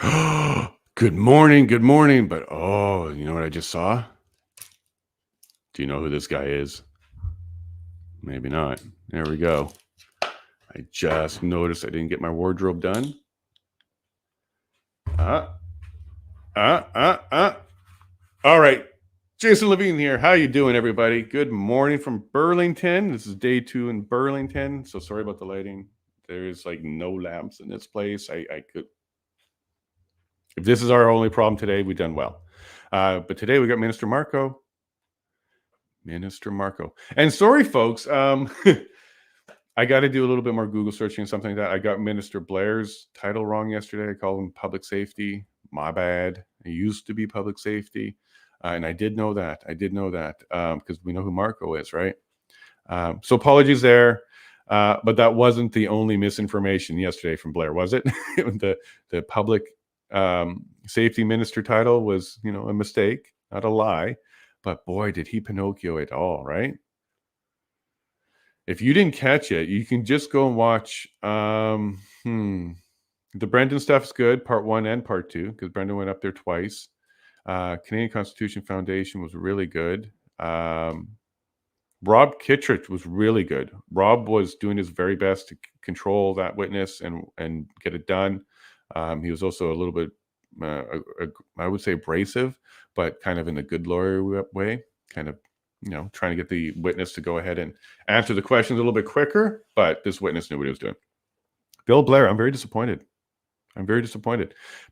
Good morning, good morning. But oh, you know what I just saw? Do you know who this guy is? Maybe not. There we go. I just noticed I didn't get my wardrobe done. All right. Jason Levine here. How you doing, everybody? Good morning from Burlington. This is day 2 in Burlington. So sorry about the lighting. There's like no lamps in this place. I could. If this is our only problem today, we've done well. But today we got Minister Marco. And sorry, folks. I got to do a little bit more Google searching and something like that. I got Minister Blair's title wrong yesterday. I called him public safety. My bad. It used to be public safety. And I did know that. Because we know who Marco is, right? So apologies there. But that wasn't the only misinformation yesterday from Blair, was it? The public safety minister title was, a mistake, not a lie. But boy, did he Pinocchio it all, right? If you didn't catch it, you can just go and watch. The Brendan stuff's good, part 1 and part 2, because Brendan went up there twice. Canadian Constitution Foundation was really good. Rob Kittredge was really good. Rob was doing his very best to control that witness and get it done. He was also a little bit, I would say, abrasive, but kind of in a good lawyer way, kind of, trying to get the witness to go ahead and answer the questions a little bit quicker. But this witness knew what he was doing. Bill Blair, I'm very disappointed.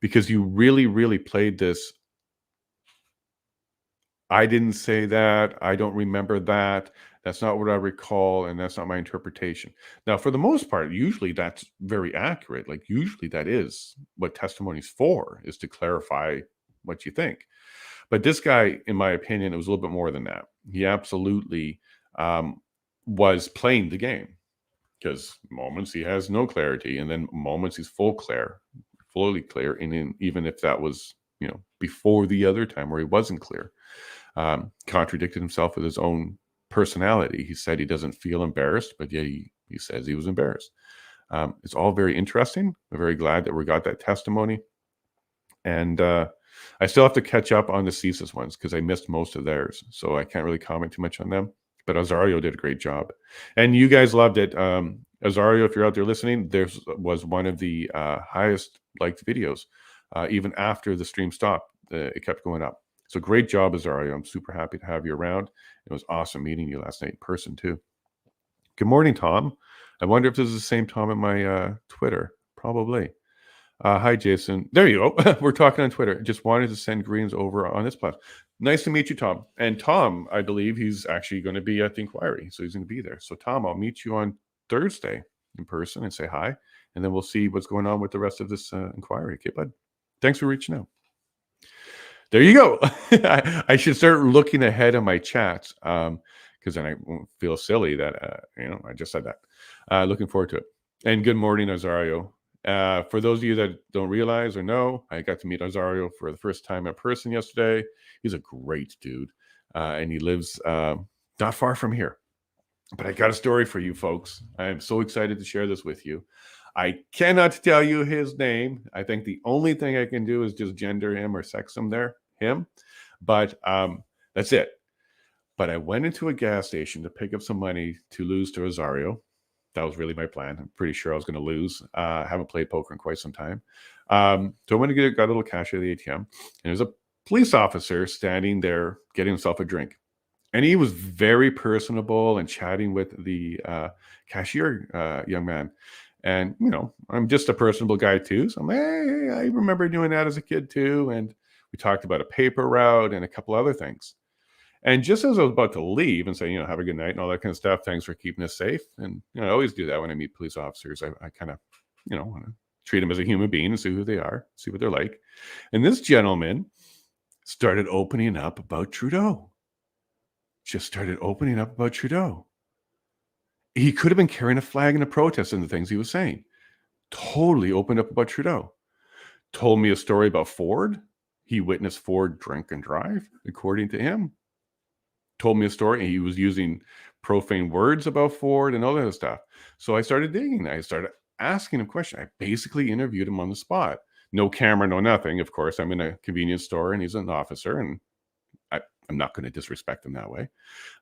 Because you really, really played this. I didn't say that. I don't remember that. That's not what I recall, and that's not my interpretation. Now, for the most part, usually that's very accurate. Like, usually that is what testimony's for, is to clarify what you think. But this guy, in my opinion, it was a little bit more than that. He absolutely was playing the game, because moments he has no clarity, and then moments he's fully clear, and even if that was, before the other time where he wasn't clear. Contradicted himself with his own personality. He said he doesn't feel embarrassed, but yet he says he was embarrassed. It's all very interesting. I'm very glad that we got that testimony. And I still have to catch up on the CSIS ones because I missed most of theirs. So I can't really comment too much on them. But Azario did a great job. And you guys loved it. Azario, if you're out there listening, there was one of the highest liked videos. Even after the stream stopped, it kept going up. So great job, Azario. I'm super happy to have you around. It was awesome meeting you last night in person, too. Good morning, Tom. I wonder if this is the same Tom in my Twitter. Probably. Hi, Jason. There you go. We're talking on Twitter. Just wanted to send greens over on this platform. Nice to meet you, Tom. And Tom, I believe he's actually going to be at the inquiry. So he's going to be there. So, Tom, I'll meet you on Thursday in person and say hi. And then we'll see what's going on with the rest of this inquiry. Okay, bud? Thanks for reaching out. There you go. I should start looking ahead of my chats because then I won't feel silly that, I just said that. Looking forward to it. And good morning, Azario. For those of you that don't realize or know, I got to meet Azario for the first time in person yesterday. He's a great dude. And he lives not far from here. But I got a story for you folks. I am so excited to share this with you. I cannot tell you his name. I think the only thing I can do is just gender him or sex him him. But that's it. But I went into a gas station to pick up some money to lose to Azario. That was really my plan. I'm pretty sure I was going to lose. I haven't played poker in quite some time. So I went to got a little cash at the ATM. And there's a police officer standing there getting himself a drink. And he was very personable and chatting with the cashier young man. And, I'm just a personable guy too. So I'm like, hey, I remember doing that as a kid too. And we talked about a paper route and a couple other things. And just as I was about to leave and say, have a good night and all that kind of stuff, thanks for keeping us safe. And, I always do that when I meet police officers. I kind of, want to treat them as a human being and see who they are, see what they're like. And this gentleman started opening up about Trudeau. Just started opening up about Trudeau. He could have been carrying a flag in a protest and the things he was saying. Totally opened up about Trudeau. Told me a story about Ford. He witnessed Ford drink and drive, according to him. Told me a story. He was using profane words about Ford and all that other stuff. So I started digging. I started asking him questions. I basically interviewed him on the spot. No camera, no nothing. Of course, I'm in a convenience store and he's an officer, and I'm not going to disrespect him that way.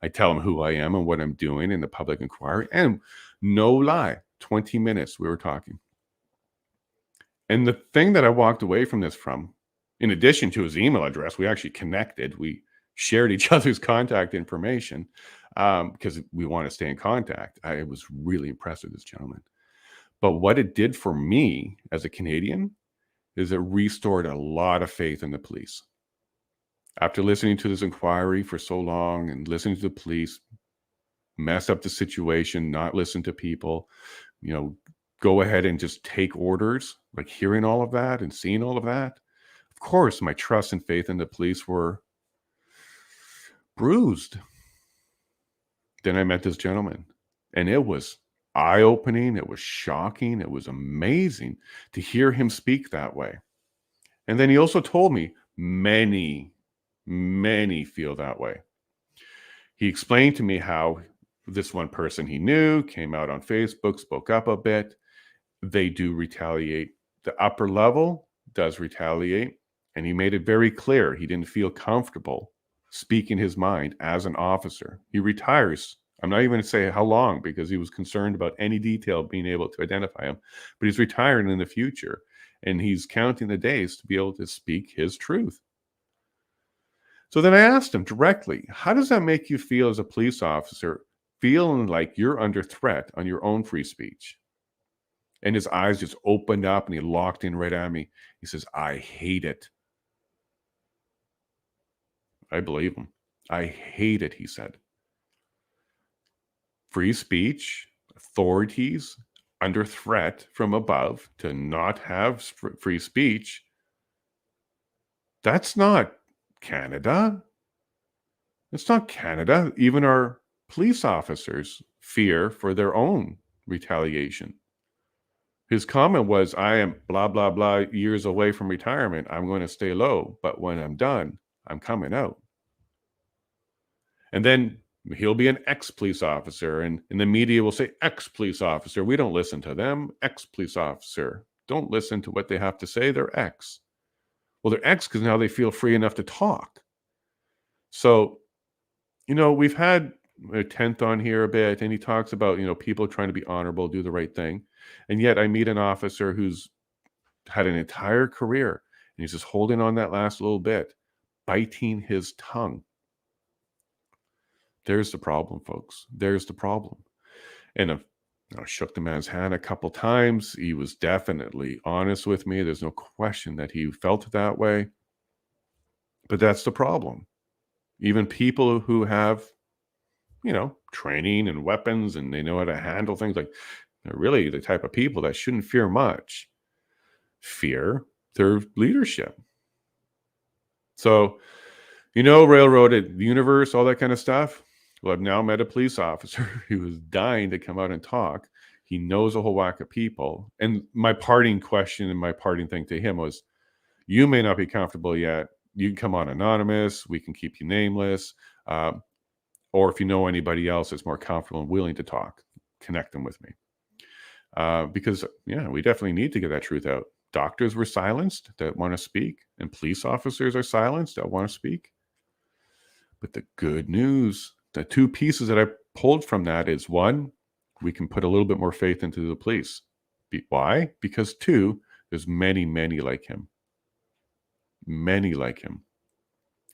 I tell him who I am and what I'm doing in the public inquiry. And no lie, 20 minutes we were talking. And the thing that I walked away from this from, in addition to his email address, we actually connected. We shared each other's contact information because we want to stay in contact. I was really impressed with this gentleman. But what it did for me as a Canadian is it restored a lot of faith in the police. After listening to this inquiry for so long and listening to the police mess up the situation, not listen to people, go ahead and just take orders, like hearing all of that and seeing all of that, of course, my trust and faith in the police were bruised. Then I met this gentleman, and it was eye-opening. It was shocking. It was amazing to hear him speak that way. And then he also told me many feel that way. He explained to me how this one person he knew came out on Facebook, spoke up a bit. They do retaliate. The upper level does retaliate. And he made it very clear he didn't feel comfortable speaking his mind as an officer. He retires. I'm not even going to say how long because he was concerned about any detail being able to identify him. But he's retiring in the future. And he's counting the days to be able to speak his truth. So then I asked him directly, how does that make you feel as a police officer, feeling like you're under threat on your own free speech? And his eyes just opened up and he locked in right at me. He says, I hate it. I believe him. I hate it, he said. Free speech, authorities under threat from above to not have free speech. That's not Canada. It's not Canada. Even our police officers fear for their own retaliation. His comment was, I am blah, blah, blah years away from retirement. I'm going to stay low. But when I'm done, I'm coming out. And then he'll be an ex-police officer. And the media will say, ex-police officer. We don't listen to them. Ex-police officer. Don't listen to what they have to say. They're ex. Well, they're ex because now they feel free enough to talk. So, we've had a 10th on here a bit, and he talks about, people trying to be honorable, do the right thing. And yet I meet an officer who's had an entire career, and he's just holding on that last little bit, biting his tongue. There's the problem, folks. There's the problem. And I shook the man's hand a couple times. He was definitely honest with me. There's no question that he felt that way. But that's the problem. Even people who have, training and weapons and they know how to handle things, like they're really the type of people that shouldn't fear much. Fear their leadership. So, railroaded the universe, all that kind of stuff. Well, I've now met a police officer who was dying to come out and talk. He knows a whole whack of people. And my parting question and my parting thing to him was, you may not be comfortable yet. You can come on anonymous. We can keep you nameless. Or if you know anybody else that's more comfortable and willing to talk, connect them with me. Because, we definitely need to get that truth out. Doctors were silenced that want to speak, and police officers are silenced that want to speak. But the good news, the two pieces that I pulled from that is, one, we can put a little bit more faith into the police. Why? Because two, there's many like him. Many like him.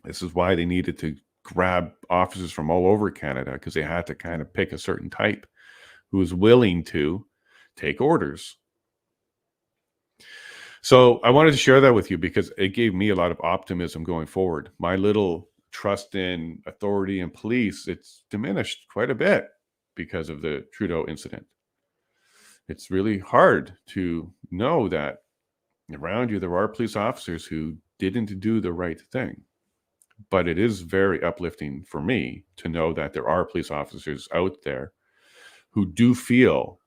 This is why they needed to grab officers from all over Canada, because they had to kind of pick a certain type who was willing to take orders. So I wanted to share that with you because it gave me a lot of optimism going forward. My little trust in authority and police, it's diminished quite a bit because of the Trudeau incident. It's really hard to know that around you there are police officers who didn't do the right thing. But it is very uplifting for me to know that there are police officers out there who do feel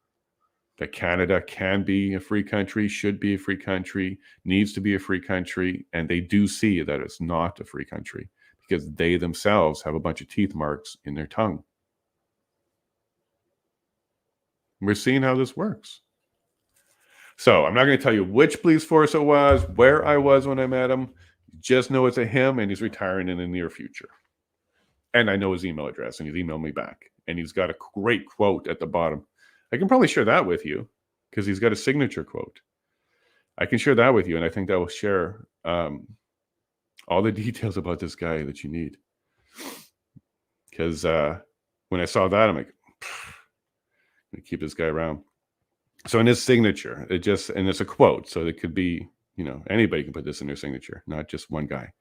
that Canada can be a free country, should be a free country, needs to be a free country, and they do see that it's not a free country because they themselves have a bunch of teeth marks in their tongue. We're seeing how this works. So I'm not going to tell you which police force it was, where I was when I met him. Just know it's a him, and he's retiring in the near future. And I know his email address, and he's emailed me back. And he's got a great quote at the bottom. I can probably share that with you because he's got a signature quote. I can share that with you, and I think that will share all the details about this guy that you need. Because when I saw that, I'm like, I'm going to keep this guy around. So in his signature, and it's a quote, so it could be, anybody can put this in their signature, not just one guy.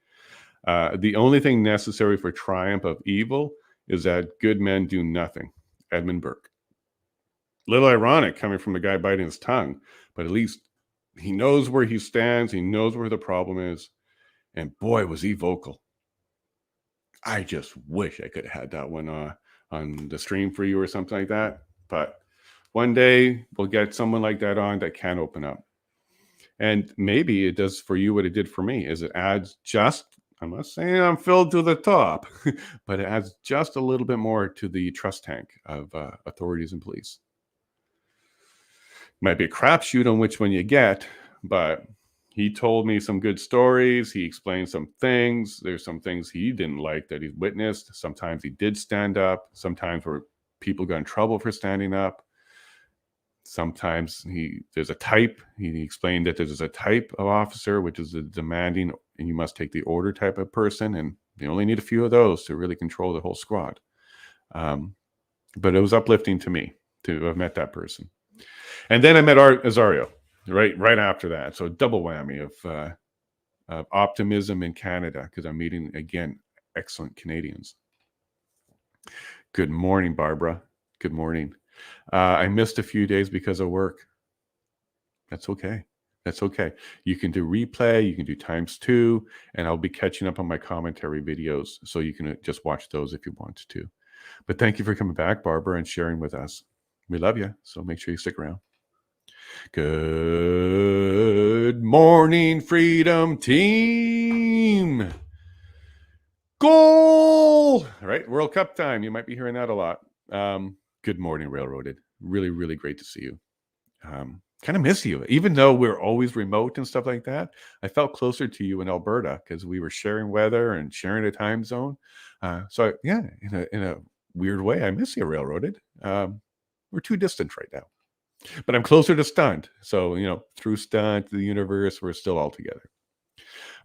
The only thing necessary for triumph of evil is that good men do nothing. Edmund Burke. Little ironic coming from the guy biting his tongue, but at least he knows where he stands. He knows where the problem is. And boy, was he vocal. I just wish I could have had that one on the stream for you or something like that. But one day we'll get someone like that on that can open up. And maybe it does for you what it did for me, is it adds just, I'm not saying I'm filled to the top, but it adds just a little bit more to the trust tank of authorities and police. Might be a crapshoot on which one you get, but he told me some good stories. He explained some things. There's some things he didn't like that he witnessed. Sometimes he did stand up. Sometimes where people got in trouble for standing up. Sometimes there's a type. He explained that there's a type of officer, which is a demanding and you must take the order type of person. And you only need a few of those to really control the whole squad. But it was uplifting to me to have met that person. And then I met Azario right after that. So double whammy of optimism in Canada, because I'm meeting, again, excellent Canadians. Good morning, Barbara. Good morning. I missed a few days because of work. That's okay. That's okay. You can do replay. You can do ×2. And I'll be catching up on my commentary videos. So you can just watch those if you want to. But thank you for coming back, Barbara, and sharing with us. We love you. So make sure you stick around. Good morning, Freedom Team. Goal! All right, World Cup time. You might be hearing that a lot. Good morning, Railroaded. Really, really great to see you. Kind of miss you. Even though we're always remote and stuff like that, I felt closer to you in Alberta because we were sharing weather and sharing a time zone. So yeah, in a weird way, I miss you, Railroaded. We're too distant right now. But I'm closer to Stunt. So, through Stunt, the universe, we're still all together.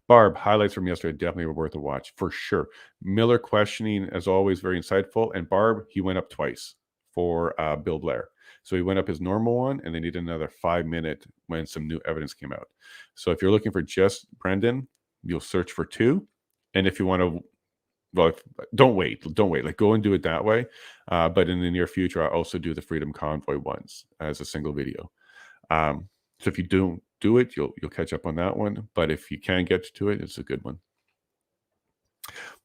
Barb, highlights from yesterday definitely were worth a watch, for sure. Miller questioning, as always, very insightful. And Barb, he went up twice for Bill Blair. So he went up his normal one, and they needed another 5-minute when some new evidence came out. So if you're looking for just Brendan, you'll search for 2. And if you want to, well, don't wait. Like, go and do it that way. But in the near future, I'll also do the Freedom Convoy ones as a single video. So if you don't do it, you'll catch up on that one. But if you can get to it, it's a good one.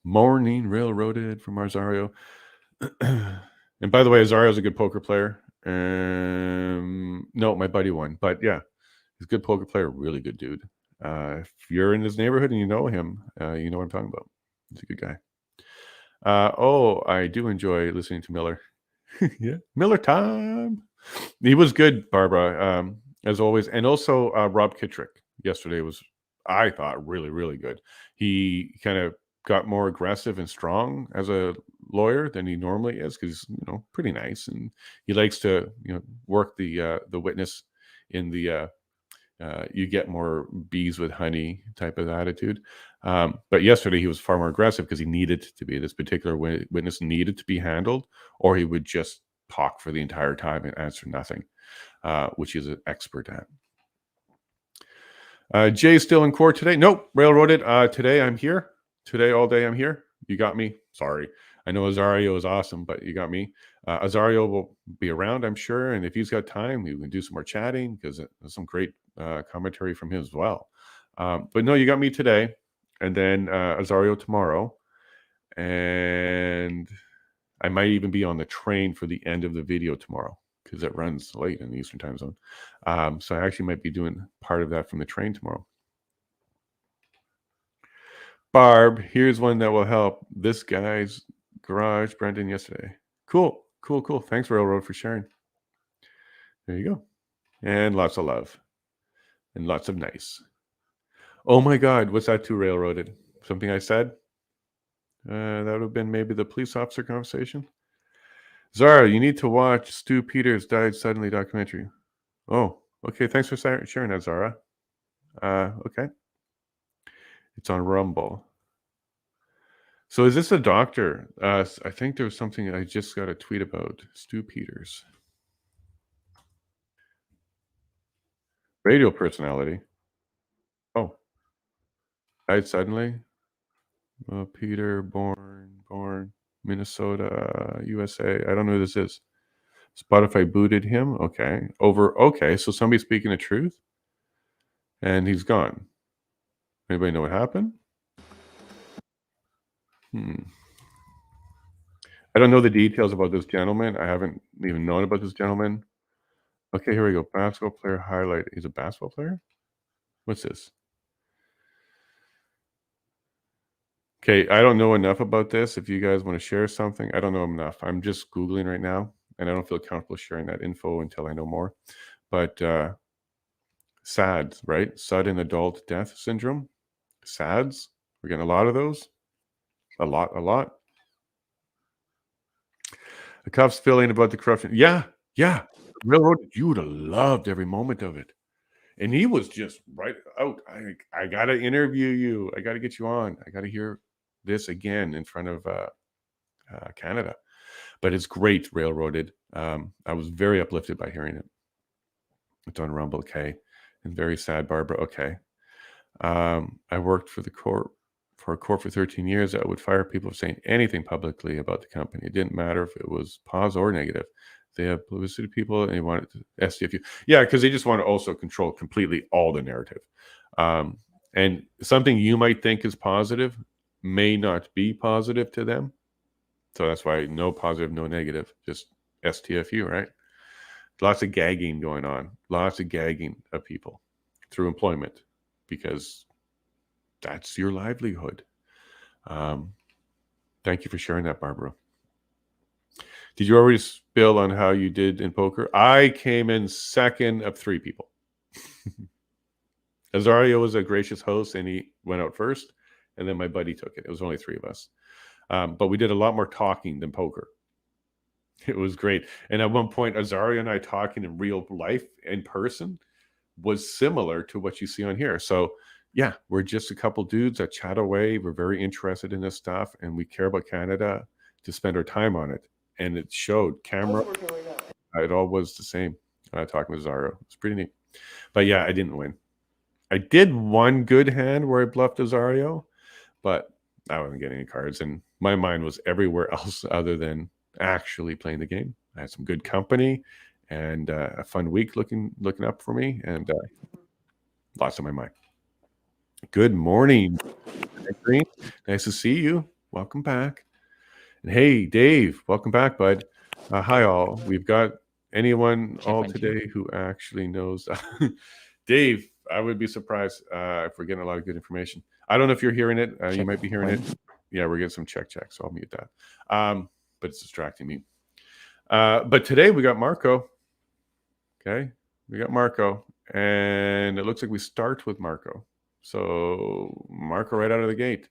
Morning Railroaded from Azario. And by the way, Azario's a good poker player. No, my buddy won. But yeah, he's a good poker player. Really good dude. If you're in his neighborhood and you know him, you know what I'm talking about. He's a good guy. I do enjoy listening to Miller. Yeah, Miller time. He was good, Barbara, as always. And also Rob Kittrick yesterday was, I thought, really, really good. He kind of got more aggressive and strong as a lawyer than he normally is, because he's pretty nice, and he likes to work the witness in the you get more bees with honey type of attitude. But yesterday he was far more aggressive because he needed to be. This particular witness needed to be handled, or he would just talk for the entire time and answer nothing, which he's an expert at. Jay's still in court today. Nope, railroaded. Today I'm here. Today all day I'm here. You got me. Sorry. I know Azario is awesome, but you got me. Azario will be around, I'm sure. And if he's got time, we can do some more chatting, because there's some great commentary from him as well. But no, you got me today. And then Azario tomorrow. And I might even be on the train for the end of the video tomorrow, because it runs late in the Eastern time zone. So I actually might be doing part of that from the train tomorrow. Barb, here's one that will help. This guy's garage, Brendan, yesterday. Cool. Thanks, Railroad, for sharing. There you go. And lots of love. and lots of nice. Oh my God, what's that too railroaded? Something I said? That would have been maybe the police officer conversation. Zara, you need to watch Stu Peters died suddenly documentary. Oh, okay. Thanks for sharing that, Zara. Okay. It's on Rumble. So is this a doctor? I think there was something I just got a tweet about. Stu Peters. Radio personality. Oh, died suddenly. Peter, born, Minnesota, USA. I don't know who this is. Spotify booted him. Okay. Okay. So somebody's speaking the truth and he's gone. Anybody know what happened? I don't know the details about this gentleman. I haven't even known about this gentleman. Okay, here we go. Basketball player highlight. He's a basketball player? What's this? Okay, I don't know enough about this. If you guys want to share something, I don't know enough. I'm just Googling right now, and I don't feel comfortable sharing that info until I know more. But SADS, right? Sudden adult death syndrome. SADS. We're getting a lot of those. A lot. The cuffs feeling about the corruption. Yeah. Railroad, you would have loved every moment of it. And he was just right out. I got to interview you. I got to get you on. I got to hear this again in front of Canada. But it's great, Railroaded. I was very uplifted by hearing it. It's on Rumble, okay. And very sad, Barbara, okay. I worked for a court for 13 years. I would fire people for saying anything publicly about the company. It didn't matter if it was positive or negative. They have publicity people and they wanted to SDFU. Yeah, because they just want to also control completely all the narrative. And something you might think is positive may not be positive to them. So that's why no positive, no negative, just STFU, right? Lots of gagging going on. Lots of gagging of people through employment because that's your livelihood. Thank you for sharing that, Barbara. Did you already spill on how you did in poker? I came in second of 3 people. Azario was a gracious host, and he went out first, and then my buddy took it. It was only 3 of us. But we did a lot more talking than poker. It was great. And at one point, Azario and I talking in real life, in person, was similar to what you see on here. So, yeah, we're just a couple dudes that chat away. We're very interested in this stuff, and we care about Canada to spend our time on it. And it showed camera. It all was the same. Talking with Zaro. It's pretty neat. But yeah, I didn't win. I did one good hand where I bluffed Azario, but I wasn't getting any cards. And my mind was everywhere else other than actually playing the game. I had some good company and a fun week looking up for me, and lots on my mind. Good morning, Green. Nice to see you. Welcome back. And hey, Dave, welcome back, bud. Hi, all. We've got anyone all today who actually knows. Dave, I would be surprised if we're getting a lot of good information. I don't know if you're hearing it. You might be hearing it. Yeah, we're getting some check, so I'll mute that. But it's distracting me. But today we got Marco. Okay, we got Marco. And it looks like we start with Marco. So Marco right out of the gate.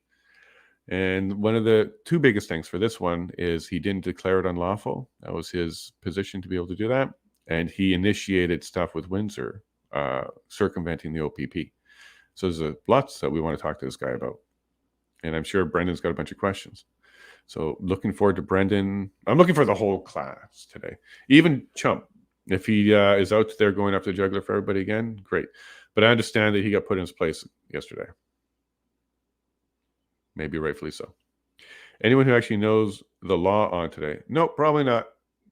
And one of the 2 biggest things for this one is he didn't declare it unlawful. That was his position to be able to do that. And he initiated stuff with Windsor, circumventing the OPP. So there's lots that we want to talk to this guy about. And I'm sure Brendan's got a bunch of questions. So looking forward to Brendan. I'm looking for the whole class today. Even Chump, if he is out there going up the juggler for everybody again, great. But I understand that he got put in his place yesterday. Maybe rightfully so. Anyone who actually knows the law on today? No, probably not.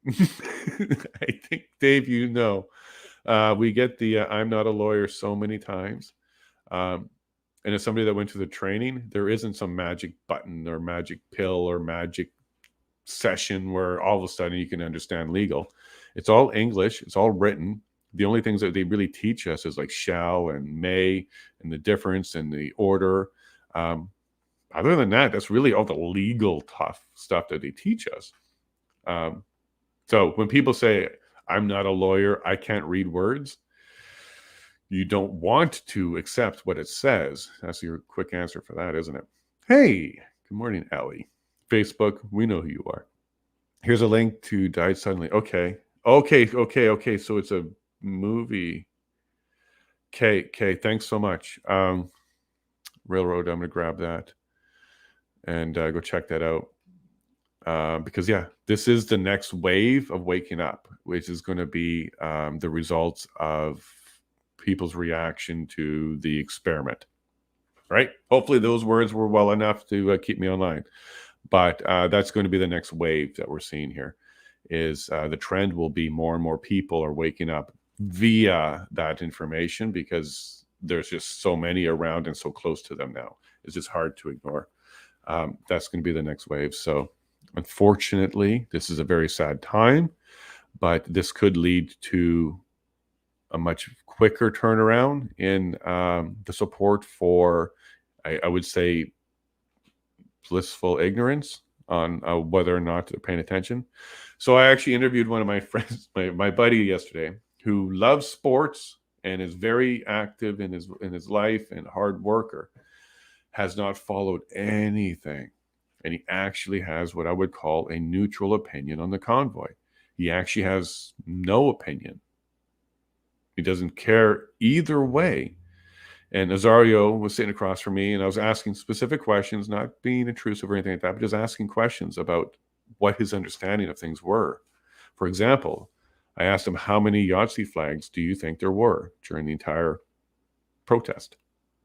I think, Dave, you know. We get the I'm not a lawyer so many times. And as somebody that went to the training, there isn't some magic button or magic pill or magic session where all of a sudden you can understand legal. It's all English. It's all written. The only things that they really teach us is like shall and may and the difference and the order. Other than that, that's really all the legal tough stuff that they teach us. So when people say, I'm not a lawyer, I can't read words, you don't want to accept what it says. That's your quick answer for that, isn't it? Hey, good morning, Ellie. Facebook, we know who you are. Here's a link to Died Suddenly. Okay. So it's a movie. Okay. Thanks so much. Railroad, I'm going to grab that and go check that out. Because, yeah, this is the next wave of waking up, which is going to be the results of people's reaction to the experiment, right? Hopefully those words were well enough to keep me online. But that's going to be the next wave that we're seeing here, is the trend will be more and more people are waking up via that information, because there's just so many around and so close to them now. It's just hard to ignore. That's going to be the next wave. So unfortunately, this is a very sad time, but this could lead to a much quicker turnaround in the support for, I would say, blissful ignorance on whether or not they're paying attention. So I actually interviewed one of my friends, my buddy yesterday, who loves sports and is very active in his life and hard worker, has not followed anything. And he actually has what I would call a neutral opinion on the convoy. He actually has no opinion. He doesn't care either way. And Azario was sitting across from me, and I was asking specific questions, not being intrusive or anything like that, but just asking questions about what his understanding of things were. For example, I asked him, how many Yahtzee flags do you think there were during the entire protest?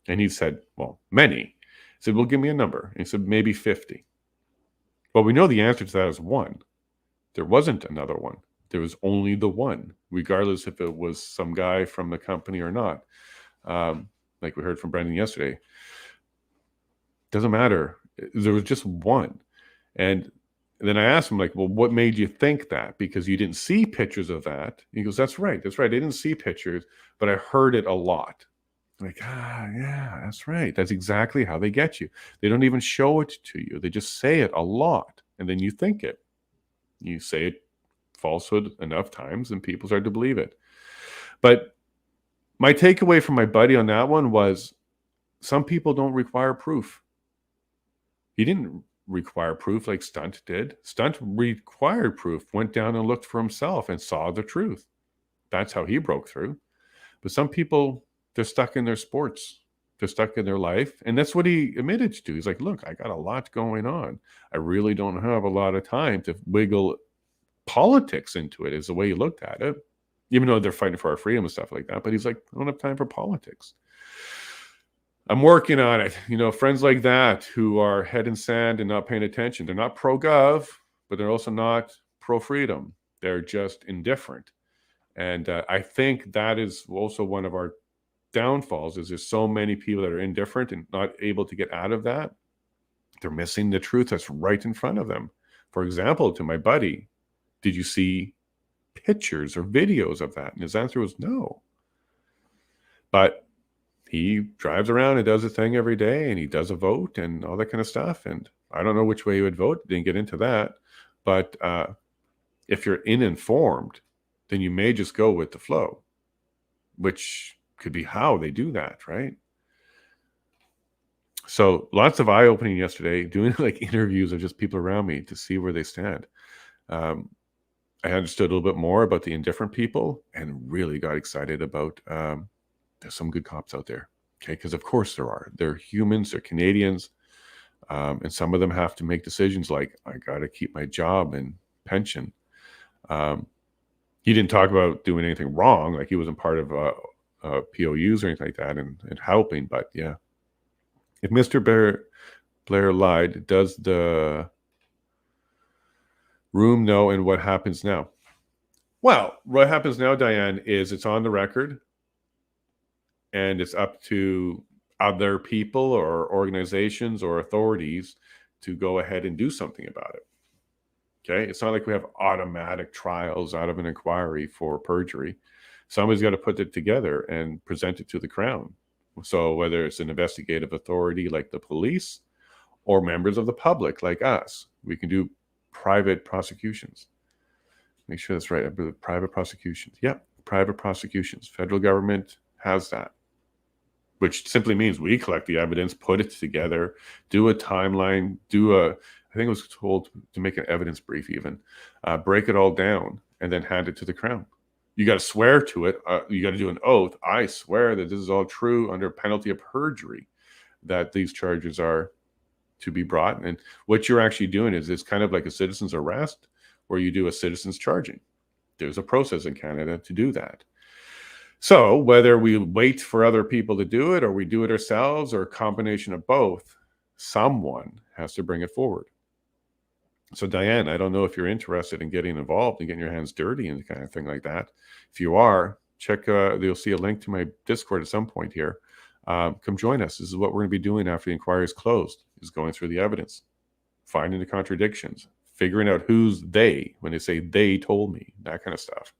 And he said, well, many. I said, well, give me a number. And he said, maybe 50. Well, we know the answer to that is 1. There wasn't another one. There was only the one, regardless if it was some guy from the company or not. Like we heard from Brendan yesterday. Doesn't matter. There was just one. And then I asked him, like, well, what made you think that? Because you didn't see pictures of that. He goes, that's right. I didn't see pictures, but I heard it a lot. I'm like, yeah, that's right. That's exactly how they get you. They don't even show it to you. They just say it a lot, and then you think it. You say it falsehood enough times, and people start to believe it. But my takeaway from my buddy on that one was, some people don't require proof. He didn't require proof like Stunt did. Stunt required proof, went down and looked for himself and saw the truth. That's how he broke through. But some people, they're stuck in their sports. They're stuck in their life. And that's what he admitted to. He's like, look, I got a lot going on. I really don't have a lot of time to wiggle politics into it, is the way he looked at it. Even though they're fighting for our freedom and stuff like that. But he's like, I don't have time for politics. I'm working on it. Friends like that who are head in sand and not paying attention. They're not pro-gov, but they're also not pro-freedom. They're just indifferent. And I think that is also one of our downfalls, is there's so many people that are indifferent and not able to get out of that. They're missing the truth that's right in front of them. For example, to my buddy, did you see pictures or videos of that? And his answer was no. But he drives around and does a thing every day, and he does a vote and all that kind of stuff. And I don't know which way he would vote. Didn't get into that. But if you're uninformed, then you may just go with the flow, which could be how they do that, right? So lots of eye-opening yesterday, doing like interviews of just people around me to see where they stand. I understood a little bit more about the indifferent people, and really got excited about there's some good cops out there. Okay, because of course there are. They're humans, they're Canadians, and some of them have to make decisions like, I got to keep my job and pension. He didn't talk about doing anything wrong, like he wasn't part of POUs or anything like that, and helping. But yeah, if Mr. Blair lied, does the room know, and what happens now? Well, what happens now, Diane, is it's on the record, and it's up to other people or organizations or authorities to go ahead and do something about it. Okay, it's not like we have automatic trials out of an inquiry for perjury. Somebody's got to put it together and present it to the Crown. So whether it's an investigative authority like the police, or members of the public like us, we can do private prosecutions. Make sure that's right. I believe private prosecutions. Yep, private prosecutions. Federal government has that, which simply means we collect the evidence, put it together, do a timeline, I think it was told to make an evidence brief even, break it all down, and then hand it to the Crown. You got to swear to it. You got to do an oath. I swear that this is all true under penalty of perjury, that these charges are to be brought. And what you're actually doing is it's kind of like a citizen's arrest, where you do a citizen's charging. There's a process in Canada to do that. So whether we wait for other people to do it or we do it ourselves or a combination of both, someone has to bring it forward. So Diane, I don't know if you're interested in getting involved and getting your hands dirty and kind of thing like that. If you are, check, you'll see a link to my Discord at some point here. Come join us. This is what we're going to be doing after the inquiry is closed, is going through the evidence, finding the contradictions, figuring out who's they when they say they told me, that kind of stuff.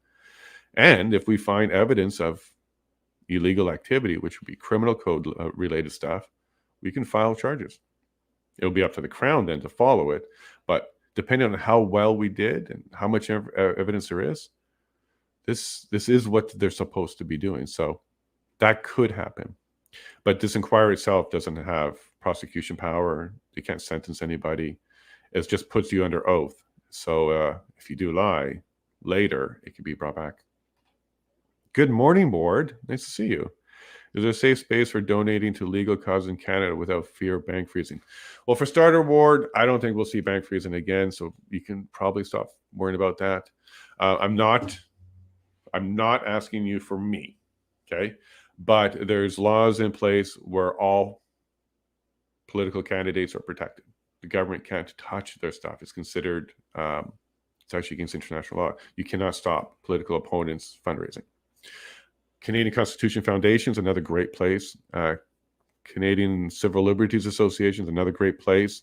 And if we find evidence of illegal activity, which would be criminal code related stuff, we can file charges. It'll be up to the Crown then to follow it. But depending on how well we did and how much evidence there is, this is what they're supposed to be doing. So that could happen. But this inquiry itself doesn't have prosecution power. They can't sentence anybody. It just puts you under oath. So if you do lie later, it can be brought back. Good morning, board. Nice to see you. Is there a safe space for donating to legal causes in Canada without fear of bank freezing? Well, for starter, ward, I don't think we'll see bank freezing again, so you can probably stop worrying about that. I'm not asking you for me, okay? But there's laws in place where all political candidates are protected. The government can't touch their stuff. It's considered, it's actually against international law. You cannot stop political opponents' fundraising. Canadian Constitution Foundation is another great place. Canadian Civil Liberties Association is another great place.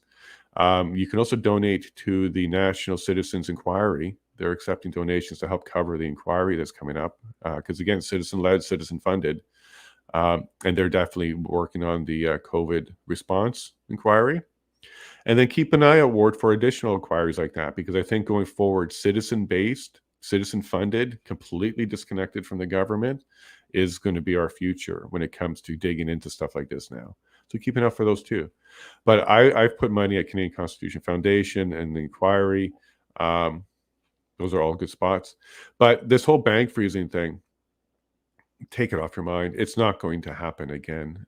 You can also donate to the National Citizens Inquiry. They're accepting donations to help cover the inquiry that's coming up. Because again, citizen-led, citizen-funded. And they're definitely working on the COVID response inquiry. And then keep an eye out, Ward, for additional inquiries like that, because I think going forward, citizen-based, citizen-funded, completely disconnected from the government is going to be our future when it comes to digging into stuff like this now. So keep an eye out for those too. But I've put money at Canadian Constitution Foundation and the inquiry. Those are all good spots. But this whole bank freezing thing, take it off your mind. It's not going to happen again.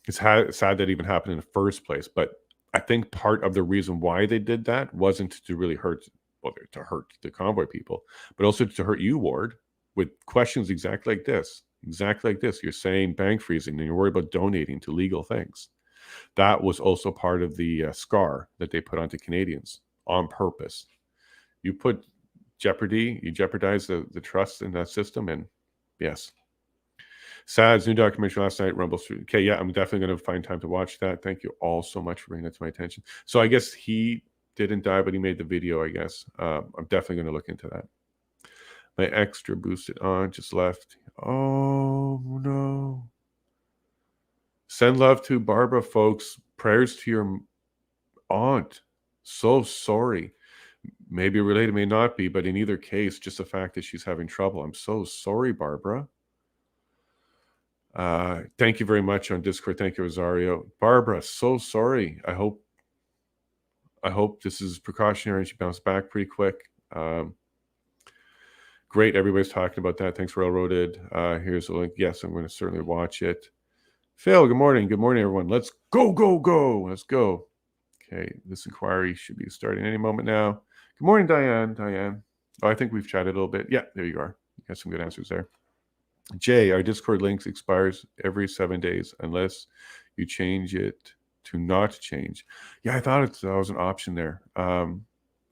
It's sad that it even happened in the first place. But I think part of the reason why they did that wasn't to really hurt, well, to hurt the convoy people, but also to hurt you, Ward, with questions exactly like this. Exactly like this. You're saying bank freezing and you're worried about donating to legal things. That was also part of the scar that they put onto Canadians on purpose. You put jeopardy, you jeopardize the trust in that system, and yes. Sad's new documentary last night, Rumble Street. Okay, yeah, I'm definitely going to find time to watch that. Thank you all so much for bringing that to my attention. So I guess he didn't die, but he made the video, I guess. I'm definitely going to look into that. My extra boosted on just left. Oh, no. Send love to Barbara, folks. Prayers to your aunt. So sorry. Maybe related, may not be, but in either case, just the fact that she's having trouble. I'm so sorry, Barbara. Thank you very much on Discord. Thank you, Rosario. Barbara, so sorry. I hope this is precautionary and she bounced back pretty quick. Great. Everybody's talking about that. Thanks, Railroaded. Here's a link. Yes, I'm going to certainly watch it. Phil, good morning. Good morning, everyone. Let's go, go, go. Let's go. Okay, this inquiry should be starting any moment now. Good morning, Diane. Diane. Oh, I think we've chatted a little bit. Yeah, there you are. You got some good answers there. Jay, our Discord links expires every 7 days unless you change it to not change. Yeah, I thought that was an option there.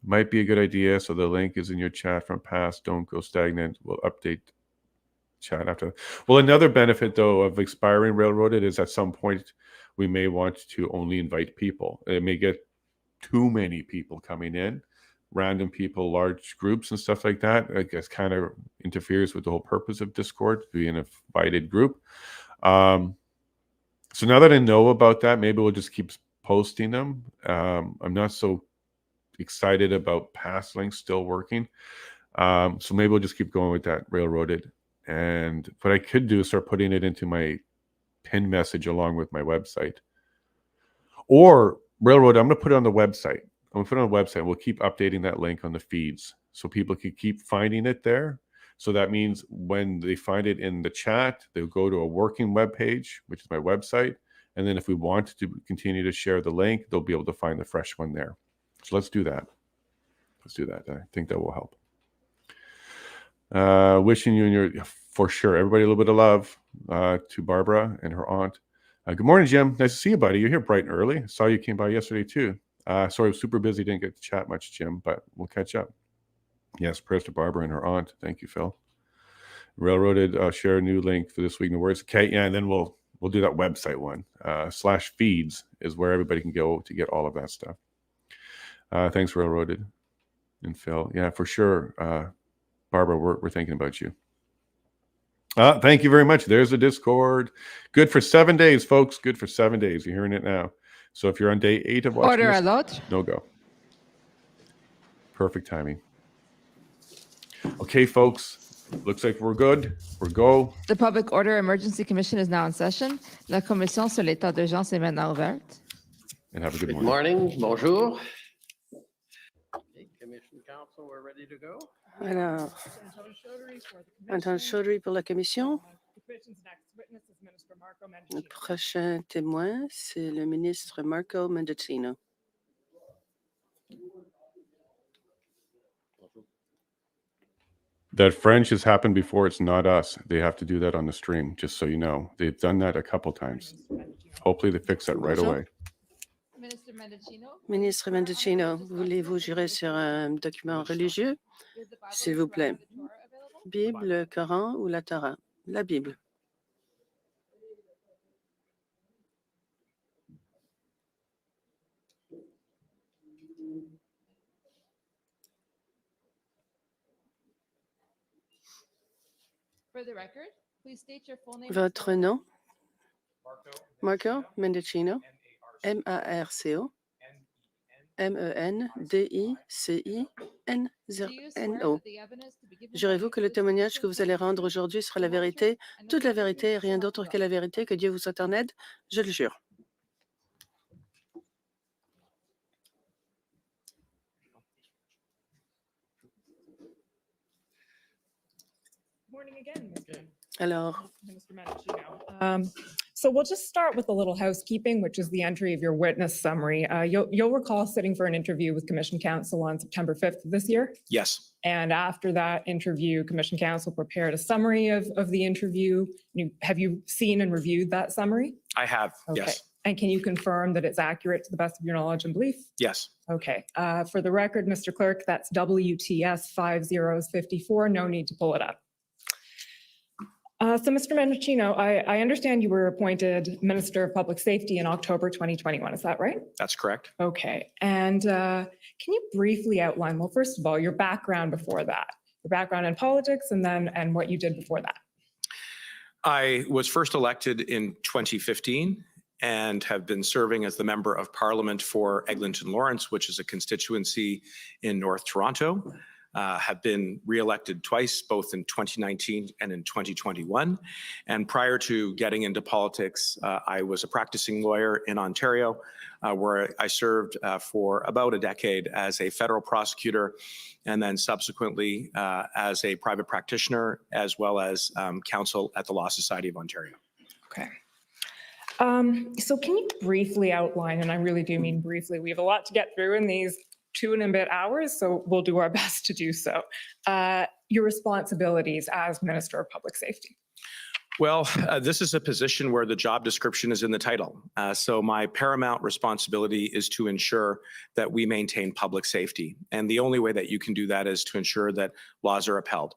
Might be a good idea. So the link is in your chat from past. Don't go stagnant. We'll update chat after. Well, another benefit, though, of expiring Railroaded is at some point we may want to only invite people. It may get too many people coming in, random people, large groups and stuff like that. I guess kind of interferes with the whole purpose of Discord, to be an invited group. So now that I know about that, maybe we'll just keep posting them. I'm not so excited about past links still working. So maybe we'll just keep going with that Railroaded. And what I could do is start putting it into my pinned message along with my website. Or Railroad, I'm going to put it on the website. I'm going to put it on the website. We'll keep updating that link on the feeds so people can keep finding it there. So that means when they find it in the chat, they'll go to a working web page, which is my website. And then if we want to continue to share the link, they'll be able to find the fresh one there. So let's do that. Let's do that. I think that will help. Wishing you and your, for sure, everybody a little bit of love to Barbara and her aunt. Good morning, Jim. Nice to see you, buddy. You're here bright and early. I saw you came by yesterday, too. Sorry, I was super busy. Didn't get to chat much, Jim, but we'll catch up. Yes, prayers to Barbara and her aunt. Thank you, Phil. Railroaded, share a new link for this week in the words. Okay, yeah, and then we'll do that website one. /feeds is where everybody can go to get all of that stuff. Thanks, Railroaded and Phil. Yeah, for sure. Barbara, we're thinking about you. Thank you very much. There's a Discord. Good for 7 days, folks. Good for 7 days. You're hearing it now. So if you're on day 8 of watching Order this, à l'autre. no go. Perfect timing. Okay, folks. Looks like we're good. We're go. The Public Order Emergency Commission is now in session. La commission sur l'état d'urgence est maintenant ouverte. And have a good Good morning. morning, bonjour. Okay, Commission Council, we're ready to go. Alors, Antoine Chaudry pour la commission. Le prochain témoin, c'est le ministre Marco Mendicino. That French has happened before. It's not us. They have to do that on the stream, just so you know. They've done that a couple times. Hopefully they fix that right away. Ministre Mendicino, voulez-vous jurer sur un document religieux? S'il vous plaît. Bible, le Coran ou la Torah? La Bible. Votre nom? Marco Mendicino. M-A-R-C-O. M-E-N-D-I-C-I-N-O. Jurez-vous que le témoignage que vous allez rendre aujourd'hui sera la vérité, toute la vérité et rien d'autre que la vérité, que Dieu vous soit en aide? Je le jure. Alors, so we'll just start with a little housekeeping, which is the entry of your witness summary. You'll recall sitting for an interview with Commission Counsel on September 5th of this year. Yes. And after that interview, Commission Counsel prepared a summary of the interview. Have you seen and reviewed that summary? I have, Okay. yes. And can you confirm that it's accurate to the best of your knowledge and belief? Yes. Okay. For the record, Mr. Clerk, that's WTS 5054. No need to pull it up. So, Mr. Mendicino, I understand you were appointed Minister of Public Safety in October 2021. Is that right? That's correct. Okay. And can you briefly outline, well, first of all, your background before that, your background in politics, and what you did before that? I was first elected in 2015 and have been serving as the Member of Parliament for Eglinton Lawrence, which is a constituency in North Toronto. Have been re-elected twice, both in 2019 and in 2021. And prior to getting into politics, I was a practicing lawyer in Ontario, where I served for about a decade as a federal prosecutor, and then subsequently as a private practitioner, as well as counsel at the Law Society of Ontario. Okay. So can you briefly outline, and I really do mean briefly, we have a lot to get through in these 2 and a bit hours, so we'll do our best to do so. Your responsibilities as Minister of Public Safety. Well, this is a position where the job description is in the title. So my paramount responsibility is to ensure that we maintain public safety. And the only way that you can do that is to ensure that laws are upheld.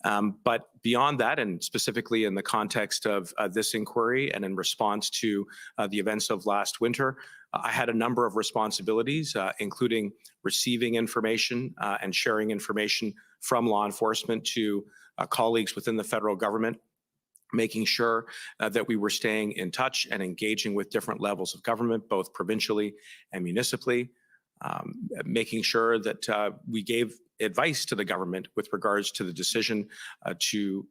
But beyond that, and specifically in the context of this inquiry and in response to the events of last winter, I had a number of responsibilities, including receiving information and sharing information from law enforcement to colleagues within the federal government, making sure that we were staying in touch and engaging with different levels of government, both provincially and municipally, making sure that we gave advice to the government with regards to the decision to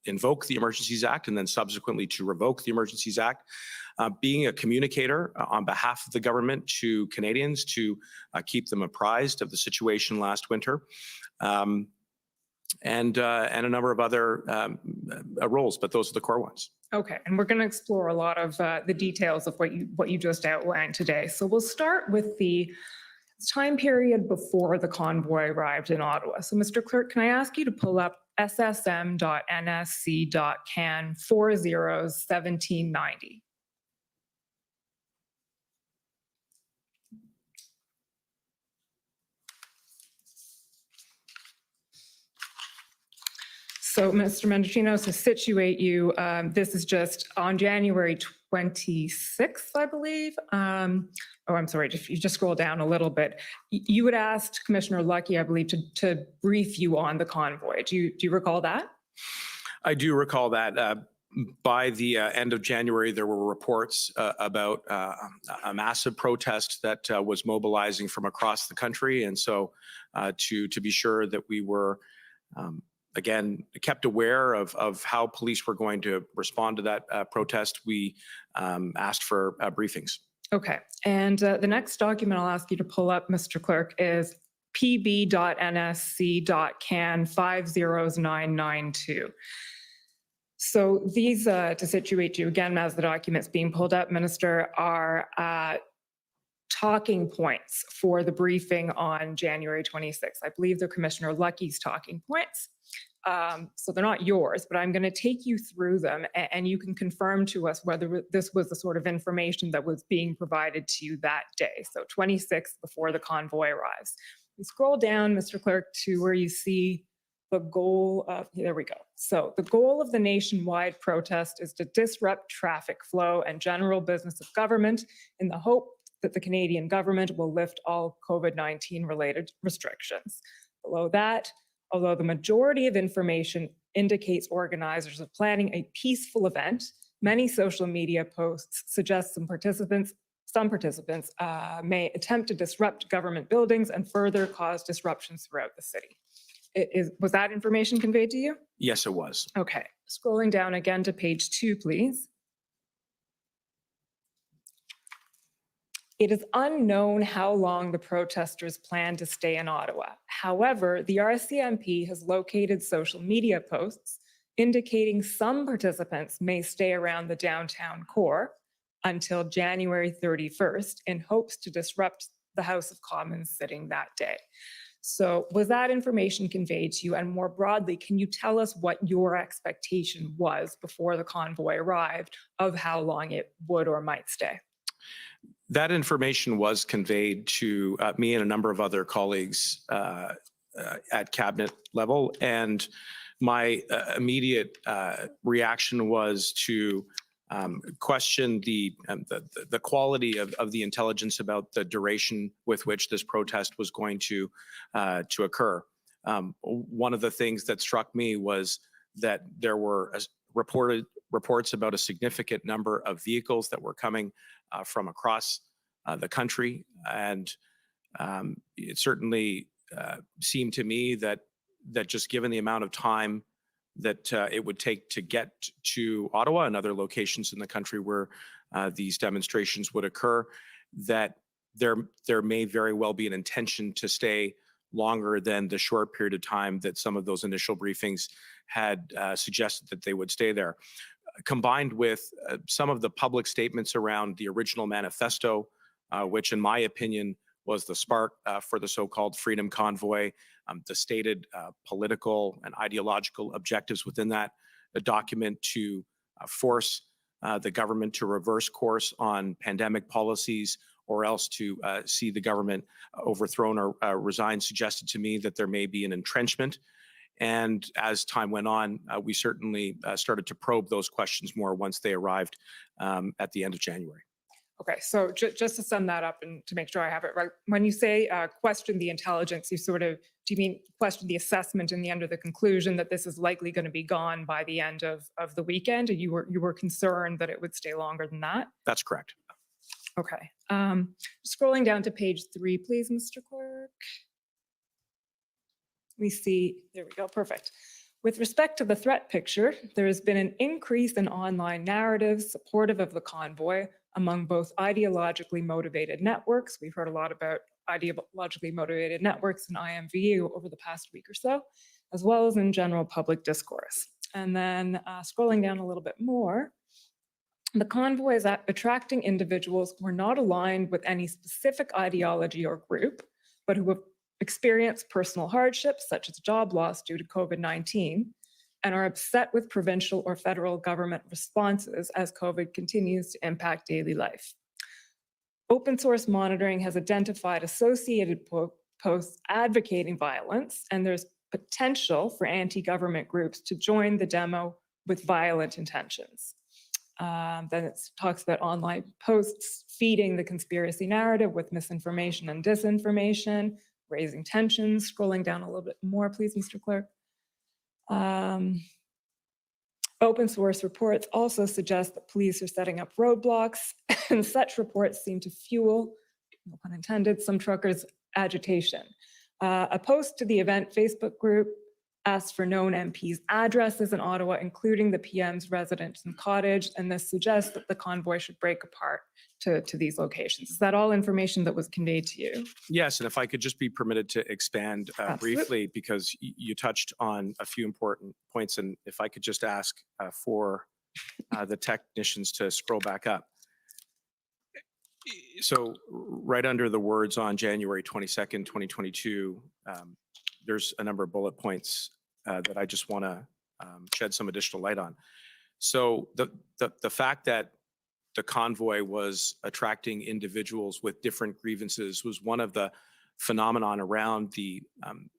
invoke the Emergencies Act and then subsequently to revoke the Emergencies Act. Being a communicator on behalf of the government to Canadians to keep them apprised of the situation last winter. And a number of other roles, but those are the core ones. Okay, and we're going to explore a lot of the details of what you just outlined today. So we'll start with the time period before the convoy arrived in Ottawa. So Mr. Clerk, can I ask you to pull up ssm.nsc.can 401790? So, Mr. Mendicino, to situate you, this is just on January 26th, I believe. Oh, I'm sorry, if you just scroll down a little bit. You had asked Commissioner Lucky, I believe, to brief you on the convoy. Do you recall that? I do recall that. By the end of January, there were reports about a massive protest that was mobilizing from across the country. And so to be sure that we were again, kept aware of how police were going to respond to that protest, we asked for briefings. Okay. And the next document I'll ask you to pull up, Mr. Clerk, is pb.nsc.can 50992. So these, to situate you again, as the documents being pulled up, Minister, are talking points for the briefing on January 26th. I believe they're Commissioner Lucky's talking points. So they're not yours, but I'm going to take you through them and you can confirm to us whether this was the sort of information that was being provided to you that day. So 26th before the convoy arrives. You scroll down, Mr. Clerk, to where you see the goal of, there we go. So the goal of the nationwide protest is to disrupt traffic flow and general business of government in the hope that the Canadian government will lift all COVID-19 related restrictions. Below that, although the majority of information indicates organizers are planning a peaceful event, many social media posts suggest some participants may attempt to disrupt government buildings and further cause disruptions throughout the city. Was that information conveyed to you? Yes, it was. Okay, scrolling down again to page 2, please. It is unknown how long the protesters plan to stay in Ottawa. However, the RCMP has located social media posts indicating some participants may stay around the downtown core until January 31st in hopes to disrupt the House of Commons sitting that day. So was that information conveyed to you? And more broadly, can you tell us what your expectation was before the convoy arrived of how long it would or might stay? That information was conveyed to me and a number of other colleagues at cabinet level. And my immediate reaction was to question the quality of the intelligence about the duration with which this protest was going to occur. One of the things that struck me was that there were reports about a significant number of vehicles that were coming from across the country. And it certainly seemed to me that just given the amount of time that it would take to get to Ottawa and other locations in the country where these demonstrations would occur, that there may very well be an intention to stay longer than the short period of time that some of those initial briefings had suggested that they would stay there. Combined with some of the public statements around the original manifesto, which in my opinion was the spark for the so-called Freedom Convoy, the stated political and ideological objectives within that document to force the government to reverse course on pandemic policies or else to see the government overthrown or resign, suggested to me that there may be an entrenchment. And as time went on, we certainly started to probe those questions more once they arrived at the end of January. Okay, so just to sum that up and to make sure I have it right, when you say question the intelligence, you sort of, do you mean question the assessment in the end of the conclusion that this is likely going to be gone by the end of the weekend? And you were concerned that it would stay longer than that? That's correct. Okay. Scrolling down to page 3, please, Mr. Clerk. We see, there we go, perfect. With respect to the threat picture, there has been an increase in online narratives supportive of the convoy among both ideologically motivated networks. We've heard a lot about ideologically motivated networks in IMVU over the past week or so, as well as in general public discourse. And then scrolling down a little bit more, the convoy is attracting individuals who are not aligned with any specific ideology or group, but who have experienced personal hardships such as job loss due to COVID-19 and are upset with provincial or federal government responses as COVID continues to impact daily life. Open source monitoring has identified associated posts advocating violence, and there's potential for anti-government groups to join the demo with violent intentions. Then it talks about online posts feeding the conspiracy narrative with misinformation and disinformation, raising tensions. Scrolling down a little bit more, please, Mr. Clerk. Open source reports also suggest that police are setting up roadblocks, and such reports seem to fuel, no pun intended, some truckers' agitation. A post to the event Facebook group asked for known MPs' addresses in Ottawa, including the PM's residence and cottage, and this suggests that the convoy should break apart to these locations. Is that all information that was conveyed to you? Yes, and if I could just be permitted to expand Absolutely. briefly, because you touched on a few important points, and if I could just ask for the technicians to scroll back up. So right under the words on January 22nd, 2022, there's a number of bullet points that I just want to shed some additional light on. So the fact that the convoy was attracting individuals with different grievances was one of the phenomenon around the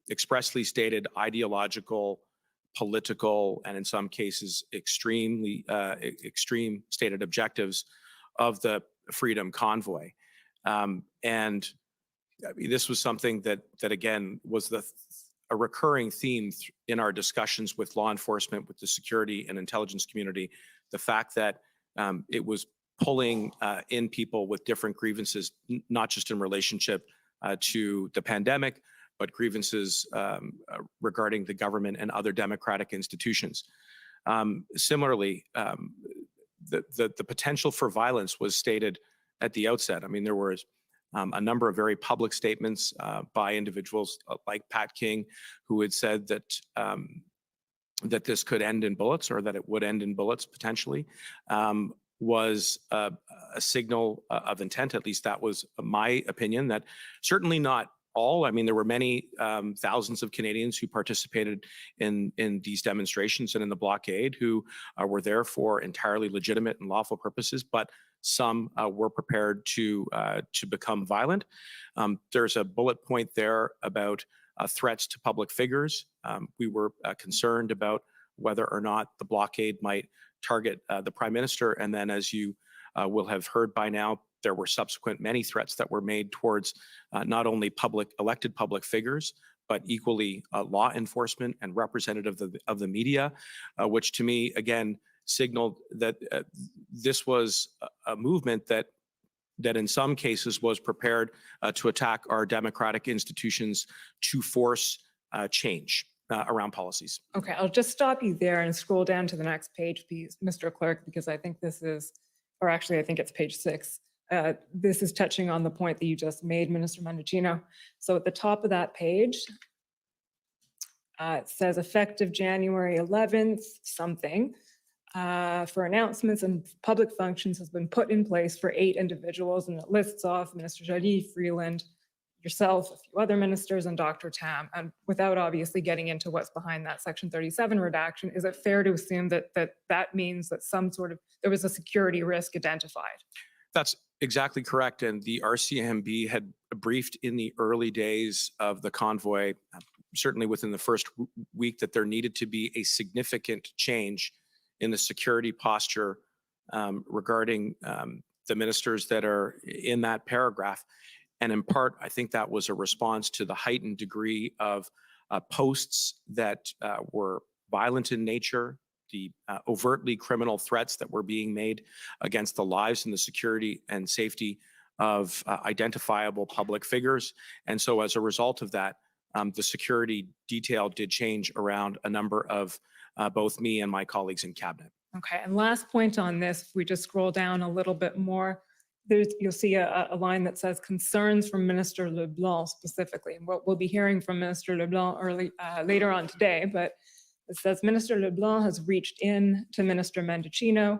expressly stated ideological, political, and in some cases extreme stated objectives of the Freedom Convoy. And I mean, this was something that again was a recurring theme in our discussions with law enforcement, with the security and intelligence community. The fact that it was pulling in people with different grievances, not just in relationship to the pandemic, but grievances regarding the government and other democratic institutions. Similarly, the potential for violence was stated at the outset. I mean, there was a number of very public statements by individuals like Pat King, who had said that that this could end in bullets, or that it would end in bullets potentially, was a signal of intent. At least that was my opinion. That certainly not all. I mean, there were many thousands of Canadians who participated in these demonstrations and in the blockade who were there for entirely legitimate and lawful purposes, but some were prepared to become violent. There's a bullet point there about threats to public figures. We were concerned about whether or not the blockade might target the Prime Minister. And then, as you will have heard by now, there were subsequent many threats that were made towards not only elected public figures, but equally law enforcement and representative of the media, which to me, again, signaled that this was a movement that in some cases was prepared to attack our democratic institutions to force change around policies. Okay, I'll just stop you there and scroll down to the next page, please, Mr. Clerk, because I think this is, or actually I think it's page 6. This is touching on the point that you just made, Minister Mendicino. So at the top of that page, it says effective January 11th, something, for announcements and public functions has been put in place for 8 individuals, and it lists off Minister Joly, Freeland, yourself, a few other ministers, and Dr. Tam. And without obviously getting into what's behind that Section 37 redaction, is it fair to assume that that means that there was a security risk identified? That's exactly correct. And the RCMP had briefed in the early days of the convoy, certainly within the first week, that there needed to be a significant change in the security posture regarding the ministers that are in that paragraph. And in part, I think that was a response to the heightened degree of posts that were violent in nature, the overtly criminal threats that were being made against the lives and the security and safety of identifiable public figures. And so as a result of that, the security detail did change around a number of both me and my colleagues in cabinet. Okay, and last point on this, if we just scroll down a little bit more, you'll see a line that says concerns from Minister LeBlanc specifically. And what we'll be hearing from Minister LeBlanc later on today, but it says Minister LeBlanc has reached in to Minister Mendicino,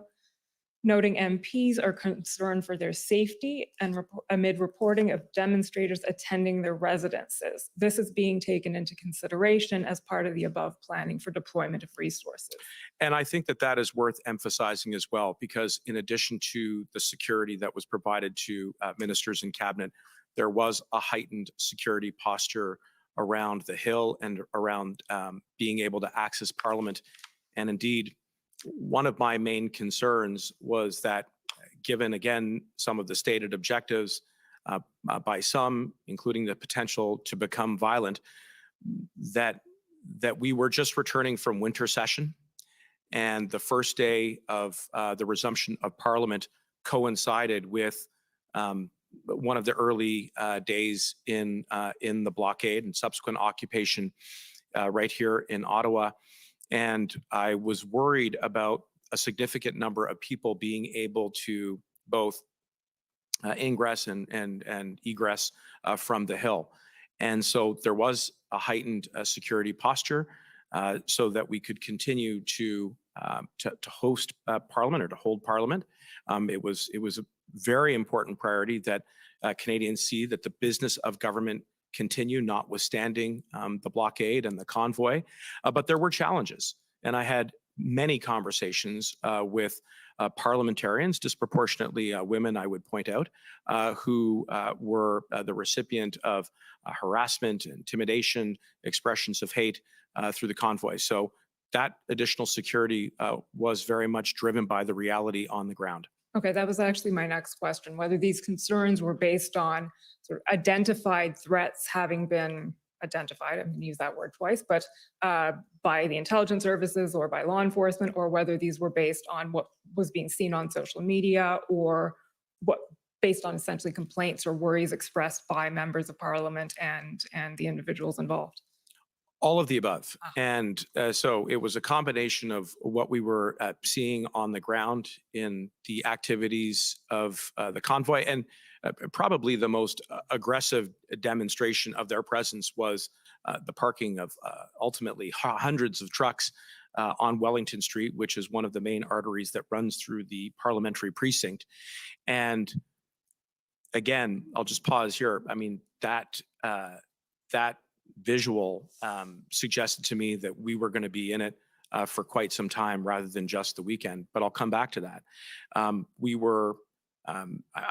noting MPs are concerned for their safety and amid reporting of demonstrators attending their residences. This is being taken into consideration as part of the above planning for deployment of resources. And I think that that is worth emphasizing as well, because in addition to the security that was provided to ministers in cabinet, there was a heightened security posture around the Hill and around being able to access Parliament. And indeed, one of my main concerns was that, given again some of the stated objectives by some, including the potential to become violent, that we were just returning from winter session, and the first day of the resumption of Parliament coincided with one of the early days in the blockade and subsequent occupation right here in Ottawa. And I was worried about a significant number of people being able to both ingress and egress from the Hill. And so there was a heightened security posture so that we could continue to host Parliament or to hold Parliament. It was a very important priority that Canadians see that the business of government continue, notwithstanding the blockade and the convoy. But there were challenges. And I had many conversations with parliamentarians, disproportionately women, I would point out, who were the recipient of harassment, intimidation, expressions of hate through the convoy. So that additional security was very much driven by the reality on the ground. Okay, that was actually my next question, whether these concerns were based on sort of identified threats having been identified, I'm going to use that word twice, but by the intelligence services or by law enforcement, or whether these were based on what was being seen on social media, or what based on essentially complaints or worries expressed by members of Parliament and the individuals involved. All of the above. And so it was a combination of what we were seeing on the ground in the activities of the convoy. And probably the most aggressive demonstration of their presence was the parking of ultimately hundreds of trucks on Wellington Street, which is one of the main arteries that runs through the parliamentary precinct. And again, I'll just pause here. I mean, that visual suggested to me that we were going to be in it for quite some time rather than just the weekend. But I'll come back to that. I'm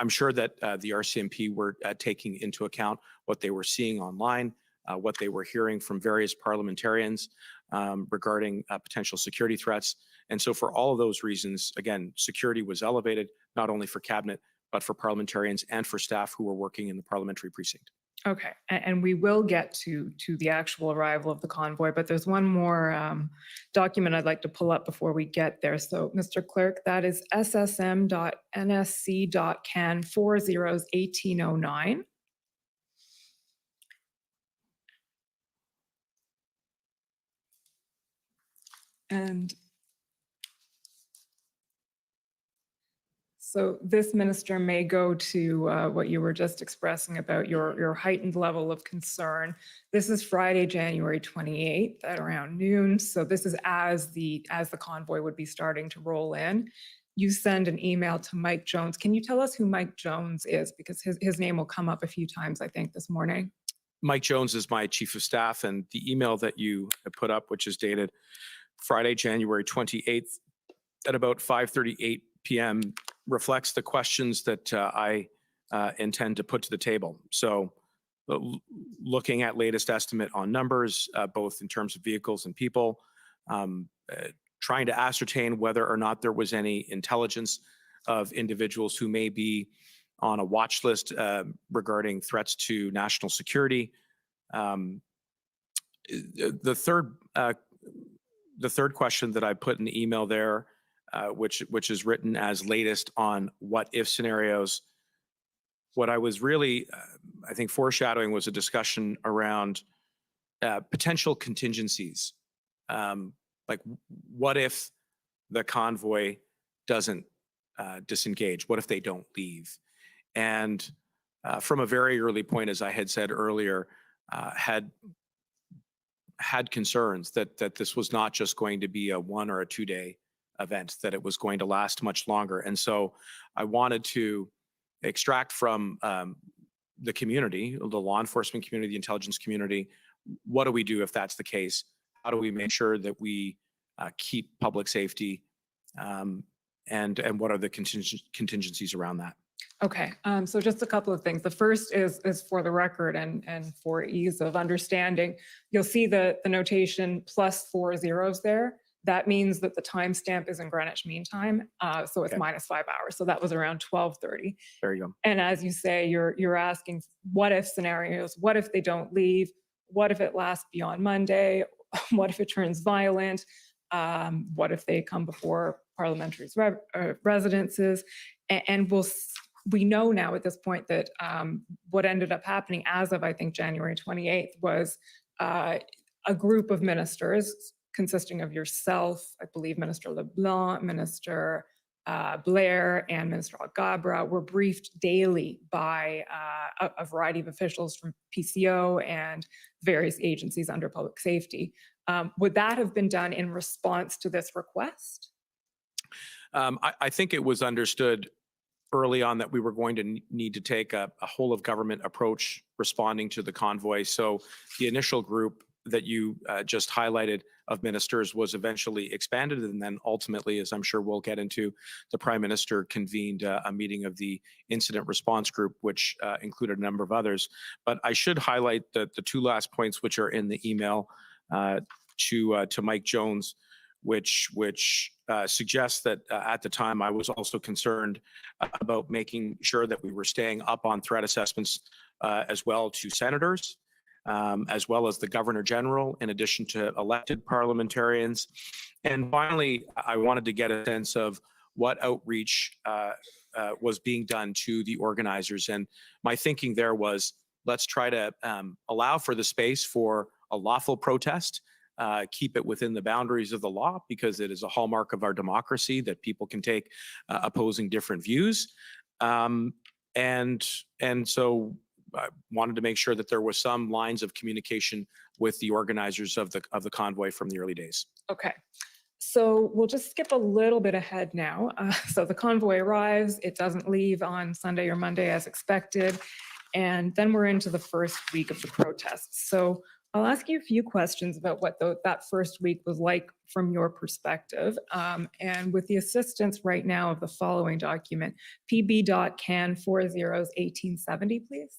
sure that the RCMP were taking into account what they were seeing online, what they were hearing from various parliamentarians regarding potential security threats. And so for all of those reasons, again, security was elevated, not only for cabinet, but for parliamentarians and for staff who were working in the parliamentary precinct. Okay, and we will get to the actual arrival of the convoy, but there's one more document I'd like to pull up before we get there. So, Mr. Clerk, that is ssm.nsc.can 401809. And so this minister may go to what you were just expressing about your heightened level of concern. This is Friday, January 28th at around noon. So this is as the convoy would be starting to roll in. You send an email to Mike Jones. Can you tell us who Mike Jones is? Because his name will come up a few times, I think, this morning. Mike Jones is my chief of staff, and the email that you put up, which is dated Friday, January 28th at about 5:38 p.m., reflects the questions that I intend to put to the table. So looking at latest estimate on numbers, both in terms of vehicles and people, trying to ascertain whether or not there was any intelligence of individuals who may be on a watch list regarding threats to national security. The the third question that I put in the email there, which is written as latest on what if scenarios. What I was really, I think, foreshadowing was a discussion around potential contingencies. Like, what if the convoy doesn't disengage? What if they don't leave? And from a very early point, as I had said earlier, had concerns that this was not just going to be a 1 or a 2 day event, that it was going to last much longer. And so I wanted to extract from the community, the law enforcement community, the intelligence community, what do we do if that's the case? How do we make sure that we keep public safety, and what are the contingencies around that? Okay, so just a couple of things. The first is for the record and for ease of understanding. You'll see the notation +4 zeros there. That means that the timestamp is in Greenwich Mean Time, so it's Okay. -5 hours. So that was around 12:30. There you go. And as you say, you're asking what if scenarios. What if they don't leave? What if it lasts beyond Monday? What if it turns violent? What if they come before parliamentary residences? And we know now at this point that what ended up happening as of, I think, January 28th was a group of ministers consisting of yourself, I believe Minister LeBlanc, Minister Blair, and Minister Algabra were briefed daily by a variety of officials from PCO and various agencies under public safety. Would that have been done in response to this request? I think it was understood early on that we were going to need to take a whole of government approach responding to the convoy. So the initial group that you just highlighted of ministers was eventually expanded, and then ultimately, as I'm sure we'll get into, the Prime Minister convened a meeting of the incident response group, which included a number of others. But I should highlight the two last points which are in the email to Mike Jones, which suggests that at the time I was also concerned about making sure that we were staying up on threat assessments as well to senators, as well as the Governor General, in addition to elected parliamentarians. And finally, I wanted to get a sense of what outreach was being done to the organizers. And my thinking there was, let's try to allow for the space for a lawful protest, keep it within the boundaries of the law, because it is a hallmark of our democracy that people can take opposing different views. And so I wanted to make sure that there was some lines of communication with the organizers of the convoy from the early days. Okay, so we'll just skip a little bit ahead now. So the convoy arrives, it doesn't leave on Sunday or Monday as expected, and then we're into the first week of the protests. So I'll ask you a few questions about what that first week was like from your perspective, and with the assistance right now of the following document, PB.Can 401870, please.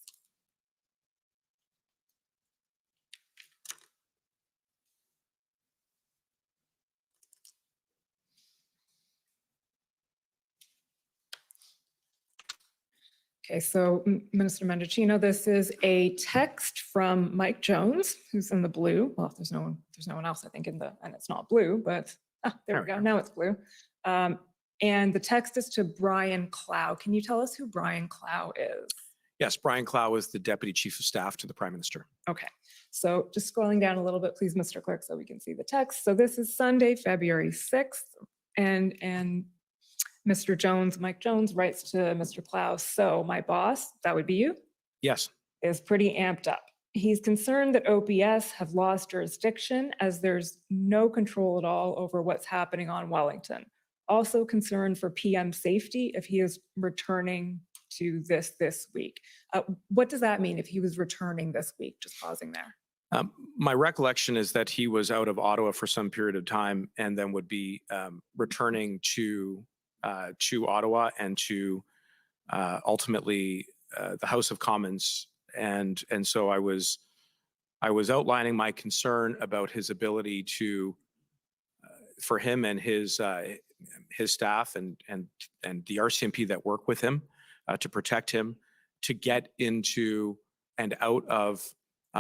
Okay, so Minister Mendicino, this is a text from Mike Jones, who's in the blue. Well, there's no one else, I think, and it's not blue, but there we go. Now it's blue. And the text is to Brian Clow. Can you tell us who Brian Clow is? Yes, Brian Clow is the Deputy Chief of Staff to the Prime Minister. Okay, so just scrolling down a little bit, please, Mr. Clerk, so we can see the text. So this is Sunday, February 6th, and Mr. Jones, Mike Jones, writes to Mr. Clow, so my boss, that would be you, Yes. is pretty amped up. He's concerned that OPS have lost jurisdiction as there's no control at all over what's happening on Wellington. Also concerned for PM safety if he is returning to this week. What does that mean if he was returning this week? Just pausing there. My recollection is that he was out of Ottawa for some period of time and then would be returning to Ottawa and to ultimately the House of Commons, and so I was outlining my concern about his ability to, for him and his staff and the RCMP that work with him to protect him, to get into and out of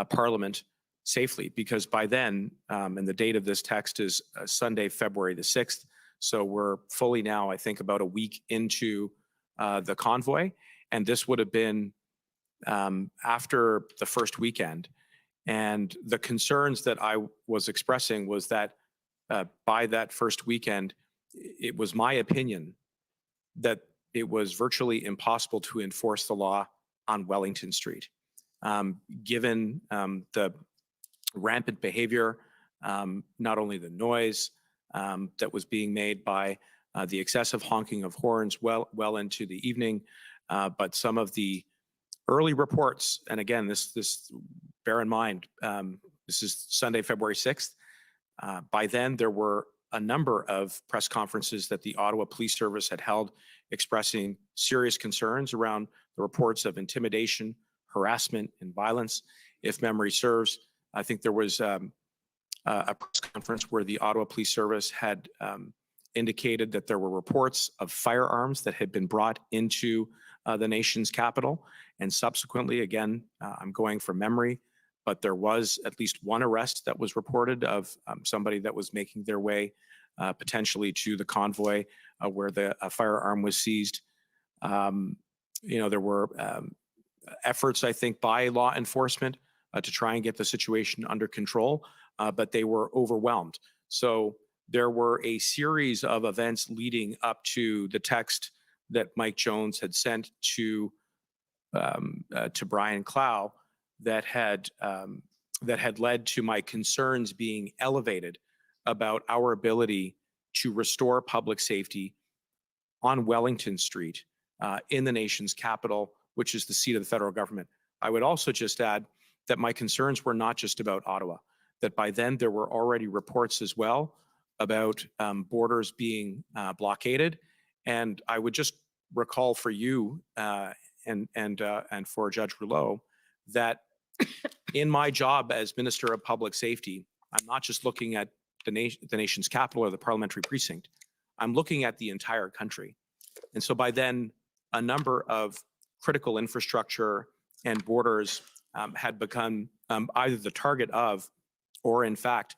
Parliament safely, because by then, and the date of this text is Sunday, February the 6th. So we're fully now, I think, about a week into the convoy. And this would have been after the first weekend. And the concerns that I was expressing was that by that first weekend, it was my opinion that it was virtually impossible to enforce the law on Wellington Street, given the rampant behavior, not only the noise that was being made by the excessive honking of horns well into the evening, but some of the early reports, and again, this bear in mind, this is Sunday, February 6th. By then, there were a number of press conferences that the Ottawa Police Service had held expressing serious concerns around the reports of intimidation, harassment, and violence. If memory serves, I think there was a press conference where the Ottawa Police Service had indicated that there were reports of firearms that had been brought into the nation's capital. And subsequently, again, I'm going from memory, but there was at least one arrest that was reported of somebody that was making their way potentially to the convoy where the firearm was seized. There were efforts, I think, by law enforcement to try and get the situation under control, but they were overwhelmed. So there were a series of events leading up to the text that Mike Jones had sent to Brian Clow that had led to my concerns being elevated about our ability to restore public safety on Wellington Street in the nation's capital, which is the seat of the federal government. I would also just add that my concerns were not just about Ottawa, that by then there were already reports as well about borders being blockaded. And I would just recall for you and for Judge Rouleau that in my job as Minister of Public Safety, I'm not just looking at the nation's capital or the parliamentary precinct. I'm looking at the entire country. And so by then, a number of critical infrastructure and borders had become either the target of, or in fact,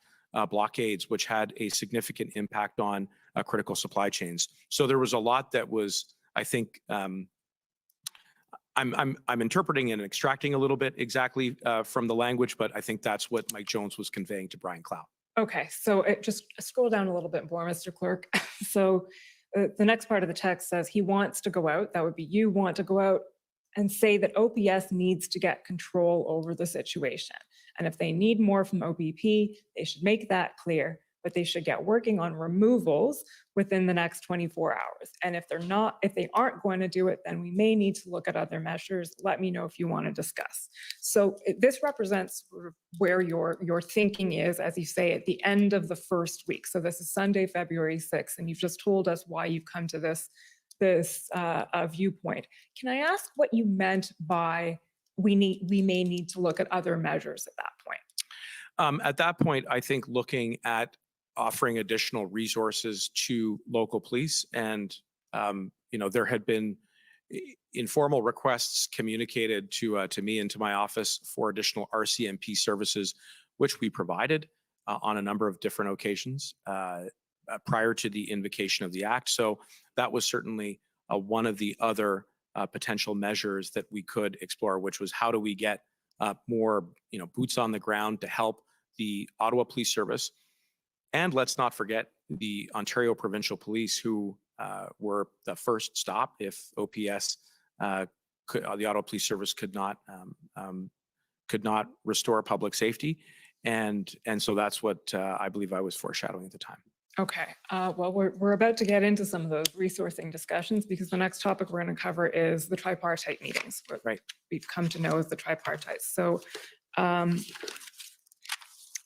blockades, which had a significant impact on critical supply chains. So there was a lot that was, I think, I'm interpreting and extracting a little bit exactly from the language, but I think that's what Mike Jones was conveying to Brian Clow. Okay, so just scroll down a little bit more, Mr. Clerk. So the next part of the text says he wants to go out, that would be you want to go out and say that OPS needs to get control over the situation. And if they need more from OPP, they should make that clear, but they should get working on removals within the next 24 hours. And if they aren't going to do it, then we may need to look at other measures. Let me know if you want to discuss. So this represents where your thinking is, as you say, at the end of the first week. So this is Sunday, February 6th, and you've just told us why you've come to this viewpoint. Can I ask what you meant by we may need to look at other measures at that point? At that point, I think looking at offering additional resources to local police, and there had been informal requests communicated to me and to my office for additional RCMP services, which we provided on a number of different occasions prior to the invocation of the act. So that was certainly one of the other potential measures that we could explore, which was how do we get more boots on the ground to help the Ottawa Police Service. And let's not forget the Ontario Provincial Police, who were the first stop if OPS, the Ottawa Police Service could not restore public safety, and so that's what I believe I was foreshadowing at the time. Okay, well, we're about to get into some of those resourcing discussions because the next topic we're going to cover is the tripartite meetings, what we've come to know as the tripartite. So,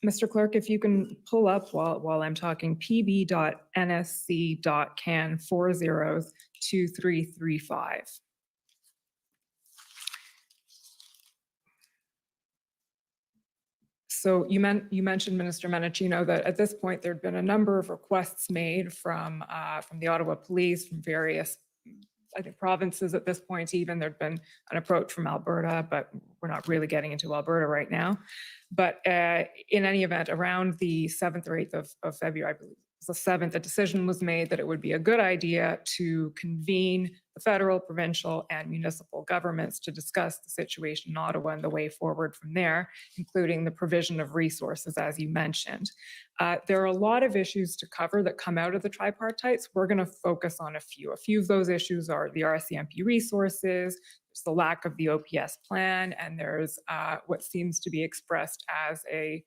Mr. Clerk, if you can pull up while I'm talking pb.nsc.can 402335. So you mentioned, Minister Mendicino, that at this point there'd been a number of requests made from the Ottawa Police, from various I think, provinces at this point even. There'd been an approach from Alberta, but we're not really getting into Alberta right now. But in any event, around the 7th or 8th of February, I believe it was the 7th, a decision was made that it would be a good idea to convene the federal, provincial, and municipal governments to discuss the situation in Ottawa and the way forward from there, including the provision of resources, as you mentioned. There are a lot of issues to cover that come out of the tripartites. We're going to focus on a few. A few of those issues are the RCMP resources, there's the lack of the OPS plan, and there's what seems to be expressed as a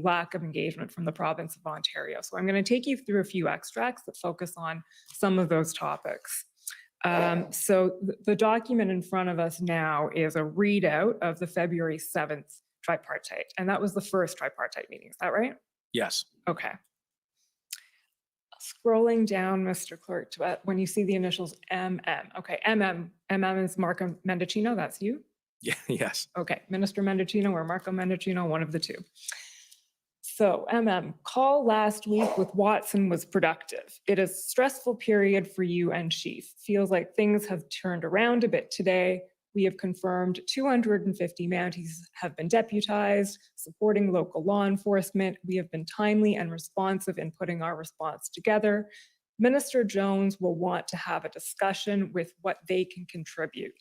lack of engagement from the province of Ontario. So I'm going to take you through a few extracts that focus on some of those topics. So the document in front of us now is a readout of the February 7th tripartite, and that was the first tripartite meeting. Is that right? Yes. Okay. Scrolling down, Mr. Clerk, to when you see the initials MM. Okay, MM is Marco Mendicino. That's you? Yeah. Yes. Okay, Minister Mendicino or Marco Mendicino, one of the two. So, call last week with Watson was productive. It is a stressful period for you and Chief. Feels like things have turned around a bit today. We have confirmed 250 Mounties have been deputized, supporting local law enforcement. We have been timely and responsive in putting our response together. Minister Jones will want to have a discussion with what they can contribute.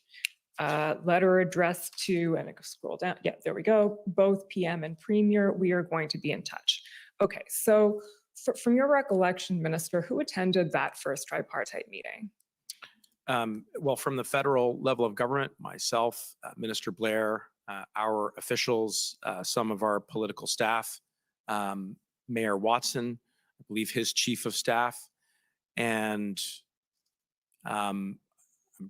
Letter addressed to, and I can scroll down, yeah, there we go, both PM and Premier, we are going to be in touch. Okay, so from your recollection, Minister, who attended that first tripartite meeting? Well, from the federal level of government, myself, Minister Blair, our officials, some of our political staff, Mayor Watson, I believe his chief of staff, and I'm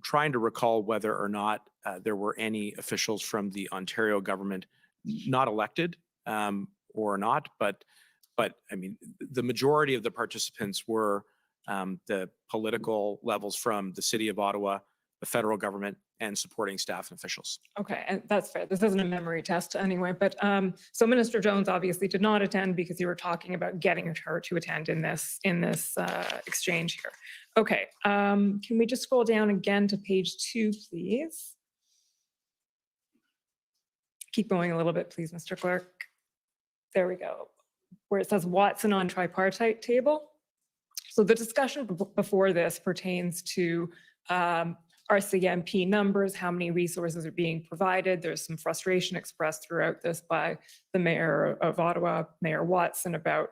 trying to recall whether or not there were any officials from the Ontario government not elected or not, but I mean, the majority of the participants were the political levels from the city of Ottawa, the federal government, and supporting staff and officials. Okay, and that's fair. This isn't a memory test anyway, but so Minister Jones obviously did not attend because you were talking about getting her to attend in this exchange here. Okay, can we just scroll down again to page 2, please? Keep going a little bit, please, Mr. Clerk. There we go, where it says Watson on tripartite table. So the discussion before this pertains to RCMP numbers, how many resources are being provided. There's some frustration expressed throughout this by the Mayor of Ottawa, Mayor Watson, about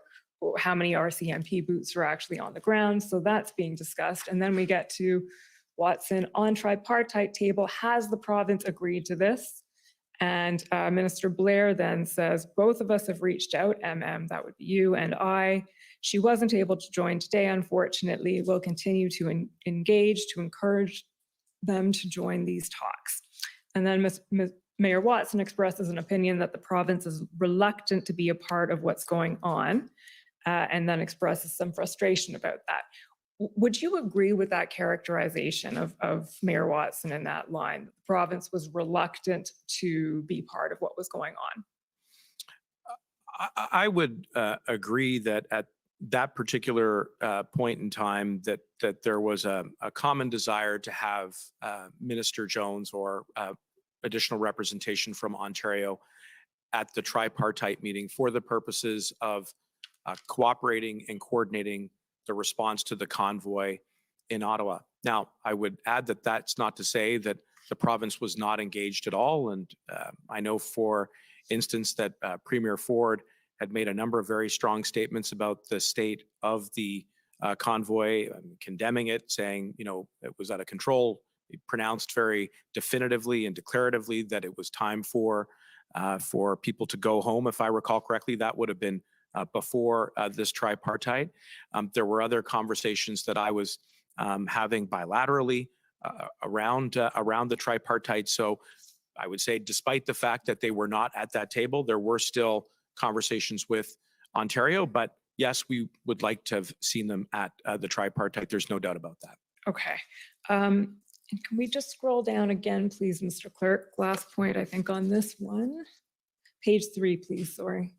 how many RCMP boots are actually on the ground. So that's being discussed. And then we get to Watson on tripartite table. Has the province agreed to this? And Minister Blair then says, both of us have reached out, that would be you and I. She wasn't able to join today, unfortunately. We'll continue to engage, to encourage them to join these talks. And then Mayor Watson expresses an opinion that the province is reluctant to be a part of what's going on, and then expresses some frustration about that. Would you agree with that characterization of Mayor Watson in that line? The province was reluctant to be part of what was going on. I would agree that at that particular point in time that there was a common desire to have Minister Jones or additional representation from Ontario at the tripartite meeting for the purposes of cooperating and coordinating the response to the convoy in Ottawa. Now, I would add that that's not to say that the province was not engaged at all. And I know, for instance, that Premier Ford had made a number of very strong statements about the state of the convoy, condemning it, saying, you know, it was out of control. He pronounced very definitively and declaratively that it was time for people to go home. If I recall correctly, that would have been before this tripartite. There were other conversations that I was having bilaterally around the tripartite. So I would say, despite the fact that they were not at that table, there were still conversations with Ontario. But yes, we would like to have seen them at the tripartite. There's no doubt about that. Okay. And can we just scroll down again, please, Mr. Clerk? Last point, I think, on this one. Page 3, please, sorry.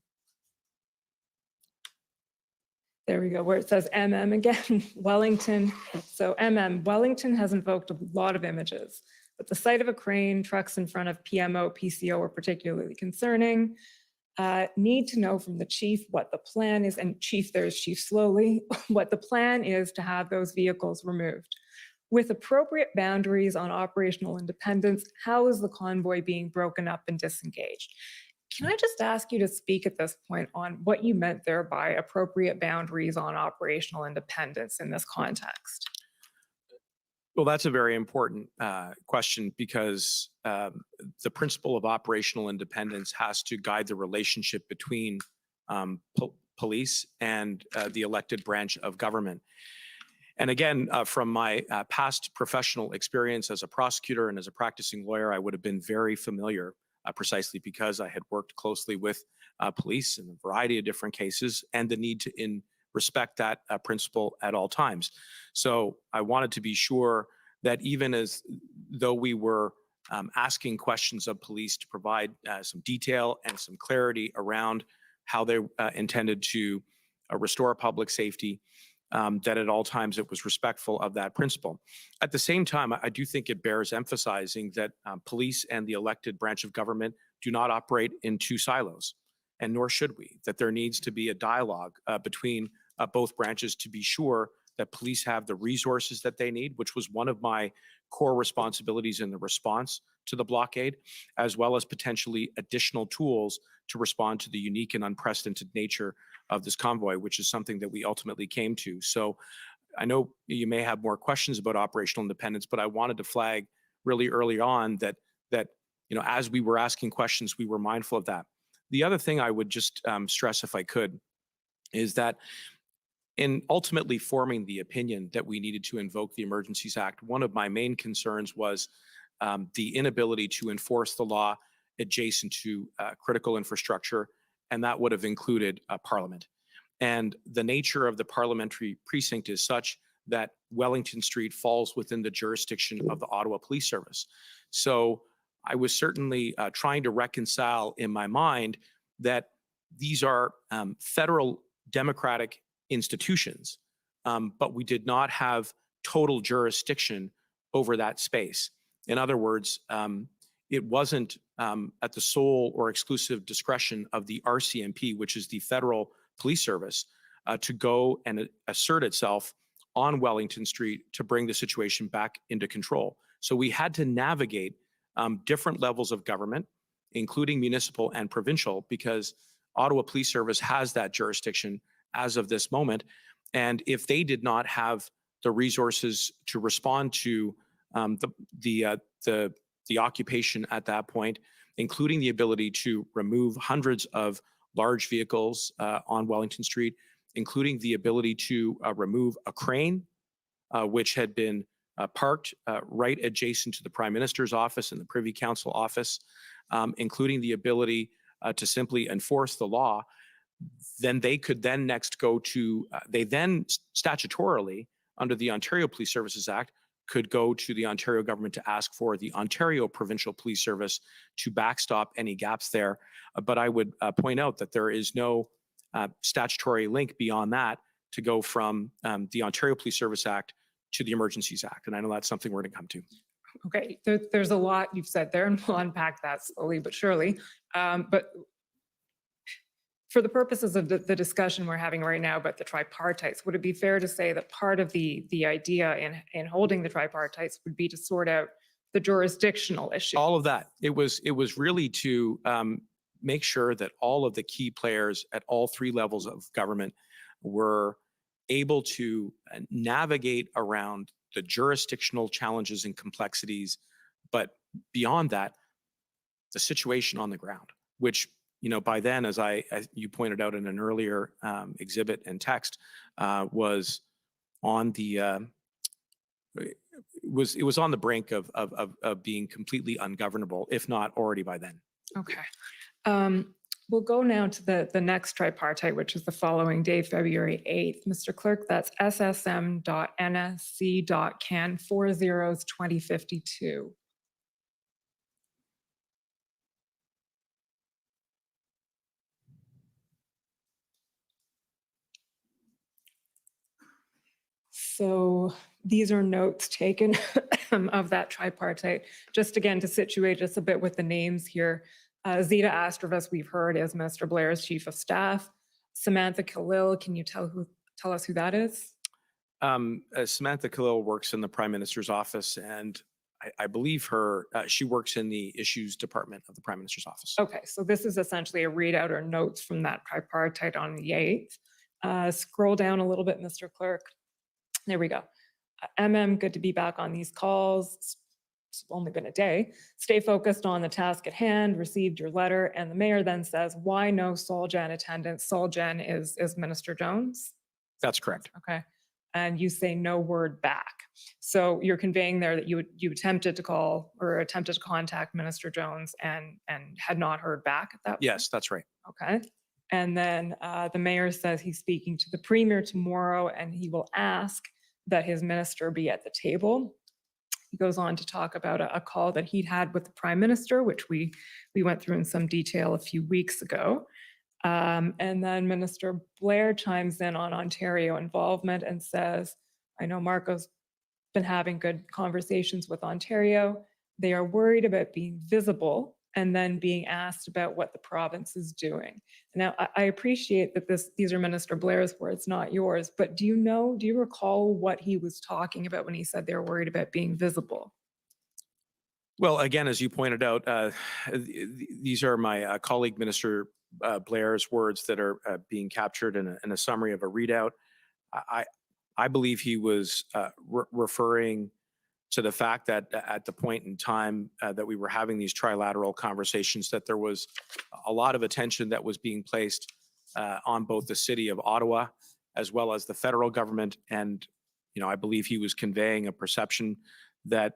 There we go, where it says MM again, Wellington. So Wellington has invoked a lot of images, but the sight of a crane, trucks in front of PMO, PCO are particularly concerning. Need to know from the chief what the plan is, and chief, there's Chief Slowly, what the plan is to have those vehicles removed. With appropriate boundaries on operational independence, how is the convoy being broken up and disengaged? Can I just ask you to speak at this point on what you meant there by appropriate boundaries on operational independence in this context? Well, that's a very important question because the principle of operational independence has to guide the relationship between police and the elected branch of government. And again, from my past professional experience as a prosecutor and as a practicing lawyer, I would have been very familiar precisely because I had worked closely with police in a variety of different cases and the need to respect that principle at all times. So I wanted to be sure that even as though we were asking questions of police to provide some detail and some clarity around how they intended to restore public safety, that at all times it was respectful of that principle. At the same time, I do think it bears emphasizing that police and the elected branch of government do not operate in two silos, and nor should we, that there needs to be a dialogue between both branches to be sure that police have the resources that they need, which was one of my core responsibilities in the response to the blockade, as well as potentially additional tools to respond to the unique and unprecedented nature of this convoy, which is something that we ultimately came to. So I know you may have more questions about operational independence, but I wanted to flag really early on that as we were asking questions, we were mindful of that. The other thing I would just stress, if I could, is that in ultimately forming the opinion that we needed to invoke the Emergencies Act, one of my main concerns was the inability to enforce the law adjacent to critical infrastructure, and that would have included Parliament. And the nature of the parliamentary precinct is such that Wellington Street falls within the jurisdiction of the Ottawa Police Service. So I was certainly trying to reconcile in my mind that these are federal democratic institutions, but we did not have total jurisdiction over that space. In other words, it wasn't at the sole or exclusive discretion of the RCMP, which is the federal police service, to go and assert itself on Wellington Street to bring the situation back into control. So we had to navigate different levels of government, including municipal and provincial, because Ottawa Police Service has that jurisdiction as of this moment. And if they did not have the resources to respond to the occupation at that point, including the ability to remove hundreds of large vehicles on Wellington Street, including the ability to remove a crane, which had been parked right adjacent to the Prime Minister's office and the Privy Council office, including the ability to simply enforce the law. Then they could then next go to, they then statutorily, under the Ontario Police Services Act, could go to the Ontario government to ask for the Ontario Provincial Police Service to backstop any gaps there. But I would point out that there is no statutory link beyond that to go from the Ontario Police Service Act to the Emergencies Act. And I know that's something we're going to come to. Okay, there's a lot you've said there, and we'll unpack that slowly but surely. But for the purposes of the discussion we're having right now about the tripartites, would it be fair to say that part of the idea in holding the tripartites would be to sort out the jurisdictional issue? All of that. It was really to make sure that all of the key players at all three levels of government were able to navigate around the jurisdictional challenges and complexities, but beyond that, the situation on the ground, which, you know, by then, as you pointed out in an earlier exhibit and text, was on the it was on the brink of being completely ungovernable, if not already by then. Okay. We'll go now to the next tripartite, which is the following day, February 8th. Mr. Clerk, that's ssm.nsc.can 402052. So these are notes taken of that tripartite. Just again, to situate us a bit with the names here. Zita Astrovas, we've heard, is Minister Blair's chief of staff. Samantha Khalil, can you tell us who that is? Samantha Khalil works in the Prime Minister's office, and I believe she works in the issues department of the Prime Minister's office. Okay, so this is essentially a readout or notes from that tripartite on the 8th. Scroll down a little bit, Mr. Clerk. There we go. Good to be back on these calls. It's only been a day. Stay focused on the task at hand, received your letter, and the mayor then says, why no Solgen attendance? Solgen is Minister Jones? That's correct. Okay. And you say no word back. So you're conveying there that you attempted to call or attempted to contact Minister Jones and had not heard back at that point? Yes, that's right. Okay. And then the mayor says he's speaking to the premier tomorrow and he will ask that his minister be at the table. He goes on to talk about a call that he'd had with the prime minister, which we went through in some detail a few weeks ago. And then Minister Blair chimes in on Ontario involvement and says, I know Marco's been having good conversations with Ontario. They are worried about being visible and then being asked about what the province is doing. Now, I appreciate that these are Minister Blair's words, not yours, but do you recall what he was talking about when he said they're worried about being visible? Well, again, as you pointed out, these are my colleague Minister Blair's words that are being captured in a summary of a readout. I believe he was referring to the fact that at the point in time that we were having these trilateral conversations, that there was a lot of attention that was being placed on both the city of Ottawa as well as the federal government. And, I believe he was conveying a perception that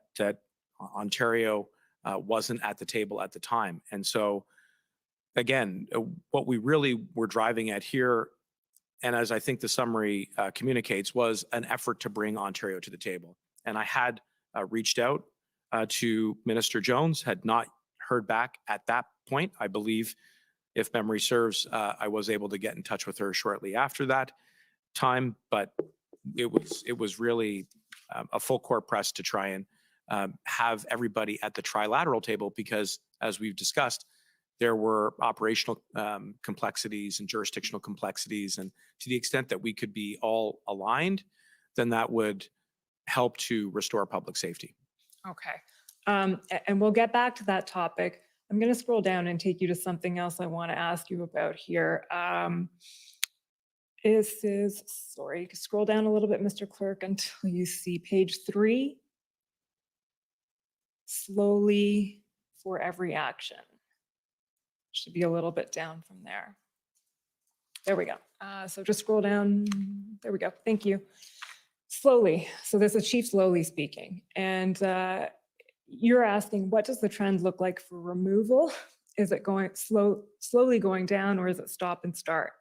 Ontario wasn't at the table at the time. And so, again, what we really were driving at here, and as I think the summary communicates, was an effort to bring Ontario to the table. And I had reached out to Minister Jones, had not heard back at that point. I believe, if memory serves, I was able to get in touch with her shortly after that time, but it was really a full court press to try and have everybody at the trilateral table, because as we've discussed, there were operational complexities and jurisdictional complexities, and to the extent that we could be all aligned, then that would help to restore public safety. Okay. And we'll get back to that topic. I'm going to scroll down and take you to something else I want to ask you about here. Sorry, scroll down a little bit, Mr. Clerk, until you see page 3. Slowly for every action. Should be a little bit down from there. There we go. So just scroll down. There we go. Thank you. Slowly. So this is Chief Slowly speaking. And you're asking, what does the trend look like for removal? Is it going slowly going down, or is it stop and start?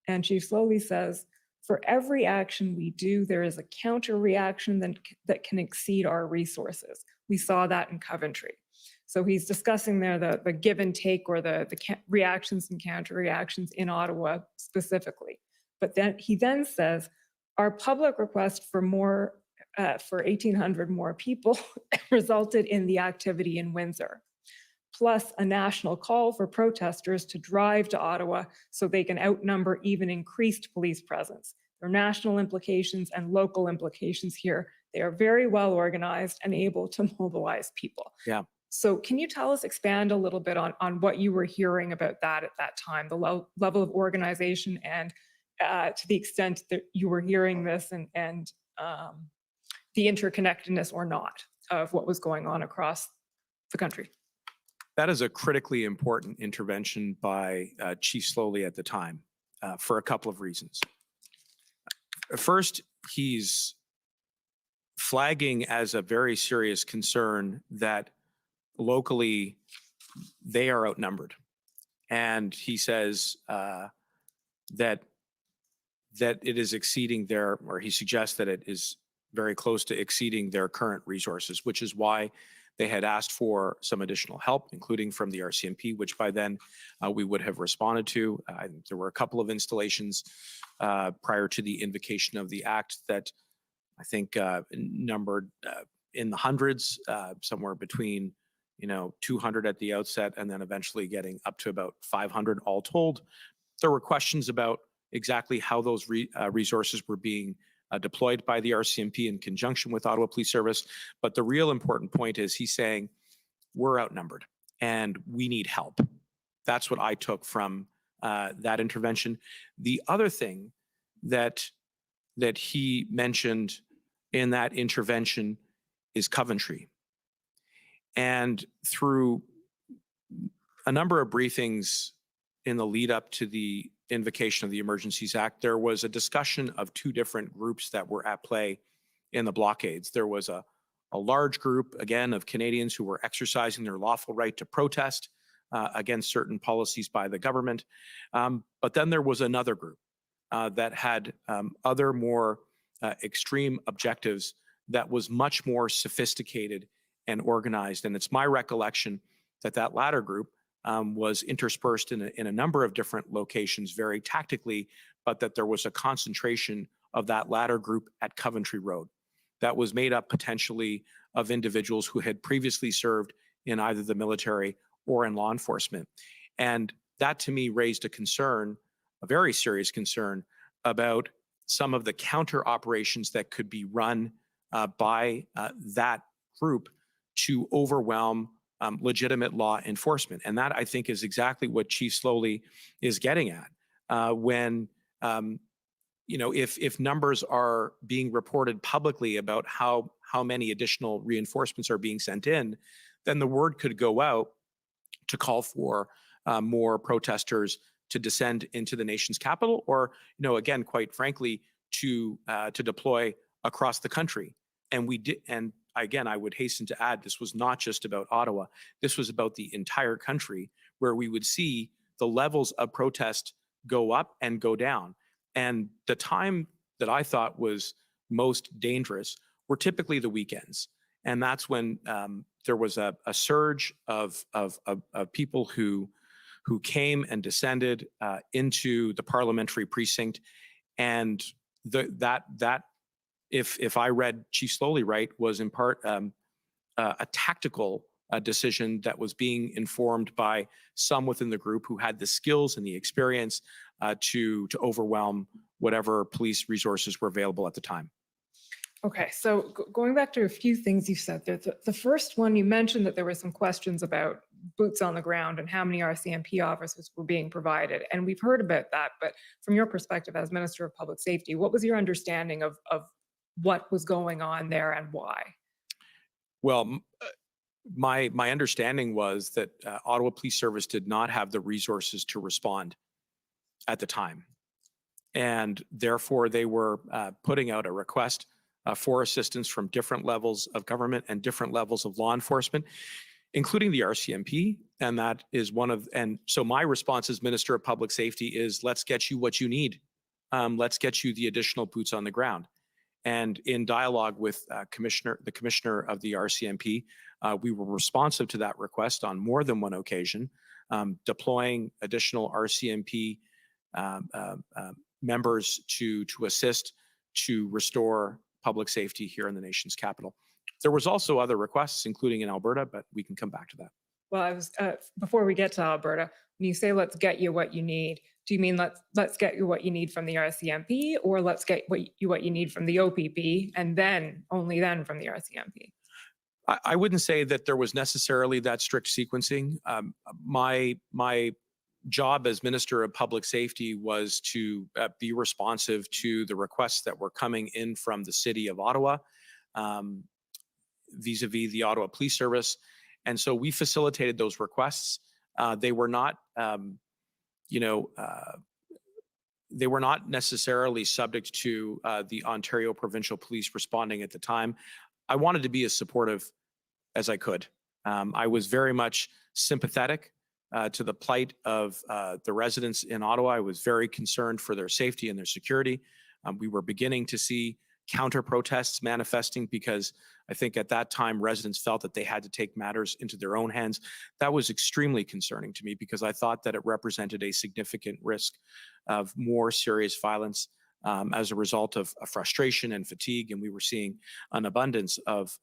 And Chief Slowly says, for every action we do, there is a counter reaction that can exceed our resources. We saw that in Coventry. So he's discussing there the give and take, or the reactions and counter reactions in Ottawa specifically. But then he then says, our public request for 1,800 more people resulted in the activity in Windsor, plus a national call for protesters to drive to Ottawa so they can outnumber even increased police presence. There are national implications and local implications here. They are very well organized and able to mobilize people. Yeah. So can you expand a little bit on what you were hearing about that at that time, the level of organization, and to the extent that you were hearing this, and the interconnectedness or not of what was going on across the country? That is a critically important intervention by Chief Slowly at the time for a couple of reasons. First, he's flagging as a very serious concern that locally they are outnumbered. And he says that it is exceeding or he suggests that it is very close to exceeding their current resources, which is why they had asked for some additional help, including from the RCMP, which by then we would have responded to. There were a couple of installations prior to the invocation of the act that I think numbered in the hundreds, somewhere between 200 at the outset, and then eventually getting up to about 500 all told. There were questions about exactly how those resources were being deployed by the RCMP in conjunction with Ottawa Police Service. But the real important point is he's saying we're outnumbered and we need help. That's what I took from that intervention. The other thing that he mentioned in that intervention is Coventry. And through a number of briefings in the lead up to the invocation of the Emergencies Act, there was a discussion of two different groups that were at play in the blockades. There was a large group, again, of Canadians who were exercising their lawful right to protest against certain policies by the government. But then there was another group that had other more extreme objectives that was much more sophisticated and organized. And it's my recollection that that latter group was interspersed in a number of different locations very tactically, but that there was a concentration of that latter group at Coventry Road that was made up potentially of individuals who had previously served in either the military or in law enforcement. And that to me raised a concern, a very serious concern, about some of the counter operations that could be run by that group to overwhelm legitimate law enforcement. And that, I think, is exactly what Chief Slowly is getting at. When, if numbers are being reported publicly about how many additional reinforcements are being sent in, then the word could go out to call for more protesters to descend into the nation's capital, or, again, quite frankly, to deploy across the country. And we did, and again, I would hasten to add, this was not just about Ottawa. This was about the entire country, where we would see the levels of protest go up and go down. And the time that I thought was most dangerous were typically the weekends. And that's when there was a surge of people who came and descended into the parliamentary precinct. And that if I read Chief Slowly right, was in part a tactical decision that was being informed by some within the group who had the skills and the experience to overwhelm whatever police resources were available at the time. Okay, so going back to a few things you said there, the first one, you mentioned that there were some questions about boots on the ground and how many RCMP officers were being provided. And we've heard about that, but from your perspective as Minister of Public Safety, what was your understanding of what was going on there and why? Well, my understanding was that Ottawa Police Service did not have the resources to respond at the time. And therefore, they were putting out a request for assistance from different levels of government and different levels of law enforcement, including the RCMP. And that is and so my response as Minister of Public Safety is, let's get you what you need. Let's get you the additional boots on the ground. And in dialogue with the commissioner of the RCMP, we were responsive to that request on more than one occasion, deploying additional RCMP members to assist to restore public safety here in the nation's capital. There was also other requests, including in Alberta, but we can come back to that. Well, I was before we get to Alberta, when you say let's get you what you need, do you mean let's get you what you need from the RCMP, or let's get what you need from the OPP and then only then from the RCMP? I wouldn't say that there was necessarily that strict sequencing. My job as Minister of Public Safety was to be responsive to the requests that were coming in from the City of Ottawa, vis-a-vis the Ottawa Police Service. And so we facilitated those requests. They were not, they were not necessarily subject to the Ontario Provincial Police responding at the time. I wanted to be as supportive as I could. I was very much sympathetic to the plight of the residents in Ottawa. I was very concerned for their safety and their security. We were beginning to see counter protests manifesting because I think at that time residents felt that they had to take matters into their own hands. That was extremely concerning to me because I thought that it represented a significant risk of more serious violence as a result of frustration and fatigue. And we were seeing an abundance of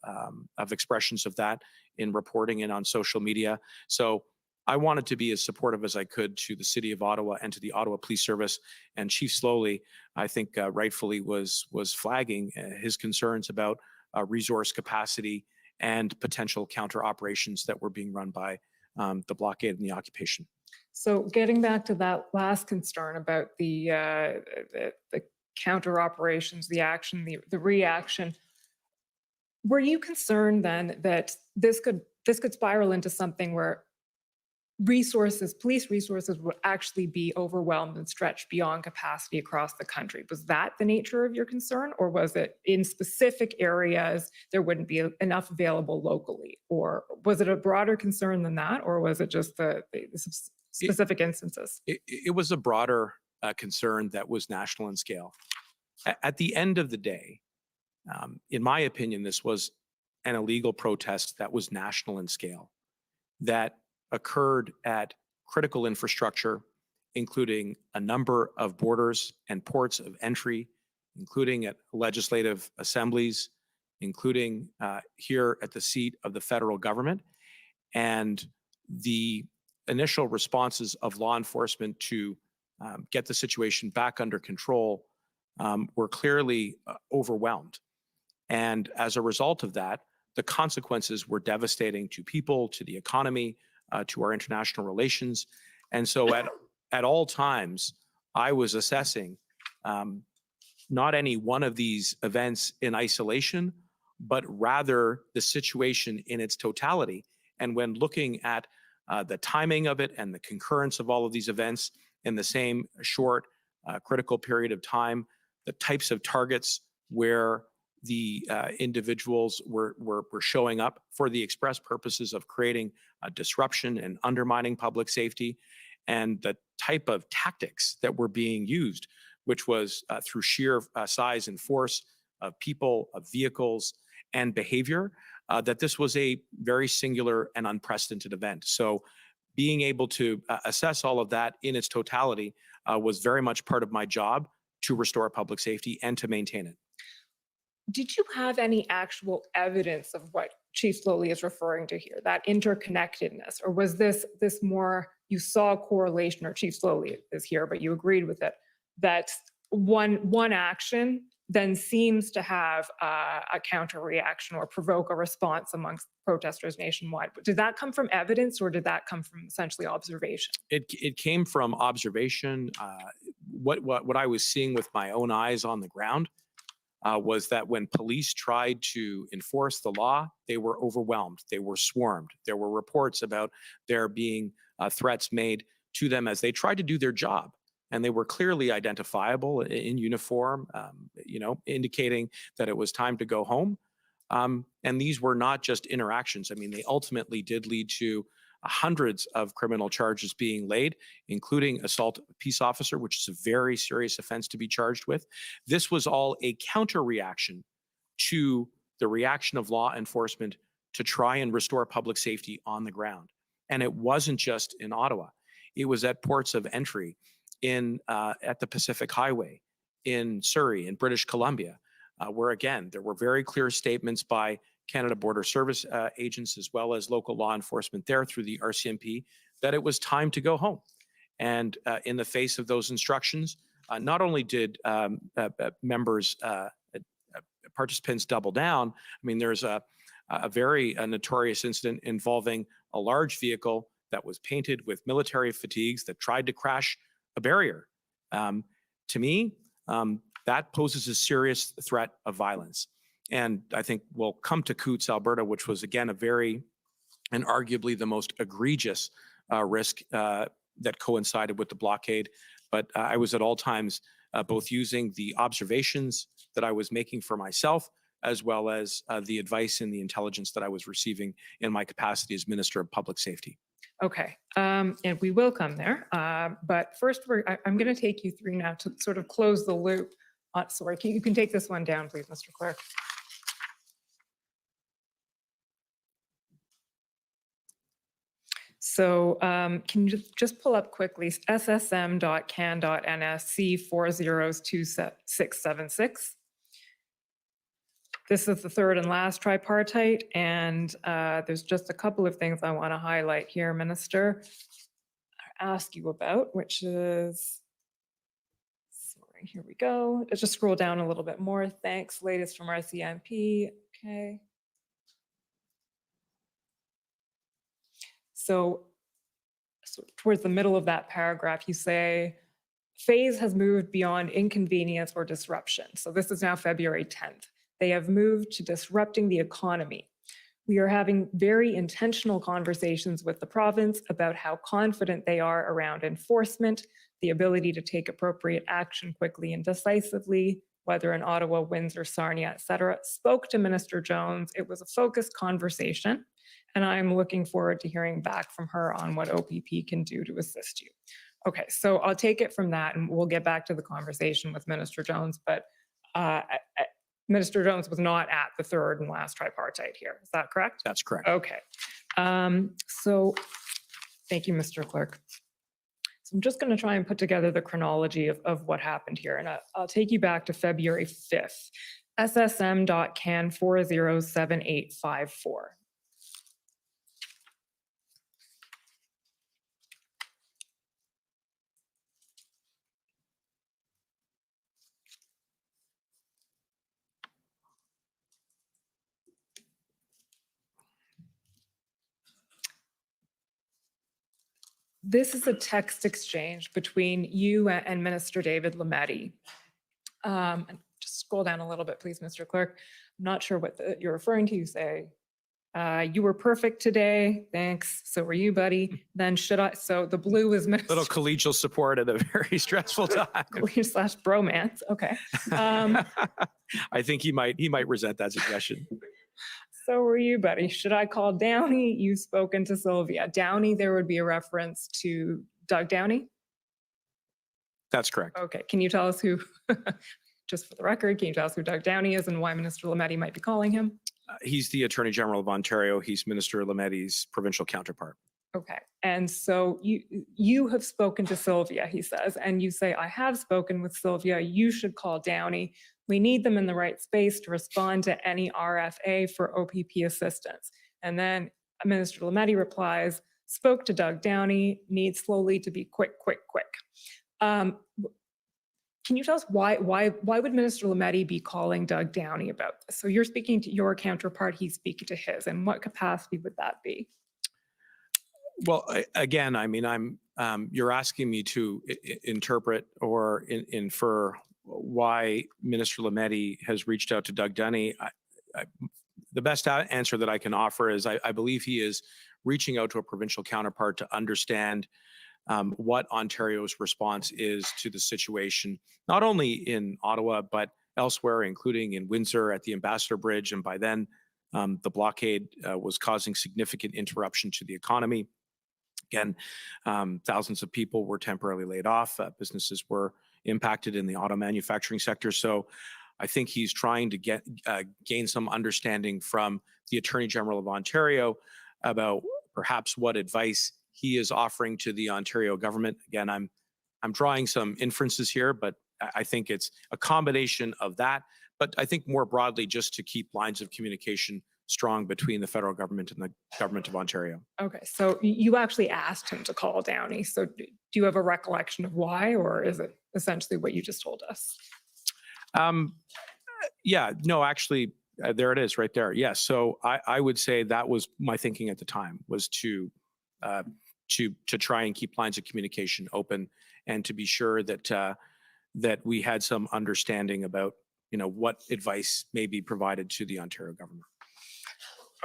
expressions of that in reporting and on social media. So I wanted to be as supportive as I could to the City of Ottawa and to the Ottawa Police Service. And Chief Slowly, I think rightfully was flagging his concerns about resource capacity and potential counter operations that were being run by the blockade and the occupation. So getting back to that last concern about the counter operations, the action, the reaction, were you concerned then that this could spiral into something where police resources would actually be overwhelmed and stretched beyond capacity across the country? Was that the nature of your concern, or was it in specific areas there wouldn't be enough available locally? Or was it a broader concern than that, or was it just the specific instances? It was a broader concern that was national in scale. At the end of the day, in my opinion, this was an illegal protest that was national in scale, that occurred at critical infrastructure, including a number of borders and ports of entry, including at legislative assemblies, including here at the seat of the federal government. And the initial responses of law enforcement to get the situation back under control were clearly overwhelmed. And as a result of that, the consequences were devastating to people, to the economy, to our international relations. And so at all times, I was assessing not any one of these events in isolation, but rather the situation in its totality. And when looking at the timing of it and the concurrence of all of these events in the same short, critical period of time, the types of targets where the individuals were showing up for the express purposes of creating a disruption and undermining public safety, and the type of tactics that were being used, which was through sheer size and force of people, of vehicles, and behavior, that this was a very singular and unprecedented event. So being able to assess all of that in its totality was very much part of my job to restore public safety and to maintain it. Did you have any actual evidence of what Chief Slowly is referring to here, that interconnectedness? Or was this more, you saw a correlation, or Chief Slowly is here, but you agreed with it, that one action then seems to have a counter reaction or provoke a response amongst protesters nationwide? Did that come from evidence, or did that come from essentially observation? It came from observation. What I was seeing with my own eyes on the ground was that when police tried to enforce the law, they were overwhelmed. They were swarmed. There were reports about there being threats made to them as they tried to do their job. And they were clearly identifiable in uniform, indicating that it was time to go home. And these were not just interactions. I mean, they ultimately did lead to hundreds of criminal charges being laid, including assault of a peace officer, which is a very serious offense to be charged with. This was all a counter reaction to the reaction of law enforcement to try and restore public safety on the ground. And it wasn't just in Ottawa. It was at ports of entry at the Pacific Highway, in Surrey, in British Columbia, where again, there were very clear statements by Canada Border Service agents as well as local law enforcement there through the RCMP that it was time to go home. And in the face of those instructions, not only did members, participants double down, I mean, there's a very notorious incident involving a large vehicle that was painted with military fatigues that tried to crash a barrier. To me, that poses a serious threat of violence. And I think we'll come to Coots, Alberta, which was again and arguably the most egregious risk that coincided with the blockade. But I was at all times both using the observations that I was making for myself, as well as the advice and the intelligence that I was receiving in my capacity as Minister of Public Safety. Okay, and we will come there. But first, I'm going to take you through now to sort of close the loop. Sorry, you can take this one down, please, Mr. Clerk. So can you just pull up quickly ssm.can.ns.C402676? This is the third and last tripartite, and there's just a couple of things I want to highlight here, Minister, ask you about, which is, sorry, here we go. Let's just scroll down a little bit more. Thanks, latest from RCMP. Okay. So towards the middle of that paragraph, you say, phase has moved beyond inconvenience or disruption. So this is now February 10th. They have moved to disrupting the economy. We are having very intentional conversations with the province about how confident they are around enforcement, the ability to take appropriate action quickly and decisively, whether in Ottawa, Windsor, Sarnia, et cetera. Spoke to Minister Jones. It was a focused conversation, and I'm looking forward to hearing back from her on what OPP can do to assist you. Okay, so I'll take it from that, and we'll get back to the conversation with Minister Jones, but Minister Jones was not at the third and last tripartite here. Is that correct? That's correct. Okay. So thank you, Mr. Clerk. So I'm just going to try and put together the chronology of what happened here. And I'll take you back to February 5th. SSM.can 407854. This is a text exchange between you and Minister David Lametti. Just scroll down a little bit, please, Mr. Clerk. I'm not sure what you're referring to. You say, you were perfect today. Thanks. So were you, buddy. Then should I? So the blue is Minister. Little collegial support at a very stressful time. Slash bromance. Okay. I think he might resent that suggestion. So were you, buddy. Should I call Downey? You've spoken to Sylvia. Downey, there would be a reference to Doug Downey? That's correct. Okay. Can you tell us who, just for the record, can you tell us who Doug Downey is and why Minister Lametti might be calling him? He's the Attorney General of Ontario. He's Minister Lametti's provincial counterpart. Okay. And so you have spoken to Sylvia, he says, and you say, I have spoken with Sylvia. You should call Downey. We need them in the right space to respond to any RFA for OPP assistance. And then Minister Lametti replies, spoke to Doug Downey, needs slowly to be quick. Can you tell us why would Minister Lametti be calling Doug Downey about this? So you're speaking to your counterpart, he's speaking to his. And what capacity would that be? Well, again, I mean, you're asking me to interpret or infer why Minister Lametti has reached out to Doug Downey. The best answer that I can offer is I believe he is reaching out to a provincial counterpart to understand what Ontario's response is to the situation, not only in Ottawa, but elsewhere, including in Windsor at the Ambassador Bridge. And by then, the blockade was causing significant interruption to the economy. Again, thousands of people were temporarily laid off. Businesses were impacted in the auto manufacturing sector. So I think he's trying to gain some understanding from the Attorney General of Ontario about perhaps what advice he is offering to the Ontario government. Again, I'm drawing some inferences here, but I think it's a combination of that. But I think more broadly, just to keep lines of communication strong between the federal government and the government of Ontario. Okay, so you actually asked him to call Downey. So do you have a recollection of why, or is it essentially what you just told us? Yeah, no, actually, there it is right there. Yes, so I would say that was my thinking at the time, was to try and keep lines of communication open and to be sure that that we had some understanding about, what advice may be provided to the Ontario government.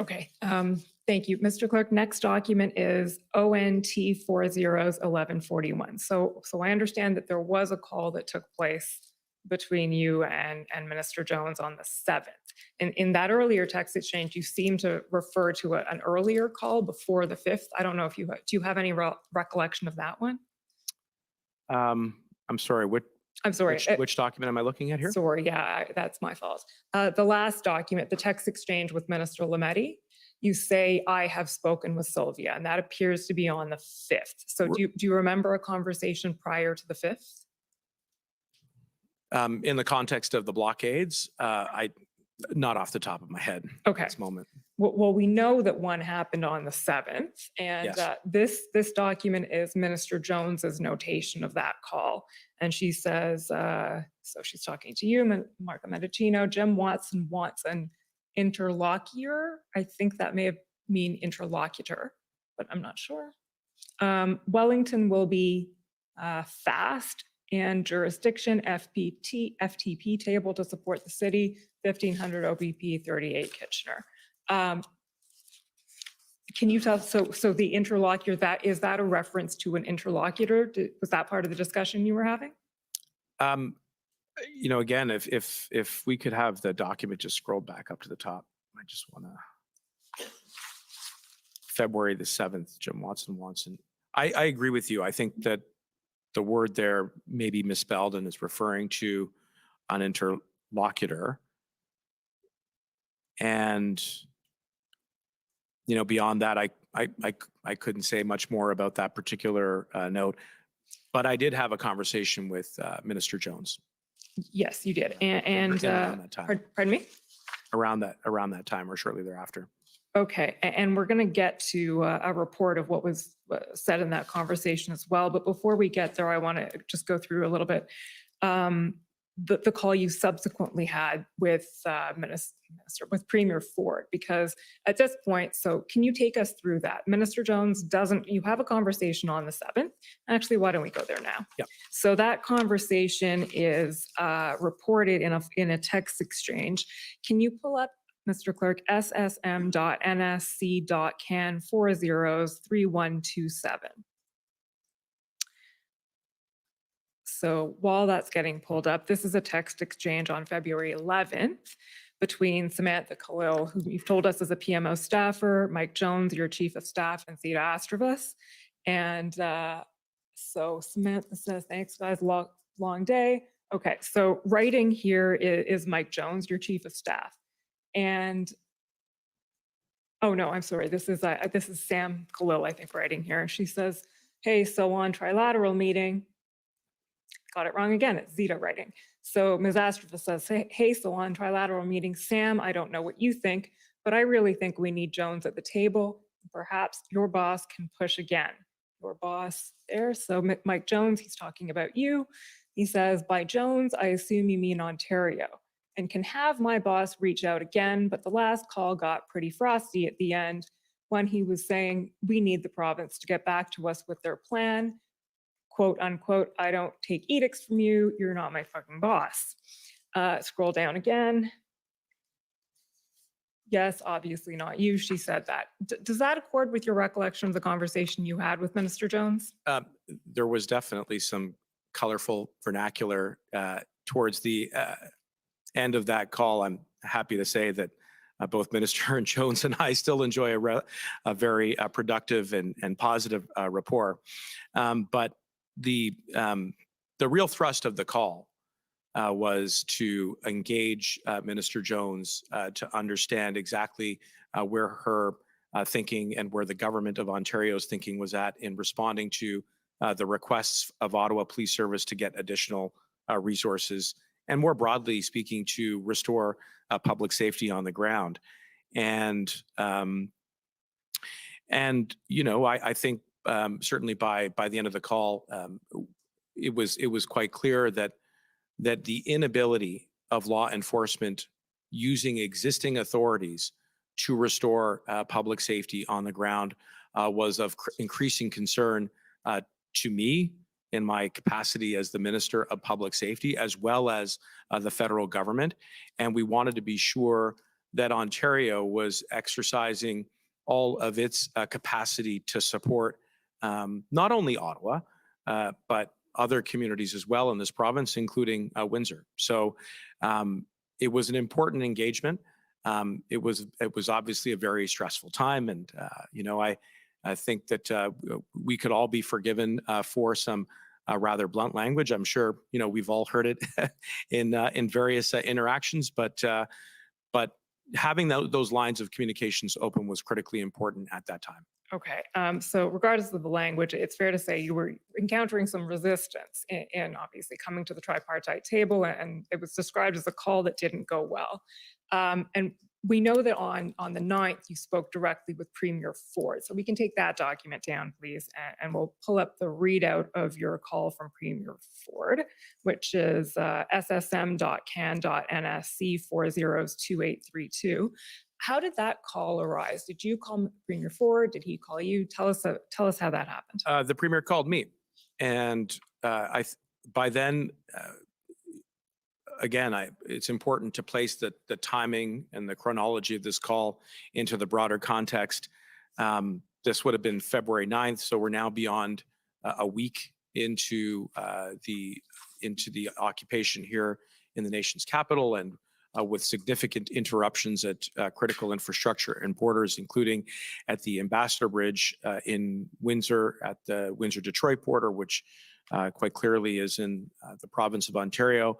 Okay, thank you. Mr. Clerk, next document is ONT 401141. So I understand that there was a call that took place between you and Minister Jones on the 7th. In that earlier text exchange, you seem to refer to an earlier call before the 5th. I don't know if do you have any recollection of that one? I'm sorry, I'm sorry. Which document am I looking at here? Sorry, yeah, that's my fault. The last document, the text exchange with Minister Lametti, you say, I have spoken with Sylvia, and that appears to be on the 5th. So do you remember a conversation prior to the 5th? In the context of the blockades, not off the top of my head Okay. at this moment. Well, we know that one happened on the 7th, and Yes. this document is Minister Jones's notation of that call. And she says, so she's talking to you, Marco Mendicino, Jim Watson wants an interlocutor. I think that may mean interlocutor, but I'm not sure. Wellington will be fast and jurisdiction FTP table to support the city, 1500 OBP 38 Kitchener. Can you tell, so the interlocutor, is that a reference to an interlocutor? Was that part of the discussion you were having? You know, again, if we could have the document just scroll back up to the top, I just want to. February the 7th, Jim Watson. I agree with you. I think that the word there may be misspelled and is referring to an interlocutor. And, you know, beyond that, I couldn't say much more about that particular note. But I did have a conversation with Minister Jones. Yes, you did. And around that time. Pardon me? Around that time or shortly thereafter. Okay, and we're going to get to a report of what was said in that conversation as well. But before we get there, I want to just go through a little bit the call you subsequently had with with Premier Ford, because at this point, so can you take us through that? Minister Jones doesn't, you have a conversation on the 7th. Actually, why don't we go there now? Yeah. So that conversation is reported in a text exchange. Can you pull up, Mr. Clerk, ssm.nsc.can 403127? So while that's getting pulled up, this is a text exchange on February 11th between Samantha Khalil, who you've told us is a PMO staffer, Mike Jones, your chief of staff, and Theda Astravas. And so Samantha says, thanks guys, long day. Okay, so writing here is Mike Jones, your chief of staff. And, oh no, I'm sorry, this is Sam Khalil, I think, writing here. She says, hey, so on trilateral meeting, got it wrong again, it's Zeta writing. So Ms. Astravas says, hey, so on trilateral meeting, Sam, I don't know what you think, but I really think we need Jones at the table. Perhaps your boss can push again. Your boss there, so Mike Jones, he's talking about you. He says, by Jones, I assume you mean Ontario, and can have my boss reach out again, but the last call got pretty frosty at the end when he was saying, we need the province to get back to us with their plan. Quote unquote, I don't take edicts from you, you're not my fucking boss. Scroll down again. Yes, obviously not you, she said that. Does that accord with your recollection of the conversation you had with Minister Jones? There was definitely some colorful vernacular towards the end of that call. I'm happy to say that both Minister Jones and I still enjoy a very productive and positive rapport. But the real thrust of the call was to engage Minister Jones to understand exactly where her thinking and where the government of Ontario's thinking was at in responding to the requests of Ottawa Police Service to get additional resources, and more broadly speaking, to restore public safety on the ground. And you know, I think certainly by the end of the call, it was quite clear that the inability of law enforcement using existing authorities to restore public safety on the ground was of increasing concern to me in my capacity as the Minister of Public Safety, as well as the federal government. And we wanted to be sure that Ontario was exercising all of its capacity to support not only Ottawa, but other communities as well in this province, including Windsor. So it was an important engagement. It was obviously a very stressful time, and you know, I think that we could all be forgiven for some rather blunt language. I'm sure you know we've all heard it in various interactions, but having those lines of communications open was critically important at that time. Okay, so regardless of the language, it's fair to say you were encountering some resistance in obviously coming to the tripartite table, and it was described as a call that didn't go well. And we know that on the 9th, you spoke directly with Premier Ford. So we can take that document down, please, and we'll pull up the readout of your call from Premier Ford, which is ssm.can.nsc 402832. How did that call arise? Did you call Premier Ford? Did he call you? Tell us how that happened. The Premier called me, and by then, again, it's important to place the timing and the chronology of this call into the broader context. This would have been February 9th, so we're now beyond a week into the occupation here in the nation's capital, and with significant interruptions at critical infrastructure and borders, including at the Ambassador Bridge in Windsor, at the Windsor-Detroit border, which quite clearly is in the province of Ontario.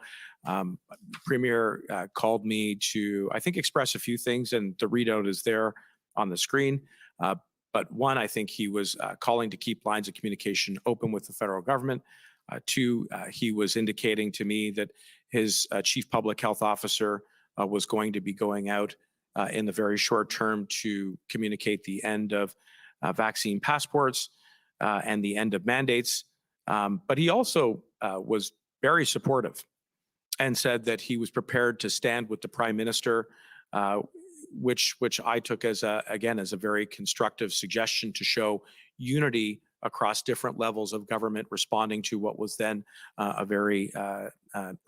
Premier called me to, I think, express a few things, and the readout is there on the screen. But one, I think he was calling to keep lines of communication open with the federal government. Two, he was indicating to me that his chief public health officer was going to be going out in the very short term to communicate the end of vaccine passports and the end of mandates. But he also was very supportive and said that he was prepared to stand with the Prime Minister, which I took as a very constructive suggestion to show unity across different levels of government responding to what was then a very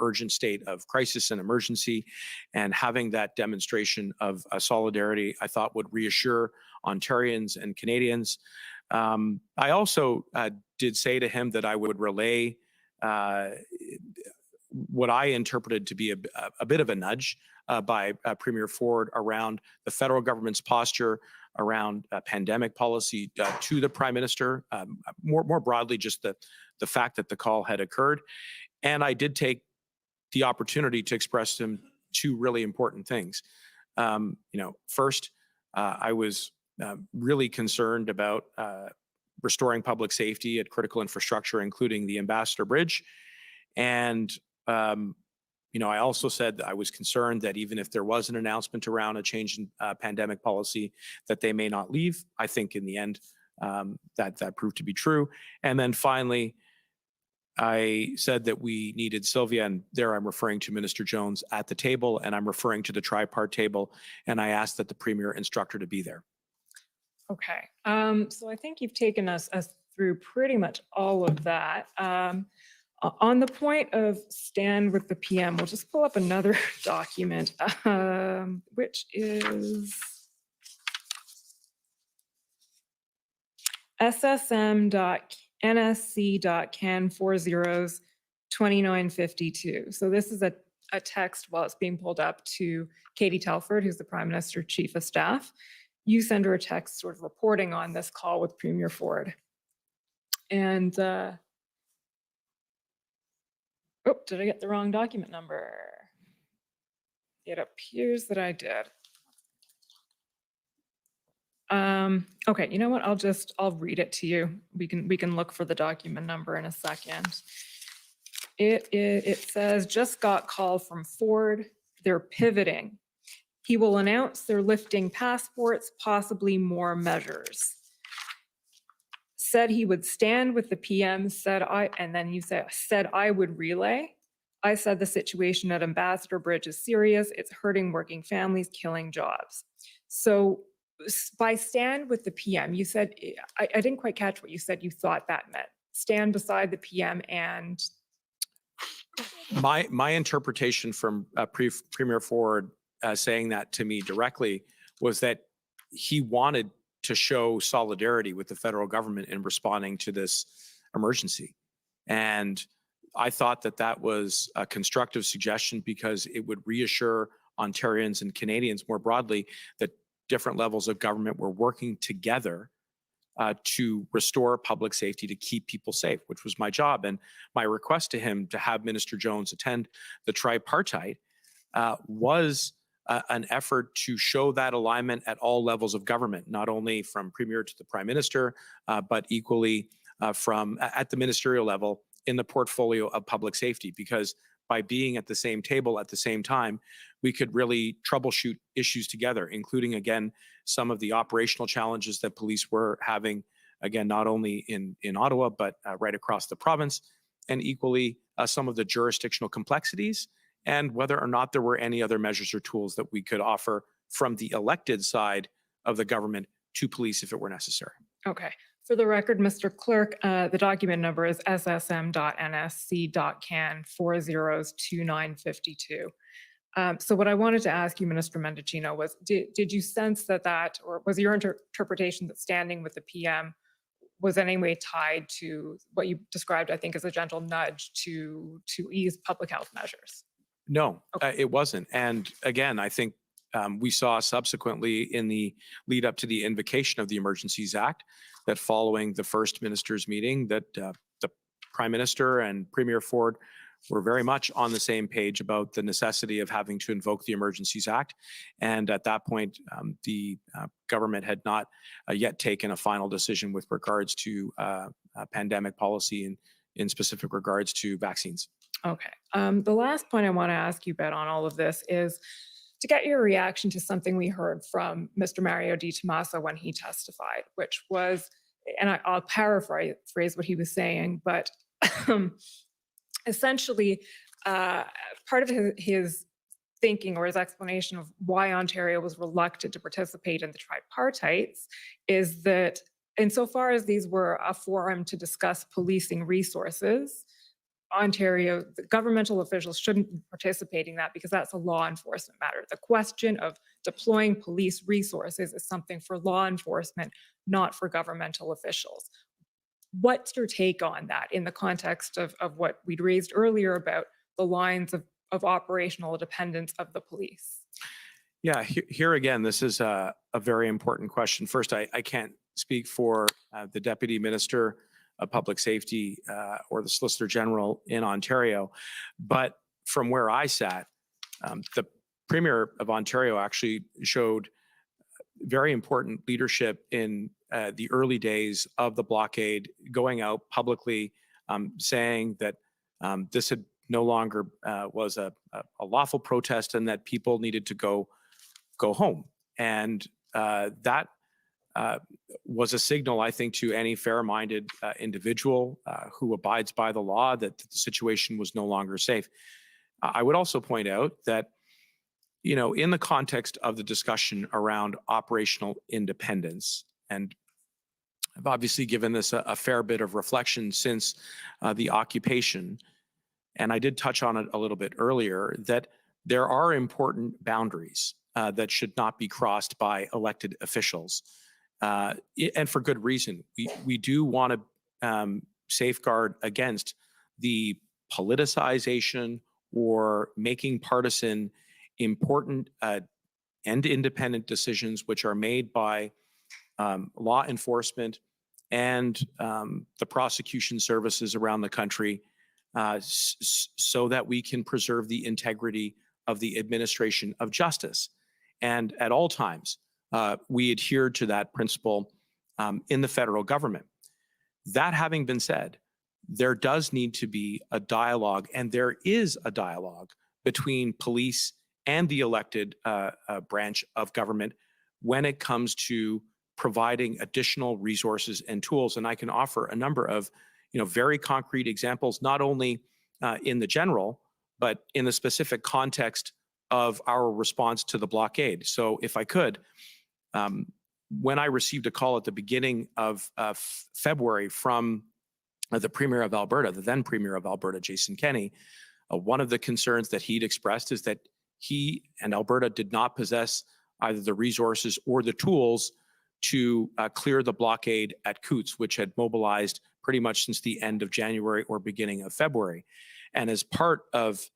urgent state of crisis and emergency. And having that demonstration of solidarity, I thought, would reassure Ontarians and Canadians. I also did say to him that I would relay what I interpreted to be a bit of a nudge by Premier Ford around the federal government's posture around pandemic policy to the Prime Minister, more broadly, just the fact that the call had occurred. And I did take the opportunity to express to him two really important things. First, I was really concerned about restoring public safety at critical infrastructure, including the Ambassador Bridge. And I also said that I was concerned that even if there was an announcement around a change in pandemic policy, that they may not leave. I think in the end, that proved to be true. And then finally, I said that we needed Sylvia, and there I'm referring to Minister Jones at the table, and I'm referring to the tripart table, and I asked that the Premier instruct her to be there. Okay, so I think you've taken us through pretty much all of that. On the point of stand with the PM, we'll just pull up another document, which is ssm.nsc.can402952. So this is a text while it's being pulled up to Katie Telford, who's the Prime Minister Chief of Staff. You send her a text sort of reporting on this call with Premier Ford. And did I get the wrong document number? It appears that I did. Okay, you know what? I'll read it to you. We can look for the document number in a second. It says, just got call from Ford. They're pivoting. He will announce they're lifting passports, possibly more measures. Said he would stand with the PM, and then you said I would relay. I said the situation at Ambassador Bridge is serious. It's hurting working families, killing jobs. So by stand with the PM, you said, I didn't quite catch what you said you thought that meant. Stand beside the PM and? My interpretation from Premier Ford saying that to me directly was that he wanted to show solidarity with the federal government in responding to this emergency. And I thought that was a constructive suggestion because it would reassure Ontarians and Canadians more broadly that different levels of government were working together to restore public safety, to keep people safe, which was my job. And my request to him to have Minister Jones attend the tripartite was an effort to show that alignment at all levels of government, not only from Premier to the Prime Minister, but equally from at the ministerial level in the portfolio of public safety, because by being at the same table at the same time, we could really troubleshoot issues together, including, again, some of the operational challenges that police were having, again, not only in Ottawa, but right across the province, and equally some of the jurisdictional complexities, and whether or not there were any other measures or tools that we could offer from the elected side of the government to police if it were necessary. Okay. For the record, Mr. Clerk, the document number is ssm.nsc.can 402952. So what I wanted to ask you, Minister Mendicino, was did you sense that, or was your interpretation that standing with the PM was in any way tied to what you described, I think, as a gentle nudge to ease public health measures? No, it wasn't. And again, I think we saw subsequently in the lead up to the invocation of the Emergencies Act that following the first ministers' meeting that the Prime Minister and Premier Ford were very much on the same page about the necessity of having to invoke the Emergencies Act. And at that point, the government had not yet taken a final decision with regards to pandemic policy in specific regards to vaccines. Okay. The last point I want to ask you about on all of this is to get your reaction to something we heard from Mr. Mario Di Tommaso when he testified, which was, and I'll paraphrase what he was saying, but essentially part of his thinking or his explanation of why Ontario was reluctant to participate in the tripartites is that insofar as these were a forum to discuss policing resources, Ontario, the governmental officials shouldn't be participating in that because that's a law enforcement matter. The question of deploying police resources is something for law enforcement, not for governmental officials. What's your take on that in the context of what we'd raised earlier about the lines of operational dependence of the police? Yeah, here again, this is a very important question. First, I can't speak for the Deputy Minister of Public Safety or the Solicitor General in Ontario, but from where I sat, the Premier of Ontario actually showed very important leadership in the early days of the blockade, going out publicly saying that this had no longer was a lawful protest and that people needed to go home. And that was a signal, I think, to any fair-minded individual who abides by the law that the situation was no longer safe. I would also point out that, you know, in the context of the discussion around operational independence, and I've obviously given this a fair bit of reflection since the occupation, and I did touch on it a little bit earlier, that there are important boundaries that should not be crossed by elected officials. And for good reason. We do want to safeguard against the politicization or making partisan important and independent decisions which are made by law enforcement and the prosecution services around the country so that we can preserve the integrity of the administration of justice. And at all times, we adhere to that principle in the federal government. That having been said, there does need to be a dialogue, and there is a dialogue between police and the elected branch of government when it comes to providing additional resources and tools. And I can offer a number of, you know, very concrete examples, not only in the general, but in the specific context of our response to the blockade. So if I could, when I received a call at the beginning of February from the Premier of Alberta, the then Premier of Alberta, Jason Kenney, one of the concerns that he'd expressed is that he and Alberta did not possess either the resources or the tools to clear the blockade at Coutts, which had mobilized pretty much since the end of January or beginning of February. And as part of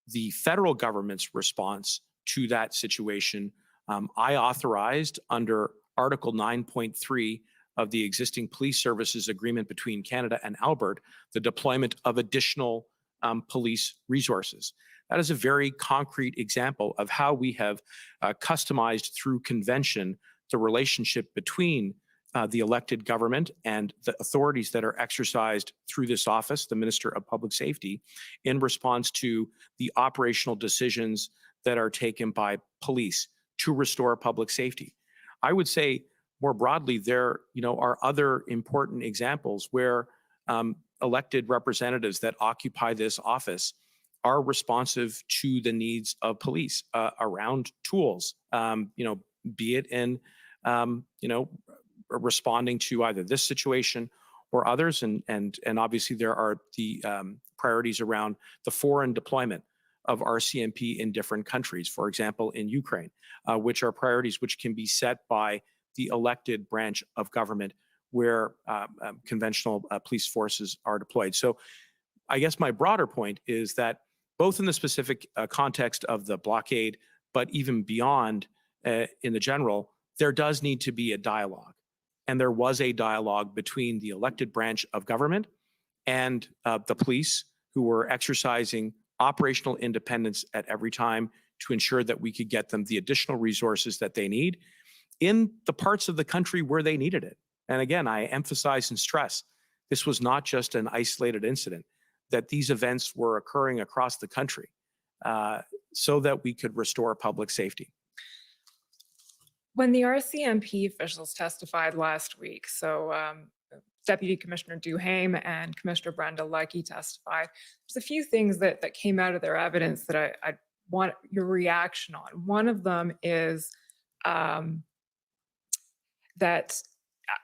the federal government's response to that situation, I authorized under Article 9.3 of the existing police services agreement between Canada and Alberta the deployment of additional police resources. That is a very concrete example of how we have customized through convention the relationship between the elected government and the authorities that are exercised through this office, the Minister of Public Safety, in response to the operational decisions that are taken by police to restore public safety. I would say more broadly, there are other important examples where elected representatives that occupy this office are responsive to the needs of police around tools, be it in, responding to either this situation or others. And obviously there are the priorities around the foreign deployment of RCMP in different countries, for example, in Ukraine, which are priorities which can be set by the elected branch of government where conventional police forces are deployed. So I guess my broader point is that both in the specific context of the blockade, but even beyond in the general, there does need to be a dialogue. And there was a dialogue between the elected branch of government and the police, who were exercising operational independence at every time to ensure that we could get them the additional resources that they need in the parts of the country where they needed it. And again, I emphasize and stress, this was not just an isolated incident, that these events were occurring across the country so that we could restore public safety. When the RCMP officials testified last week, so Deputy Commissioner Duhaime and Commissioner Brenda Leckie testified, there's a few things that came out of their evidence that I want your reaction on. One of them is that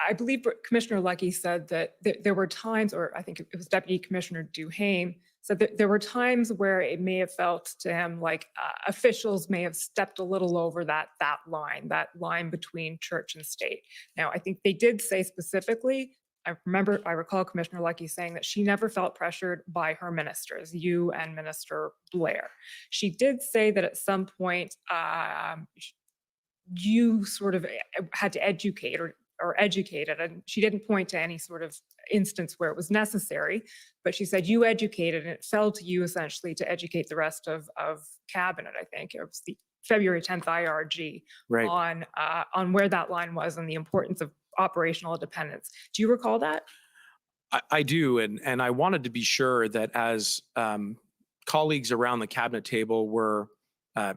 I believe Commissioner Leckie said that there were times, or I think it was Deputy Commissioner Duhaime, said that there were times where it may have felt to him like officials may have stepped a little over that line between church and state. Now, I think they did say specifically, I recall Commissioner Leckie saying that she never felt pressured by her ministers, you and Minister Blair. She did say that at some point you sort of had to educate or educated, and she didn't point to any sort of instance where it was necessary, but she said you educated, and it fell to you essentially to educate the rest of cabinet. I think it was the February 10th IRG Right. on where that line was and the importance of operational independence. Do you recall that? I do, and I wanted to be sure that as colleagues around the cabinet table were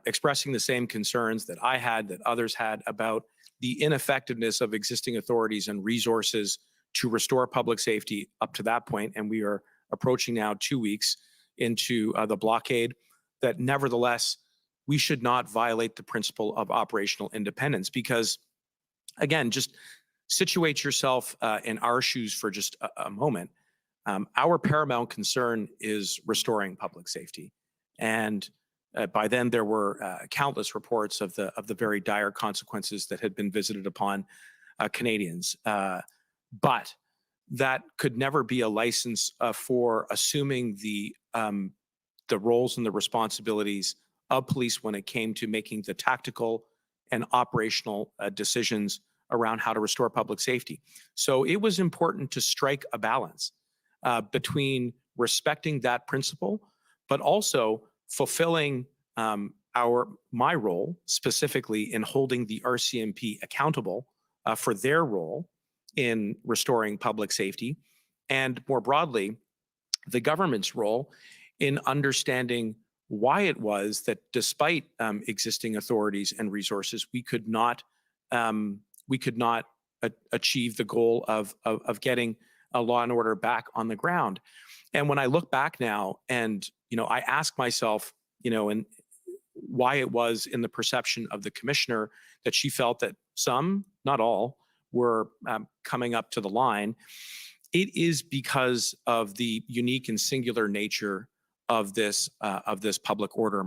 expressing the same concerns that I had, that others had about the ineffectiveness of existing authorities and resources to restore public safety up to that point, and we are approaching now 2 weeks into the blockade, that nevertheless, we should not violate the principle of operational independence. Because, again, just situate yourself in our shoes for just a moment. Our paramount concern is restoring public safety. And by then, there were countless reports of the very dire consequences that had been visited upon Canadians. But that could never be a license for assuming the roles and the responsibilities of police when it came to making the tactical and operational decisions around how to restore public safety. So it was important to strike a balance between respecting that principle, but also fulfilling my role specifically in holding the RCMP accountable for their role in restoring public safety, and more broadly, the government's role in understanding why it was that despite existing authorities and resources, we could not achieve the goal of getting a law and order back on the ground. And when I look back now, and I ask myself, and why it was in the perception of the commissioner that she felt that some, not all, were coming up to the line, it is because of the unique and singular nature of this public order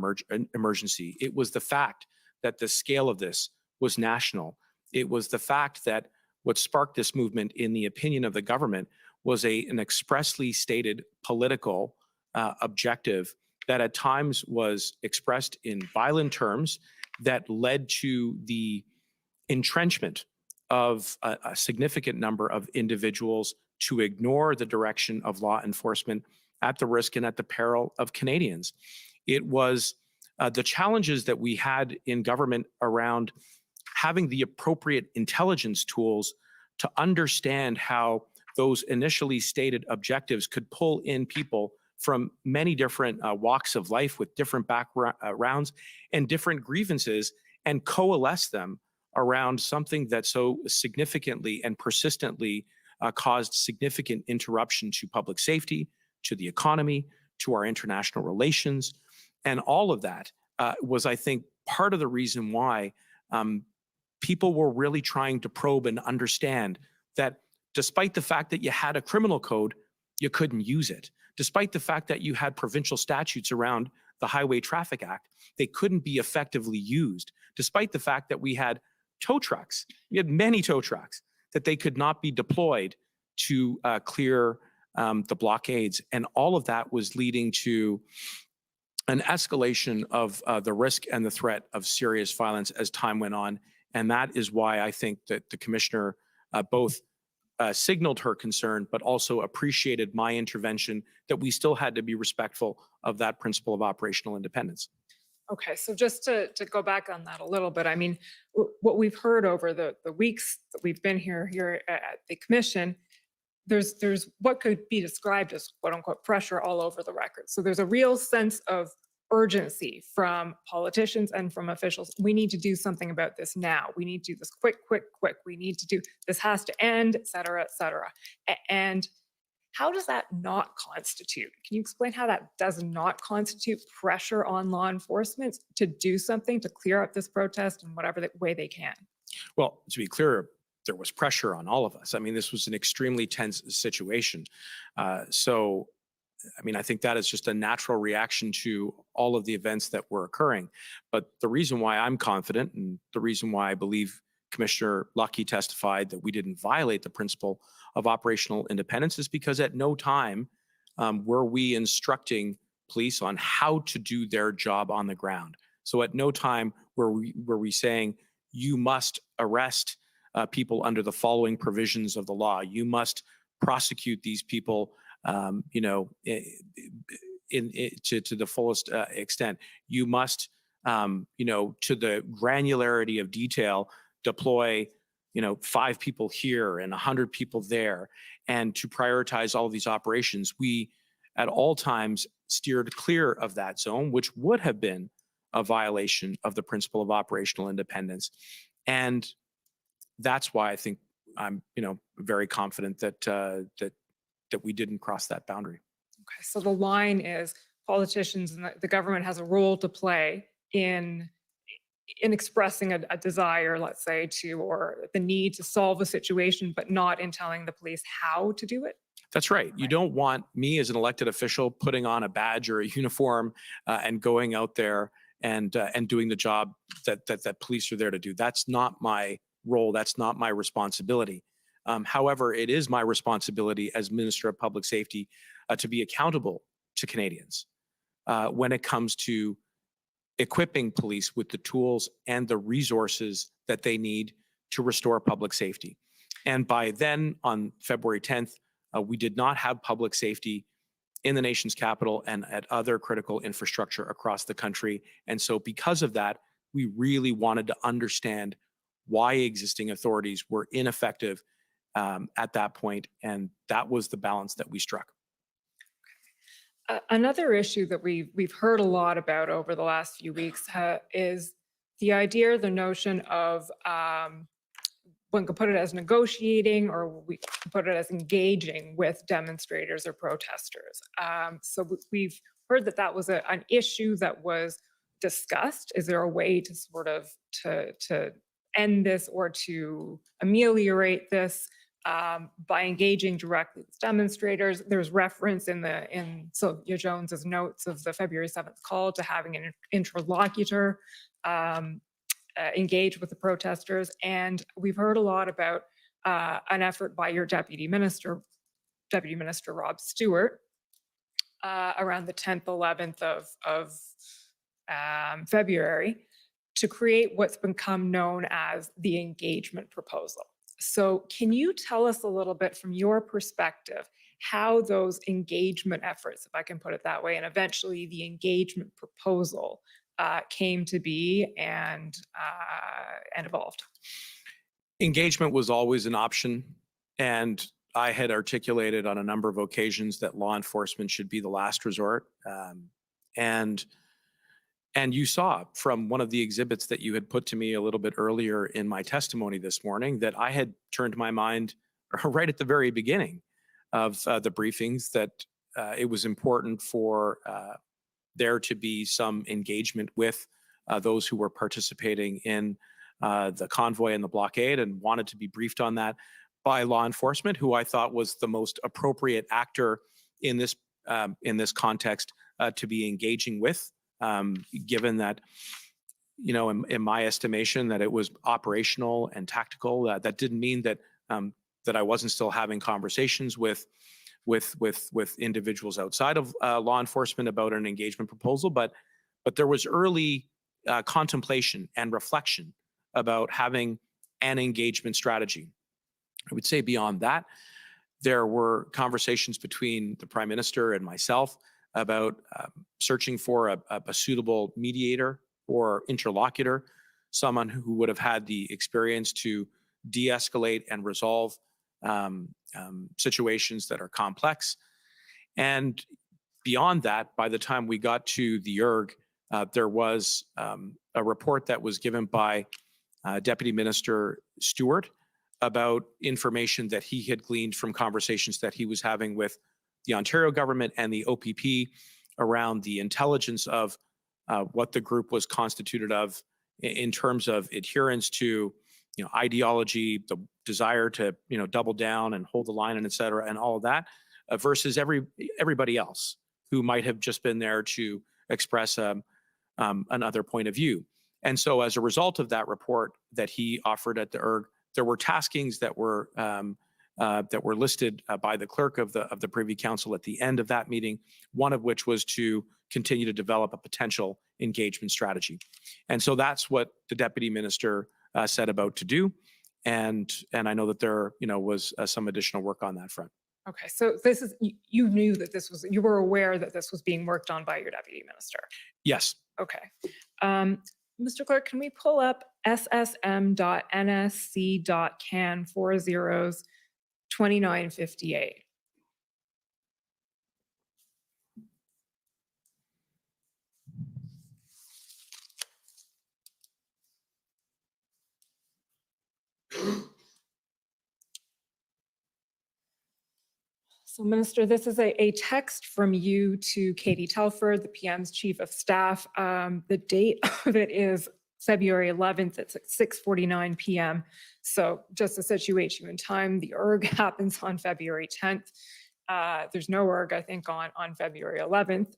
emergency. It was the fact that the scale of this was national. It was the fact that what sparked this movement, in the opinion of the government, was an expressly stated political objective that at times was expressed in violent terms that led to the entrenchment of a significant number of individuals to ignore the direction of law enforcement at the risk and at the peril of Canadians. It was the challenges that we had in government around having the appropriate intelligence tools to understand how those initially stated objectives could pull in people from many different walks of life with different backgrounds and different grievances and coalesce them around something that so significantly and persistently caused significant interruption to public safety, to the economy, to our international relations. And all of that was, I think, part of the reason why people were really trying to probe and understand that despite the fact that you had a criminal code, you couldn't use it. Despite the fact that you had provincial statutes around the Highway Traffic Act, they couldn't be effectively used. Despite the fact that we had tow trucks, we had many tow trucks, that they could not be deployed to clear the blockades. And all of that was leading to an escalation of the risk and the threat of serious violence as time went on. And that is why I think that the commissioner both signaled her concern, but also appreciated my intervention, that we still had to be respectful of that principle of operational independence. Okay, so just to go back on that a little bit, I mean, what we've heard over the weeks that we've been here at the commission, there's what could be described as quote unquote pressure all over the record. So there's a real sense of urgency from politicians and from officials. We need to do something about this now. We need to do this quick. We need to do, this has to end, et cetera, et cetera. And how does that not constitute? Can you explain how that does not constitute pressure on law enforcement to do something to clear up this protest in whatever way they can? Well, to be clear, there was pressure on all of us. I mean, this was an extremely tense situation. So, I mean, I think that is just a natural reaction to all of the events that were occurring. But the reason why I'm confident, and the reason why I believe Commissioner Lucky testified that we didn't violate the principle of operational independence, is because at no time were we instructing police on how to do their job on the ground. So at no time were we saying, you must arrest people under the following provisions of the law. You must prosecute these people, you know, to the fullest extent. You must, you know, to the granularity of detail, deploy, you know, 5 people here and 100 people there, and to prioritize all of these operations. We, at all times, steered clear of that zone, which would have been a violation of the principle of operational independence. And that's why I think I'm, you know, very confident that that we didn't cross that boundary. Okay, so the line is politicians and the government has a role to play in expressing a desire, let's say, to, or the need to solve a situation, but not in telling the police how to do it. That's right. You don't want me as an elected official putting on a badge or a uniform and going out there and doing the job that police are there to do. That's not my role. That's not my responsibility. However, it is my responsibility as Minister of Public Safety to be accountable to Canadians when it comes to equipping police with the tools and the resources that they need to restore public safety. And by then, on February 10th, we did not have public safety in the nation's capital and at other critical infrastructure across the country. And so because of that, we really wanted to understand why existing authorities were ineffective at that point. And that was the balance that we struck. Another issue that we've heard a lot about over the last few weeks is the idea, the notion of one could put it as negotiating, or we could put it as engaging with demonstrators or protesters. So we've heard that that was an issue that was discussed. Is there a way to sort of to end this or to ameliorate this by engaging directly with demonstrators? There's reference in Sylvia Jones's notes of the February 7th call to having an interlocutor engage with the protesters. And we've heard a lot about an effort by your Deputy Minister Rob Stewart, around the 10th, 11th of February, to create what's become known as the engagement proposal. So can you tell us a little bit from your perspective how those engagement efforts, if I can put it that way, and eventually the engagement proposal came to be and evolved. Engagement was always an option, and I had articulated on a number of occasions that law enforcement should be the last resort. And you saw from one of the exhibits that you had put to me a little bit earlier in my testimony this morning that I had turned my mind right at the very beginning of the briefings that it was important for there to be some engagement with those who were participating in the convoy and the blockade, and wanted to be briefed on that by law enforcement, who I thought was the most appropriate actor in this context to be engaging with, given that, you know, in my estimation, that it was operational and tactical. That didn't mean that that I wasn't still having conversations with individuals outside of law enforcement about an engagement proposal, but there was early contemplation and reflection about having an engagement strategy. I would say beyond that, there were conversations between the Prime Minister and myself about searching for a suitable mediator or interlocutor, someone who would have had the experience to de-escalate and resolve situations that are complex. And beyond that, by the time we got to the ERG, there was a report that was given by Deputy Minister Stewart about information that he had gleaned from conversations that he was having with the Ontario government and the OPP around the intelligence of what the group was constituted of in terms of adherence to, you know, ideology, the desire to, you know, double down and hold the line, and et cetera, and all of that, versus everybody else who might have just been there to express another point of view. And so as a result of that report that he offered at the ERG, there were taskings that were listed by the clerk of the Privy Council at the end of that meeting, one of which was to continue to develop a potential engagement strategy. And so that's what the Deputy Minister set about to do. And I know that there, you know, was some additional work on that front. Okay, so this is, you knew that this was, you were aware that this was being worked on by your Deputy Minister? Yes. Okay. Mr. Clerk, can we pull up ssm.nsc.can 402958? So, Minister, this is a text from you to Katie Telford, the PM's Chief of Staff. The date of it is February 11th. It's at 6:49 p.m. So just to situate you in time, the ERG happens on February 10th. There's no ERG, I think, on February 11th.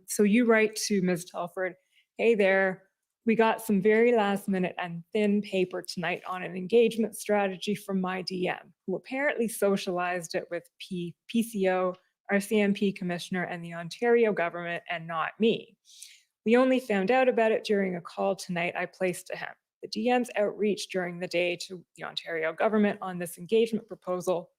So you write to Ms. Telford, hey there, we got some very last minute and thin paper tonight on an engagement strategy from my DM, who apparently socialized it with PCO, our CMP commissioner, and the Ontario government, and not me. We only found out about it during a call tonight I placed to him. The DM's outreach during the day to the Ontario government on this engagement proposal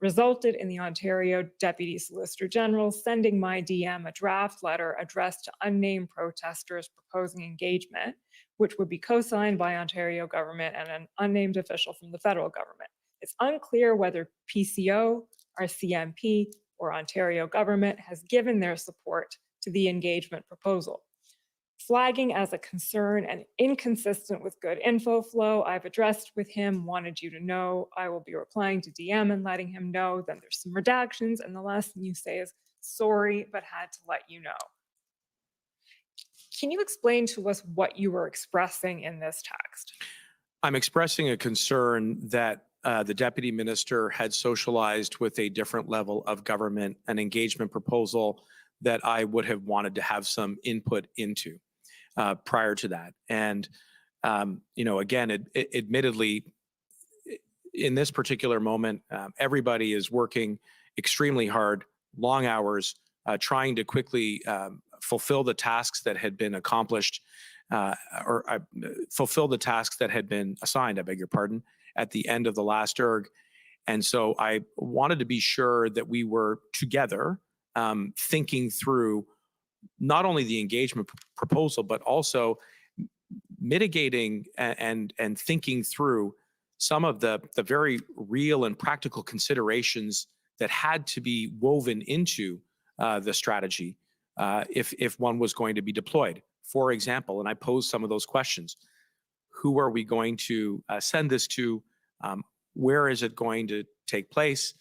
resulted in the Ontario Deputy Solicitor General sending my DM a draft letter addressed to unnamed protesters proposing engagement, which would be co-signed by Ontario government and an unnamed official from the federal government. It's unclear whether PCO, our CMP, or Ontario government has given their support to the engagement proposal. Flagging as a concern and inconsistent with good info flow I've addressed with him, wanted you to know. I will be replying to DM and letting him know. Then there's some redactions, and the last thing you say is, sorry, but had to let you know. Can you explain to us what you were expressing in this text? I'm expressing a concern that the Deputy Minister had socialized with a different level of government, an engagement proposal that I would have wanted to have some input into. Prior to that. And, you know, again, admittedly, in this particular moment, everybody is working extremely hard, long hours, trying to quickly fulfill the tasks that had been accomplished fulfill the tasks that had been assigned, I beg your pardon, at the end of the last ERG. And so I wanted to be sure that we were together thinking through not only the engagement proposal, but also mitigating and thinking through some of the very real and practical considerations that had to be woven into the strategy if one was going to be deployed. For example, and I posed some of those questions: who are we going to send this to? Where is it going to take place?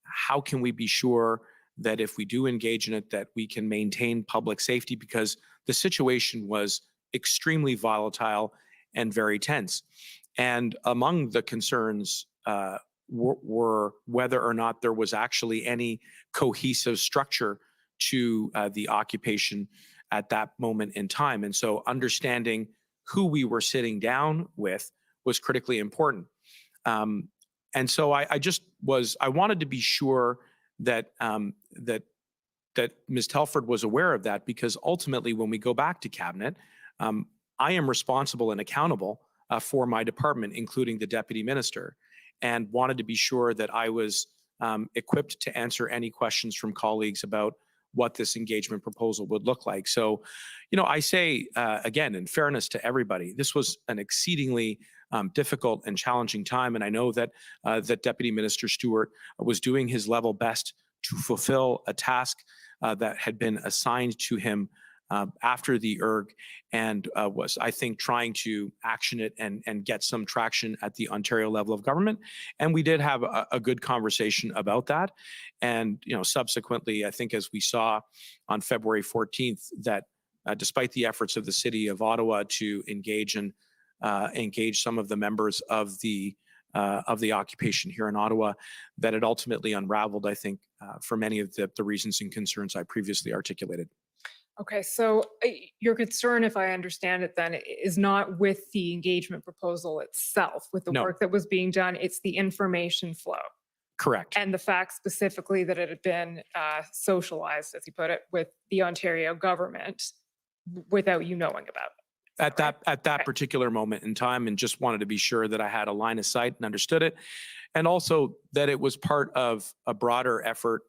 How can we be sure that if we do engage in it, that we can maintain public safety? Because the situation was extremely volatile and very tense. And among the concerns were whether or not there was actually any cohesive structure to the occupation at that moment in time. And so understanding who we were sitting down with was critically important. And so I wanted to be sure that that Ms. Telford was aware of that, because ultimately, when we go back to cabinet, I am responsible and accountable for my department, including the deputy minister, and wanted to be sure that I was equipped to answer any questions from colleagues about what this engagement proposal would look like. So, I say, again, in fairness to everybody, this was an exceedingly difficult and challenging time. And I know that that Deputy Minister Stewart was doing his level best to fulfill a task that had been assigned to him after the ERG, and was, I think, trying to action it and get some traction at the Ontario level of government. And we did have a good conversation about that. And, subsequently, I think, as we saw on February 14th, that despite the efforts of the city of Ottawa to engage some of the members of the occupation here in Ottawa, that it ultimately unraveled, I think, for many of the reasons and concerns I previously articulated. Okay, so your concern, if I understand it then, is not with the engagement proposal itself, with the No. work that was being done, it's the information flow. Correct. And the fact specifically that it had been socialized, as you put it, with the Ontario government without you knowing about it. At that Okay. particular moment in time, and just wanted to be sure that I had a line of sight and understood it, and also that it was part of a broader effort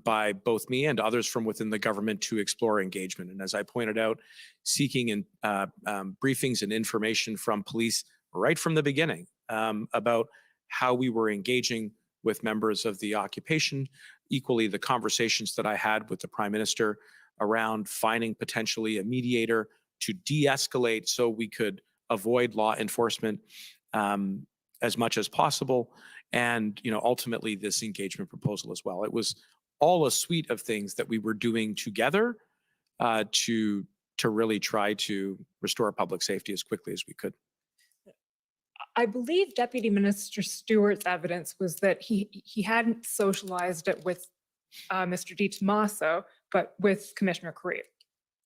by both me and others from within the government to explore engagement. And as I pointed out, seeking briefings and information from police right from the beginning about how we were engaging with members of the occupation. Equally, the conversations that I had with the Prime Minister around finding potentially a mediator to de-escalate so we could avoid law enforcement as much as possible. And, ultimately this engagement proposal as well. It was all a suite of things that we were doing together to really try to restore public safety as quickly as we could. I believe Deputy Minister Stewart's evidence was that he hadn't socialized it with Mr. Di Tommaso, but with Commissioner Carrillo.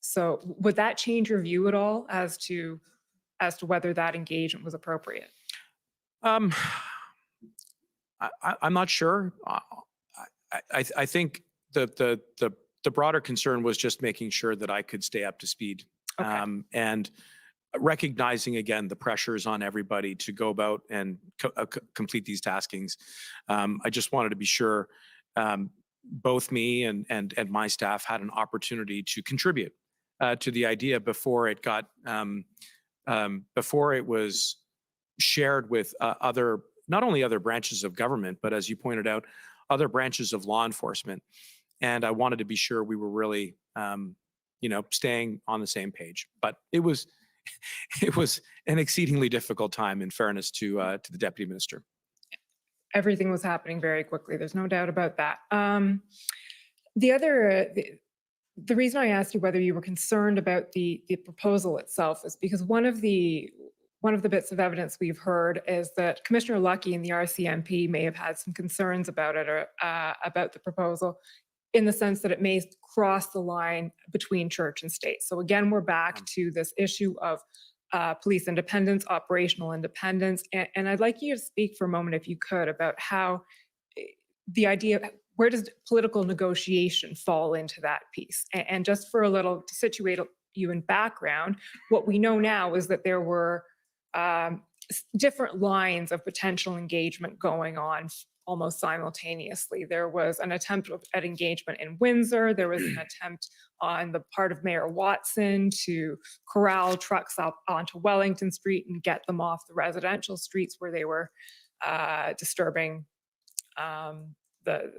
So would that change your view at all as to whether that engagement was appropriate? I'm not sure. I think the broader concern was just making sure that I could stay up to speed, Okay. and recognizing again the pressures on everybody to go about and complete these taskings. I just wanted to be sure both me and my staff had an opportunity to contribute to the idea before it got before it was shared with not only other branches of government, but as you pointed out, other branches of law enforcement. And I wanted to be sure we were really, staying on the same page. But it was an exceedingly difficult time, in fairness to the deputy minister. Everything was happening very quickly. There's no doubt about that. The reason I asked you whether you were concerned about the proposal itself is because one of the bits of evidence we've heard is that Commissioner Lucky and the RCMP may have had some concerns about it, or about the proposal, in the sense that it may cross the line between church and state. So again, we're back to this issue of police independence, operational independence. And I'd like you to speak for a moment, if you could, about how the idea of where does political negotiation fall into that piece? And just for a little, to situate you in background, what we know now is that there were different lines of potential engagement going on almost simultaneously. There was an attempt at engagement in Windsor. There was an attempt on the part of Mayor Watson to corral trucks up onto Wellington Street and get them off the residential streets where they were disturbing the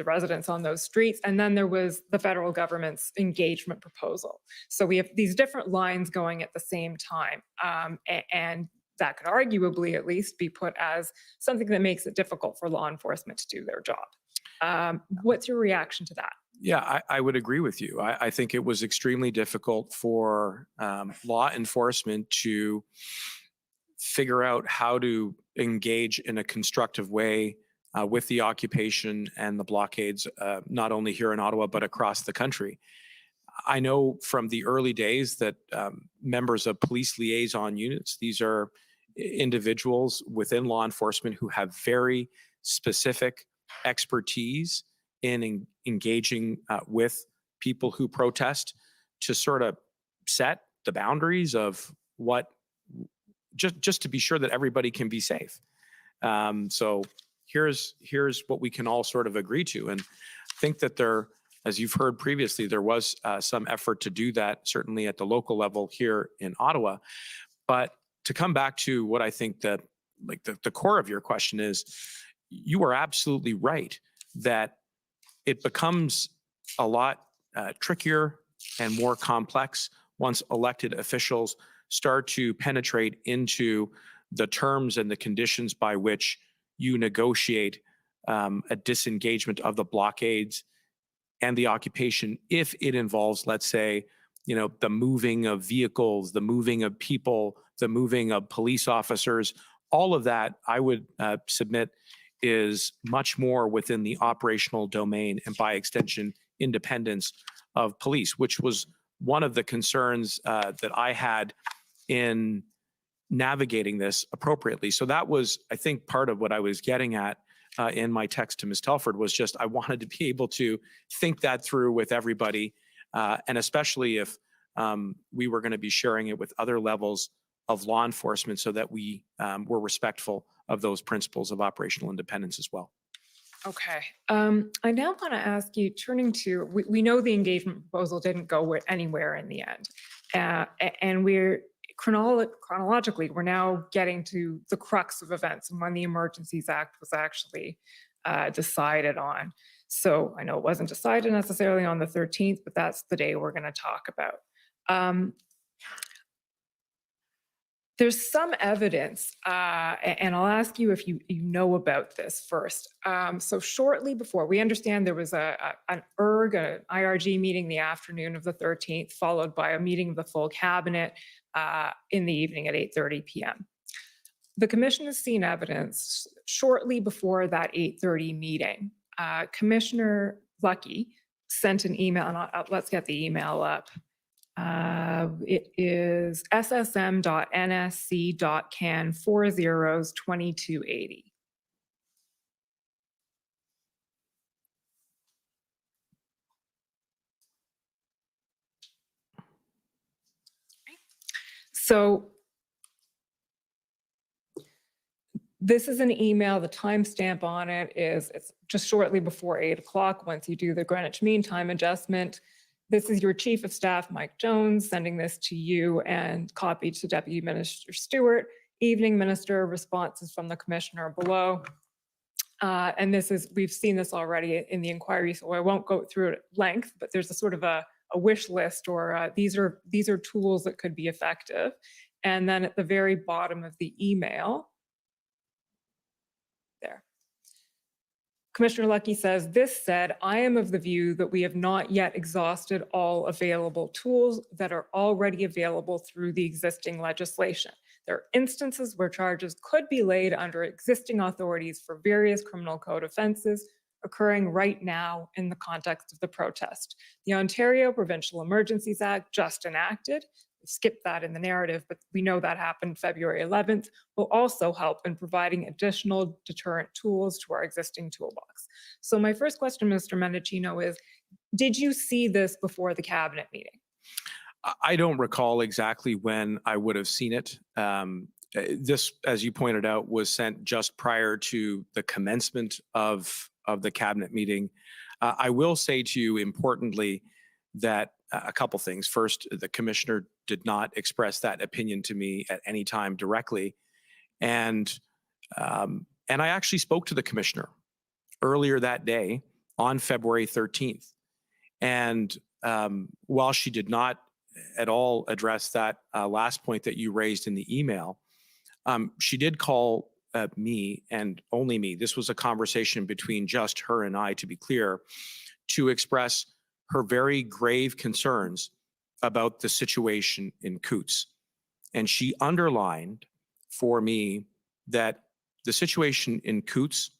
residents on those streets. And then there was the federal government's engagement proposal. So we have these different lines going at the same time. And that could arguably at least be put as something that makes it difficult for law enforcement to do their job. What's your reaction to that? Yeah, I would agree with you. I think it was extremely difficult for law enforcement to figure out how to engage in a constructive way with the occupation and the blockades, not only here in Ottawa, but across the country. I know from the early days that members of police liaison units, these are individuals within law enforcement who have very specific expertise in engaging with people who protest to sort of set the boundaries of what, just to be sure that everybody can be safe. So here's what we can all sort of agree to. And I think that there, as you've heard previously, there was some effort to do that, certainly at the local level here in Ottawa. But to come back to what I think that, like the core of your question is, you are absolutely right that it becomes a lot trickier and more complex once elected officials start to penetrate into the terms and the conditions by which you negotiate a disengagement of the blockades and the occupation, if it involves, let's say, the moving of vehicles, the moving of people, the moving of police officers. All of that, I would submit, is much more within the operational domain and by extension, independence of police, which was one of the concerns that I had in navigating this appropriately. So that was, I think, part of what I was getting at in my text to Ms. Telford, was just I wanted to be able to think that through with everybody, and especially if we were going to be sharing it with other levels of law enforcement, so that we were respectful of those principles of operational independence as well. Okay. I now want to ask you, turning to, we know the engagement proposal didn't go anywhere in the end. And we're chronologically, we're now getting to the crux of events and when the Emergencies Act was actually decided on. So I know it wasn't decided necessarily on the 13th, but that's the day we're going to talk about. There's some evidence, and I'll ask you if you know about this first. So shortly before, we understand there was an IRG meeting the afternoon of the 13th, followed by a meeting of the full cabinet in the evening at 8:30 p.m. The commission has seen evidence shortly before that 8:30 meeting. Commissioner Lucky sent an email, and let's get the email up. It is ssm.nsc.can 40s2280. So this is an email. The timestamp on it is it's just shortly before 8 o'clock. Once you do the Greenwich Mean Time adjustment, this is your Chief of Staff, Mike Jones, sending this to you and copied to Deputy Minister Stewart. Evening, Minister, responses from the Commissioner below. And this is, we've seen this already in the inquiry, so I won't go through it at length, but there's a sort of a wish list, or these are tools that could be effective. And then at the very bottom of the email, there, Commissioner Lucky says, this said, I am of the view that we have not yet exhausted all available tools that are already available through the existing legislation. There are instances where charges could be laid under existing authorities for various criminal code offenses occurring right now in the context of the protest. The Ontario Provincial Emergencies Act, just enacted, skip that in the narrative, but we know that happened February 11th, will also help in providing additional deterrent tools to our existing toolbox. So my first question, Mr. Mendicino, is, did you see this before the cabinet meeting? I don't recall exactly when I would have seen it. this, as you pointed out, was sent just prior to the commencement of the cabinet meeting. I will say to you importantly that a couple things. First, the commissioner did not express that opinion to me at any time directly. And I actually spoke to the commissioner earlier that day on February 13th. And while she did not at all address that last point that you raised in the email, she did call me and only me. This was a conversation between just her and I, to be clear, to express her very grave concerns about the situation in Coutts. And she underlined for me that the situation in Coutts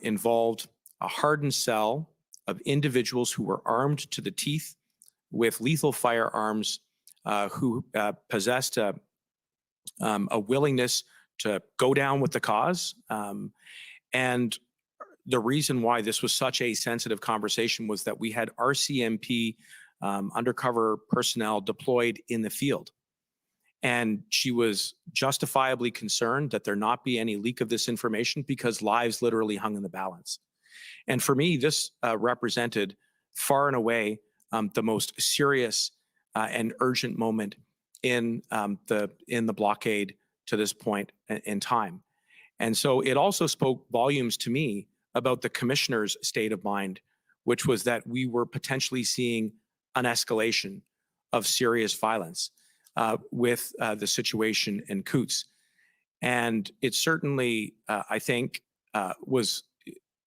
involved a hardened cell of individuals who were armed to the teeth with lethal firearms, who possessed a willingness to go down with the cause. And the reason why this was such a sensitive conversation was that we had RCMP undercover personnel deployed in the field. And she was justifiably concerned that there not be any leak of this information because lives literally hung in the balance. And for me, this represented far and away the most serious and urgent moment in the blockade to this point in time. And so it also spoke volumes to me about the commissioner's state of mind, which was that we were potentially seeing an escalation of serious violence with the situation in Coutts. And it certainly, I think, was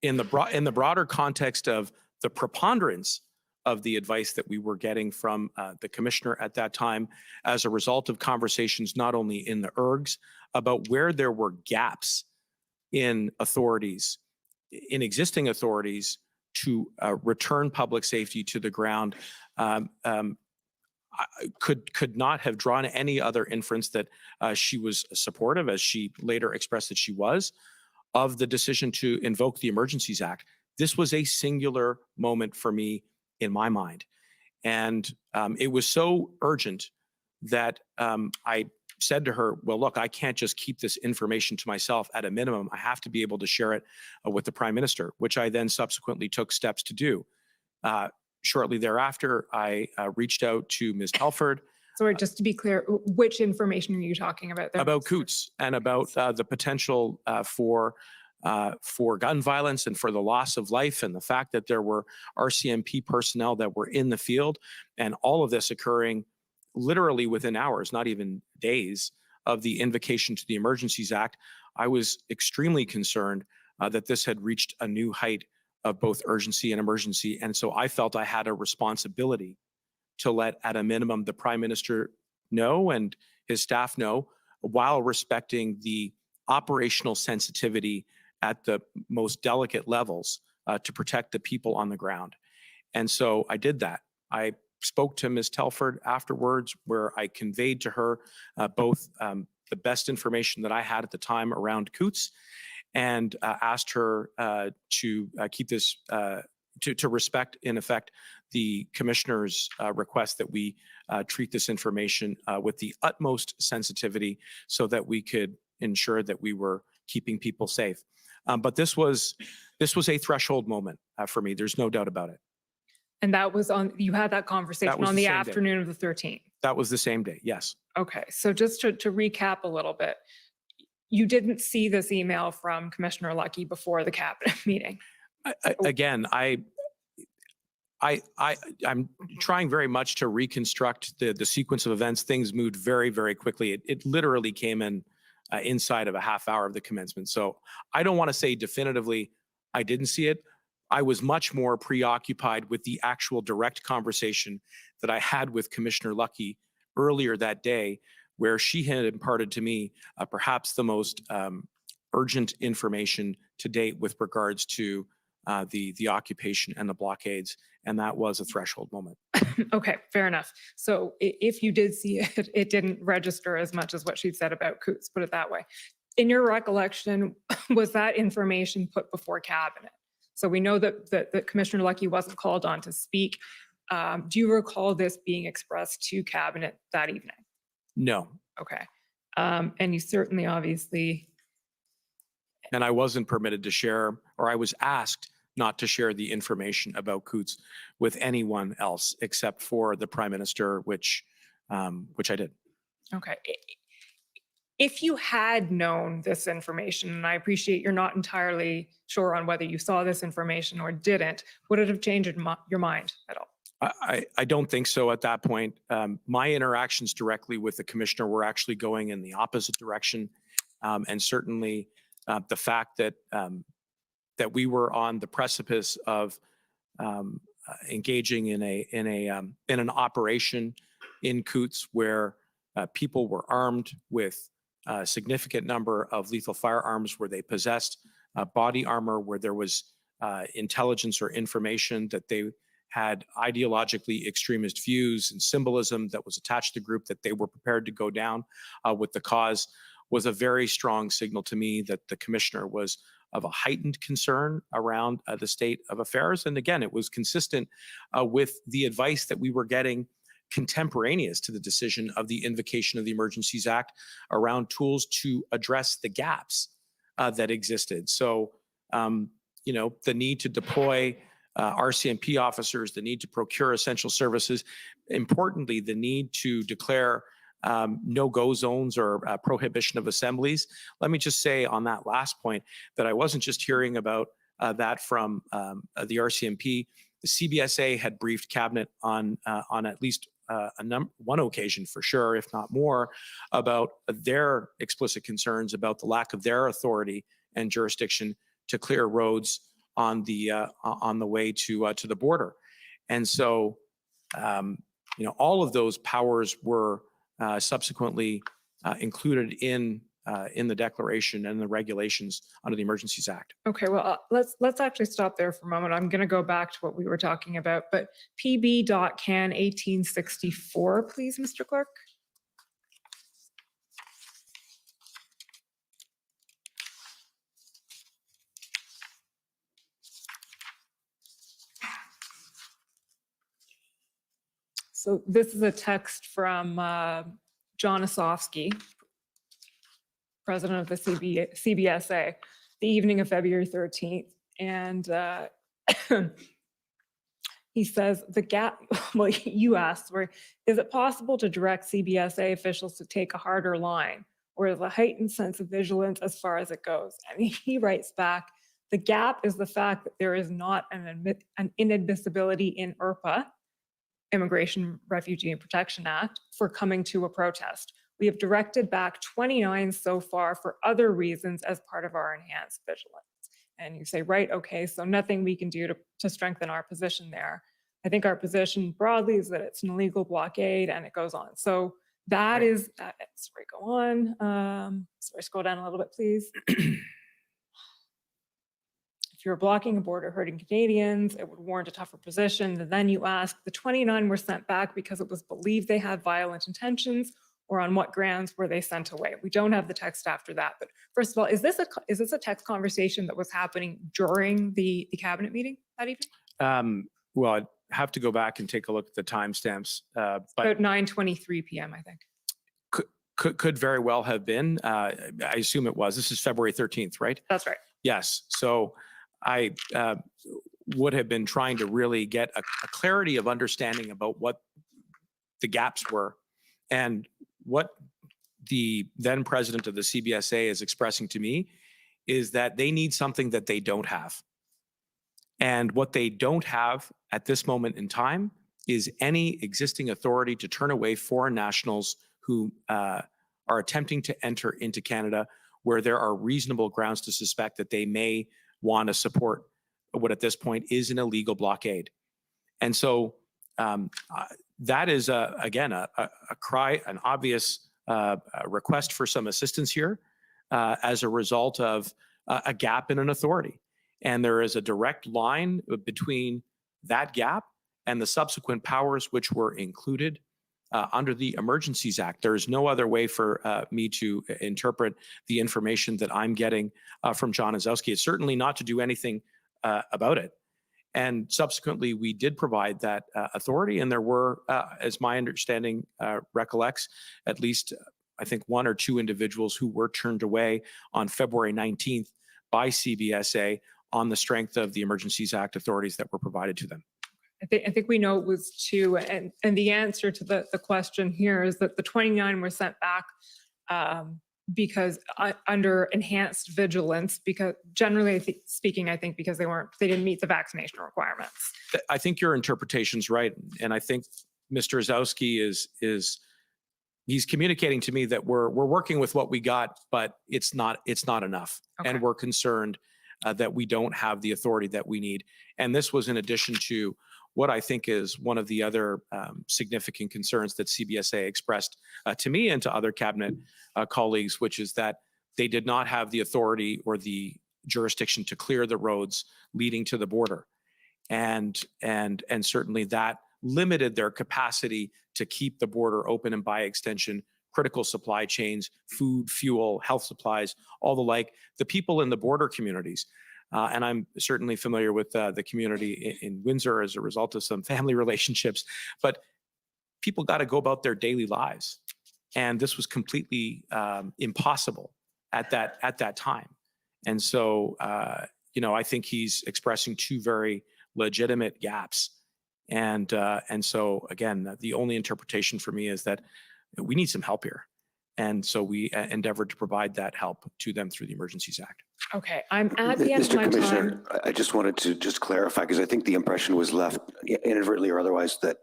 in the broader context of the preponderance of the advice that we were getting from the commissioner at that time as a result of conversations not only in the ERGs about where there were gaps in authorities, in existing authorities to return public safety to the ground, could not have drawn any other inference that she was supportive, as she later expressed that she was, of the decision to invoke the Emergencies Act. This was a singular moment for me in my mind. And it was so urgent that I said to her, well, look, I can't just keep this information to myself. At a minimum, I have to be able to share it with the Prime Minister, which I then subsequently took steps to do. Shortly thereafter, I reached out to Ms. Telford. Sorry, just to be clear, which information are you talking about there? About Coutts and about the potential for gun violence and for the loss of life, and the fact that there were RCMP personnel that were in the field, and all of this occurring literally within hours, not even days, of the invocation to the Emergencies Act. I was extremely concerned that this had reached a new height of both urgency and emergency. And so I felt I had a responsibility to let, at a minimum, the Prime Minister know and his staff know, while respecting the operational sensitivity at the most delicate levels to protect the people on the ground. And so I did that. I spoke to Ms. Telford afterwards, where I conveyed to her both the best information that I had at the time around Coutts, and asked her to keep this, to respect, in effect, the commissioner's request that we treat this information with the utmost sensitivity so that we could ensure that we were keeping people safe. But this was a threshold moment for me. There's no doubt about it. And that was you had that conversation was on the the same day. afternoon of the 13th. That was the same day, yes. Okay, so just to recap a little bit, you didn't see this email from Commissioner Lucky before the cabinet meeting. Again, I'm trying very much to reconstruct the sequence of events. Things moved very, very quickly. It literally came in inside of a half hour of the commencement. So I don't want to say definitively I didn't see it. I was much more preoccupied with the actual direct conversation that I had with Commissioner Lucky earlier that day, where she had imparted to me perhaps the most urgent information to date with regards to the occupation and the blockades. And that was a threshold moment. Okay, fair enough. So if you did see it, it didn't register as much as what she'd said about Coutts, put it that way. In your recollection, was that information put before cabinet? So we know that Commissioner Lucky wasn't called on to speak. Do you recall this being expressed to cabinet that evening? No. Okay. And you certainly obviously, And I wasn't permitted to share, or I was asked not to share the information about Coots with anyone else except for the Prime Minister, which I did. okay. If you had known this information, and I appreciate you're not entirely sure on whether you saw this information or didn't, would it have changed your mind at all? I don't think so at that point. My interactions directly with the commissioner were actually going in the opposite direction. And certainly the fact that that we were on the precipice of engaging in an operation in Coots where people were armed with a significant number of lethal firearms, where they possessed body armor, where there was intelligence or information that they had ideologically extremist views and symbolism that was attached to the group, that they were prepared to go down with the cause, was a very strong signal to me that the commissioner was of a heightened concern around the state of affairs. And again, it was consistent with the advice that we were getting contemporaneous to the decision of the invocation of the Emergencies Act around tools to address the gaps that existed. So, you know, the need to deploy RCMP officers, the need to procure essential services, importantly, the need to declare no-go zones or prohibition of assemblies. Let me just say on that last point that I wasn't just hearing about that from the RCMP. The CBSA had briefed Cabinet on at least one occasion for sure, if not more, about their explicit concerns about the lack of their authority and jurisdiction to clear roads on the way to the border. And so, you know, all of those powers were subsequently included in the declaration and the regulations under the Emergencies Act. Okay, well, let's actually stop there for a moment. I'm going to go back to what we were talking about, but PB.Can 1864, please, Mr. Clerk. So this is a text from John Osofsky, president of the CBSA, the evening of February 13th. And he says, the gap, well, you asked, is it possible to direct CBSA officials to take a harder line, or is a heightened sense of vigilance as far as it goes? And he writes back, the gap is the fact that there is not an inadmissibility in IRPA, Immigration, Refugee and Protection Act, for coming to a protest. We have directed back 29 so far for other reasons as part of our enhanced vigilance. And you say, right, okay, so nothing we can do to strengthen our position there. I think our position broadly is that it's an illegal blockade, and it goes on. So that Right. is, sorry, go on. Sorry, scroll down a little bit, please. If you're blocking a border hurting Canadians, it would warrant a tougher position. And then you ask, the 29 were sent back because it was believed they had violent intentions, or on what grounds were they sent away? We don't have the text after that. But first of all, is this a text conversation that was happening during the cabinet meeting that evening? Well, I'd have to go back and take a look at the timestamps, but About 9:23 p.m., I think. could very well have been. I assume it was. This is February 13th, right? That's right. Yes. So I would have been trying to really get a clarity of understanding about what the gaps were, and what the then president of the CBSA is expressing to me is that they need something that they don't have. And what they don't have at this moment in time is any existing authority to turn away foreign nationals who are attempting to enter into Canada where there are reasonable grounds to suspect that they may want to support what at this point is an illegal blockade. And so that is, again, a cry, an obvious request for some assistance here as a result of a gap in an authority. And there is a direct line between that gap and the subsequent powers which were included under the Emergencies Act. There is no other way for me to interpret the information that I'm getting from John Osofsky. It's certainly not to do anything about it. And subsequently, we did provide that authority, and there were, as my understanding recollects, at least I think, one or two individuals who were turned away on February 19th by CBSA on the strength of the Emergencies Act authorities that were provided to them. I think we know it was two, and the answer to the question here is that the 29 were sent back because under enhanced vigilance, because generally speaking, I think because they didn't meet the vaccination requirements. I think your interpretation's right, and I think Mr. Ozowski he's communicating to me that we're working with what we got, but it's not enough, Okay. and we're concerned that we don't have the authority that we need. And this was in addition to what I think is one of the other significant concerns that CBSA expressed to me and to other cabinet colleagues, which is that they did not have the authority or the jurisdiction to clear the roads leading to the border. And certainly that limited their capacity to keep the border open, and by extension, critical supply chains, food, fuel, health supplies, all the like, the people in the border communities. And I'm certainly familiar with the community in Windsor as a result of some family relationships, but people got to go about their daily lives. And this was completely impossible at that time. And so, I think he's expressing two very legitimate gaps. And so, again, the only interpretation for me is that we need some help here. And so we endeavored to provide that help to them through the Emergencies Act. Okay, I'm at the end of Mr. my Commissioner, time. I just wanted to clarify, because I think the impression was left inadvertently or otherwise that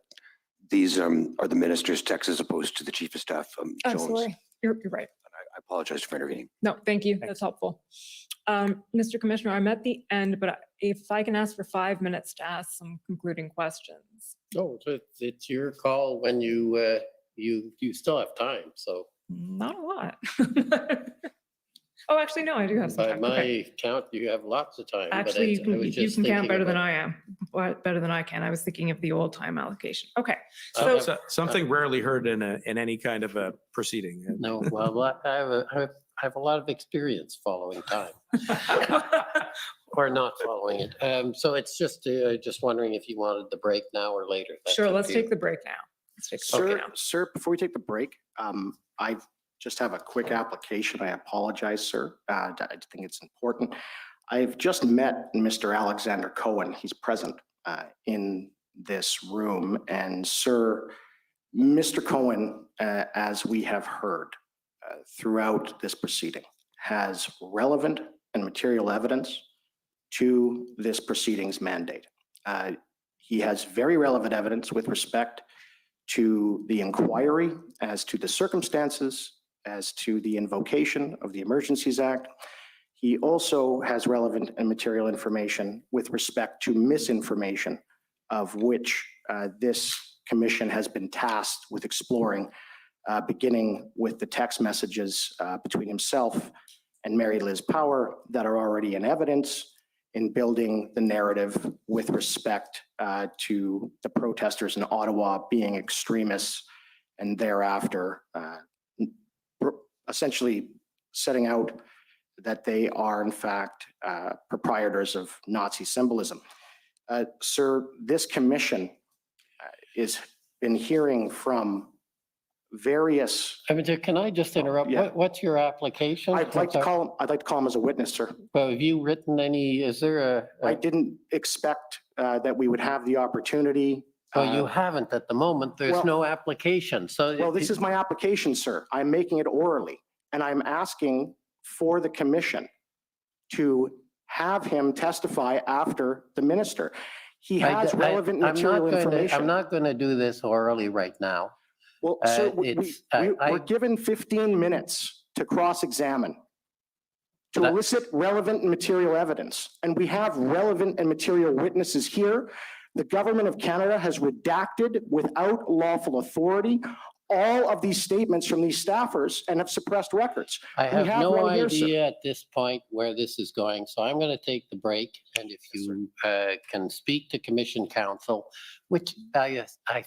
these are the minister's texts as opposed to the chief of staff, Jones. Absolutely, you're right. I apologize for intervening. No, thank you. That's helpful. Mr. Commissioner, I'm at the end, but if I can ask for 5 minutes to ask some concluding questions. No, it's your call when you still have time, so. Not a lot. Oh, actually, no, I do have some By time. my Okay. count, you have lots of time. but Actually, you I was can just count thinking better than about- I am, better than I can. I was thinking of the old time allocation. Okay, I so have- Something rarely heard in any kind of a proceeding. No, well, I have a lot of experience following time or not following it. So it's just wondering if you wanted the break now or later. That's sure, up let's to you. take the break now. Let's take the break Sir, now. sir, before we take the break, I just have a quick application. I apologize, sir. I think it's important. I've just met Mr. Alexander Cohen. He's present in this room. And sir, Mr. Cohen, as we have heard throughout this proceeding, has relevant and material evidence to this proceeding's mandate. He has very relevant evidence with respect to the inquiry as to the circumstances, as to the invocation of the Emergencies Act. He also has relevant and material information with respect to misinformation, of which this commission has been tasked with exploring, beginning with the text messages between himself and Mary Liz Power that are already in evidence in building the narrative with respect to the protesters in Ottawa being extremists, and thereafter essentially setting out that they are in fact proprietors of Nazi symbolism. Sir, this commission has been hearing from various. I mean, can I just interrupt? Yeah. What's your application? I'd like to call him as a witness, sir. Well, have you written any, is there I didn't expect that we would have the opportunity. well, you haven't at the moment. There's well- no application. So. Well, this is my application, sir. I'm making it orally, and I'm asking for the commission to have him testify after the minister. He has relevant material information. I'm not going to do this orally right now. Well, sir, I- we're given 15 minutes to cross-examine, to That- elicit relevant and material evidence. And we have relevant and material witnesses here. The government of Canada has redacted without lawful authority all of these statements from these staffers and have suppressed records. I have have no right here, sir. idea at this point where this is going, so I'm going to take the break. And if you can speak to Commission Counsel, which I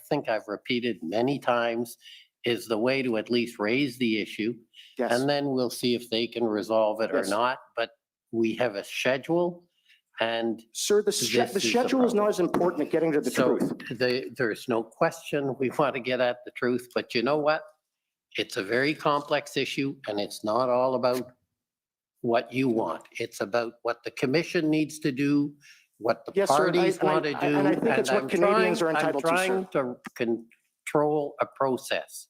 think I've repeated many times, is the way to at least raise the issue. Yes. And then we'll see if they can resolve it or Yes. not. But we have a schedule, and Sir, the This is the schedule is not problem. as important as getting to the so truth. there's no question we want to get at the truth. But you know what? It's a very complex issue, and it's not all about what you want. It's about what the commission needs to do, what the Yes, sir, and parties want to do. and I think it's what Canadians are entitled to, sir. I'm trying to control a process.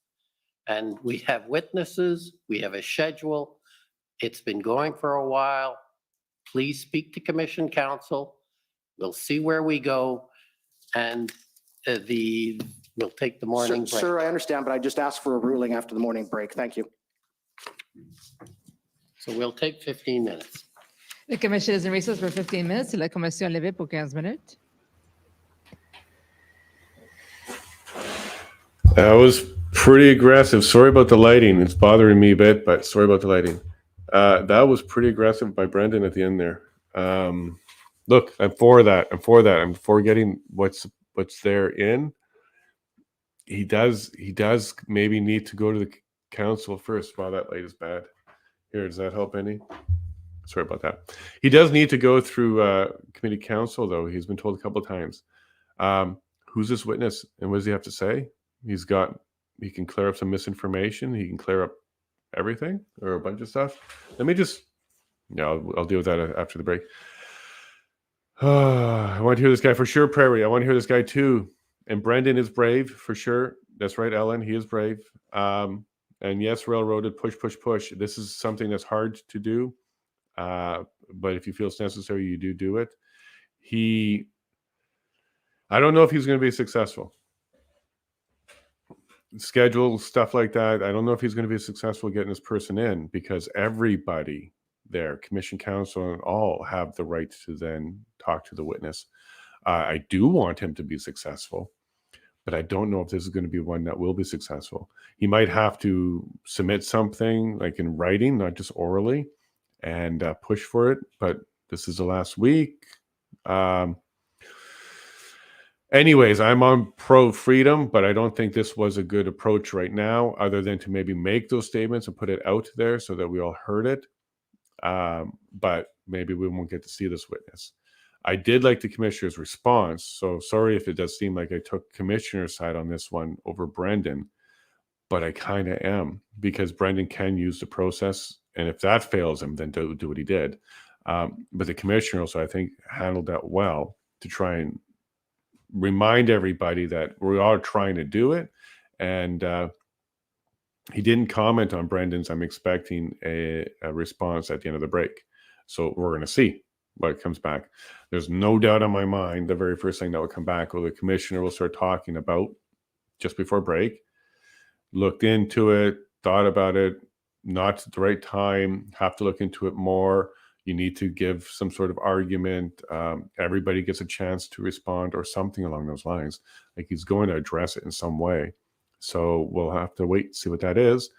And we have witnesses, we have a schedule. It's been going for a while. Please speak to Commission Council. We'll see where we go. And we'll take the morning break. Sir, I understand, but I just asked for a ruling after the morning break. Thank you. So we'll take 15 minutes. The commission is in recess for 15 minutes. La commission est levée pour 15 minutes. That was pretty aggressive. Sorry about the lighting. It's bothering me a bit, but sorry about the lighting. That was pretty aggressive by Brendan at the end there. Look, I'm for that. I'm for getting what's there in. He does maybe need to go to the council first. Wow, that light is bad. Here, does that help any? Sorry about that. He does need to go through committee council, though. He's been told a couple of times. Who's this witness, and what does he have to say? He can clear up some misinformation. He can clear up everything or a bunch of stuff. Let me just, I'll deal with that after the break. I want to hear this guy for sure, Prairie. I want to hear this guy too. And Brendan is brave for sure. That's right, Ellen. He is brave. And yes, railroaded, push. This is something that's hard to do. But if you feel it's necessary, you do it. I don't know if he's going to be successful. Schedule, stuff like that. I don't know if he's going to be successful getting this person in, because everybody there, commission, council, and all have the right to then talk to the witness. I do want him to be successful, but I don't know if this is going to be one that will be successful. He might have to submit something like in writing, not just orally, and push for it. But this is the last week. Anyways, I'm on pro-freedom, but I don't think this was a good approach right now, other than to maybe make those statements and put it out there so that we all heard it. But maybe we won't get to see this witness. I did like the commissioner's response, so sorry if it does seem like I took commissioner's side on this one over Brendan, but I kind of am, because Brendan can use the process, and if that fails him, then do what he did. But the commissioner also, I think, handled that well to try and remind everybody that we are trying to do it. And he didn't comment on Brendan's. I'm expecting a response at the end of the break. So we're going to see what comes back. There's no doubt in my mind the very first thing that will come back, or the commissioner will start talking about just before break, looked into it, thought about it, not at the right time, have to look into it more. You need to give some sort of argument. Everybody gets a chance to respond or something along those lines. Like he's going to address it in some way. So we'll have to wait and see what that is.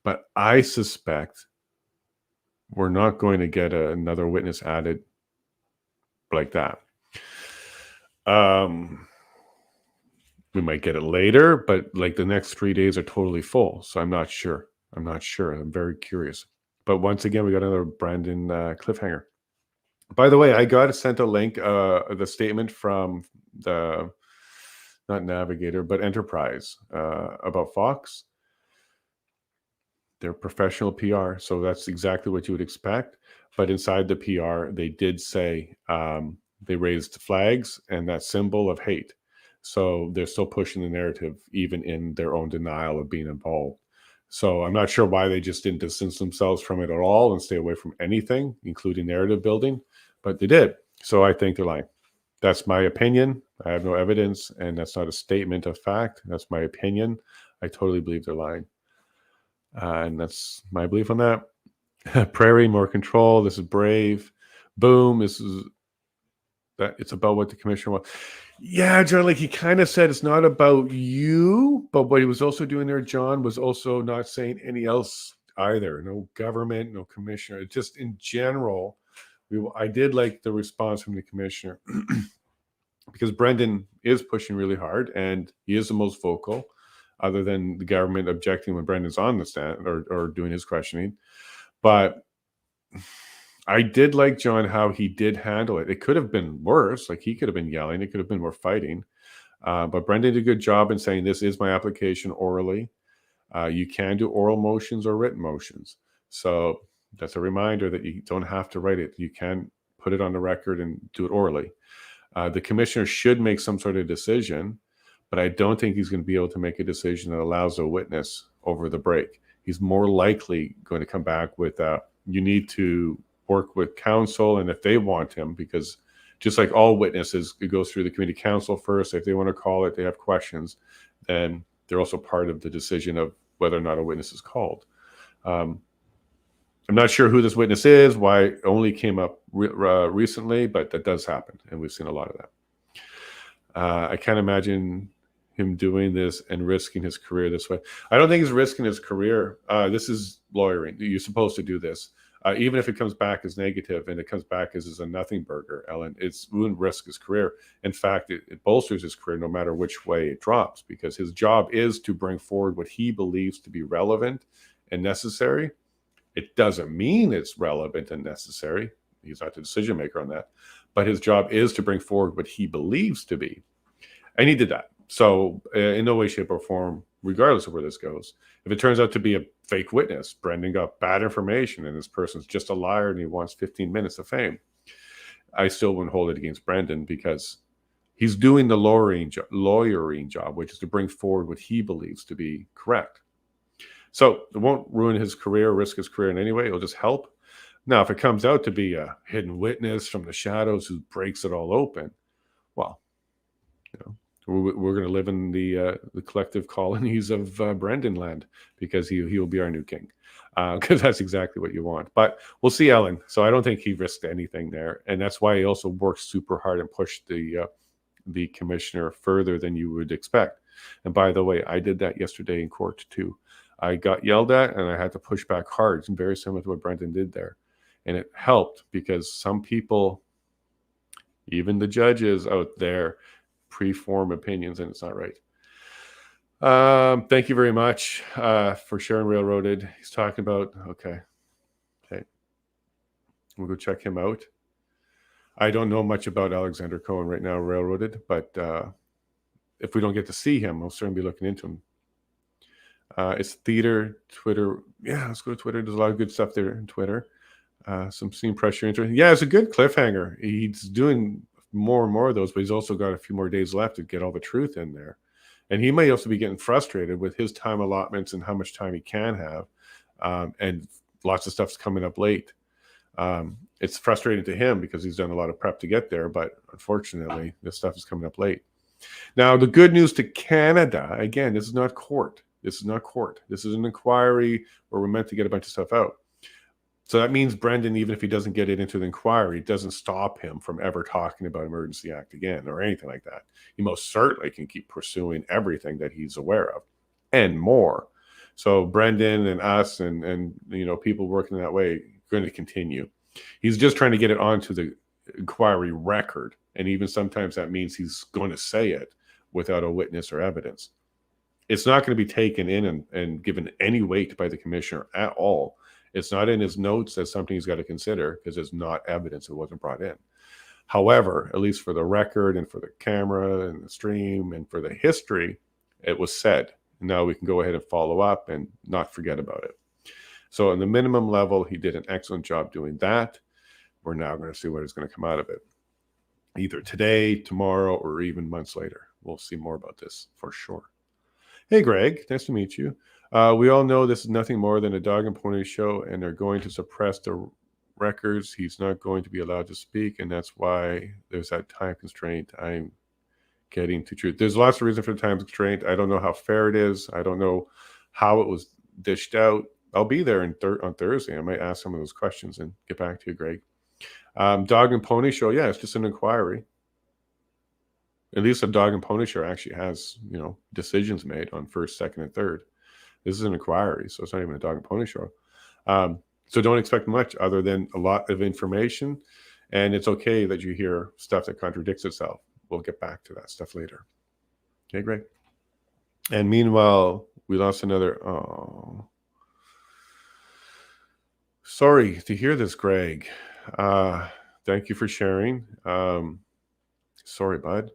But I suspect we're not going to get another witness added like that. We might get it later, but like the next 3 days are totally full. So I'm not sure. I'm very curious. But once again, we got another Brandon cliffhanger. By the way, I got sent a link, the statement from the, not Navigator, but Enterprise about Fox. They're professional PR, so that's exactly what you would expect. But inside the PR, they did say they raised flags and that symbol of hate. So they're still pushing the narrative, even in their own denial of being involved. So I'm not sure why they just didn't distance themselves from it at all and stay away from anything, including narrative building, but they did. So I think they're lying. That's my opinion. I have no evidence, and that's not a statement of fact. That's my opinion. I totally believe they're lying. And that's my belief on that. Prairie, more control. This is brave. Boom. This is that. It's about what the commissioner wants. Yeah, John, like he kind of said, it's not about you, but what he was also doing there, John, was also not saying any else either. No government, no commissioner. Just in general, I did like the response from the commissioner because Brendan is pushing really hard and he is the most vocal, other than the government objecting when Brendan's on the stand or doing his questioning. But I did like, John, how he did handle it. It could have been worse. Like he could have been yelling. It could have been more fighting. But Brendan did a good job in saying, this is my application orally. You can do oral motions or written motions. So that's a reminder that you don't have to write it. You can put it on the record and do it orally. The commissioner should make some sort of decision, but I don't think he's going to be able to make a decision that allows a witness over the break. He's more likely going to come back with, you need to work with counsel, and if they want him, because just like all witnesses, it goes through the committee counsel first. If they want to call it, they have questions, then they're also part of the decision of whether or not a witness is called. I'm not sure who this witness is, why it only came up recently, but that does happen, and we've seen a lot of that. I can't imagine him doing this and risking his career this way. I don't think he's risking his career. This is lawyering. You're supposed to do this. Even if it comes back as negative and it comes back as a nothing burger, Ellen, it wouldn't risk his career. In fact, it bolsters his career no matter which way it drops, because his job is to bring forward what he believes to be relevant and necessary. It doesn't mean it's relevant and necessary. He's not the decision maker on that. But his job is to bring forward what he believes to be. And he did that. So in no way, shape, or form, regardless of where this goes, if it turns out to be a fake witness, Brendan got bad information and this person's just a liar and he wants 15 minutes of fame, I still wouldn't hold it against Brendan, because he's doing the lawyering job, which is to bring forward what he believes to be correct. So it won't ruin his career, risk his career in any way. It'll just help. Now, if it comes out to be a hidden witness from the shadows who breaks it all open, well, you know, we're going to live in the collective colonies of Brendan land, because he will be our new king, because that's exactly what you want. But we'll see, Ellen. So I don't think he risked anything there, and that's why he also worked super hard and pushed the commissioner further than you would expect. And by the way, I did that yesterday in court too. I got yelled at and I had to push back hard. It's very similar to what Brendan did there, and it helped because some people, even the judges out there, preform opinions, and it's not right. Thank you very much for sharing Railroaded. He's talking about, okay. We'll go check him out. I don't know much about Alexander Cohen right now, Railroaded, but if we don't get to see him, I'll certainly be looking into him. It's theater, Twitter. Yeah, let's go to Twitter. There's a lot of good stuff there in Twitter. Some scene pressure into it. Yeah, it's a good cliffhanger. He's doing more and more of those, but he's also got a few more days left to get all the truth in there. And he may also be getting frustrated with his time allotments and how much time he can have. And lots of stuff's coming up late. It's frustrating to him because he's done a lot of prep to get there, but unfortunately, this stuff is coming up late. Now, the good news to Canada, again, this is not court. This is not court. This is an inquiry where we're meant to get a bunch of stuff out. So that means Brendan, even if he doesn't get it into the inquiry, it doesn't stop him from ever talking about Emergency Act again or anything like that. He most certainly can keep pursuing everything that he's aware of and more. So Brendan and us and you know, people working that way are going to continue. He's just trying to get it onto the inquiry record. And even sometimes that means he's going to say it without a witness or evidence. It's not going to be taken in and given any weight by the commissioner at all. It's not in his notes as something he's got to consider because it's not evidence. It wasn't brought in. However, at least for the record and for the camera and the stream and for the history, it was said. Now we can go ahead and follow up and not forget about it. So on the minimum level, he did an excellent job doing that. We're now going to see what is going to come out of it. Either today, tomorrow, or even months later. We'll see more about this for sure. Hey, Greg, nice to meet you. We all know this is nothing more than a dog and pony show, and they're going to suppress the records. He's not going to be allowed to speak, and that's why there's that time constraint. I'm getting to truth. There's lots of reasons for the time constraint. I don't know how fair it is. I don't know how it was dished out. I'll be there on Thursday. I might ask some of those questions and get back to you, Greg. Dog and pony show, yeah, it's just an inquiry. At least a dog and pony show actually has, you know, decisions made on first, second, and third. This is an inquiry, so it's not even a dog and pony show. So don't expect much other than a lot of information, and it's okay that you hear stuff that contradicts itself. We'll get back to that stuff later. Okay, great. And meanwhile, we lost another. Oh, sorry to hear this, Greg. Thank you for sharing. Sorry, bud.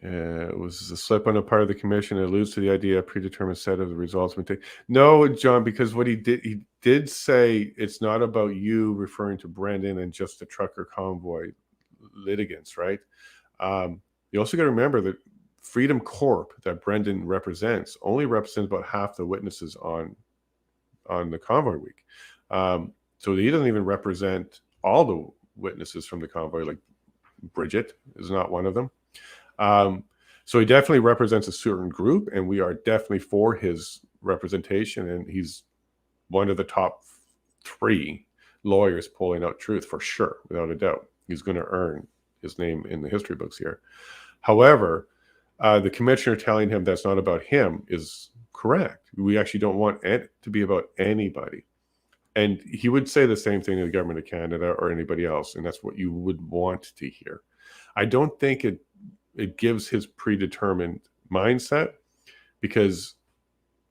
It was a slip on the part of the commission. It alludes to the idea of predetermined set of the results. No, John, because what he did say it's not about you, referring to Brendan and just the trucker convoy litigants, right? You also got to remember that Freedom Corp that Brendan represents only represents about half the witnesses on the convoy week. So he doesn't even represent all the witnesses from the convoy, like Bridget is not one of them. So he definitely represents a certain group, and we are definitely for his representation. And he's one of the top 3 lawyers pulling out truth for sure, without a doubt. He's going to earn his name in the history books here. However, the commissioner telling him that's not about him is correct. We actually don't want it to be about anybody. And he would say the same thing to the government of Canada or anybody else, and that's what you would want to hear. I don't think it gives his predetermined mindset, because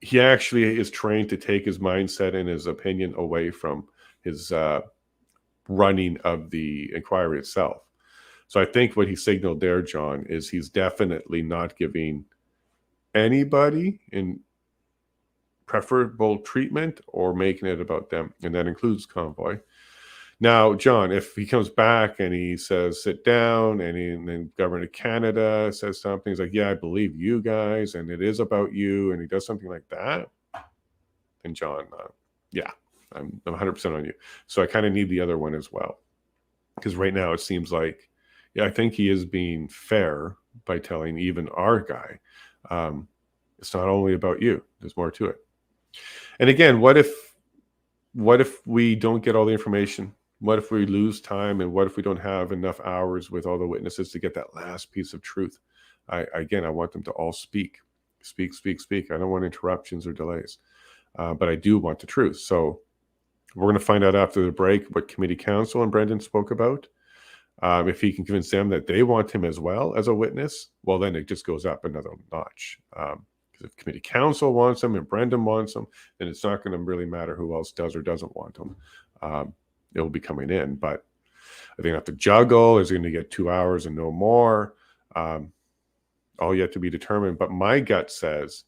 he actually is trained to take his mindset and his opinion away from his running of the inquiry itself. So I think what he signaled there, John, is he's definitely not giving anybody in preferable treatment or making it about them, and that includes convoy. Now, John, if he comes back and he says, sit down, and then government of Canada says something, he's like, yeah, I believe you guys, and it is about you, and he does something like that, and John, yeah, I'm 100% on you. So I kind of need the other one as well, because right now it seems like, yeah, I think he is being fair by telling even our guy, it's not only about you, there's more to it. And again, what if we don't get all the information? What if we lose time? And what if we don't have enough hours with all the witnesses to get that last piece of truth? I want them to all speak. I don't want interruptions or delays, but I do want the truth. So we're going to find out after the break what committee counsel and Brendan spoke about. If he can convince them that they want him as well as a witness, well, then it just goes up another notch. Because if committee counsel wants him and Brendan wants him, then it's not going to really matter who else does or doesn't want him. It'll be coming in, but I think I have to juggle. Is he going to get 2 hours and no more? All yet to be determined. But my gut says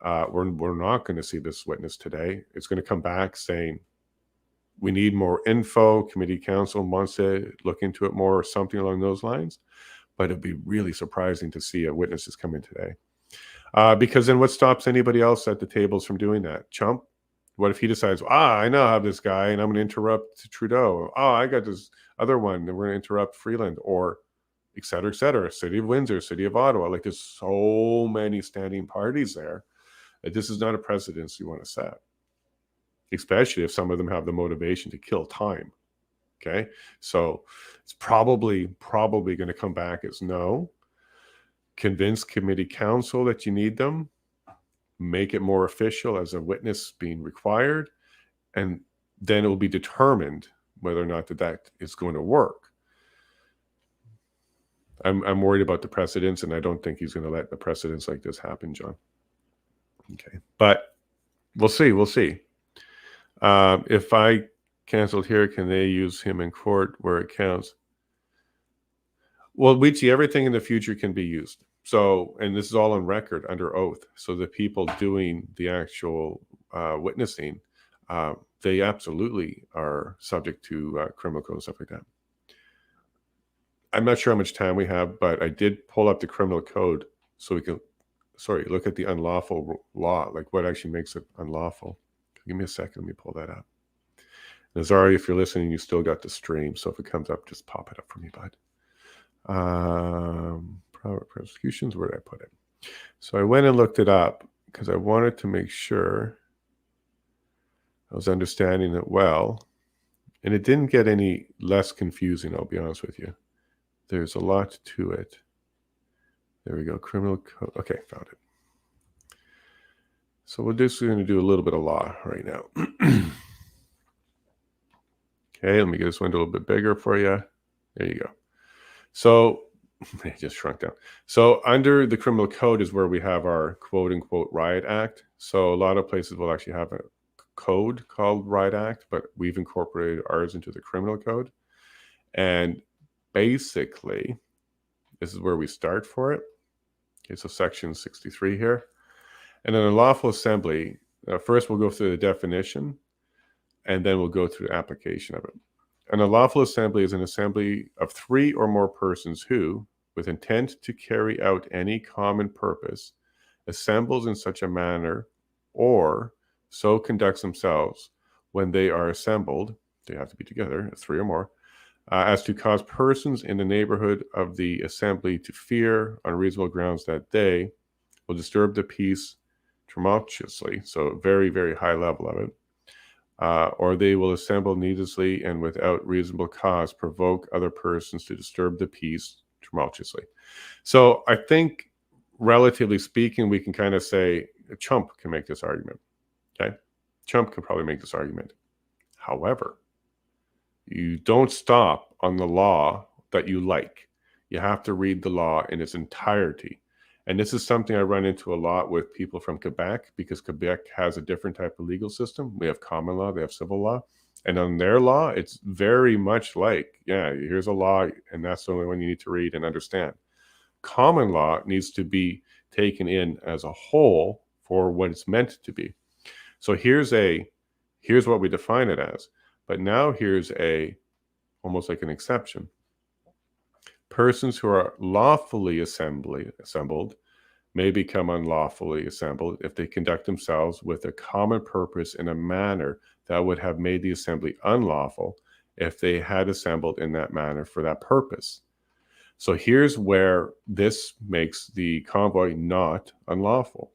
we're not going to see this witness today. It's going to come back saying, we need more info. Committee counsel wants to look into it more, or something along those lines. But it'd be really surprising to see a witnesses come in today. Because then what stops anybody else at the tables from doing that? Chump? What if he decides, I now have this guy and I'm going to interrupt Trudeau. I got this other one and we're going to interrupt Freeland, or et cetera, et cetera. City of Windsor, City of Ottawa. Like, there's so many standing parties there that this is not a precedence you want to set, especially if some of them have the motivation to kill time. Okay. So it's probably going to come back as no. Convince committee counsel that you need them. Make it more official as a witness being required, and then it will be determined whether or not that is going to work. I'm worried about the precedents, and I don't think he's going to let the precedents like this happen, John. Okay, but we'll see. If I canceled here, can they use him in court where it counts? Well, Weechi, everything in the future can be used. So, and this is all on record under oath. So the people doing the actual witnessing, they absolutely are subject to criminal code and stuff like that. I'm not sure how much time we have, but I did pull up the criminal code so we can, look at the unlawful law, like what actually makes it unlawful. Give me a second, let me pull that up. Nazari, if you're listening, you still got the stream. So if it comes up, just pop it up for me, bud. Private prosecutions, where did I put it? So I went and looked it up because I wanted to make sure I was understanding it well, and it didn't get any less confusing, I'll be honest with you. There's a lot to it. There we go, criminal code. Okay, found it. So we're just going to do a little bit of law right now. Okay, let me get this window a little bit bigger for you. There you go. So it just shrunk down. So under the criminal code is where we have our quote unquote riot act. So a lot of places will actually have a code called riot act, but we've incorporated ours into the criminal code. And basically, this is where we start for it. Okay, so section 63 here. And an unlawful assembly, first we'll go through the definition, and then we'll go through the application of it. An unlawful assembly is an assembly of 3 or more persons who, with intent to carry out any common purpose, assembles in such a manner or so conducts themselves when they are assembled, they have to be together, 3 or more, as to cause persons in the neighborhood of the assembly to fear on reasonable grounds that they will disturb the peace tumultuously, so very, very high level of it, or they will assemble needlessly and without reasonable cause provoke other persons to disturb the peace tumultuously. So I think, relatively speaking, we can kind of say a chump can make this argument. Okay, chump can probably make this argument. However, you don't stop on the law that you like. You have to read the law in its entirety. And this is something I run into a lot with people from Quebec, because Quebec has a different type of legal system. We have common law, they have civil law. And on their law, it's very much like, yeah, here's a law, and that's the only one you need to read and understand. Common law needs to be taken in as a whole for what it's meant to be. So here's what we define it as. But now here's almost like an exception. Persons who are lawfully assembled may become unlawfully assembled if they conduct themselves with a common purpose in a manner that would have made the assembly unlawful if they had assembled in that manner for that purpose. So here's where this makes the convoy not unlawful,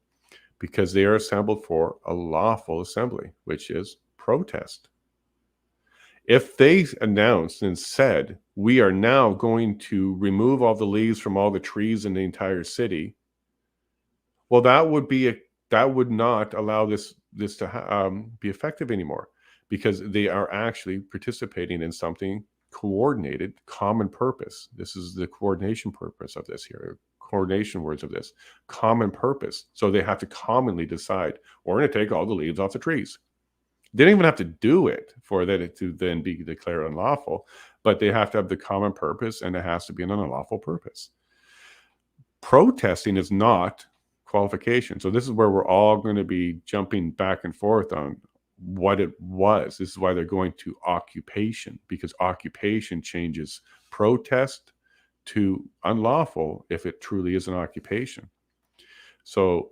because they are assembled for a lawful assembly, which is protest. If they announced and said, we are now going to remove all the leaves from all the trees in the entire city, well, that would not allow this to be effective anymore, because they are actually participating in something coordinated, common purpose. This is the coordination purpose of this here, coordination words of this, common purpose. So they have to commonly decide, we're going to take all the leaves off the trees. They don't even have to do it for that to then be declared unlawful, but they have to have the common purpose, and it has to be an unlawful purpose. Protesting is not qualification. So this is where we're all going to be jumping back and forth on what it was. This is why they're going to occupation, because occupation changes protest to unlawful if it truly is an occupation. So,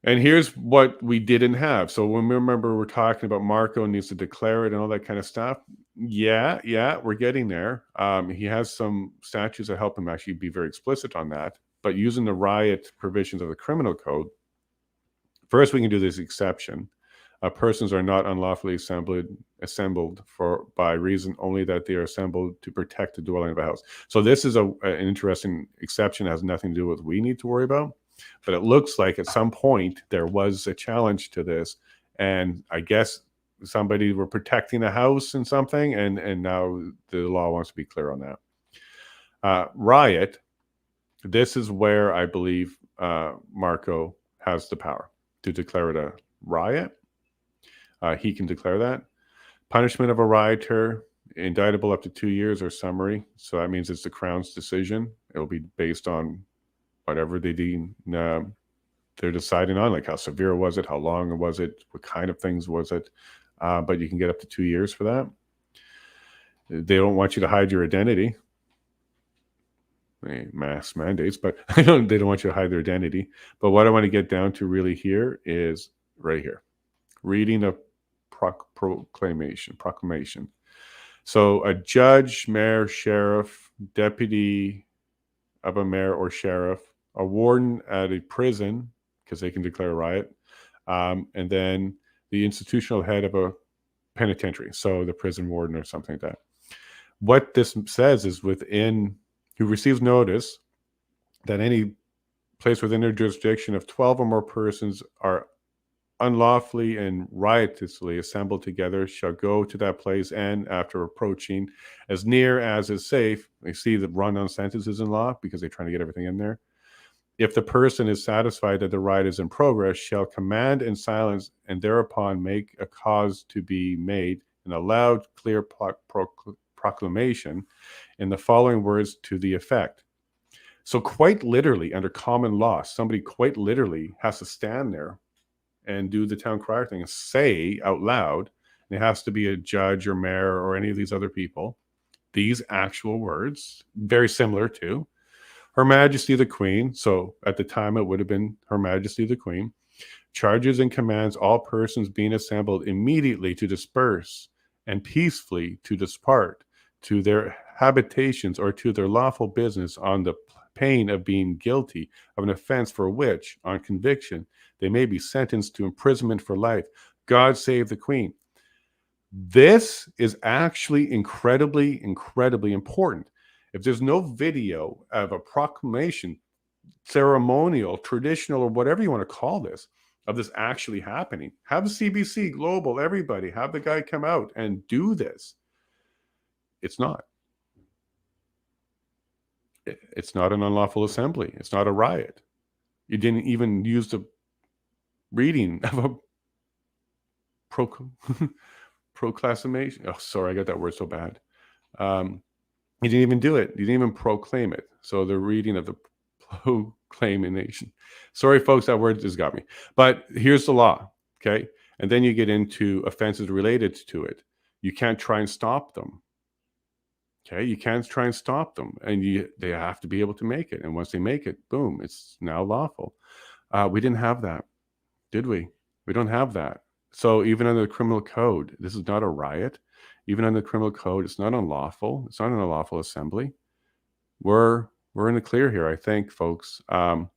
and here's what we didn't have. So when we remember we're talking about Marco needs to declare it and all that kind of stuff. Yeah, we're getting there. He has some statutes that help him actually be very explicit on that. But using the riot provisions of the criminal code, first we can do this exception. Persons are not unlawfully assembled for by reason only that they are assembled to protect the dwelling of a house. So this is an interesting exception. It has nothing to do with what we need to worry about. But it looks like at some point there was a challenge to this, and I guess somebody were protecting a house and something, and now the law wants to be clear on that. Riot, this is where I believe Marco has the power to declare it a riot. He can declare that. Punishment of a rioter, indictable up to 2 years or summary. So that means it's the Crown's decision. It will be based on whatever they deem they're deciding on, like how severe was it, how long was it, what kind of things was it. But you can get up to 2 years for that. They don't want you to hide your identity. Mass mandates, but they don't want you to hide their identity. But what I want to get down to really here is right here. Reading a proclamation. So a judge, mayor, sheriff, deputy of a mayor or sheriff, a warden at a prison, because they can declare a riot, and then the institutional head of a penitentiary, so the prison warden or something like that. What this says is who receives notice that any place within their jurisdiction of 12 or more persons are unlawfully and riotously assembled together shall go to that place, and after approaching as near as is safe, they see the run-on sentences in law because they're trying to get everything in there. If the person is satisfied that the riot is in progress, shall command in silence and thereupon make a cause to be made in a loud, clear proclamation in the following words to the effect. So quite literally, under common law, somebody quite literally has to stand there and do the town crier thing and say out loud, and it has to be a judge or mayor or any of these other people, these actual words, very similar to Her Majesty the Queen. So at the time, it would have been Her Majesty the Queen. Charges and commands all persons being assembled immediately to disperse and peacefully to depart to their habitations or to their lawful business on the pain of being guilty of an offense for which, on conviction, they may be sentenced to imprisonment for life. God save the Queen. This is actually incredibly, incredibly important. If there's no video of a proclamation, ceremonial, traditional, or whatever you want to call this, of this actually happening, have CBC, Global, everybody, have the guy come out and do this. It's not. It's not an unlawful assembly. It's not a riot. You didn't even use the reading of a proclamation. Oh, sorry, I got that word so bad. You didn't even do it. You didn't even proclaim it. So the reading of the proclamation. Sorry, folks, that word just got me. But here's the law, okay? And then you get into offenses related to it. You can't try and stop them. Okay, you can't try and stop them, and they have to be able to make it. And once they make it, boom, it's now lawful. We didn't have that, did we? We don't have that. So even under the criminal code, this is not a riot. Even under the criminal code, it's not unlawful. It's not an unlawful assembly. We're in the clear here, I think, folks. Do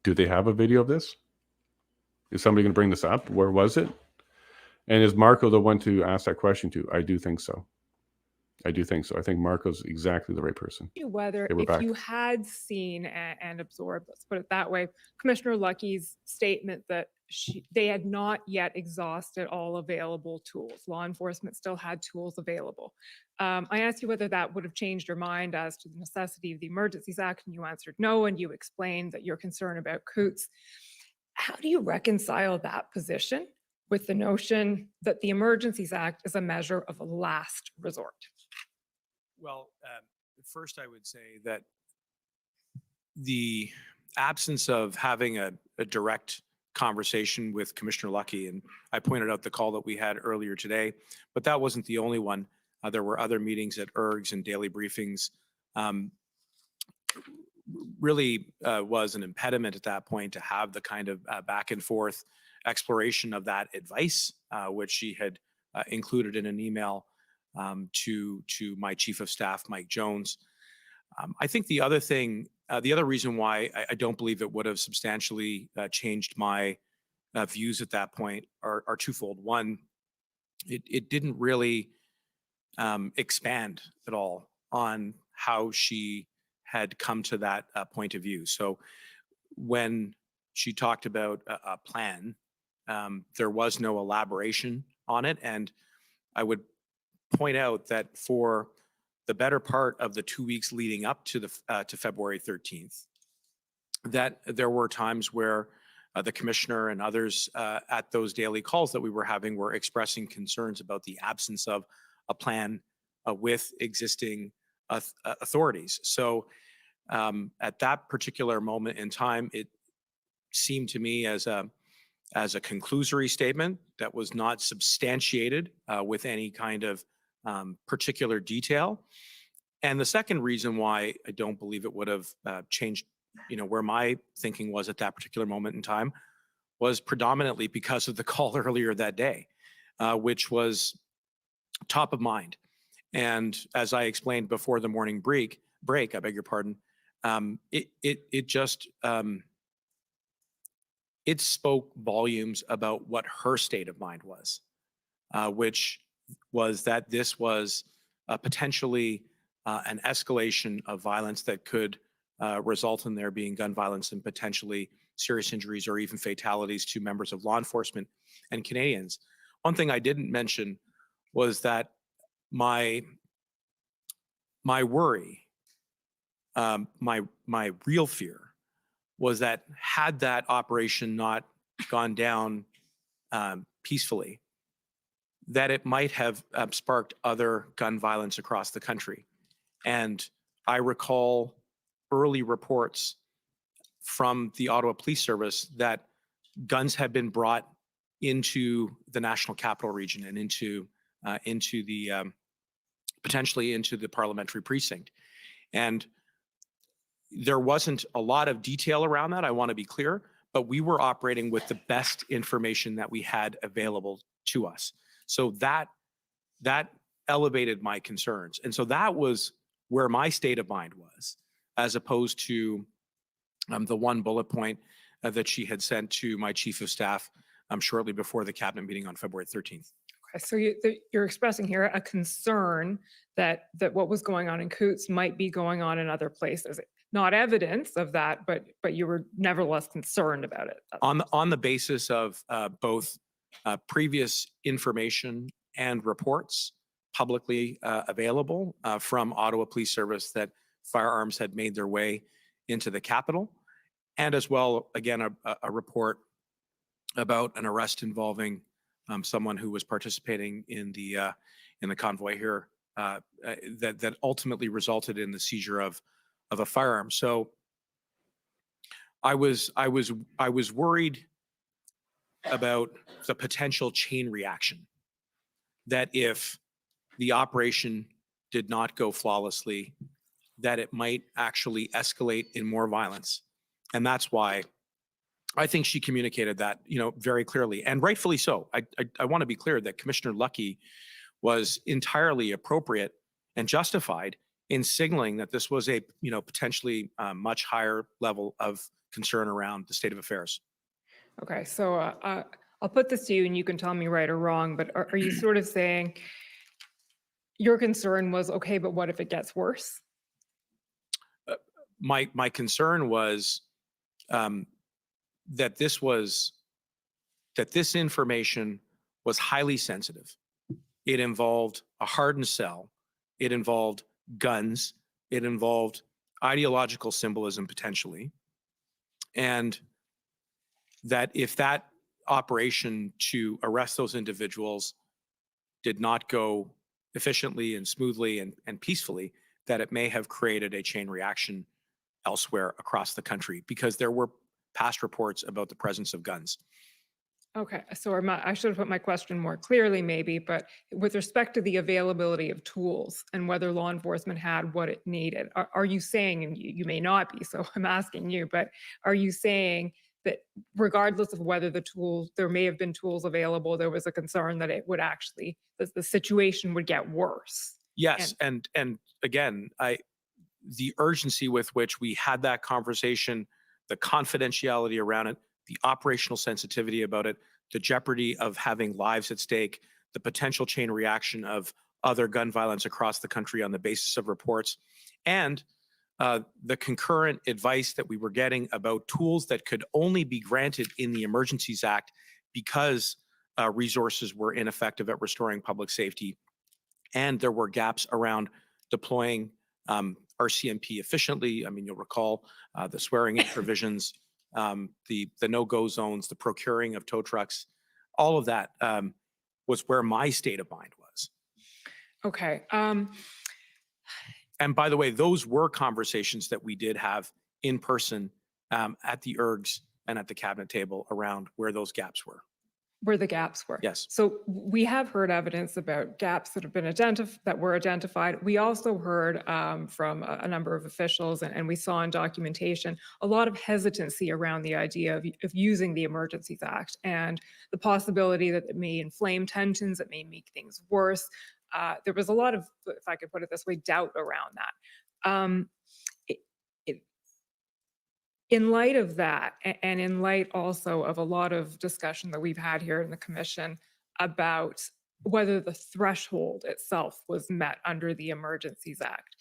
they have a video of this? Is somebody going to bring this up? Where was it? And is Marco the one to ask that question to? I do think so. I do think so. I think Marco's exactly the right person. Whether Okay, we're if back. you had seen and absorbed, let's put it that way, Commissioner Lucky's statement that they had not yet exhausted all available tools. Law enforcement still had tools available. I asked you whether that would have changed your mind as to the necessity of the Emergencies Act, and you answered no, and you explained that you're concerned about coots. How do you reconcile that position with the notion that the Emergencies Act is a measure of a last resort? Well, first I would say that the absence of having a direct conversation with Commissioner Lucky, and I pointed out the call that we had earlier today, but that wasn't the only one. There were other meetings at ERGs and daily briefings. Really was an impediment at that point to have the kind of back and forth exploration of that advice, which she had included in an email to my chief of staff, Mike Jones. I think the other thing, the other reason why I don't believe it would have substantially changed my views at that point are twofold. One, it didn't really expand at all on how she had come to that point of view. So when she talked about a plan, there was no elaboration on it. And I would point out that for the better part of the 2 weeks leading up to to February 13th, that there were times where the commissioner and others at those daily calls that we were having were expressing concerns about the absence of a plan with existing authorities. So at that particular moment in time, it seemed to me as a conclusory statement that was not substantiated with any kind of particular detail. And the second reason why I don't believe it would have changed, where my thinking was at that particular moment in time was predominantly because of the call earlier that day, which was top of mind. And as I explained before the morning break, I beg your pardon, it just it spoke volumes about what her state of mind was, which was that this was potentially an escalation of violence that could result in there being gun violence and potentially serious injuries or even fatalities to members of law enforcement and Canadians. One thing I didn't mention was that my worry, my real fear was that had that operation not gone down peacefully, that it might have sparked other gun violence across the country. And I recall early reports from the Ottawa Police Service that guns had been brought into the National Capital Region and into the potentially into the parliamentary precinct. And there wasn't a lot of detail around that, I want to be clear, but we were operating with the best information that we had available to us. So that elevated my concerns. And so that was where my state of mind was, as opposed to the one bullet point that she had sent to my chief of staff shortly before the cabinet meeting on February 13th. Okay, so you're expressing here a concern that what was going on in Coutts might be going on in other places. Not evidence of that, but you were nevertheless concerned about it. On the basis of both previous information and reports publicly available from Ottawa Police Service that firearms had made their way into the capital, and as well, again, a report about an arrest involving someone who was participating in the convoy here that ultimately resulted in the seizure of a firearm. So I was worried about the potential chain reaction, that if the operation did not go flawlessly, that it might actually escalate in more violence. And that's why I think she communicated that, very clearly, and rightfully so. I want to be clear that Commissioner Lucky was entirely appropriate and justified in signaling that this was a, potentially much higher level of concern around the state of affairs. Okay, so I'll put this to you and you can tell me right or wrong, but are you sort of saying your concern was, okay, but what if it gets worse? My concern was that this information was highly sensitive. It involved a hardened cell. It involved guns. It involved ideological symbolism potentially. And that if that operation to arrest those individuals did not go efficiently and smoothly and peacefully, that it may have created a chain reaction elsewhere across the country, because there were past reports about the presence of guns. Okay, so I should have put my question more clearly maybe, but with respect to the availability of tools and whether law enforcement had what it needed, are you saying, and you may not be, so I'm asking you, but are you saying that regardless of whether there may have been tools available, there was a concern that it would actually, the situation would get worse? Yes, and again, the urgency with which we had that conversation, the confidentiality around it, the operational sensitivity about it, the jeopardy of having lives at stake, the potential chain reaction of other gun violence across the country on the basis of reports, and the concurrent advice that we were getting about tools that could only be granted in the Emergencies Act because resources were ineffective at restoring public safety, and there were gaps around deploying RCMP efficiently. I mean, you'll recall the swearing-in provisions, the no-go zones, the procuring of tow trucks, all of that was where my state of mind was. Okay. And by the way, those were conversations that we did have in person at the ERGs and at the cabinet table around where those gaps were. Where the gaps were. Yes. So we have heard evidence about gaps that have been identified. We also heard from a number of officials, and we saw in documentation a lot of hesitancy around the idea of using the Emergencies Act and the possibility that it may inflame tensions, it may make things worse. There was a lot of, if I could put it this way, doubt around that. In light of that, and in light also of a lot of discussion that we've had here in the commission about whether the threshold itself was met under the Emergencies Act,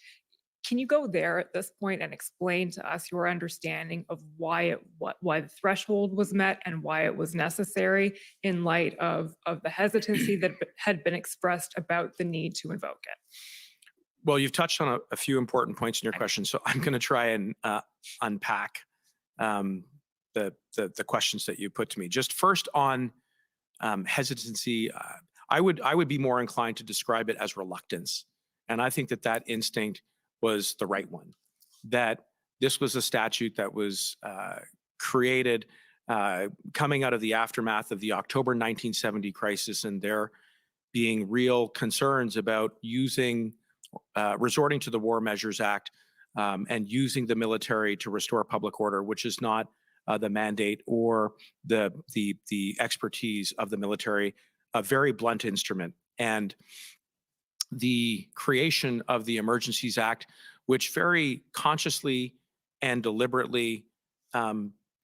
can you go there at this point and explain to us your understanding of why the threshold was met and why it was necessary in light of the hesitancy that had been expressed about the need to invoke it? Well, you've touched on a few important points in your question, so I'm going to try and unpack the questions that you put to me. Just first on hesitancy, I would be more inclined to describe it as reluctance, and I think that instinct was the right one. That This was a statute that was created coming out of the aftermath of the October 1970 crisis, and there being real concerns about resorting to the War Measures Act and using the military to restore public order, which is not the mandate or the expertise of the military, a very blunt instrument. And the creation of the Emergencies Act, which very consciously and deliberately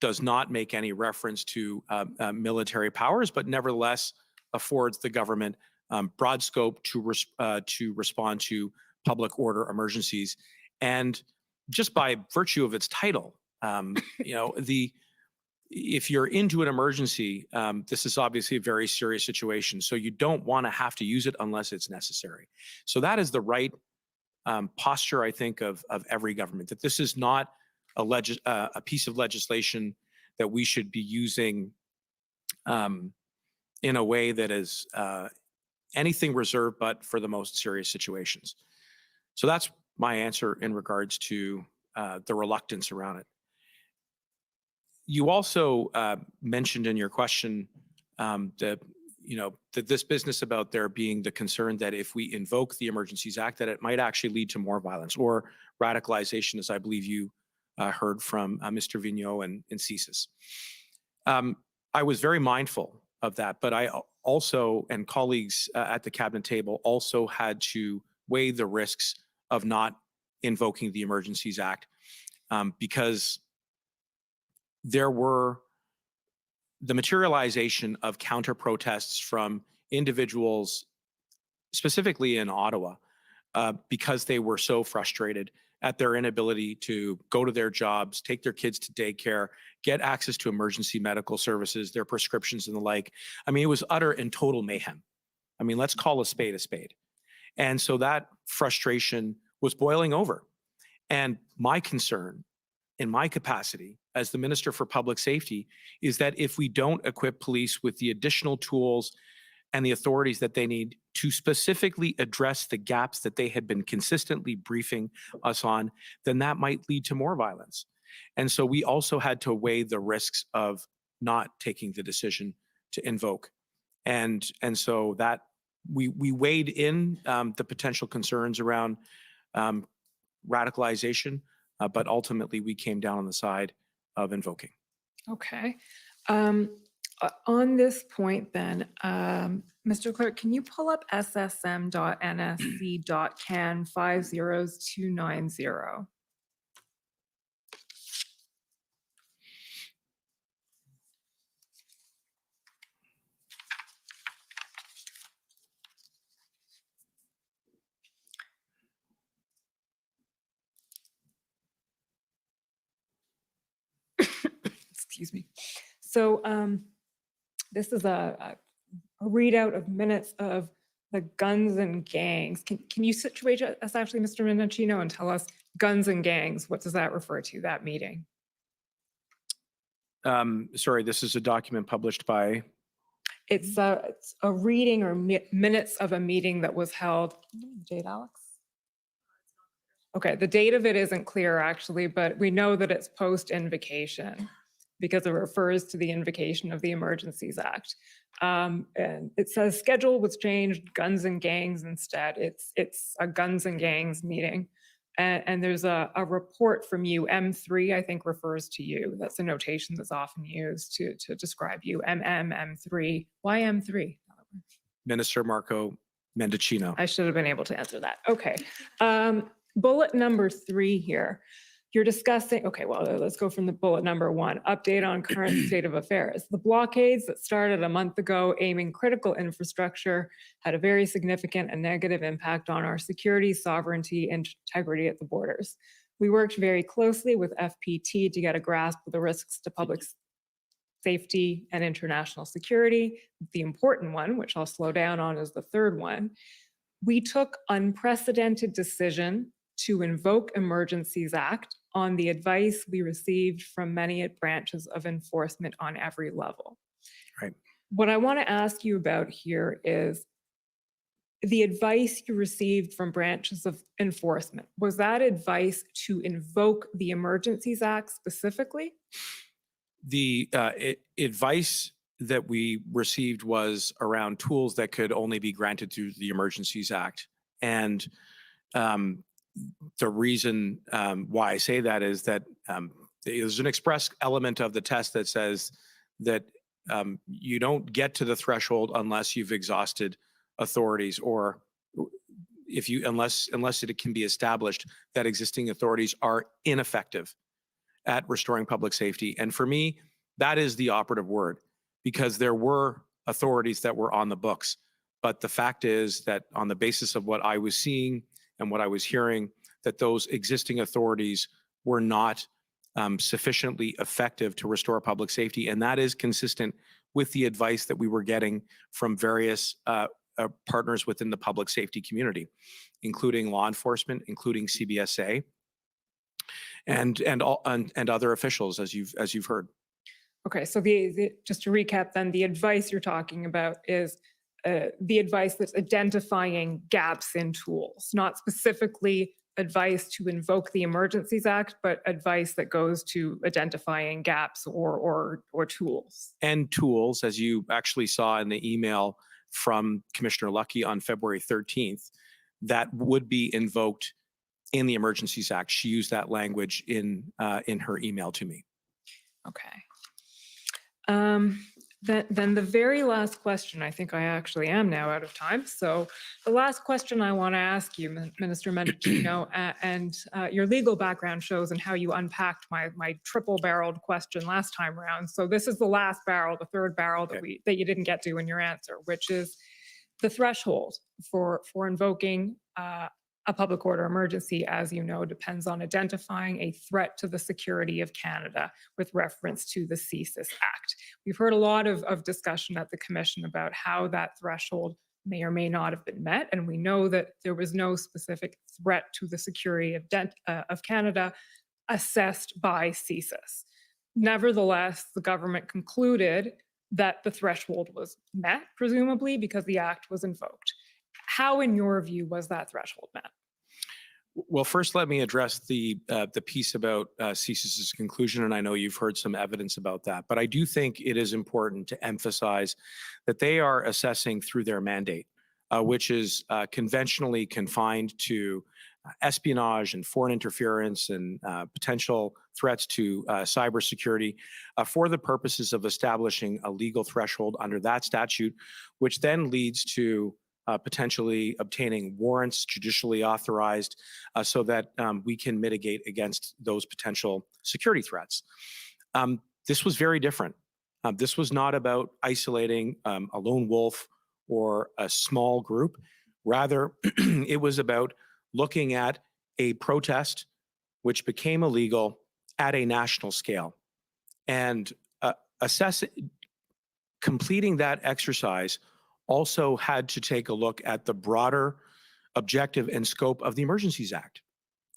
does not make any reference to military powers, but nevertheless affords the government broad scope to respond to public order emergencies. And just by virtue of its title, if you're into an emergency, this is obviously a very serious situation. So you don't want to have to use it unless it's necessary. So that is the right posture, I think, of every government, that this is not a piece of legislation that we should be using in a way that is anything reserved but for the most serious situations. So that's my answer in regards to the reluctance around it. You also mentioned in your question that this business about there being the concern that if we invoke the Emergencies Act, that it might actually lead to more violence or radicalization, as I believe you heard from Mr. Vigneault and CSIS. I was very mindful of that, but I also, and colleagues at the cabinet table also had to weigh the risks of not invoking the Emergencies Act because there were the materialization of counter protests from individuals, specifically in Ottawa, because they were so frustrated at their inability to go to their jobs, take their kids to daycare, get access to emergency medical services, their prescriptions and the like. I mean, it was utter and total mayhem. I mean, let's call a spade a spade. And so that frustration was boiling over. And my concern in my capacity as the Minister for Public Safety is that if we don't equip police with the additional tools and the authorities that they need to specifically address the gaps that they had been consistently briefing us on, then that might lead to more violence. And so we also had to weigh the risks of not taking the decision to invoke. And so that we weighed in the potential concerns around radicalization, but ultimately we came down on the side of invoking. Okay. On this point then, Mr. Clerk, can you pull up ssm.nsc.can 50290? Excuse me. So this is a readout of minutes of the guns and gangs. Can you situate us actually, Mr. Mendicino, and tell us guns and gangs, what does that refer to, that meeting? Sorry, this is a document published by? It's a reading or minutes of a meeting that was held. Date, Alex? Okay, the date of it isn't clear actually, but we know that it's post-invocation because it refers to the invocation of the Emergencies Act. And it says schedule was changed, guns and gangs instead. It's a guns and gangs meeting. And there's a report from you, M3, I think refers to you. That's a notation that's often used to describe you, M3. Why M3? Minister Marco Mendicino. I should have been able to answer that. Okay. Bullet number 3 here. You're discussing, okay, well, let's go from the bullet number 1, update on current state of affairs. The blockades that started a month ago aiming critical infrastructure had a very significant and negative impact on our security, sovereignty, and integrity at the borders. We worked very closely with FPT to get a grasp of the risks to public safety and international security. The important one, which I'll slow down on, is the third one. We took unprecedented decision to invoke Emergencies Act on the advice we received from many branches of enforcement on every level. Right. What I want to ask you about here is the advice you received from branches of enforcement, was that advice to invoke the Emergencies Act specifically? The advice that we received was around tools that could only be granted through the Emergencies Act. And the reason why I say that is that there's an express element of the test that says that you don't get to the threshold unless you've exhausted authorities, or if you unless it can be established that existing authorities are ineffective at restoring public safety. And for me, that is the operative word, because there were authorities that were on the books. But the fact is that on the basis of what I was seeing and what I was hearing, that those existing authorities were not sufficiently effective to restore public safety. And that is consistent with the advice that we were getting from various partners within the public safety community, including law enforcement, including CBSA, and other officials, as you've heard. Okay, so just to recap then, the advice you're talking about is the advice that's identifying gaps in tools, not specifically advice to invoke the Emergencies Act, but advice that goes to identifying gaps or tools. And tools, as you actually saw in the email from Commissioner Lucky on February 13th, that would be invoked in the Emergencies Act. She used that language in her email to me. Okay. Then the very last question, I think I actually am now out of time. So the last question I want to ask you, Minister Mendicino, and your legal background shows and how you unpacked my triple-barreled question last time around. So this is the last barrel, the third barrel that you didn't get to in your answer, which is the threshold for invoking a public order emergency, as you know, depends on identifying a threat to the security of Canada with reference to the CSIS Act. We've heard a lot of discussion at the Commission about how that threshold may or may not have been met, and we know that there was no specific threat to the security of Canada assessed by CSIS. Nevertheless, the government concluded that the threshold was met, presumably because the Act was invoked. How, in your view, was that threshold met? Well, first, let me address the piece about CSIS's conclusion, and I know you've heard some evidence about that. But I do think it is important to emphasize that they are assessing through their mandate, which is conventionally confined to espionage and foreign interference and potential threats to cybersecurity for the purposes of establishing a legal threshold under that statute, which then leads to potentially obtaining warrants judicially authorized so that we can mitigate against those potential security threats. This was very different. This was not about isolating a lone wolf or a small group. Rather, it was about looking at a protest which became illegal at a national scale and completing that exercise also had to take a look at the broader objective and scope of the Emergencies Act,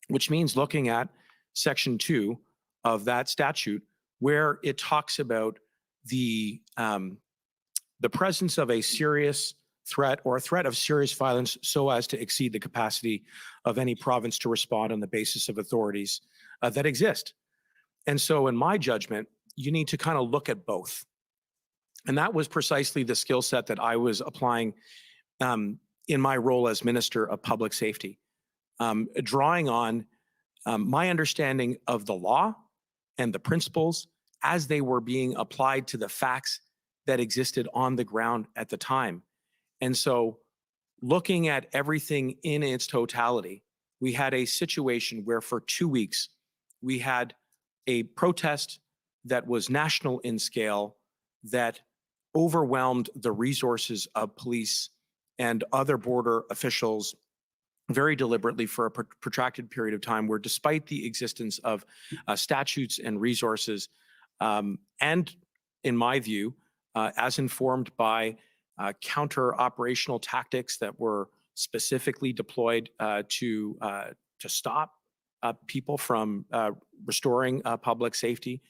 which means looking at Section 2 of that statute, where it talks about the presence of a serious threat or a threat of serious violence so as to exceed the capacity of any province to respond on the basis of authorities that exist. And so in my judgment, you need to kind of look at both. And that was precisely the skill set that I was applying in my role as Minister of Public Safety, drawing on my understanding of the law and the principles as they were being applied to the facts that existed on the ground at the time. And so looking at everything in its totality, we had a situation where for 2 weeks, we had a protest that was national in scale that overwhelmed the resources of police and other border officials very deliberately for a protracted period of time, where despite the existence of statutes and resources, and in my view, as informed by counter-operational tactics that were specifically deployed to stop people from restoring public safety,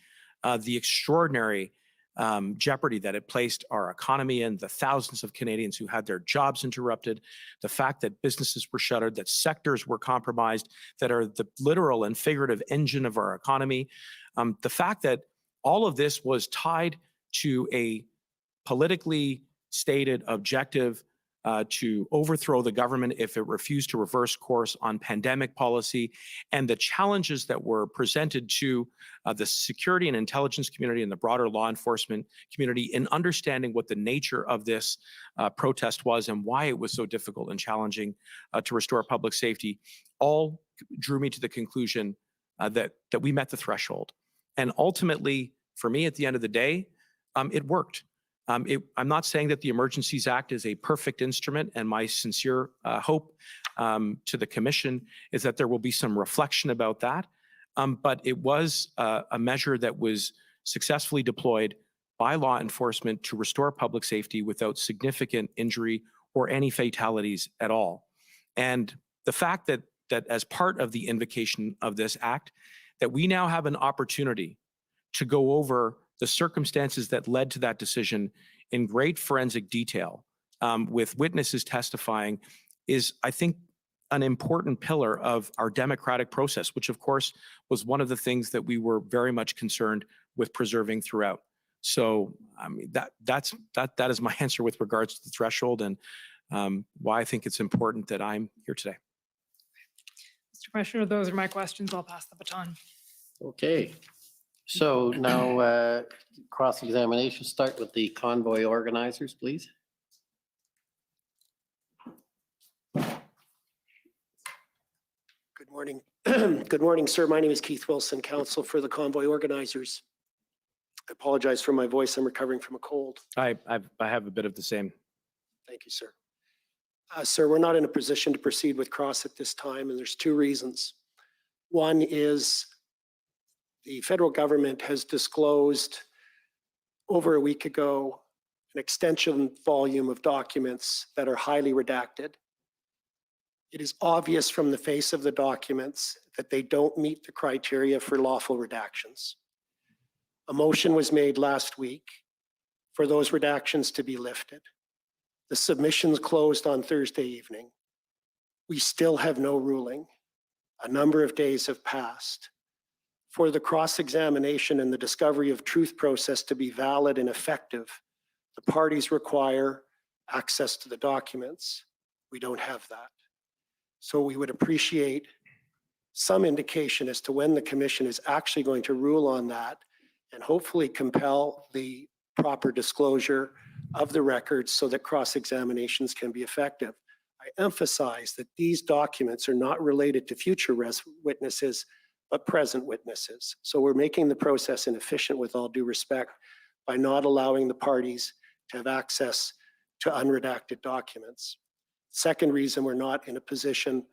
the extraordinary jeopardy that it placed our economy in, the thousands of Canadians who had their jobs interrupted, the fact that businesses were shuttered, that sectors were compromised, that are the literal and figurative engine of our economy. The fact that all of this was tied to a politically stated objective to overthrow the government if it refused to reverse course on pandemic policy, and the challenges that were presented to the security and intelligence community and the broader law enforcement community in understanding what the nature of this protest was and why it was so difficult and challenging to restore public safety, all drew me to the conclusion that we met the threshold. And ultimately, for me, at the end of the day, it worked. I'm not saying that the Emergencies Act is a perfect instrument, and my sincere hope to the Commission is that there will be some reflection about that. But it was a measure that was successfully deployed by law enforcement to restore public safety without significant injury or any fatalities at all. And the fact that as part of the invocation of this act, that we now have an opportunity to go over the circumstances that led to that decision in great forensic detail, with witnesses testifying, is, I think, an important pillar of our democratic process, which of course was one of the things that we were very much concerned with preserving throughout. So I mean, that is my answer with regards to the threshold and why I think it's important that I'm here today. Mr. Commissioner, those are my questions. I'll pass the baton. Okay. So now cross-examination, start with the convoy organizers, please. Good morning. Good morning, sir. My name is Keith Wilson, counsel for the convoy organizers. I apologize for my voice. I'm recovering from a cold. I have a bit of the same. Thank you, sir. Sir, we're not in a position to proceed with cross at this time, and there's two reasons. One is the federal government has disclosed over a week ago an extensive volume of documents that are highly redacted. It is obvious from the face of the documents that they don't meet the criteria for lawful redactions. A motion was made last week for those redactions to be lifted. The submissions closed on Thursday evening. We still have no ruling. A number of days have passed. For the cross-examination and the discovery of truth process to be valid and effective, the parties require access to the documents. We don't have that. So we would appreciate some indication as to when the Commission is actually going to rule on that and hopefully compel the proper disclosure of the records so that cross-examinations can be effective. I emphasize that these documents are not related to future witnesses, but present witnesses. So we're making the process inefficient with all due respect by not allowing the parties to have access to unredacted documents. Second reason we're not in a position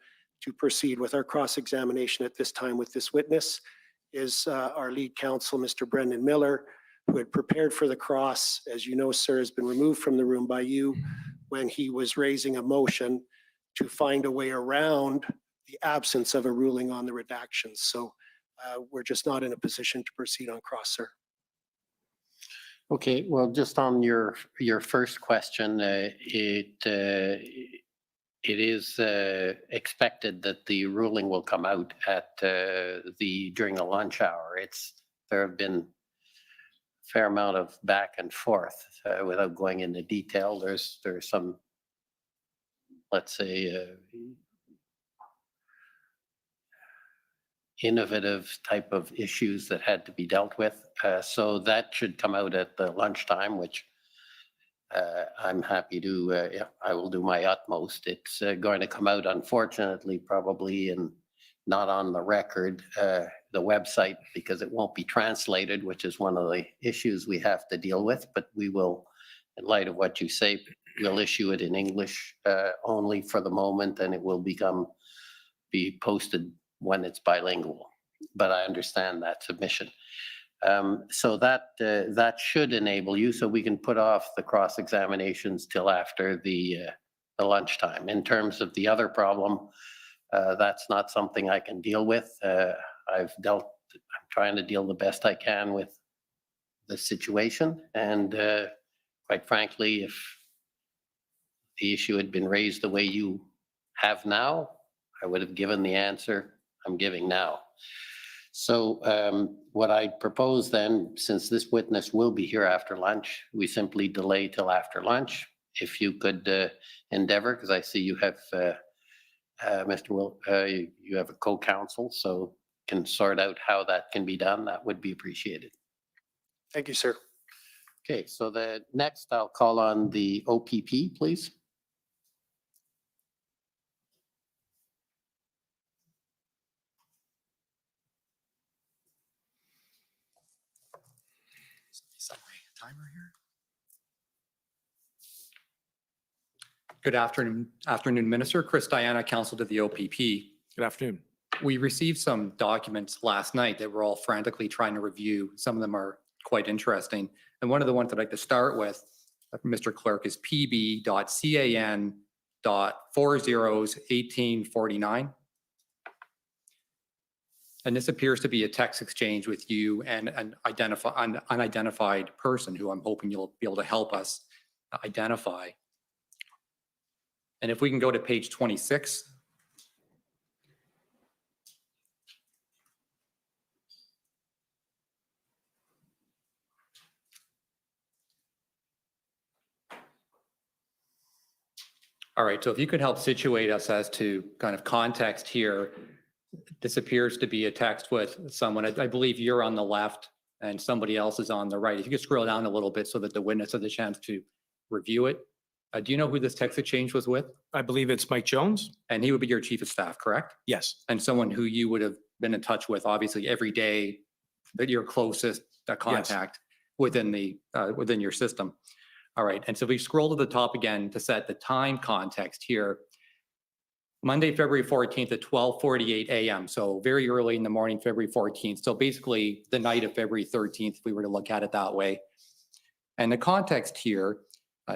to proceed with our cross-examination at this time with this witness is our lead counsel, Mr. Brendan Miller, who had prepared for the cross, as you know, sir, has been removed from the room by you when he was raising a motion to find a way around the absence of a ruling on the redactions. So we're just not in a position to proceed on cross, sir. Okay, well, just on your first question, it is expected that the ruling will come out at during the lunch hour. There have been a fair amount of back and forth without going into detail. There's some, let's say, innovative type of issues that had to be dealt with. So that should come out at the lunchtime, which I'm happy to, yeah, I will do my utmost. It's going to come out, unfortunately, probably and not on the record, the website, because it won't be translated, which is one of the issues we have to deal with. But we will, in light of what you say, we'll issue it in English only for the moment, and it will be posted when it's bilingual. But I understand that submission. So that should enable you, so we can put off the cross-examinations till after the lunchtime. In terms of the other problem, that's not something I can deal with. I'm trying to deal the best I can with the situation. And quite frankly, if the issue had been raised the way you have now, I would have given the answer I'm giving now. So what I propose then, since this witness will be here after lunch, we simply delay till after lunch. If you could endeavor, because I see you have, Mr. Will, you have a co-counsel, so can sort out how that can be done, that would be appreciated. Thank you, sir. Okay, so the next I'll call on the OPP, please. Timer here. Good afternoon, Minister. Chris Diana, Counsel to the OPP. Good afternoon. We received some documents last night that we're all frantically trying to review. Some of them are quite interesting. And one of the ones I'd like to start with, Mr. Clerk, is PB.CAN.401849. And this appears to be a text exchange with you and an unidentified person who I'm hoping you'll be able to help us identify. And if we can go to page 26. All right, so if you could help situate us as to kind of context here. This appears to be a text with someone, I believe you're on the left and somebody else is on the right. If you could scroll down a little bit so that the witness has a chance to review it. Do you know who this text exchange was with? I believe it's Mike Jones. And he would be your chief of staff, correct? Yes. And someone who you would have been in touch with, obviously, every day, that your closest contact within your system. All right, and so if we scroll to the top again to set the time context here. Monday, February 14th at 12:48 a.m. So very early in the morning, February 14th. So basically the night of February 13th, if we were to look at it that way. And the context here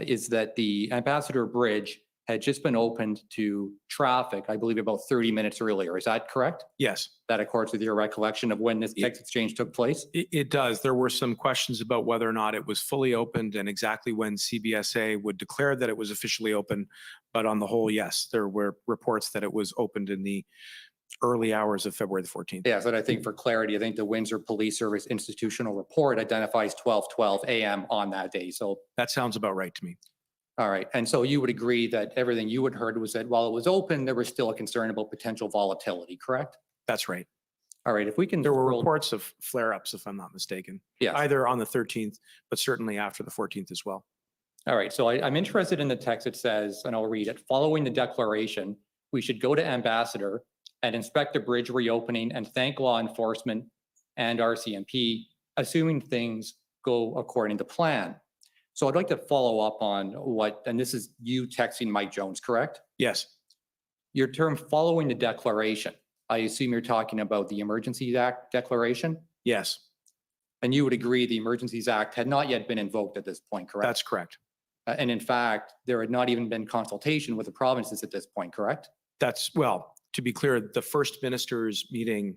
is that the Ambassador Bridge had just been opened to traffic, I believe about 30 minutes earlier. Is that correct? Yes. That accords with your recollection of when this text exchange took place? It does. There were some questions about whether or not it was fully opened and exactly when CBSA would declare that it was officially open. But on the whole, yes, there were reports that it was opened in the early hours of February the 14th. Yes, and I think for clarity, I think the Windsor Police Service institutional report identifies 12:12 a.m. on that day. So that sounds about right to me. All right. And so you would agree that everything you had heard was that while it was open, there was still a concern about potential volatility, correct? That's right. All right. If we can. There were reports of flare-ups, if I'm not mistaken. Yes. Either on the 13th, but certainly after the 14th as well. All right. So I'm interested in the text. It says, and I'll read it, following the declaration, we should go to Ambassador and inspect the bridge reopening and thank law enforcement and RCMP, assuming things go according to plan. So I'd like to follow up on what, and this is you texting Mike Jones, correct? Yes. Your term following the declaration, I assume you're talking about the Emergencies Act declaration? Yes. And you would agree the Emergencies Act had not yet been invoked at this point, correct? That's correct. And in fact, there had not even been consultation with the provinces at this point, correct? That's, well, to be clear, the first minister's meeting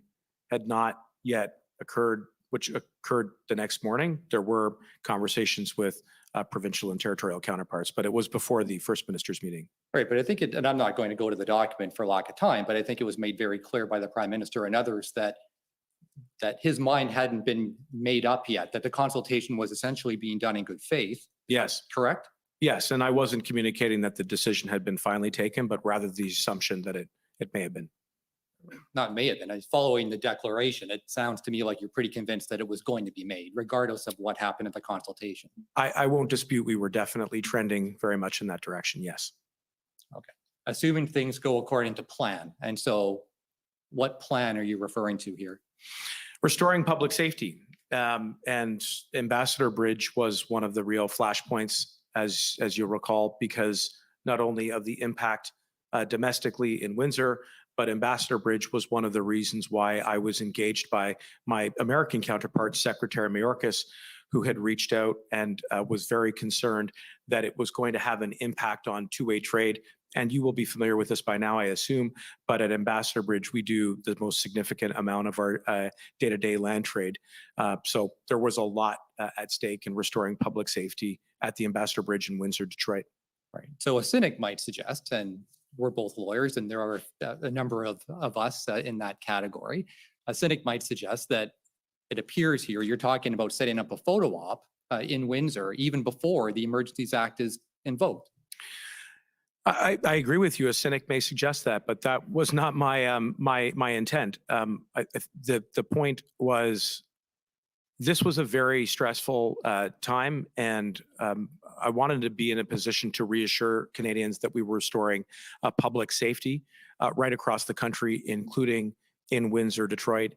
had not yet occurred, which occurred the next morning. There were conversations with provincial and territorial counterparts, but it was before the first minister's meeting. Right, but I think and I'm not going to go to the document for lack of time, but I think it was made very clear by the Prime Minister and others that his mind hadn't been made up yet, that the consultation was essentially being done in good faith. Yes. Correct? Yes, and I wasn't communicating that the decision had been finally taken, but rather the assumption that it may have been. Not may have been. Following the declaration, it sounds to me like you're pretty convinced that it was going to be made, regardless of what happened at the consultation. I won't dispute we were definitely trending very much in that direction, yes. Okay. Assuming things go according to plan. And so what plan are you referring to here? Restoring public safety. And Ambassador Bridge was one of the real flashpoints, as you'll recall, because not only of the impact domestically in Windsor, but Ambassador Bridge was one of the reasons why I was engaged by my American counterpart, Secretary Mayorkas, who had reached out and was very concerned that it was going to have an impact on two-way trade And you will be familiar with this by now, I assume, but at Ambassador Bridge, we do the most significant amount of our day-to-day land trade. So there was a lot at stake in restoring public safety at the Ambassador Bridge in Windsor, Detroit. Right. So a cynic might suggest, and we're both lawyers, and there are a number of us in that category. A cynic might suggest that it appears here you're talking about setting up a photo op in Windsor even before the Emergencies Act is invoked. I agree with you. A cynic may suggest that, but that was not my my intent. The point was, this was a very stressful time, and I wanted to be in a position to reassure Canadians that we were restoring public safety right across the country, including in Windsor, Detroit,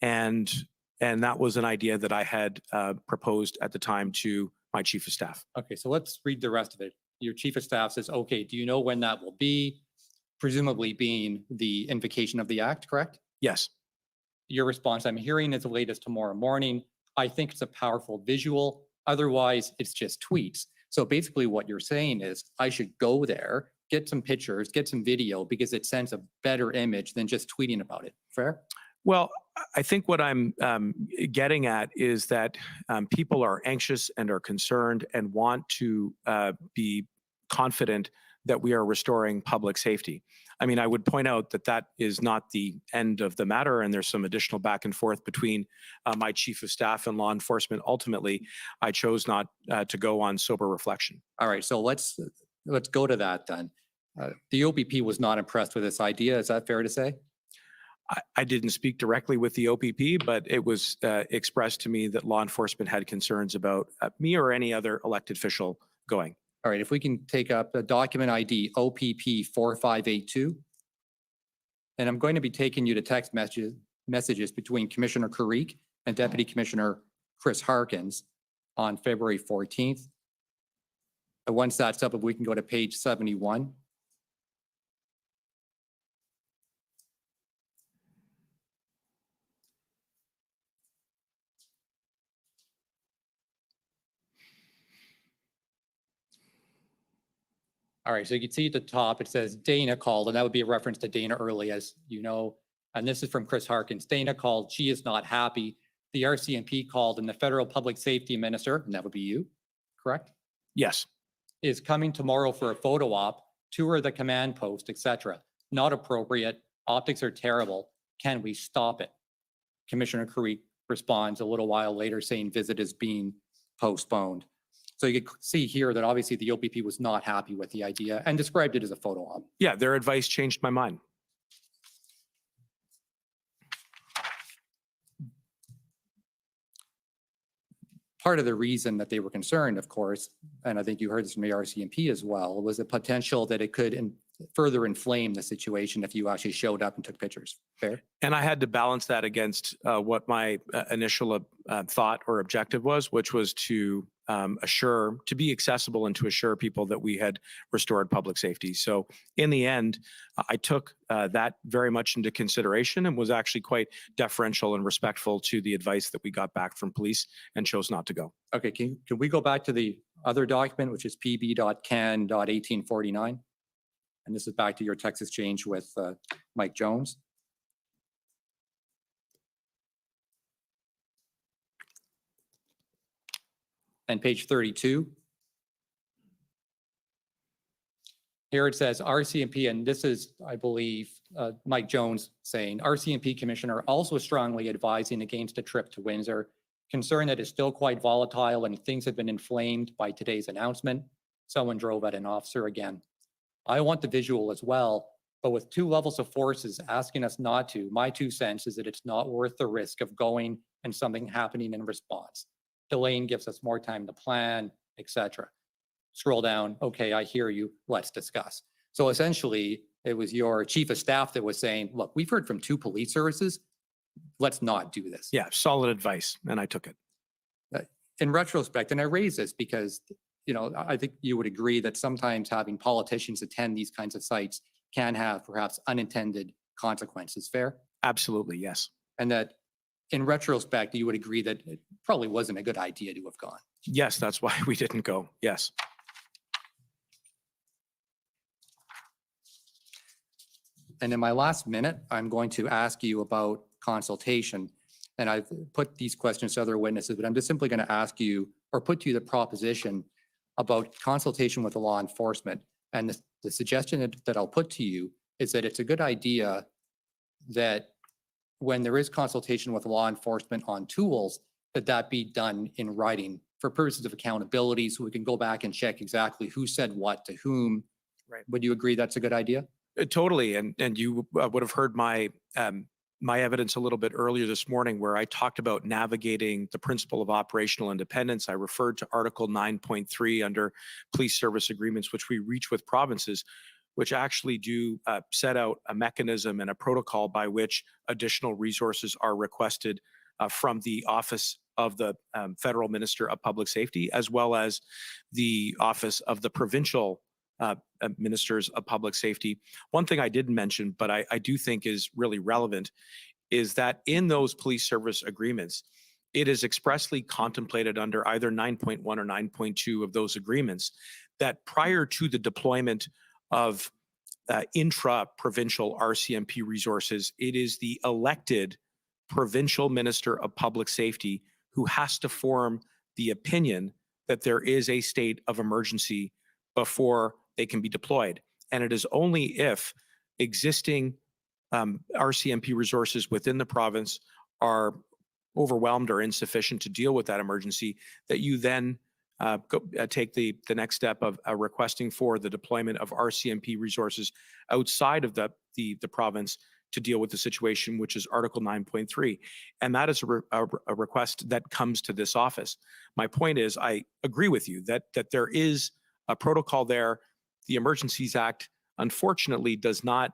and that was an idea that I had proposed at the time to my chief of staff. Okay, so let's read the rest of it. Your chief of staff says, okay, do you know when that will be? Presumably being the invocation of the act, correct? Yes. Your response, I'm hearing as late as tomorrow morning. I think it's a powerful visual. Otherwise, it's just tweets. So basically what you're saying is I should go there, get some pictures, get some video, because it sends a better image than just tweeting about it. Fair? Well, I think what I'm getting at is that people are anxious and are concerned and want to be confident that we are restoring public safety. I mean, I would point out that that is not the end of the matter, and there's some additional back and forth between my chief of staff and law enforcement. Ultimately, I chose not to go on sober reflection. All right, so let's go to that then. The OPP was not impressed with this idea. Is that fair to say? I didn't speak directly with the OPP, but it was expressed to me that law enforcement had concerns about me or any other elected official going. All right, if we can take up the document ID OPP 4582. And I'm going to be taking you to text messages between Commissioner Carrique and Deputy Commissioner Chris Harkins on February 14th. And once that's up, if we can go to page 71. All right, so you can see at the top, it says Dana called, and that would be a reference to Dana Early, as you know. And this is from Chris Harkins. Dana called, she is not happy. The RCMP called, and the federal public safety minister, and that would be you, correct? Yes. Is coming tomorrow for a photo op, tour the command post, etc. Not appropriate. Optics are terrible. Can we stop it? Commissioner Carrique responds a little while later saying visit is being postponed. So you can see here that obviously the OPP was not happy with the idea and described it as a photo op. Yeah, their advice changed my mind. Part of the reason that they were concerned, of course, and I think you heard this from the RCMP as well, was the potential that it could further inflame the situation if you actually showed up and took pictures. Fair? And I had to balance that against what my initial thought or objective was, which was to be accessible and to assure people that we had restored public safety. So in the end, I took that very much into consideration and was actually quite deferential and respectful to the advice that we got back from police and chose not to go. Okay, can we go back to the other document, which is pb.can.1849? And this is back to your text exchange with Mike Jones. And page 32. Here it says RCMP, and this is, I believe, Mike Jones saying, RCMP commissioner also strongly advising against a trip to Windsor, concerned that it's still quite volatile and things have been inflamed by today's announcement. Someone drove at an officer again. I want the visual as well, but with two levels of forces asking us not to, my 2 cents is that it's not worth the risk of going and something happening in response. Delaying gives us more time to plan, etc. Scroll down. Okay, I hear you. Let's discuss. So essentially, it was your chief of staff that was saying, look, we've heard from 2 police services. Let's not do this. Yeah, solid advice, and I took it. In retrospect, and I raise this because, you know, I think you would agree that sometimes having politicians attend these kinds of sites can have perhaps unintended consequences. Fair? Absolutely, yes. And that in retrospect, you would agree that it probably wasn't a good idea to have gone. Yes, that's why we didn't go. Yes. And in my last minute, I'm going to ask you about consultation. And I've put these questions to other witnesses, but I'm just simply going to ask you or put to you the proposition about consultation with the law enforcement. And the suggestion that I'll put to you is that it's a good idea that when there is consultation with law enforcement on tools, that be done in writing for purposes of accountability, so we can go back and check exactly who said what to whom. Right. Would you agree that's a good idea? Totally. And you would have heard my my evidence a little bit earlier this morning where I talked about navigating the principle of operational independence. I referred to Article 9.3 under police service agreements, which we reach with provinces, which actually do set out a mechanism and a protocol by which additional resources are requested from the Office of the Federal Minister of Public Safety, as well as the Office of the Provincial Ministers of Public Safety. One thing I didn't mention, but I do think is really relevant, is that in those police service agreements, it is expressly contemplated under either 9.1 or 9.2 of those agreements that prior to the deployment of intra-provincial RCMP resources, it is the elected provincial minister of public safety who has to form the opinion that there is a state of emergency before they can be deployed. And it is only if existing RCMP resources within the province are overwhelmed or insufficient to deal with that emergency that you then take the next step of requesting for the deployment of RCMP resources outside of the province to deal with the situation, which is Article 9.3. And that is a request that comes to this office. My point is, I agree with you that there is a protocol there. The Emergencies Act, unfortunately, does not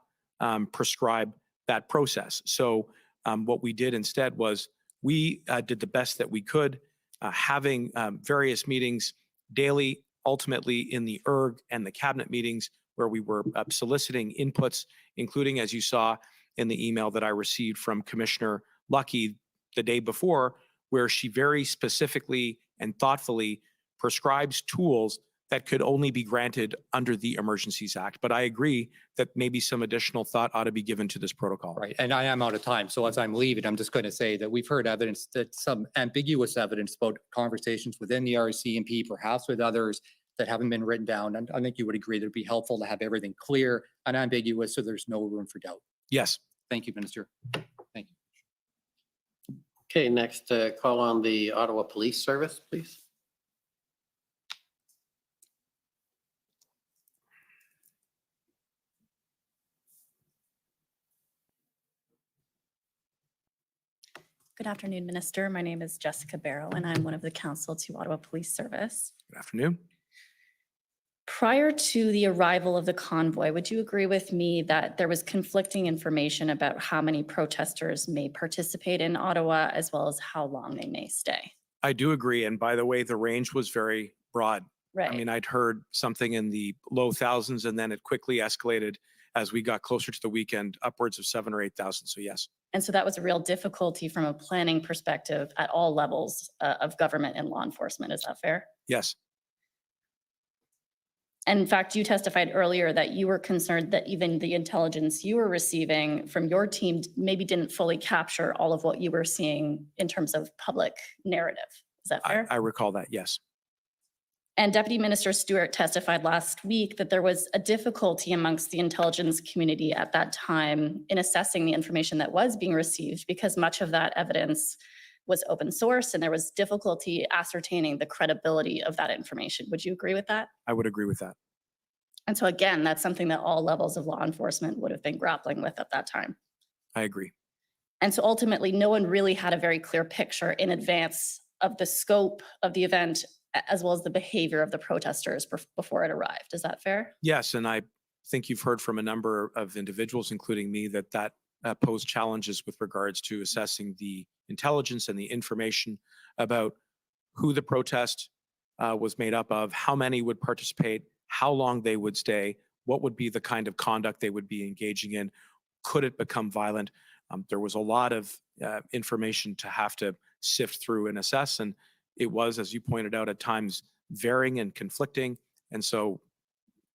prescribe that process. So what we did instead was we did the best that we could, having various meetings daily, ultimately in the ERG and the cabinet meetings where we were soliciting inputs, including, as you saw in the email that I received from Commissioner Lucky the day before, where she very specifically and thoughtfully prescribes tools that could only be granted under the Emergencies Act. But I agree that maybe some additional thought ought to be given to this protocol. Right. And I am out of time. So as I'm leaving, I'm just going to say that we've heard evidence, that some ambiguous evidence about conversations within the RCMP, perhaps with others, that haven't been written down. And I think you would agree that it'd be helpful to have everything clear and ambiguous so there's no room for doubt. Yes. Thank you, Minister. Thank you. Okay, next call on the Ottawa Police Service, please. Good afternoon, Minister. My name is Jessica Barrow, and I'm one of the counsel to Ottawa Police Service. Good afternoon. Prior to the arrival of the convoy, would you agree with me that there was conflicting information about how many protesters may participate in Ottawa, as well as how long they may stay? I do agree. And by the way, the range was very broad. Right. I mean, I'd heard something in the low thousands, and then it quickly escalated as we got closer to the weekend, upwards of 7,000 or 8,000. So yes. And so that was a real difficulty from a planning perspective at all levels of government and law enforcement. Is that fair? Yes. And in fact, you testified earlier that you were concerned that even the intelligence you were receiving from your team maybe didn't fully capture all of what you were seeing in terms of public narrative. Is that fair? I recall that, yes. And Deputy Minister Stewart testified last week that there was a difficulty amongst the intelligence community at that time in assessing the information that was being received, because much of that evidence was open source and there was difficulty ascertaining the credibility of that information. Would you agree with that? I would agree with that. And so again, that's something that all levels of law enforcement would have been grappling with at that time. I agree. And so ultimately, no one really had a very clear picture in advance of the scope of the event, as well as the behavior of the protesters before it arrived. Is that fair? Yes, and I think you've heard from a number of individuals, including me, that posed challenges with regards to assessing the intelligence and the information about who the protest was made up of, how many would participate, how long they would stay, what would be the kind of conduct they would be engaging in, could it become violent? There was a lot of information to have to sift through and assess, and it was, as you pointed out, at times varying and conflicting, and so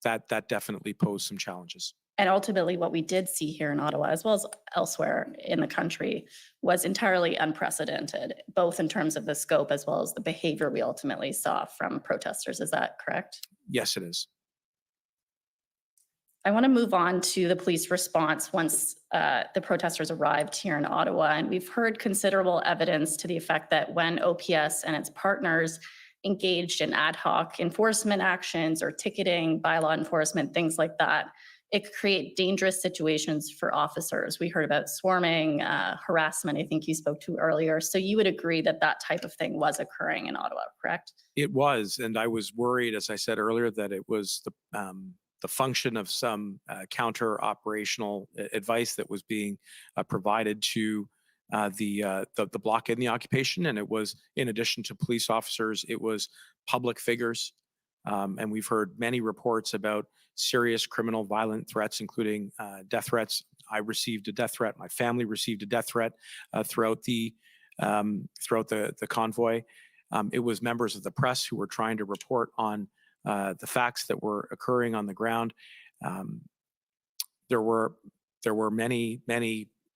that definitely posed some challenges. And ultimately, what we did see here in Ottawa, as well as elsewhere in the country, was entirely unprecedented, both in terms of the scope as well as the behavior we ultimately saw from protesters. Is that correct? Yes, it is. I want to move on to the police response once the protesters arrived here in Ottawa. And we've heard considerable evidence to the effect that when OPS and its partners engaged in ad hoc enforcement actions or ticketing, bylaw enforcement, things like that, it could create dangerous situations for officers. We heard about swarming, harassment, I think you spoke to earlier. So you would agree that that type of thing was occurring in Ottawa, correct? It was, and I was worried, as I said earlier, that it was the function of some counter operational advice that was being provided to the blockade and the occupation. And it was, in addition to police officers, it was public figures. And we've heard many reports about serious criminal violent threats, including death threats. I received a death threat. My family received a death threat throughout the convoy. It was members of the press who were trying to report on the facts that were occurring on the ground. There were many,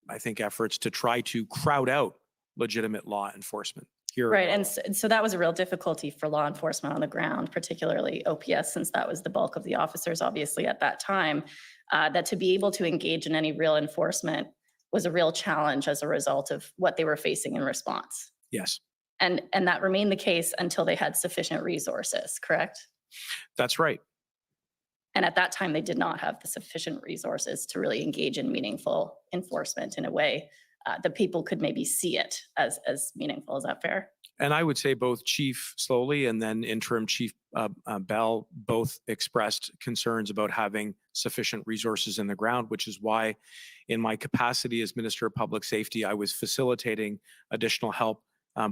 I think, efforts to try to crowd out legitimate law enforcement here. Right, and so that was a real difficulty for law enforcement on the ground, particularly OPS, since that was the bulk of the officers, obviously, at that time, that to be able to engage in any real enforcement was a real challenge as a result of what they were facing in response. Yes. And that remained the case until they had sufficient resources, correct? That's right. And at that time, they did not have the sufficient resources to really engage in meaningful enforcement in a way that people could maybe see it as meaningful. Is that fair? And I would say both Chief Slowly and then Interim Chief Bell both expressed concerns about having sufficient resources in the ground, which is why in my capacity as Minister of Public Safety, I was facilitating additional help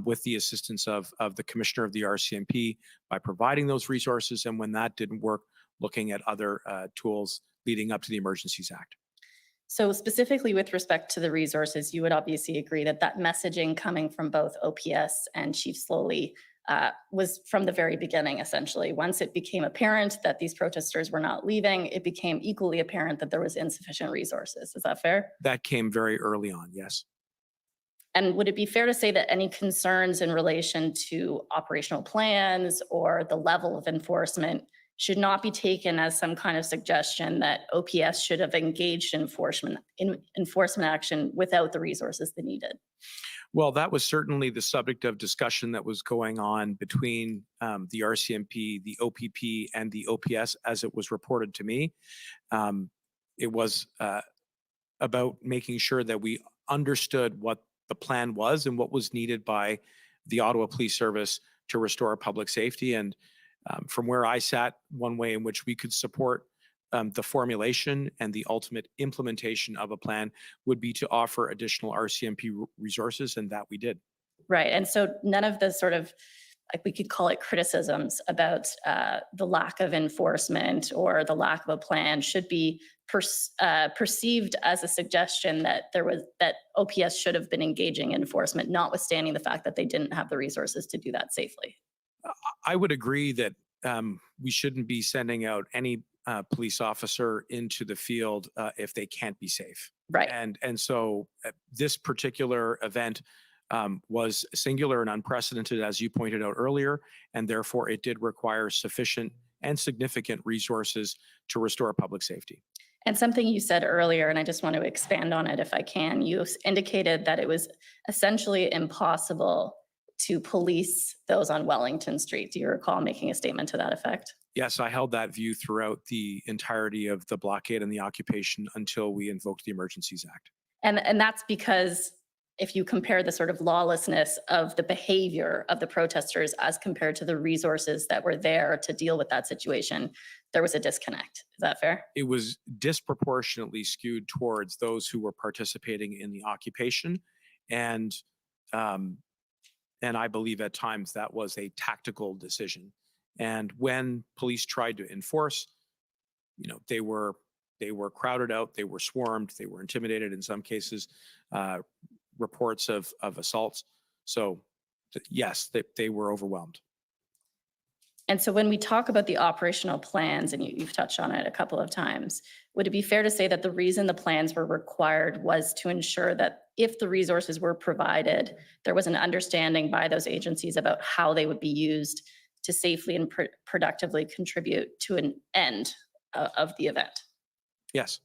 with the assistance of the Commissioner of the RCMP by providing those resources. And when that didn't work, looking at other tools leading up to the Emergencies Act. So specifically with respect to the resources, you would obviously agree that that messaging coming from both OPS and Chief Slowly was from the very beginning, essentially. Once it became apparent that these protesters were not leaving, it became equally apparent that there was insufficient resources. Is that fair? That came very early on, yes. And would it be fair to say that any concerns in relation to operational plans or the level of enforcement should not be taken as some kind of suggestion that OPS should have engaged in enforcement action without the resources they needed? Well, that was certainly the subject of discussion that was going on between the RCMP, the OPP, and the OPS as it was reported to me. It was about making sure that we understood what the plan was and what was needed by the Ottawa Police Service to restore public safety. And from where I sat, one way in which we could support the formulation and the ultimate implementation of a plan would be to offer additional RCMP resources, and that we did. Right, and so none of the sort of, like we could call it criticisms about the lack of enforcement or the lack of a plan should be perceived as a suggestion that that OPS should have been engaging in enforcement, notwithstanding the fact that they didn't have the resources to do that safely. I would agree that we shouldn't be sending out any police officer into the field if they can't be safe. Right. And so this particular event was singular and unprecedented, as you pointed out earlier, and therefore it did require sufficient and significant resources to restore public safety. And something you said earlier, and I just want to expand on it if I can, you indicated that it was essentially impossible to police those on Wellington Street. Do you recall making a statement to that effect? Yes, I held that view throughout the entirety of the blockade and the occupation until we invoked the Emergencies Act. And that's because if you compare the sort of lawlessness of the behavior of the protesters as compared to the resources that were there to deal with that situation, there was a disconnect. Is that fair? It was disproportionately skewed towards those who were participating in the occupation. And I believe at times that was a tactical decision. And when police tried to enforce, they were crowded out, they were swarmed, they were intimidated in some cases, reports of assaults. So yes, they were overwhelmed. And so when we talk about the operational plans, and you've touched on it a couple of times, would it be fair to say that the reason the plans were required was to ensure that if the resources were provided, there was an understanding by those agencies about how they would be used to safely and productively contribute to an end of the event? Yes.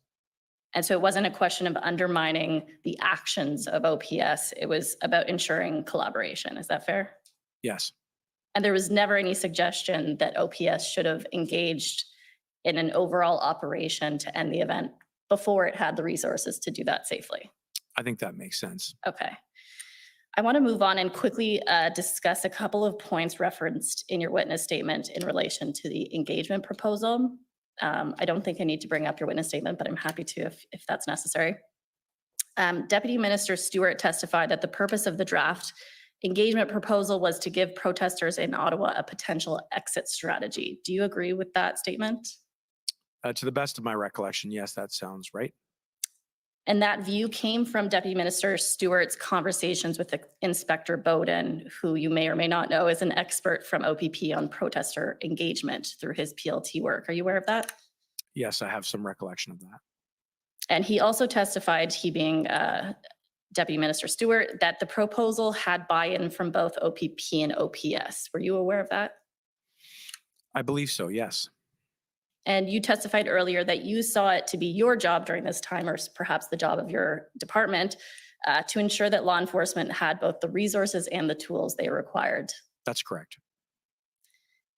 And so it wasn't a question of undermining the actions of OPS. It was about ensuring collaboration. Is that fair? Yes. And there was never any suggestion that OPS should have engaged in an overall operation to end the event before it had the resources to do that safely. I think that makes sense. Okay. I want to move on and quickly discuss a couple of points referenced in your witness statement in relation to the engagement proposal. I don't think I need to bring up your witness statement, but I'm happy to if that's necessary. Deputy Minister Stewart testified that the purpose of the draft engagement proposal was to give protesters in Ottawa a potential exit strategy. Do you agree with that statement? To the best of my recollection, yes, that sounds right. And that view came from Deputy Minister Stewart's conversations with Inspector Bowden, who you may or may not know is an expert from OPP on protester engagement through his PLT work. Are you aware of that? Yes, I have some recollection of that. And he also testified, he being Deputy Minister Stewart, that the proposal had buy-in from both OPP and OPS. Were you aware of that? I believe so, yes. And you testified earlier that you saw it to be your job during this time, or perhaps the job of your department, to ensure that law enforcement had both the resources and the tools they required. That's correct.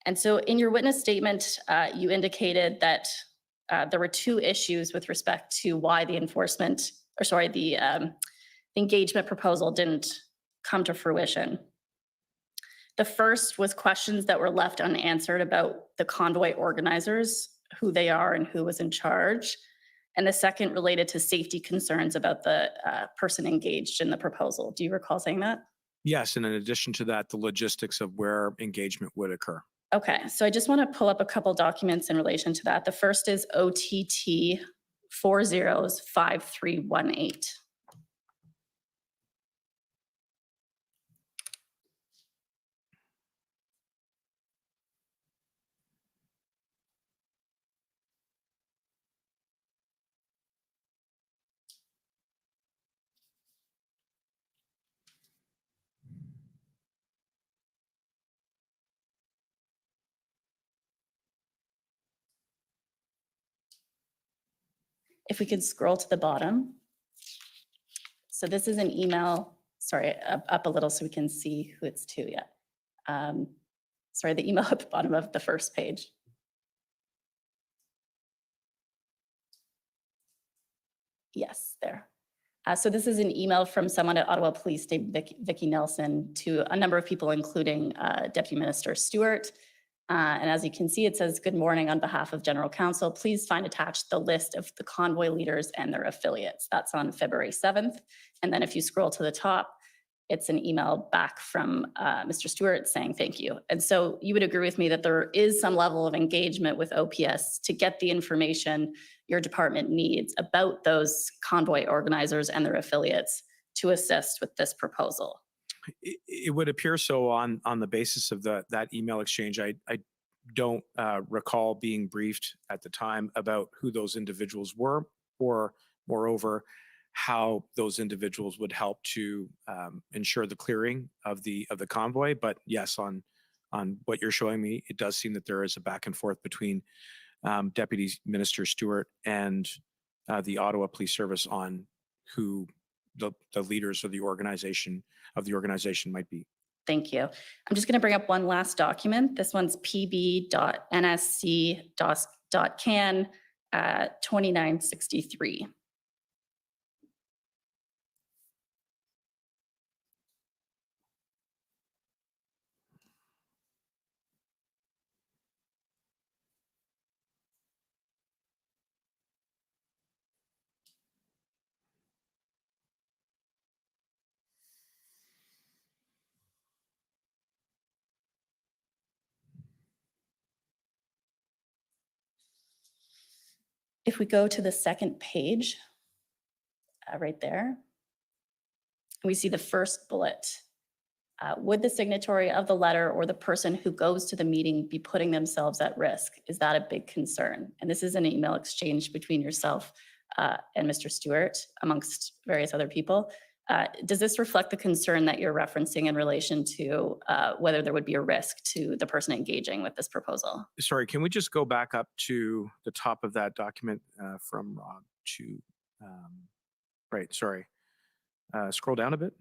And so in your witness statement, you indicated that there were two issues with respect to why the engagement proposal didn't come to fruition. The first was questions that were left unanswered about the convoy organizers, who they are and who was in charge. And the second related to safety concerns about the person engaged in the proposal. Do you recall saying that? Yes, and in addition to that, the logistics of where engagement would occur. Okay, so I just want to pull up a couple documents in relation to that. The first is OTT 405318. If we could scroll to the bottom. So this is an email, sorry, up a little so we can see who it's to yet. Sorry, the email at the bottom of the first page. Yes, there. So this is an email from someone at Ottawa Police named Vicky Nelson to a number of people, including Deputy Minister Stewart. And as you can see, it says, "Good morning on behalf of General Counsel. Please find attached the list of the convoy leaders and their affiliates." That's on February 7th. And then if you scroll to the top, it's an email back from Mr. Stewart saying thank you. And so you would agree with me that there is some level of engagement with OPS to get the information your department needs about those convoy organizers and their affiliates to assist with this proposal. It would appear so on the basis of that email exchange. I don't recall being briefed at the time about who those individuals were, or moreover, how those individuals would help to ensure the clearing of the convoy. But yes, on what you're showing me, it does seem that there is a back and forth between Deputy Minister Stewart and the Ottawa Police Service on who the leaders of the organization might be. Thank you. I'm just going to bring up one last document. This one's pb.nsc.can 2963. If we go to the second page, right there, we see the first bullet. Would the signatory of the letter or the person who goes to the meeting be putting themselves at risk? Is that a big concern? And this is an email exchange between yourself and Mr. Stewart, amongst various other people. Does this reflect the concern that you're referencing in relation to whether there would be a risk to the person engaging with this proposal? Sorry, can we just go back up to the top of that document from Rob to, right, sorry. Scroll down a bit.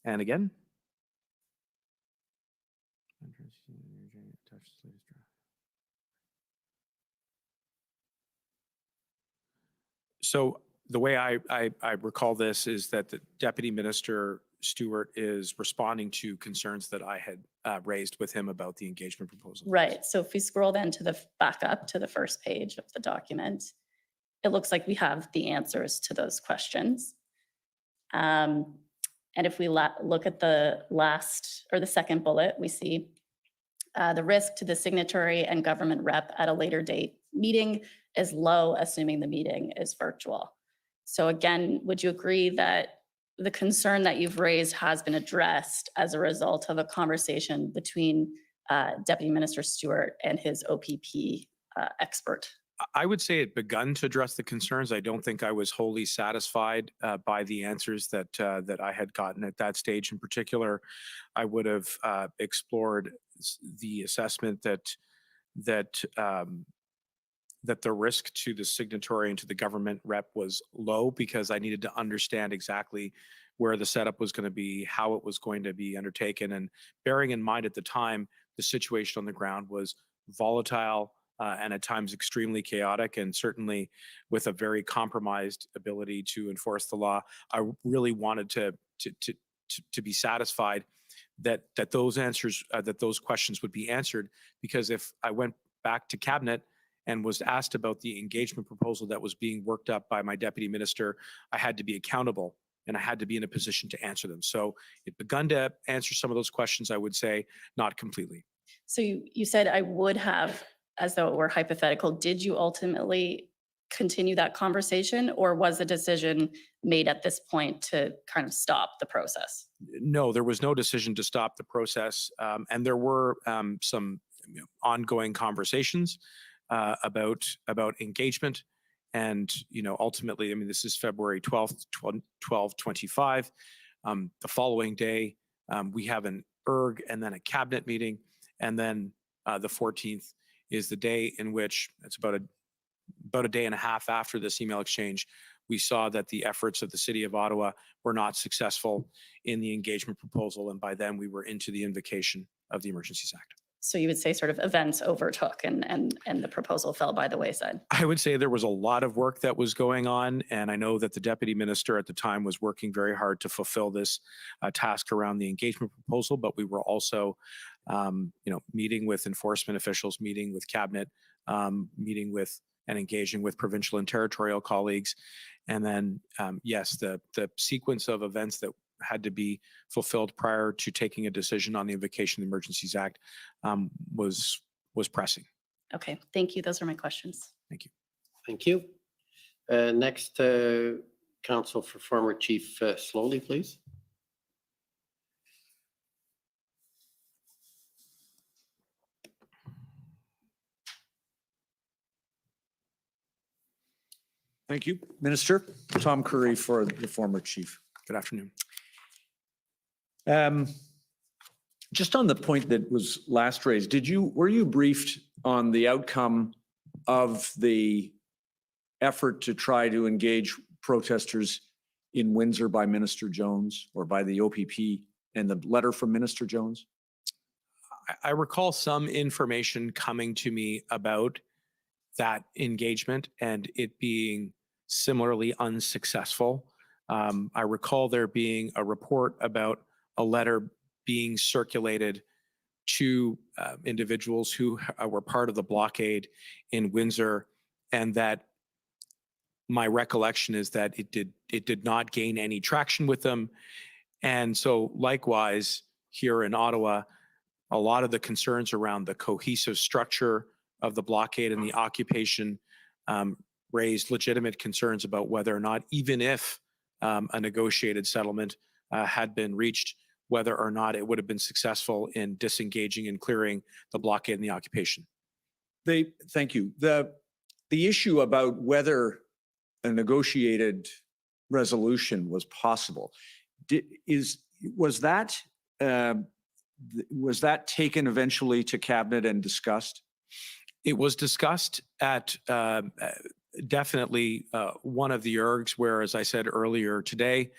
And again. So the way I recall this is that the Deputy Minister Stewart is responding to concerns that I had raised with him about the engagement proposal. Right. So if we scroll then to the back up to the first page of the document, it looks like we have the answers to those questions. And if we look at the last or the second bullet, we see the risk to the signatory and government rep at a later date meeting is low, assuming the meeting is virtual. So again, would you agree that the concern that you've raised has been addressed as a result of a conversation between Deputy Minister Stewart and his OPP expert? I would say it begun to address the concerns. I don't think I was wholly satisfied by the answers that that I had gotten at that stage. In particular, I would have explored the assessment that the risk to the signatory and to the government rep was low, because I needed to understand exactly where the setup was going to be, how it was going to be undertaken, and bearing in mind at the time the situation on the ground was volatile. And at times extremely chaotic, and certainly with a very compromised ability to enforce the law. I really wanted to be satisfied that those answers, that those questions would be answered, because if I went back to cabinet and was asked about the engagement proposal that was being worked up by my deputy minister, I had to be accountable and I had to be in a position to answer them. So it begun to answer some of those questions, I would say, not completely. So you said I would have, as though it were hypothetical. Did you ultimately continue that conversation, or was a decision made at this point to kind of stop the process? No, there was no decision to stop the process. And there were some ongoing conversations about engagement. And, ultimately, I mean, this is February 12th, 12/25. The following day, we have an ERG and then a cabinet meeting. And then the 14th is the day in which, it's about a day and a half after this email exchange, we saw that the efforts of the City of Ottawa were not successful in the engagement proposal. And by then we were into the invocation of the Emergencies Act. So you would say sort of events overtook and the proposal fell by the wayside? I would say there was a lot of work that was going on. And I know that the Deputy Minister at the time was working very hard to fulfill this task around the engagement proposal, but we were also meeting with enforcement officials, meeting with cabinet, meeting with and engaging with provincial and territorial colleagues. And then, yes, the sequence of events that had to be fulfilled prior to taking a decision on the invocation of the Emergencies Act was pressing. Okay, thank you. Those are my questions. Thank you. Thank you. Next, Council for former Chief Slowly, please. Thank you, Minister. Tom Curry for the former chief. Good afternoon. Just on the point that was last raised, were you briefed on the outcome of the effort to try to engage protesters in Windsor by Minister Jones, or by the OPP, and the letter from Minister Jones? I recall some information coming to me about that engagement and it being similarly unsuccessful. I recall there being a report about a letter being circulated to individuals who were part of the blockade in Windsor, and that my recollection is that it did not gain any traction with them. And so likewise here in Ottawa, a lot of the concerns around the cohesive structure of the blockade and the occupation raised legitimate concerns about whether or not, even if a negotiated settlement had been reached, whether or not it would have been successful in disengaging and clearing the blockade and the occupation. Thank you. The issue about whether a negotiated resolution was possible, was that taken eventually to cabinet and discussed? It was discussed at definitely one of the ERGs, where, as I said earlier today,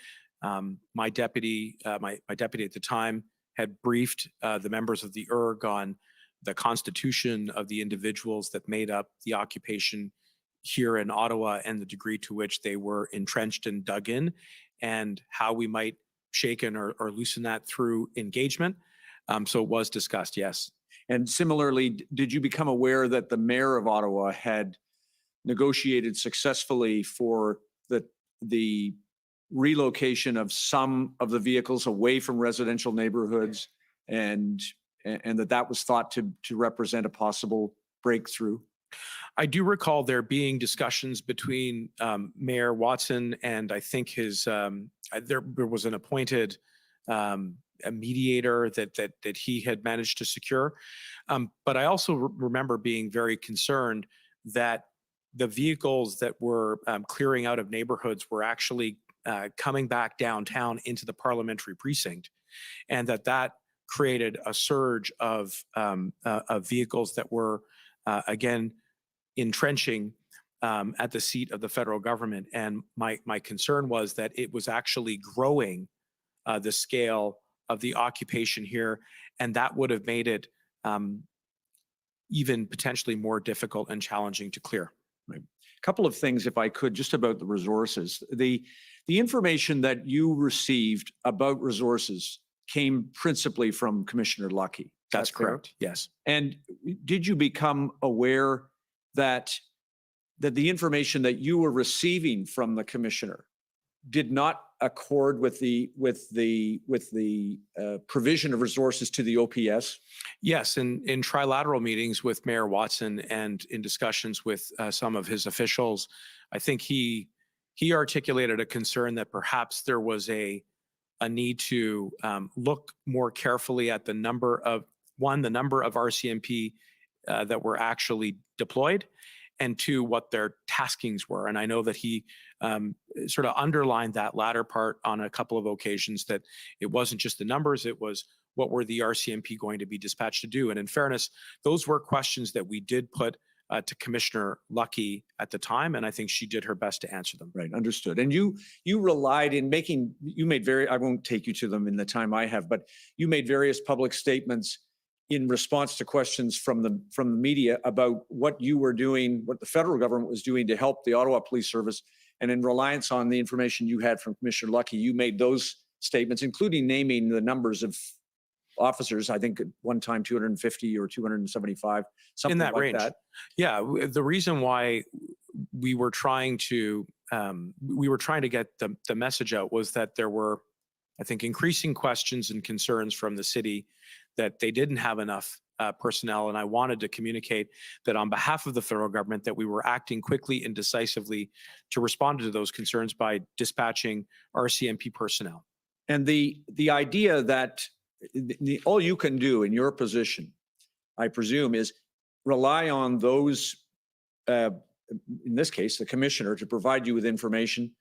my deputy at the time had briefed the members of the ERG on the constitution of the individuals that made up the occupation here in Ottawa and the degree to which they were entrenched and dug in, and how we might shaken or loosen that through engagement. So it was discussed, yes. And similarly, did you become aware that the mayor of Ottawa had negotiated successfully for the relocation of some of the vehicles away from residential neighborhoods, and that was thought to represent a possible breakthrough? I do recall there being discussions between Mayor Watson and I think his there was an appointed a mediator that he had managed to secure. But I also remember being very concerned that the vehicles that were clearing out of neighborhoods were actually coming back downtown into the parliamentary precinct, and that created a surge of vehicles that were again entrenching at the seat of the federal government. And my concern was that it was actually growing the scale of the occupation here, and that would have made it even potentially more difficult and challenging to clear. Right. A couple of things, if I could, just about the resources. The information that you received about resources came principally from Commissioner Luckey. That's correct. Yes. And did you become aware that the information that you were receiving from the commissioner did not accord with the provision of resources to the OPS? Yes, in trilateral meetings with Mayor Watson and in discussions with some of his officials, I think he articulated a concern that perhaps there was a need to look more carefully at the number of RCMP that were actually deployed, and two, what their taskings were. And I know that he sort of underlined that latter part on a couple of occasions, that it wasn't just the numbers, it was what were the RCMP going to be dispatched to do. And in fairness, those were questions that we did put to Commissioner Luckey at the time, and I think she did her best to answer them. Right, understood. And you relied in making, I won't take you to them in the time I have, but you made various public statements in response to questions from the media about what you were doing, what the federal government was doing to help the Ottawa Police Service. And in reliance on the information you had from Commissioner Luckey, you made those statements, including naming the numbers of officers, I think at one time 250 or 275, something in that like range. that. Yeah, the reason why we were trying to get the message out was that there were, I think, increasing questions and concerns from the city that they didn't have enough personnel. And I wanted to communicate that on behalf of the federal government, that we were acting quickly and decisively to respond to those concerns by dispatching RCMP personnel. And the idea that all you can do in your position, I presume, is rely on those, in this case, the commissioner, to provide you with information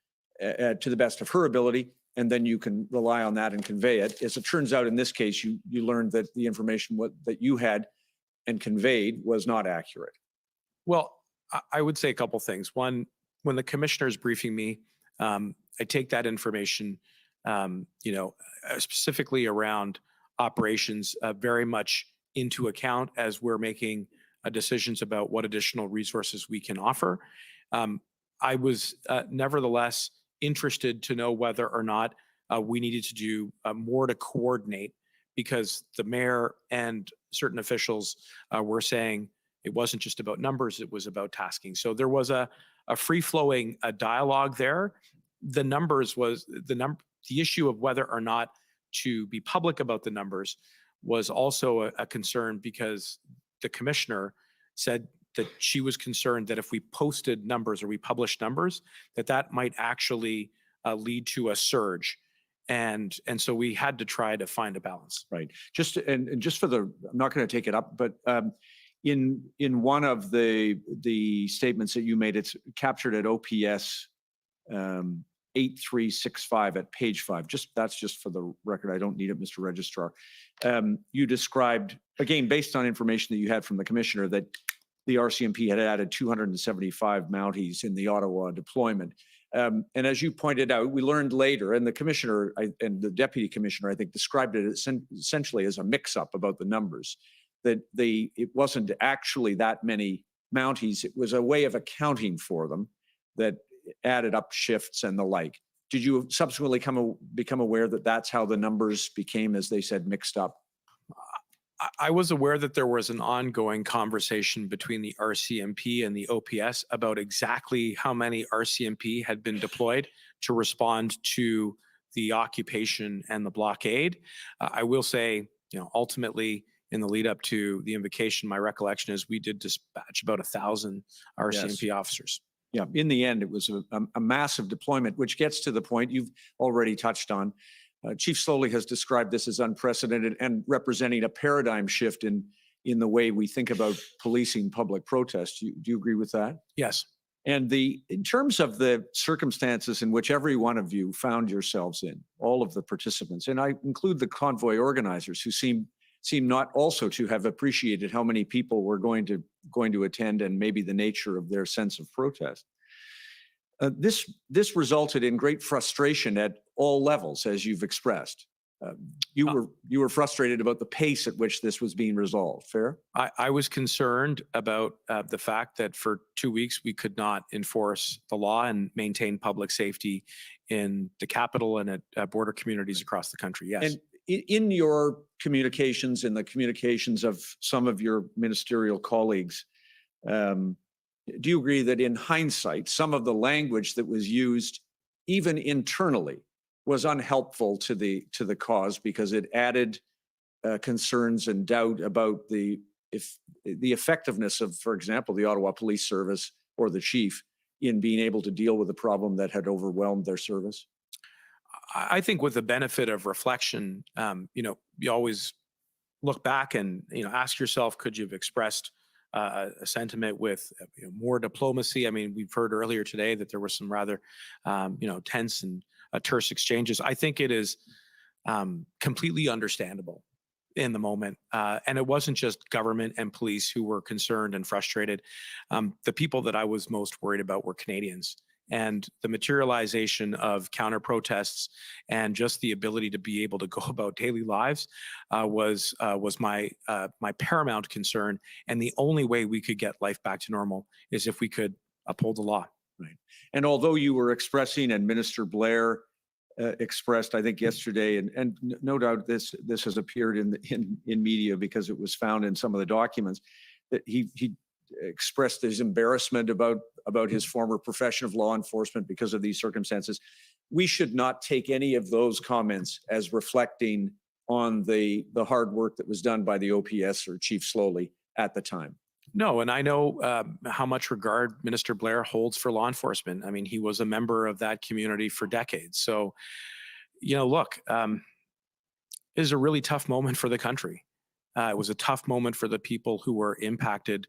to the best of her ability, and then you can rely on that and convey it. As it turns out, in this case, you learned that the information that you had and conveyed was not accurate. Well, I would say a couple things. One, when the commissioner is briefing me, I take that information, specifically around operations, very much into account as we're making decisions about what additional resources we can offer. I was nevertheless interested to know whether or not we needed to do more to coordinate, because the mayor and certain officials were saying it wasn't just about numbers, it was about tasking. So there was a free-flowing dialogue there. The numbers was the issue of whether or not to be public about the numbers was also a concern, because the commissioner said that she was concerned that if we posted numbers or we published numbers, that might actually lead to a surge. And so we had to try to find a balance. Right. Just and just for the, I'm not going to take it up, but in one of the statements that you made, it's captured at OPS 8365 at page 5. That's just for the record. I don't need it, Mr. Registrar. You described, again, based on information that you had from the commissioner, that the RCMP had added 275 Mounties in the Ottawa deployment. And as you pointed out, we learned later, and the commissioner and the deputy commissioner, I think, described it essentially as a mix-up about the numbers, that it wasn't actually that many Mounties. It was a way of accounting for them that added up shifts and the like. Did you subsequently become aware that that's how the numbers became, as they said, mixed up? I was aware that there was an ongoing conversation between the RCMP and the OPS about exactly how many RCMP had been deployed to respond to the occupation and the blockade. I will say, ultimately, in the lead up to the invocation, my recollection is we did dispatch about 1,000 RCMP officers. Yeah, in the end, it was a massive deployment, which gets to the point you've already touched on. Chief Slowly has described this as unprecedented and representing a paradigm shift in the way we think about policing public protest. Do you agree with that? Yes. And in terms of the circumstances in which every one of you found yourselves in, all of the participants, and I include the convoy organizers who seem not also to have appreciated how many people were going to attend and maybe the nature of their sense of protest. This resulted in great frustration at all levels, as you've expressed. You were frustrated about the pace at which this was being resolved. Fair? I was concerned about the fact that for 2 weeks we could not enforce the law and maintain public safety in the capital and at border communities across the country. Yes. And in your communications and the communications of some of your ministerial colleagues, do you agree that in hindsight, some of the language that was used even internally was unhelpful to the cause because it added concerns and doubt about the effectiveness of, for example, the Ottawa Police Service or the chief in being able to deal with a problem that had overwhelmed their service? I think with the benefit of reflection, you always look back and ask yourself, could you have expressed a sentiment with more diplomacy? I mean, we've heard earlier today that there were some rather tense and terse exchanges. I think it is completely understandable in the moment, and it wasn't just government and police who were concerned and frustrated. The people that I was most worried about were Canadians. And the materialization of counter protests and just the ability to be able to go about daily lives was my paramount concern. And the only way we could get life back to normal is if we could uphold the law. Right. And although you were expressing, and Minister Blair expressed, I think yesterday, and no doubt this has appeared in media because it was found in some of the documents, that he expressed his embarrassment about his former profession of law enforcement because of these circumstances. We should not take any of those comments as reflecting on the hard work that was done by the OPS or Chief Slowly at the time. No, and I know how much regard Minister Blair holds for law enforcement. I mean, he was a member of that community for decades. So, look, it is a really tough moment for the country. It was a tough moment for the people who were impacted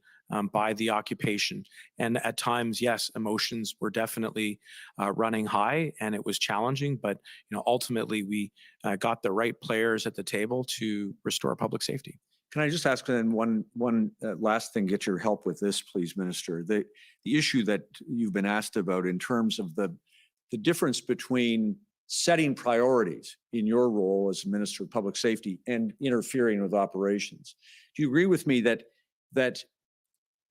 by the occupation. And at times, yes, emotions were definitely running high and it was challenging, but ultimately we got the right players at the table to restore public safety. Can I just ask then one last thing, get your help with this, please, Minister? The issue that you've been asked about in terms of the difference between setting priorities in your role as Minister of Public Safety and interfering with operations. Do you agree with me that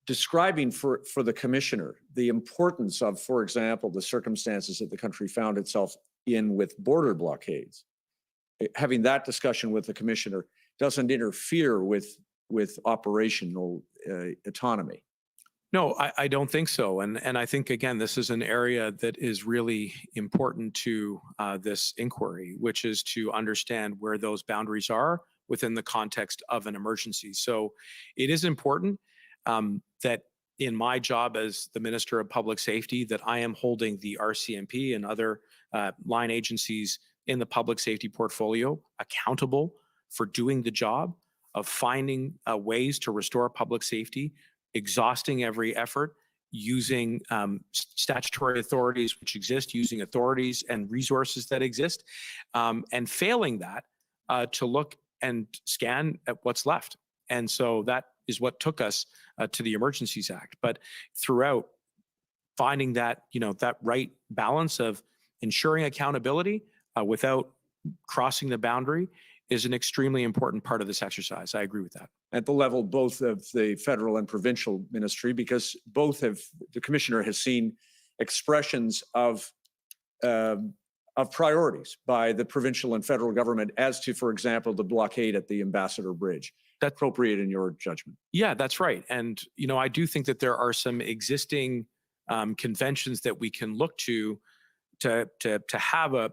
describing for the Commissioner the importance of, for example, the circumstances that the country found itself in with border blockades, having that discussion with the Commissioner doesn't interfere with operational autonomy? No, I don't think so. And I think, again, this is an area that is really important to this inquiry, which is to understand where those boundaries are within the context of an emergency. So it is important that in my job as the Minister of Public Safety, that I am holding the RCMP and other line agencies in the public safety portfolio accountable for doing the job of finding ways to restore public safety, exhausting every effort, using statutory authorities which exist, using authorities and resources that exist, and failing that to look and scan at what's left. And so that is what took us to the Emergencies Act. But throughout, finding that, that right balance of ensuring accountability without crossing the boundary is an extremely important part of this exercise. I agree with that. At the level both of the federal and provincial ministry, because the commissioner has seen expressions of priorities by the provincial and federal government as to, for example, the blockade at the Ambassador Bridge. That's appropriate in your judgment. Yeah, that's right. And, I do think that there are some existing conventions that we can look to have an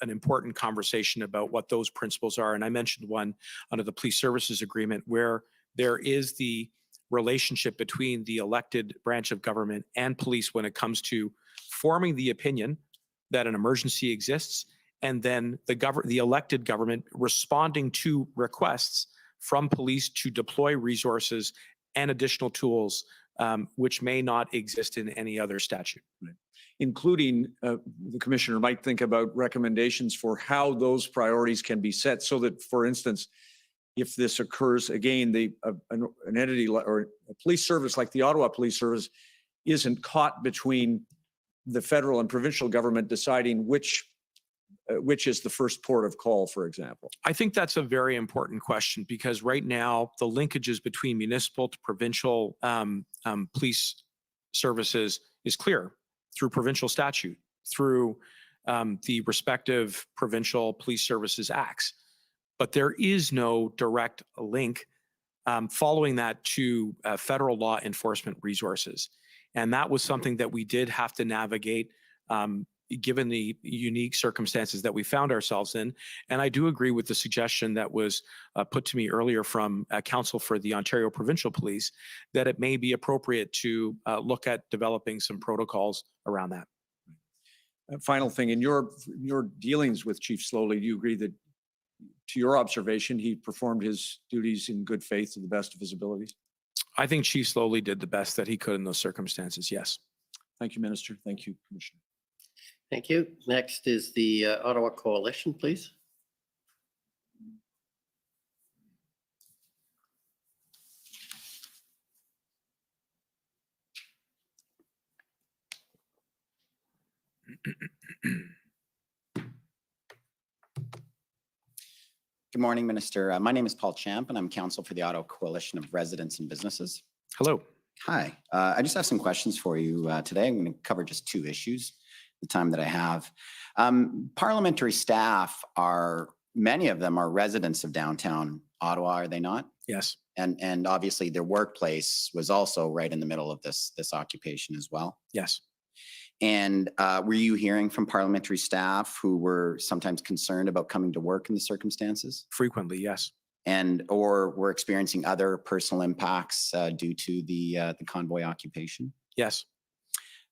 important conversation about what those principles are. And I mentioned one under the Police Services Agreement, where there is the relationship between the elected branch of government and police when it comes to forming the opinion that an emergency exists, and then the elected government responding to requests from police to deploy resources and additional tools which may not exist in any other statute. Right. Including the commissioner might think about recommendations for how those priorities can be set so that, for instance, if this occurs again, an entity or a police service like the Ottawa Police Service isn't caught between the federal and provincial government deciding which is the first port of call, for example. I think that's a very important question, because right now the linkages between municipal to provincial police services is clear through provincial statute, through the respective provincial police services acts. But there is no direct link following that to federal law enforcement resources. And that was something that we did have to navigate given the unique circumstances that we found ourselves in. And I do agree with the suggestion that was put to me earlier from counsel for the Ontario Provincial Police, that it may be appropriate to look at developing some protocols around that. Final thing, in your dealings with Chief Slowly, do you agree that, to your observation, he performed his duties in good faith to the best of his abilities? I think Chief Slowly did the best that he could in those circumstances, yes. Thank you, Minister. Thank you, Commissioner. Thank you. Next is the Ottawa Coalition, please. Good morning, Minister. My name is Paul Champ, and I'm counsel for the Ottawa Coalition of Residents and Businesses. Hello. Hi. I just have some questions for you today. I'm going to cover just two issues, the time that I have. Parliamentary staff many of them are residents of downtown Ottawa, are they not? Yes. And obviously their workplace was also right in the middle of this occupation as well. Yes. And were you hearing from parliamentary staff who were sometimes concerned about coming to work in the circumstances? Frequently, yes. Or were experiencing other personal impacts due to the convoy occupation? Yes.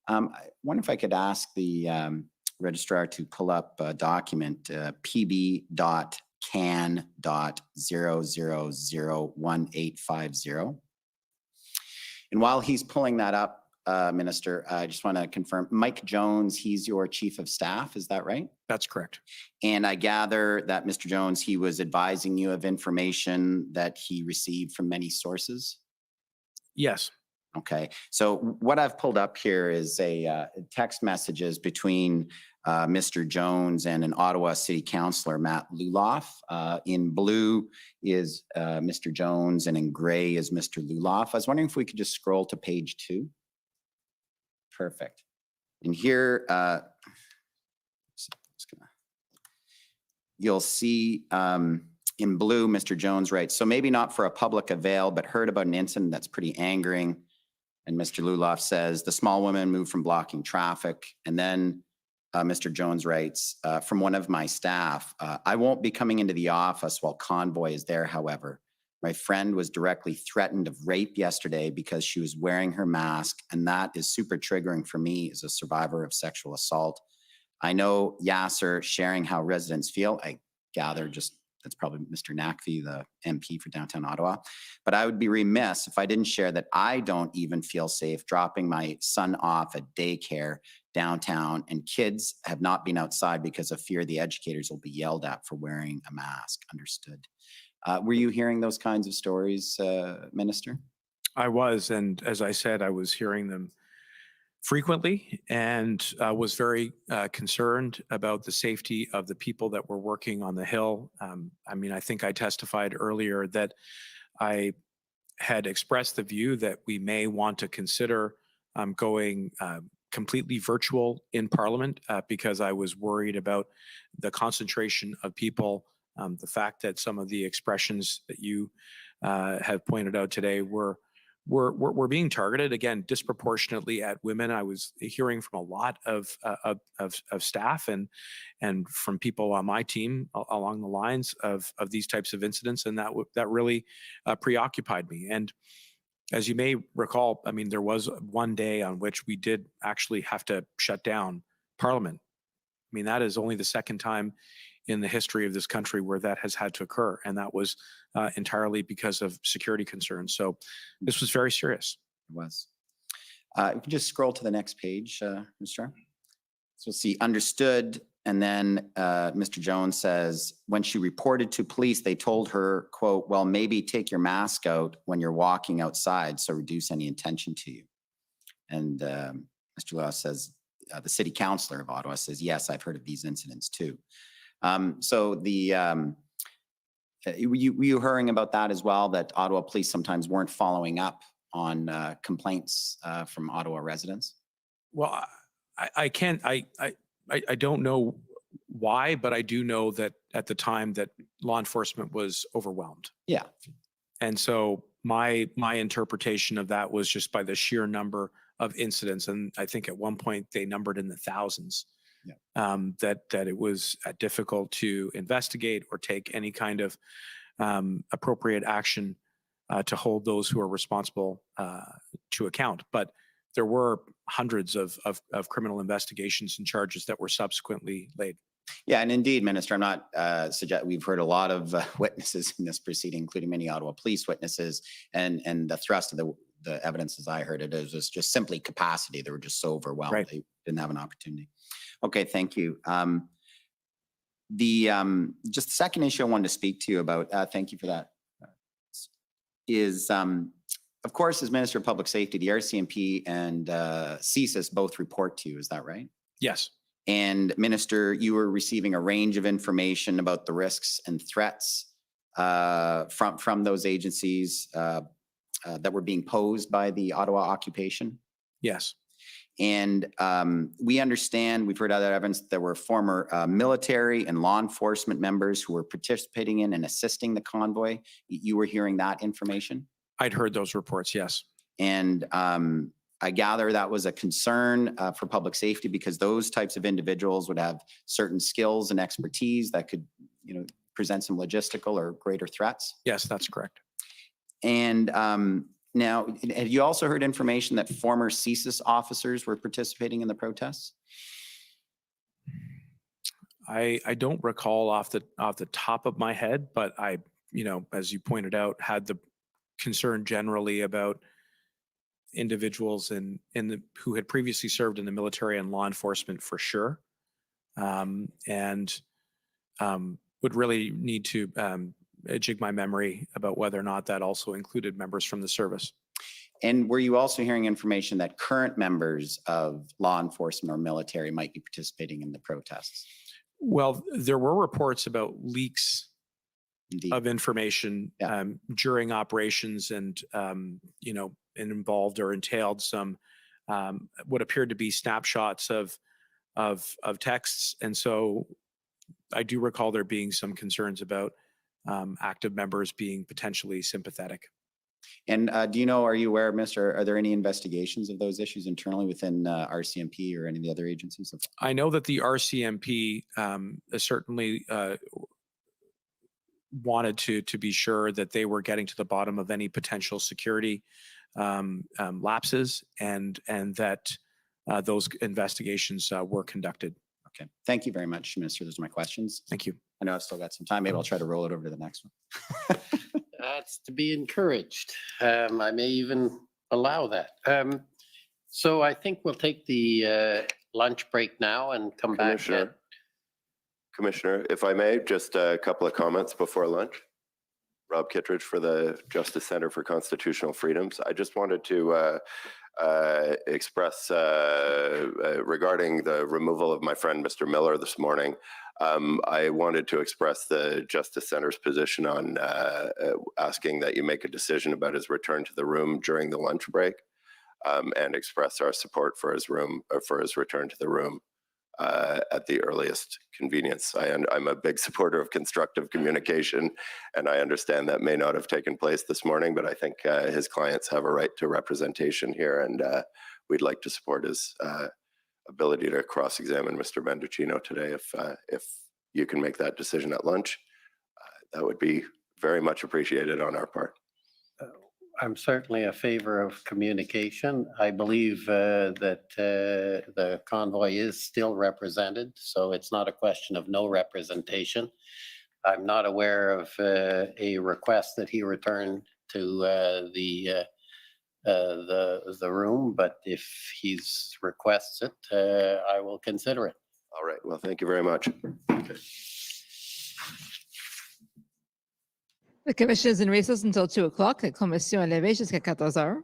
I wonder if I could ask the registrar to pull up a document, pb.can.0001850. And while he's pulling that up, Minister, I just want to confirm, Mike Jones, he's your chief of staff, is that right? That's correct. And I gather that Mr. Jones, he was advising you of information that he received from many sources? Yes. Okay, so what I've pulled up here is a text messages between Mr. Jones and an Ottawa City Councillor, Matt Luloff. In blue is Mr. Jones, and in gray is Mr. Luloff. I was wondering if we could just scroll to page 2. Perfect. And here, you'll see in blue, Mr. Jones writes, so maybe not for a public avail, but heard about an incident that's pretty angering. And Mr. Luloff says, the small woman moved from blocking traffic. And then Mr. Jones writes, from one of my staff, I won't be coming into the office while convoy is there, however. My friend was directly threatened of rape yesterday because she was wearing her mask, and that is super triggering for me as a survivor of sexual assault. I know Yasser sharing how residents feel. I gather just that's probably Mr. Nakvi, the MP for downtown Ottawa. But I would be remiss if I didn't share that I don't even feel safe dropping my son off at daycare downtown, and kids have not been outside because of fear the educators will be yelled at for wearing a mask. Understood. Were you hearing those kinds of stories, Minister? I was, and as I said, I was hearing them frequently and was very concerned about the safety of the people that were working on the Hill. I mean, I think I testified earlier that I had expressed the view that we may want to consider going completely virtual in Parliament because I was worried about the concentration of people, the fact that some of the expressions that you have pointed out today were being targeted, again, disproportionately at women. I was hearing from a lot of staff and from people on my team along the lines of these types of incidents, and that really preoccupied me. And as you may recall, I mean, there was one day on which we did actually have to shut down Parliament. I mean, that is only the second time in the history of this country where that has had to occur, and that was entirely because of security concerns. So this was very serious. It was. If you can just scroll to the next page, Mr. Chair. So we'll see understood, and then Mr. Jones says, when she reported to police, they told her, quote, well, maybe take your mask out when you're walking outside, so reduce any attention to you. And Mr. Law says, the city councillor of Ottawa says, yes, I've heard of these incidents too. So the were you hearing about that as well, that Ottawa police sometimes weren't following up on complaints from Ottawa residents? Well, I don't know why, but I do know that at the time that law enforcement was overwhelmed. Yeah. And so my interpretation of that was just by the sheer number of incidents. And I think at one point they numbered in the thousands. Yeah. That it was difficult to investigate or take any kind of appropriate action to hold those who are responsible to account. But there were hundreds of criminal investigations and charges that were subsequently laid. Yeah, and indeed, Minister, I'm not we've heard a lot of witnesses in this proceeding, including many Ottawa police witnesses, and the thrust of the evidence, as I heard it, was just simply capacity. They were just so overwhelmed. Right. They didn't have an opportunity. Okay, thank you. Just the second issue I wanted to speak to you about, thank you for that, is, of course, as Minister of Public Safety, the RCMP and CSIS both report to you, is that right? Yes. And Minister, you were receiving a range of information about the risks and threats from those agencies that were being posed by the Ottawa occupation? Yes. And we understand, we've heard other evidence, that there were former military and law enforcement members who were participating in and assisting the convoy. You were hearing that information? I'd heard those reports, yes. And I gather that was a concern for public safety because those types of individuals would have certain skills and expertise that could, present some logistical or greater threats? Yes, that's correct. And now, have you also heard information that former CSIS officers were participating in the protests? I don't recall off the top of my head, but I, as you pointed out, had the concern generally about individuals who had previously served in the military and law enforcement for sure, and would really need to jig my memory about whether or not that also included members from the service. And were you also hearing information that current members of law enforcement or military might be participating in the protests? Well, there were reports about leaks of information during operations and, involved or entailed some what appeared to be snapshots of texts. And so I do recall there being some concerns about active members being potentially sympathetic. And are you aware, Mr., are there any investigations of those issues internally within RCMP or any of the other agencies? I know that the RCMP certainly wanted to be sure that they were getting to the bottom of any potential security lapses and that those investigations were conducted. Okay. Thank you very much, Minister. Those are my questions. Thank you. I know I've still got some time. Maybe I'll try to roll it over to the next one. That's to be encouraged. I may even allow that. So I think we'll take the lunch break now and come back. Commissioner, if I may, just a couple of comments before lunch. Rob Kittredge for the Justice Center for Constitutional Freedoms. I just wanted to express regarding the removal of my friend Mr. Miller this morning. I wanted to express the Justice Center's position on asking that you make a decision about his return to the room during the lunch break, and express our support for his return to the room at the earliest convenience. I'm a big supporter of constructive communication, and I understand that may not have taken place this morning, but I think his clients have a right to representation here, and we'd like to support his ability to cross-examine Mr. Mendicino today. If you can make that decision at lunch, that would be very much appreciated on our part. I'm certainly a favor of communication. I believe that the convoy is still represented, so it's not a question of no representation. I'm not aware of a request that he return to the room, but if he's requests it, I will consider it. All right. Well, thank you very much. The commission is in recess until 2 o'clock. La commission est levée jusqu'à 14 heures.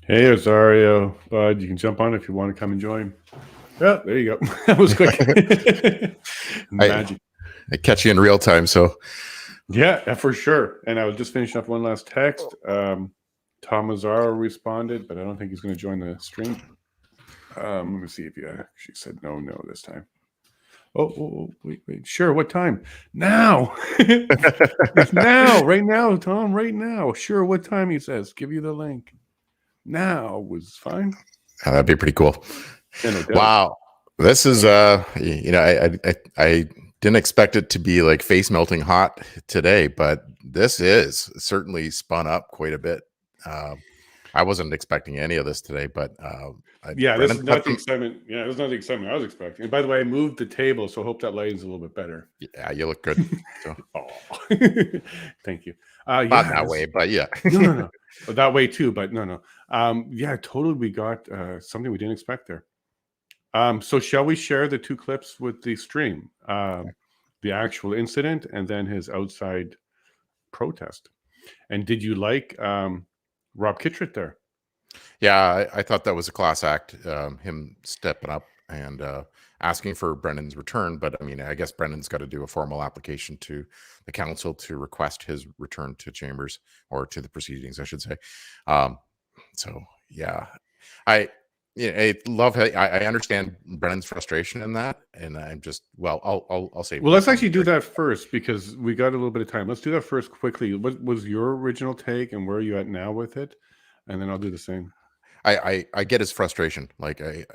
Hey, Rosario, bud, you can jump on if you want to come and join. Yeah, there you go. That was quick. Magic. I catch you in real time, so. Yeah, for sure. And I was just finishing up one last text. Tom Mazzaro responded, but I don't think he's going to join the stream. Let me see if you actually said no this time. Oh, wait. Sure, what time? Now. Now, right now, Tom, right now. Sure, what time, he says. Give you the link. Now was fine. Oh, that'd be pretty cool. Yeah, no doubt. Wow. This is, I didn't expect it to be like face melting hot today, but this is certainly spun up quite a bit. I wasn't expecting any of this today, but this is not the excitement. Yeah, this is not the excitement I was expecting. And by the way, I moved the table, so I hope that lighting's a little bit better. Yeah, you look good. So. Thank you. Not that way, but yeah. No. That way too, but no. Yeah, totally. We got something we didn't expect there. So shall we share the two clips with the stream? The actual incident and then his outside protest. And did you like Rob Kittredge there? Yeah, I thought that was a class act, him stepping up and asking for Brendan's return. But I mean, I guess Brendan's got to do a formal application to the council to request his return to chambers, or to the proceedings, I should say. So yeah, I love how I understand Brendan's frustration in that, and I'm just I'll say. Well, let's actually do that first because we got a little bit of time. Let's do that first quickly. What was your original take, and where are you at now with it? And then I'll do the same. I get his frustration. Like I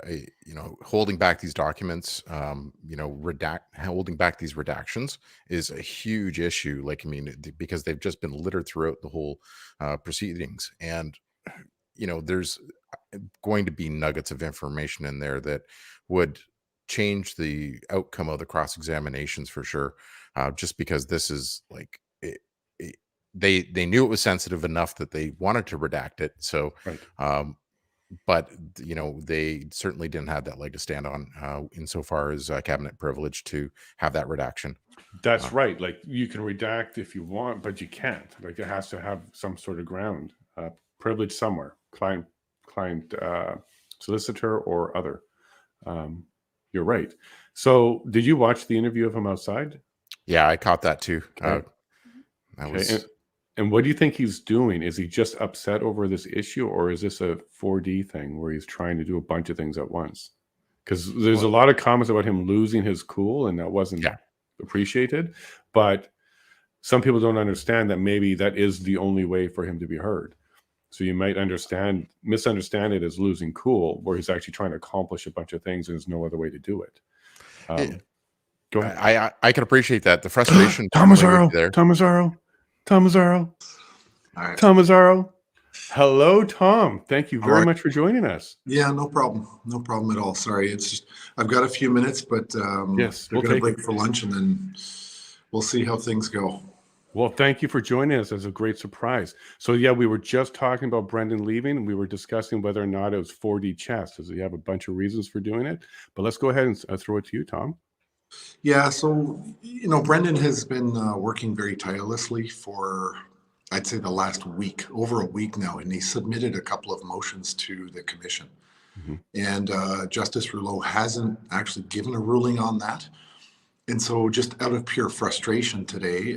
holding back these documents, holding back these redactions is a huge issue. Like, I mean, because they've just been littered throughout the whole proceedings, and there's going to be nuggets of information in there that would change the outcome of the cross-examinations for sure. Just because this is like they knew it was sensitive enough that they wanted to redact it. So, right. But they certainly didn't have that leg to stand on insofar as cabinet privilege to have that redaction. That's right. Like, you can redact if you want, but you can't. Like, it has to have some sort of ground, privilege somewhere, client, solicitor, or other. You're right. So, did you watch the interview of him outside? Yeah, I caught that too. Okay. And what do you think he's doing? Is he just upset over this issue, or is this a 4D thing where he's trying to do a bunch of things at once? Because there's a lot of comments about him losing his cool, and that wasn't appreciated. But some people don't understand that maybe that is the only way for him to be heard. So you might misunderstand it as losing cool, where he's actually trying to accomplish a bunch of things and there's no other way to do it. Go ahead. I can appreciate that. The frustration. Tom Mazzaro. Hello, Tom. Thank you How very are much for joining us. Yeah, no problem. No problem at all. Sorry. It's just, I've got a few minutes, but Yes, they're we'll going to take break it. for lunch and then we'll see how things go. Well, thank you for joining us. That's a great surprise. So yeah, we were just talking about Brendan leaving, and we were discussing whether or not it was 4D chess, because we have a bunch of reasons for doing it. But let's go ahead and throw it to you, Tom. Yeah, so, Brendan has been working very tirelessly for, I'd say, the last week, over a week now, and he submitted a couple of motions to the commission. And Justice Rouleau hasn't actually given a ruling on that. And so just out of pure frustration today,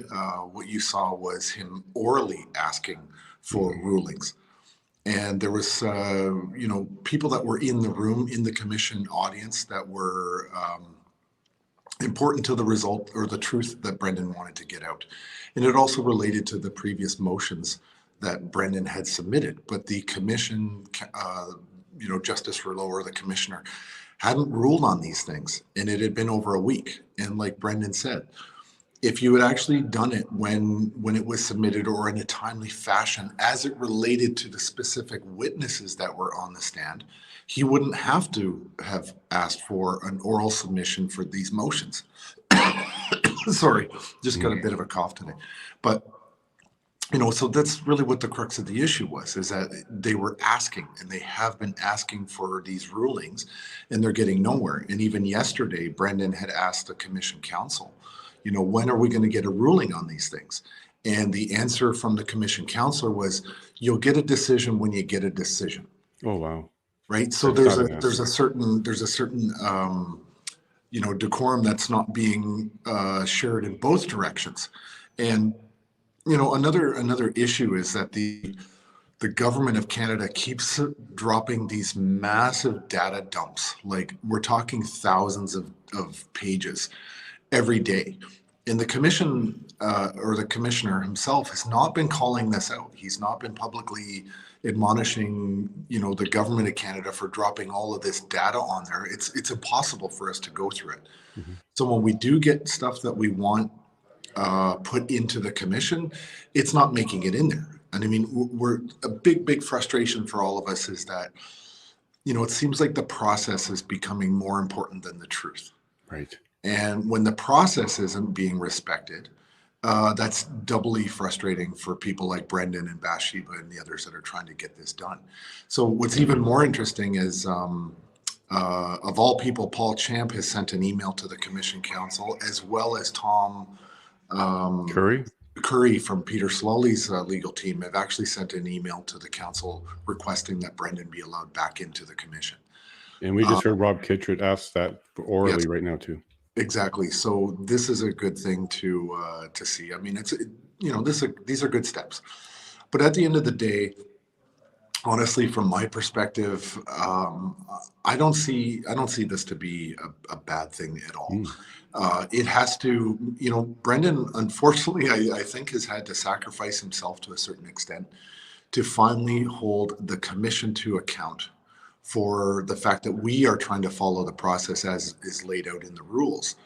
what you saw was him orally asking for rulings. And there was, people that were in the room, in the commission audience that were important to the result or the truth that Brendan wanted to get out. And it also related to the previous motions that Brendan had submitted. But the commission, Justice Rouleau or the commissioner hadn't ruled on these things, and it had been over a week. And like Brendan said, if you had actually done it when it was submitted or in a timely fashion as it related to the specific witnesses that were on the stand, he wouldn't have to have asked for an oral submission for these motions. Sorry, just got a bit of a cough today. But so that's really what the crux of the issue was, is that they were asking, and they have been asking for these rulings, and they're getting nowhere. And even yesterday, Brendan had asked the commission counsel, when are we going to get a ruling on these things? And the answer from the commission counselor was, you'll get a decision when you get a decision. Oh, wow. Right. So there's a certain decorum that's not being shared in both directions. And another issue is that the government of Canada keeps dropping these massive data dumps. Like, we're talking thousands of pages every day. And the commission or the commissioner himself has not been calling this out. He's not been publicly admonishing, the government of Canada for dropping all of this data on there. It's impossible for us to go through it. So when we do get stuff that we want put into the commission, it's not making it in there. And I mean, we're a big frustration for all of us is that, it seems like the process is becoming more important than the truth. Right. And when the process isn't being respected, that's doubly frustrating for people like Brendan and Bathsheba and the others that are trying to get this done. So what's even more interesting is, of all people, Paul Champ has sent an email to the commission counsel, as well as Tom Curry from Peter Slawley's legal team have actually sent an email to the council requesting that Brendan be allowed back into the commission. And we just heard Rob Kittredge ask that orally right now too. Exactly. So this is a good thing to see. I mean, these are good steps. But at the end of the day, honestly, from my perspective, I don't see this to be a bad thing at all. It has to, Brendan, unfortunately, I think has had to sacrifice himself to a certain extent to finally hold the commission to account for the fact that we are trying to follow the process as is laid out in the rules.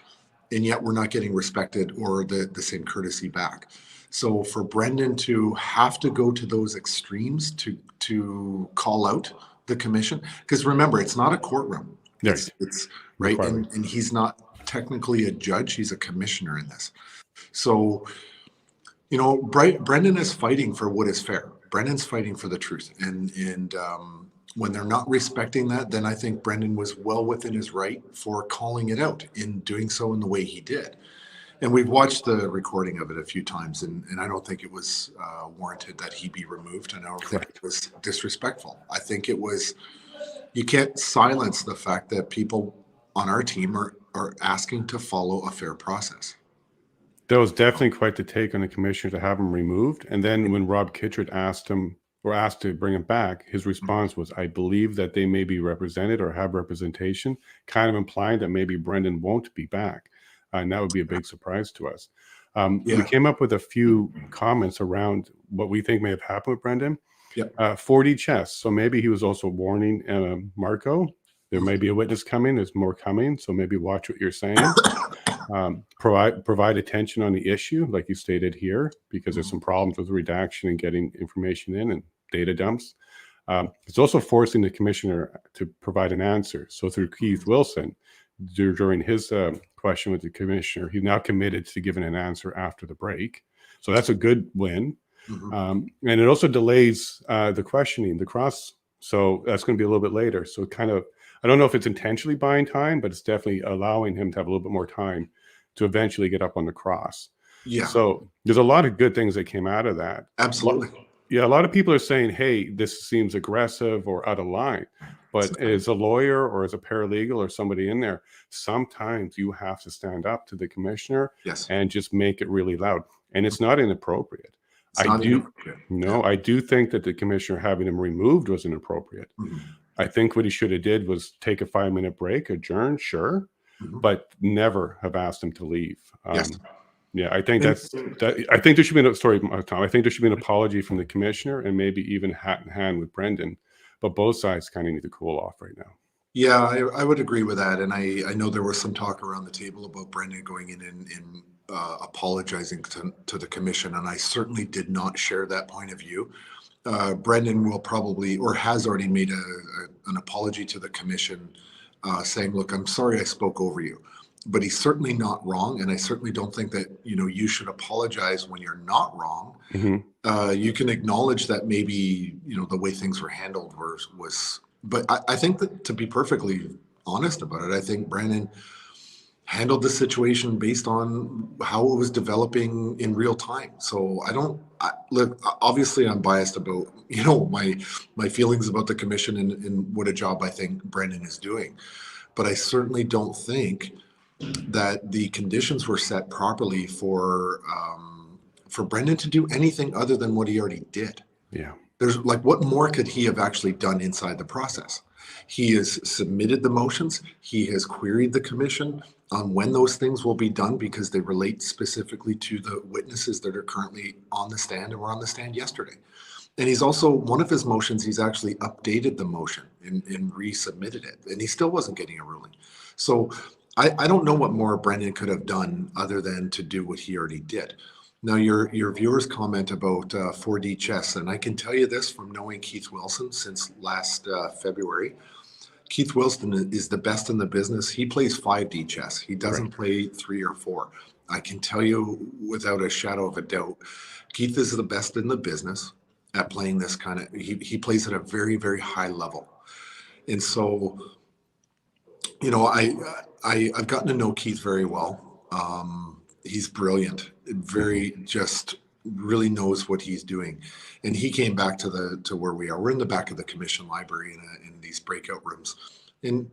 And yet we're not getting respected or the same courtesy back. So for Brendan to have to go to those extremes to call out the commission, because remember, it's not a courtroom. Yes. It's right. And he's not technically a judge. He's a commissioner in this. So, Brendan is fighting for what is fair. Brendan's fighting for the truth. And when they're not respecting that, then I think Brendan was well within his right for calling it out in doing so in the way he did. And we've watched the recording of it a few times, and I don't think it was warranted that he be removed. And I don't think it was disrespectful. I think it was, you can't silence the fact that people on our team are asking to follow a fair process. That was definitely quite the take on the commissioner to have him removed. And then when Rob Kittredge asked to bring him back, his response was, I believe that they may be represented or have representation, kind of implying that maybe Brendan won't be back. And that would be a big surprise to us. We came up with a few comments around what we think may have happened with Brendan. 4D chess. So maybe he was also warning Marco, there may be a witness coming. There's more coming. So maybe watch what you're saying. Provide attention on the issue, like you stated here, because there's some problems with redaction and getting information in, and data dumps. It's also forcing the commissioner to provide an answer. So through Keith Wilson, during his question with the commissioner, he's now committed to giving an answer after the break. So that's a good win. And it also delays the questioning, the cross. So that's going to be a little bit later. So kind of, I don't know if it's intentionally buying time, but it's definitely allowing him to have a little bit more time to eventually get up on the cross. Yeah. So there's a lot of good things that came out of that. Absolutely. Yeah, a lot of people are saying, hey, this seems aggressive or out of line. But as a lawyer or as a paralegal or somebody in there, sometimes you have to stand up to the commissioner and just make it really loud. And it's not inappropriate. I do think that the commissioner having him removed was inappropriate. I think what he should have did was take a 5-minute break, adjourn, sure, but never have asked him to leave. Yeah, I think I think there should be Tom. I think there should be an apology from the commissioner and maybe even hat in hand with Brendan, but both sides kind of need to cool off right now. Yeah, I would agree with that. And I know there was some talk around the table about Brendan going in and apologizing to the commission. And I certainly did not share that point of view. Brendan will probably, or has already made an apology to the commission saying, look, I'm sorry I spoke over you. But he's certainly not wrong. And I certainly don't think that, you should apologize when you're not wrong. You can acknowledge that maybe, the way things were handled was, but I think that, to be perfectly honest about it, I think Brandon handled the situation based on how it was developing in real time. So look, obviously I'm biased about, my feelings about the commission and what a job I think Brandon is doing. But I certainly don't think that the conditions were set properly for Brendan to do anything other than what he already did. Yeah. There's what more could he have actually done inside the process? He has submitted the motions. He has queried the commission on when those things will be done because they relate specifically to the witnesses that are currently on the stand and were on the stand yesterday. And he's also, one of his motions, he's actually updated the motion and resubmitted it, and he still wasn't getting a ruling. So I don't know what more Brendan could have done other than to do what he already did. Now, your viewers comment about 4D chess, and I can tell you this from knowing Keith Wilson since last February. Keith Wilson is the best in the business. He plays 5D chess. He doesn't play 3 or 4. I can tell you without a shadow of a doubt, Keith is the best in the business at playing this kind of, he plays at a very, very high level. And so, I've gotten to know Keith very well. He's brilliant, just really knows what he's doing. And he came back to where we are. We're in the back of the commission library in these breakout rooms. And,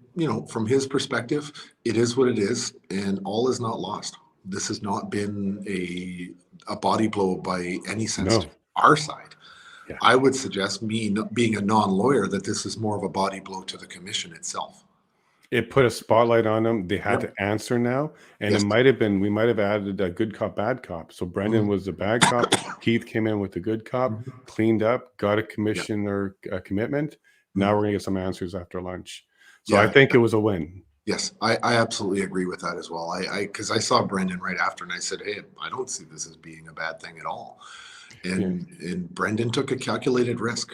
from his perspective, it is what it is, and all is not lost. This has not been a body blow by any sense to our side. Yeah. I would suggest, me being a non-lawyer, that this is more of a body blow to the commission itself. It put a spotlight on them. They had to answer now. And it might have been, we might have added a good cop, bad cop. So Brendan was the bad cop. Keith came in with the good cop, cleaned up, got a commissioner commitment. Now we're going to get some answers after lunch. So I think it was a win. Yes, I absolutely agree with that as well. Because I saw Brendan right after and I said, hey, I don't see this as being a bad thing at all. And Brendan took a calculated risk.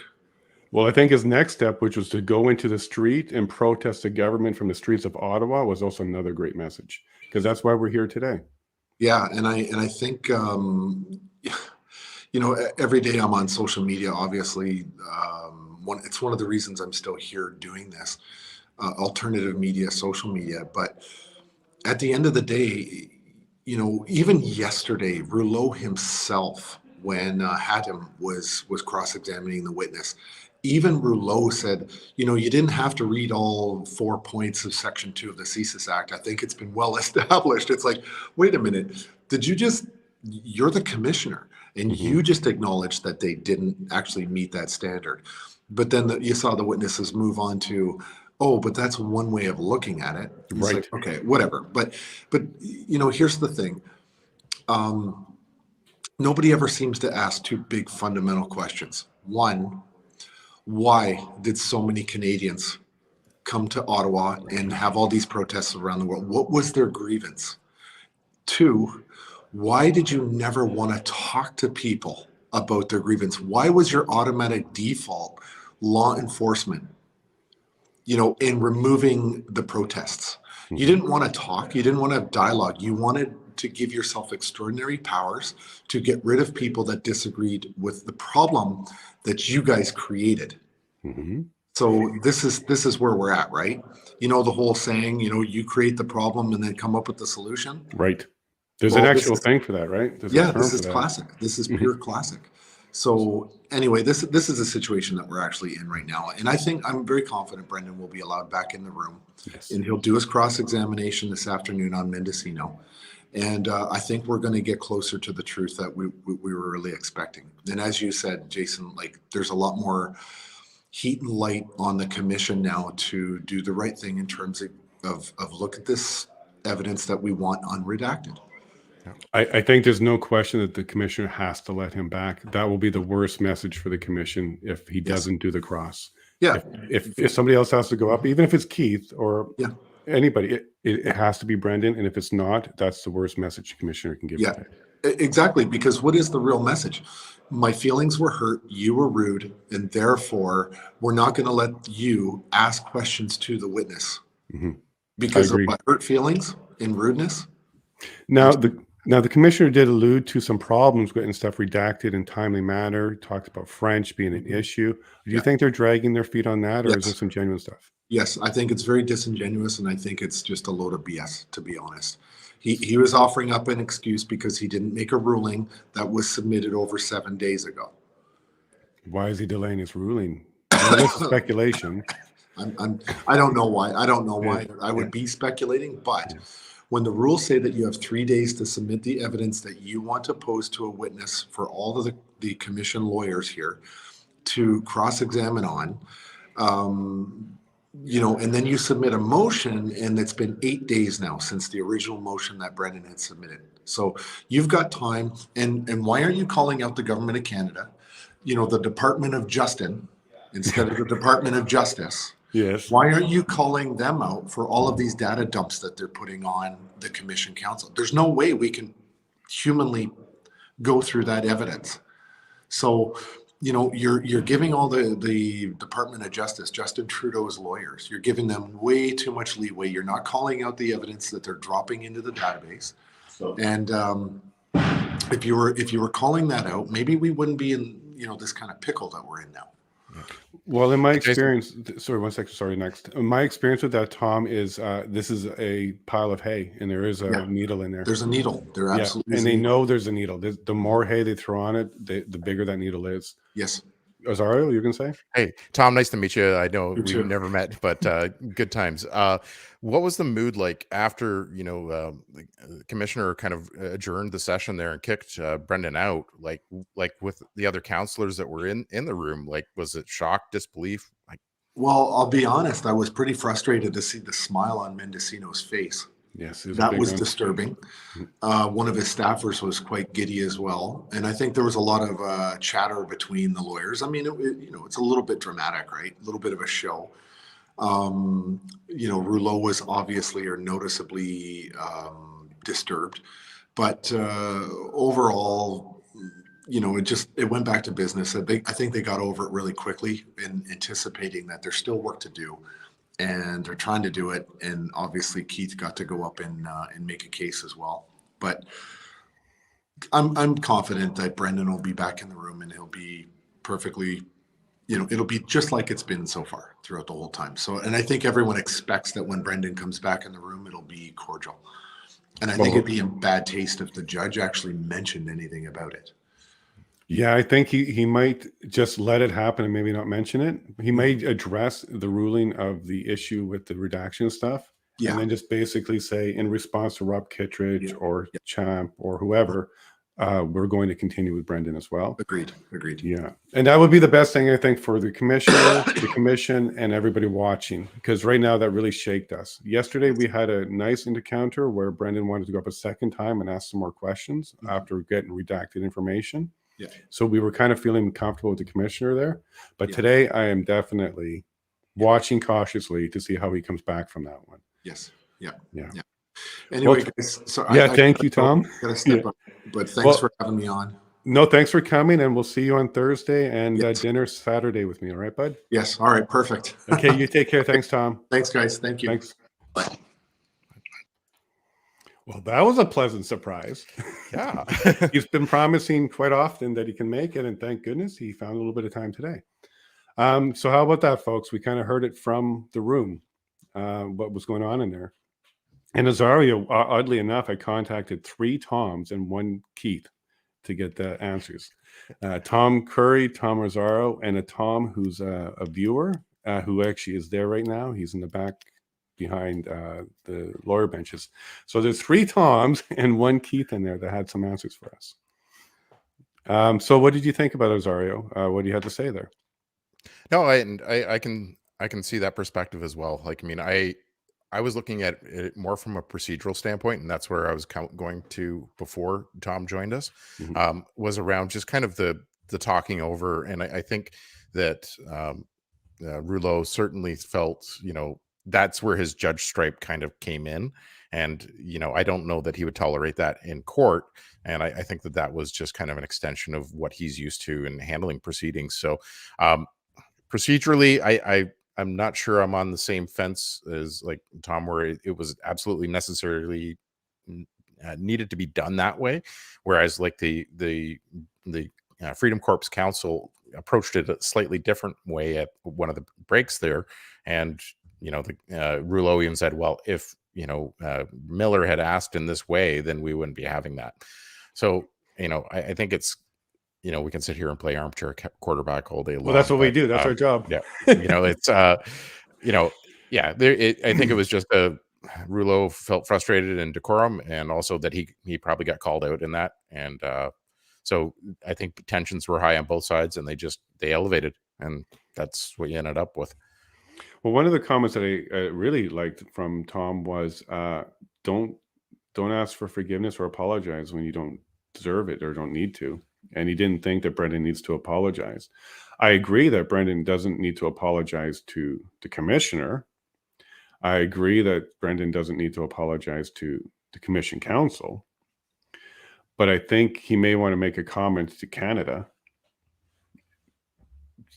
Well, I think his next step, which was to go into the street and protest the government from the streets of Ottawa, was also another great message, because that's why we're here today. Yeah, and I think every day I'm on social media. Obviously, it's one of the reasons I'm still here doing this, alternative media, social media. But at the end of the day, even yesterday, Rouleau himself, when Hattem was cross-examining the witness, even Rouleau said, you didn't have to read all 4 points of Section 2 of the CSIS Act. I think it's been well established. It's like, wait a minute, you're the commissioner, and you just acknowledged that they didn't actually meet that standard. But then you saw the witnesses move on to, but that's one way of looking at it. It's right. Like, okay, whatever. But here's the thing. Nobody ever seems to ask 2 big fundamental questions. One, why did so many Canadians come to Ottawa and have all these protests around the world? What was their grievance? 2, why did you never want to talk to people about their grievance? Why was your automatic default law enforcement, in removing the protests? You didn't want to talk. You didn't want to have dialogue. You wanted to give yourself extraordinary powers to get rid of people that disagreed with the problem that you guys created. So this is where we're at, right? The whole saying, you create the problem and then come up with the solution. Right. There's an actual thing for that, right? There's a term this for is that. classic. This is pure classic. So anyway, this is a situation that we're actually in right now. And I'm very confident Brendan will be allowed back in the room. Yes. And he'll do his cross-examination this afternoon on Mendicino. And I think we're going to get closer to the truth that we were really expecting. And as you said, Jason, there's a lot more heat and light on the commission now to do the right thing in terms of look at this evidence that we want unredacted. I think there's no question that the commissioner has to let him back. That will be the worst message for the commission if he doesn't do the cross. Yeah. If somebody else has to go up, even if it's Keith or anybody, it has to be Brendan. And if it's not, that's the worst message the commissioner can give. Yeah, exactly. Because what is the real message? My feelings were hurt. You were rude. And therefore, we're not going to let you ask questions to the witness because of what hurt feelings and rudeness. Now, the commissioner did allude to some problems getting stuff redacted in timely manner. Talked about French being an issue. Do you think they're dragging their feet on that, or is there some genuine stuff? Yes, I think it's very disingenuous, and I think it's just a load of BS, to be honest. He was offering up an excuse because he didn't make a ruling that was submitted over 7 days ago. Why is he delaying his ruling? This is speculation. I don't know why. I don't know why I would be speculating, but when the rules say that you have 3 days to submit the evidence that you want to pose to a witness for all of the commission lawyers here to cross-examine on, and then you submit a motion, and it's been 8 days now since the original motion that Brendan had submitted. So you've got time. And why aren't you calling out the government of Canada, the Department of Justin instead of the Department of Justice? Yes. Why aren't you calling them out for all of these data dumps that they're putting on the Commission Council? There's no way we can humanly go through that evidence. So, you're giving all the Department of Justice, Justin Trudeau's lawyers, you're giving them way too much leeway. You're not calling out the evidence that they're dropping into the database. And if you were calling that out, maybe we wouldn't be in this kind of pickle that we're in now. Well, in my experience, sorry, 1 second. Sorry, next. My experience with that, Tom, is this is a pile of hay, and there is a needle in there. There's a needle. There absolutely is. And they know there's a needle. The more hay they throw on it, the bigger that needle is. Yes. Azario, you're going to say? Hey, Tom, nice to meet you. I know You too. we've never met, but good times. What was the mood like after, the commissioner kind of adjourned the session there and kicked Brendan out, like with the other counselors that were in the room? Like, was it shock, disbelief? Well, I'll be honest. I was pretty frustrated to see the smile on Mendicino's face. Yes, that was disturbing. One of his staffers was quite giddy as well, and I think there was a lot of chatter between the lawyers. I mean, it's a little bit dramatic, right? A little bit of a show. Rouleau was obviously or noticeably disturbed, but overall, it went back to business. I think they got over it really quickly in anticipating that there's still work to do. And they're trying to do it, and obviously Keith got to go up and make a case as well. But I'm confident that Brendan will be back in the room, and he'll be perfectly, it'll be just like it's been so far throughout the whole time. So, and I think everyone expects that when Brendan comes back in the room, it'll be cordial. And I think it'd be in bad taste if the judge actually mentioned anything about it. Yeah, I think he might just let it happen and maybe not mention it. He might address the ruling of the issue with the redaction stuff, and then just basically say, in response to Rob Kittredge or Champ or whoever, we're going to continue with Brendan as well. Agreed. Yeah, and that would be the best thing, I think, for the commissioner, the commission, and everybody watching, because right now that really shaked us. Yesterday we had a nice encounter where Brendan wanted to go up a second time and ask some more questions after getting redacted information. Yeah. So we were kind of feeling comfortable with the commissioner there. But today I am definitely watching cautiously to see how he comes back from that one. Yes. Yeah. Well, Anyway, guys, so thank you, Tom. Gotta step up, but thanks for having me on. No, thanks for coming, and we'll see you on Thursday and Yes. dinner Saturday with me. All right, bud? Yes. All right. Perfect. Okay, you take care. Thanks, Tom. Thanks, guys. Thank you. Thanks. Well, that was a pleasant surprise. Yeah. He's been promising quite often that he can make it, and thank goodness he found a little bit of time today. So how about that, folks? We kind of heard it from the room, what was going on in there. And Azario, oddly enough, I contacted 3 Toms and 1 Keith to get the answers. Tom Curry, Tom Rosario, and a Tom who's a viewer who actually is there right now. He's in the back behind the lawyer benches. So there's 3 Toms and 1 Keith in there that had some answers for us. So what did you think about Azario? What do you have to say there? No, I can see that perspective as well. Like, I mean, I was looking at it more from a procedural standpoint, and that's where I was going to before Tom joined us, was around just kind of the talking over. And I think that Rouleau certainly felt, that's where his judge stripe kind of came in. And, I don't know that he would tolerate that in court. And I think that was just kind of an extension of what he's used to in handling proceedings. So procedurally, I'm not sure I'm on the same fence as like Tom, where it was absolutely necessarily needed to be done that way. Whereas like the Freedom Corps Council approached it a slightly different way at one of the breaks there. And, the Rouleau even said, well, if, Miller had asked in this way, then we wouldn't be having that. So, I think it's, we can sit here and play armchair quarterback all day long. Well, that's what we do. That's our job. Yeah. It's, I think it was just Rouleau felt frustrated and decorum, and also that he probably got called out in that. And so I think tensions were high on both sides, and they elevated, and that's what you ended up with. Well, one of the comments that I really liked from Tom was don't ask for forgiveness or apologize when you don't deserve it or don't need to. And he didn't think that Brendan needs to apologize. I agree that Brendan doesn't need to apologize to the commissioner. I agree that Brendan doesn't need to apologize to the commission council. But I think he may want to make a comment to Canada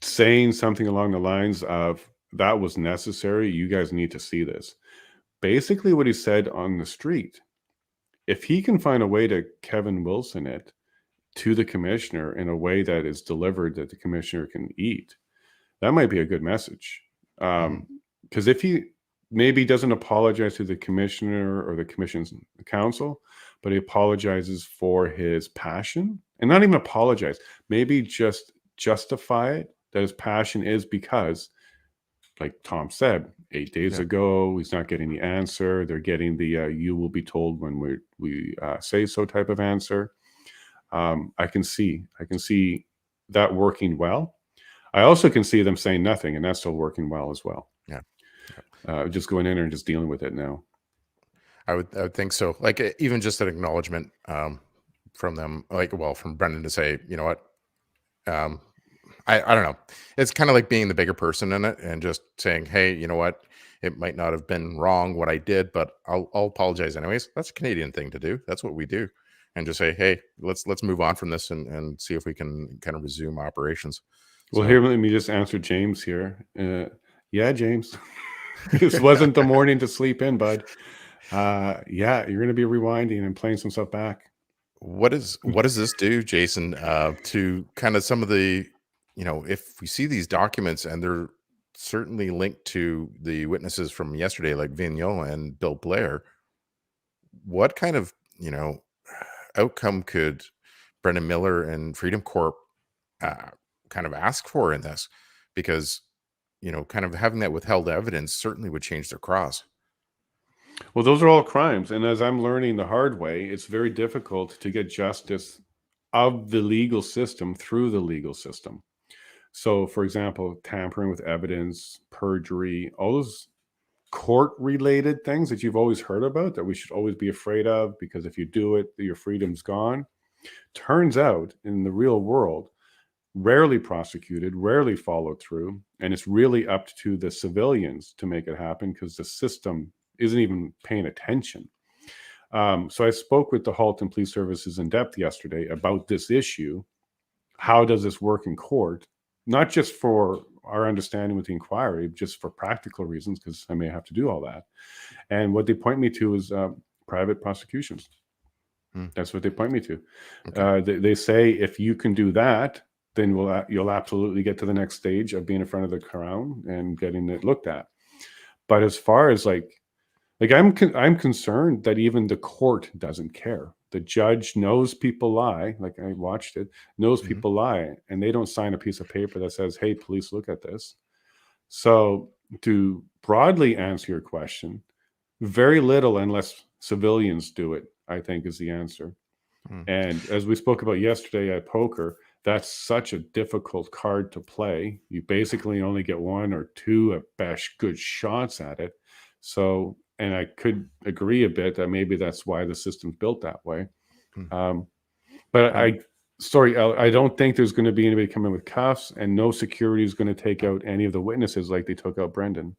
saying something along the lines of, that was necessary. You guys need to see this. Basically what he said on the street. If he can find a way to Kevin Wilson it to the commissioner in a way that is delivered that the commissioner can eat, that might be a good message. Because if he maybe doesn't apologize to the commissioner or the commission's council, but he apologizes for his passion, and not even apologize, maybe just justify it, that his passion is because, like Tom said, 8 days ago, he's not getting the answer. They're getting the you will be told when we say so type of answer. I can see that working well. I also can see them saying nothing, and that's still working well as well. Yeah. Just going in there and just dealing with it now. I would think so. Like even just an acknowledgement from them, from Brendan to say, you know what, I don't know. It's kind of like being the bigger person in it and just saying, hey, you know what, it might not have been wrong what I did, but I'll apologize anyways. That's a Canadian thing to do. That's what we do. And just say, hey, let's move on from this and see if we can kind of resume operations. Well, here, let me just answer James here. Yeah, James, this wasn't the morning to sleep in, bud. Yeah, you're going to be rewinding and playing some stuff back. What does this do, Jason, to kind of some of the, if we see these documents and they're certainly linked to the witnesses from yesterday, like Vigneault and Bill Blair, what kind of, outcome could Brendan Miller and Freedom Corp kind of ask for in this? Because, kind of having that withheld evidence certainly would change their cross. Well, those are all crimes. And as I'm learning the hard way, it's very difficult to get justice of the legal system through the legal system. So, for example, tampering with evidence, perjury, all those court-related things that you've always heard about that we should always be afraid of, because if you do it, your freedom's gone. Turns out, in the real world, rarely prosecuted, rarely followed through, and it's really up to the civilians to make it happen because the system isn't even paying attention. So I spoke with the Halton Police Services in depth yesterday about this issue. How does this work in court? Not just for our understanding with the inquiry, just for practical reasons, because I may have to do all that. And what they point me to is private prosecutions. That's what they point me to. Okay. They say if you can do that, then you'll absolutely get to the next stage of being in front of the Crown and getting it looked at. But as far as I'm concerned that even the court doesn't care. The judge knows people lie, like I watched it, knows people lie, and they don't sign a piece of paper that says, hey, police, look at this. So to broadly answer your question, very little unless civilians do it, I think is the answer. And as we spoke about yesterday at poker, that's such a difficult card to play. You basically only get one or two at best good shots at it. So, and I could agree a bit that maybe that's why the system's built that way. But I don't think there's going to be anybody coming with cuffs, and no security is going to take out any of the witnesses like they took out Brendan.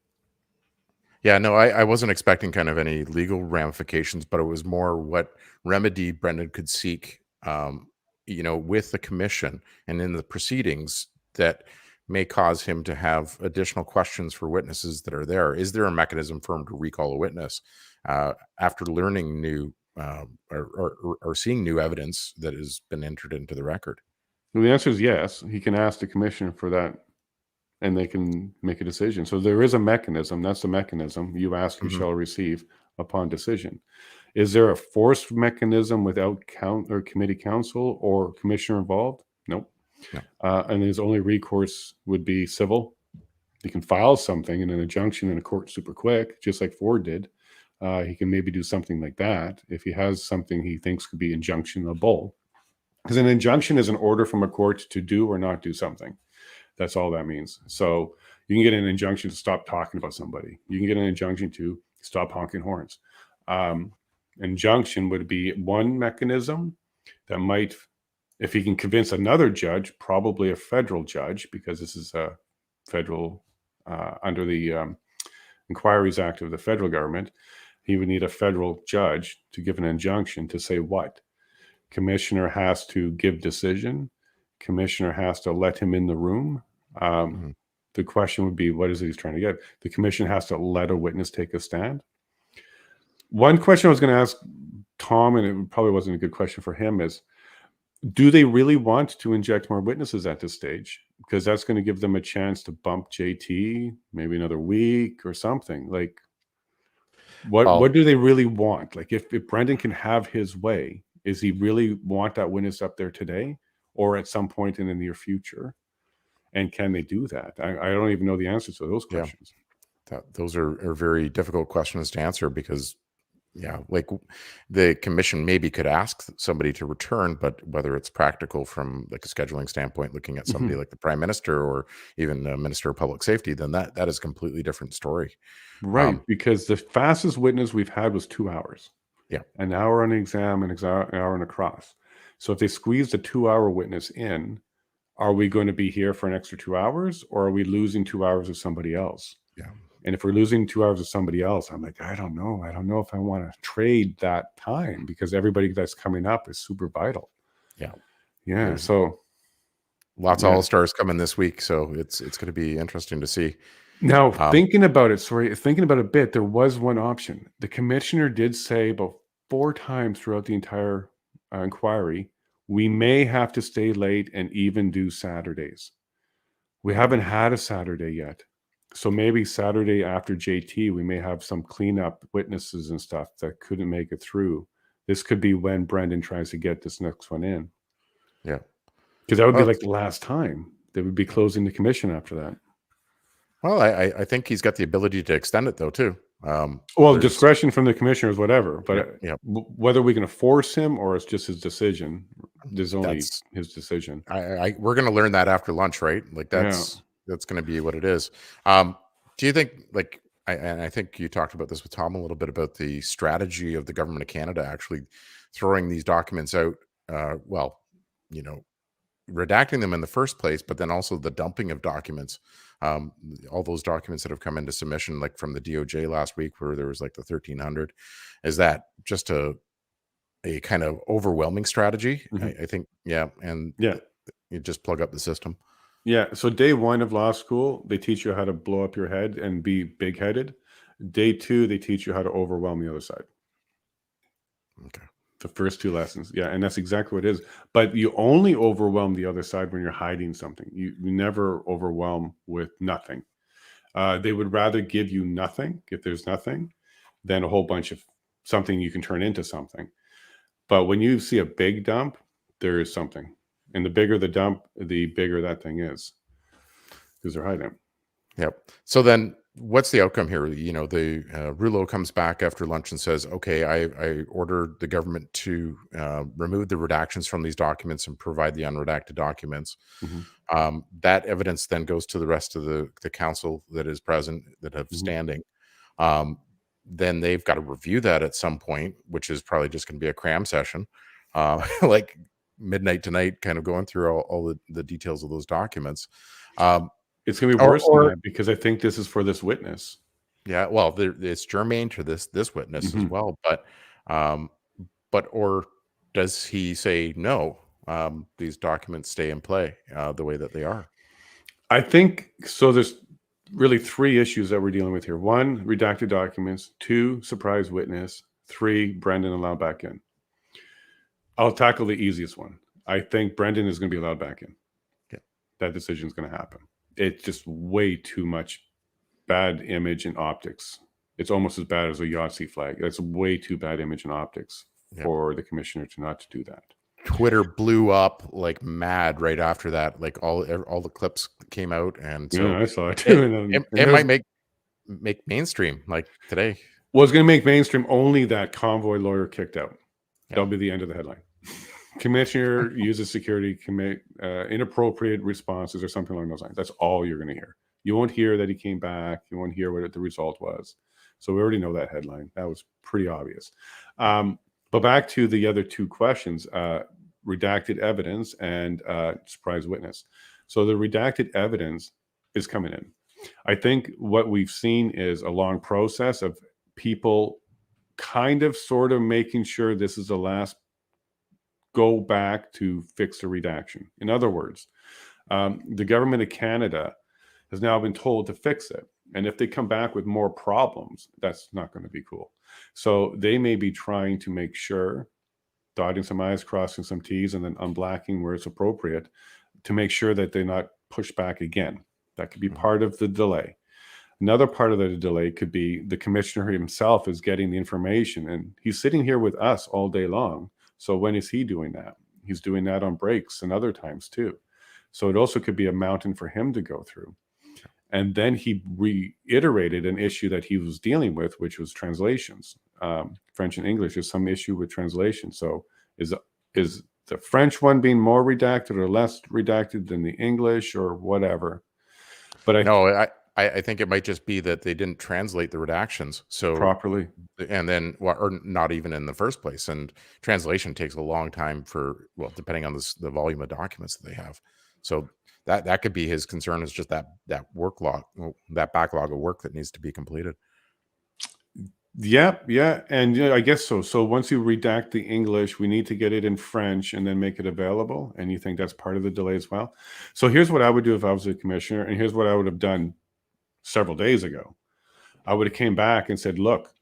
Yeah, no, I wasn't expecting kind of any legal ramifications, but it was more what remedy Brendan could seek, with the commission and in the proceedings that may cause him to have additional questions for witnesses that are there. Is there a mechanism for him to recall a witness after learning new or seeing new evidence that has been entered into the record? Well, the answer is yes. He can ask the commission for that, and they can make a decision. So there is a mechanism. That's the mechanism. You ask, you shall receive upon decision. Is there a forced mechanism without committee counsel or commissioner involved? Nope. No. And his only recourse would be civil. He can file something in an injunction in a court super quick, just like Ford did. He can maybe do something like that if he has something he thinks could be injunctionable. Because an injunction is an order from a court to do or not do something. That's all that means. So you can get an injunction to stop talking about somebody. You can get an injunction to stop honking horns. Injunction would be one mechanism that might, if he can convince another judge, probably a federal judge, because this is a federal, under the Inquiries Act of the federal government, he would need a federal judge to give an injunction to say what? Commissioner has to give decision. Commissioner has to let him in the room. The question would be, what is it he's trying to get? The commission has to let a witness take a stand. One question I was going to ask Tom, and it probably wasn't a good question for him, is do they really want to inject more witnesses at this stage? Because that's going to give them a chance to bump JT maybe another week or something. Like, what do they really want? Like, if Brendan can have his way, is he really want that witness up there today or at some point in the near future? And can they do that? I don't even know the answers to those questions. Those are very difficult questions to answer because, like the commission maybe could ask somebody to return, but whether it's practical from like a scheduling standpoint, looking at somebody like the Prime Minister or even the Minister of Public Safety, then that is a completely different story. Right, because the fastest witness we've had was 2 hours. Yeah. An hour on the exam, an hour and a cross. So if they squeezed a 2-hour witness in, are we going to be here for an extra 2 hours, or are we losing 2 hours of somebody else? Yeah. And if we're losing 2 hours of somebody else, I'm like, I don't know. I don't know if I want to trade that time because everybody that's coming up is super vital. Yeah. Yeah. So lots of all-stars coming this week. So it's going to be interesting to see. Now, thinking about it a bit, there was one option. The commissioner did say about 4 times throughout the entire inquiry, we may have to stay late and even do Saturdays. We haven't had a Saturday yet. So maybe Saturday after JT, we may have some cleanup witnesses and stuff that couldn't make it through. This could be when Brendan tries to get this next one in. Yeah. Because that would be like the last time. They would be closing the commission after that. Well, I think he's got the ability to extend it though too. Well, discretion from the commissioners, whatever. But whether we can force him or it's just his decision, there's only his decision. We're going to learn that after lunch, right? Like that's going to be what it is. Do you think, like, and I think you talked about this with Tom a little bit about the strategy of the government of Canada actually throwing these documents out, redacting them in the first place, but then also the dumping of documents. All those documents that have come into submission, like from the DOJ last week, where there was like the 1,300, is that just a kind of overwhelming strategy? I think, yeah, and Yeah. you just plug up the system. Yeah. So day one of law school, they teach you how to blow up your head and be big-headed. Day two, they teach you how to overwhelm the other side. Okay. The first two lessons. Yeah. And that's exactly what it is. But you only overwhelm the other side when you're hiding something. You never overwhelm with nothing. They would rather give you nothing, if there's nothing, than a whole bunch of something you can turn into something. But when you see a big dump, there is something. And the bigger the dump, the bigger that thing is, because they're hiding. Yep. So then what's the outcome here? You know, the Rouleau comes back after lunch and says, okay, I ordered the government to remove the redactions from these documents and provide the unredacted documents. That evidence then goes to the rest of the council that is present, that have standing. Then they've got to review that at some point, which is probably just going to be a cram session, like midnight tonight, kind of going through all the details of those documents. It's going to be worse than that, because I think this is for this witness. Yeah, well, it's germane to this witness as well, but or does he say no? These documents stay in play the way that they are. I think so. There's really three issues that we're dealing with here. One, redacted documents. Two, surprise witness. Three, Brendan allowed back in. I'll tackle the easiest one. I think Brendan is going to be allowed back in. Okay. That decision is going to happen. It's just way too much bad image and optics. It's almost as bad as a Yahtzee flag. That's way too bad image and optics for the commissioner to not to do that. Twitter blew up like mad right after that. Like all the clips came out, and so yeah, I saw it too. It might make mainstream like today. Well, it's going to make mainstream only that convoy lawyer kicked out. That'll be the end of the headline. Commissioner uses security commit inappropriate responses or something along those lines. That's all you're going to hear. You won't hear that he came back. You won't hear what the result was. So we already know that headline. That was pretty obvious. But back to the other two questions, redacted evidence and surprise witness. So the redacted evidence is coming in. I think what we've seen is a long process of people kind of sort of making sure this is the last go back to fix the redaction. In other words, the government of Canada has now been told to fix it. And if they come back with more problems, that's not going to be cool. So they may be trying to make sure, dotting some I's, crossing some T's, and then unblacking where it's appropriate to make sure that they're not pushed back again. That could be part of the delay. Another part of the delay could be the commissioner himself is getting the information, and he's sitting here with us all day long. So when is he doing that? He's doing that on breaks and other times too. So it also could be a mountain for him to go through. And then he reiterated an issue that he was dealing with, which was translations. French and English is some issue with translation. So is the French one being more redacted or less redacted than the English or whatever? But I think it might just be that they didn't translate the redactions so properly, and then or not even in the first place. And translation takes a long time for, well, depending on the volume of documents that they have. So that could be his concern, is just that that backlog of work that needs to be completed. Yeah, and I guess so. So once you redact the English, we need to get it in French and then make it available. And you think that's part of the delay as well? So here's what I would do if I was a commissioner, and here's what I would have done several days ago. I would have came back and said, look,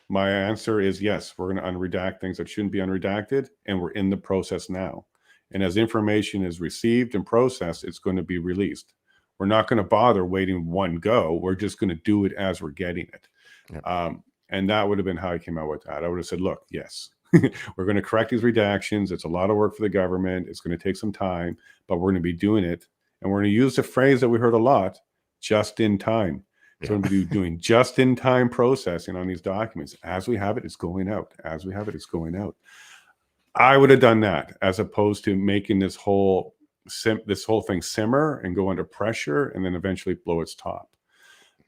my answer is yes, we're going to unredact things that shouldn't be unredacted, and we're in the process now. And as information is received and processed, it's going to be released. We're not going to bother waiting one go. We're just going to do it as we're getting it. Yep. And that would have been how I came out with that. I would have said, look, yes, we're going to correct these redactions. It's a lot of work for the government. It's going to take some time, but we're going to be doing it. And we're going to use the phrase that we heard a lot, just in time. So we're going to be doing just in time processing on these documents. As we have it, it's going out. As we have it, it's going out. I would have done that as opposed to making this whole thing simmer and go under pressure and then eventually blow its top.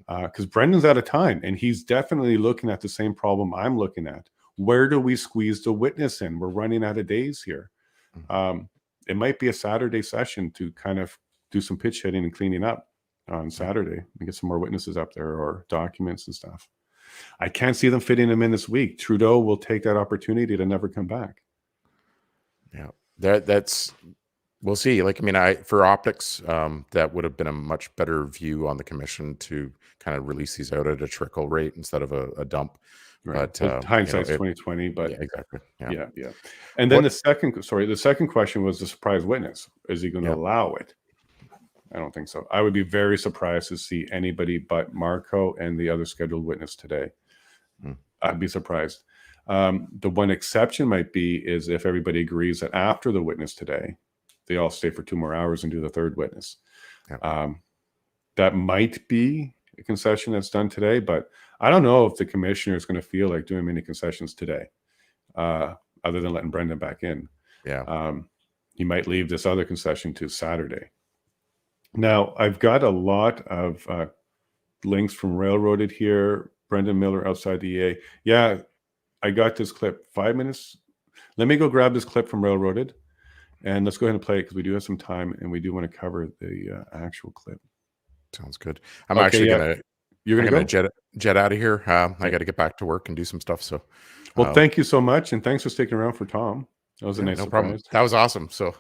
Because Brendan's out of time, and he's definitely looking at the same problem I'm looking at. Where do we squeeze the witness in? We're running out of days here. it might be a Saturday session to kind of do some pitch hitting and cleaning up on Saturday and get some more witnesses up there or documents and stuff. I can't see them fitting them in this week. Trudeau will take that opportunity to never come back. Yeah, that's we'll see. Like, I mean, for optics, that would have been a much better view on the commission to kind of release these out at a trickle rate instead of a dump. Right. But hindsight's 2020. But yeah, exactly. Yeah. And then the second question was the surprise witness. Is he going to allow it? I don't think so. I would be very surprised to see anybody but Marco and the other scheduled witness today. I'd be surprised. The one exception might be is if everybody agrees that after the witness today, they all stay for 2 more hours and do the third witness. That might be a concession that's done today, but I don't know if the commissioner is going to feel like doing many concessions today, other than letting Brendan back in. He might leave this other concession to Saturday. Now, I've got a lot of links from Railroaded here. Brendan Miller outside the EA. Yeah, I got this clip. 5 minutes. Let me go grab this clip from Railroaded, and let's go ahead and play it because we do have some time, and we do want to cover the actual clip. Sounds good. I'm actually gonna jet out of here. I got to get back to work and do some stuff. So, well, thank you so much, and thanks for sticking around for Tom. That was a nice surprise. Problem. That was awesome. So,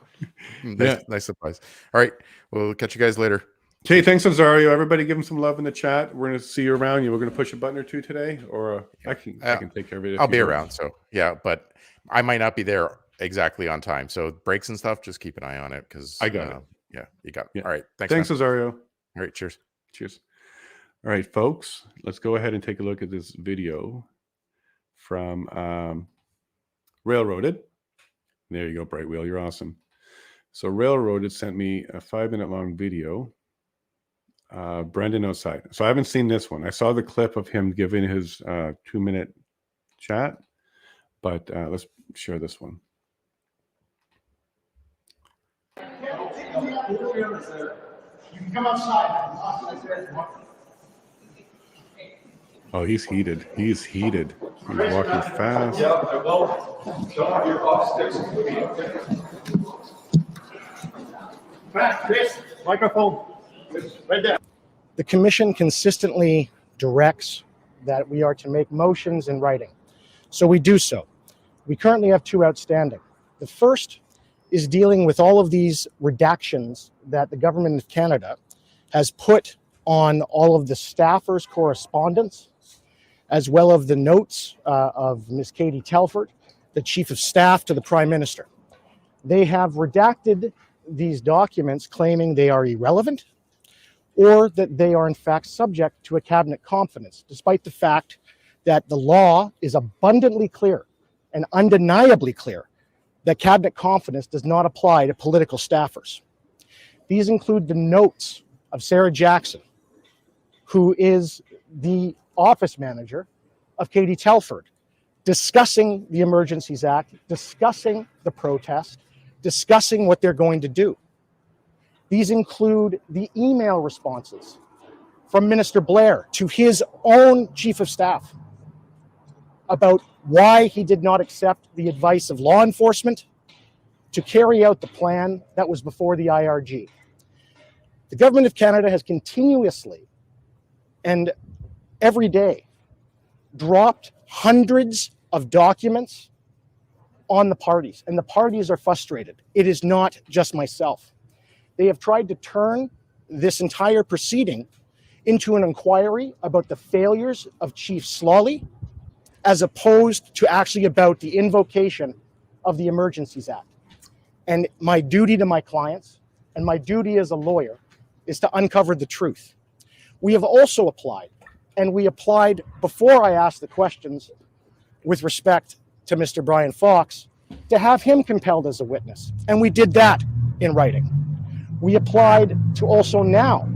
nice surprise. All right, we'll catch you guys later. Okay, thanks, Azario. Everybody, give him some love in the chat. We're going to see you around. We're going to push a button or two today, or I can take care of it. I'll be around. So yeah, but I might not be there exactly on time. So breaks and stuff, just keep an eye on it because I got it. Yeah, you got it. All right, thanks, Azario. All right, cheers. All right, folks, let's go ahead and take a look at this video from Railroaded. There you go, Bright Wheel. You're awesome. So Railroaded sent me a 5-minute long video. Brendan outside. So I haven't seen this one. I saw the clip of him giving his 2-minute chat, but let's share this one. You can come outside. Oh, he's heated. He's heated. He's walking fast. Yeah, I will. Don't have your boss sticks. Chris, microphone. Right there. The commission consistently directs that we are to make motions in writing. So we do so. We currently have 2 outstanding. The first is dealing with all of these redactions that the government of Canada has put on all of the staffers' correspondence, as well as the notes of Ms. Katie Telford, the Chief of Staff to the Prime Minister. They have redacted these documents claiming they are irrelevant or that they are in fact subject to a cabinet confidence, despite the fact that the law is abundantly clear and undeniably clear that cabinet confidence does not apply to political staffers. These include the notes of Sarah Jackson, who is the office manager of Katie Telford, discussing the Emergencies Act, discussing the protest, discussing what they're going to do. These include the email responses from Minister Blair to his own chief of staff about why he did not accept the advice of law enforcement to carry out the plan that was before the IRG. The government of Canada has continuously and every day dropped hundreds of documents on the parties, and the parties are frustrated. It is not just myself. They have tried to turn this entire proceeding into an inquiry about the failures of Chief Slawley, as opposed to actually about the invocation of the Emergencies Act. And my duty to my clients and my duty as a lawyer is to uncover the truth. We have also applied, and we applied before I asked the questions with respect to Mr. Brian Fox, to have him compelled as a witness. And we did that in writing. We applied to also now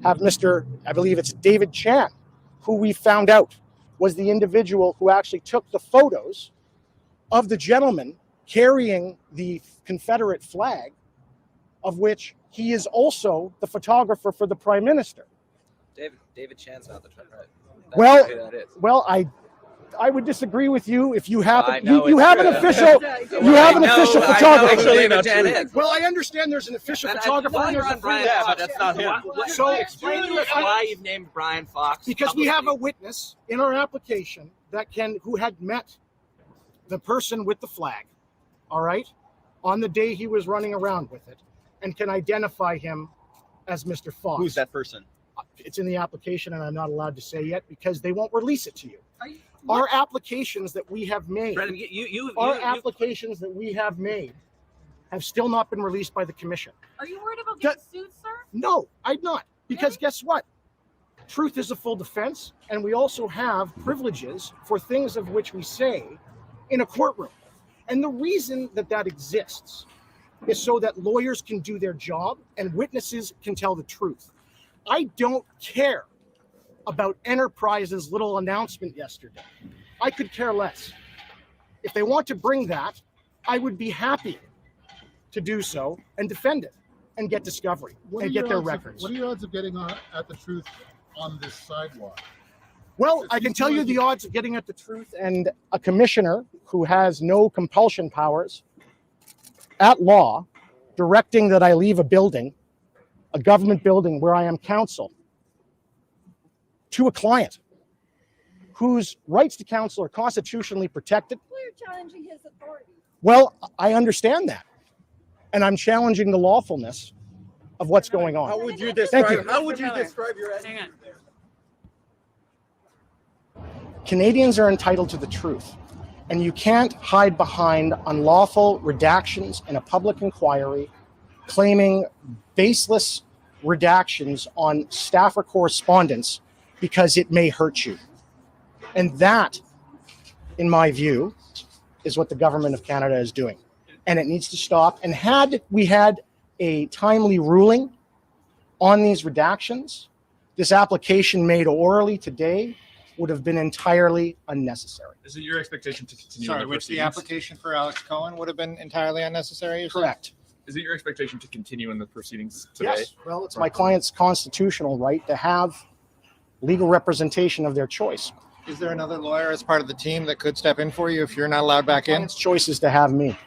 have Mr., I believe it's David Chan, who we found out was the individual who actually took the photos of the gentleman carrying the Confederate flag, of which he is also the photographer for the Prime Minister. David Chan's not the right. Well, I would disagree with you if you have, I know you it's have an true. official, you have an official photographer. Well, I understand there's an official photographer. And there's a Brian freelance. Fox. That's not him. So Explain to us why you've named Brian Fox. Because we have a witness in our application who had met the person with the flag, all right, on the day he was running around with it, and can identify him as Mr. Fox. Who's that person? It's in the application, and I'm not allowed to say yet because they won't release it to you. Our applications that we have made, Brendan, applications that we have made have still not been released by the commission. Are you worried about getting sued, sir? No, I'm not. Because guess what? Truth is a full defense, and we also have privileges for things of which we say in a courtroom. And the reason that that exists is so that lawyers can do their job and witnesses can tell the truth. I don't care about Enterprise's little announcement yesterday. I could care less. If they want to bring that, I would be happy to do so and defend it and get discovery and get their records. What are your odds of getting at the truth on this sidewalk? Well, I can tell you the odds of getting at the truth, and a commissioner who has no compulsion powers at law directing that I leave a building, a government building where I am counsel, to a client whose rights to counsel are constitutionally protected. Well, you're challenging his authority. Well, I understand that. And I'm challenging the lawfulness of what's going on. How would you Thank you. describe? How would you describe your attitude there? Canadians are entitled to the truth, and you can't hide behind unlawful redactions in a public inquiry, claiming baseless redactions on staffer correspondence because it may hurt you. And that, in my view, is what the government of Canada is doing. And it needs to stop. And had we had a timely ruling on these redactions, this application made orally today would have been entirely unnecessary. Is it your expectation to continue? Sorry, in the which the proceedings? application for Alex Cohen would have been entirely unnecessary? you said? Correct. Is it your expectation to continue in the proceedings today? Yes. Well, it's my client's constitutional right to have legal representation of their choice. Is there another lawyer as part of the team that could step in for you if you're not allowed back in? Client's choice is to have me.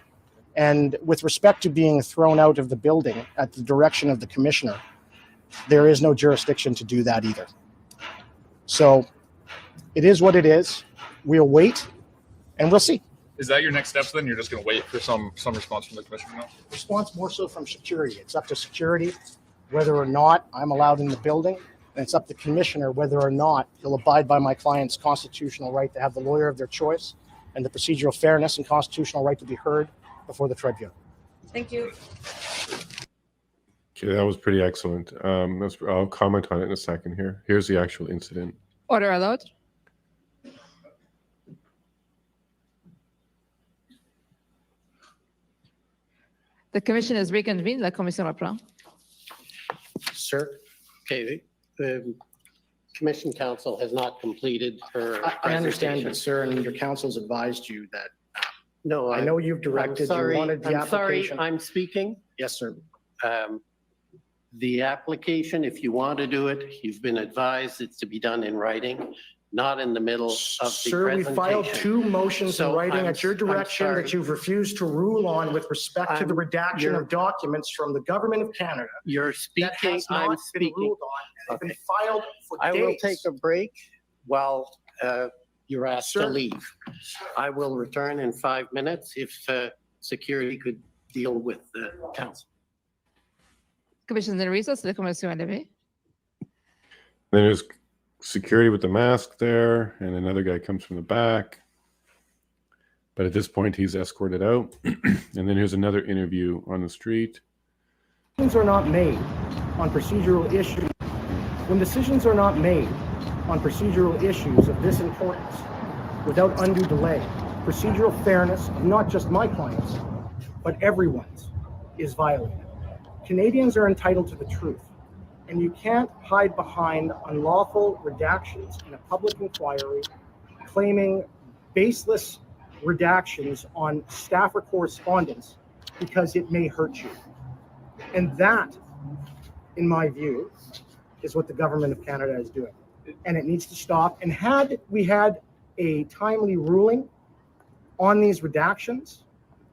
And with respect to being thrown out of the building at the direction of the commissioner, there is no jurisdiction to do that either. So it is what it is. We'll wait and we'll see. Is that your next steps then? You're just going to wait for some response from the commissioner now? Response more so from security. It's up to security whether or not I'm allowed in the building, and it's up to the commissioner whether or not he'll abide by my client's constitutional right to have the lawyer of their choice and the procedural fairness and constitutional right to be heard before the tribunal. Thank you. Okay, that was pretty excellent. I'll comment on it in a second here. Here's the actual incident. Order allowed. The commission is reconvened. La commission reprend. Sir, okay, the Commission Council has not completed her I understand, but presentation. sir, and your council's advised you that, No, I know you've directed, you wanted the I'm sorry, application. I'm speaking. Yes, sir. The application, if you want to do it, you've been advised it's to be done in writing, not in the middle of the Sir, we presentation. filed two motions in So writing I'm- at your I'm direction sorry. that you've refused to rule on with respect to the redaction you're- of documents from the government of Canada. You're That speaking, has not I'm been speaking. ruled on, and they've been filed for I will days. take a break while you're asked to Sir? leave. I will return in 5 minutes if security could deal with the council. Commission de recess. La commission est levée. Then there's security with the mask there, and another guy comes from the back. But at this point, he's escorted out. And then here's another interview on the street. Decisions are not made on procedural issues. When decisions are not made on procedural issues of this importance without undue delay, procedural fairness of not just my clients, but everyone's is violated. Canadians are entitled to the truth, and you can't hide behind unlawful redactions in a public inquiry, claiming baseless redactions on staffer correspondence because it may hurt you. And that, in my view, is what the government of Canada is doing. And it needs to stop. And had we had a timely ruling on these redactions,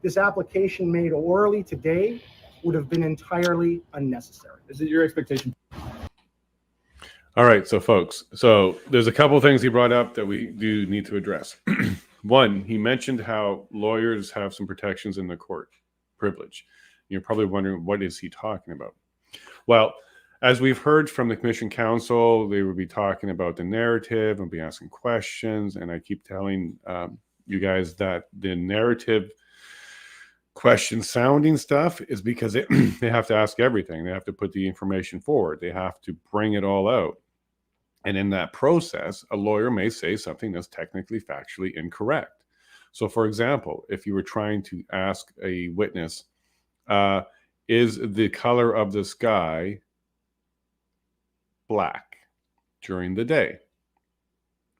this application made orally today would have been entirely unnecessary. Is it your expectation? All right, so folks, so there's a couple things he brought up that we do need to address. One, he mentioned how lawyers have some protections in the court privilege. You're probably wondering, what is he talking about? Well, as we've heard from the Commission Council, they would be talking about the narrative and be asking questions. And I keep telling you guys that the narrative question sounding stuff is because they have to ask everything. They have to put the information forward. They have to bring it all out. And in that process, a lawyer may say something that's technically factually incorrect. So for example, if you were trying to ask a witness, is the color of the sky black during the day?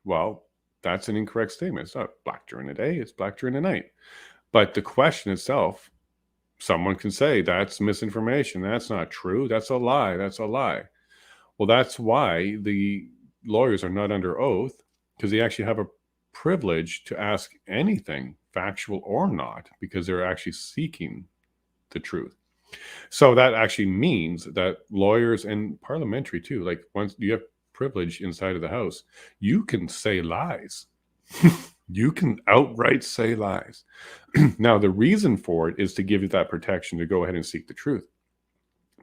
Well, that's an incorrect statement. It's not black during the day, it's black during the night. But the question itself, someone can say that's misinformation. That's not true. That's a lie. That's a lie. Well, that's why the lawyers are not under oath, because they actually have a privilege to ask anything, factual or not, because they're actually seeking the truth. So that actually means that lawyers, and parliamentary too, like once you have privilege inside of the House, you can say lies. You can outright say lies. Now, the reason for it is to give you that protection to go ahead and seek the truth.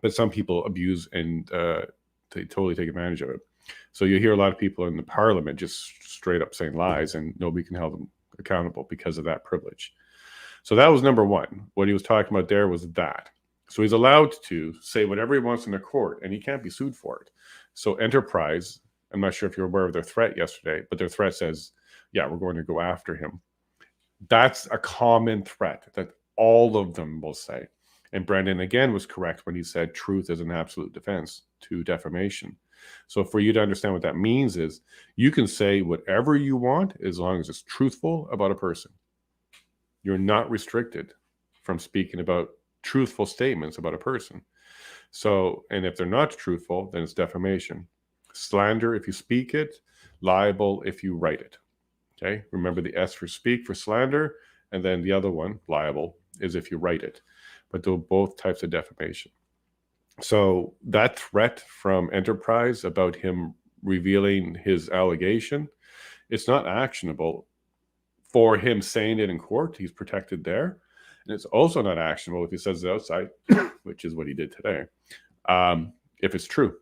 But some people abuse and they totally take advantage of it. So you hear a lot of people in the parliament just straight up saying lies, and nobody can hold them accountable because of that privilege. So that was number one. What he was talking about there was that. So he's allowed to say whatever he wants in the court, and he can't be sued for it. So Enterprise, I'm not sure if you're aware of their threat yesterday, but their threat says, yeah, we're going to go after him. That's a common threat that all of them will say. And Brendan, again, was correct when he said truth is an absolute defense to defamation. So for you to understand what that means is you can say whatever you want as long as it's truthful about a person. You're not restricted from speaking about truthful statements about a person. So, and if they're not truthful, then it's defamation. Slander if you speak it, libel if you write it. Okay, remember the S for speak for slander, and then the other one, libel, is if you write it. But they're both types of defamation. So that threat from Enterprise about him revealing his allegation, it's not actionable for him saying it in court. He's protected there. And it's also not actionable if he says it outside, which is what he did today, if it's true.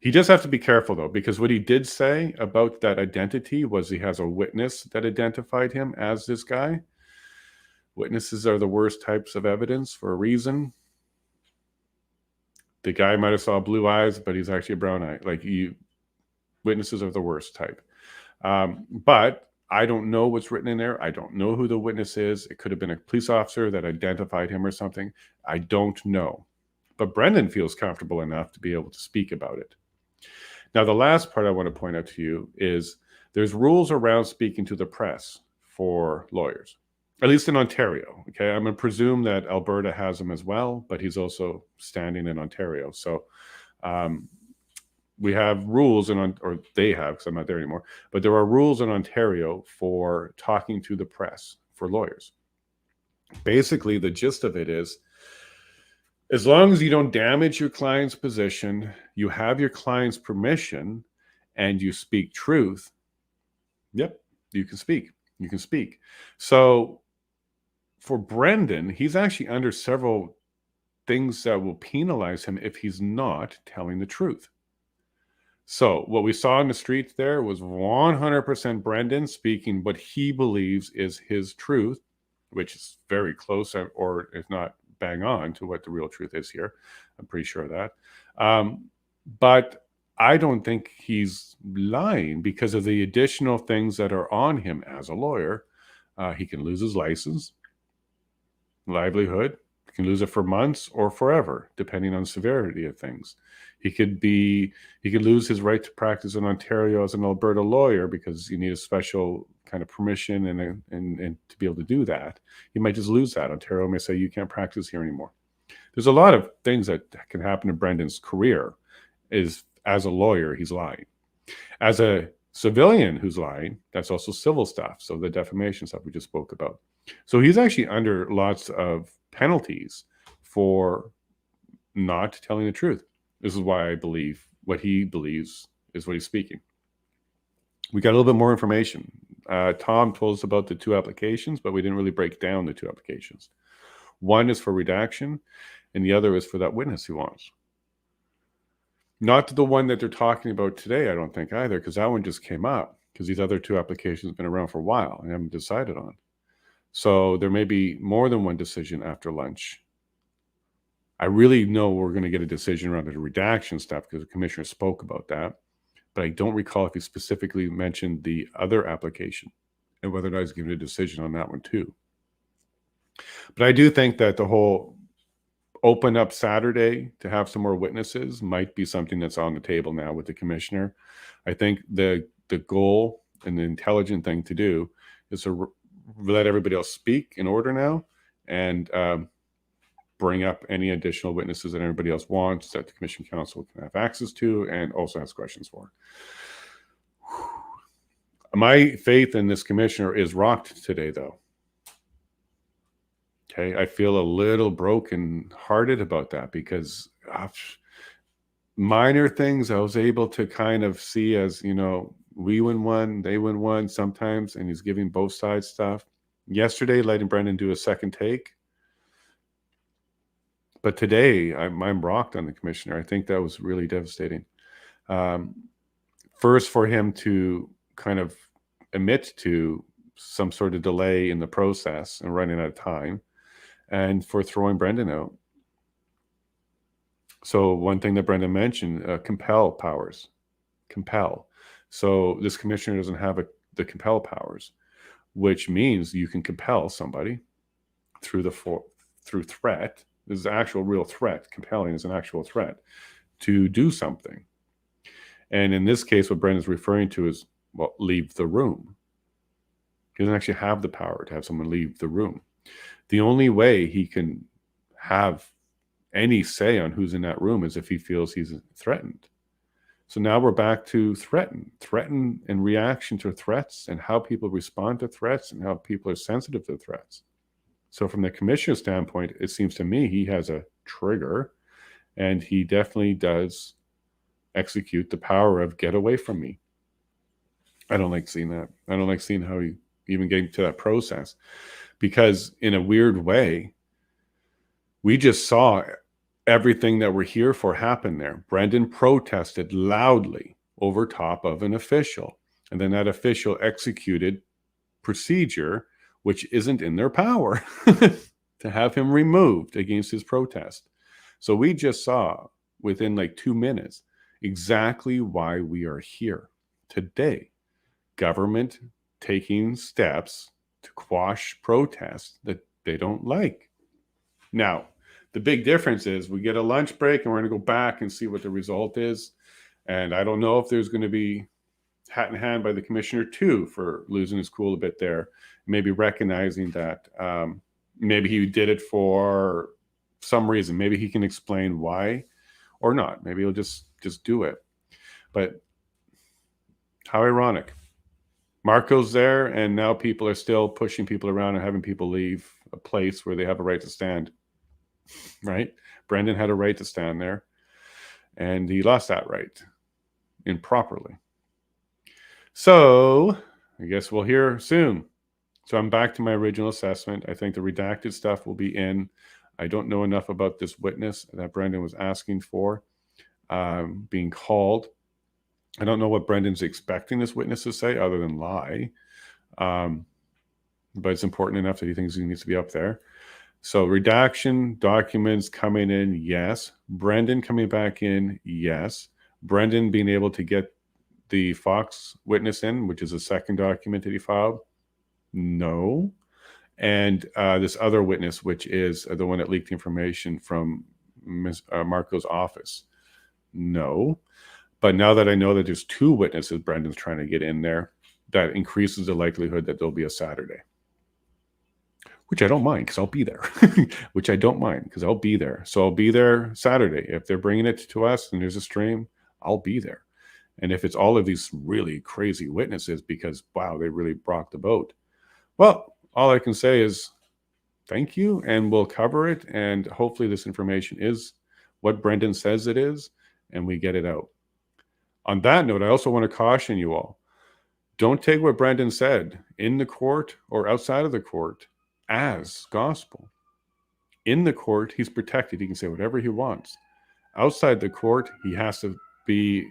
He does have to be careful, though, because what he did say about that identity was he has a witness that identified him as this guy. Witnesses are the worst types of evidence for a reason. The guy might have saw blue eyes, but he's actually a brown eye. Like, witnesses are the worst type. But I don't know what's written in there. I don't know who the witness is. It could have been a police officer that identified him or something. I don't know. But Brendan feels comfortable enough to be able to speak about it. Now, the last part I want to point out to you is there's rules around speaking to the press for lawyers, at least in Ontario. Okay, I'm going to presume that Alberta has them as well, but he's also standing in Ontario. So we have rules, or they have, because I'm not there anymore, but there are rules in Ontario for talking to the press for lawyers. Basically, the gist of it is, as long as you don't damage your client's position, you have your client's permission, and you speak truth, yep, you can speak. You can speak. So for Brendan, he's actually under several things that will penalize him if he's not telling the truth. So what we saw in the street there was 100% Brendan speaking what he believes is his truth, which is very close, or if not bang on, to what the real truth is here. I'm pretty sure of that. But I don't think he's lying because of the additional things that are on him as a lawyer. He can lose his license, livelihood. He can lose it for months or forever, depending on severity of things. He could lose his right to practice in Ontario as an Alberta lawyer because you need a special kind of permission and to be able to do that. He might just lose that. Ontario may say you can't practice here anymore. There's a lot of things that can happen in Brendan's career. Is as a lawyer, he's lying. As a civilian who's lying, that's also civil stuff. So the defamation stuff we just spoke about. So he's actually under lots of penalties for not telling the truth. This is why I believe what he believes is what he's speaking. We got a little bit more information. Tom told us about the 2 applications, but we didn't really break down the 2 applications. One is for redaction, and the other is for that witness he wants. Not the one that they're talking about today, I don't think either, because that one just came up, because these other 2 applications have been around for a while and haven't decided on. So there may be more than one decision after lunch. I really know we're going to get a decision around the redaction stuff because the commissioner spoke about that. But I don't recall if he specifically mentioned the other application and whether or not he's given a decision on that one too. But I do think that the whole open up Saturday to have some more witnesses might be something that's on the table now with the commissioner. I think the goal and the intelligent thing to do is to let everybody else speak in order now and bring up any additional witnesses that everybody else wants that the Commission Council can have access to and also ask questions for. My faith in this commissioner is rocked today, though. Okay, I feel a little broken-hearted about that because minor things I was able to kind of see as, you know, we win one, they win one sometimes, and he's giving both sides stuff. Yesterday, letting Brendan do a second take. But today, I'm rocked on the commissioner. I think that was really devastating. First, for him to kind of admit to some sort of delay in the process and running out of time, and for throwing Brendan out. So one thing that Brendan mentioned, compel powers. Compel. So this commissioner doesn't have the compel powers, which means you can compel somebody through threat. This is an actual real threat. Compelling is an actual threat to do something. And in this case, what Brendan's referring to is, well, leave the room. He doesn't actually have the power to have someone leave the room. The only way he can have any say on who's in that room is if he feels he's threatened. So now we're back to threaten in reaction to threats and how people respond to threats and how people are sensitive to threats. So from the commissioner's standpoint, it seems to me he has a trigger and he definitely does execute the power of get away from me. I don't like seeing that. I don't like seeing how he even getting to that process because in a weird way, we just saw everything that we're here for happen there. Brendan protested loudly over top of an official, and then that official executed procedure which isn't in their power to have him removed against his protest. So we just saw within like 2 minutes exactly why we are here today. Government taking steps to quash protests that they don't like. Now, the big difference is we get a lunch break and we're going to go back and see what the result is. And I don't know if there's going to be hat in hand by the commissioner too for losing his cool a bit there. Maybe recognizing that maybe he did it for some reason. Maybe he can explain why or not. Maybe he'll just do it. But how ironic. Marco's there and now people are still pushing people around and having people leave a place where they have a right to stand. Right? Brendan had a right to stand there and he lost that right improperly. So I guess we'll hear soon. So I'm back to my original assessment. I think the redacted stuff will be in. I don't know enough about this witness that Brendan was asking for being called. I don't know what Brendan's expecting this witness to say other than lie. But it's important enough that he thinks he needs to be up there. So redaction, documents coming in, yes. Brendan coming back in, yes. Brendan being able to get the Fox witness in, which is the second document that he filed, no. And this other witness, which is the one that leaked information from Marco's office, no. But now that I know that there's 2 witnesses Brendan's trying to get in there, that increases the likelihood that there'll be a Saturday. Which I don't mind because I'll be there. Which I don't mind because I'll be there. So I'll be there Saturday. If they're bringing it to us and there's a stream, I'll be there. And if it's all of these really crazy witnesses because, wow, they really rocked the boat. Well, all I can say is thank you, and we'll cover it. And hopefully this information is what Brendan says it is, and we get it out. On that note, I also want to caution you all. Don't take what Brendan said in the court or outside of the court as gospel. In the court, he's protected. He can say whatever he wants. Outside the court, he has to be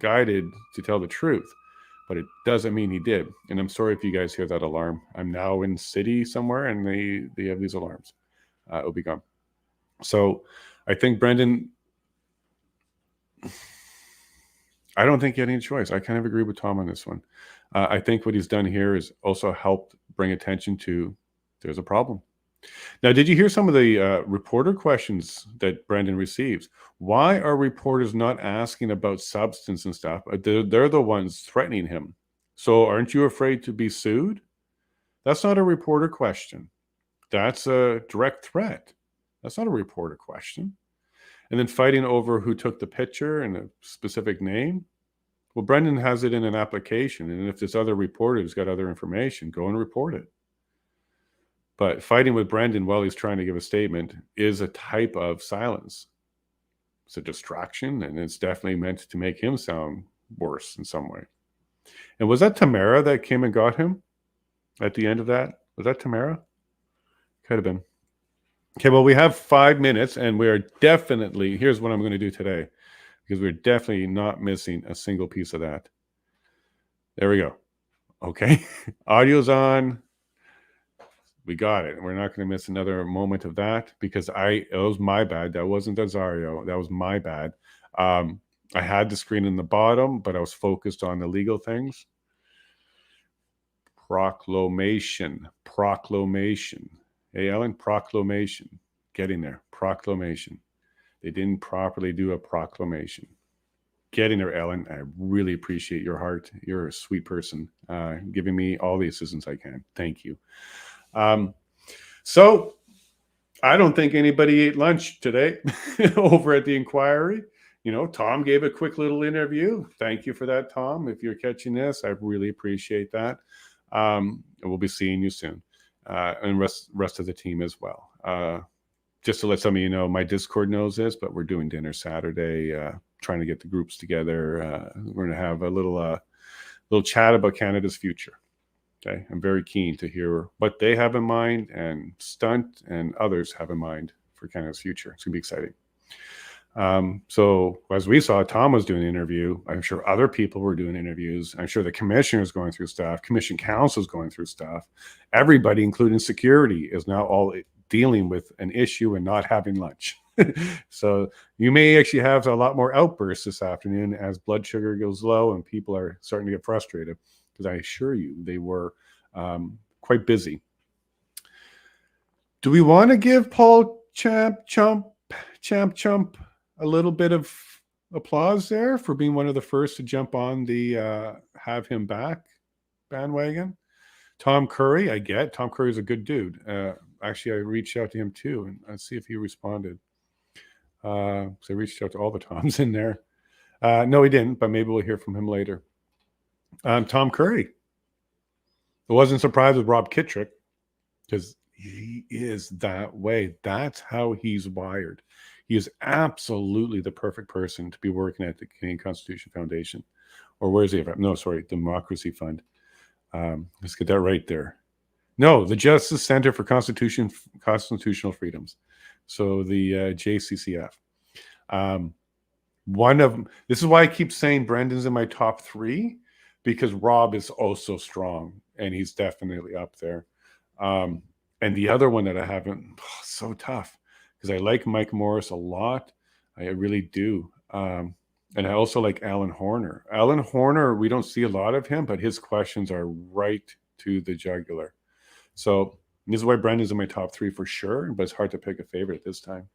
guided to tell the truth. But it doesn't mean he did. And I'm sorry if you guys hear that alarm. I'm now in city somewhere, and they have these alarms. It'll be gone. So I think Brendan, I don't think he had any choice. I kind of agree with Tom on this one. I think what he's done here is also helped bring attention to there's a problem. Now, did you hear some of the reporter questions that Brendan receives? Why are reporters not asking about substance and stuff? They're the ones threatening him. So aren't you afraid to be sued? That's not a reporter question. That's a direct threat. That's not a reporter question. And then fighting over who took the picture and a specific name. Well, Brendan has it in an application. And if this other reporter has got other information, go and report it. But fighting with Brendan while he's trying to give a statement is a type of silence. It's a distraction, and it's definitely meant to make him sound worse in some way. And was that Tamara that came and got him at the end of that? Was that Tamara? Could have been. Okay, well, we have 5 minutes, and we are definitely, here's what I'm going to do today, because we're definitely not missing a single piece of that. There we go. Okay, audio's on. We got it. We're not going to miss another moment of that because it was my bad. That wasn't Azario. That was my bad. I had the screen in the bottom, but I was focused on the legal things. Proclamation. Hey, Ellen, proclamation. Getting there. Proclamation. They didn't properly do a proclamation. Getting there, Ellen. I really appreciate your heart. You're a sweet person, giving me all the assistance I can. Thank you. So I don't think anybody ate lunch today over at the inquiry. You know, Tom gave a quick little interview. Thank you for that, Tom. If you're catching this, I really appreciate that. And we'll be seeing you soon. And rest of the team as well. Just to let some of you know, my Discord knows this, but we're doing dinner Saturday, trying to get the groups together. We're going to have a little chat about Canada's future. Okay, I'm very keen to hear what they have in mind and Stunt and others have in mind for Canada's future. It's going to be exciting. So as we saw, Tom was doing an interview. I'm sure other people were doing interviews. I'm sure the commissioner is going through stuff. Commission council is going through stuff. Everybody, including security, is now all dealing with an issue and not having lunch. So you may actually have a lot more outbursts this afternoon as blood sugar goes low and people are starting to get frustrated. Because I assure you, they were quite busy. Do we want to give Paul Champ a little bit of applause there for being one of the first to jump on the have him back bandwagon? Tom Curry, I get. Tom Curry's a good dude. Actually, I reached out to him too, and let's see if he responded. So I reached out to all the Toms in there. No, he didn't, but maybe we'll hear from him later. Tom Curry. I wasn't surprised with Rob Kittrick because he is that way. That's how he's wired. He is absolutely the perfect person to be working at the Canadian Constitution Foundation. Or where is he from? No, sorry, Democracy Fund. Let's get that right there. No, the Justice Center for Constitutional Freedoms. So the JCCF. This is why I keep saying Brendan's in my top 3. Because Rob is also strong, and he's definitely up there. And the other one that I haven't, so tough, because I like Mike Morris a lot. I really do. And I also like Alan Horner. Alan Horner, we don't see a lot of him, but his questions are right to the jugular. So this is why Brendan's in my top 3 for sure, but it's hard to pick a favorite this time.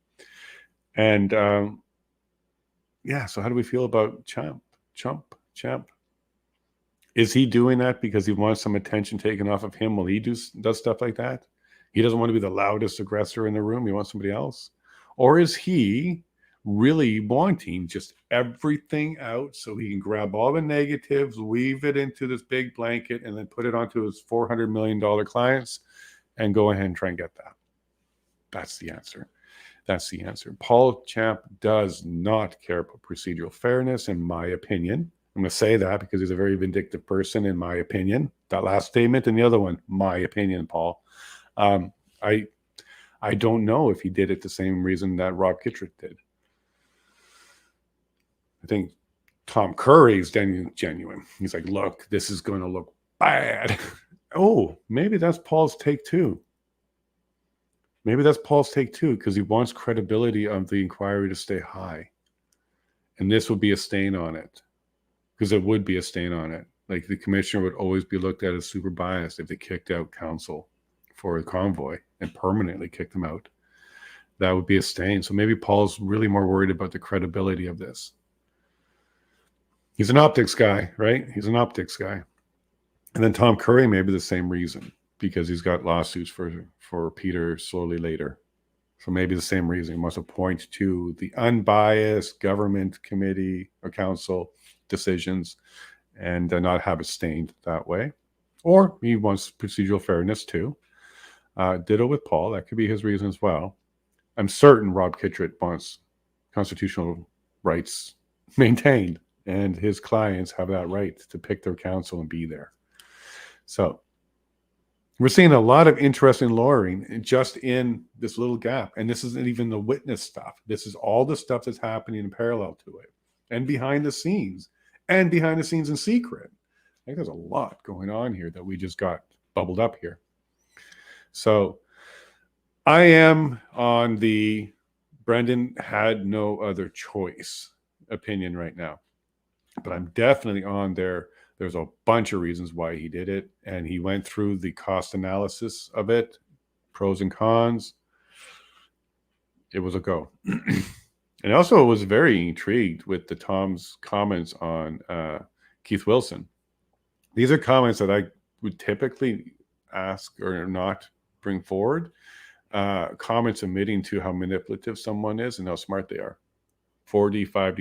And yeah, so how do we feel about Champ? Is he doing that because he wants some attention taken off of him while he does stuff like that? He doesn't want to be the loudest aggressor in the room. He wants somebody else. Or is he really wanting just everything out so he can grab all the negatives, weave it into this big blanket, and then put it onto his $400 million clients and go ahead and try and get that. That's the answer. That's the answer. Paul Champ does not care about procedural fairness, in my opinion. I'm going to say that because he's a very vindictive person, in my opinion. That last statement and the other one, my opinion, Paul. I don't know if he did it the same reason that Rob Kittredge did. I think Tom Curry is genuine. He's like, look, this is going to look bad. Oh, maybe that's Paul's take too. Maybe that's Paul's take too, because he wants credibility of the inquiry to stay high. And this would be a stain on it, because it would be a stain on it. Like the commissioner would always be looked at as super biased if they kicked out counsel for a convoy and permanently kicked them out. That would be a stain. So maybe Paul's really more worried about the credibility of this. He's an optics guy, right? He's an optics guy. And then Tom Curry, maybe the same reason, because he's got lawsuits for Peter slowly later. So maybe the same reason. He wants to point to the unbiased government committee or council decisions and not have it stained that way. Or he wants procedural fairness too. Ditto with Paul. That could be his reason as well. I'm certain Rob Kittredge wants constitutional rights maintained, and his clients have that right to pick their counsel and be there. So we're seeing a lot of interesting lawyering just in this little gap. And this isn't even the witness stuff. This is all the stuff that's happening in parallel to it and behind the scenes in secret. I think there's a lot going on here that we just got bubbled up here. So I am on the Brendan had no other choice opinion right now, but I'm definitely on there. There's a bunch of reasons why he did it, and he went through the cost analysis of it, pros and cons. It was a go. And also was very intrigued with the Tom's comments on Keith Wilson. These are comments that I would typically ask or not bring forward. Comments admitting to how manipulative someone is and how smart they are. 4D, 5D,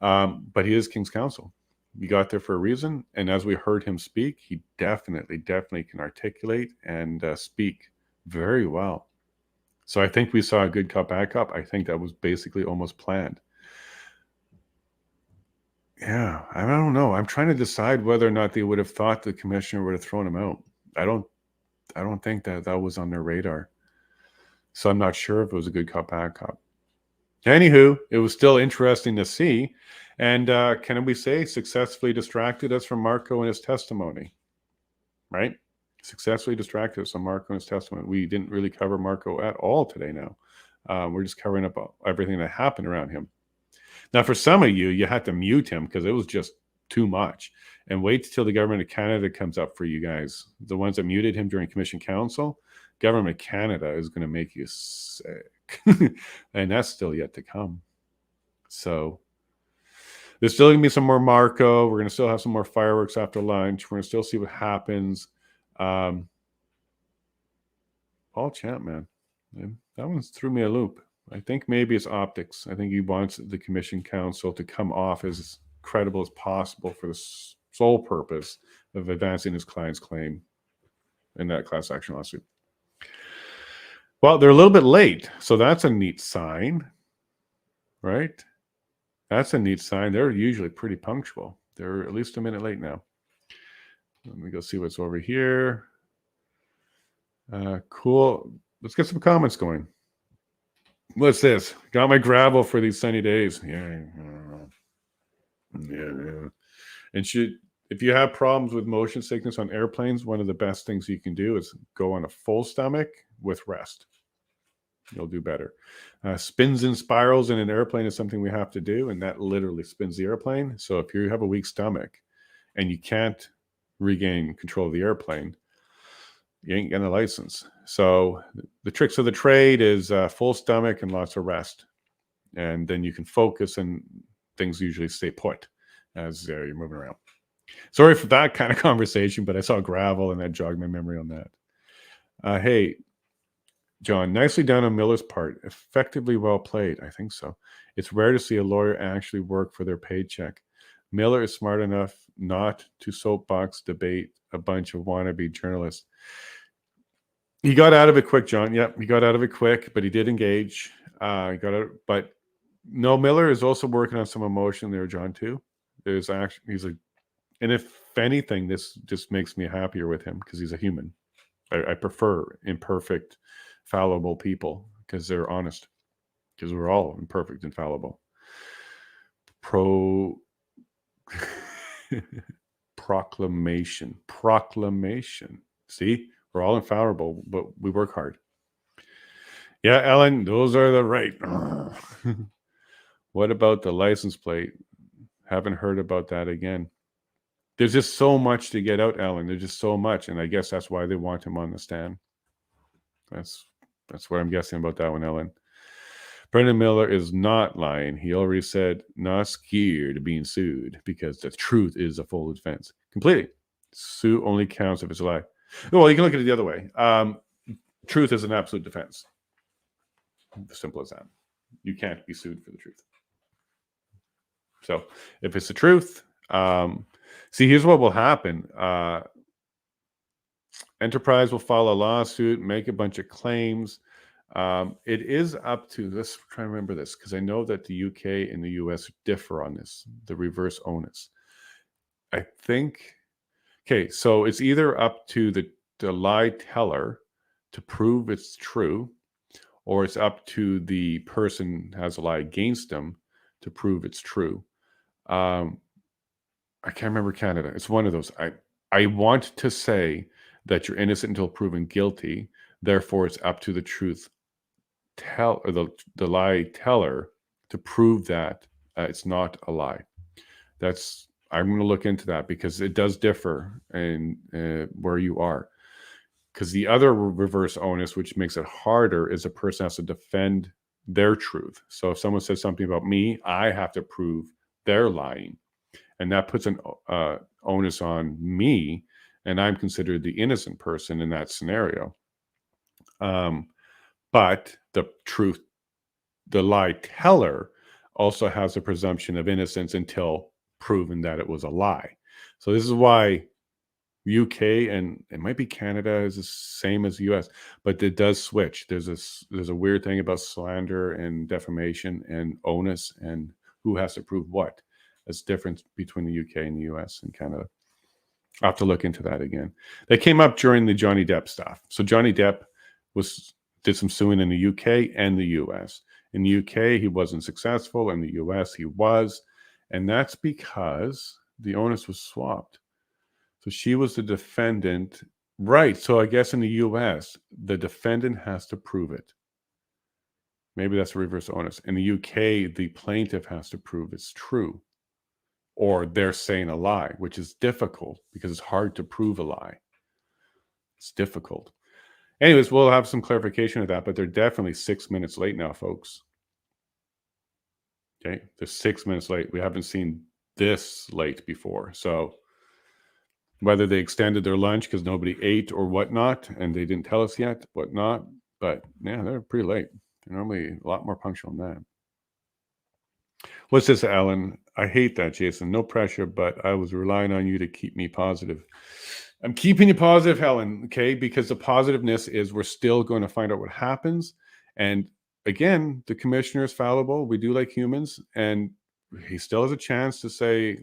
6D. But he is King's Counsel. He got there for a reason. And as we heard him speak, he definitely can articulate and speak very well. So I think we saw a good cop, bad cop. I think that was basically almost planned. Yeah, I don't know. I'm trying to decide whether or not they would have thought the commissioner would have thrown him out. I don't think that was on their radar. So I'm not sure if it was a good cop, bad cop. Anywho, it was still interesting to see. And can we say successfully distracted us from Marco and his testimony, right? Successfully distracted us from Marco and his testimony. We didn't really cover Marco at all today now. We're just covering up everything that happened around him. Now, for some of you, you had to mute him because it was just too much. And wait till the Government of Canada comes up for you guys. The ones that muted him during Commission Council, Government of Canada is going to make you sick. And that's still yet to come. So there's still going to be some more Marco. We're going to still have some more fireworks after lunch. We're going to still see what happens. Paul Champ, man. That one threw me a loop. I think maybe it's optics. I think he wants the Commission Council to come off as credible as possible for the sole purpose of advancing his client's claim in that class action lawsuit. Well, they're a little bit late, so that's a neat sign, right? That's a neat sign. They're usually pretty punctual. They're at least a minute late now. Let me go see what's over here. Cool. Let's get some comments going. What's this? Got my gravel for these sunny days. Yeah. And if you have problems with motion sickness on airplanes, one of the best things you can do is go on a full stomach with rest. You'll do better. Spins and spirals in an airplane is something we have to do, and that literally spins the airplane. So if you have a weak stomach and you can't regain control of the airplane, you ain't getting a license. So the tricks of the trade is full stomach and lots of rest. And then you can focus and things usually stay put as you're moving around. Sorry for that kind of conversation, but I saw gravel and that jogged my memory on that. Hey, John, nicely done on Miller's part. Effectively well played. I think so. It's rare to see a lawyer actually work for their paycheck. Miller is smart enough not to soapbox debate a bunch of wannabe journalists. He got out of it quick, John. Yep, he got out of it quick, but he did engage. He got out, but no, Miller is also working on some emotion there, John, too. There's actually, and if anything, this just makes me happier with him because he's a human. I prefer imperfect, fallible people because they're honest, because we're all imperfect and fallible. Proclamation. See, we're all infallible, but we work hard. Yeah, Ellen, those are the right. What about the license plate? Haven't heard about that again. There's just so much to get out, Ellen. There's just so much, and I guess that's why they want him on the stand. That's what I'm guessing about that one, Ellen. Brendan Miller is not lying. He already said not scared of being sued because the truth is a full defense. Completely. Sue only counts if it's a lie. Well, you can look at it the other way. Truth is an absolute defense. Simple as that. You can't be sued for the truth. So if it's the truth, see, here's what will happen. Enterprise will file a lawsuit, make a bunch of claims. It is up to, let's try to remember this, because I know that the UK and the US differ on this, the reverse onus. I think, okay, so it's either up to the lie teller to prove it's true, or it's up to the person who has a lie against them to prove it's true. I can't remember Canada. It's one of those. I want to say that you're innocent until proven guilty. Therefore, it's up to the truth the lie teller to prove that it's not a lie. I'm going to look into that because it does differ in where you are. Because the other reverse onus, which makes it harder, is a person has to defend their truth. So if someone says something about me, I have to prove they're lying. And that puts an onus on me, and I'm considered the innocent person in that scenario. But the lie teller also has a presumption of innocence until proven that it was a lie. So this is why UK and it might be Canada is the same as the US, but it does switch. There's a weird thing about slander and defamation and onus and who has to prove what. There's difference between the UK and the US and Canada. I'll have to look into that again. That came up during the Johnny Depp stuff. So Johnny Depp did some suing in the UK and the US. In the UK, he wasn't successful. In the US, he was. And that's because the onus was swapped. So she was the defendant. Right. So I guess in the US, the defendant has to prove it. Maybe that's a reverse onus. In the UK, the plaintiff has to prove it's true. Or they're saying a lie, which is difficult because it's hard to prove a lie. It's difficult. Anyways, we'll have some clarification of that, but they're definitely 6 minutes late now, folks. Okay, they're 6 minutes late. We haven't seen this late before. So whether they extended their lunch because nobody ate or whatnot, and they didn't tell us yet, whatnot, but yeah, they're pretty late. They're normally a lot more punctual than that. What's this, Alan? I hate that, Jason. No pressure, but I was relying on you to keep me positive. I'm keeping you positive, Helen, okay? Because the positiveness is we're still going to find out what happens. And again, the commissioner is fallible. We do like humans. And he still has a chance to say,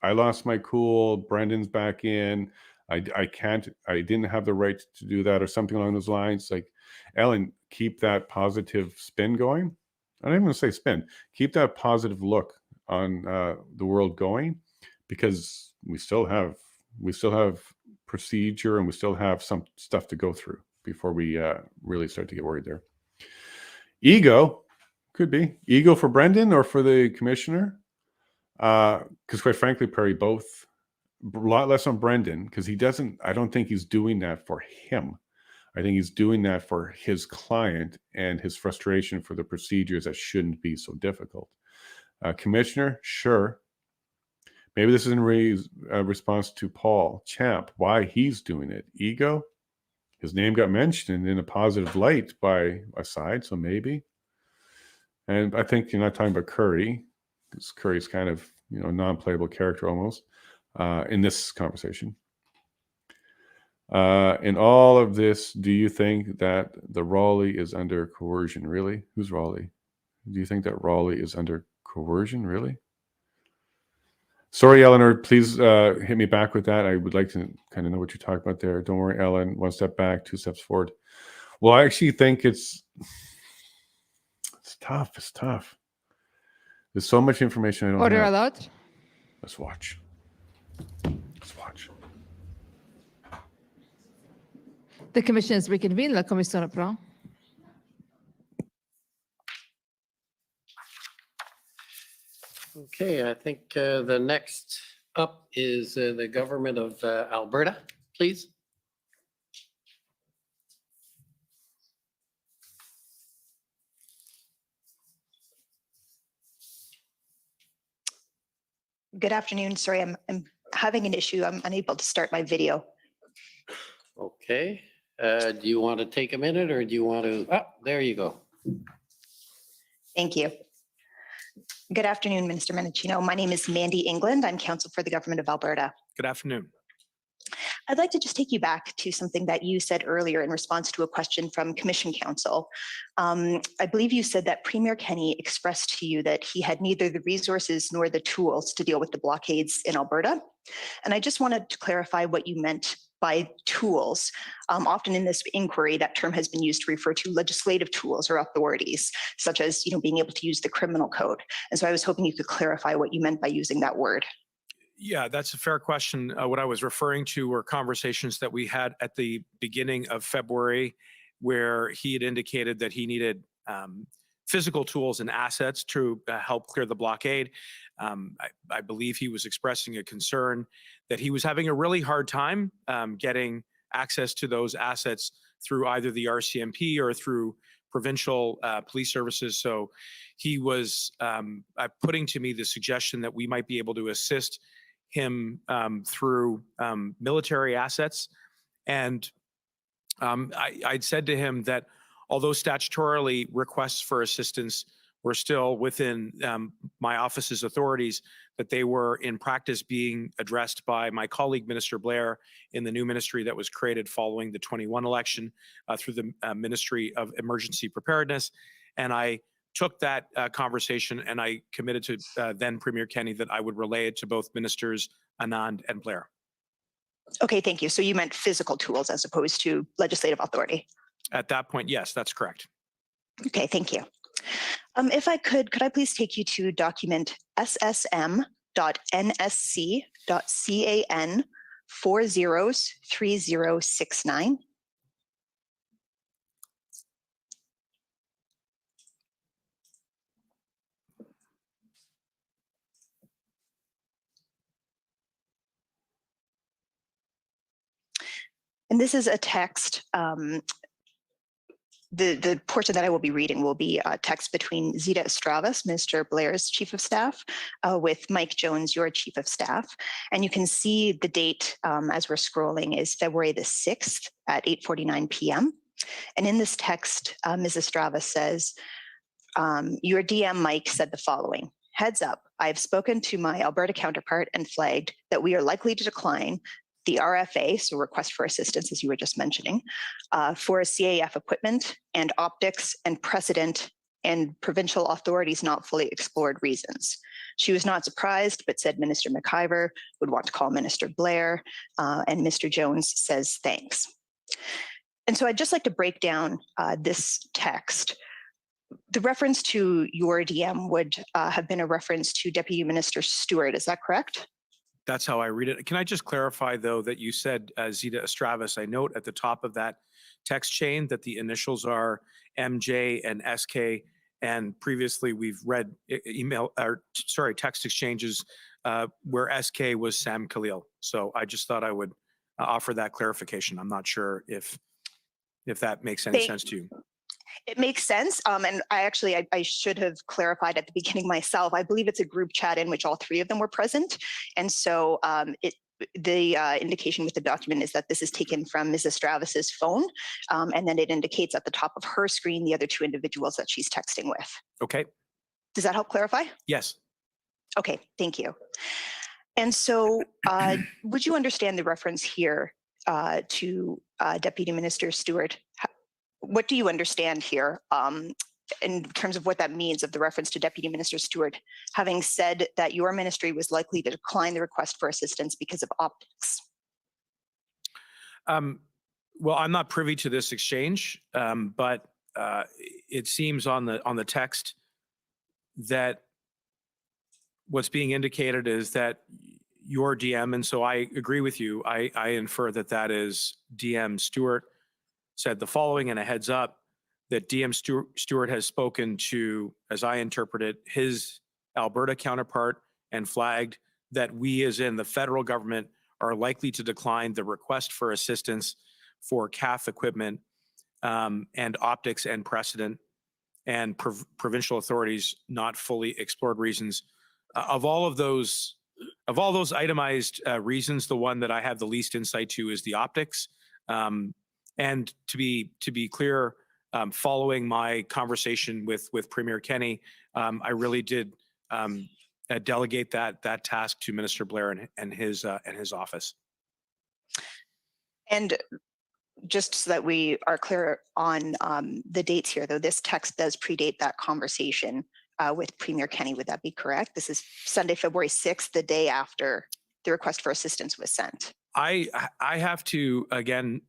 I lost my cool. Brendan's back in. I didn't have the right to do that or something along those lines. Like, Ellen, keep that positive spin going. I don't even want to say spin. Keep that positive look on the world going, because we still have procedure and we still have some stuff to go through before we really start to get worried there. Ego could be ego for Brendan or for the commissioner, because quite frankly, Perry, both. A lot less on Brendan because I don't think he's doing that for him. I think he's doing that for his client and his frustration for the procedures that shouldn't be so difficult. Commissioner, sure. Maybe this is in response to Paul Champ, why he's doing it. Ego? his name got mentioned in a positive light by a side, so maybe. And I think you're not talking about Curry, because Curry's kind of, non-playable character almost in this conversation. In all of this, do you think that the Raleigh is under coercion? Really? Who's Raleigh? Do you think that Raleigh is under coercion? Really? Sorry, Eleanor, please hit me back with that. I would like to kind of know what you're talking about there. Don't worry, Ellen. 1 step back, 2 steps forward. Well, I actually think it's tough. It's tough. There's so much information I don't Order have. allowed. Let's watch. Let's watch. The commission is reconvened. La commission reprend. Okay, I think the next up is the government of Alberta, please. Good afternoon. Sorry, I'm having an issue. I'm unable to start my video. Okay, do you want to take a minute or do you want to, there you go. Thank you. Good afternoon, Minister Mendicino. My name is Mandy England. I'm counsel for the government of Alberta. Good afternoon. I'd like to just take you back to something that you said earlier in response to a question from Commission Counsel. I believe you said that Premier Kenney expressed to you that he had neither the resources nor the tools to deal with the blockades in Alberta. And I just wanted to clarify what you meant by tools. Often in this inquiry, that term has been used to refer to legislative tools or authorities, such as being able to use the criminal code. And so I was hoping you could clarify what you meant by using that word. Yeah, that's a fair question. What I was referring to were conversations that we had at the beginning of February, where he had indicated that he needed physical tools and assets to help clear the blockade. I believe he was expressing a concern that he was having a really hard time getting access to those assets through either the RCMP or through provincial police services. So he was putting to me the suggestion that we might be able to assist him through military assets. And I'd said to him that although statutorily requests for assistance were still within my office's authorities, that they were in practice being addressed by my colleague, Minister Blair, in the new ministry that was created following the 21 election through the Ministry of Emergency Preparedness. And I took that conversation and I committed to then Premier Kenney that I would relay it to both Ministers Anand and Blair. Okay, thank you. So you meant physical tools as opposed to legislative authority? At that point, yes, that's correct. Okay, thank you. If I could I please take you to document ssm.nsc.can 403069. And this is a text. The portion that I will be reading will be a text between Zita Estravas, Minister Blair's Chief of Staff, with Mike Jones, your Chief of Staff. And you can see the date as we're scrolling is February the 6th at 8:49 p.m. And in this text, Ms. Estravas says, your DM Mike said the following: heads up, I have spoken to my Alberta counterpart and flagged that we are likely to decline the RFA, so request for assistance, as you were just mentioning, for CAF equipment and optics and precedent and provincial authorities not fully explored reasons. She was not surprised, but said Minister McIver would want to call Minister Blair, and Mr. Jones says thanks. And so I'd just like to break down this text. The reference to your DM would have been a reference to Deputy Minister Stewart, is that correct? That's how I read it. Can I just clarify, though, that you said Zita Estravas? I note at the top of that text chain that the initials are MJ and SK, and previously we've read text exchanges where SK was Sam Khalil. So I just thought I would offer that clarification. I'm not sure if that makes any sense to you. It makes sense. And I should have clarified at the beginning myself. I believe it's a group chat in which all three of them were present. And so the indication with the document is that this is taken from Mrs. Stravis's phone, and then it indicates at the top of her screen the other two individuals that she's texting with. Okay. Does that help clarify? Yes. Okay, thank you. And so would you understand the reference here to Deputy Minister Stewart? What do you understand here in terms of what that means of the reference to Deputy Minister Stewart, having said that your ministry was likely to decline the request for assistance because of optics? Well, I'm not privy to this exchange, but it seems on the text that what's being indicated is that your DM, and so I agree with you. I infer that that is DM Stewart said the following, and a heads up that DM Stewart has spoken to, as I interpret it, his Alberta counterpart and flagged that we, as in the federal government, are likely to decline the request for assistance for CAF equipment and optics and precedent, and provincial authorities not fully explored reasons. Of all those itemized reasons, the one that I have the least insight to is the optics. And to be clear, following my conversation with Premier Kenney, I really did delegate that task to Minister Blair and his office. And just so that we are clear on the dates here, though, this text does predate that conversation with Premier Kenney. Would that be correct? This is Sunday, February 6th, the day after the request for assistance was sent. I have to, again,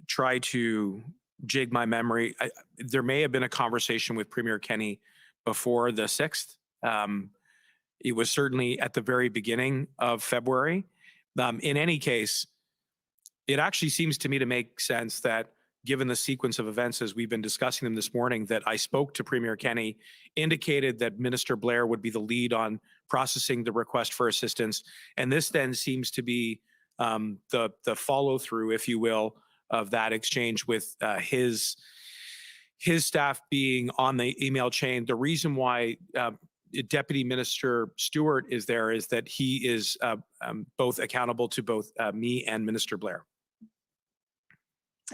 try to jig my memory. There may have been a conversation with Premier Kenney before the 6th. It was certainly at the very beginning of February. In any case, it actually seems to me to make sense that, given the sequence of events as we've been discussing them this morning, that I spoke to Premier Kenney, indicated that Minister Blair would be the lead on processing the request for assistance. And this then seems to be the follow through, if you will, of that exchange with his staff being on the email chain. The reason why Deputy Minister Stewart is there is that he is both accountable to both me and Minister Blair.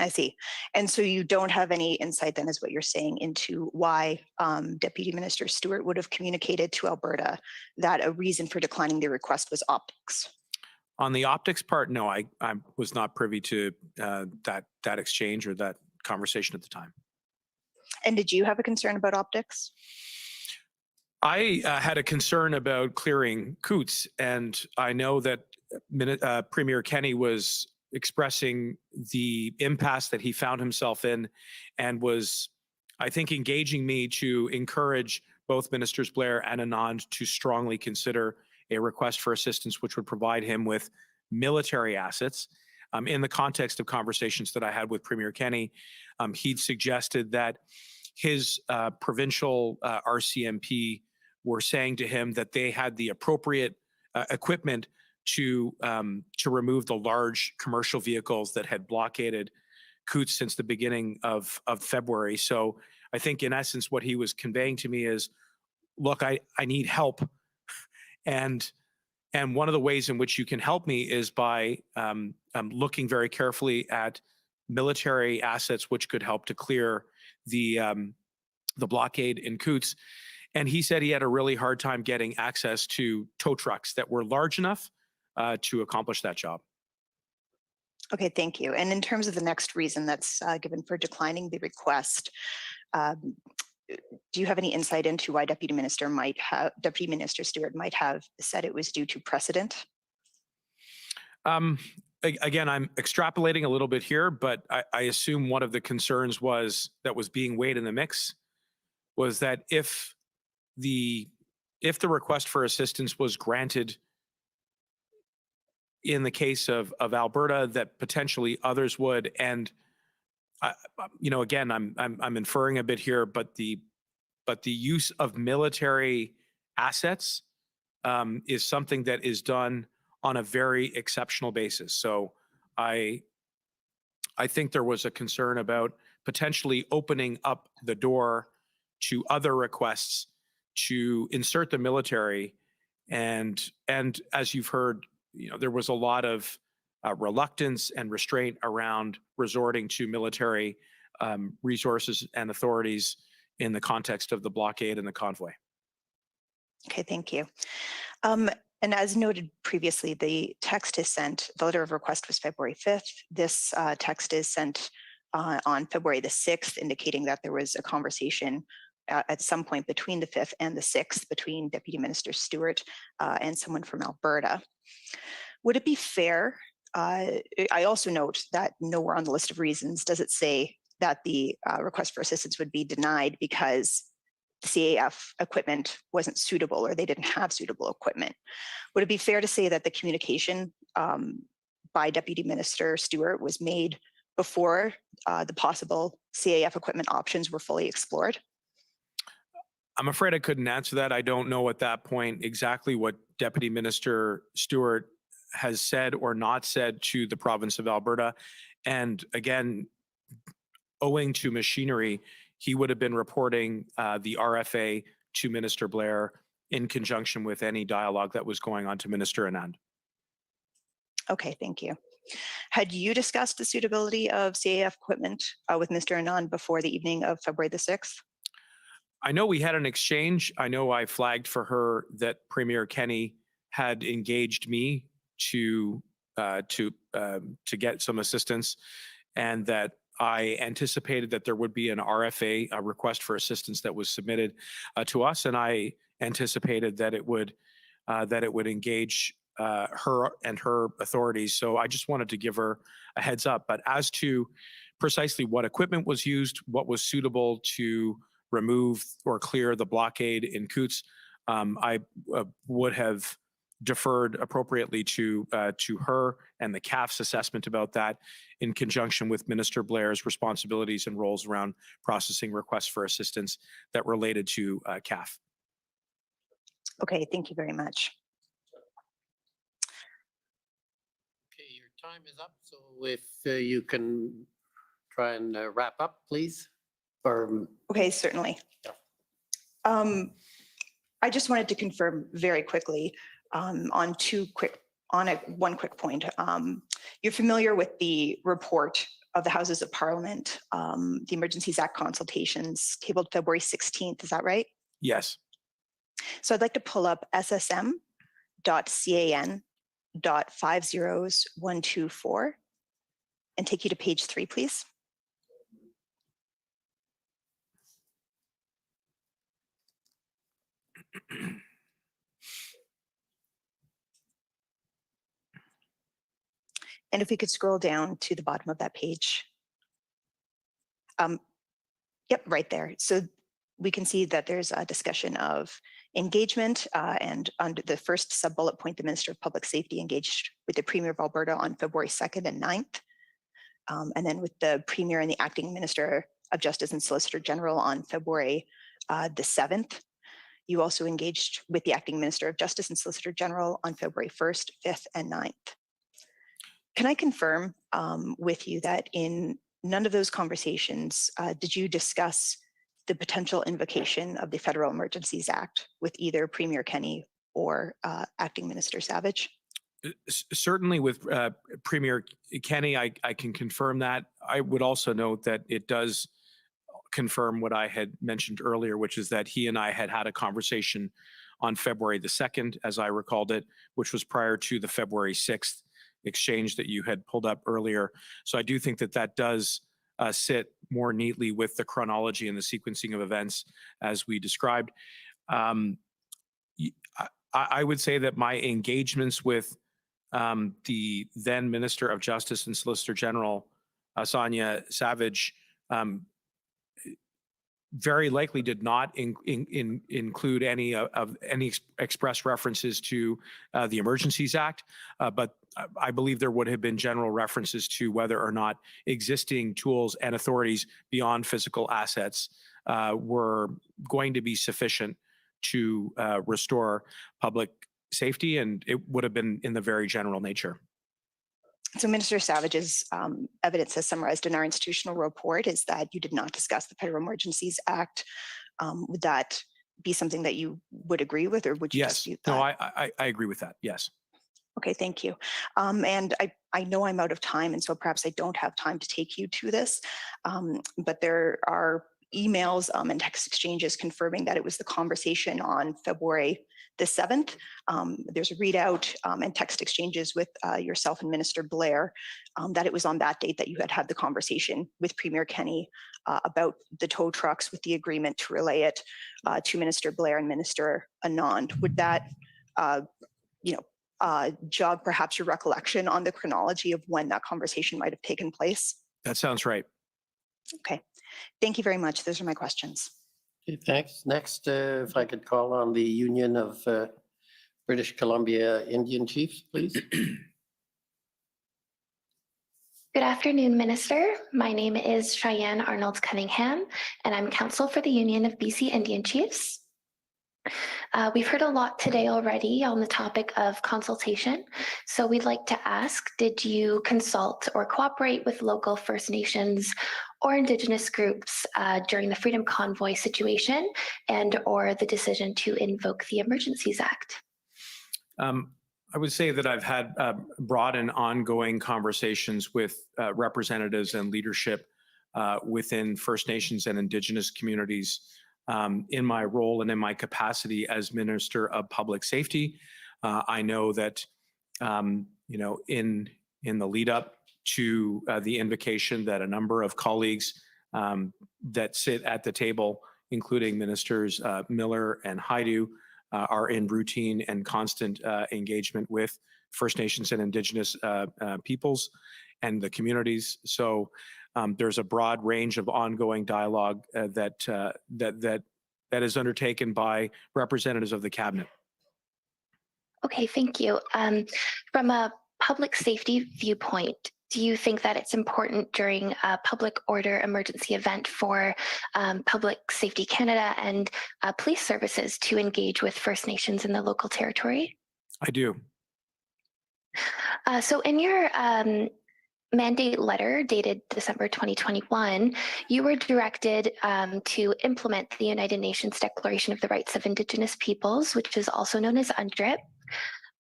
I see. And so you don't have any insight then, is what you're saying, into why Deputy Minister Stewart would have communicated to Alberta that a reason for declining the request was optics? On the optics part, no, I was not privy to that exchange or that conversation at the time. And did you have a concern about optics? I had a concern about clearing Coots, and I know that Premier Kenney was expressing the impasse that he found himself in, and was, I think, engaging me to encourage both Ministers Blair and Anand to strongly consider a request for assistance which would provide him with military assets. In the context of conversations that I had with Premier Kenney, he'd suggested that his provincial RCMP were saying to him that they had the appropriate equipment to remove the large commercial vehicles that had blockaded Coots since the beginning of February. So I think, in essence, what he was conveying to me is, look, I need help. And one of the ways in which you can help me is by looking very carefully at military assets which could help to clear the blockade in Coots. And he said he had a really hard time getting access to tow trucks that were large enough to accomplish that job. Okay, thank you. And in terms of the next reason that's given for declining the request, do you have any insight into why Deputy Minister Stewart might have said it was due to precedent? Again, I'm extrapolating a little bit here, but I assume one of the concerns that was being weighed in the mix was that if the request for assistance was granted in the case of Alberta, that potentially others would. And again, I'm inferring a bit here, but the use of military assets is something that is done on a very exceptional basis. So I think there was a concern about potentially opening up the door to other requests to insert the military, and as you've heard, there was a lot of reluctance and restraint around resorting to military resources and authorities in the context of the blockade and the convoy. Okay, thank you. And as noted previously, the text is sent, the letter of request was February 5th. This text is sent on February the 6th, indicating that there was a conversation at some point between the 5th and the 6th between Deputy Minister Stewart and someone from Alberta. Would it be fair? I also note that nowhere on the list of reasons does it say that the request for assistance would be denied because the CAF equipment wasn't suitable or they didn't have suitable equipment. Would it be fair to say that the communication by Deputy Minister Stewart was made before the possible CAF equipment options were fully explored? I'm afraid I couldn't answer that. I don't know at that point exactly what Deputy Minister Stewart has said or not said to the province of Alberta. And again, owing to machinery, he would have been reporting the RFA to Minister Blair in conjunction with any dialogue that was going on to Minister Anand. Okay, thank you. Had you discussed the suitability of CAF equipment with Mr. Anand before the evening of February the 6th? I know we had an exchange. I know I flagged for her that Premier Kenney had engaged me to get some assistance, and that I anticipated that there would be an RFA, a request for assistance, that was submitted to us, and I anticipated that it would engage her and her authorities. So I just wanted to give her a heads up. But as to precisely what equipment was used, what was suitable to remove or clear the blockade in Coutts, I would have deferred appropriately to her and the CAF's assessment about that, in conjunction with Minister Blair's responsibilities and roles around processing requests for assistance that related to CAF. Okay, thank you very much. Okay, your time is up. So if you can try and wrap up, please. Or Okay, certainly. Yeah. I just wanted to confirm very quickly on one quick point. You're familiar with the report of the Houses of Parliament, the Emergencies Act consultations tabled February 16th, is that right? Yes. So I'd like to pull up ssm.can.50124 and take you to page 3, please. And if we could scroll down to the bottom of that page. Yep, right there. So we can see that there's a discussion of engagement, and under the first sub-bullet point, the Minister of Public Safety engaged with the Premier of Alberta on February 2nd and 9th. And then with the Premier and the Acting Minister of Justice and Solicitor General on February the 7th. You also engaged with the Acting Minister of Justice and Solicitor General on February 1st, 5th, and 9th. Can I confirm with you that in none of those conversations did you discuss the potential invocation of the Federal Emergencies Act with either Premier Kenney or Acting Minister Savage? Certainly with Premier Kenney, I can confirm that. I would also note that it does confirm what I had mentioned earlier, which is that he and I had a conversation on February the 2nd, as I recalled it, which was prior to the February 6th exchange that you had pulled up earlier. So I do think that that does sit more neatly with the chronology and the sequencing of events as we described. I would say that my engagements with the then Minister of Justice and Solicitor General, Sonia Savage, very likely did not include any express references to the Emergencies Act, but I believe there would have been general references to whether or not existing tools and authorities beyond physical assets were going to be sufficient to restore public safety, and it would have been in the very general nature. So Minister Savage's evidence as summarized in our institutional report is that you did not discuss the Federal Emergencies Act. Would that be something that you would agree with, or would you Yes. dispute that? No, I agree with that. Yes. Okay, thank you. And I know I'm out of time, and so perhaps I don't have time to take you to this, but there are emails and text exchanges confirming that it was the conversation on February the 7th. There's a readout and text exchanges with yourself and Minister Blair that it was on that date that you had the conversation with Premier Kenny about the tow trucks with the agreement to relay it to Minister Blair and Minister Anand. Would that, jog perhaps your recollection on the chronology of when that conversation might have taken place? That sounds right. Okay, thank you very much. Those are my questions. Okay, thanks. Next, if I could call on the Union of British Columbia Indian Chiefs, please. Good afternoon, Minister. My name is Cheyenne Arnold Cunningham, and I'm counsel for the Union of BC Indian Chiefs. We've heard a lot today already on the topic of consultation. So we'd like to ask, did you consult or cooperate with local First Nations or Indigenous groups during the Freedom Convoy situation and or the decision to invoke the Emergencies Act? I would say that I've had broad and ongoing conversations with representatives and leadership within First Nations and Indigenous communities in my role and in my capacity as Minister of Public Safety. I know that, in the lead up to the invocation, that a number of colleagues that sit at the table, including Ministers Miller and Haidu, are in routine and constant engagement with First Nations and Indigenous peoples and the communities. So there's a broad range of ongoing dialogue that is undertaken by representatives of the cabinet. Okay, thank you. From a public safety viewpoint, do you think that it's important during a public order emergency event for Public Safety Canada and police services to engage with First Nations in the local territory? I do. So in your mandate letter dated December 2021, you were directed to implement the United Nations Declaration of the Rights of Indigenous Peoples, which is also known as UNDRIP.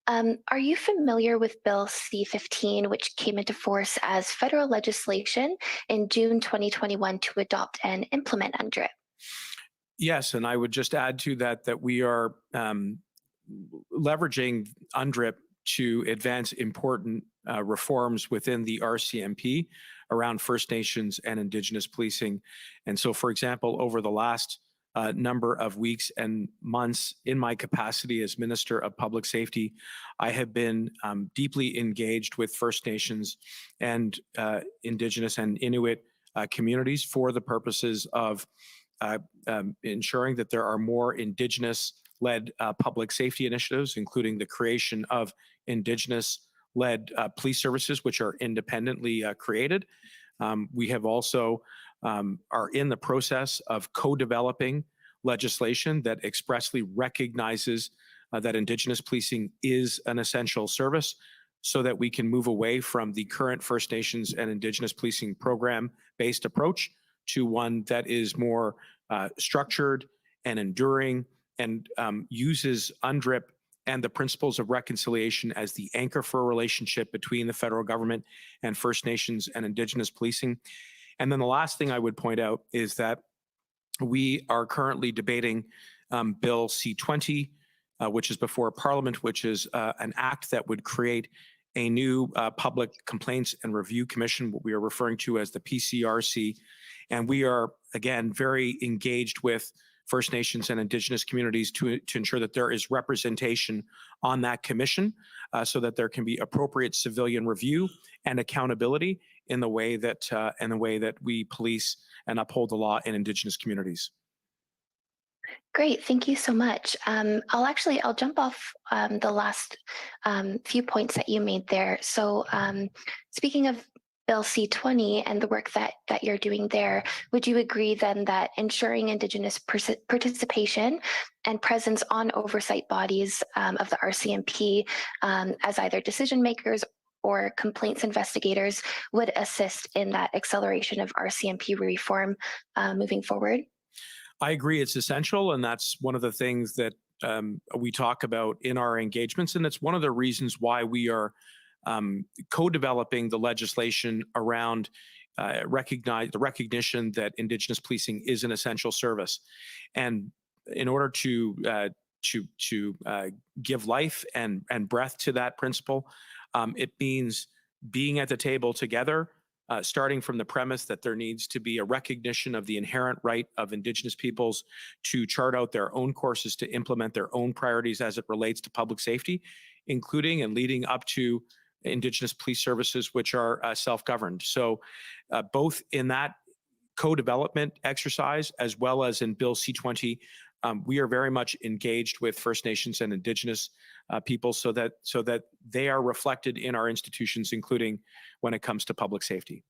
Are you familiar with Bill C-15, which came into force as federal legislation in June 2021 to adopt and implement UNDRIP? Yes, and I would just add to that we are leveraging UNDRIP to advance important reforms within the RCMP around First Nations and Indigenous policing. And so, for example, over the last number of weeks and months in my capacity as Minister of Public Safety, I have been deeply engaged with First Nations and Indigenous and Inuit communities for the purposes of ensuring that there are more Indigenous-led public safety initiatives, including the creation of Indigenous-led police services, which are independently created. We have also are in the process of co-developing legislation that expressly recognizes that Indigenous policing is an essential service, so that we can move away from the current First Nations and Indigenous policing program-based approach to one that is more structured and enduring and uses UNDRIP and the principles of reconciliation as the anchor for a relationship between the federal government and First Nations and Indigenous policing. And then the last thing I would point out is that we are currently debating Bill C-20, which is before Parliament, which is an act that would create a new Public Complaints and Review Commission, what we are referring to as the PCRC. And we are, again, very engaged with First Nations and Indigenous communities to ensure that there is representation on that commission so that there can be appropriate civilian review and accountability in the way that we police and uphold the law in Indigenous communities. Great, thank you so much. I'll jump off the last few points that you made there. So speaking of Bill C-20 and the work that you're doing there, would you agree then that ensuring Indigenous participation and presence on oversight bodies of the RCMP as either decision makers or complaints investigators would assist in that acceleration of RCMP reform moving forward? I agree it's essential, and that's one of the things that we talk about in our engagements, and it's one of the reasons why we are co-developing the legislation around the recognition that Indigenous policing is an essential service. And in order to give life and breath to that principle, it means being at the table together, starting from the premise that there needs to be a recognition of the inherent right of Indigenous peoples to chart out their own courses to implement their own priorities as it relates to public safety, including and leading up to Indigenous police services, which are self-governed. So both in that co-development exercise, as well as in Bill C-20, we are very much engaged with First Nations and Indigenous people so that they are reflected in our institutions, including when it comes to public safety.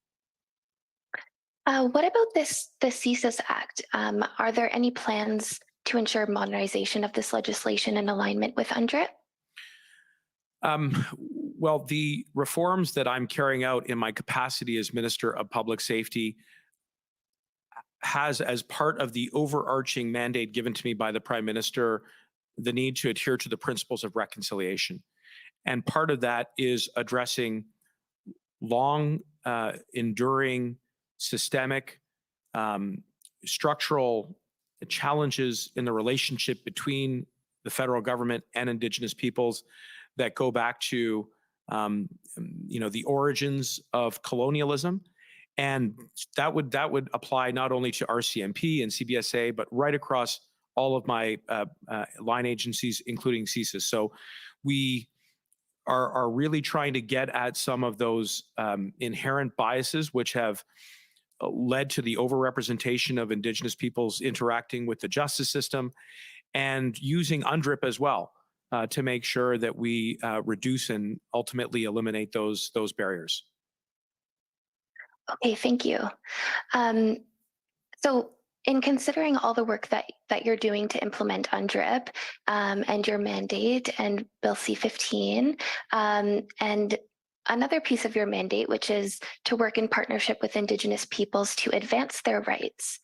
What about the CSIS Act? Are there any plans to ensure modernization of this legislation in alignment with UNDRIP? Well, the reforms that I'm carrying out in my capacity as Minister of Public Safety has, as part of the overarching mandate given to me by the Prime Minister, the need to adhere to the principles of reconciliation. And part of that is addressing long, enduring, systemic, structural challenges in the relationship between the federal government and Indigenous peoples that go back to the origins of colonialism. And that would apply not only to RCMP and CBSA, but right across all of my line agencies, including CSIS. So we are really trying to get at some of those inherent biases which have led to the overrepresentation of Indigenous peoples interacting with the justice system, and using UNDRIP as well to make sure that we reduce and ultimately eliminate those barriers. Okay, thank you. So in considering all the work that you're doing to implement UNDRIP and your mandate and Bill C-15, and another piece of your mandate, which is to work in partnership with Indigenous peoples to advance their rights.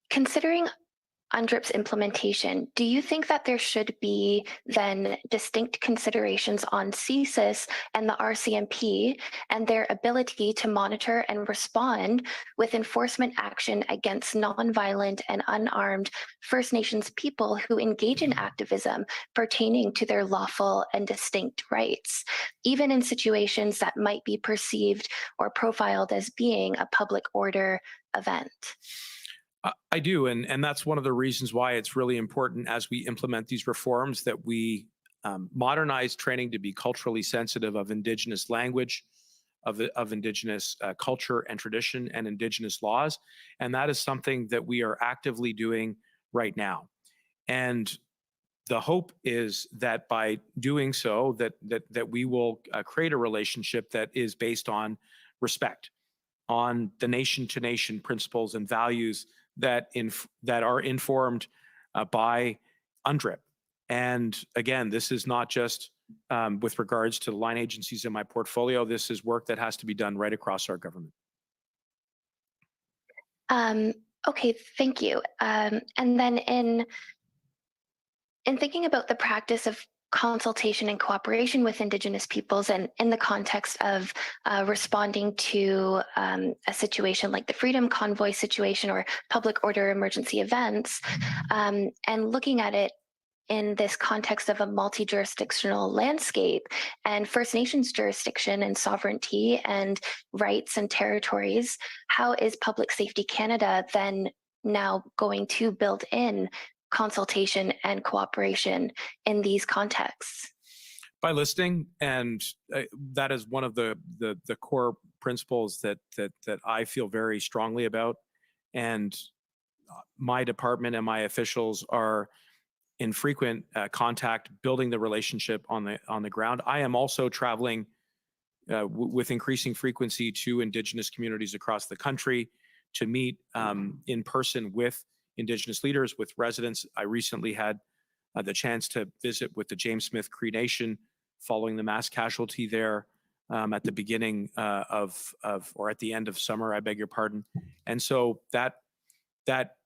Considering UNDRIP's implementation, do you think that there should be then distinct considerations on CSIS and the RCMP and their ability to monitor and respond with enforcement action against nonviolent and unarmed First Nations people who engage in activism pertaining to their lawful and distinct rights, even in situations that might be perceived or profiled as being a public order event? I do, and that's one of the reasons why it's really important as we implement these reforms that we modernize training to be culturally sensitive of Indigenous language, of Indigenous culture and tradition and Indigenous laws, and that is something that we are actively doing right now. And the hope is that by doing so, that we will create a relationship that is based on respect, on the nation-to-nation principles and values that are informed by UNDRIP. And again, this is not just with regards to the line agencies in my portfolio. This is work that has to be done right across our government. Okay, thank you. And then in thinking about the practice of consultation and cooperation with Indigenous peoples, and in the context of responding to a situation like the Freedom Convoy situation or public order emergency events, and looking at it in this context of a multi-jurisdictional landscape and First Nations jurisdiction and sovereignty and rights and territories, how is Public Safety Canada then now going to build in consultation and cooperation in these contexts? By listening, and that is one of the core principles that I feel very strongly about. And my department and my officials are in frequent contact, building the relationship on the ground. I am also traveling with increasing frequency to Indigenous communities across the country to meet in person with Indigenous leaders, with residents. I recently had the chance to visit with the James Smith Cree Nation following the mass casualty there at the beginning or at the end of summer, I beg your pardon. And so that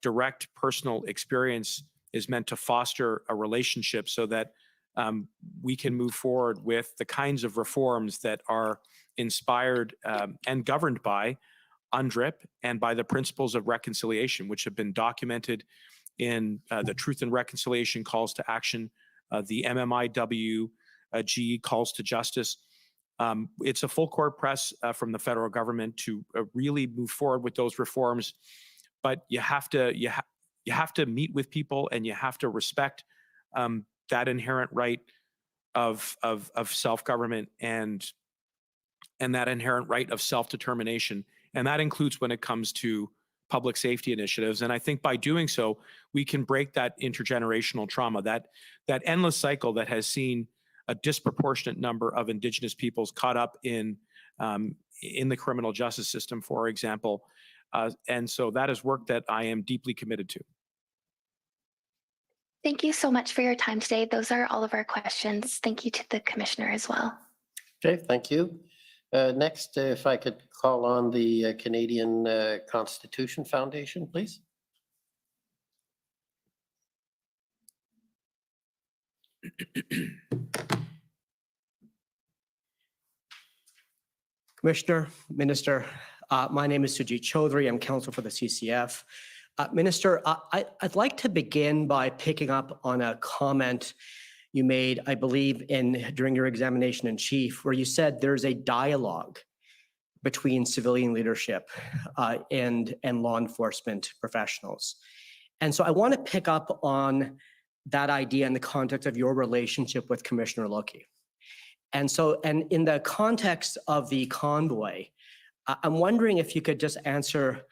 direct personal experience is meant to foster a relationship so that we can move forward with the kinds of reforms that are inspired and governed by UNDRIP and by the principles of reconciliation, which have been documented in the Truth and Reconciliation Calls to Action, the MMIWG Calls to Justice. It's a full court press from the federal government to really move forward with those reforms, but you have to meet with people, and you have to respect that inherent right of self-government and that inherent right of self-determination. And that includes when it comes to public safety initiatives. And I think by doing so, we can break that intergenerational trauma, that endless cycle that has seen a disproportionate number of Indigenous peoples caught up in the criminal justice system, for example. And so that is work that I am deeply committed to. Thank you so much for your time today. Those are all of our questions. Thank you to the Commissioner as well. Okay, thank you. Next, if I could call on the Canadian Constitution Foundation, please. Commissioner, Minister, my name is Sujit Chaudhary. I'm counsel for the CCF. Minister, I'd like to begin by picking up on a comment you made, I believe, during your examination in chief, where you said there's a dialogue between civilian leadership and law enforcement professionals. And so I want to pick up on that idea in the context of your relationship with Commissioner Loki. And in the context of the convoy, I'm wondering if you could just answer,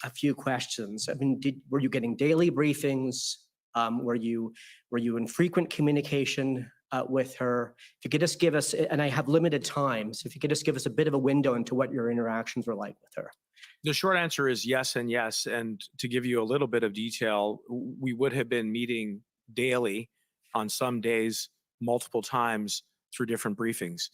a few questions. I mean, were you getting daily briefings? Were you in frequent communication with her? If you could just give us, and I have limited time, so if you could just give us a bit of a window into what your interactions were like with her. The short answer is yes and yes. And to give you a little bit of detail, we would have been meeting daily, on some days, multiple times through different briefings.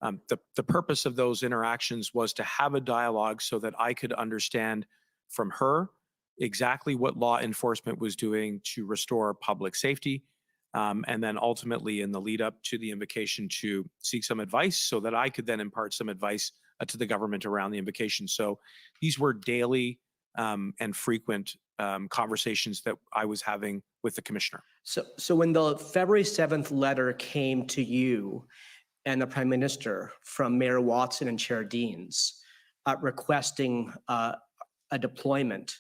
The purpose of those interactions was to have a dialogue so that I could understand from her exactly what law enforcement was doing to restore public safety, and then ultimately in the lead up to the invocation to seek some advice so that I could then impart some advice to the government around the invocation. So these were daily and frequent conversations that I was having with the commissioner. So when the February 7th letter came to you and the Prime Minister from Mayor Watson and Chair Deans requesting a deployment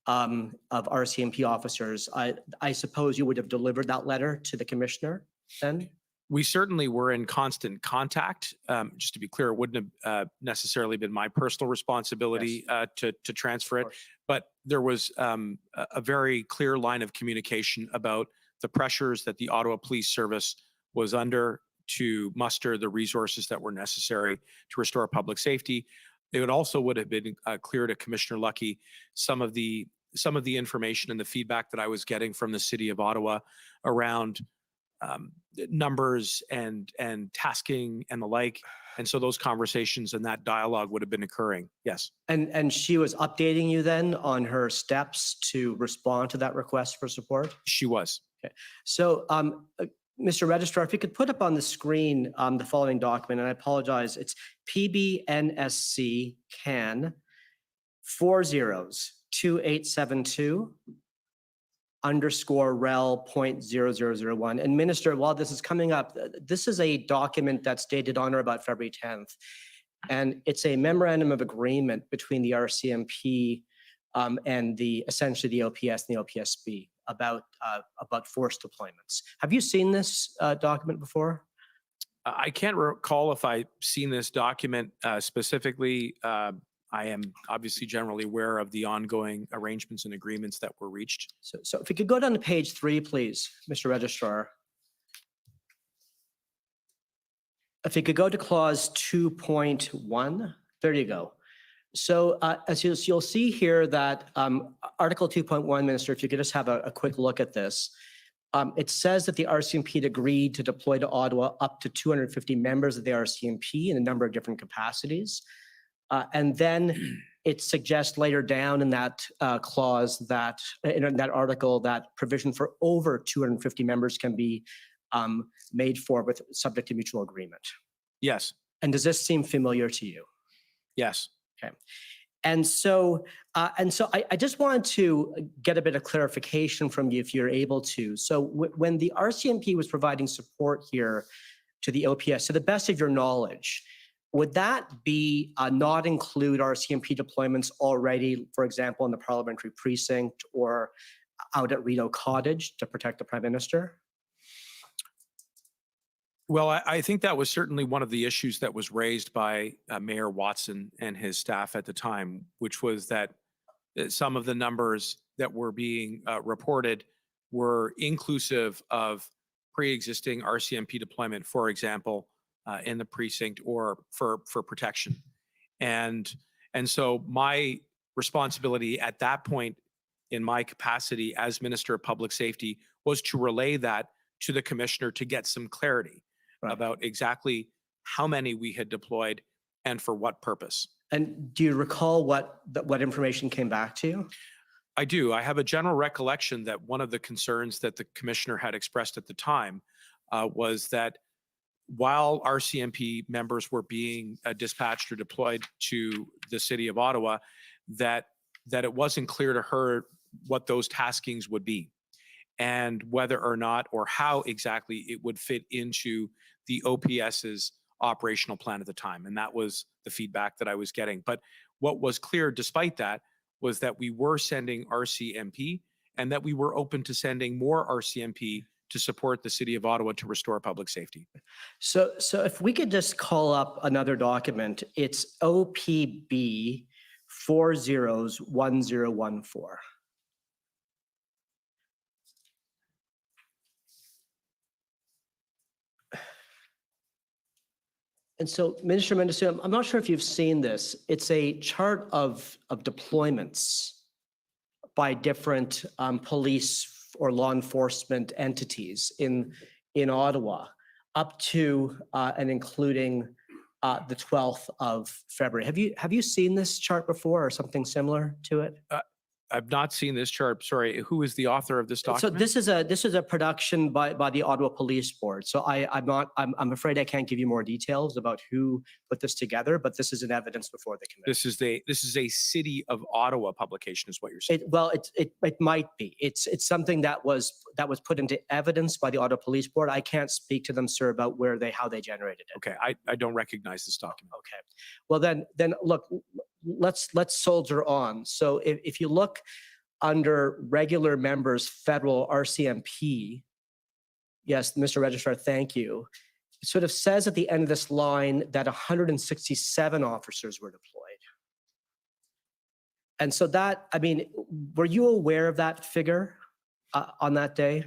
of RCMP officers, I suppose you would have delivered that letter to the commissioner then? We certainly were in constant contact. Just to be clear, it wouldn't have necessarily been my personal responsibility to transfer it, but there was a very clear line of communication about the pressures that the Ottawa Police Service was under to muster the resources that were necessary to restore public safety. It would have been clear to Commissioner Lucky some of the information and the feedback that I was getting from the City of Ottawa around numbers and tasking and the like. And so those conversations and that dialogue would have been occurring. Yes. And she was updating you then on her steps to respond to that request for support? She was. Okay. So Mr. Registrar, if you could put up on the screen the following document, and I apologize, it's PBNSC CAN 402872 _rel.0001. And Minister, while this is coming up, this is a document that's dated on or about February 10th. And it's a memorandum of agreement between the RCMP and essentially the LPS and the LPSB about force deployments. Have you seen this document before? I can't recall if I've seen this document specifically. I am obviously generally aware of the ongoing arrangements and agreements that were reached. So if you could go down to page 3, please, Mr. Registrar. If you could go to clause 2.1, there you go. So as you'll see here that Article 2.1, Minister, if you could just have a quick look at this. It says that the RCMP had agreed to deploy to Ottawa up to 250 members of the RCMP in a number of different capacities. And then it suggests later down in that clause that, in that article, that provision for over 250 members can be made for with subject to mutual agreement. Yes. And does this seem familiar to you? Yes. Okay. And so I just wanted to get a bit of clarification from you if you're able to. So when the RCMP was providing support here to the OPS, to the best of your knowledge, would that be not include RCMP deployments already, for example, in the parliamentary precinct or out at Rideau Cottage to protect the Prime Minister? Well, I think that was certainly one of the issues that was raised by Mayor Watson and his staff at the time, which was that some of the numbers that were being reported were inclusive of pre-existing RCMP deployment, for example, in the precinct or for protection. And so my responsibility at that point in my capacity as Minister of Public Safety was to relay that to the Commissioner to get some clarity about exactly how many we had deployed and for what purpose. And do you recall what information came back to you? I do. I have a general recollection that one of the concerns that the Commissioner had expressed at the time was that while RCMP members were being dispatched or deployed to the city of Ottawa, that it wasn't clear to her what those taskings would be and whether or not or how exactly it would fit into the OPS's operational plan at the time. And that was the feedback that I was getting. But what was clear despite that was that we were sending RCMP and that we were open to sending more RCMP to support the city of Ottawa to restore public safety. So if we could just call up another document, it's OPB 401014. And so, Minister Mendicino, I'm not sure if you've seen this. It's a chart of deployments by different police or law enforcement entities in Ottawa, up to and including the 12th of February. Have you seen this chart before or something similar to it? I've not seen this chart. Sorry, who is the author of this document? So this is a production by the Ottawa Police Board. So I'm afraid I can't give you more details about who put this together, but this is an evidence before the committee. This is a City of Ottawa publication, is what you're saying. It might be. It's something that was put into evidence by the Ottawa Police Board. I can't speak to them, sir, about how they generated it. Okay, I don't recognize this document. Okay, well then look. Let's soldier on. So if you look under regular members, federal RCMP, yes, Mr. Registrar, thank you. It sort of says at the end of this line that 167 officers were deployed. And so that, I mean, were you aware of that figure on that day?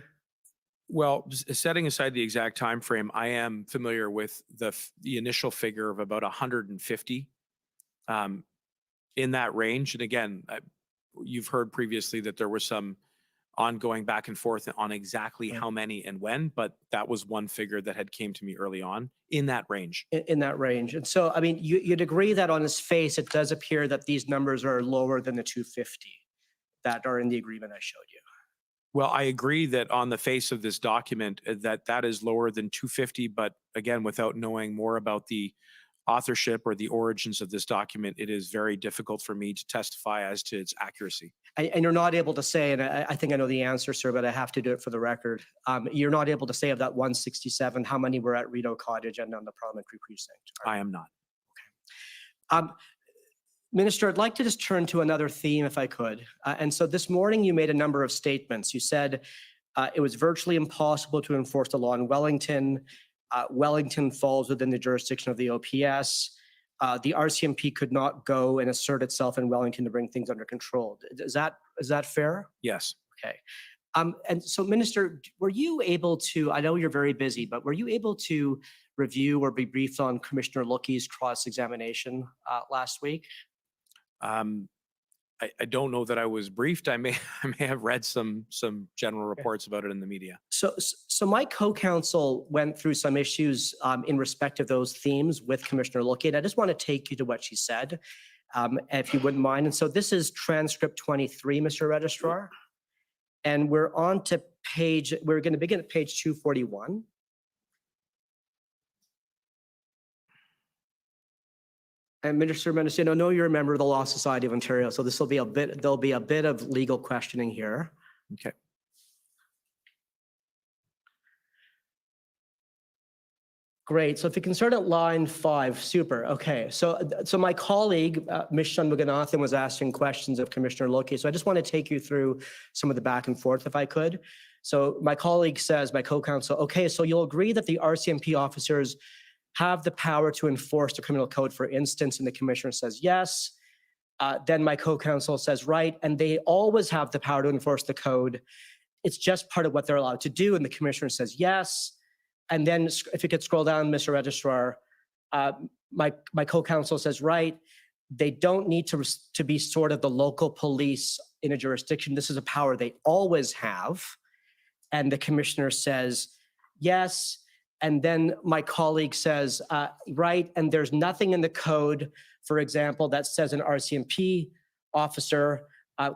Well, setting aside the exact time frame, I am familiar with the initial figure of about 150. In that range. And again, you've heard previously that there was some ongoing back and forth on exactly how many and when, but that was one figure that had came to me early on in that range. In that range. And so, I mean, you'd agree that on its face, it does appear that these numbers are lower than the 250 that are in the agreement I showed you. Well, I agree that on the face of this document that is lower than 250, but again, without knowing more about the authorship or the origins of this document, it is very difficult for me to testify as to its accuracy. And you're not able to say, and I think I know the answer, sir, but I have to do it for the record. You're not able to say of that 167, how many were at Rideau Cottage and on the parliamentary precinct? I am not. Okay. Minister, I'd like to just turn to another theme if I could. And so this morning you made a number of statements. You said it was virtually impossible to enforce the law in Wellington. Wellington falls within the jurisdiction of the OPS. The RCMP could not go and assert itself in Wellington to bring things under control. Is that fair? Yes. Okay. And so, Minister, were you able to, I know you're very busy, but were you able to review or be briefed on Commissioner Lookey's cross-examination last week? I don't know that I was briefed. I may have read some general reports about it in the media. So my co-counsel went through some issues in respect of those themes with Commissioner Lookey, and I just want to take you to what she said. if you wouldn't mind. And so this is transcript 23, Mr. Registrar. And we're on to we're going to begin at page 241. And Minister Mendicino, I know you're a member of the Law Society of Ontario, so this will be there'll be a bit of legal questioning here. Okay. Great. So if you can start at line 5, super. Okay. So my colleague, Ms. Shanmuganathan, was asking questions of Commissioner Loki. So I just want to take you through some of the back and forth, if I could. So my colleague says, my co-counsel, okay, so you'll agree that the RCMP officers have the power to enforce the criminal code, for instance, and the commissioner says yes. Then my co-counsel says, right, and they always have the power to enforce the code. It's just part of what they're allowed to do, and the commissioner says yes. And then if you could scroll down, Mr. Registrar, my co-counsel says, right, they don't need to be sort of the local police in a jurisdiction. This is a power they always have. And the commissioner says, yes. And then my colleague says, right, and there's nothing in the code, for example, that says an RCMP officer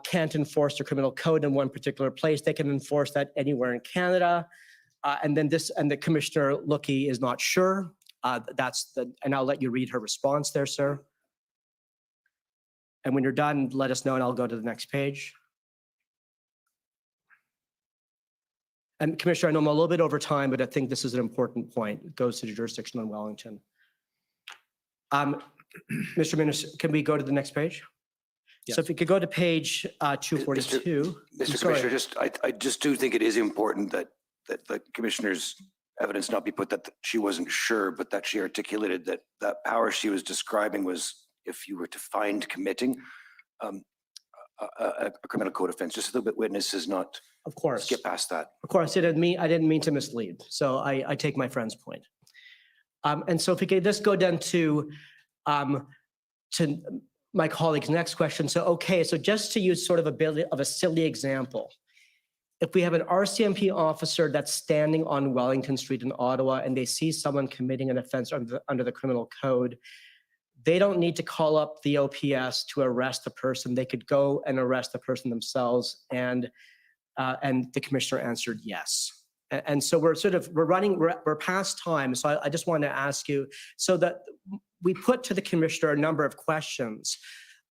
can't enforce the criminal code in one particular place. They can enforce that anywhere in Canada. And the Commissioner Loki is not sure. And I'll let you read her response there, sir. And when you're done, let us know and I'll go to the next page. And Commissioner, I know I'm a little bit over time, but I think this is an important point. It goes to the jurisdiction on Wellington. Mr. Minister, can we go to the next page? Yes. So if we could go to page 242. Mr. Commissioner, I just do think it is important that the commissioner's evidence not be put that she wasn't sure, but that she articulated that power she was describing was if you were to find committing a criminal code offense, just so the witness is not, of course, skip past that. Of course, I didn't mean to mislead. So I take my friend's point. And so if we could just go down to my colleague's next question. So, okay, so just to use sort of a silly example, if we have an RCMP officer that's standing on Wellington Street in Ottawa and they see someone committing an offense under the criminal code, they don't need to call up the OPS to arrest the person. They could go and arrest the person themselves. And the commissioner answered yes. And so we're past time. So I just want to ask you, so that we put to the commissioner a number of questions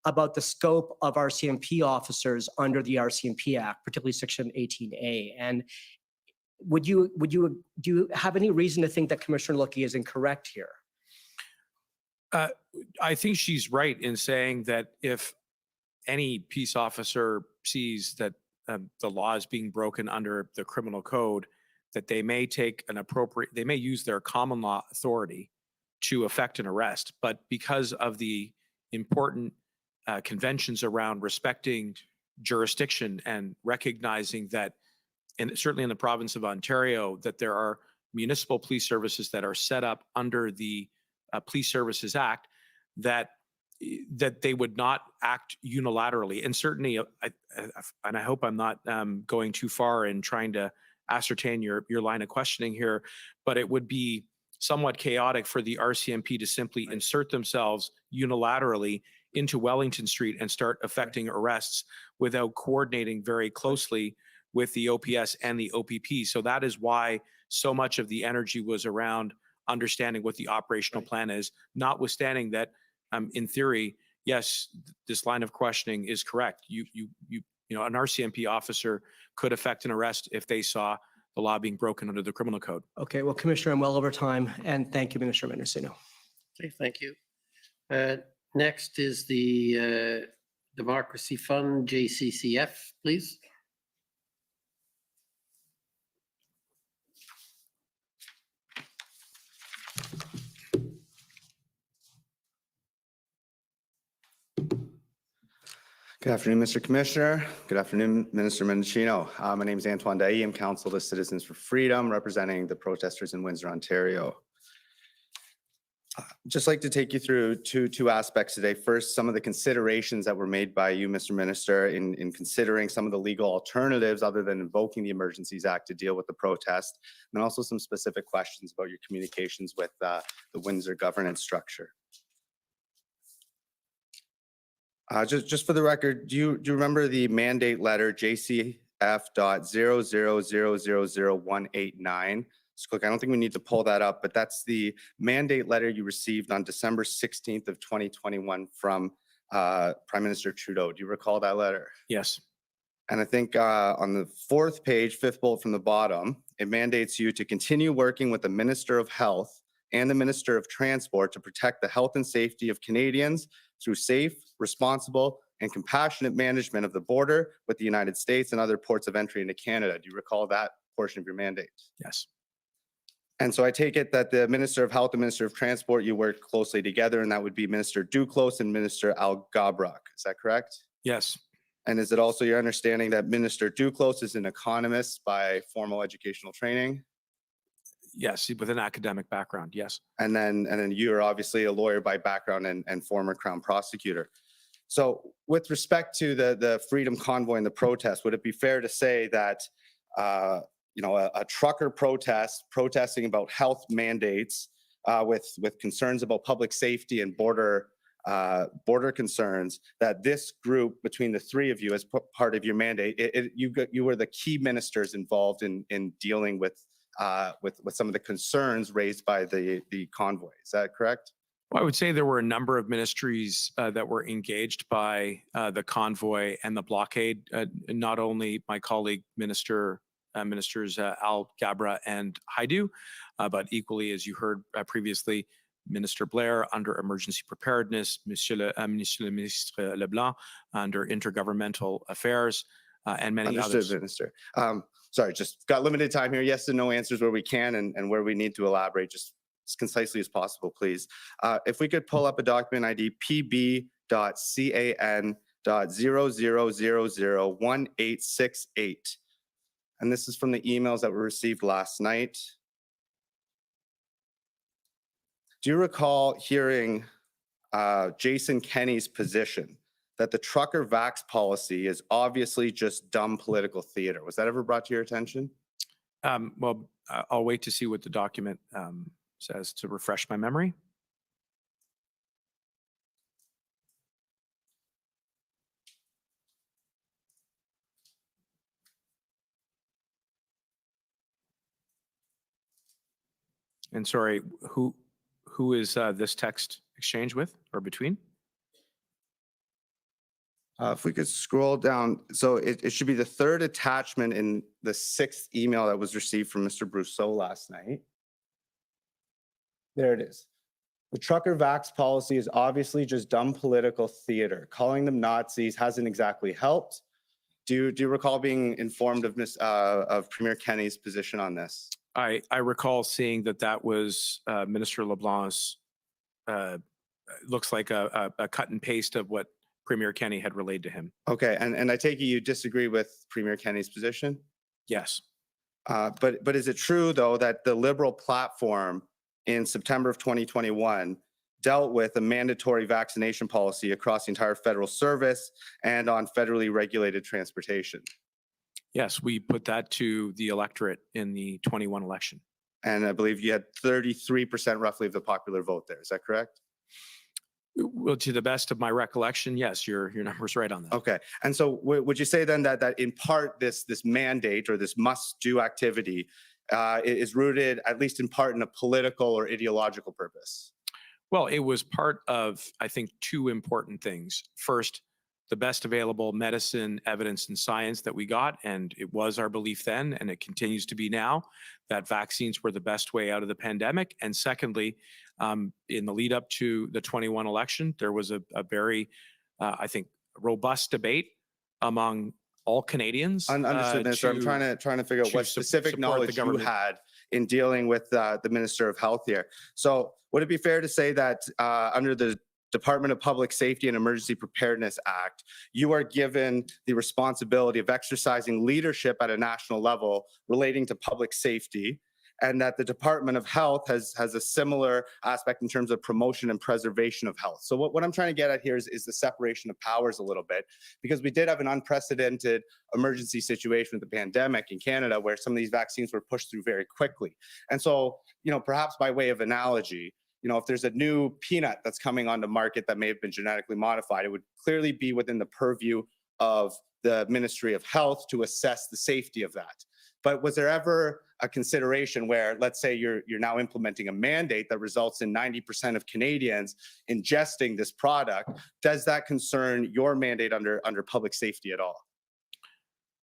about the scope of RCMP officers under the RCMP Act, particularly Section 18A. And do you have any reason to think that Commissioner Loki is incorrect here? I think she's right in saying that if any peace officer sees that the law is being broken under the criminal code, that they may they may use their common law authority to effect an arrest. But because of the important conventions around respecting jurisdiction and recognizing that, and certainly in the province of Ontario, that there are municipal police services that are set up under the Police Services Act, that they would not act unilaterally. And certainly, and I hope I'm not going too far in trying to ascertain your line of questioning here, but it would be somewhat chaotic for the RCMP to simply insert themselves unilaterally into Wellington Street and start effecting arrests without coordinating very closely with the OPS and the OPP. So that is why so much of the energy was around understanding what the operational plan is, notwithstanding that in theory, yes, this line of questioning is correct. You know, an RCMP officer could effect an arrest if they saw the law being broken under the criminal code. Okay, well, Commissioner, I'm well over time, and thank you, Minister Mendicino. Okay, thank you. Next is the Democracy Fund, JCCF, please. Good afternoon, Mr. Commissioner. Good afternoon, Minister Mendicino. My name is Antoine Dailly. I'm counsel to Citizens for Freedom, representing the protesters in Windsor, Ontario. Just like to take you through two aspects today. First, some of the considerations that were made by you, Mr. Minister, in considering some of the legal alternatives other than invoking the Emergencies Act to deal with the protest, and also some specific questions about your communications with the Windsor governance structure. Just for the record, do you remember the mandate letter JCF.000000189? Just quick, I don't think we need to pull that up, but that's the mandate letter you received on December 16th of 2021 from Prime Minister Trudeau. Do you recall that letter? Yes. And I think on the fourth page, fifth bullet from the bottom, it mandates you to continue working with the Minister of Health and the Minister of Transport to protect the health and safety of Canadians through safe, responsible, and compassionate management of the border with the United States and other ports of entry into Canada. Do you recall that portion of your mandate? Yes. And so I take it that the Minister of Health and Minister of Transport, you work closely together, and that would be Minister Duclos and Minister Al-Gabrak. Is that correct? Yes. And is it also your understanding that Minister Duclos is an economist by formal educational training? Yes, with an academic background, yes. And then you are obviously a lawyer by background and former Crown prosecutor. So with respect to the Freedom Convoy and the protest, would it be fair to say that a trucker protesting about health mandates with concerns about public safety and border concerns, that this group between the three of you as part of your mandate, you were the key ministers involved in dealing with some of the concerns raised by the convoy. Is that correct? Well, I would say there were a number of ministries that were engaged by the convoy and the blockade. Not only my colleague ministers Al-Gabra and Haidu, but equally, as you heard previously, Minister Blair under emergency preparedness, Monsieur le Ministre Leblanc under intergovernmental affairs, and many Understood, others. Minister. Sorry, just got limited time here. Yes and no answers where we can and where we need to elaborate just as concisely as possible, please. If we could pull up a document ID pb.can.00001868. And this is from the emails that were received last night. Do you recall hearing Jason Kenney's position that the trucker vax policy is obviously just dumb political theater? Was that ever brought to your attention? Well, I'll wait to see what the document says to refresh my memory. And sorry, who is this text exchange with or between? If we could scroll down, so it should be the third attachment in the sixth email that was received from Mr. Brousseau last night. There it is. The trucker vax policy is obviously just dumb political theater. Calling them Nazis hasn't exactly helped. Do you recall being informed of Premier Kenney's position on this? I recall seeing that was Minister LeBlanc's, looks like a cut and paste of what Premier Kenney had relayed to him. Okay, and I take it you disagree with Premier Kenney's position? Yes. But is it true, though, that the Liberal platform in September of 2021 dealt with a mandatory vaccination policy across the entire federal service and on federally regulated transportation? Yes, we put that to the electorate in the 21 election. And I believe you had 33% roughly of the popular vote there. Is that correct? Well, to the best of my recollection, yes, your number's right on that. Okay. And so would you say then that in part this mandate or this must-do activity is rooted, at least in part, in a political or ideological purpose? Well, it was part of, I think, two important things. First, the best available medicine, evidence, and science that we got, and it was our belief then, and it continues to be now, that vaccines were the best way out of the pandemic. And secondly, in the lead up to the 21 election, there was a very, I think, robust debate among all Canadians. Understood, Minister. I'm trying to figure out what specific knowledge you had in dealing with the Minister of Health here. So would it be fair to say that under the Department of Public Safety and Emergency Preparedness Act, you are given the responsibility of exercising leadership at a national level relating to public safety, and that the Department of Health has a similar aspect in terms of promotion and preservation of health? So what I'm trying to get at here is the separation of powers a little bit, because we did have an unprecedented emergency situation with the pandemic in Canada where some of these vaccines were pushed through very quickly. And so, perhaps by way of analogy, if there's a new peanut that's coming on the market that may have been genetically modified, it would clearly be within the purview of the Ministry of Health to assess the safety of that. But was there ever a consideration where, let's say you're now implementing a mandate that results in 90% of Canadians ingesting this product? Does that concern your mandate under public safety at all?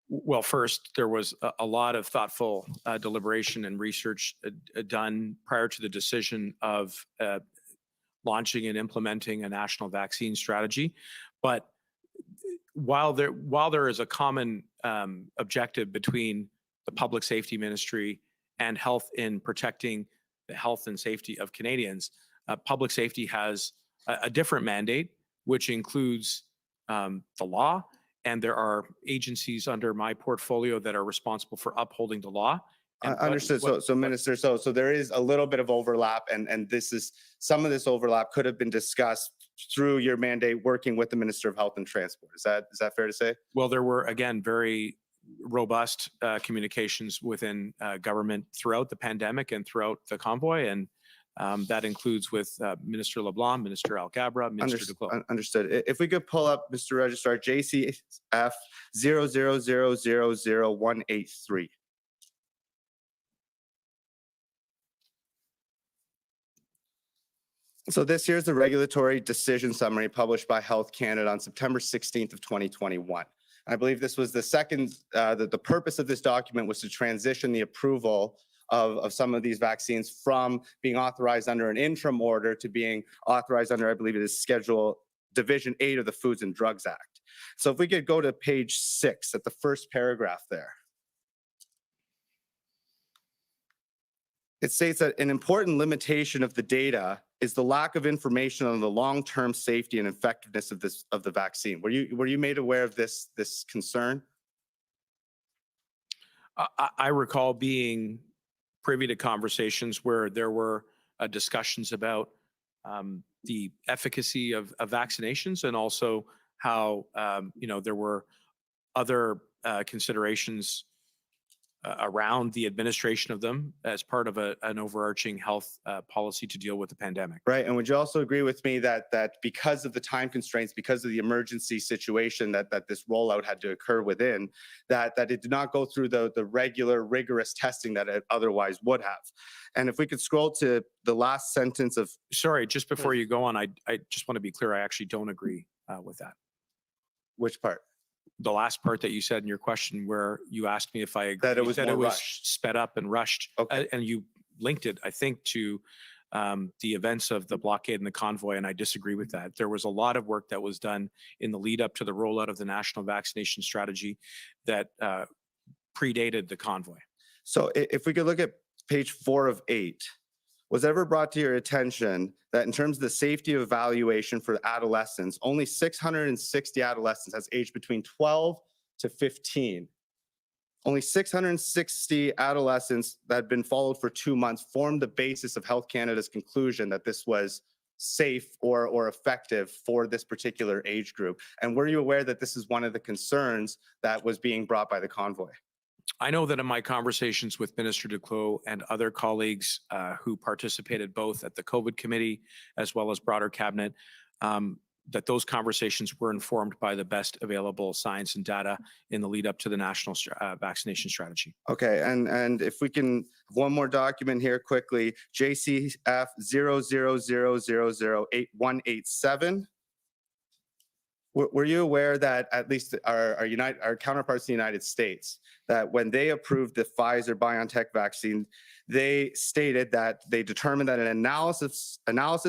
Well, first, there was a lot of thoughtful deliberation and research done prior to the decision of launching and implementing a national vaccine strategy. But while there is a common objective between the Public Safety Ministry and health in protecting the health and safety of Canadians, public safety has a different mandate, which includes the law. And there are agencies under my portfolio that are responsible for upholding the law. Understood. So Minister, so there is a little bit of overlap, and some of this overlap could have been discussed through your mandate working with the Minister of Health and Transport. Is that fair to say? Well, there were, again, very robust communications within government throughout the pandemic and throughout the convoy, and that includes with Minister LeBlanc, Minister Alghabra, Minister Duclos. Understood. If we could pull up, Mr. Registrar, JCF 0000183. So this here's the regulatory decision summary published by Health Canada on September 16th of 2021. I believe this was the second, the purpose of this document was to transition the approval of some of these vaccines from being authorized under an interim order to being authorized under, I believe it is Schedule Division 8 of the Foods and Drugs Act. So if we could go to page 6 at the first paragraph there. It states that an important limitation of the data is the lack of information on the long-term safety and effectiveness of the vaccine. Were you made aware of this concern? I recall being privy to conversations where there were discussions about the efficacy of vaccinations, and also how there were other considerations around the administration of them as part of an overarching health policy to deal with the pandemic. Right, and would you also agree with me that because of the time constraints, because of the emergency situation that this rollout had to occur within, that it did not go through the regular rigorous testing that it otherwise would have? And if we could scroll to the last sentence of... Sorry, just before you go on, I just want to be clear, I actually don't agree with that. Which part? The last part that you said in your question, where you asked me if I agree that it was sped up and rushed, okay. And you linked it, I think, to the events of the blockade and the convoy, and I disagree with that. There was a lot of work that was done in the lead up to the rollout of the national vaccination strategy that predated the convoy. So if we could look at page 4 of 8, was ever brought to your attention that in terms of the safety evaluation for adolescents, only 660 adolescents has aged between 12 to 15. Only 660 adolescents that had been followed for 2 months formed the basis of Health Canada's conclusion that this was safe or effective for this particular age group. And were you aware that this is one of the concerns that was being brought by the convoy? I know that in my conversations with Minister Duclos and other colleagues who participated both at the COVID committee as well as broader cabinet, that those conversations were informed by the best available science and data in the lead up to the national vaccination strategy. Okay, and if we can, one more document here quickly, JCF 000008187. Were you aware that at least our counterparts in the United States, that when they approved the Pfizer-BioNTech vaccine, they stated that they determined that an analysis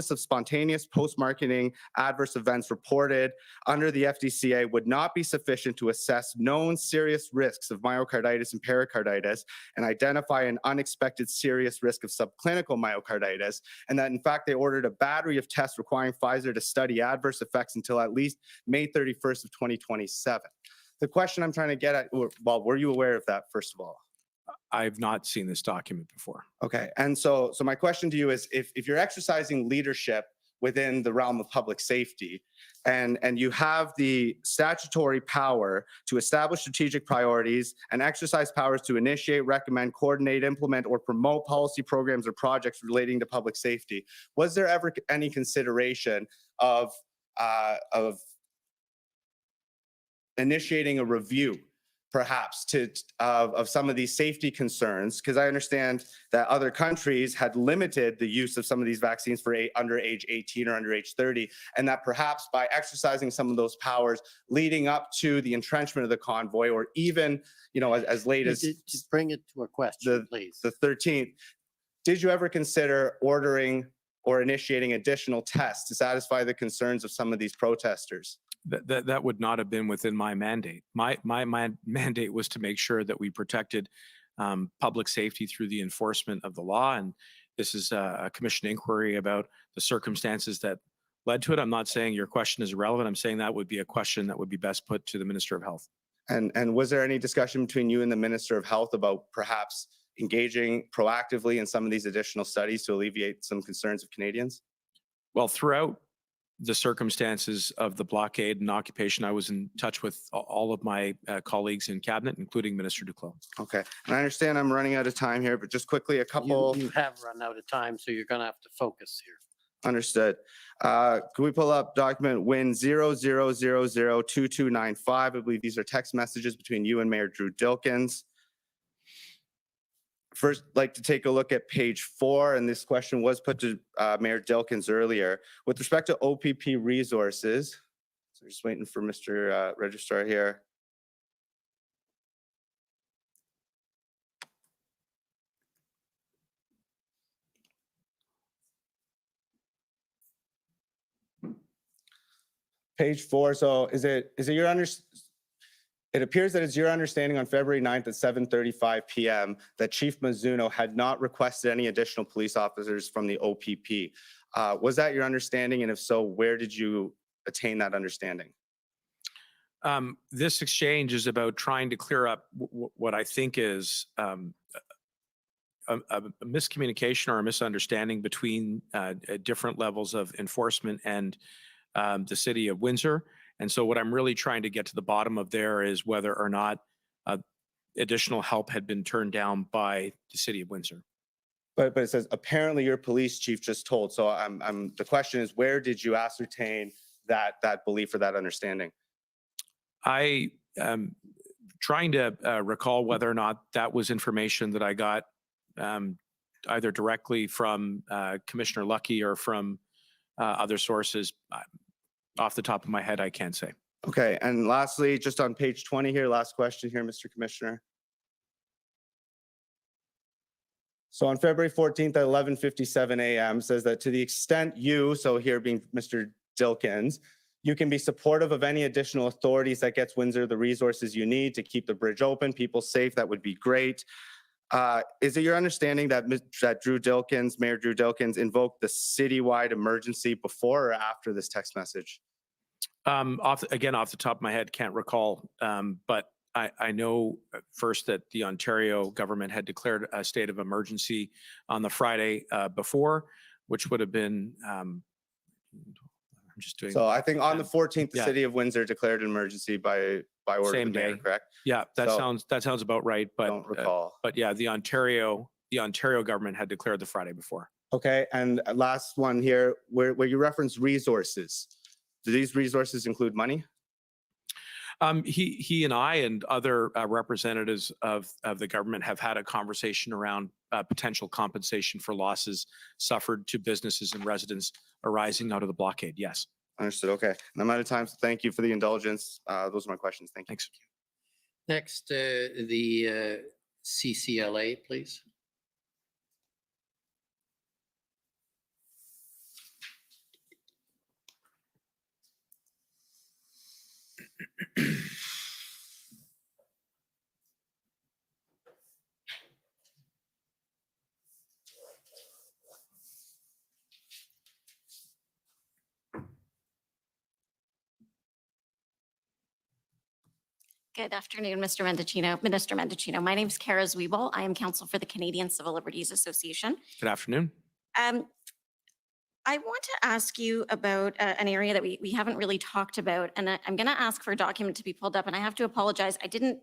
of spontaneous post-marketing adverse events reported under the FDCA would not be sufficient to assess known serious risks of myocarditis and pericarditis and identify an unexpected serious risk of subclinical myocarditis, and that in fact they ordered a battery of tests requiring Pfizer to study adverse effects until at least May 31st of 2027. The question I'm trying to get at, well, were you aware of that, first of all? I've not seen this document before. Okay, and so my question to you is, if you're exercising leadership within the realm of public safety. And you have the statutory power to establish strategic priorities and exercise powers to initiate, recommend, coordinate, implement, or promote policy programs or projects relating to public safety. Was there ever any consideration of initiating a review, perhaps, of some of these safety concerns? Because I understand that other countries had limited the use of some of these vaccines for under age 18 or under age 30, and that perhaps by exercising some of those powers leading up to the entrenchment of the convoy, or even, as late as Just bring it to a question, please. the 13th, did you ever consider ordering or initiating additional tests to satisfy the concerns of some of these protesters? That would not have been within my mandate. My mandate was to make sure that we protected public safety through the enforcement of the law. And this is a commission inquiry about the circumstances that led to it. I'm not saying your question is irrelevant. I'm saying that would be a question that would be best put to the Minister of Health. And was there any discussion between you and the Minister of Health about perhaps engaging proactively in some of these additional studies to alleviate some concerns of Canadians? Well, throughout the circumstances of the blockade and occupation, I was in touch with all of my colleagues in cabinet, including Minister Duclos. Okay, and I understand I'm running out of time here, but just quickly, a couple. You have run out of time, so you're going to have to focus here. Understood. Can we pull up document WIN 00002295? I believe these are text messages between you and Mayor Drew Dilkens. First, I'd like to take a look at page 4, and this question was put to Mayor Dilkens earlier. With respect to OPP resources, so just waiting for Mr. Registrar here. Page 4, so is it your it appears that it's your understanding on February 9th at 7:35 p.m. that Chief Mendicino had not requested any additional police officers from the OPP. Was that your understanding? And if so, where did you attain that understanding? This exchange is about trying to clear up what I think is a miscommunication or a misunderstanding between different levels of enforcement and the city of Windsor. And so what I'm really trying to get to the bottom of there is whether or not additional help had been turned down by the city of Windsor. But it says apparently your police chief just told. So the question is, where did you ascertain that belief or that understanding? I am trying to recall whether or not that was information that I got either directly from Commissioner Lucky or from other sources. Off the top of my head, I can't say. Okay, and lastly, just on page 20 here, last question here, Mr. Commissioner. So on February 14th at 11:57 a.m. says that to the extent you, so here being Mr. Dilkens, you can be supportive of any additional authorities that gets Windsor the resources you need to keep the bridge open, people safe, that would be great. Is it your understanding that Drew Dilkens, Mayor Drew Dilkens, invoked the citywide emergency before or after this text message? Off the top of my head, can't recall. But I know first that the Ontario government had declared a state of emergency on the Friday before, which would have been, I'm just doing. So I think on the 14th, the city of Windsor declared an emergency by order Same of the mayor, day. correct? Yeah, that sounds about right. But Don't recall. But yeah, the Ontario government had declared the Friday before. Okay, and last one here, where you reference resources. Do these resources include money? He and I and other representatives of the government have had a conversation around potential compensation for losses suffered to businesses and residents arising out of the blockade. Yes. Understood. Okay. And I'm out of time, so thank you for the indulgence. Those are my questions. Thank you. Thanks. Next, the CCLA, please. Good afternoon, Mr. Mendicino, Minister Mendicino. My name is Kara Zwiebel. I am counsel for the Canadian Civil Liberties Association. Good afternoon. I I want to ask you about an area that we haven't really talked about, and I'm going to ask for a document to be pulled up, and I have to apologize. I didn't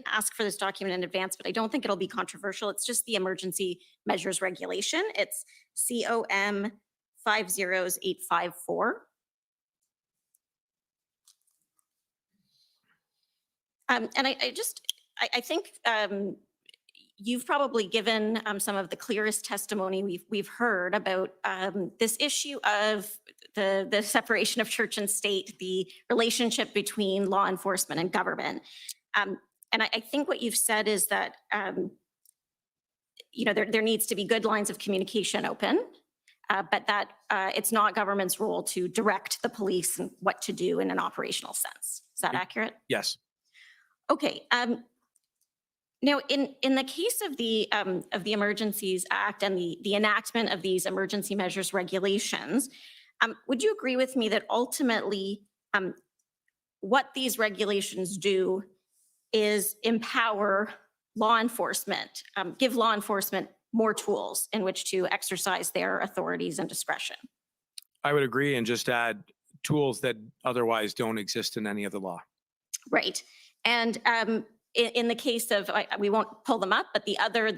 ask for this document in advance, but I don't think it'll be controversial. It's just the emergency measures regulation. It's COM 50854. And I think you've probably given some of the clearest testimony we've heard about this issue of the separation of church and state, the relationship between law enforcement and government. And I think what you've said is that there needs to be good lines of communication open, but that it's not government's role to direct the police and what to do in an operational sense. Is that accurate? Yes. Okay. Now, in the case of the Emergencies Act and the enactment of these emergency measures regulations, would you agree with me that ultimately what these regulations do is empower law enforcement, give law enforcement more tools in which to exercise their authorities and discretion? I would agree and just add tools that otherwise don't exist in any other law. Right. And in the case of, we won't pull them up, but the other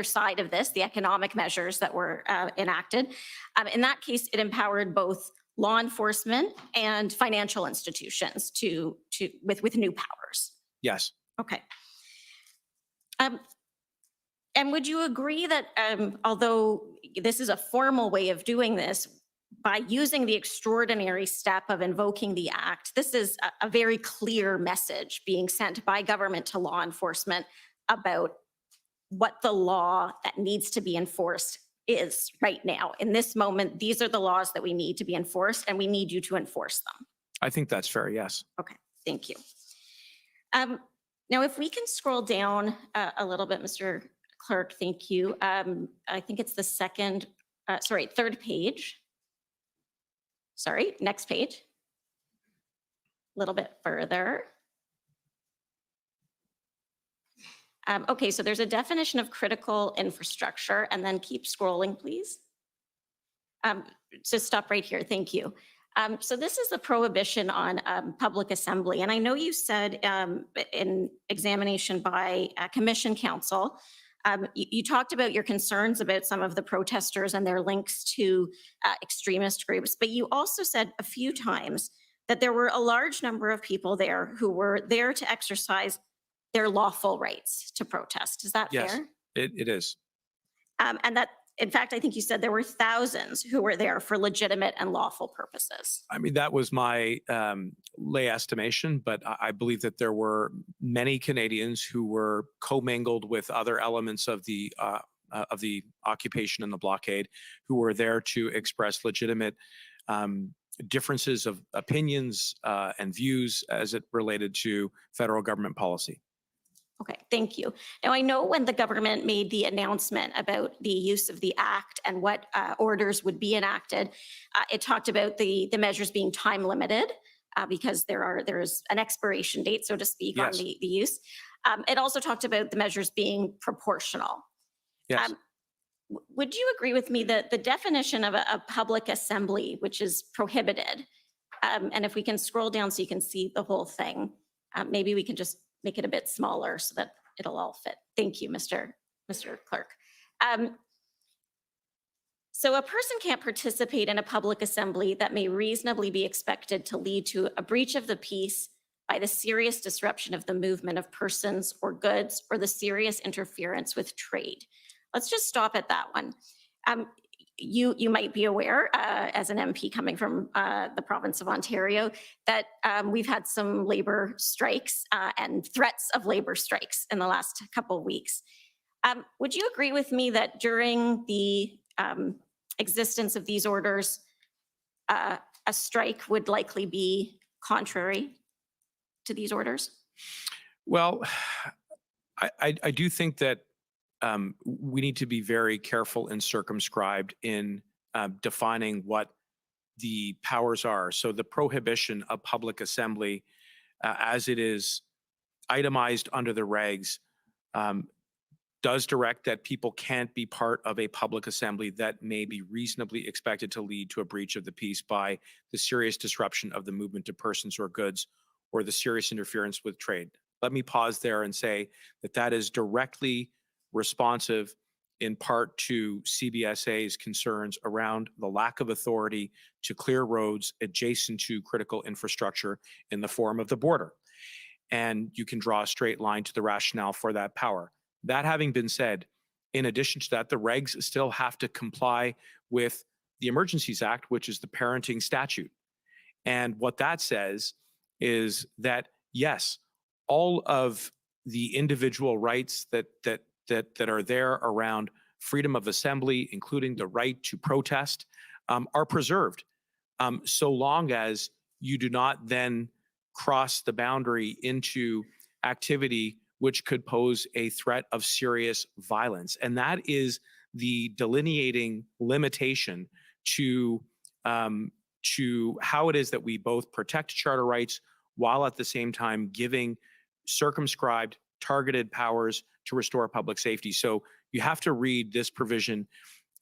side of this, the economic measures that were enacted, in that case, it empowered both law enforcement and financial institutions with new powers. Yes. Okay. And would you agree that although this is a formal way of doing this, by using the extraordinary step of invoking the act, this is a very clear message being sent by government to law enforcement about what the law that needs to be enforced is right now. In this moment, these are the laws that we need to be enforced, and we need you to enforce them. I think that's fair, yes. Okay, thank you. Now, if we can scroll down a little bit, Mr. Clerk, thank you. I think it's the third page. Sorry, next page. A little bit further. Okay, so there's a definition of critical infrastructure, and then keep scrolling, please. Just stop right here, thank you. So this is a prohibition on public assembly, and I know you said in examination by Commission Counsel, you talked about your concerns about some of the protesters and their links to extremist groups, but you also said a few times that there were a large number of people there who were there to exercise their lawful rights to protest. Is that Yes, fair? it is. And that, in fact, I think you said there were thousands who were there for legitimate and lawful purposes. I mean, that was my lay estimation, but I believe that there were many Canadians who were commingled with other elements of the occupation and the blockade, who were there to express legitimate differences of opinions and views as it related to federal government policy. Okay, thank you. Now, I know when the government made the announcement about the use of the act and what orders would be enacted, it talked about the measures being time limited because there is an expiration date, so to speak, Yes. on the use. It also talked about the measures being proportional. Yes. Would you agree with me that the definition of a public assembly, which is prohibited, and if we can scroll down so you can see the whole thing, maybe we can just make it a bit smaller so that it'll all fit. Thank you, Mr. Clerk. So a person can't participate in a public assembly that may reasonably be expected to lead to a breach of the peace by the serious disruption of the movement of persons or goods or the serious interference with trade. Let's just stop at that one. You might be aware, as an MP coming from the province of Ontario, that we've had some labor strikes and threats of labor strikes in the last couple of weeks. Would you agree with me that during the existence of these orders, a strike would likely be contrary to these orders? Well, I do think that we need to be very careful and circumscribed in defining what the powers are. So the prohibition of public assembly, as it is itemized under the regs, does direct that people can't be part of a public assembly that may be reasonably expected to lead to a breach of the peace by the serious disruption of the movement of persons or goods or the serious interference with trade. Let me pause there and say that that is directly responsive in part to CBSA's concerns around the lack of authority to clear roads adjacent to critical infrastructure in the form of the border. And you can draw a straight line to the rationale for that power. That having been said, in addition to that, the regs still have to comply with the Emergencies Act, which is the parenting statute. And what that says is that, yes, all of the individual rights that are there around freedom of assembly, including the right to protest, are preserved, so long as you do not then cross the boundary into activity which could pose a threat of serious violence. And that is the delineating limitation to how it is that we both protect charter rights while at the same time giving circumscribed, targeted powers to restore public safety. So you have to read this provision,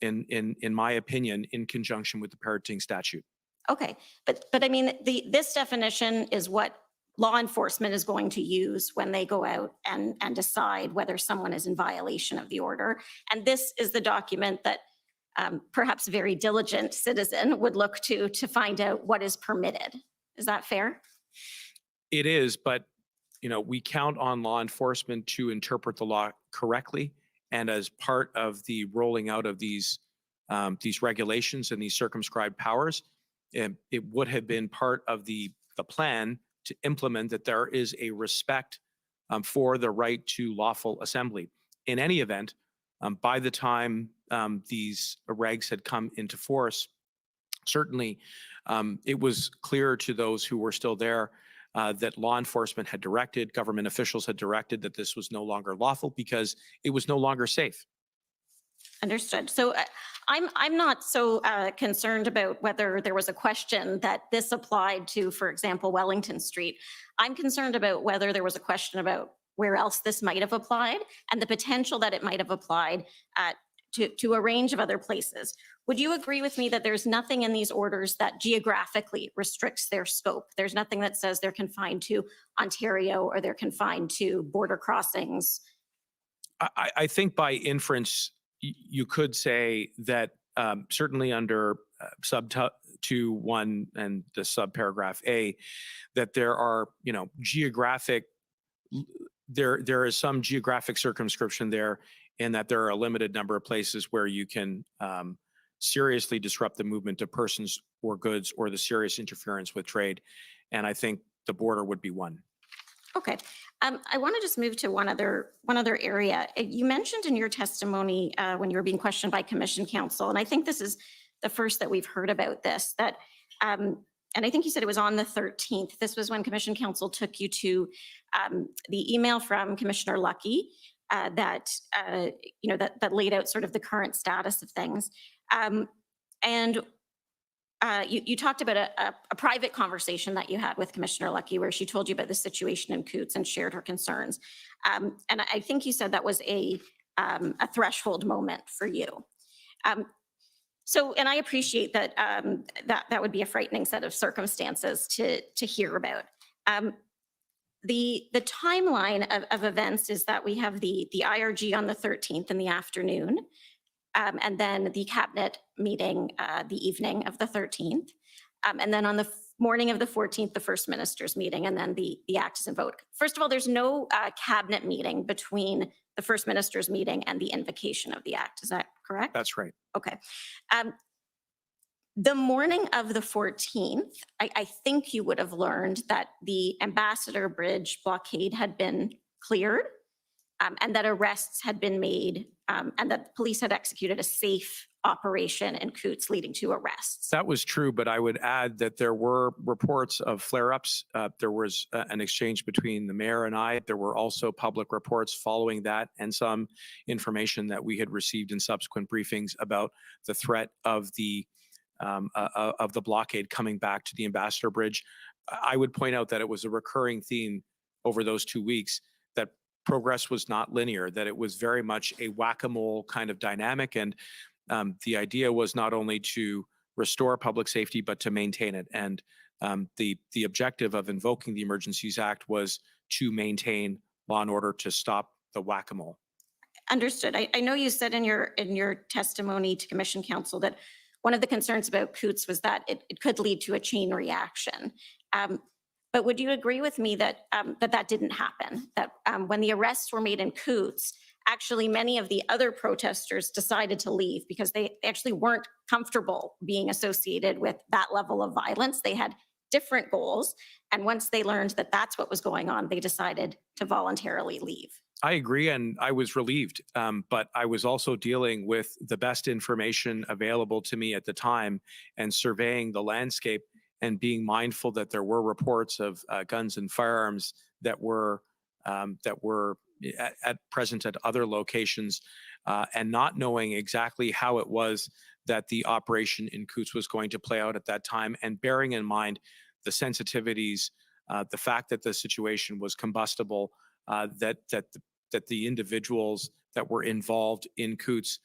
in my opinion, in conjunction with the parenting statute. Okay, but I mean, this definition is what law enforcement is going to use when they go out and decide whether someone is in violation of the order. And this is the document that perhaps a very diligent citizen would look to find out what is permitted. Is that fair? It is, but we count on law enforcement to interpret the law correctly. And as part of the rolling out of these regulations and these circumscribed powers, it would have been part of the plan to implement that there is a respect for the right to lawful assembly. In any event, by the time these regs had come into force, certainly it was clear to those who were still there that law enforcement had directed, government officials had directed that this was no longer lawful because it was no longer safe. Understood. So I'm not so concerned about whether there was a question that this applied to, for example, Wellington Street. I'm concerned about whether there was a question about where else this might have applied and the potential that it might have applied to a range of other places. Would you agree with me that there's nothing in these orders that geographically restricts their scope? There's nothing that says they're confined to Ontario or they're confined to border crossings? I think by inference, you could say that certainly under sub 2(1) and the subparagraph A, that there are, geographic, there is some geographic circumscription there, and that there are a limited number of places where you can seriously disrupt the movement of persons or goods or the serious interference with trade. And I think the border would be one. Okay. I want to just move to one other area. You mentioned in your testimony when you were being questioned by Commission Counsel, and I think this is the first that we've heard about this, that, and I think you said it was on the 13th. This was when Commission Counsel took you to the email from Commissioner Lucky that laid out sort of the current status of things. You talked about a private conversation that you had with Commissioner Lucky where she told you about the situation in Coots and shared her concerns. And I think you said that was a threshold moment for you. And I appreciate that that would be a frightening set of circumstances to hear about. The timeline of events is that we have the IRG on the 13th in the afternoon. And then the cabinet meeting the evening of the 13th. And then on the morning of the 14th, the First Minister's meeting, and then the act is invoked. First of all, there's no cabinet meeting between the First Minister's meeting and the invocation of the act. Is that correct? That's right. Okay. The morning of the 14th, I think you would have learned that the Ambassador Bridge blockade had been cleared and that arrests had been made and that the police had executed a safe operation in Coots leading to arrests. That was true, but I would add that there were reports of flare-ups. There was an exchange between the mayor and I. There were also public reports following that and some information that we had received in subsequent briefings about the threat of the blockade coming back to the Ambassador Bridge. I would point out that it was a recurring theme over those 2 weeks that progress was not linear, that it was very much a whack-a-mole kind of dynamic. And the idea was not only to restore public safety, but to maintain it. And the objective of invoking the Emergencies Act was to maintain law and order, to stop the whack-a-mole. Understood. I know you said in your testimony to Commission Council that one of the concerns about Coots was that it could lead to a chain reaction. But would you agree with me that that didn't happen? That when the arrests were made in Coots, actually many of the other protesters decided to leave because they actually weren't comfortable being associated with that level of violence. They had different goals. And once they learned that that's what was going on, they decided to voluntarily leave. I agree, and I was relieved, but I was also dealing with the best information available to me at the time and surveying the landscape and being mindful that there were reports of guns and firearms that were at present at other locations, and not knowing exactly how it was that the operation in Coots was going to play out at that time, and bearing in mind the sensitivities, the fact that the situation was combustible, that the individuals that were involved in Coots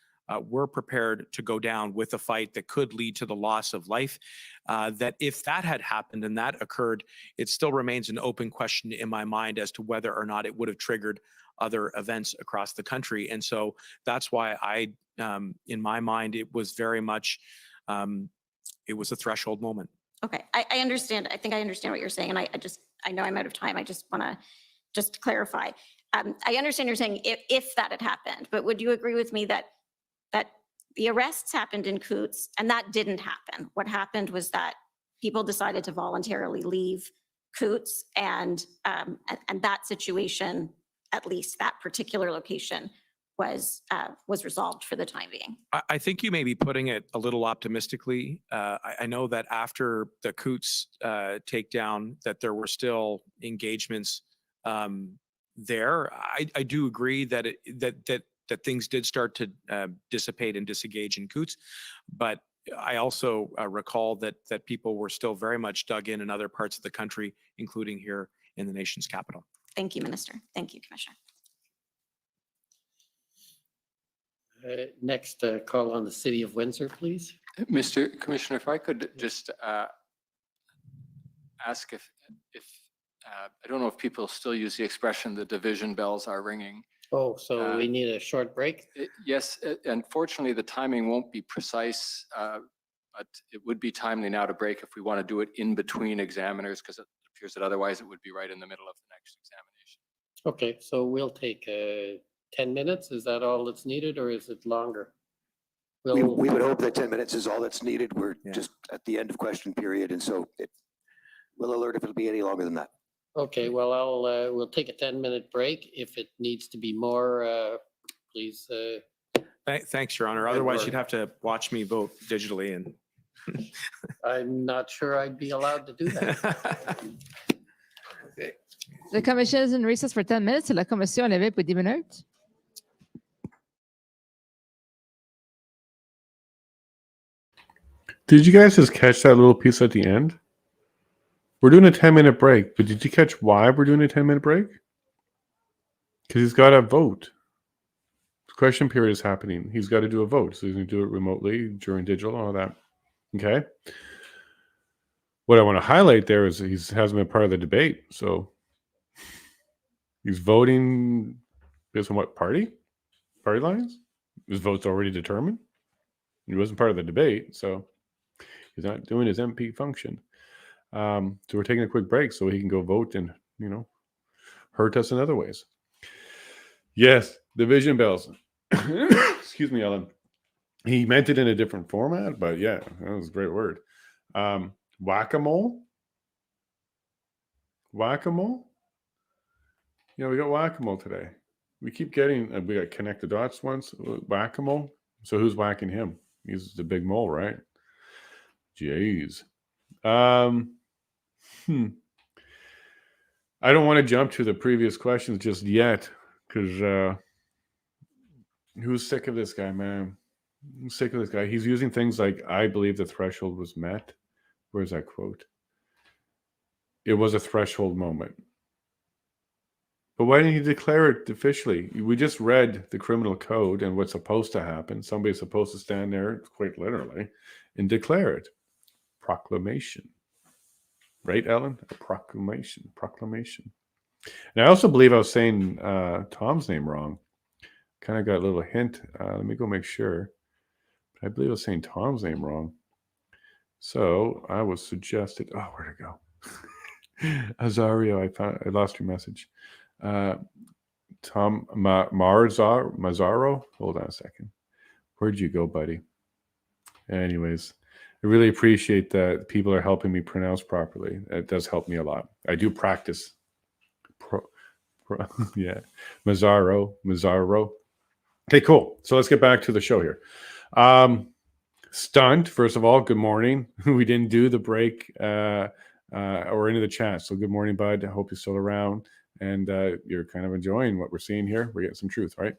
were prepared to go down with a fight that could lead to the loss of life. That if that had happened and that occurred, it still remains an open question in my mind as to whether or not it would have triggered other events across the country. And so that's why in my mind, it was very much, it was a threshold moment. Okay, I understand. I think I understand what you're saying. And I know I'm out of time. I just want to just clarify. I understand you're saying if that had happened, but would you agree with me that the arrests happened in Coots and that didn't happen? What happened was that people decided to voluntarily leave Coots, and that situation, at least that particular location, was resolved for the time being. I think you may be putting it a little optimistically. I know that after the Coots takedown, that there were still engagements there. I do agree that that things did start to dissipate and disengage in Coots, but I also recall that people were still very much dug in other parts of the country, including here in the nation's capital. Thank you, Minister. Thank you, Commissioner. Next call on the City of Windsor, please. Mr. Commissioner, if I could just ask if I don't know if people still use the expression "the division bells are ringing." Oh, so we need a short break? Yes, unfortunately, the timing won't be precise, but it would be timely now to break if we want to do it in between examiners, because it appears that otherwise it would be right in the middle of the next examination. Okay, so we'll take 10 minutes. Is that all that's needed, or is it longer? We would hope that 10 minutes is all that's needed. We're just at the end of question period, and so we'll alert if it'll be any longer than that. Okay, well, we'll take a 10-minute break. If it needs to be more, please. Thanks, Your Honor. Otherwise, you'd have to watch me vote digitally, and I'm not sure I'd be allowed to do that. The commission is in recess for 10 minutes. La commission est levée pour 10 minutes. Did you guys just catch that little piece at the end? We're doing a 10-minute break, but did you catch why we're doing a 10-minute break? Because he's got to vote. Question period is happening. He's got to do a vote. So he's going to do it remotely during digital and all that. Okay. What I want to highlight there is he hasn't been part of the debate. So he's voting based on what party? Party lines? His vote's already determined. He wasn't part of the debate, so he's not doing his MP function. So we're taking a quick break so he can go vote and, hurt us in other ways. Yes, division bells. Excuse me, Ellen. He meant it in a different format, but yeah, that was a great word. Whack-a-mole? Whack-a-mole? Yeah, we got whack-a-mole today. We keep getting, we got connect the dots once, whack-a-mole. So who's whacking him? He's the big mole, right? Jeez. I don't want to jump to the previous questions just yet, because who's sick of this guy, man? I'm sick of this guy. He's using things like, I believe the threshold was met. Where's that quote? It was a threshold moment. But why didn't he declare it officially? We just read the criminal code and what's supposed to happen. Somebody's supposed to stand there, quite literally, and declare it. Proclamation. Right, Ellen? A proclamation. Proclamation. And I also believe I was saying Tom's name wrong. Kind of got a little hint. Let me go make sure. I believe I was saying Tom's name wrong. So I was suggested. Oh, where'd it go? Azario, I lost your message. Tom Mazzaro. Hold on a second. Where'd you go, buddy? Anyways, I really appreciate that people are helping me pronounce properly. It does help me a lot. I do practice. Yeah, Mazzaro. Okay, cool. So let's get back to the show here. Stunt, first of all, good morning. We didn't do the break or into the chat. So good morning, bud. I hope you're still around and you're kind of enjoying what we're seeing here. We're getting some truth, right?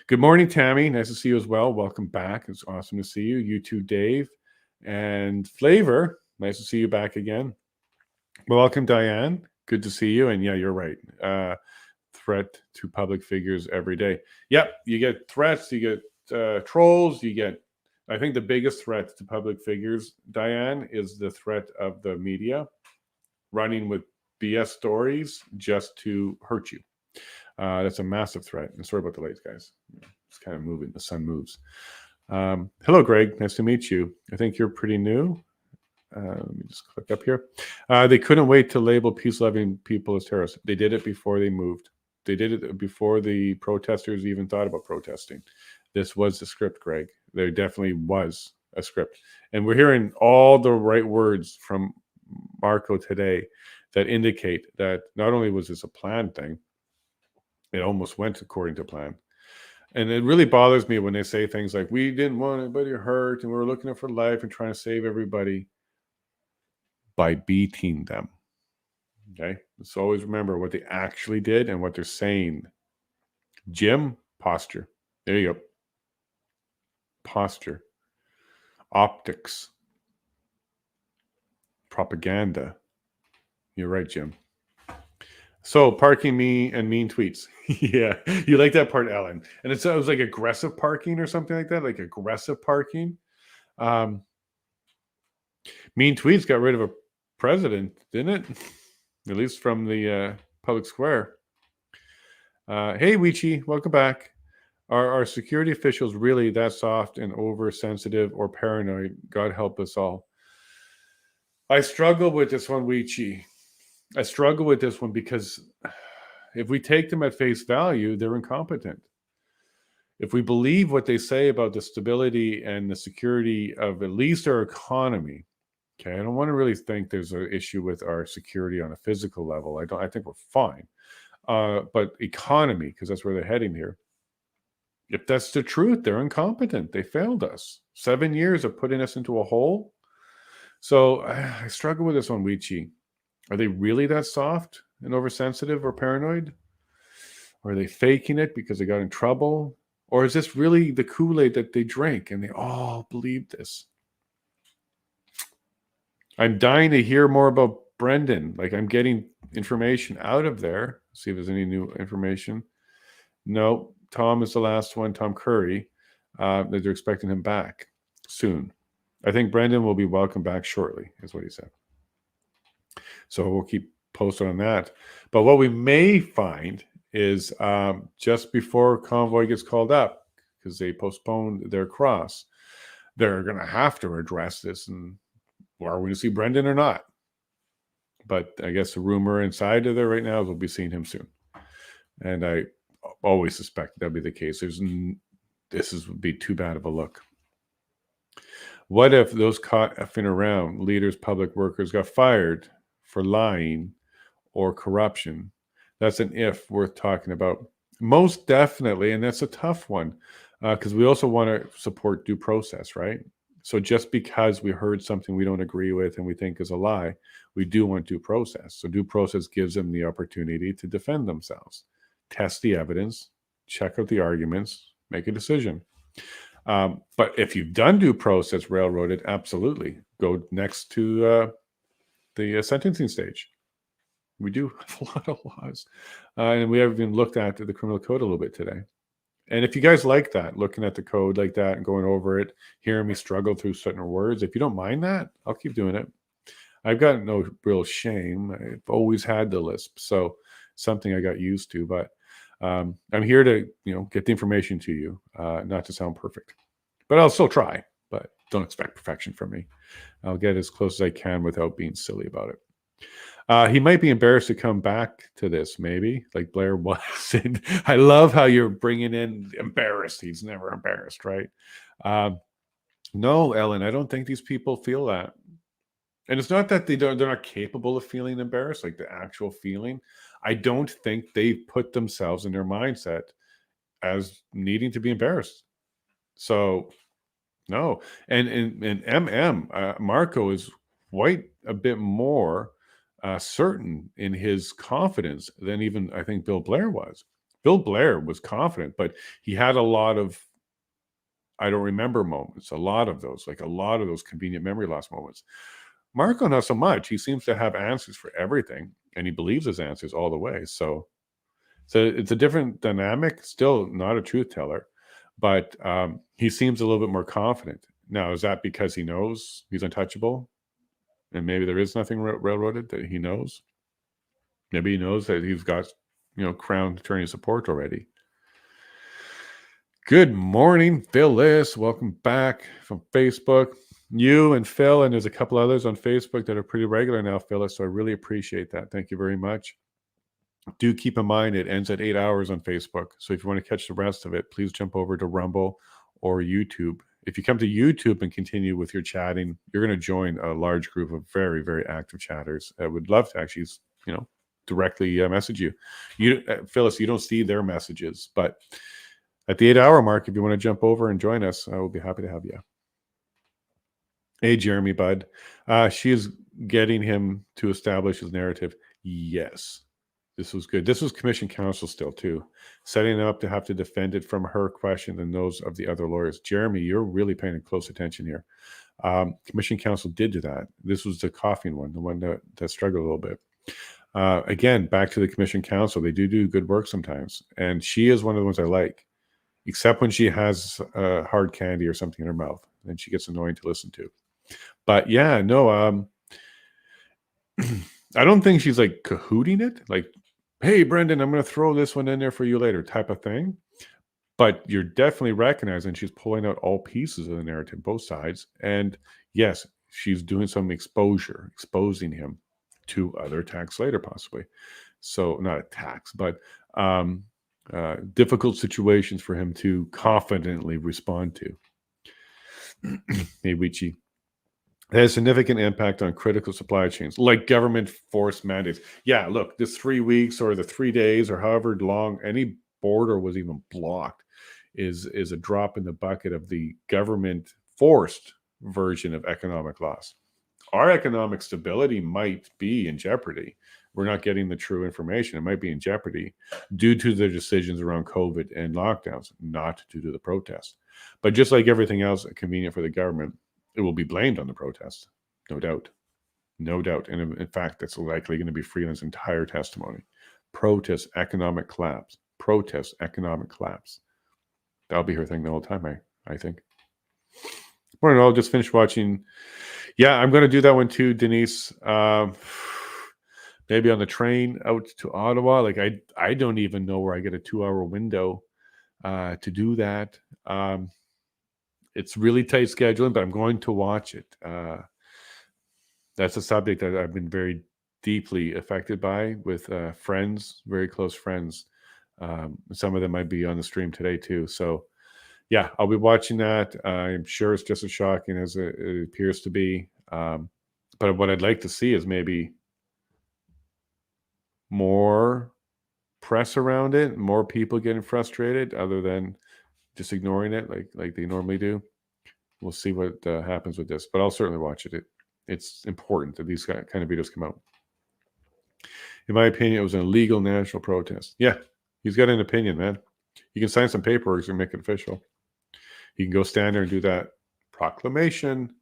Good morning, Tammy. Nice to see you as well. Welcome back. It's awesome to see you. You too, Dave. And Flavor, nice to see you back again. Welcome, Diane. Good to see you. And yeah, you're right. Threat to public figures every day. Yep, you get threats, you get trolls, you get, I think the biggest threat to public figures, Diane, is the threat of the media running with BS stories just to hurt you. That's a massive threat. And sorry about the late, guys. It's kind of moving. The sun moves. Hello, Greg. Nice to meet you. I think you're pretty new. Let me just click up here. They couldn't wait to label peace-loving people as terrorists. They did it before they moved. They did it before the protesters even thought about protesting. This was the script, Greg. There definitely was a script. And we're hearing all the right words from Marco today that indicate that not only was this a planned thing, it almost went according to plan. And it really bothers me when they say things like, we didn't want anybody hurt and we were looking out for life and trying to save everybody by beating them. Okay? So always remember what they actually did and what they're saying. Jim, posture. There you go. Posture. Optics. Propaganda. You're right, Jim. So parking me and mean tweets. Yeah, you like that part, Ellen. And it was like aggressive parking or something like that, like aggressive parking. Mean tweets got rid of a president, didn't it? At least from the public square. Hey, Weechi, welcome back. Are our security officials really that soft and oversensitive or paranoid? God help us all. I struggle with this one, Weechi. I struggle with this one because if we take them at face value, they're incompetent. If we believe what they say about the stability and the security of at least our economy, okay, I don't want to really think there's an issue with our security on a physical level. I think we're fine. But economy, because that's where they're heading here. If that's the truth, they're incompetent. They failed us. 7 years of putting us into a hole. So I struggle with this one, Weechi. Are they really that soft and oversensitive or paranoid? Or are they faking it because they got in trouble? Or is this really the Kool-Aid that they drank and they all believe this? I'm dying to hear more about Brendan. Like I'm getting information out of there. See if there's any new information. No, Tom is the last one, Tom Curry. That they're expecting him back soon. I think Brendan will be welcome back shortly, is what he said. So we'll keep posted on that. But what we may find is just before convoy gets called up, because they postponed their cross, they're going to have to address this. And are we going to see Brendan or not? But I guess the rumor inside of there right now is we'll be seeing him soon. And I always suspect that'll be the case. This would be too bad of a look. What if those caught effing around, leaders, public workers, got fired for lying or corruption? That's an if worth talking about. Most definitely, and that's a tough one because we also want to support due process, right? So just because we heard something we don't agree with and we think is a lie, we do want due process. So due process gives them the opportunity to defend themselves, test the evidence, check out the arguments, make a decision. But if you've done due process, railroaded, absolutely. Go next to the sentencing stage. We do have a lot of laws. And we haven't even looked at the criminal code a little bit today. And if you guys like that, looking at the code like that and going over it, hearing me struggle through certain words, if you don't mind that, I'll keep doing it. I've got no real shame. I've always had the lisp. So something I got used to, but I'm here to, get the information to you, not to sound perfect, but I'll still try, but don't expect perfection from me. I'll get as close as I can without being silly about it. He might be embarrassed to come back to this, maybe, like Blair was. And I love how you're bringing in embarrassed. He's never embarrassed, right? No, Ellen, I don't think these people feel that. And it's not that they're not capable of feeling embarrassed, like the actual feeling. I don't think they've put themselves in their mindset as needing to be embarrassed. So, no. And Marco is quite a bit more certain in his confidence than even I think Bill Blair was. Bill Blair was confident, but he had a lot of I don't remember moments, a lot of those convenient memory loss moments. Marco, not so much. He seems to have answers for everything, and he believes his answers all the way. So it's a different dynamic, still not a truth teller, but he seems a little bit more confident. Now, is that because he knows he's untouchable? And maybe there is nothing railroaded that he knows. Maybe he knows that he's got, Crown attorney support already. Good morning, Phyllis. Welcome back from Facebook. You and Phil, and there's a couple others on Facebook that are pretty regular now, Phyllis. So I really appreciate that. Thank you very much. Do keep in mind it ends at 8 hours on Facebook. So if you want to catch the rest of it, please jump over to Rumble or YouTube. If you come to YouTube and continue with your chatting, you're going to join a large group of very, very active chatters. I would love to actually, directly message you. Phyllis, you don't see their messages, but at the 8 hour mark, if you want to jump over and join us, I will be happy to have you. Hey, Jeremy Budd. She is getting him to establish his narrative. Yes. This was good. This was commission counsel still, too. Setting up to have to defend it from her question and those of the other lawyers. Jeremy, you're really paying close attention here. Commission counsel did do that. This was the coughing one, the one that struggled a little bit. Again, back to the commission counsel. They do good work sometimes. And she is one of the ones I like, except when she has hard candy or something in her mouth. And she gets annoying to listen to. But yeah, no, I don't think she's like cahooting it. Like, hey, Brendan, I'm going to throw this one in there for you later type of thing. But you're definitely recognizing she's pulling out all pieces of the narrative, both sides. And yes, she's doing some exposing him to other attacks later, possibly. So not attacks, but difficult situations for him to confidently respond to. Hey, Wichi. It has significant impact on critical supply chains, like government forced mandates. Yeah, look, this 3 weeks or the 3 days or however long any border was even blocked is a drop in the bucket of the government forced version of economic loss. Our economic stability might be in jeopardy. We're not getting the true information. It might be in jeopardy due to the decisions around COVID and lockdowns, not due to the protests. But just like everything else convenient for the government, it will be blamed on the protests, no doubt. No doubt. And in fact, that's likely going to be Freeland's entire testimony. Protest, economic collapse. Protest, economic collapse. That'll be her thing the whole time, I think. Well, I'll just finish watching. Yeah, I'm going to do that one too, Denise. Maybe on the train out to Ottawa. Like I don't even know where I get a 2-hour window to do that. It's really tight scheduling, but I'm going to watch it. That's a subject that I've been very deeply affected by with friends, very close friends. Some of them might be on the stream today too. So yeah, I'll be watching that. I'm sure it's just as shocking as it appears to be. But what I'd like to see is maybe more press around it, more people getting frustrated other than just ignoring it like they normally do. We'll see what happens with this, but I'll certainly watch it. It's important that these kind of videos come out. In my opinion, it was an illegal national protest. Yeah, he's got an opinion, man. You can sign some paperwork and make it official. You can go stand there and do that proclamation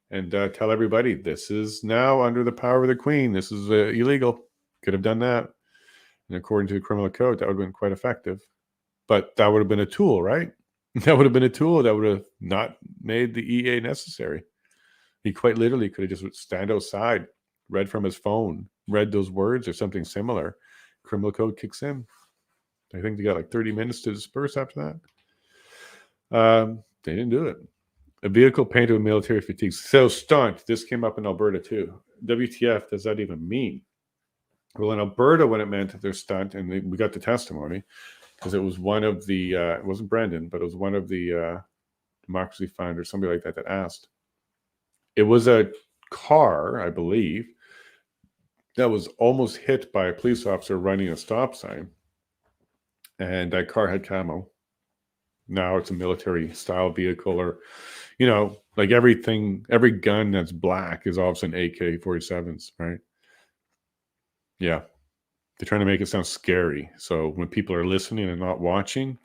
and tell everybody this is now under the power of the Queen. This is illegal. Could have done that. And according to the criminal code, that would have been quite effective. But that would have been a tool, right? That would have been a tool that would have not made the EA necessary. He quite literally could have just stand outside, read from his phone, read those words or something similar. Criminal code kicks in. I think they got like 30 minutes to disperse after that. They didn't do it. A vehicle painted with military fatigue. So stunt. This came up in Alberta too. WTF does that even mean? Well, in Alberta, what it meant their stunt, and we got the testimony, because it was one of the, it wasn't Brendan, but it was one of the Democracy Fund or somebody like that asked. It was a car, I believe, that was almost hit by a police officer running a stop sign. And that car had camo. Now it's a military style vehicle, or, you know, like everything, every gun that's black is all of a sudden AK-47s, right? Yeah. They're trying to make it sound scary. So when people are listening and not watching,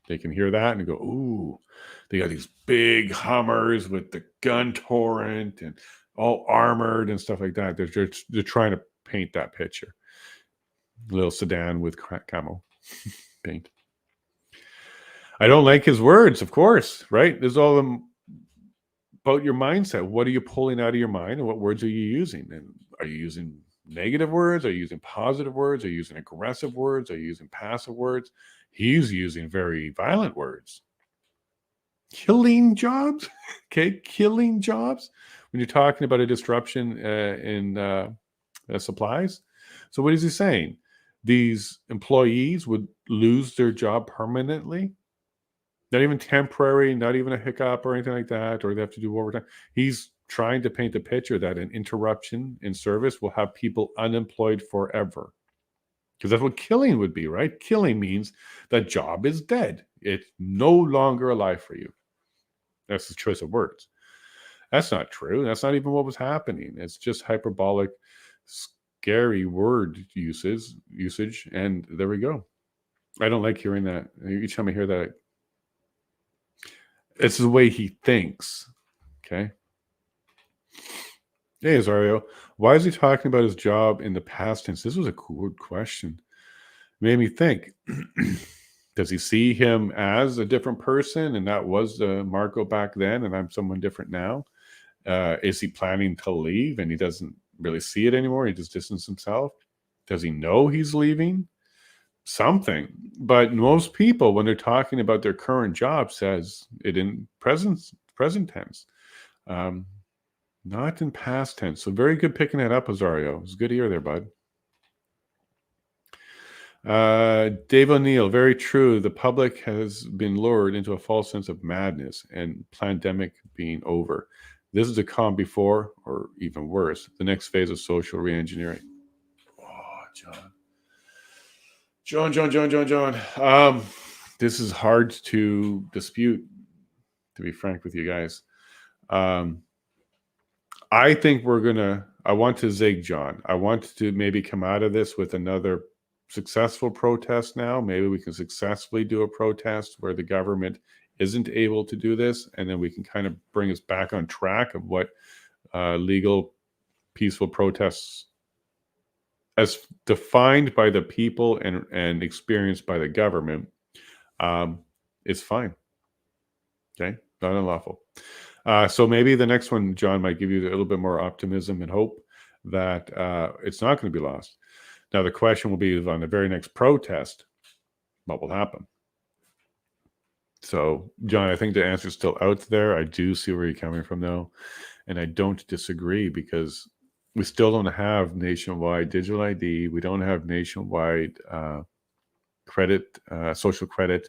they can hear that and go, ooh, they got these big Hummers with the gun torrent and all armored and stuff like that. They're trying to paint that picture. Little sedan with camo paint. I don't like his words, of course, right? There's all about your mindset. What are you pulling out of your mind, and what words are you using? And are you using negative words? Are you using positive words? Are you using aggressive words? Are you using passive words? He's using very violent words. Killing jobs? Okay, killing jobs? When you're talking about a disruption in supplies. So what is he saying? These employees would lose their job permanently? Not even temporary, not even a hiccup or anything like that, or they have to do overtime. He's trying to paint the picture that an interruption in service will have people unemployed forever. Because that's what killing would be, right? Killing means that job is dead. It's no longer alive for you. That's the choice of words. That's not true. That's not even what was happening. It's just hyperbolic, scary word usage. And there we go. I don't like hearing that. Each time I hear that, it's the way he thinks. Okay. Hey, Azario, why is he talking about his job in the past tense? This was a good question. It made me think. Does he see him as a different person, and that was Marco back then, and I'm someone different now? Is he planning to leave, and he doesn't really see it anymore? He just distanced himself. Does he know he's leaving? Something. But most people, when they're talking about their current job, says it in present tense. Not in past tense. So very good picking that up, Azario. It's good to hear there, bud. Dave O'Neill, very true. The public has been lured into a false sense of madness and pandemic being over. This is a calm before, or even worse, the next phase of social reengineering. Oh, John. This is hard to dispute, to be frank with you guys. I think I want to zig John. I want to maybe come out of this with another successful protest now. Maybe we can successfully do a protest where the government isn't able to do this, and then we can kind of bring us back on track of what legal, peaceful protests, as defined by the people and experienced by the government, is fine. Okay, not unlawful. So maybe the next one, John, might give you a little bit more optimism and hope that it's not going to be lost. Now, the question will be on the very next protest, what will happen? So, John, I think the answer is still out there. I do see where you're coming from, though, and I don't disagree, because we still don't have nationwide digital ID. We don't have nationwide credit, social credit.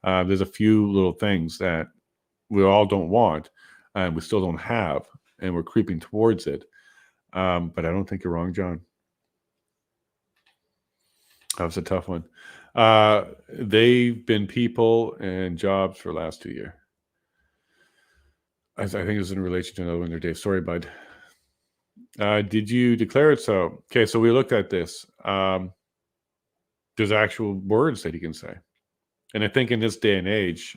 There's a few little things that we all don't want, and we still don't have, and we're creeping towards it. But I don't think you're wrong, John. That was a tough one. They've been people and jobs for the last 2 years. I think it was in relation to another one there, Dave. Sorry, bud. Did you declare it so? Okay, so we looked at this. There's actual words that he can say. And I think in this day and age,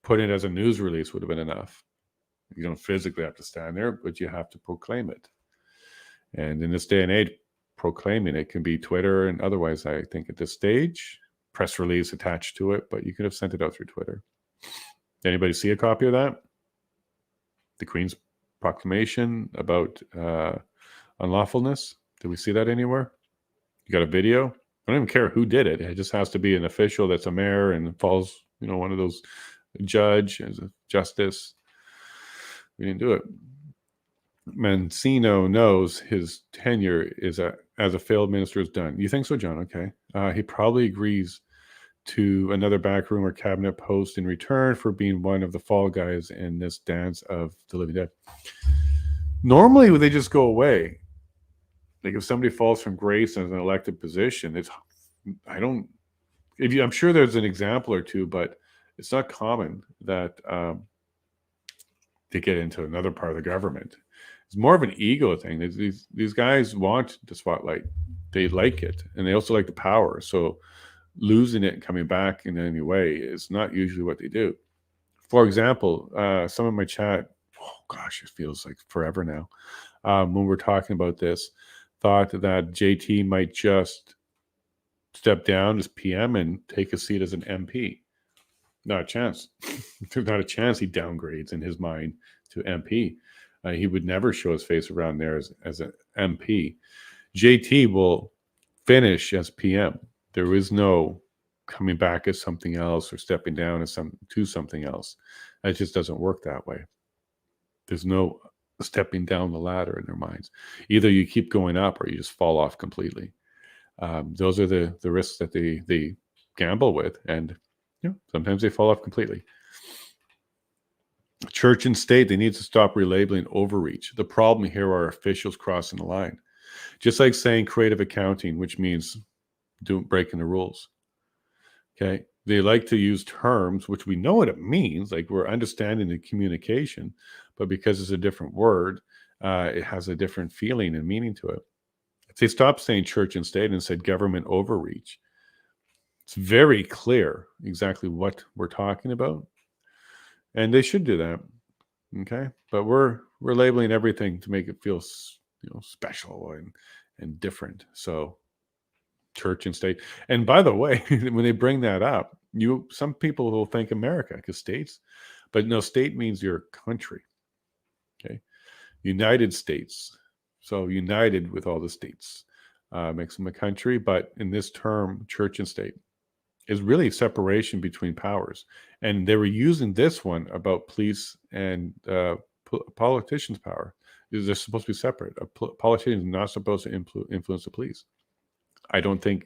putting it as a news release would have been enough. You don't physically have to stand there, but you have to proclaim it. And in this day and age, proclaiming. It can be Twitter and otherwise, I think at this stage, press release attached to it, but you could have sent it out through Twitter. Anybody see a copy of that? The Queen's proclamation about unlawfulness? Did we see that anywhere? You got a video? I don't even care who did it. It just has to be an official that's a mayor and falls, one of those judge as a justice. We didn't do it. Mendicino knows his tenure is as a failed minister is done. You think so, John? Okay. He probably agrees to another backroom or cabinet post in return for being one of the fall guys in this dance of the living dead. Normally, they just go away. Like if somebody falls from grace as an elected position, I'm sure there's an example or two, but it's not common that they get into another part of the government. It's more of an ego thing. These guys want the spotlight. They like it, and they also like the power. So losing it and coming back in any way is not usually what they do. For example, some of my chat, it feels like forever now, when we're talking about this, thought that JT might just step down as PM and take a seat as an MP. Not a chance. There's not a chance he downgrades in his mind to MP. He would never show his face around there as an MP. JT will finish as PM. There is no coming back as something else or stepping down as to something else. It just doesn't work that way. There's no stepping down the ladder in their minds. Either you keep going up or you just fall off completely. Those are the risks that they gamble with, and sometimes they fall off completely. Church and state, they need to stop relabeling overreach. The problem here are officials crossing the line. Just like saying creative accounting, which means breaking the rules. Okay. They like to use terms, which we know what it means, like we're understanding the communication, but because it's a different word, it has a different feeling and meaning to it. If they stopped saying church and state and said government overreach, it's very clear exactly what we're talking about. And they should do that. Okay. But we're labeling everything to make it feel, special and different. So church and state. And by the way, when they bring that up, some people will think America because states, but no, state means your country. Okay. United States. So united with all the states makes them a country. But in this term, church and state is really separation between powers. And they were using this one about police and politicians' power. They're supposed to be separate. A politician is not supposed to influence the police. I don't think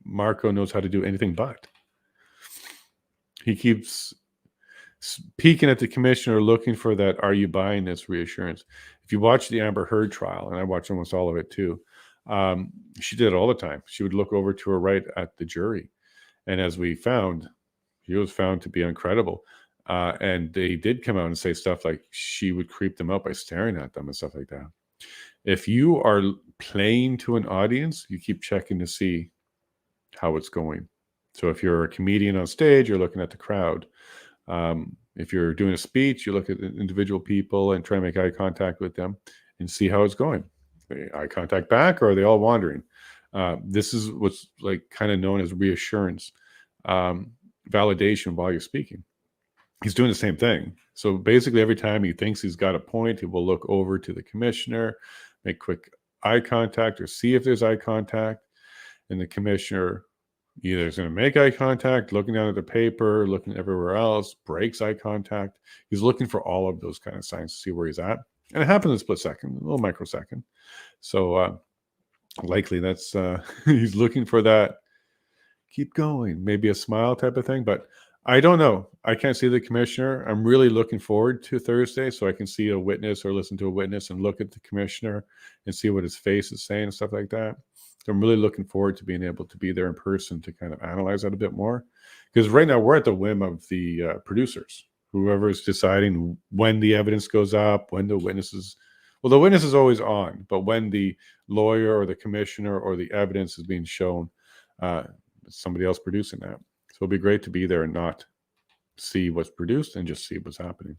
Marco knows how to do anything but. He keeps peeking at the commissioner looking for that, are you buying this reassurance? If you watch the Amber Heard trial, and I watch almost all of it too, she did it all the time. She would look over to her right at the jury. And as we found, he was found to be uncredible. And they did come out and say stuff like she would creep them out by staring at them and stuff like that. If you are playing to an audience, you keep checking to see how it's going. So if you're a comedian on stage, you're looking at the crowd. If you're doing a speech, you look at individual people and try to make eye contact with them and see how it's going. Eye contact back, or are they all wandering? This is what's like kind of known as reassurance, validation while you're speaking. He's doing the same thing. So basically every time he thinks he's got a point, he will look over to the commissioner, make quick eye contact or see if there's eye contact. And the commissioner either is going to make eye contact, looking down at the paper, looking everywhere else, breaks eye contact. He's looking for all of those kind of signs to see where he's at. And it happens in a split second, a little microsecond. So likely that's, he's looking for that, keep going, maybe a smile type of thing. But I don't know. I can't see the commissioner. I'm really looking forward to Thursday so I can see a witness or listen to a witness and look at the commissioner and see what his face is saying and stuff like that. So I'm really looking forward to being able to be there in person to kind of analyze that a bit more. Because right now we're at the whim of the producers, whoever is deciding when the evidence goes up, when the witnesses, well, the witness is always on, but when the lawyer or the commissioner or the evidence is being shown, somebody else producing that. So it'll be great to be there and not see what's produced and just see what's happening.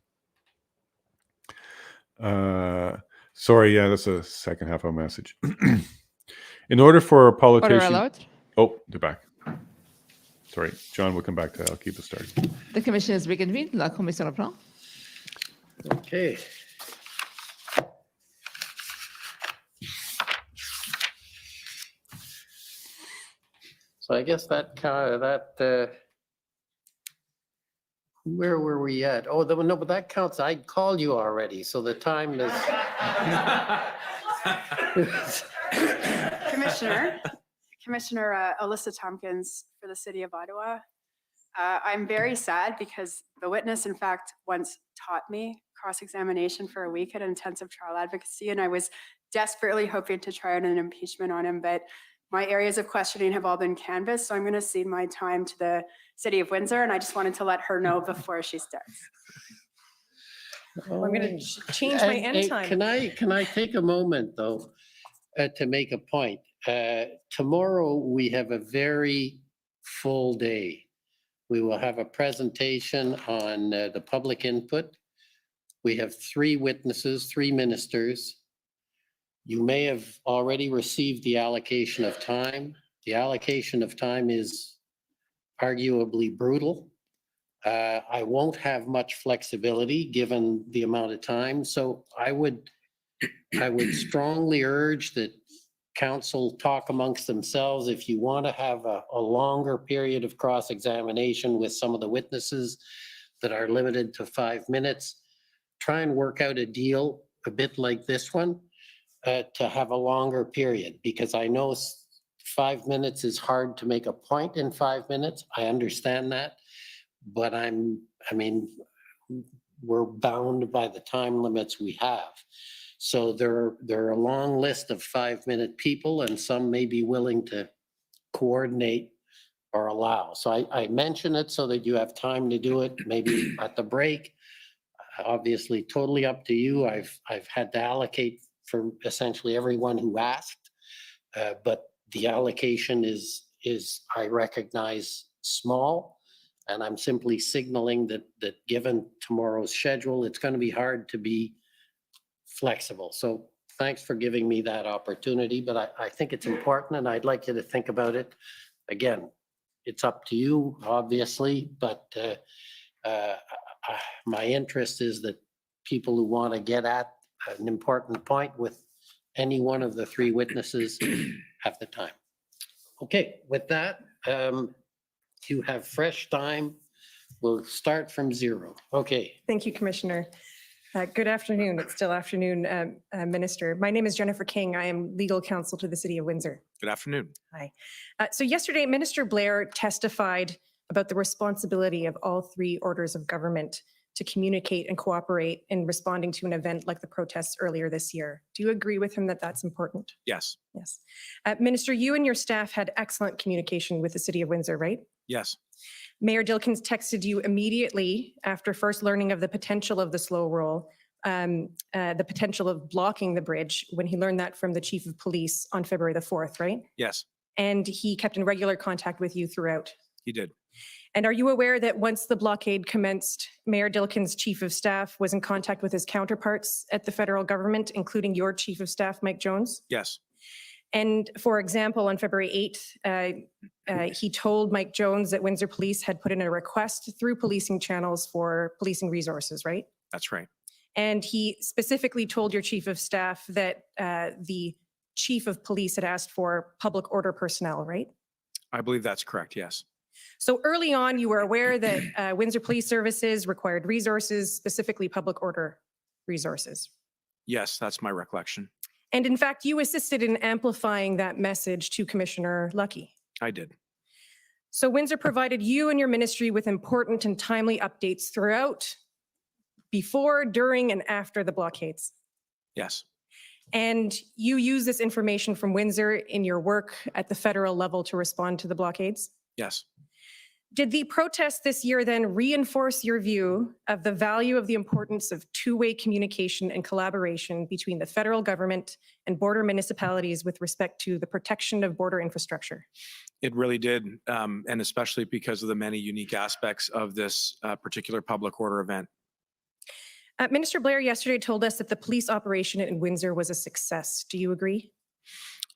Sorry, yeah, that's the second half of a message. In order for a Order politician... allowed. Oh, they're back. Sorry, John, we'll come back to that. I'll keep it started. The commission is reconvened. La commission reprend. Okay. So I guess where were we at? Oh, no, but that counts. I called you already, so the time is. Commissioner Alyssa Tompkins for the city of Ottawa. I'm very sad because the witness, in fact, once taught me cross-examination for a week at intensive trial advocacy, and I was desperately hoping to try out an impeachment on him, but my areas of questioning have all been canvassed, so I'm going to cede my time to the city of Windsor, and I just wanted to let her know before she starts. I'm going to change my end time. Can I take a moment, though, to make a point? Tomorrow, we have a very full day. We will have a presentation on the public input. We have 3 witnesses, 3 ministers. You may have already received the allocation of time. The allocation of time is arguably brutal. I won't have much flexibility given the amount of time. So I would strongly urge that council talk amongst themselves. If you want to have a longer period of cross-examination with some of the witnesses that are limited to 5 minutes, try and work out a deal a bit like this one to have a longer period, because I know 5 minutes is hard to make a point in 5 minutes. I understand that, but we're bound by the time limits we have. So there are a long list of 5-minute people, and some may be willing to coordinate or allow. So I mention it so that you have time to do it, maybe at the break. Obviously, totally up to you. I've had to allocate for essentially everyone who asked, but the allocation is I recognize small, and I'm simply signaling that given tomorrow's schedule, it's going to be hard to be flexible. So thanks for giving me that opportunity, but I think it's important, and I'd like you to think about it. Again, it's up to you, obviously, but my interest is that people who want to get at an important point with any one of the 3 witnesses have the time. Okay, with that, you have fresh time. We'll start from 0. Okay. Thank you, Commissioner. Good afternoon. It's still afternoon, Minister. My name is Jennifer King. I am legal counsel to the City of Windsor. Good afternoon. Hi. So yesterday, Minister Blair testified about the responsibility of all 3 orders of government to communicate and cooperate in responding to an event like the protests earlier this year. Do you agree with him that that's important? Yes. Yes. Minister, you and your staff had excellent communication with the City of Windsor, right? Yes. Mayor Dilkens texted you immediately after first learning of the potential of the slow roll, the potential of blocking the bridge when he learned that from the Chief of Police on February the 4th, right? Yes. And he kept in regular contact with you throughout. He did. And are you aware that once the blockade commenced, Mayor Dilkens' Chief of Staff was in contact with his counterparts at the federal government, including your Chief of Staff, Mike Jones? Yes. And for example, on February 8th, he told Mike Jones that Windsor Police had put in a request through policing channels for policing resources, right? That's right. And he specifically told your Chief of Staff that the Chief of Police had asked for public order personnel, right? I believe that's correct, yes. So early on, you were aware that Windsor Police Services required resources, specifically public order resources. Yes, that's my recollection. And in fact, you assisted in amplifying that message to Commissioner Lucky. I did. So Windsor provided you and your ministry with important and timely updates throughout, before, during, and after the blockades. Yes. And you use this information from Windsor in your work at the federal level to respond to the blockades? Yes. Did the protests this year then reinforce your view of the value of the importance of two-way communication and collaboration between the federal government and border municipalities with respect to the protection of border infrastructure? It really did, and especially because of the many unique aspects of this particular public order event. Minister Blair yesterday told us that the police operation in Windsor was a success. Do you agree?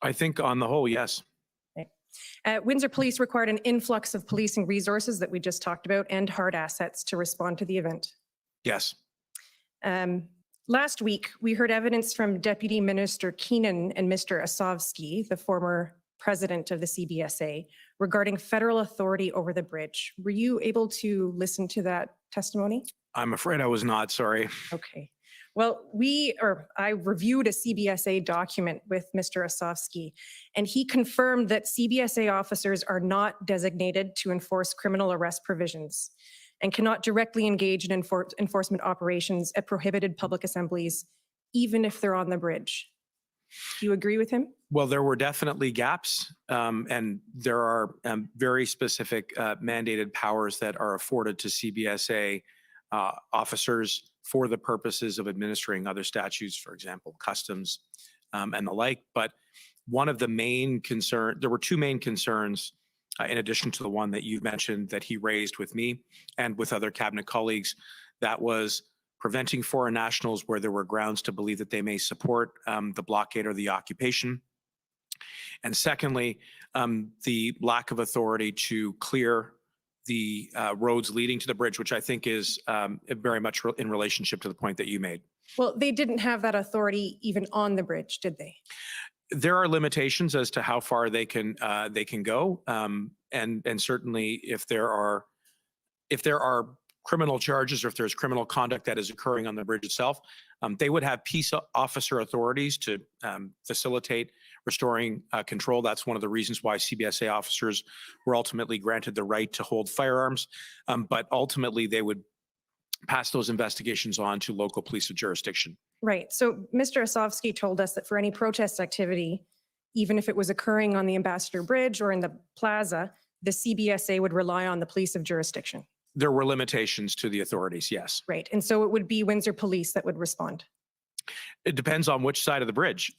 I think on the whole, yes. Windsor Police required an influx of policing resources that we just talked about and hard assets to respond to the event. Yes. Last week, we heard evidence from Deputy Minister Keenan and Mr. Asovsky, the former president of the CBSA, regarding federal authority over the bridge. Were you able to listen to that testimony? I'm afraid I was not, sorry. Okay. Well, I reviewed a CBSA document with Mr. Asovsky, and he confirmed that CBSA officers are not designated to enforce criminal arrest provisions and cannot directly engage in enforcement operations at prohibited public assemblies, even if they're on the bridge. Do you agree with him? Well, there were definitely gaps, and there are very specific mandated powers that are afforded to CBSA officers for the purposes of administering other statutes, for example, customs and the like. But one of the main concerns, there were two main concerns in addition to the one that you mentioned that he raised with me and with other cabinet colleagues, that was preventing foreign nationals where there were grounds to believe that they may support the blockade or the occupation. And secondly, the lack of authority to clear the roads leading to the bridge, which I think is very much in relationship to the point that you made. Well, they didn't have that authority even on the bridge, did they? There are limitations as to how far they can go, and certainly if there are criminal charges or if there's criminal conduct that is occurring on the bridge itself, they would have peace officer authorities to facilitate restoring control. That's one of the reasons why CBSA officers were ultimately granted the right to hold firearms, but ultimately they would pass those investigations on to local police of jurisdiction. Right. So Mr. Asovsky told us that for any protest activity, even if it was occurring on the Ambassador Bridge or in the plaza, the CBSA would rely on the police of jurisdiction. There were limitations to the authorities, yes. Right. And so it would be Windsor Police that would respond. It depends on which side of the bridge.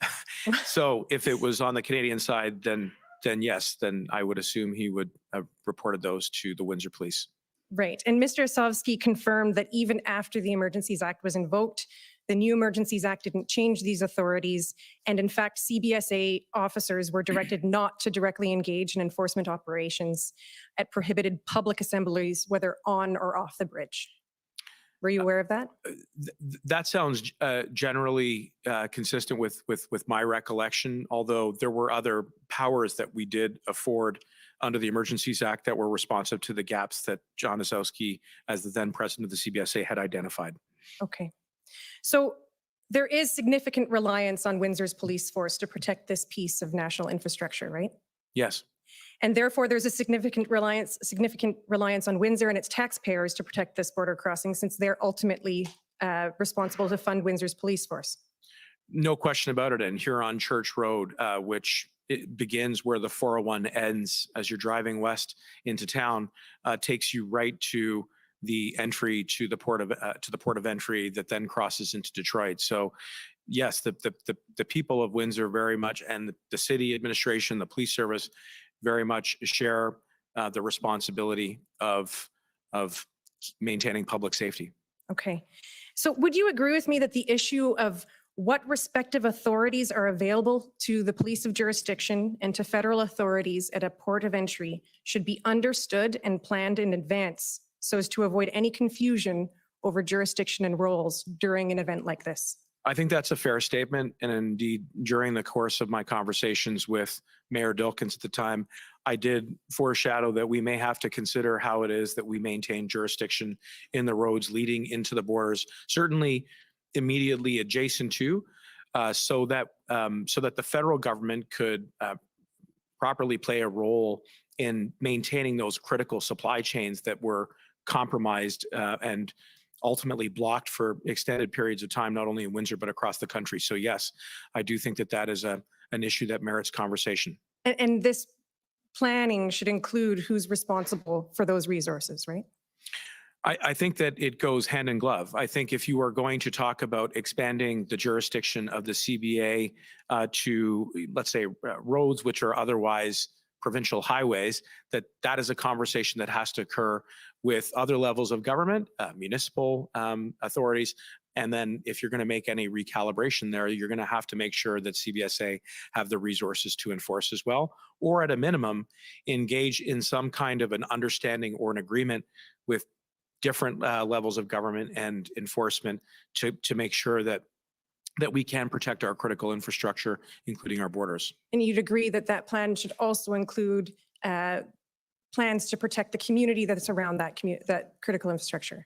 So if it was on the Canadian side, then yes, then I would assume he would have reported those to the Windsor Police. Right. And Mr. Asovsky confirmed that even after the Emergencies Act was invoked, the new Emergencies Act didn't change these authorities. And in fact, CBSA officers were directed not to directly engage in enforcement operations at prohibited public assemblies, whether on or off the bridge. Were you aware of that? That sounds generally consistent with my recollection, although there were other powers that we did afford under the Emergencies Act that were responsive to the gaps that John Asowski, as the then president of the CBSA, had identified. Okay. So there is significant reliance on Windsor's police force to protect this piece of national infrastructure, right? Yes. And therefore, there's a significant reliance on Windsor and its taxpayers to protect this border crossing, since they're ultimately responsible to fund Windsor's police force. No question about it. And here on Church Road, which it begins where the 401 ends as you're driving west into town, takes you right to the entry to the port of entry that then crosses into Detroit. So yes, the people of Windsor very much, and the city administration, the police service, very much share the responsibility of maintaining public safety. Okay. So would you agree with me that the issue of what respective authorities are available to the police of jurisdiction and to federal authorities at a port of entry should be understood and planned in advance so as to avoid any confusion over jurisdiction and roles during an event like this? I think that's a fair statement. And indeed, during the course of my conversations with Mayor Dilkins at the time, I did foreshadow that we may have to consider how it is that we maintain jurisdiction in the roads leading into the borders, certainly immediately adjacent to, so that the federal government could properly play a role in maintaining those critical supply chains that were compromised and ultimately blocked for extended periods of time, not only in Windsor, but across the country. So yes, I do think that that is an issue that merits conversation. And this planning should include who's responsible for those resources, right? I think that it goes hand in glove. I think if you are going to talk about expanding the jurisdiction of the CBA to, let's say, roads which are otherwise provincial highways, that is a conversation that has to occur with other levels of government, municipal authorities, And then if you're going to make any recalibration there, you're going to have to make sure that CBSA have the resources to enforce as well, or at a minimum, engage in some kind of an understanding or an agreement with different levels of government and enforcement to make sure that we can protect our critical infrastructure, including our borders. And you'd agree that that plan should also include plans to protect the community that's around that critical infrastructure?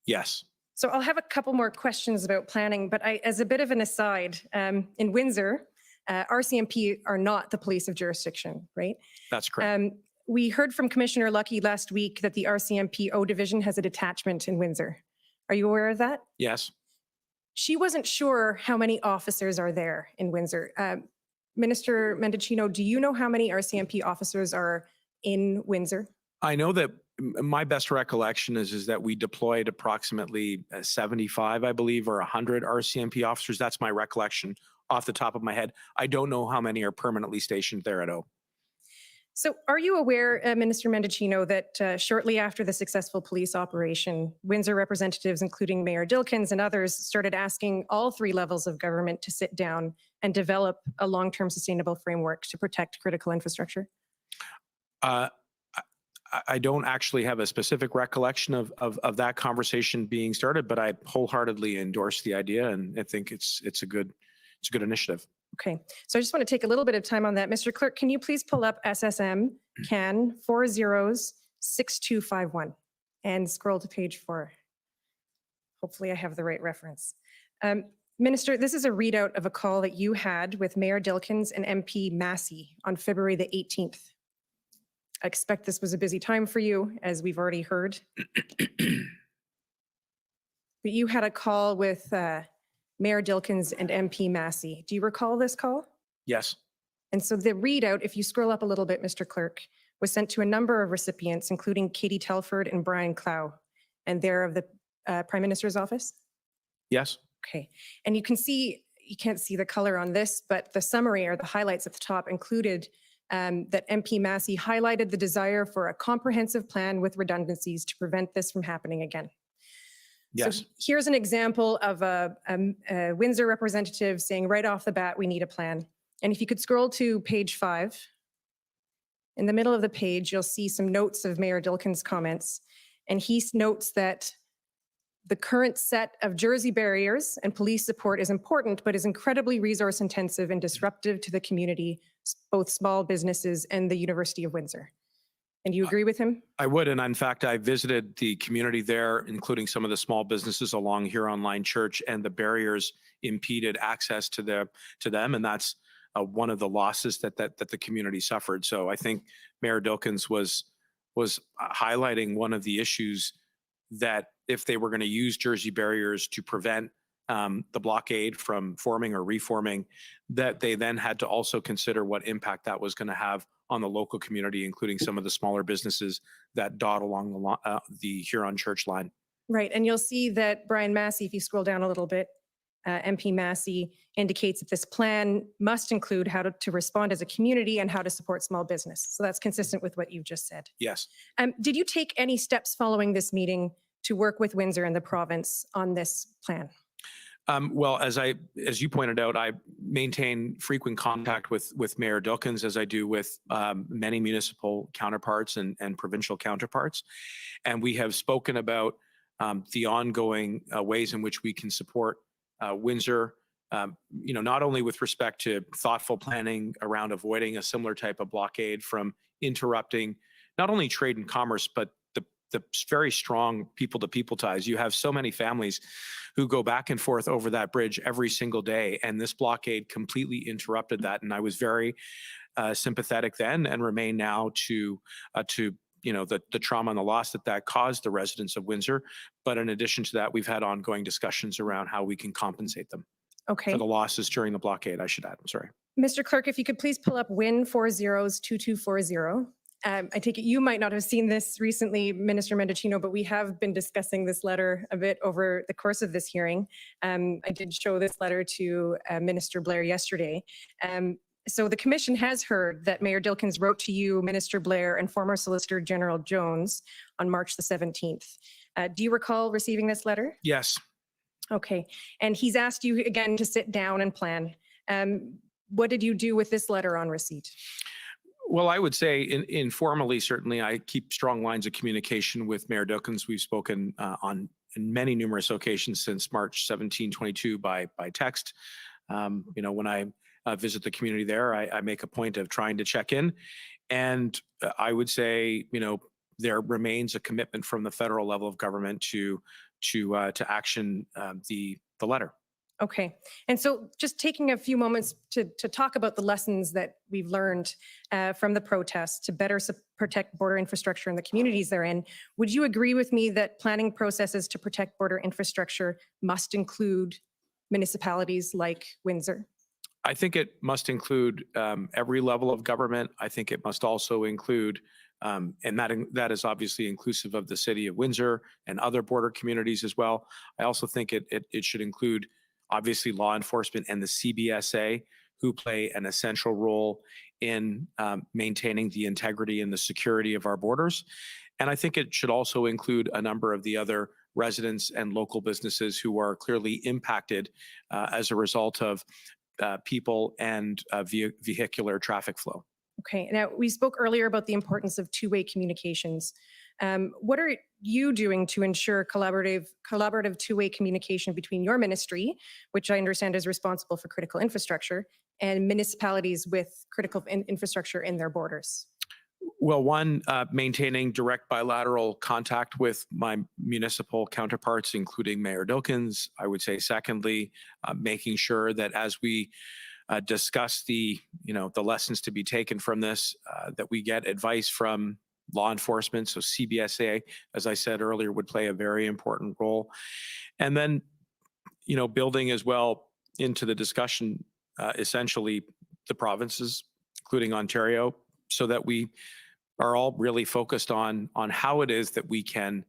Yes. So I'll have a couple more questions about planning, but as a bit of an aside, in Windsor, RCMP are not the police of jurisdiction, right? That's correct. We heard from Commissioner Lucky last week that the RCMP O Division has a detachment in Windsor. Are you aware of that? Yes. She wasn't sure how many officers are there in Windsor. Minister Mendicino, do you know how many RCMP officers are in Windsor? I know that my best recollection is that we deployed approximately 75, I believe, or 100 RCMP officers. That's my recollection off the top of my head. I don't know how many are permanently stationed there at O. So are you aware, Minister Mendicino, that shortly after the successful police operation, Windsor representatives, including Mayor Dilkens and others, started asking all three levels of government to sit down and develop a long-term sustainable framework to protect critical infrastructure? I don't actually have a specific recollection of that conversation being started, but I wholeheartly endorse the idea, and I think it's a good initiative. Okay, so I just want to take a little bit of time on that. Mr. Clerk, can you please pull up SSM CAN 406251 and scroll to page 4. Hopefully I have the right reference. Minister, this is a readout of a call that you had with Mayor Dilkens and MP Massey on February the 18th. I expect this was a busy time for you, as we've already heard. But you had a call with Mayor Dilkens and MP Massey. Do you recall this call? Yes. And so the readout, if you scroll up a little bit, Mr. Clerk, was sent to a number of recipients, including Katie Telford and Brian Clow, and they're of the Prime Minister's office? Yes. Okay. And you can see, you can't see the color on this, but the summary or the highlights at the top included that MP Massey highlighted the desire for a comprehensive plan with redundancies to prevent this from happening again. Yes. So here's an example of a Windsor representative saying right off the bat, we need a plan. And if you could scroll to page 5, in the middle of the page, you'll see some notes of Mayor Dilkens' comments. And he notes that the current set of Jersey barriers and police support is important, but is incredibly resource intensive and disruptive to the community, both small businesses and the University of Windsor. And you agree with him? I would, and in fact, I visited the community there, including some of the small businesses along Huron Line Church, and the barriers impeded access to them, and that's one of the losses that the community suffered. So I think Mayor Dilkens was highlighting one of the issues that if they were going to use Jersey barriers to prevent the blockade from forming or reforming, that they then had to also consider what impact that was going to have on the local community, including some of the smaller businesses that dot along the Huron Church line. Right, and you'll see that Brian Massey, if you scroll down a little bit, MP Massey indicates that this plan must include how to respond as a community and how to support small business. So that's consistent with what you've just said. Yes. Did you take any steps following this meeting to work with Windsor and the province on this plan? Well, as you pointed out, I maintain frequent contact with Mayor Dilkens, as I do with many municipal counterparts and provincial counterparts. And we have spoken about the ongoing ways in which we can support Windsor, not only with respect to thoughtful planning around avoiding a similar type of blockade from interrupting not only trade and commerce, but the very strong people-to-people ties. You have so many families who go back and forth over that bridge every single day, and this blockade completely interrupted that. And I was very sympathetic then, and remain now to the trauma and the loss that caused the residents of Windsor. But in addition to that, we've had ongoing discussions around how we can compensate them for the losses during the blockade, I should add. I'm sorry. Mr. Clerk, if you could please pull up WIN 402240. I take it you might not have seen this recently, Minister Mendicino, but we have been discussing this letter a bit over the course of this hearing. I did show this letter to Minister Blair yesterday. So the Commission has heard that Mayor Dilkens wrote to you, Minister Blair, and former Solicitor General Jones on March the 17th. Do you recall receiving this letter? Yes. Okay, and he's asked you again to sit down and plan. What did you do with this letter on receipt? Well, I would say informally, certainly, I keep strong lines of communication with Mayor Dookens. We've spoken on many numerous occasions since March 17, 22 by text. When I visit the community there, I make a point of trying to check in. And I would say, there remains a commitment from the federal level of government to action the letter. Okay, and so just taking a few moments to talk about the lessons that we've learned from the protests to better protect border infrastructure in the communities they're in, would you agree with me that planning processes to protect border infrastructure must include municipalities like Windsor? I think it must include every level of government. I think it must also include, and that is obviously inclusive of the city of Windsor and other border communities as well. I also think it should include obviously law enforcement and the CBSA, who play an essential role in maintaining the integrity and the security of our borders. And I think it should also include a number of the other residents and local businesses who are clearly impacted as a result of people and vehicular traffic flow. Okay, now we spoke earlier about the importance of two-way communications. What are you doing to ensure collaborative two-way communication between your ministry, which I understand is responsible for critical infrastructure, and municipalities with critical infrastructure in their borders? Well, one, maintaining direct bilateral contact with my municipal counterparts, including Mayor Dookens. I would say, secondly, making sure that as we discuss the lessons to be taken from this, that we get advice from law enforcement. So CBSA, as I said earlier, would play a very important role. And then, building as well into the discussion, essentially the provinces, including Ontario, so that we are all really focused on how it is that we can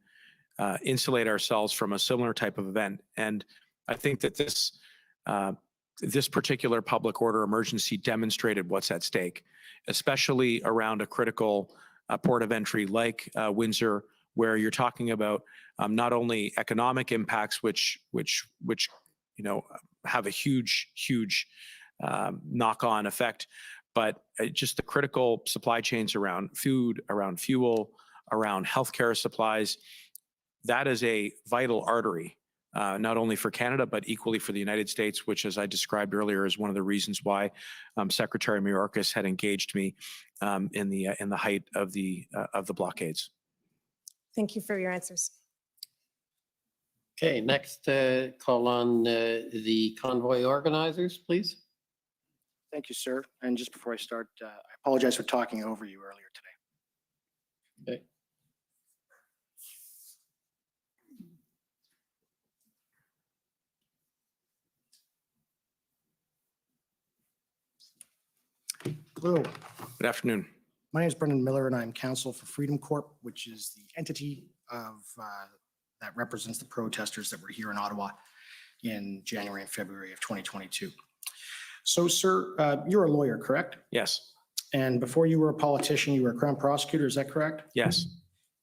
insulate ourselves from a similar type of event. And I think that this particular public order emergency demonstrated what's at stake, especially around a critical port of entry like Windsor, where you're talking about not only economic impacts, which have a huge knock-on effect, but just the critical supply chains around food, around fuel, around healthcare supplies. That is a vital artery, not only for Canada, but equally for the United States, which, as I described earlier, is one of the reasons why Secretary Mayorkas had engaged me in the height of the blockades. Thank you for your answers. Okay, next call on the convoy organizers, please. Thank you, sir. And just before I start, I apologize for talking over you earlier today. Okay. Hello. Good afternoon. My name is Brendan Miller, and I'm counsel for Freedom Corp, which is the entity of that represents the protesters that were here in Ottawa in January and February of 2022. So, sir, you're a lawyer, correct? Yes. And before you were a politician, you were a Crown prosecutor, is that correct? Yes.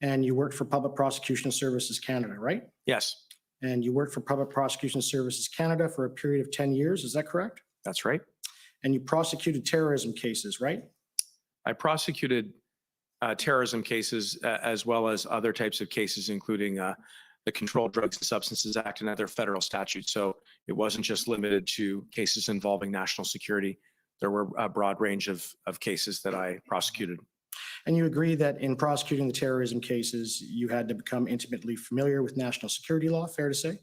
And you worked for Public Prosecution Services Canada, right? Yes. And you worked for Public Prosecution Services Canada for a period of 10 years, is that correct? That's right. And you prosecuted terrorism cases, right? I prosecuted terrorism cases as well as other types of cases, including the Controlled Drugs and Substances Act and other federal statutes. So it wasn't just limited to cases involving national security. There were a broad range of cases that I prosecuted. And you agree that in prosecuting the terrorism cases, you had to become intimately familiar with national security law, fair to say?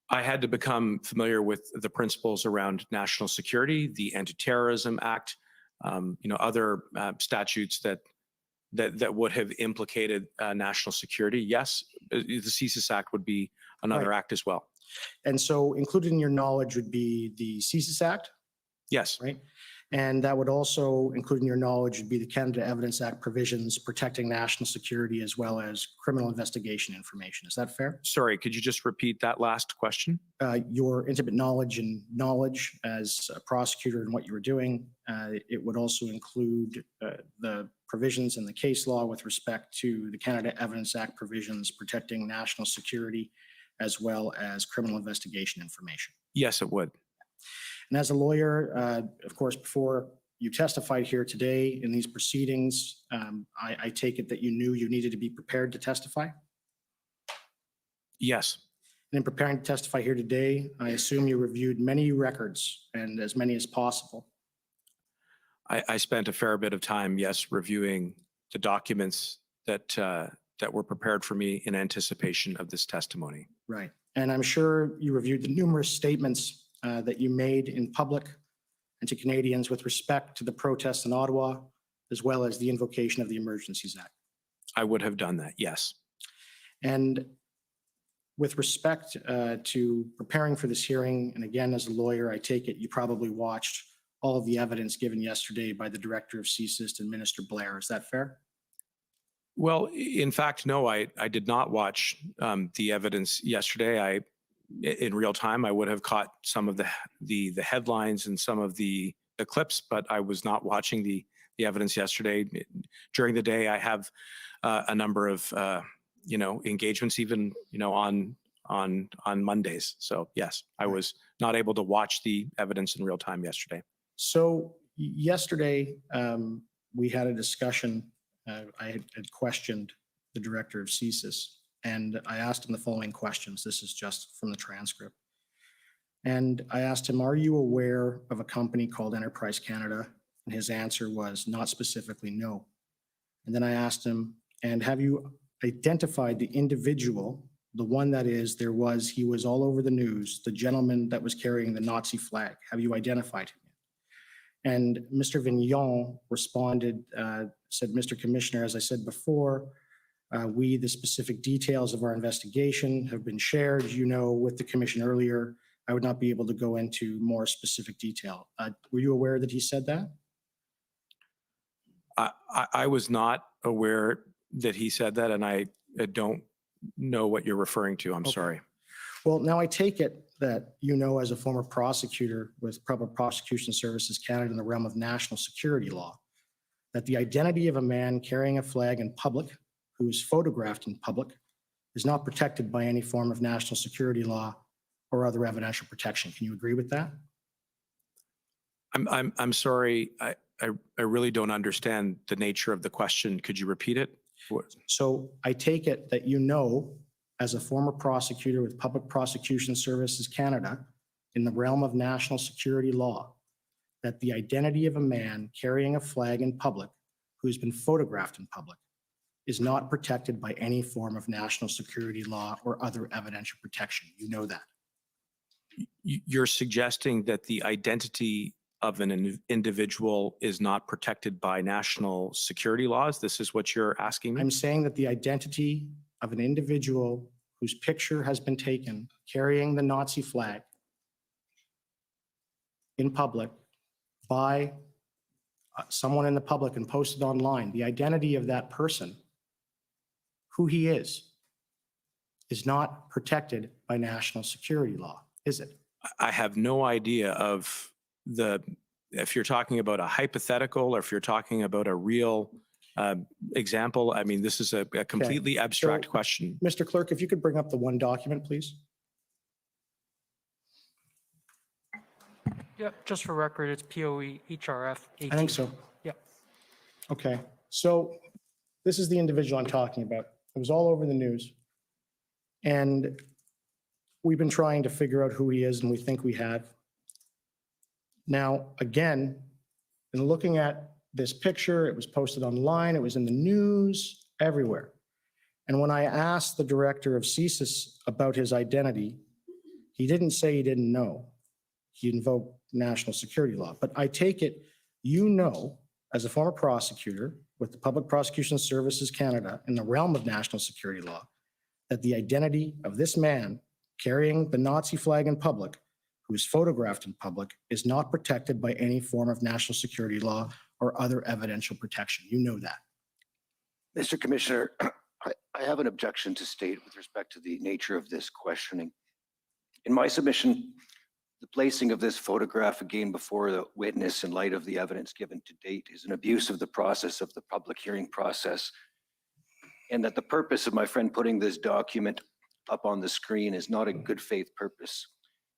I had to become familiar with the principles around national security, the Anti-Terrorism Act, other statutes that would have implicated national security. Yes, the CSIS Act would be another act as well. And so included in your knowledge would be the CSIS Act? Yes. Right. And that would also include in your knowledge would be the Canada Evidence Act provisions protecting national security as well as criminal investigation information. Is that fair? Sorry, could you just repeat that last question? Your intimate knowledge as a prosecutor and what you were doing. It would also include the provisions in the case law with respect to the Canada Evidence Act provisions protecting national security as well as criminal investigation information? Yes, it would. And as a lawyer, of course, before you testified here today in these proceedings, I take it that you knew you needed to be prepared to testify? Yes. And in preparing to testify here today, I assume you reviewed many records and as many as possible. I spent a fair bit of time, yes, reviewing the documents that that were prepared for me in anticipation of this testimony. Right. And I'm sure you reviewed the numerous statements that you made in public and to Canadians with respect to the protests in Ottawa, as well as the invocation of the Emergencies Act. I would have done that, yes. And with respect to preparing for this hearing, and again, as a lawyer, I take it you probably watched all of the evidence given yesterday by the Director of CSIST and Minister Blair. Is that fair? Well, in fact, no, I did not watch the evidence yesterday. In real time, I would have caught some of the headlines and some of the clips, but I was not watching the evidence yesterday. During the day, I have a number of engagements, even on Mondays. So yes, I was not able to watch the evidence in real time yesterday. So yesterday, we had a discussion. I had questioned the Director of CSIS, and I asked him the following questions. This is just from the transcript. And I asked him, are you aware of a company called Enterprise Canada? And his answer was not specifically no. And then I asked him, and have you identified the individual, the one that is, he was all over the news, the gentleman that was carrying the Nazi flag? Have you identified him? And Mr. Vignon responded, said, Mr. Commissioner, as I said before, the specific details of our investigation have been shared, with the commission earlier. I would not be able to go into more specific detail. Were you aware that he said that? I was not aware that he said that, and I don't know what you're referring to. I'm sorry. Well, now I take it that as a former prosecutor with Public Prosecution Services Canada in the realm of national security law, that the identity of a man carrying a flag in public who is photographed in public is not protected by any form of national security law or other evidential protection. Can you agree with that? I'm sorry. I really don't understand the nature of the question. Could you repeat it? So I take it that as a former prosecutor with Public Prosecution Services Canada in the realm of national security law, that the identity of a man carrying a flag in public who's been photographed in public is not protected by any form of national security law or other evidential protection. You know that. You're suggesting that the identity of an individual is not protected by national security laws? This is what you're asking me? I'm saying that the identity of an individual whose picture has been taken carrying the Nazi flag in public by someone in the public and posted online, the identity of that person, who he is not protected by national security law, is it? I have no idea if you're talking about a hypothetical or if you're talking about a real example. I mean, this is a completely abstract question. Mr. Clerk, if you could bring up the one document, please. Yeah, just for record, it's POE HRF 18. I think so. Yeah. Okay, so this is the individual I'm talking about. It was all over the news. And we've been trying to figure out who he is, and we think we have. Now, again, in looking at this picture, it was posted online, it was in the news, everywhere. And when I asked the Director of CSIS about his identity, he didn't say he didn't know. He invoked national security law. But I take it, as a former prosecutor with the Public Prosecution Services Canada in the realm of national security law, that the identity of this man carrying the Nazi flag in public, who is photographed in public, is not protected by any form of national security law or other evidential protection. You know that. Mr. Commissioner, I have an objection to state with respect to the nature of this questioning. In my submission, the placing of this photograph again before the witness in light of the evidence given to date is an abuse of the process of the public hearing process, and that the purpose of my friend putting this document up on the screen is not a good faith purpose.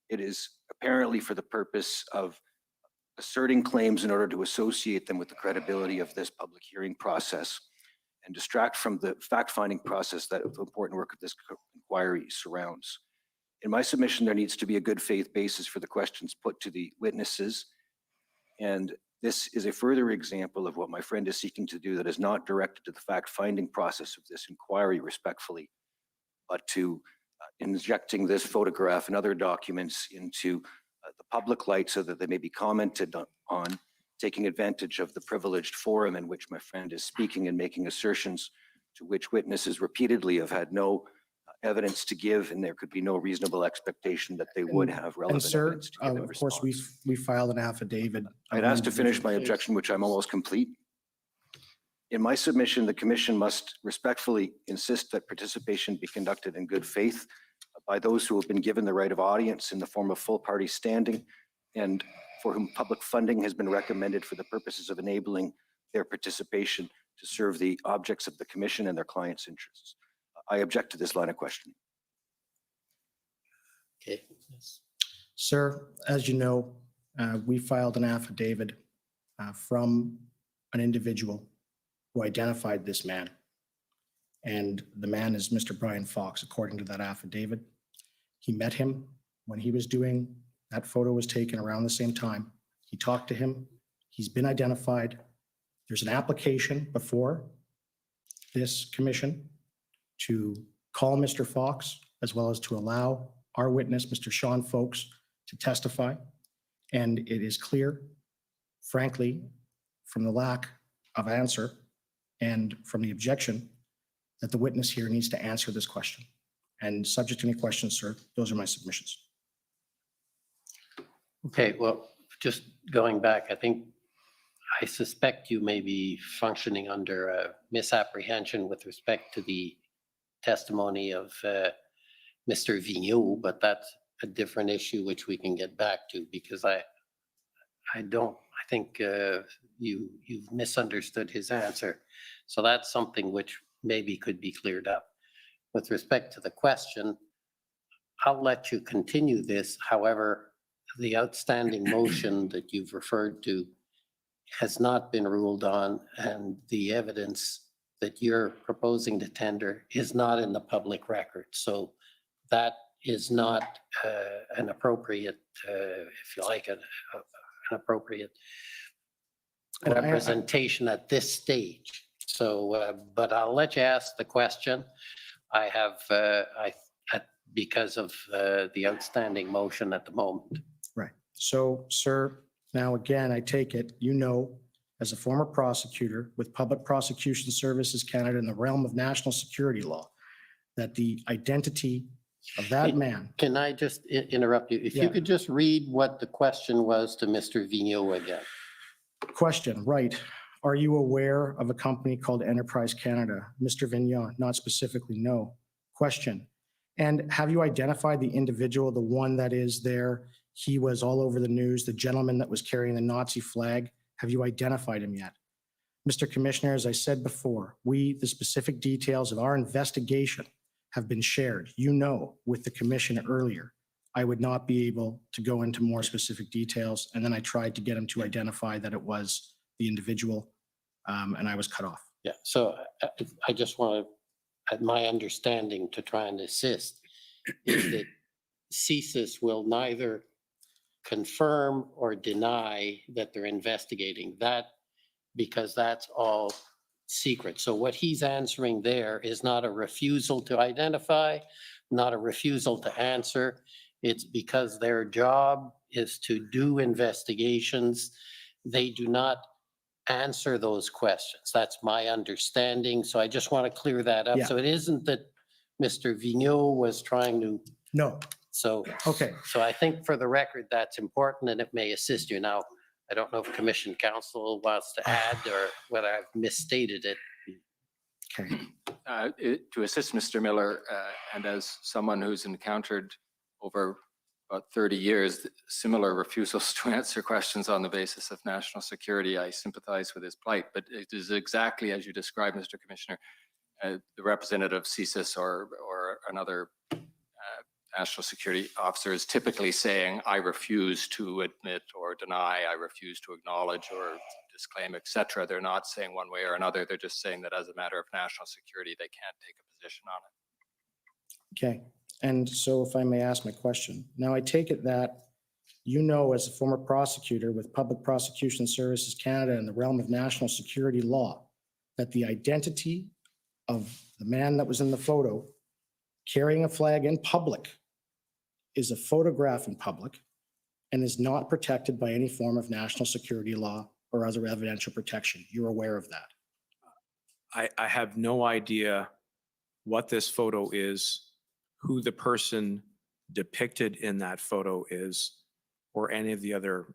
It is apparently for the purpose of asserting claims in order to associate them with the credibility of this public hearing process and distract from the fact-finding process that the important work of this inquiry surrounds. In my submission, there needs to be a good faith basis for the questions put to the witnesses. And this is a further example of what my friend is seeking to do that is not directed to the fact-finding process of this inquiry respectfully, but to injecting this photograph and other documents into the public light so that they may be commented on, taking advantage of the privileged forum in which my friend is speaking and making assertions to which witnesses repeatedly have had no evidence to give, and there could be no reasonable expectation that they would have relevant And sir, evidence to give in of course, we response. filed an affidavit. I'd asked to finish my objection, which I'm almost complete. In my submission, the commission must respectfully insist that participation be conducted in good faith by those who have been given the right of audience in the form of full party standing and for whom public funding has been recommended for the purposes of enabling their participation to serve the objects of the commission and their clients' interests. I object to this line of questioning. Okay. Yes. Sir, as you know, we filed an affidavit from an individual who identified this man. And the man is Mr. Brian Fox, according to that affidavit. He met him when he was doing, that photo was taken around the same time. He talked to him. He's been identified. There's an application before this commission to call Mr. Fox, as well as to allow our witness, Mr. Sean Folks, to testify. And it is clear, frankly, from the lack of answer and from the objection, that the witness here needs to answer this question. And subject to any questions, sir, those are my submissions. Okay, well, just going back, I suspect you may be functioning under a misapprehension with respect to the testimony of Mr. Vigneault, but that's a different issue which we can get back to, because I think you've misunderstood his answer. So that's something which maybe could be cleared up. With respect to the question, I'll let you continue this. However, the outstanding motion that you've referred to has not been ruled on, and the evidence that you're proposing to tender is not in the public record. So that is not an appropriate, if you like, an appropriate representation at this stage. So, but I'll let you ask the question. I have, because of the outstanding motion at the moment. Right. So, sir, now again, I take it, you know, as a former prosecutor with Public Prosecution Services Canada in the realm of national security law, that the identity of that man. Can I just interrupt you? If you could just read what the question was to Mr. Vigneault again. Question, right. Are you aware of a company called Enterprise Canada? Mr. Vigneault, not specifically, no. Question, and have you identified the individual, the one that is there? He was all over the news, the gentleman that was carrying the Nazi flag. Have you identified him yet? Mr. Commissioner, as I said before, the specific details of our investigation have been shared, you know, with the commission earlier. I would not be able to go into more specific details. And then I tried to get him to identify that it was the individual, and I was cut off. Yeah, so I just want to, my understanding to try and assist is that CSIS will neither confirm or deny that they're investigating that, because that's all secret. So what he's answering there is not a refusal to identify, not a refusal to answer. It's because their job is to do investigations. They do not answer those questions. That's my understanding. So I just want to clear that up. Yeah. So it isn't that Mr. Vigneault was trying to. No. So, okay. So I think for the record, that's important and it may assist you. Now, I don't know if Commission Counsel wants to add or whether I've misstated it. Okay. To assist Mr. Miller, and as someone who's encountered over about 30 years similar refusals to answer questions on the basis of national security, I sympathize with his plight. But it is exactly as you described, Mr. Commissioner. The representative of CSIS or another national security officer is typically saying, I refuse to admit or deny, I refuse to acknowledge or disclaim, etc. They're not saying one way or another. They're just saying that as a matter of national security, they can't take a position on it. Okay. And so if I may ask my question, now I take it that you know, as a former prosecutor with Public Prosecution Services Canada in the realm of national security law, that the identity of the man that was in the photo carrying a flag in public is a photograph in public and is not protected by any form of national security law or other evidential protection. You're aware of that? I have no idea what this photo is, who the person depicted in that photo is, or any of the other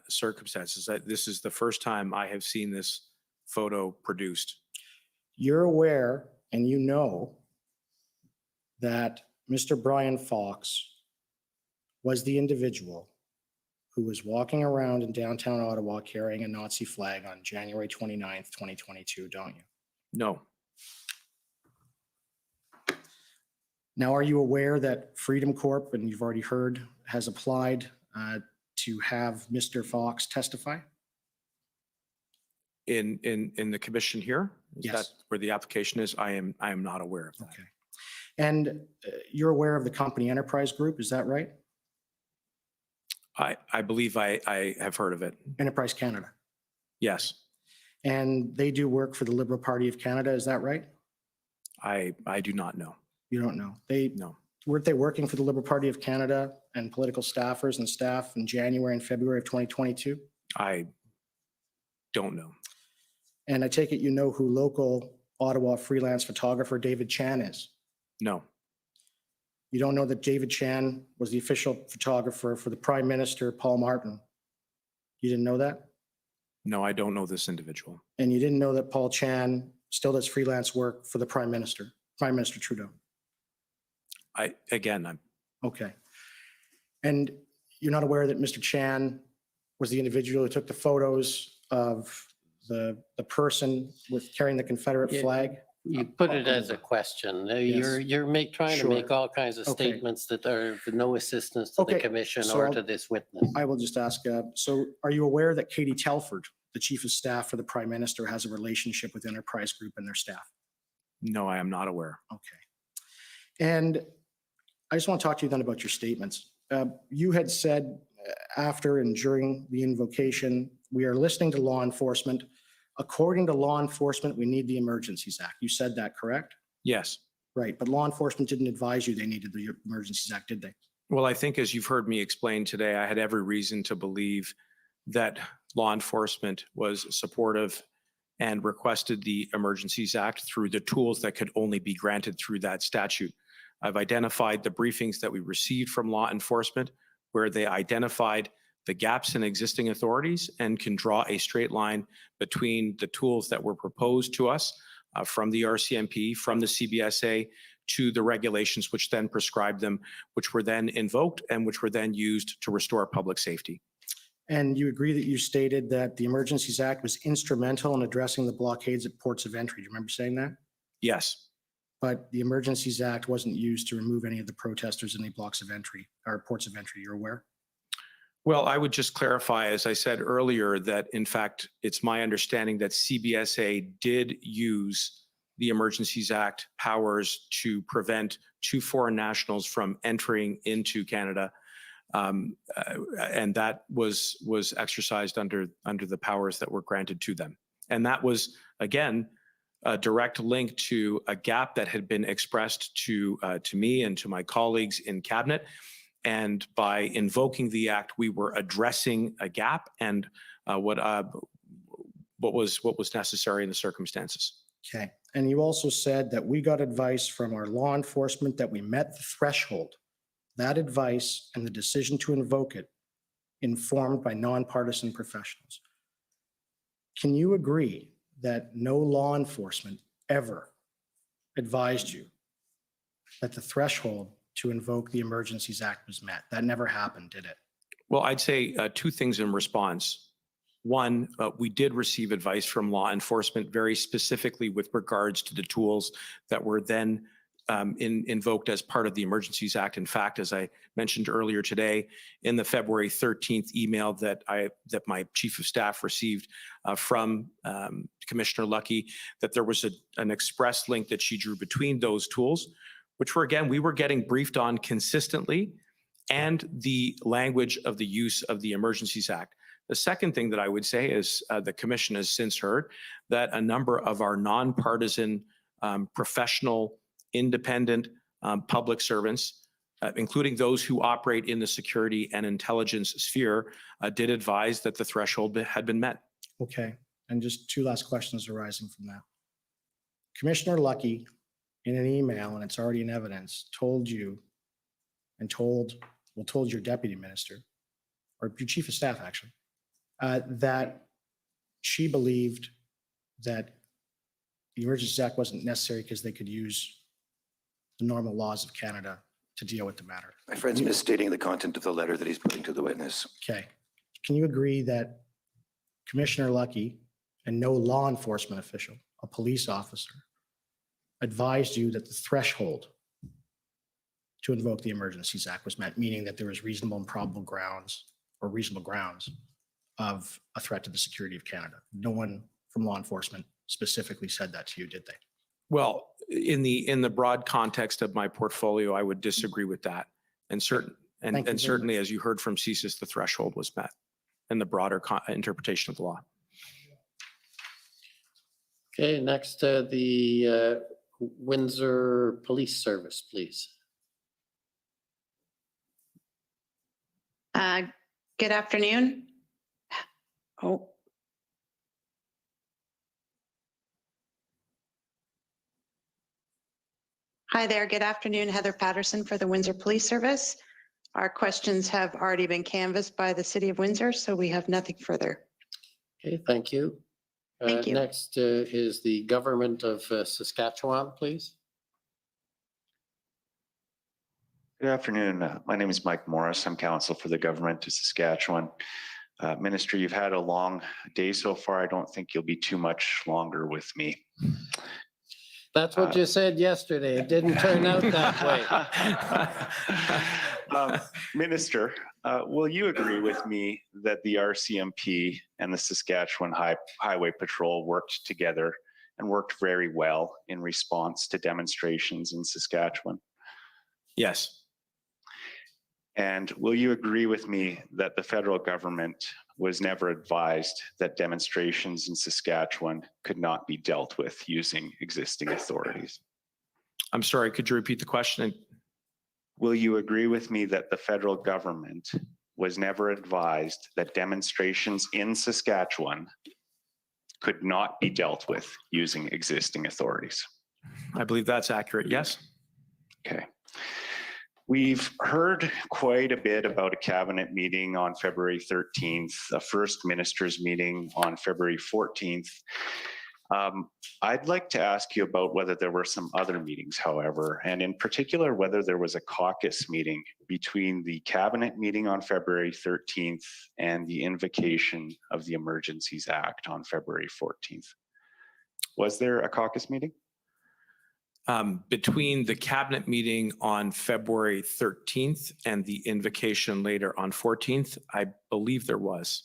circumstances. This is the first time I have seen this photo produced. You're aware and you know that Mr. Brian Fox was the individual who was walking around in downtown Ottawa carrying a Nazi flag on January 29th, 2022, don't you? No. Now, are you aware that Freedom Corp, and you've already heard, has applied to have Mr. Fox testify? In the commission here? Is Yes. that where the application is? I am not aware of that. Okay. And you're aware of the company Enterprise Group, is that right? I believe I have heard of it. Enterprise Canada. Yes. And they do work for the Liberal Party of Canada, is that right? I do not know. You don't know? No. Weren't they working for the Liberal Party of Canada and political staffers and staff in January and February of 2022? I don't know. And I take it you know who local Ottawa freelance photographer David Chan is? No. You don't know that David Chan was the official photographer for the Prime Minister, Paul Martin? You didn't know that? No, I don't know this individual. And you didn't know that Paul Chan still does freelance work for the Prime Minister Trudeau? I'm Okay. And you're not aware that Mr. Chan was the individual who took the photos of the person with carrying the Confederate Yeah. flag? You put it as a question. Yes. You're trying Sure. to make all kinds of Okay. statements that are of no assistance to the Okay, commission so or I'll- to this witness. I will just ask, so are you aware that Katie Telford, the Chief of Staff for the Prime Minister, has a relationship with Enterprise Group and their staff? No, I am not aware. Okay. And I just want to talk to you then about your statements. You had said after and during the invocation, we are listening to law enforcement. According to law enforcement, we need the Emergencies Act. You said that, correct? Yes. Right, but law enforcement didn't advise you they needed the Emergencies Act, did they? Well, I think as you've heard me explain today, I had every reason to believe that law enforcement was supportive and requested the Emergencies Act through the tools that could only be granted through that statute. I've identified the briefings that we received from law enforcement where they identified the gaps in existing authorities and can draw a straight line between the tools that were proposed to us from the RCMP, from the CBSA, to the regulations which then prescribed them, which were then invoked and which were then used to restore public safety. And you agree that you stated that the Emergencies Act was instrumental in addressing the blockades at ports of entry. Do you remember saying that? Yes. But the Emergencies Act wasn't used to remove any of the protesters in the blocks of entry or ports of entry. You're aware? Well, I would just clarify, as I said earlier, that in fact, it's my understanding that CBSA did use the Emergencies Act powers to prevent 2 foreign nationals from entering into Canada. And that was exercised under the powers that were granted to them. And that was, again, a direct link to a gap that had been expressed to me and to my colleagues in cabinet. And by invoking the act, we were addressing a gap and what was necessary in the circumstances. Okay. And you also said that we got advice from our law enforcement that we met the threshold. That advice and the decision to invoke it informed by nonpartisan professionals. Can you agree that no law enforcement ever advised you that the threshold to invoke the Emergencies Act was met? That never happened, did it? Well, I'd say 2 things in response. One, we did receive advice from law enforcement very specifically with regards to the tools that were then invoked as part of the Emergencies Act. In fact, as I mentioned earlier today, in the February 13th email that my chief of staff received from Commissioner Lucky, that there was an express link that she drew between those tools, which were, again, we were getting briefed on consistently, and the language of the use of the Emergencies Act. The second thing that I would say is the commission has since heard that a number of our nonpartisan, professional, independent public servants, including those who operate in the security and intelligence sphere, did advise that the threshold had been met. Okay, and just two last questions arising from that. Commissioner Lucky, in an email, and it's already in evidence, told you and told your deputy minister, or your chief of staff actually, that she believed that the Emergencies Act wasn't necessary because they could use the normal laws of Canada to deal with the matter. My friend's misstating the content of the letter that he's putting to the witness. Okay. Can you agree that Commissioner Lucky and no law enforcement official, a police officer, advised you that the threshold to invoke the Emergencies Act was met, meaning that there was reasonable and probable grounds or reasonable grounds of a threat to the security of Canada? No one from law enforcement specifically said that to you, did they? Well, in the broad context of my portfolio, I would disagree with that. And certainly, as you heard from CSIS, the threshold was met in the broader interpretation of the law. Okay, next, the Windsor Police Service, please. Good afternoon. Oh. Hi there, good afternoon. Heather Patterson for the Windsor Police Service. Our questions have already been canvassed by the City of Windsor, so we have nothing further. Okay, thank you. Thank you. Next is the Government of Saskatchewan, please. Good afternoon. My name is Mike Morris. I'm counsel for the Government of Saskatchewan. Minister, you've had a long day so far. I don't think you'll be too much longer with me. That's what you said yesterday. It didn't turn out that way. Minister, will you agree with me that the RCMP and the Saskatchewan Highway Patrol worked together and worked very well in response to demonstrations in Saskatchewan? Yes. And will you agree with me that the federal government was never advised that demonstrations in Saskatchewan could not be dealt with using existing authorities? I'm sorry, could you repeat the question? Will you agree with me that the federal government was never advised that demonstrations in Saskatchewan could not be dealt with using existing authorities? I believe that's accurate, yes. Okay. We've heard quite a bit about a cabinet meeting on February 13th, a first minister's meeting on February 14th. I'd like to ask you about whether there were some other meetings, however, and in particular, whether there was a caucus meeting between the cabinet meeting on February 13th and the invocation of the Emergencies Act on February 14th. Was there a caucus meeting? Between the cabinet meeting on February 13th and the invocation later on 14th, I believe there was.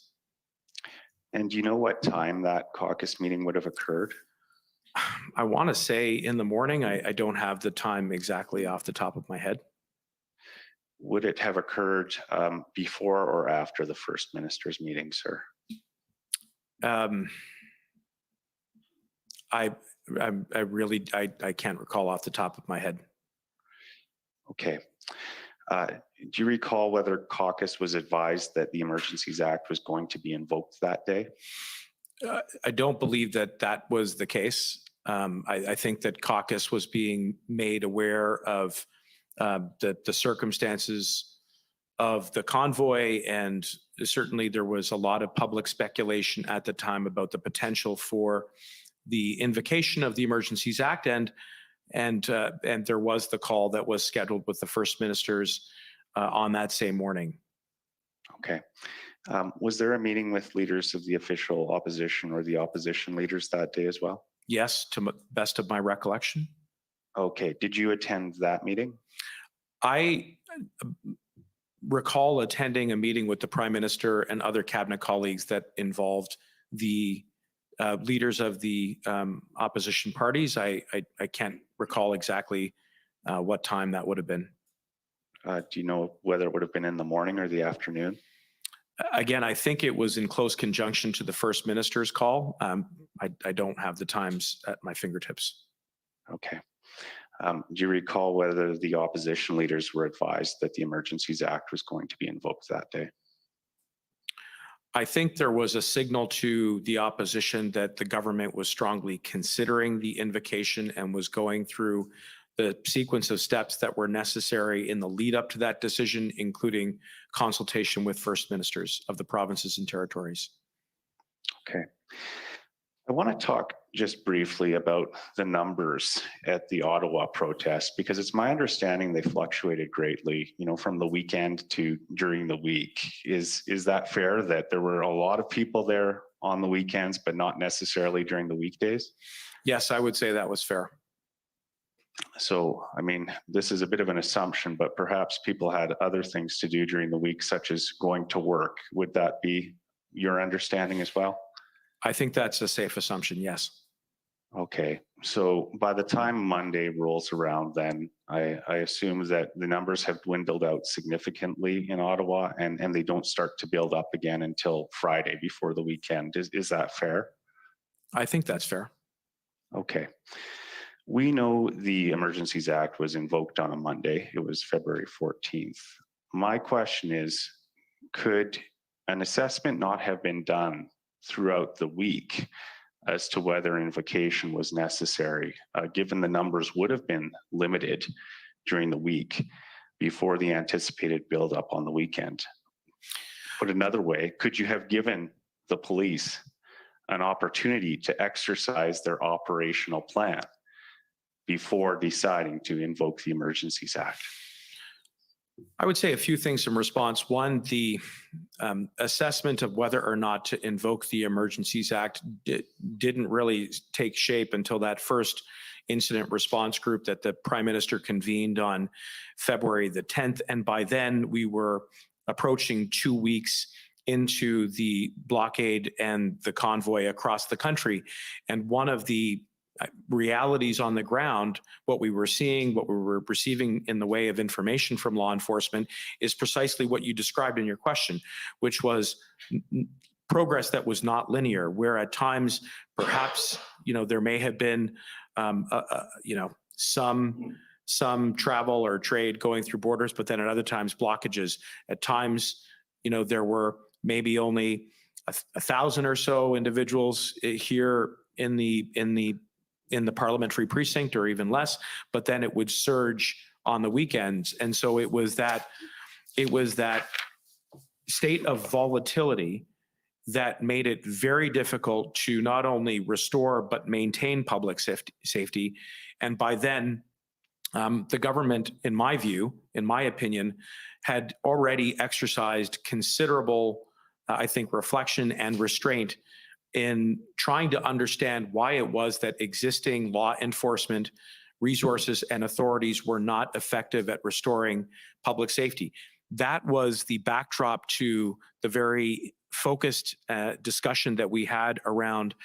And do you know what time that caucus meeting would have occurred? I want to say in the morning. I don't have the time exactly off the top of my head. Would it have occurred before or after the first minister's meeting, sir? I really can't recall off the top of my head. Okay. Do you recall whether caucus was advised that the Emergencies Act was going to be invoked that day? I don't believe that that was the case. I think that caucus was being made aware of the circumstances of the convoy, and certainly there was a lot of public speculation at the time about the potential for the invocation of the Emergencies Act, and there was the call that was scheduled with the first ministers on that same morning. Okay. Was there a meeting with leaders of the official opposition or the opposition leaders that day as well? Yes, to the best of my recollection. Okay, did you attend that meeting? I recall attending a meeting with the Prime Minister and other cabinet colleagues that involved the leaders of the opposition parties. I can't recall exactly what time that would have been. Do you know whether it would have been in the morning or the afternoon? Again, I think it was in close conjunction to the First Minister's call. I don't have the times at my fingertips. Okay. Do you recall whether the opposition leaders were advised that the Emergencies Act was going to be invoked that day? I think there was a signal to the opposition that the government was strongly considering the invocation and was going through the sequence of steps that were necessary in the lead up to that decision, including consultation with First Ministers of the provinces and territories. Okay. I want to talk just briefly about the numbers at the Ottawa protest, because it's my understanding they fluctuated greatly, you know, from the weekend to during the week. Is that fair that there were a lot of people there on the weekends, but not necessarily during the weekdays? Yes, I would say that was fair. So, I mean, this is a bit of an assumption, but perhaps people had other things to do during the week, such as going to work. Would that be your understanding as well? I think that's a safe assumption, yes. Okay, so by the time Monday rolls around, then I assume that the numbers have dwindled out significantly in Ottawa, and they don't start to build up again until Friday before the weekend. Is that fair? I think that's fair. Okay. We know the Emergencies Act was invoked on a Monday. It was February 14th. My question is, could an assessment not have been done throughout the week as to whether invocation was necessary, given the numbers would have been limited during the week before the anticipated buildup on the weekend? Put another way, could you have given the police an opportunity to exercise their operational plan before deciding to invoke the Emergencies Act? I would say a few things in response. One, the assessment of whether or not to invoke the Emergencies Act didn't really take shape until that first incident response group that the Prime Minister convened on February the 10th. And by then we were approaching 2 weeks into the blockade and the convoy across the country. And one of the realities on the ground, what we were seeing, what we were receiving in the way of information from law enforcement is precisely what you described in your question, which was progress that was not linear, where at times perhaps, you know, there may have been, you know, some travel or trade going through borders, but then at other times blockages. At times, you know, there were maybe only 1,000 or so individuals here in the parliamentary precinct, or even less, but then it would surge on the weekends. And so it was that state of volatility that made it very difficult to not only restore but maintain public safety. And by then, the government, in my view, in my opinion, had already exercised considerable, I think, reflection and restraint in trying to understand why it was that existing law enforcement resources and authorities were not effective at restoring public safety. That was the backdrop to the very focused discussion that we had around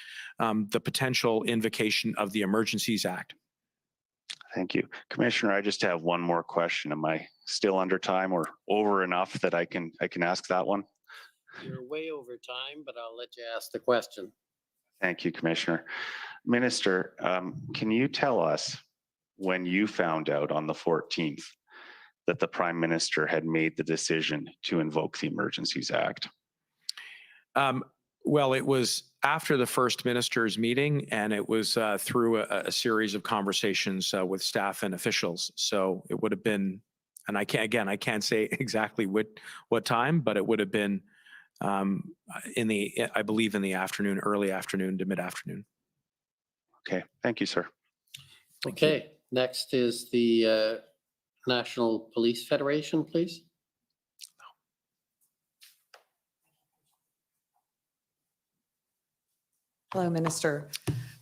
the potential invocation of the Emergencies Act. Thank you. Commissioner, I just have one more question. Am I still under time or over enough that I can ask that one? You're way over time, but I'll let you ask the question. Thank you, Commissioner. Minister, can you tell us when you found out on the 14th that the Prime Minister had made the decision to invoke the Emergencies Act? Well, it was after the First Minister's meeting, and it was through a series of conversations with staff and officials. So it would have been, and I can't say exactly what time, but it would have been I believe in the afternoon, early afternoon to mid-afternoon. Okay, thank you, sir. Okay, next is the National Police Federation, please. Hello, Minister.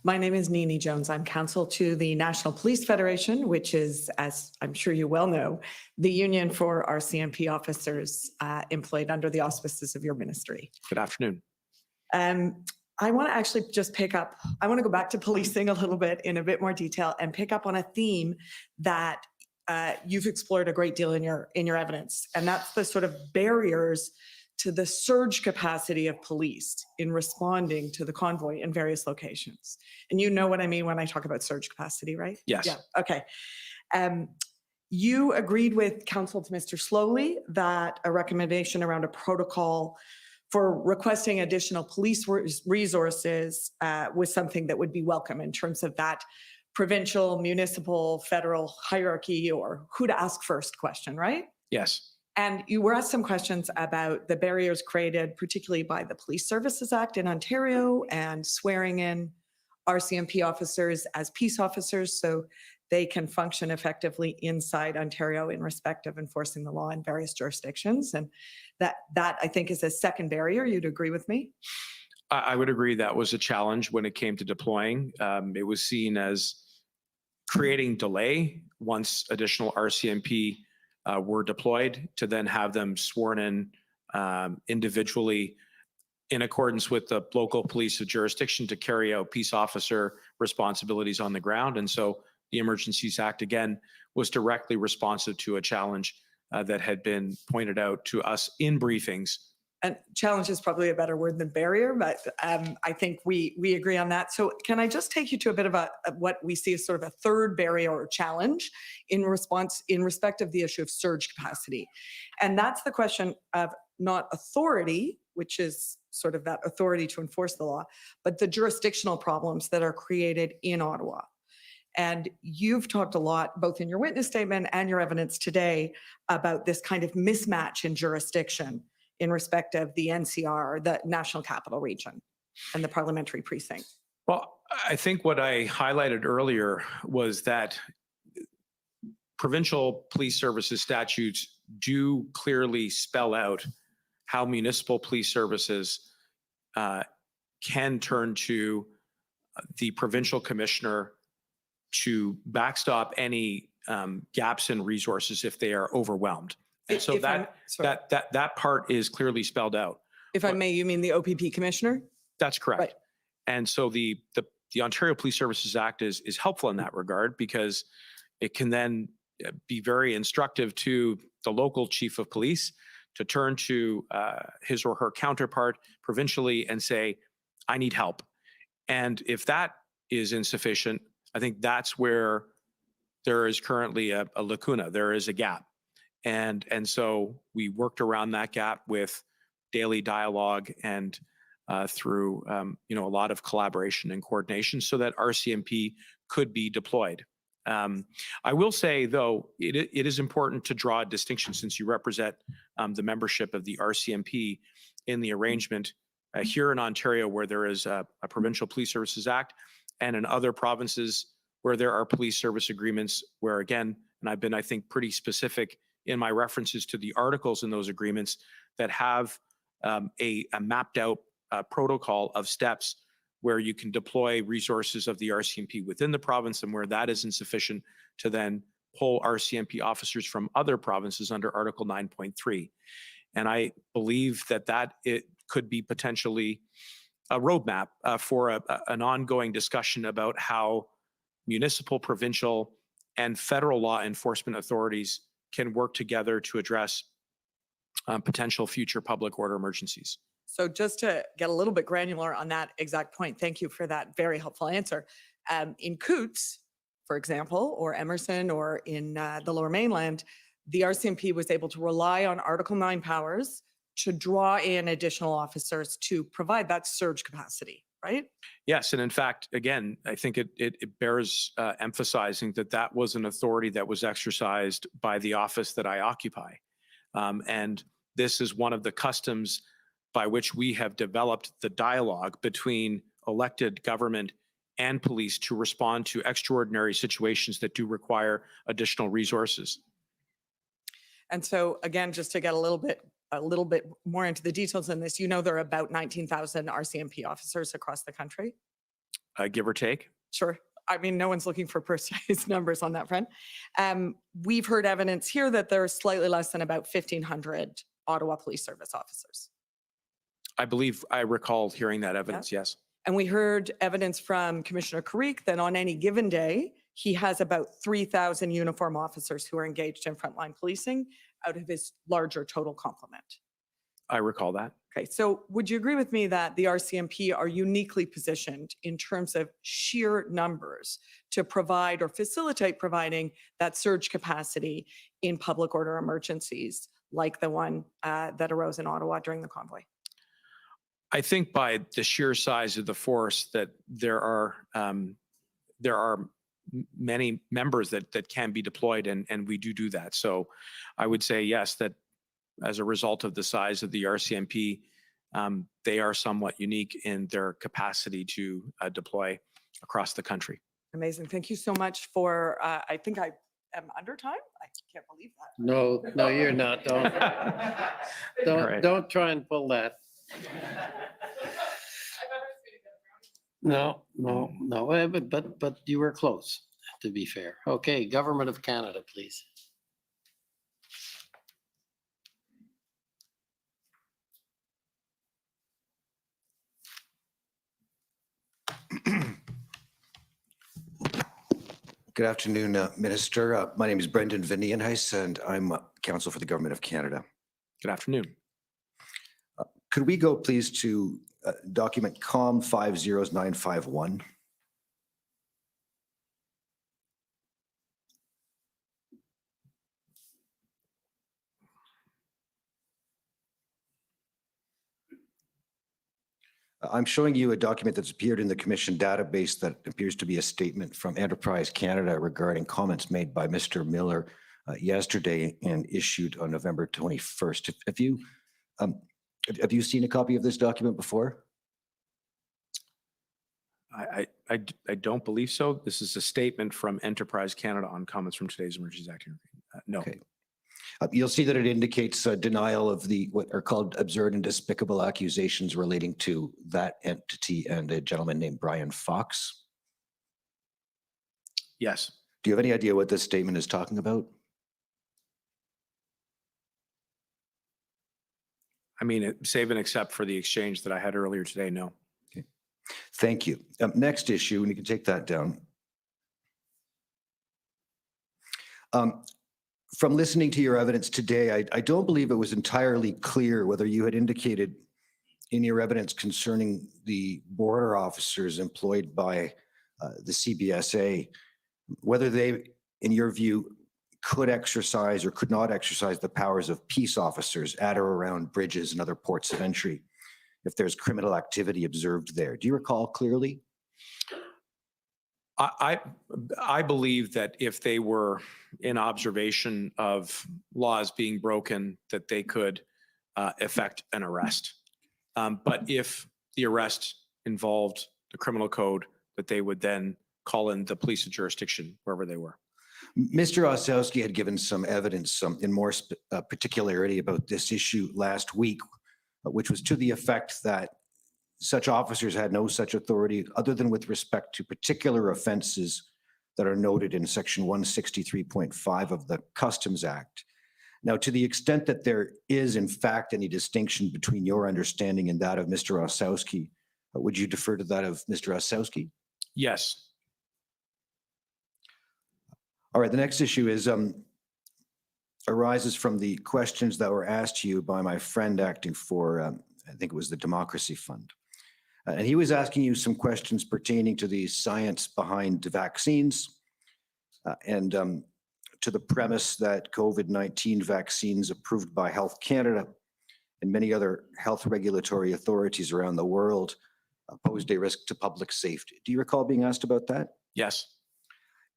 My name is Nini Jones. I'm counsel to the National Police Federation, which is, as I'm sure you well know, the union for RCMP officers employed under the auspices of your ministry. Good afternoon. I want to actually just I want to go back to policing a little bit in a bit more detail and pick up on a theme that you've explored a great deal in your evidence, and that's the sort of barriers to the surge capacity of police in responding to the convoy in various locations. And you know what I mean when I talk about surge capacity, right? Yes. Yeah. Okay. You agreed with counsel to Mr. Slowly that a recommendation around a protocol for requesting additional police resources was something that would be welcome in terms of that provincial, municipal, federal hierarchy or who to ask first question, right? Yes. And you were asked some questions about the barriers created, particularly by the Police Services Act in Ontario and swearing in RCMP officers as peace officers so they can function effectively inside Ontario in respect of enforcing the law in various jurisdictions. And that I think is a second barrier. You'd agree with me? I would agree that was a challenge when it came to deploying. It was seen as creating delay once additional RCMP were deployed to then have them sworn in individually in accordance with the local police of jurisdiction to carry out peace officer responsibilities on the ground. And so the Emergencies Act, again, was directly responsive to a challenge that had been pointed out to us in briefings. And challenge is probably a better word than barrier, but I think we agree on that. So can I just take you to a bit of what we see as sort of a third barrier or challenge in respect of the issue of surge capacity? And that's the question of not authority, which is sort of that authority to enforce the law, but the jurisdictional problems that are created in Ottawa. And you've talked a lot, both in your witness statement and your evidence today, about this kind of mismatch in jurisdiction in respect of the NCR, the National Capital Region, and the parliamentary precinct. Well, I think what I highlighted earlier was that provincial police services statutes do clearly spell out how municipal police services can turn to the provincial commissioner to backstop any gaps in resources if they are overwhelmed. And so that part is clearly spelled out. If I may, you mean the OPP commissioner? That's correct. Right. And so the Ontario Police Services Act is helpful in that regard because it can then be very instructive to the local chief of police to turn to his or her counterpart provincially and say, I need help. And if that is insufficient, I think that's where there is currently a lacuna, there is a gap. And so we worked around that gap with daily dialogue and through a lot of collaboration and coordination so that RCMP could be deployed. I will say, though, it is important to draw a distinction since you represent the membership of the RCMP in the arrangement here in Ontario where there is a Provincial Police Services Act and in other provinces where there are police service agreements where, again, and I've been, I think, pretty specific in my references to the articles in those agreements that have a mapped out protocol of steps where you can deploy resources of the RCMP within the province and where that is insufficient to then pull RCMP officers from other provinces under Article 9.3. And I believe that it could be potentially a roadmap for an ongoing discussion about how municipal, provincial, and federal law enforcement authorities can work together to address potential future public order emergencies. So just to get a little bit granular on that exact point, thank you for that very helpful answer. In Coutts, for example, or Emerson, or in the Lower Mainland, the RCMP was able to rely on Article 9 powers to draw in additional officers to provide that surge capacity, right? Yes, and in fact, again, I think it bears emphasizing that was an authority that was exercised by the office that I occupy. And this is one of the customs by which we have developed the dialogue between elected government and police to respond to extraordinary situations that do require additional resources. And so again, just to get a little bit more into the details in this, there are about 19,000 RCMP officers across the country. give or take. Sure. I mean, no one's looking for precise numbers on that front. We've heard evidence here that there's slightly less than about 1,500 Ottawa Police Service officers. I believe I recall hearing that evidence, yes. And we heard evidence from Commissioner Carrique that on any given day, he has about 3,000 uniform officers who are engaged in frontline policing out of his larger total complement. I recall that. Okay, so would you agree with me that the RCMP are uniquely positioned in terms of sheer numbers to provide or facilitate providing that surge capacity in public order emergencies like the one that arose in Ottawa during the convoy? I think by the sheer size of the force that there are many members that can be deployed, and we do that. So I would say yes, that as a result of the size of the RCMP, they are somewhat unique in their capacity to deploy across the country. Amazing. Thank you so much for, I think I am under time. I can't believe that. No, you're not. Don't try and pull that. No, but you were close, to be fair. Okay, Government of Canada, please. Good afternoon, Minister. My name is Brendan Vinienhuis, and I'm counsel for the Government of Canada. Good afternoon. Could we go, please, to document COM 50951? I'm showing you a document that's appeared in the Commission database that appears to be a statement from Enterprise Canada regarding comments made by Mr. Miller yesterday and issued on November 21st. Have you seen a copy of this document before? I don't believe so. This is a statement from Enterprise Canada on comments from today's Emergencies Act hearing. No. Okay. You'll see that it indicates denial of what are called absurd and despicable accusations relating to that entity and a gentleman named Brian Fox. Yes. Do you have any idea what this statement is talking about? I mean, save and except for the exchange that I had earlier today, no. Okay. Thank you. Next issue, and you can take that down. From listening to your evidence today, I don't believe it was entirely clear whether you had indicated in your evidence concerning the border officers employed by the CBSA, whether they, in your view, could exercise or could not exercise the powers of peace officers at or around bridges and other ports of entry if there's criminal activity observed there. Do you recall clearly? I believe that if they were in observation of laws being broken, that they could effect an arrest. But if the arrest involved the criminal code, that they would then call in the police of jurisdiction wherever they were. Mr. Osowski had given some evidence in more particularity about this issue last week, which was to the effect that such officers had no such authority other than with respect to particular offenses that are noted in section 163.5 of the Customs Act. Now, to the extent that there is in fact any distinction between your understanding and that of Mr. Osowski, would you defer to that of Mr. Osowski? Yes. All right, the next issue is arises from the questions that were asked to you by my friend acting for, I think it was the Democracy Fund. And he was asking you some questions pertaining to the science behind the vaccines and to the premise that COVID-19 vaccines approved by Health Canada and many other health regulatory authorities around the world posed a risk to public safety. Do you recall being asked about that? Yes.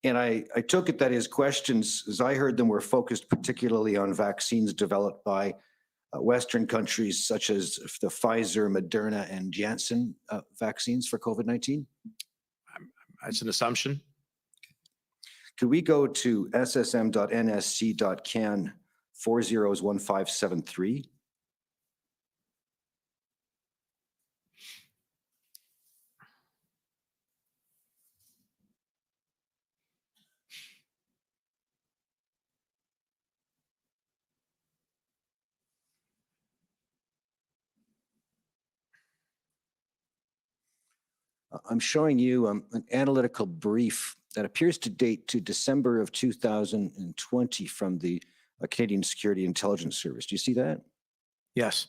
And I took it that his questions, as I heard them, were focused particularly on vaccines developed by Western countries such as the Pfizer, Moderna, and Janssen vaccines for COVID-19? That's an assumption. Could we go to ssm.nsc.can 401573? I'm showing you an analytical brief that appears to date to December of 2020 from the Canadian Security Intelligence Service. Do you see that? Yes.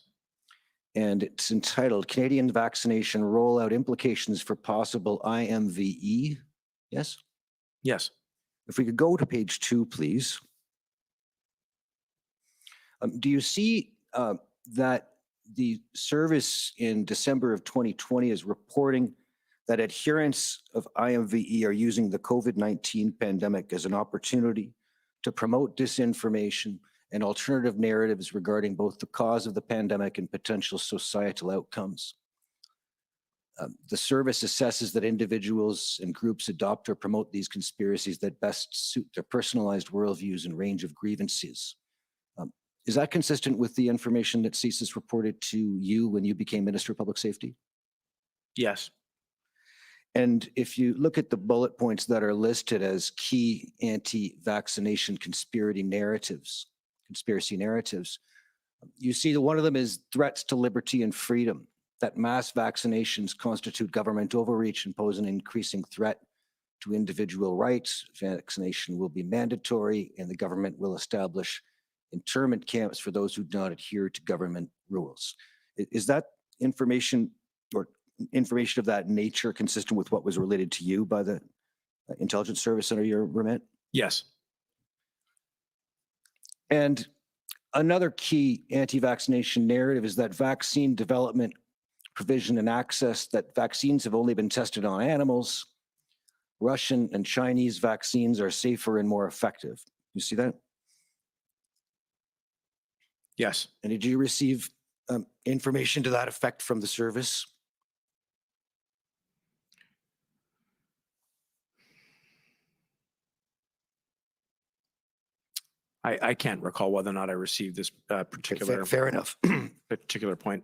And it's entitled Canadian Vaccination Rollout Implications for Possible IMVE. Yes? Yes. If we could go to page 2, please. Do you see that the service in December of 2020 is reporting that adherents of IMVE are using the COVID-19 pandemic as an opportunity to promote disinformation and alternative narratives regarding both the cause of the pandemic and potential societal outcomes? The service assesses that individuals and groups adopt or promote these conspiracies that best suit their personalized worldviews and range of grievances. Is that consistent with the information that CSIS reported to you when you became Minister of Public Safety? Yes. And if you look at the bullet points that are listed as key anti-vaccination conspiracy narratives, you see that one of them is threats to liberty and freedom, that mass vaccinations constitute government overreach and pose an increasing threat to individual rights. Vaccination will be mandatory and the government will establish internment camps for those who do not adhere to government rules. Is that information or information of that nature consistent with what was related to you by the intelligence service under your remit? Yes. And another key anti-vaccination narrative is that vaccine development, provision, and access, that vaccines have only been tested on animals. Russian and Chinese vaccines are safer and more effective. You see that? Yes. And did you receive information to that effect from the service? I can't recall whether or not I received this particular Fair enough. particular point.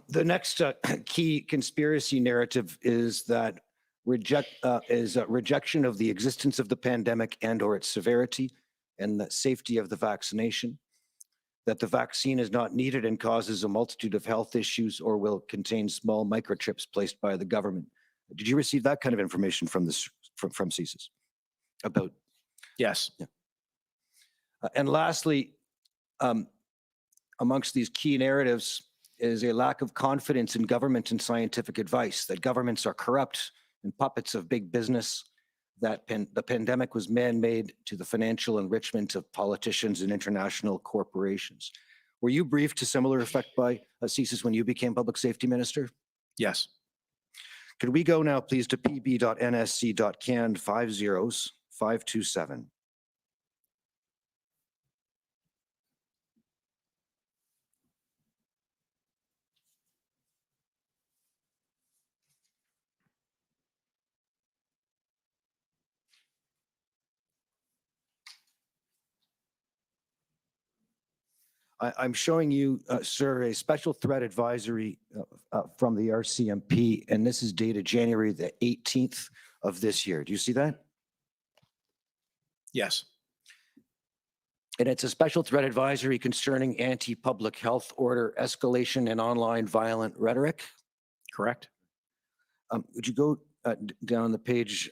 The next key conspiracy narrative is that rejection of the existence of the pandemic and or its severity and the safety of the vaccination, that the vaccine is not needed and causes a multitude of health issues or will contain small microchips placed by the government. Did you receive that kind of information from CSIS about? Yes. Yeah. And lastly, amongst these key narratives is a lack of confidence in government and scientific advice, that governments are corrupt and puppets of big business, that the pandemic was man-made to the financial enrichment of politicians and international corporations. Were you briefed to similar effect by CSIS when you became Public Safety Minister? Yes. Could we go now, please, to pb.nsc.can 50527? I'm showing you, sir, a special threat advisory from the RCMP, and this is dated January the 18th of this year. Do you see that? Yes. And it's a special threat advisory concerning anti-public health order escalation and online violent rhetoric. Correct. Would you go down the page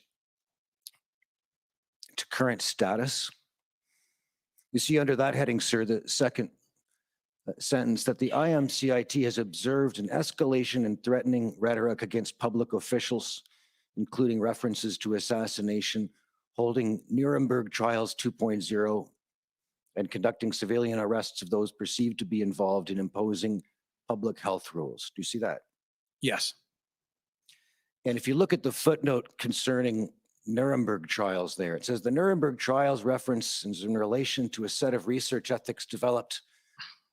to current status? You see under that heading, sir, the second sentence, that the IMCIT has observed an escalation in threatening rhetoric against public officials, including references to assassination, holding Nuremberg trials 2.0, and conducting civilian arrests of those perceived to be involved in imposing public health rules. Do you see that? Yes. And if you look at the footnote concerning Nuremberg trials there, it says the Nuremberg trials reference is in relation to a set of research ethics developed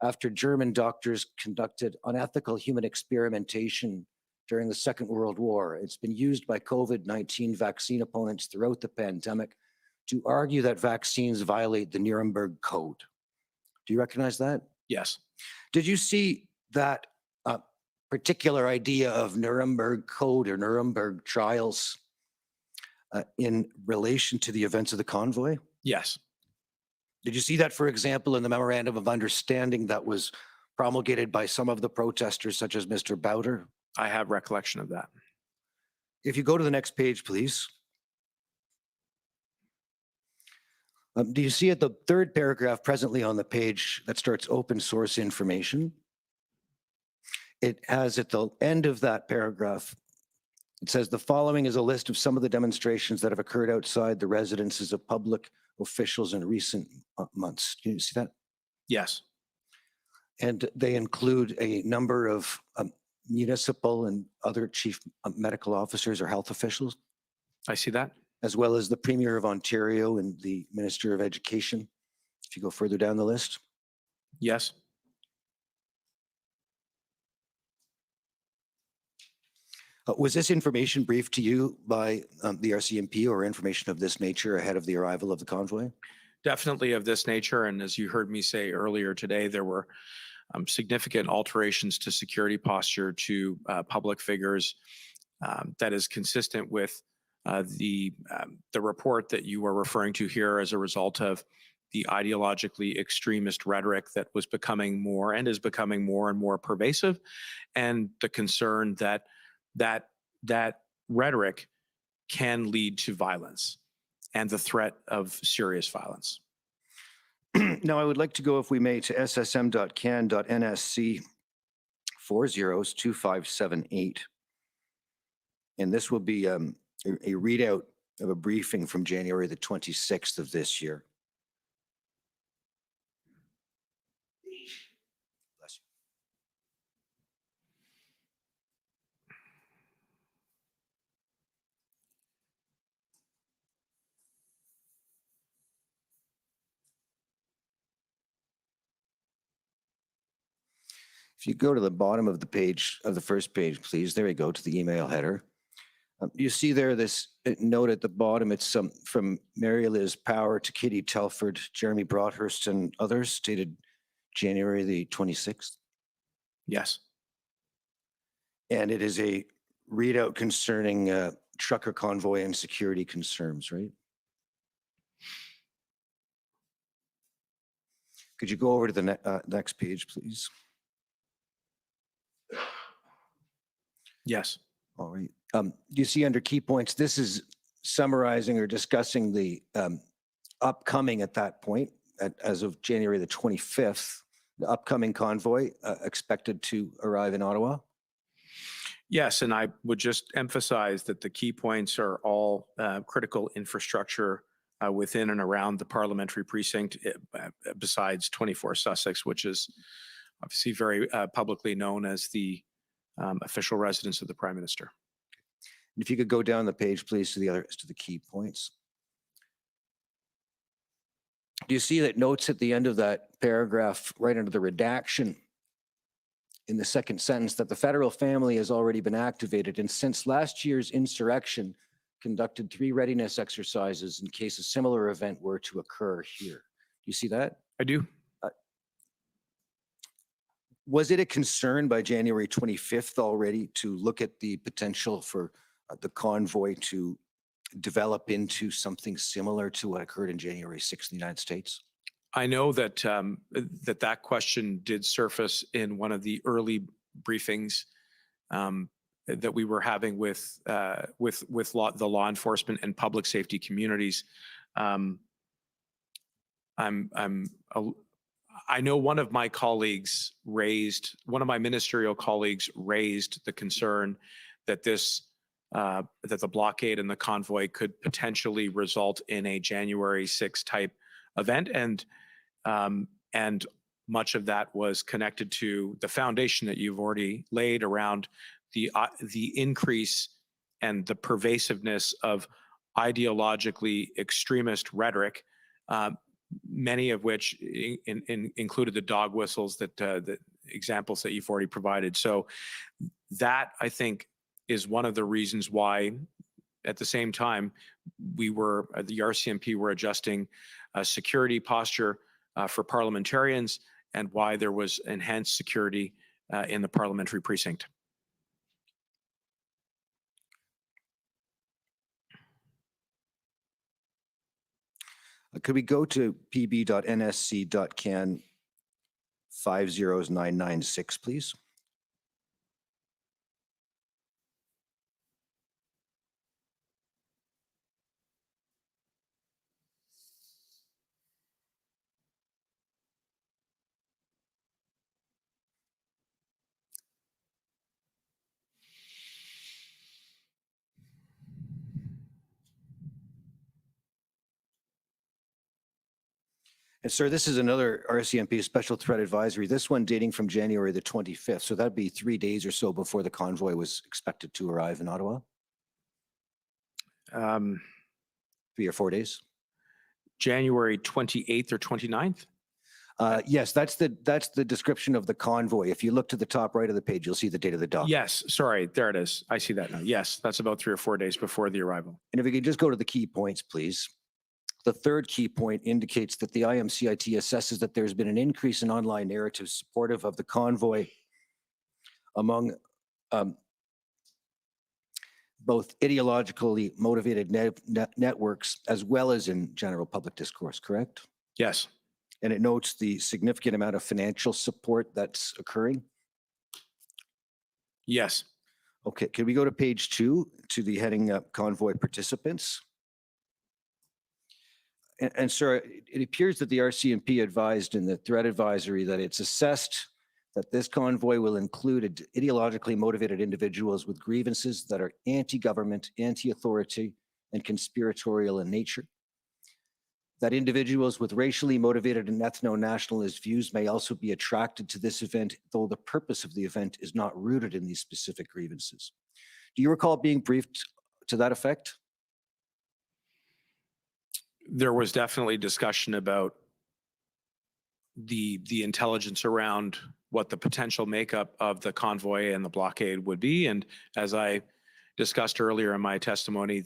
after German doctors conducted unethical human experimentation during the Second World War. It's been used by COVID-19 vaccine opponents throughout the pandemic to argue that vaccines violate the Nuremberg Code. Do you recognize that? Yes. Did you see that particular idea of Nuremberg Code or Nuremberg trials in relation to the events of the convoy? Yes. Did you see that, for example, in the memorandum of understanding that was promulgated by some of the protesters, such as Mr. Bowder? I have recollection of that. If you go to the next page, please. Do you see at the third paragraph presently on the page that starts open source information? It has at the end of that paragraph, it says the following is a list of some of the demonstrations that have occurred outside the residences of public officials in recent months. Do you see that? Yes. And they include a number of municipal and other chief medical officers or health officials, I see that. as well as the Premier of Ontario and the Minister of Education. If you go further down the list. Yes. Was this information briefed to you by the RCMP or information of this nature ahead of the arrival of the convoy? Definitely of this nature. And as you heard me say earlier today, there were significant alterations to security posture to public figures that is consistent with the report that you are referring to here as a result of the ideologically extremist rhetoric that was becoming more and is becoming more and more pervasive, and the concern that rhetoric can lead to violence and the threat of serious violence. Now, I would like to go, if we may, to ssm.can.nsc 402578. And this will be a readout of a briefing from January the 26th of this year. Bless you. If you go to the bottom of the page, of the first page, please, there you go, to the email header. You see there this note at the bottom, it's from Mary Liz Power to Kitty Telford, Jeremy Broadhurst, and others, dated January the 26th. Yes. And it is a readout concerning trucker convoy and security concerns, right? Could you go over to the next page, please? Yes. All right. You see under key points, this is summarizing or discussing the upcoming at that point, as of January the 25th, the upcoming convoy expected to arrive in Ottawa. Yes, and I would just emphasize that the key points are all critical infrastructure within and around the parliamentary precinct, besides 24 Sussex, which is obviously very publicly known as the official residence of the Prime Minister. If you could go down the page, please, to the key points. Do you see that notes at the end of that paragraph, right under the redaction, in the second sentence, that the federal family has already been activated and since last year's insurrection conducted 3 readiness exercises in case a similar event were to occur here. Do you see that? I do. Was it a concern by January 25th already to look at the potential for the convoy to develop into something similar to what occurred in January 6th in the United States? I know that that question did surface in one of the early briefings that we were having with the law enforcement and public safety communities. I know one of my ministerial colleagues raised the concern that that the blockade and the convoy could potentially result in a January 6th type event, and much of that was connected to the foundation that you've already laid around the increase and the pervasiveness of ideologically extremist rhetoric, many of which included the dog whistles the examples that you've already provided. So that, I think, is one of the reasons why, at the same time, the RCMP were adjusting security posture for parliamentarians, and why there was enhanced security in the parliamentary precinct. Could we go to pb.nsc.can 50996, please. And sir, this is another RCMP special threat advisory, this one dating from January the 25th. So that'd be 3 days or so before the convoy was expected to arrive in Ottawa. 3 or 4 days. January 28th or 29th? Yes, that's the description of the convoy. If you look to the top right of the page, you'll see the date of the document. Yes, sorry, there it is. I see that now. Yes, that's about 3 or 4 days before the arrival. And if we could just go to the key points, please. The third key point indicates that the IMCIT assesses that there's been an increase in online narratives supportive of the convoy among both ideologically motivated networks as well as in general public discourse, correct? Yes. And it notes the significant amount of financial support that's occurring? Yes. Okay, can we go to page 2 to the heading convoy participants? And sir, it appears that the RCMP advised in the threat advisory that it's assessed that this convoy will include ideologically motivated individuals with grievances that are anti-government, anti-authority, and conspiratorial in nature. That individuals with racially motivated and ethno-nationalist views may also be attracted to this event, though the purpose of the event is not rooted in these specific grievances. Do you recall being briefed to that effect? There was definitely discussion about the intelligence around what the potential makeup of the convoy and the blockade would be. And as I discussed earlier in my testimony,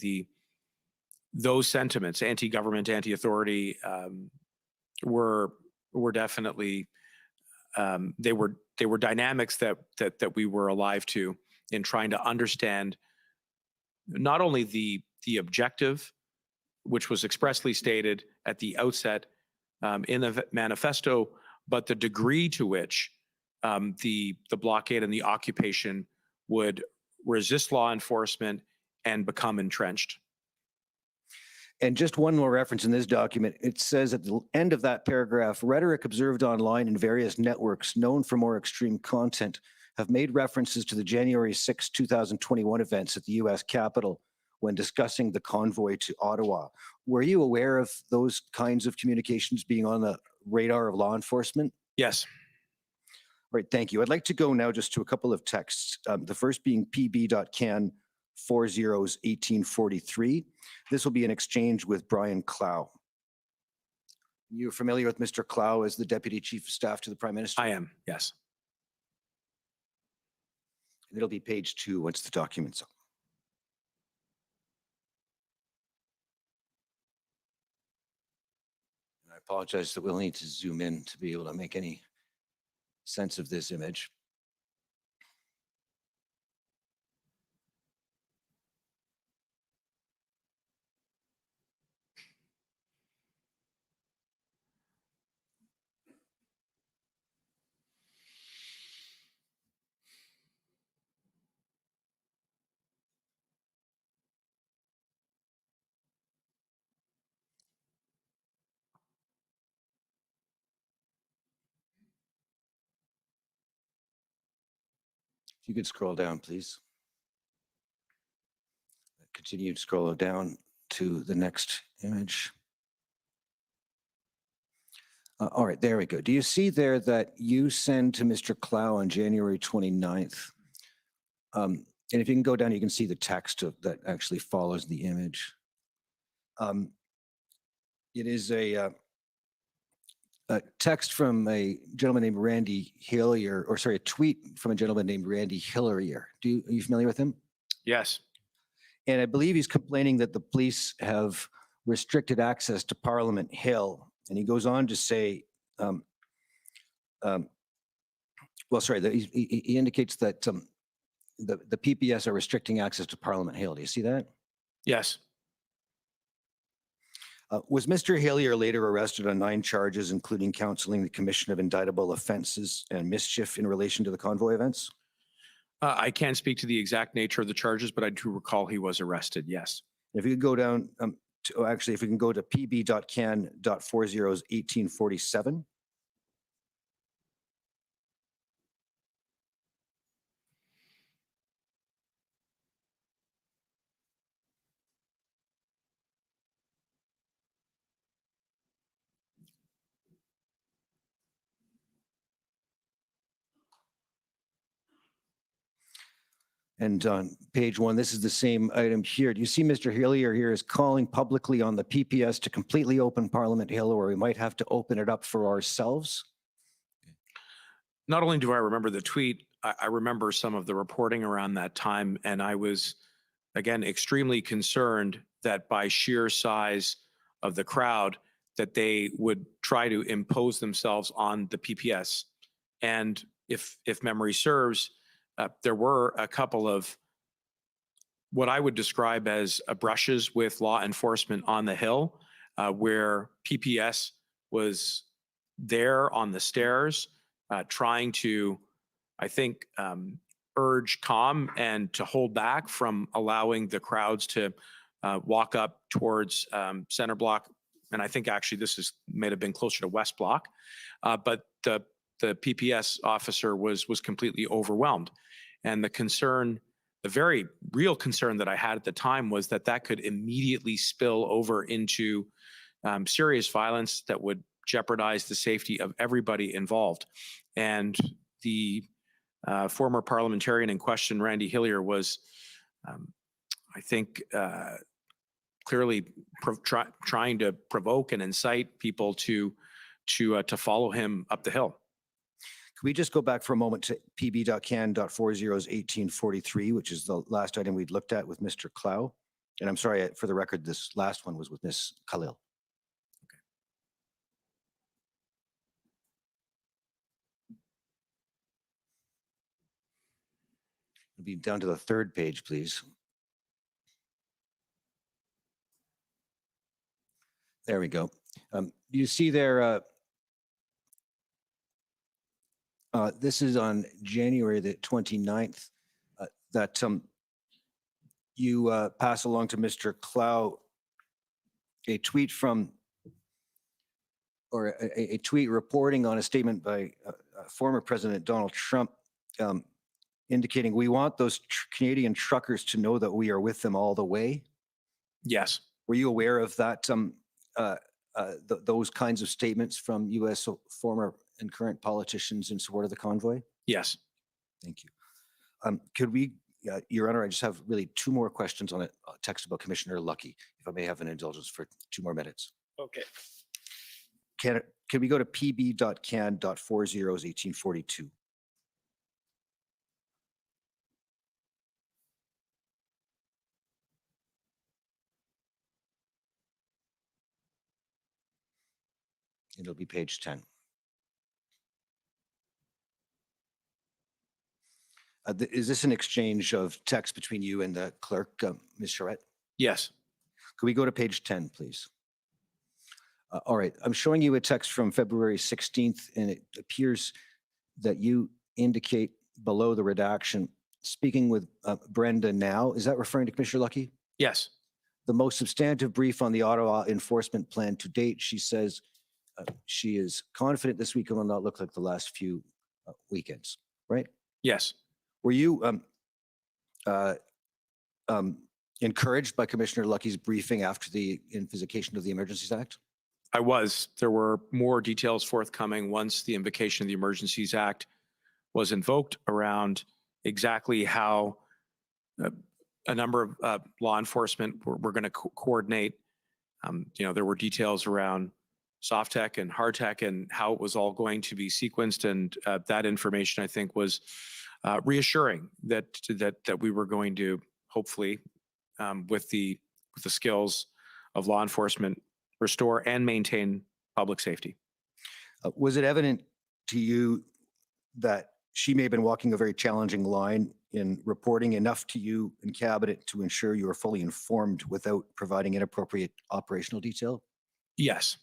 those sentiments, anti-government, anti-authority, were definitely they were dynamics that we were alive to in trying to understand not only the objective, which was expressly stated at the outset in the manifesto, but the degree to which the blockade and the occupation would resist law enforcement and become entrenched. And just one more reference in this document, it says at the end of that paragraph, rhetoric observed online in various networks known for more extreme content have made references to the January 6, 2021 events at the US Capitol when discussing the convoy to Ottawa. Were you aware of those kinds of communications being on the radar of law enforcement? Yes. Right, thank you. I'd like to go now just to a couple of texts. The first being pb.can 401843. This will be an exchange with Brian Clow. You're familiar with Mr. Clow as the Deputy Chief of Staff to the Prime Minister? I am, yes. It'll be page 2 once the document's up. I apologize that we'll need to zoom in to be able to make any sense of this image. If you could scroll down, please. Continue to scroll down to the next image. All right, there we go. Do you see there that you send to Mr. Clow on January 29th? And if you can go down, you can see the text that actually follows the image. It is a text from a gentleman named Randy Hillier, or sorry, a tweet from a gentleman named Randy Hillier. Are you familiar with him? Yes. And I believe he's complaining that the police have restricted access to Parliament Hill. And he goes on to say, well, sorry, he indicates that the PPS are restricting access to Parliament Hill. Do you see that? Yes. Was Mr. Hillier later arrested on 9 charges, including counseling the commission of indictable offenses and mischief in relation to the convoy events? I can't speak to the exact nature of the charges, but I do recall he was arrested, yes. If you could go down actually, if we can go to pb.can.40's 1847. And on page 1, this is the same item here. Do you see Mr. Hillier here is calling publicly on the PPS to completely open Parliament Hill, or we might have to open it up for ourselves? Not only do I remember the tweet, I remember some of the reporting around that time, and I was, again, extremely concerned that by sheer size of the crowd, that they would try to impose themselves on the PPS. And if memory serves, there were a couple of what I would describe as brushes with law enforcement on the Hill, where PPS was there on the stairs, trying to, I think, urge calm and to hold back from allowing the crowds to walk up towards Center Block. And I think actually this may have been closer to West Block, but the PPS officer was completely overwhelmed. And the concern, the very real concern that I had at the time was that that could immediately spill over into serious violence that would jeopardize the safety of everybody involved. And the former parliamentarian in question, Randy Hillier, was, I think, clearly trying to provoke and incite people to follow him up the Hill. Can we just go back for a moment to pb.can.40's 1843, which is the last item we'd looked at with Mr. Clow? And I'm sorry, for the record, this last one was with Ms. Khalil. Okay. It'll be down to the 3rd page, please. There we go. You see there, this is on January the 29th, that you pass along to Mr. Clow a tweet from, or a tweet reporting on a statement by former President Donald Trump, indicating we want those Canadian truckers to know that we are with them all the way. Yes. Were you aware of that, those kinds of statements from U.S. former and current politicians in support of the convoy? Yes. Thank you. Could we, Your Honor, I just have really 2 more questions on a text about Commissioner Lucky, if I may have an indulgence for 2 more minutes. Okay. Can we go to pb.can.40's 1842? It'll be page 10. Is this an exchange of text between you and the clerk, Ms. Charette? Yes. Could we go to page 10, please? All right. I'm showing you a text from February 16th, and it appears that you indicate below the redaction, speaking with Brenda now. Is that referring to Commissioner Lucky? Yes. The most substantive brief on the Ottawa enforcement plan to date, she says she is confident this weekend will not look like the last few weekends, right? Yes. Were you encouraged by Commissioner Lucky's briefing after the invocation of the Emergencies Act? I was. There were more details forthcoming once the invocation of the Emergencies Act was invoked around exactly how a number of law enforcement were going to coordinate. There were details around soft tech and hard tech and how it was all going to be sequenced, and that information, I think, was reassuring that we were going to hopefully, with the skills of law enforcement, restore and maintain public safety. Was it evident to you that she may have been walking a very challenging line in reporting enough to you in cabinet to ensure you were fully informed without providing inappropriate operational detail? Yes.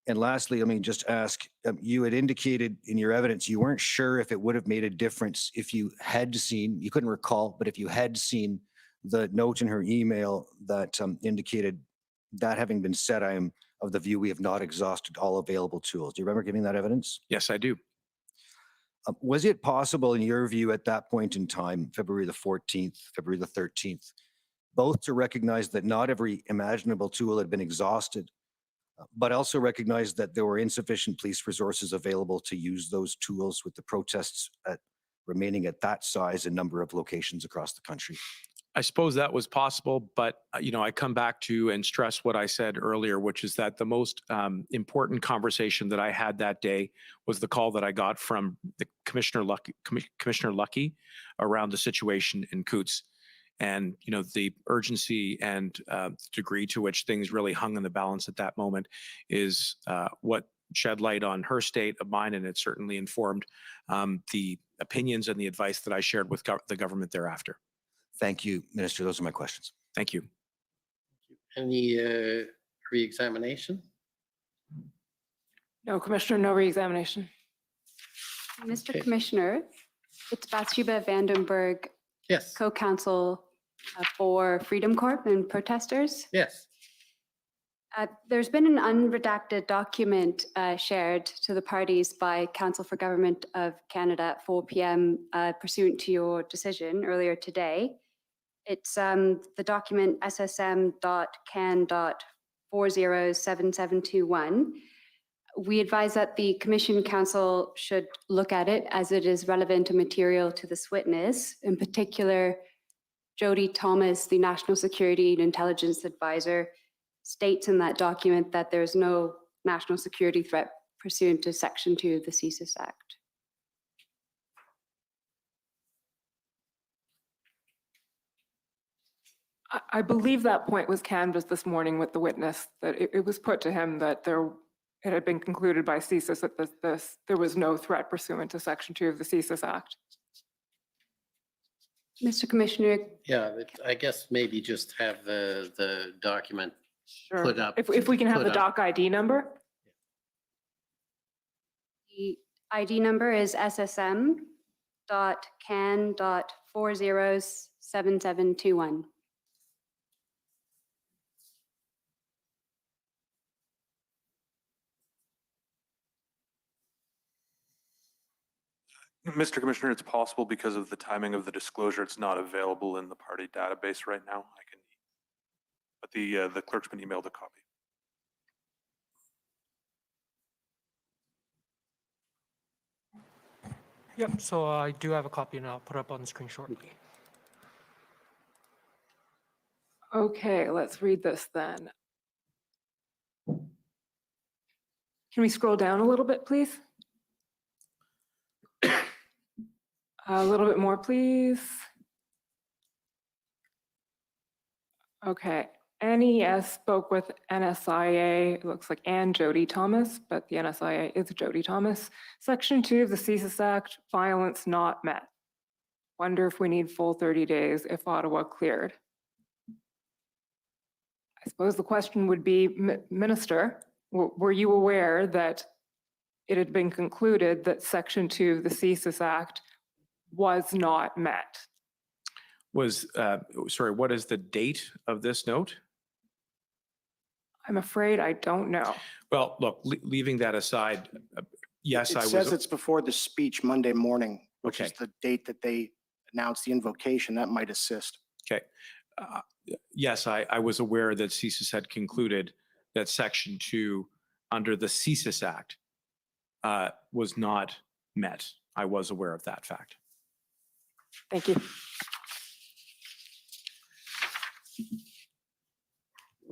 And lastly, I mean, just ask, you had indicated in your evidence, you weren't sure if it would have made a difference if you had seen, you couldn't recall, but if you had seen the note in her email that indicated that having been said, I am of the view we have not exhausted all available tools. Do you remember giving that evidence? Yes, I do. Was it possible in your view at that point in time, February the 14th, February the 13th, both to recognize that not every imaginable tool had been exhausted, but also recognize that there were insufficient police resources available to use those tools with the protests remaining at that size and number of locations across the country? I suppose that was possible, but I come back to and stress what I said earlier, which is that the most important conversation that I had that day was the call that I got from the Commissioner Lucky around the situation in Coutts. And the urgency and degree to which things really hung in the balance at that moment is what shed light on her state of mind, and it certainly informed the opinions and the advice that I shared with the government thereafter. Thank you, Minister. Those are my questions. Thank you. Any re-examination? No, Commissioner, no re-examination. Mr. Okay. Commissioner, it's Bathsheba Vandenberg, Yes. co-counsel for Freedom Corp and protesters. Yes. There's been an unredacted document shared to the parties by Council for Government of Canada at 4 p.m. Pursuant to your decision earlier today. It's the document ssm.can.407721. We advise that the Commission Council should look at it as it is relevant and material to this witness. In particular, Jody Thomas, the National Security and Intelligence Advisor, states in that document that there's no national security threat pursuant to Section 2 of the CSIS Act. I believe that point was canvassed this morning with the witness, that it was put to him that it had been concluded by CSIS that there was no threat pursuant to Section 2 of the CSIS Act. Mr. Commissioner. Yeah, I guess maybe just have the document put up. If we can have the put up. doc ID number. The ID number is ssm.can.407721. Mr. Commissioner, it's possible because of the timing of the disclosure, it's not available in the party database right now. But the clerk's been emailed a copy. Yep, so I do have a copy and I'll put it up on the screen shortly. Okay, let's read this then. Can we scroll down a little bit, please? A little bit more, please. Okay, NES spoke with NSIA, it looks like, and Jody Thomas, but the NSIA is Jody Thomas. Section 2 of the CSIS Act, violence not met. Wonder if we need full 30 days if Ottawa cleared. I suppose the question would be, Minister, were you aware that it had been concluded that Section 2 of the CSIS Act was not met? Sorry, what is the date of this note? I'm afraid I don't know. Well, look, leaving that aside, yes, I was. It says it's before the speech Monday morning, which Okay. is the date that they announced the invocation. That might assist. Okay. Yes, I was aware that CSIS had concluded that Section 2 under the CSIS Act was not met. I was aware of that fact. Thank you.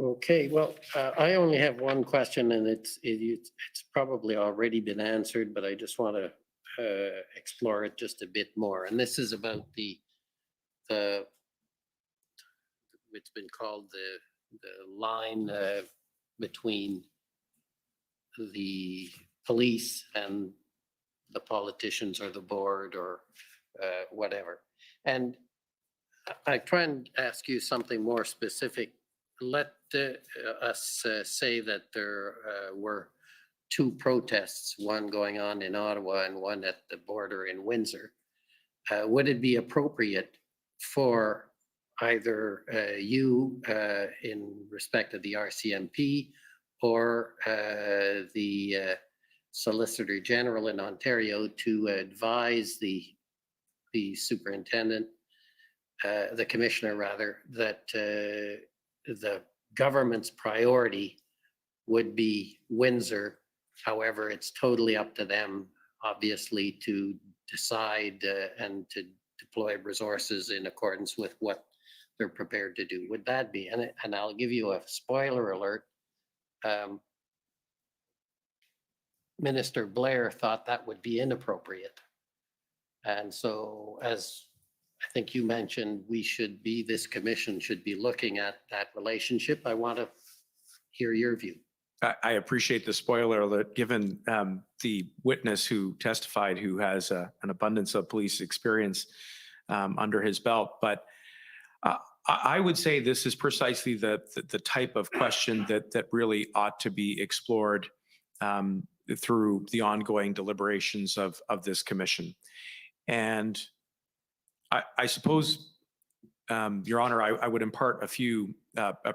Okay, well, I only have one question, and it's probably already been answered, but I just want to explore it just a bit more. And this is about the it's been called the line between the police and the politicians or the board or whatever. And I try and ask you something more specific. us say that there were two protests, one going on in Ottawa and one at the border in Windsor. Would it be appropriate for either you in respect of the RCMP or the Solicitor General in Ontario to advise the superintendent, the commissioner rather, that the government's priority would be Windsor? However, it's totally up to them, obviously, to decide and to deploy resources in accordance with what they're prepared to do. Would that be? And I'll give you a spoiler alert. Minister Blair thought that would be inappropriate. And so, as I think you mentioned, this commission should be looking at that relationship. I want to hear your view. I appreciate the spoiler alert, given the witness who testified, who has an abundance of police experience under his belt. But I would say this is precisely the type of question that really ought to be explored through the ongoing deliberations of this commission. And I suppose, Your Honor, I would impart a few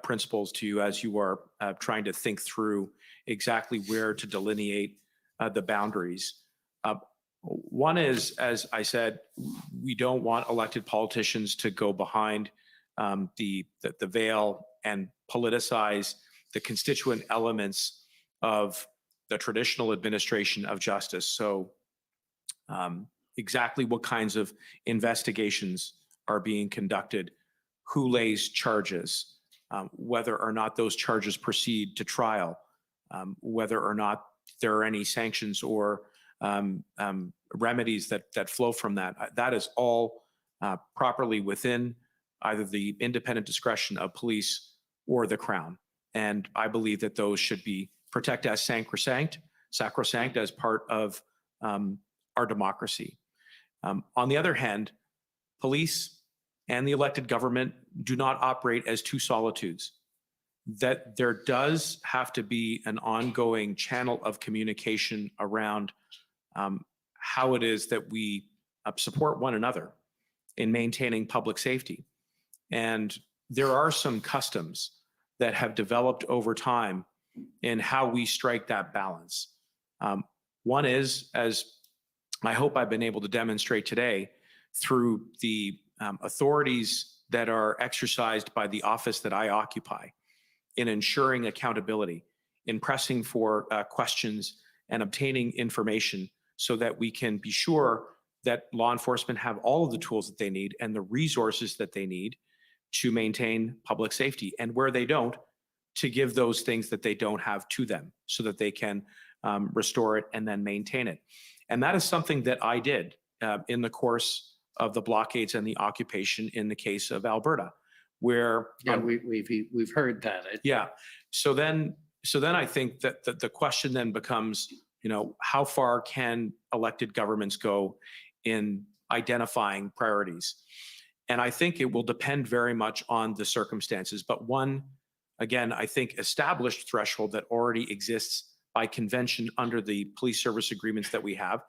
principles to you as you are trying to think through exactly where to delineate the boundaries. One is, as I said, we don't want elected politicians to go behind the veil and politicize the constituent elements of the traditional administration of justice. So exactly what kinds of investigations are being conducted, who lays charges, whether or not those charges proceed to trial, whether or not there are any sanctions or remedies that flow from that. That is all properly within either the independent discretion of police or the Crown. And I believe that those should be protected as sacrosanct as part of our democracy. On the other hand, police and the elected government do not operate as two solitudes. That there does have to be an ongoing channel of communication around how it is that we support one another in maintaining public safety. And there are some customs that have developed over time in how we strike that balance. One is, as I hope I've been able to demonstrate today, through the authorities that are exercised by the office that I occupy in ensuring accountability, in pressing for questions and obtaining information so that we can be sure that law enforcement have all of the tools that they need and the resources that they need to maintain public safety, and where they don't, to give those things that they don't have to them so that they can restore it and then maintain it. And that is something that I did in the course of the blockades and the occupation in the case of Alberta, where we've heard that. Yeah. So then I think that the question then becomes, how far can elected governments go in identifying priorities? And I think it will depend very much on the circumstances. But one, again, I think established threshold that already exists by convention under the police service agreements that we have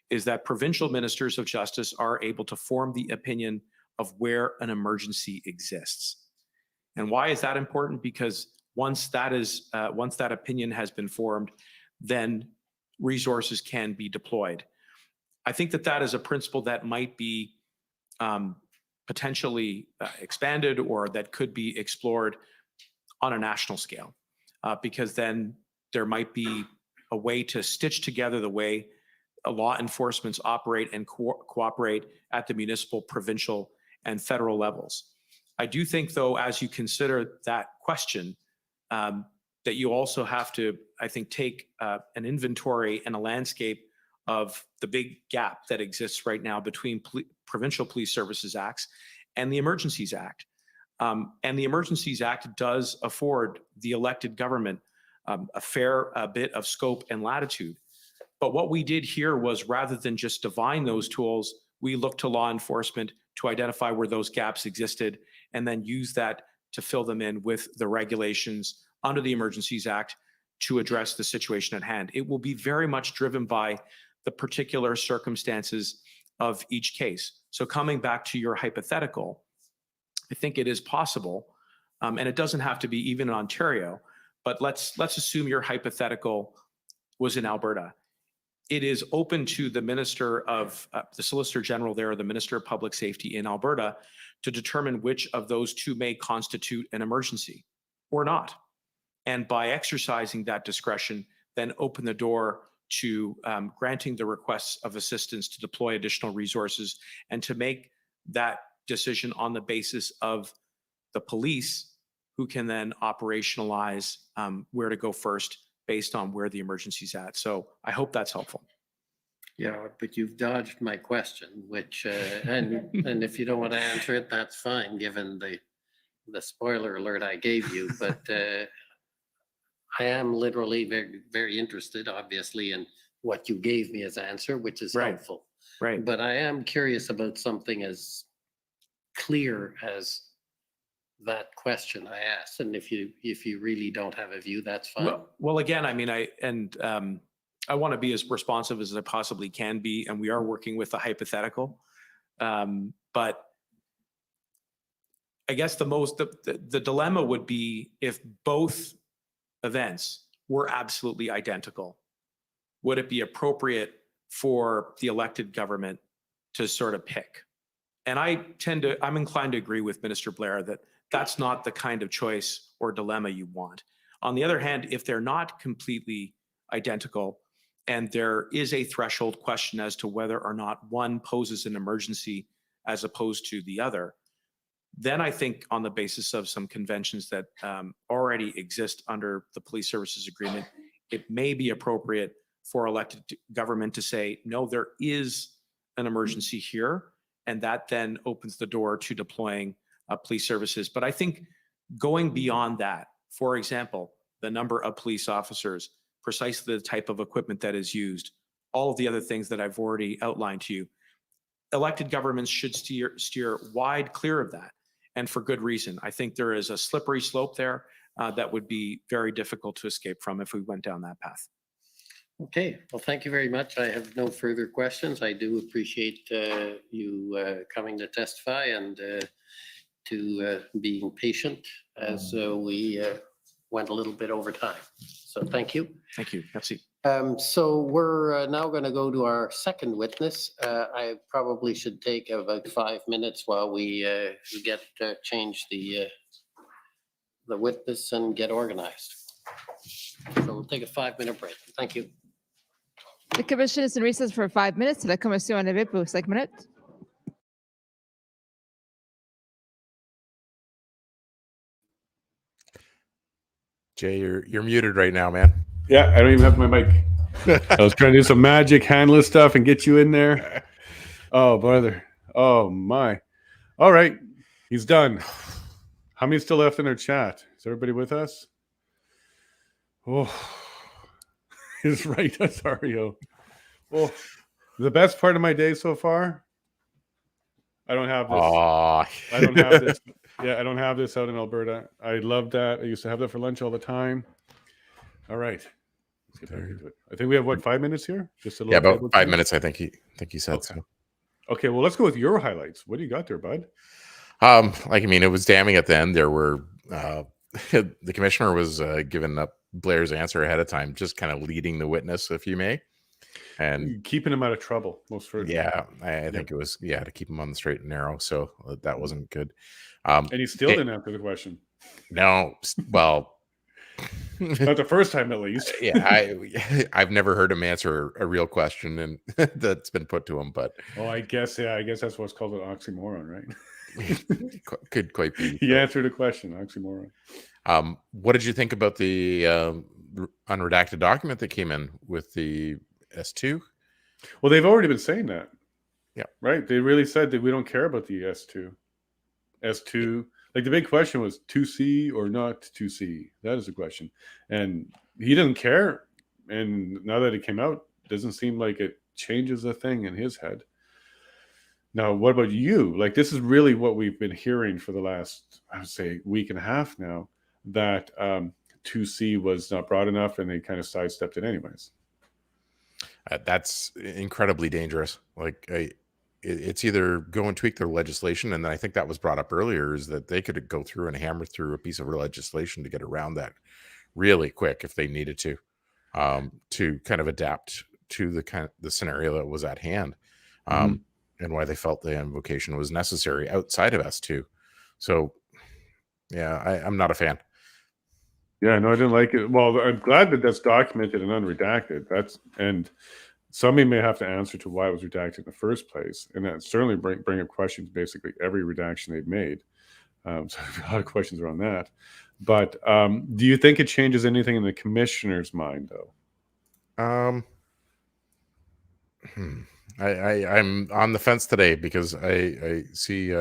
is that provincial ministers of justice are able to form the opinion of where an emergency exists. And why is that important? Because once that opinion has been formed, then resources can be deployed. I think that is a principle that might be potentially expanded, or that could be explored on a national scale, because then there might be a way to stitch together the way law enforcements operate and cooperate at the municipal, provincial, and federal levels. I do think, though, as you consider that question, that you also have to, I think, take an inventory and a landscape of the big gap that exists right now between Provincial Police Services Acts and the Emergencies Act. And the Emergencies Act does afford the elected government a fair bit of scope and latitude. But what we did here was, rather than just divine those tools, we looked to law enforcement to identify where those gaps existed and then use that to fill them in with the regulations under the Emergencies Act to address the situation at hand. It will be very much driven by the particular circumstances of each case. So coming back to your hypothetical, I think it is possible, and it doesn't have to be even in Ontario, but let's assume your hypothetical was in Alberta. It is open to the Minister of, the Solicitor General there, or the Minister of Public Safety in Alberta, to determine which of those two may constitute an emergency or not. And by exercising that discretion, then open the door to granting the requests of assistance to deploy additional resources and to make that decision on the basis of the police, who can then operationalize where to go first based on where the emergency's at. So I hope that's helpful. Yeah, but you've dodged my question, which, and if you don't want to answer it, that's fine, given the spoiler alert I gave you. But I am literally very, very interested, obviously, in what you gave me as answer, which is helpful. Right. But I am curious about something as clear as that question I asked. And if you really don't have a view, that's fine. Well, again, I mean, I want to be as responsive as I possibly can be, and we are working with a hypothetical. But I guess the dilemma would be if both events were absolutely identical. Would it be appropriate for the elected government to sort of pick? And I'm inclined to agree with Minister Blair that that's not the kind of choice or dilemma you want. On the other hand, if they're not completely identical and there is a threshold question as to whether or not one poses an emergency as opposed to the other, then I think on the basis of some conventions that already exist under the Police Services Agreement, it may be appropriate for elected government to say, no, there is an emergency here, and that then opens the door to deploying police services. But I think going beyond that, for example, the number of police officers, precisely the type of equipment that is used, all of the other things that I've already outlined to you, elected governments should steer wide clear of that. And for good reason. I think there is a slippery slope there that would be very difficult to escape from if we went down that path. Okay, well, thank you very much. I have no further questions. I do appreciate you coming to testify and to being patient as we went a little bit over time. So thank you. Thank you. Merci. So we're now going to go to our second witness. I probably should take about 5 minutes while we get change the witness and get organized. So we'll take a 5-minute break. Thank you. The commission is in recess for 5 minutes. La commission est levée pour 5 minutes. Jay, you're muted right now, man. Yeah, I don't even have my mic. I was trying to do some magic handless stuff and get you in there. Oh, brother. Oh, my. All right. He's done. How many still left in our chat? Is everybody with us? Oh, he's right. Azario. Oh, the best part of my day so far. I don't have this. Aww. I don't have this. Yeah, I don't have this out in Alberta. I love that. I used to have that for lunch all the time. All right. Let's get back into it. I think we have, what, 5 minutes here? Just a little about 5 minutes, I think he said. Okay. So. Okay, well, let's go with your highlights. What do you got there, bud? It was damning at the end. There were the commissioner was giving up Blair's answer ahead of time, just kind of leading the witness, if you may, and keeping him out of trouble. Most certainly. Yeah, I think it was to keep him on the straight and narrow. So that wasn't good. And he still didn't answer the question. No, well, not the first time, at least. Yeah, I've never heard him answer a real question and that's been put to him. But I guess that's what's called an oxymoron, right? Could quite be. He answered a question, oxymoron. What did you think about the unredacted document that came in with the S2? Well, they've already been saying that. Yeah. Right. They really said that we don't care about the S2. S2. Like, the big question was 2C or not 2C. That is the question. And he doesn't care. And now that it came out, doesn't seem like it changes a thing in his head. Now, what about you? Like, this is really what we've been hearing for the last, I would say, week and a half now, that 2C was not broad enough and they kind of sidestepped it anyways. That's incredibly dangerous. Like, it's either go and tweak their legislation, and then I think that was brought up earlier, is that they could go through and hammer through a piece of legislation to get around that really quick if they needed to kind of adapt to the scenario that was at hand. And why they felt the invocation was necessary outside of S2. So, yeah, I'm not a fan. Yeah, no, I didn't like it. Well, I'm glad that that's documented and unredacted. And somebody may have to answer to why it was redacted in the first place. And that certainly bring up questions, basically every redaction they've made. So a lot of questions around that. But do you think it changes anything in the commissioner's mind, though? I'm on the fence today because I see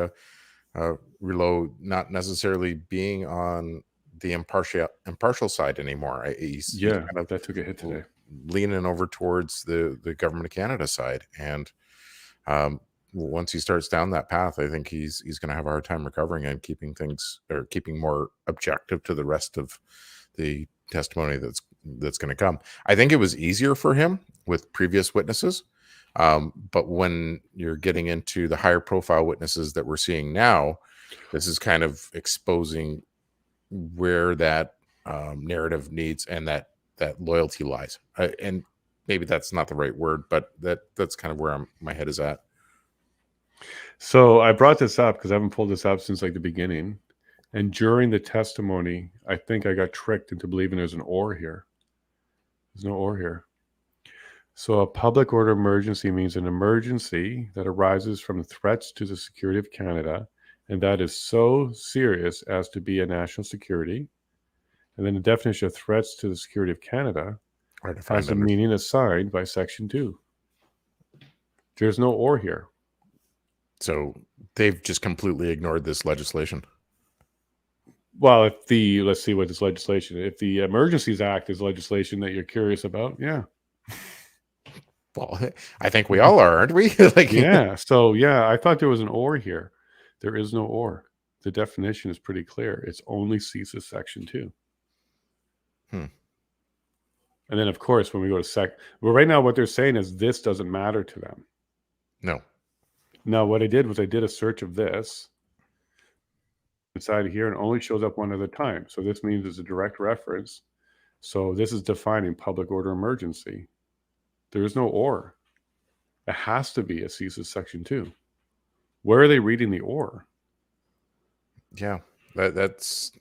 Rouleau not necessarily being on the impartial side anymore. He's kind of that took a hit today, leaning over towards the government of Canada side. And once he starts down that path, I think he's going to have a hard time recovering and keeping more objective to the rest of the testimony that's going to come. I think it was easier for him with previous witnesses. But when you're getting into the higher profile witnesses that we're seeing now, this is kind of exposing where that narrative needs and that loyalty lies. And maybe that's not the right word, but that's kind of where my head is at. So I brought this up because I haven't pulled this up since like the beginning. And during the testimony, I think I got tricked into believing there's an or here. There's no or here. So a public order emergency means an emergency that arises from threats to the security of Canada, and that is so serious as to be a national security. And then the definition of threats to the security of Canada has the meaning assigned by Section 2. There's no or here. So they've just completely ignored this legislation. Well, let's see what this legislation, if the Emergencies Act is legislation that you're curious about, yeah. Well, I think we all are, aren't we? Yeah. So, yeah, I thought there was an or here. There is no or. The definition is pretty clear. It's only CSIS Section 2. And then, of course, when we go to well, right now, what they're saying is this doesn't matter to them. No. Now, what I did was I did a search of this inside of here, and it only shows up one other time. So this means it's a direct reference. So this is defining public order emergency. There is no or. It has to be a CSIS Section 2. Where are they reading the or? Yeah, that's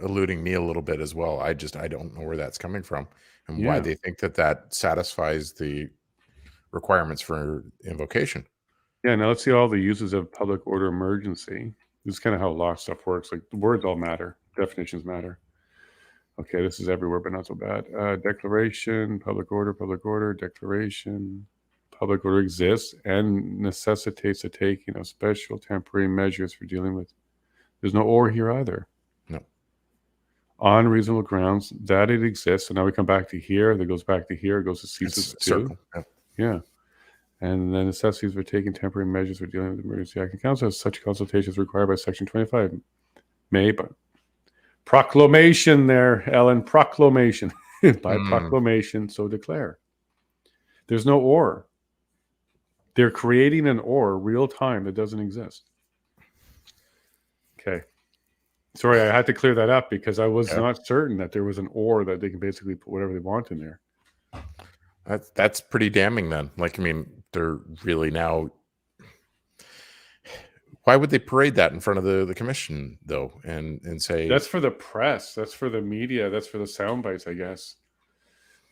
eluding me a little bit as well. I don't know where that's coming from and why they think that satisfies the requirements for invocation. Yeah, now let's see all the uses of public order emergency. This is kind of how law stuff works. Like the words all matter. Definitions matter. Okay, this is everywhere, but not so bad. Declaration, public order, declaration. Public order exists and necessitates the taking of special temporary measures for dealing with. There's no or here either. No. On reasonable grounds that it exists. So now we come back to here. That goes back to here. It goes to CSIS 2. Yeah. And the necessities for taking temporary measures for dealing with the Emergency Act. The Council has such consultations required by Section 25. But proclamation there, Ellen. Proclamation. By proclamation, so declare. There's no or. They're creating an or real time that doesn't exist. Okay. Sorry, I had to clear that up because I was not certain that there was an or that they can basically put whatever they want in there. That's pretty damning then. Like, I mean, they're really now. Why would they parade that in front of the commission though, and say that's for the press, that's for the media, that's for the sound bites, I guess.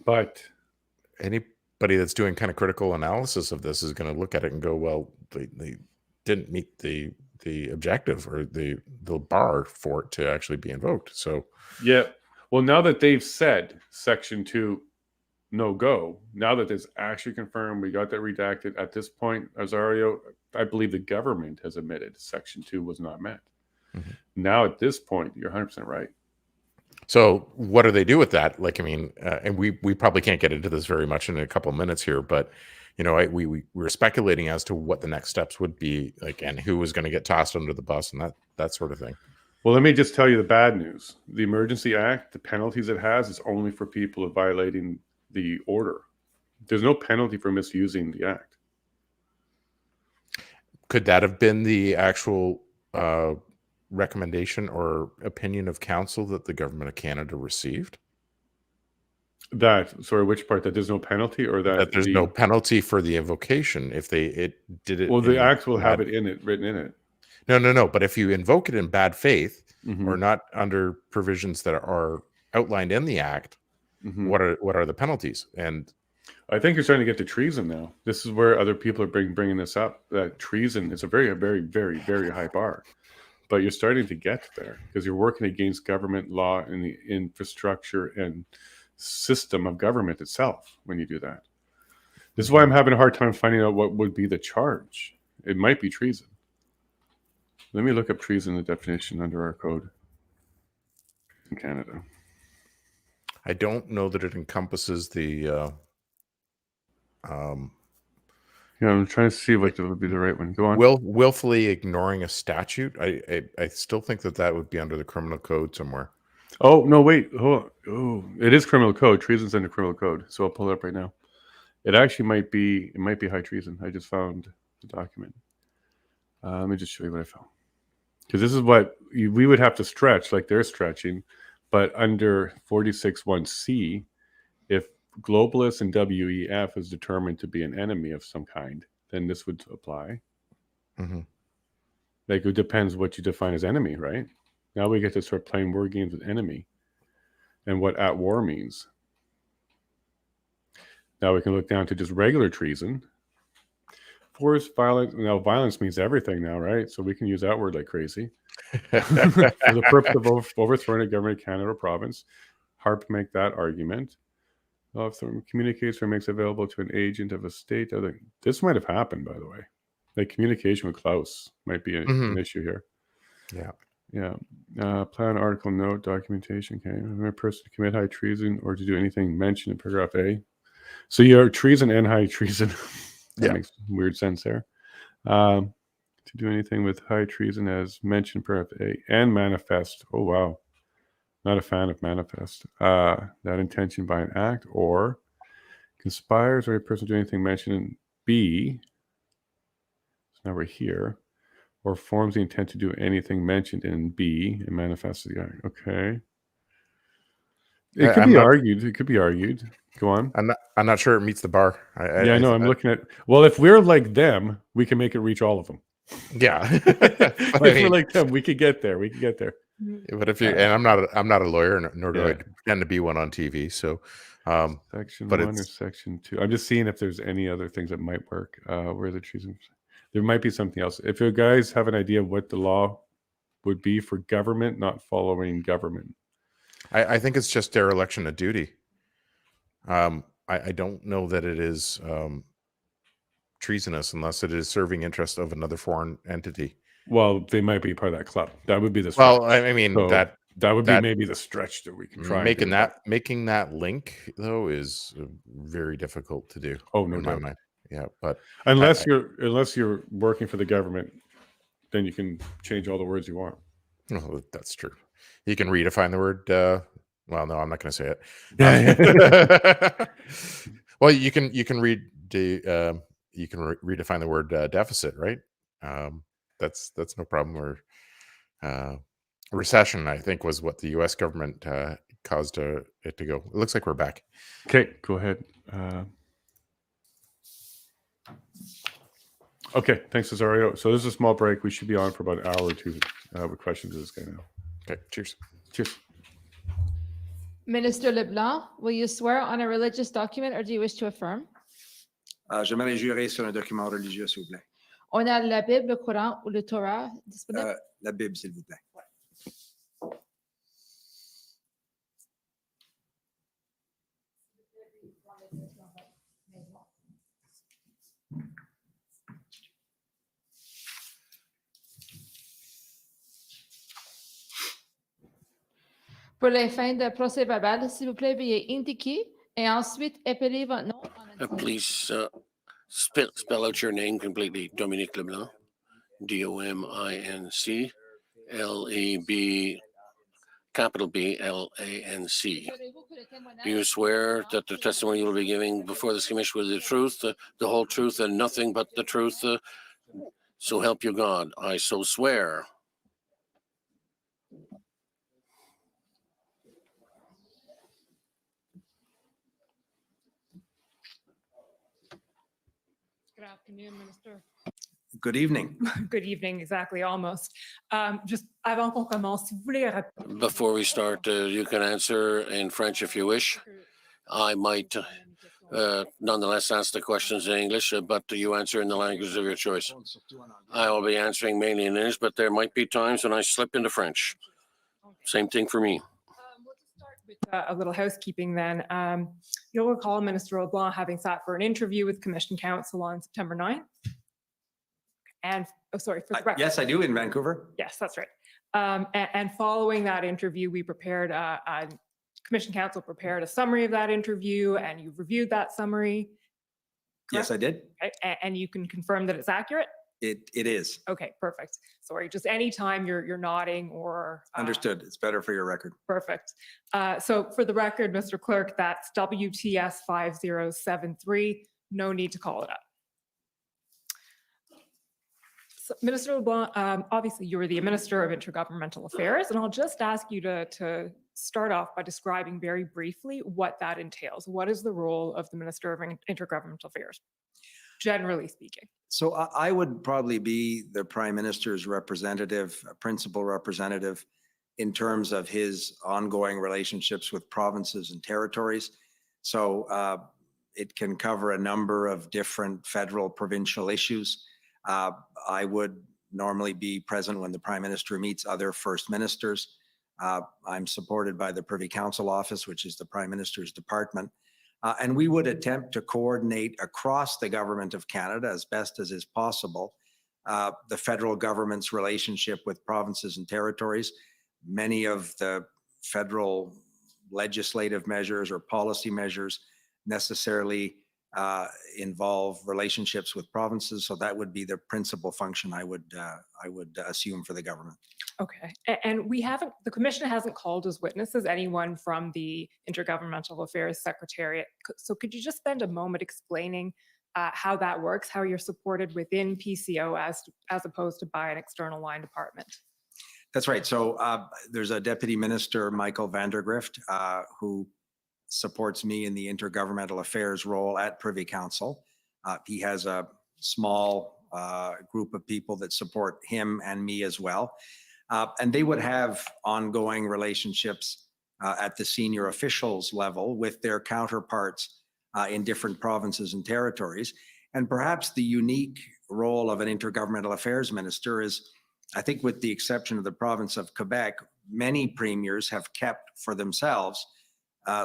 But anybody that's doing kind of critical analysis of this is going to look at it and go, well, they didn't meet the objective or the bar for it to actually be invoked. So yeah, well, now that they've said Section 2 no go, now that it's actually confirmed, we got that redacted at this point, Azario, I believe the government has admitted Section 2 was not met. Now at this point, you're 100% right. So what do they do with that? Like, I mean, and we probably can't get into this very much in a couple of minutes here, but we were speculating as to what the next steps would be, like, and who was going to get tossed under the bus and that sort of thing. Well, let me just tell you the bad news. The Emergency Act, the penalties it has, is only for people violating the order. There's no penalty for misusing the act. Could that have been the actual recommendation or opinion of council that the government of Canada received? Sorry, which part? That there's no penalty, or that There's no penalty for the invocation if they did it? Well, the act will have it written in it. No. But if you invoke it in bad faith Mhm. or not under provisions that are outlined in the act, Mhm. what are the penalties? And I think you're starting to get to treason now. This is where other people are bringing this up. That treason is a very, very, very, very high bar, but you're starting to get there because you're working against government law and the infrastructure and system of government itself when you do that. This is why I'm having a hard time finding out what would be the charge. It might be treason. Let me look up treason, the definition under our code in Canada. I don't know that it encompasses the yeah, I'm trying to see what would be the right one. Go on. willfully ignoring a statute. I still think that would be under the criminal code somewhere. Oh, no, wait. Oh, it is criminal code. Treason's under criminal code. So I'll pull it up right now. It actually might be high treason. I just found the document. Let me just show you what I found. Because this is what we would have to stretch like they're stretching. But under 46(1)(c), if globalist and WEF is determined to be an enemy of some kind, then this would apply. Mm-hmm. Like, it depends what you define as enemy, right? Now we get to start playing word games with enemy and what at war means. Now we can look down to just regular treason. Force, violence. Now violence means everything now, right? So we can use that word like crazy. For the purpose of overthrowing a government of Canada or province, Harp make that argument. Well, if someone communicates or makes available to an agent of a state, this might have happened, by the way. Like communication with Klaus might be an issue here. Yeah. Plan, article, note, documentation. Okay, a person to commit high treason or to do anything mentioned in paragraph A. So you're treason and high treason. That makes weird sense there. To do anything with high treason as mentioned in paragraph A and manifest. Oh wow, not a fan of manifest. That intention by an act or conspires or a person to do anything mentioned in B. So now we're here. Or forms the intent to do anything mentioned in B and manifests the act. Okay. It could be argued. It could be argued. Go on. I'm not sure it meets the bar. I'm looking at. Well, if we're like them, we can make it reach all of them. Yeah. If we're like them, we could get there. We could get there. But if you and I'm not a lawyer, nor do I pretend to be one on TV. So, section 1 or section 2. I'm just seeing if there's any other things that might work. Where the treason. There might be something else. If you guys have an idea of what the law would be for government not following government, I think it's just dereliction of duty. I don't know that it is treasonous unless it is serving interest of another foreign entity. Well, they might be part of that club. That would be the well. I mean so that would be maybe the stretch that we can try. Making that link though is very difficult to do. Oh no, in my mind. Yeah, but unless you're working for the government, then you can change all the words you want. Oh, that's true. You can redefine the word. Well, no, I'm not going to say it. Well, you can redefine the word deficit, right? That's no problem. Or recession, I think, was what the U.S. government caused it to go. It looks like we're back. Okay, go ahead. Okay, thanks, Cesario. So this is a small break. We should be on for about an hour or two with questions of this guy now. Okay, cheers. Cheers. Minister LeBlanc, will you swear on a religious document or do you wish to affirm? J'aimerais jurer sur un document religieux, s'il vous plaît. On a la Bible, le Coran ou le Torah disponible? La Bible, s'il vous plaît. Pour les fins de procès verbal, s'il vous plaît, veuillez indiquer et ensuite appeler votre nom. Please Spell out your name completely. Dominique Leblanc. Dominc LEB, capital BLANC. Do you swear that the testimony you will be giving before this commission will be the truth, the whole truth, and nothing but the truth? So help you God. I so swear. Good afternoon, Minister. Good evening. Good evening, exactly, almost. Just avant qu'on commence, si vous voulez Before we start, you can answer in French if you wish. I might nonetheless ask the questions in English, but you answer in the language of your choice. I will be answering mainly in English, but there might be times when I slip into French. Same thing for me. with a little housekeeping then. You'll recall Minister LeBlanc having sat for an interview with Commission Council on September 9th. And, oh, sorry, for the record. Yes, I do, in Vancouver. Yes, that's right. And following that interview, we prepared Commission Council prepared a summary of that interview, and you've reviewed that summary. Yes, I did. Okay, and you can confirm that it's accurate? It is. Okay, perfect. Sorry, just anytime you're nodding or. Understood. It's better for your record. Perfect. So for the record, Mr. Clerk, that's WTS 5073. No need to call it up. So, Minister LeBlanc, obviously you were the Minister of Intergovernmental Affairs, and I'll just ask you to start off by describing very briefly what that entails. What is the role of the Minister of Intergovernmental Affairs, generally speaking? So I would probably be the Prime Minister's representative, principal representative, in terms of his ongoing relationships with provinces and territories. So it can cover a number of different federal, provincial issues. I would normally be present when the Prime Minister meets other First Ministers. I'm supported by the Privy Council Office, which is the Prime Minister's department. And we would attempt to coordinate across the government of Canada as best as is possible the federal government's relationship with provinces and territories. Many of the federal legislative measures or policy measures necessarily involve relationships with provinces, so that would be the principal function I would assume for the government. Okay, and the Commission hasn't called as witnesses anyone from the Intergovernmental Affairs Secretariat. So could you just spend a moment explaining how that works, how you're supported within PCO as opposed to by an external line department? That's right. So there's a Deputy Minister, Michael Vandergrift, who supports me in the intergovernmental affairs role at Privy Council. He has a small group of people that support him and me as well. And they would have ongoing relationships at the senior officials level with their counterparts in different provinces and territories. And perhaps the unique role of an intergovernmental affairs minister is, I think with the exception of the province of Quebec, many premiers have kept for themselves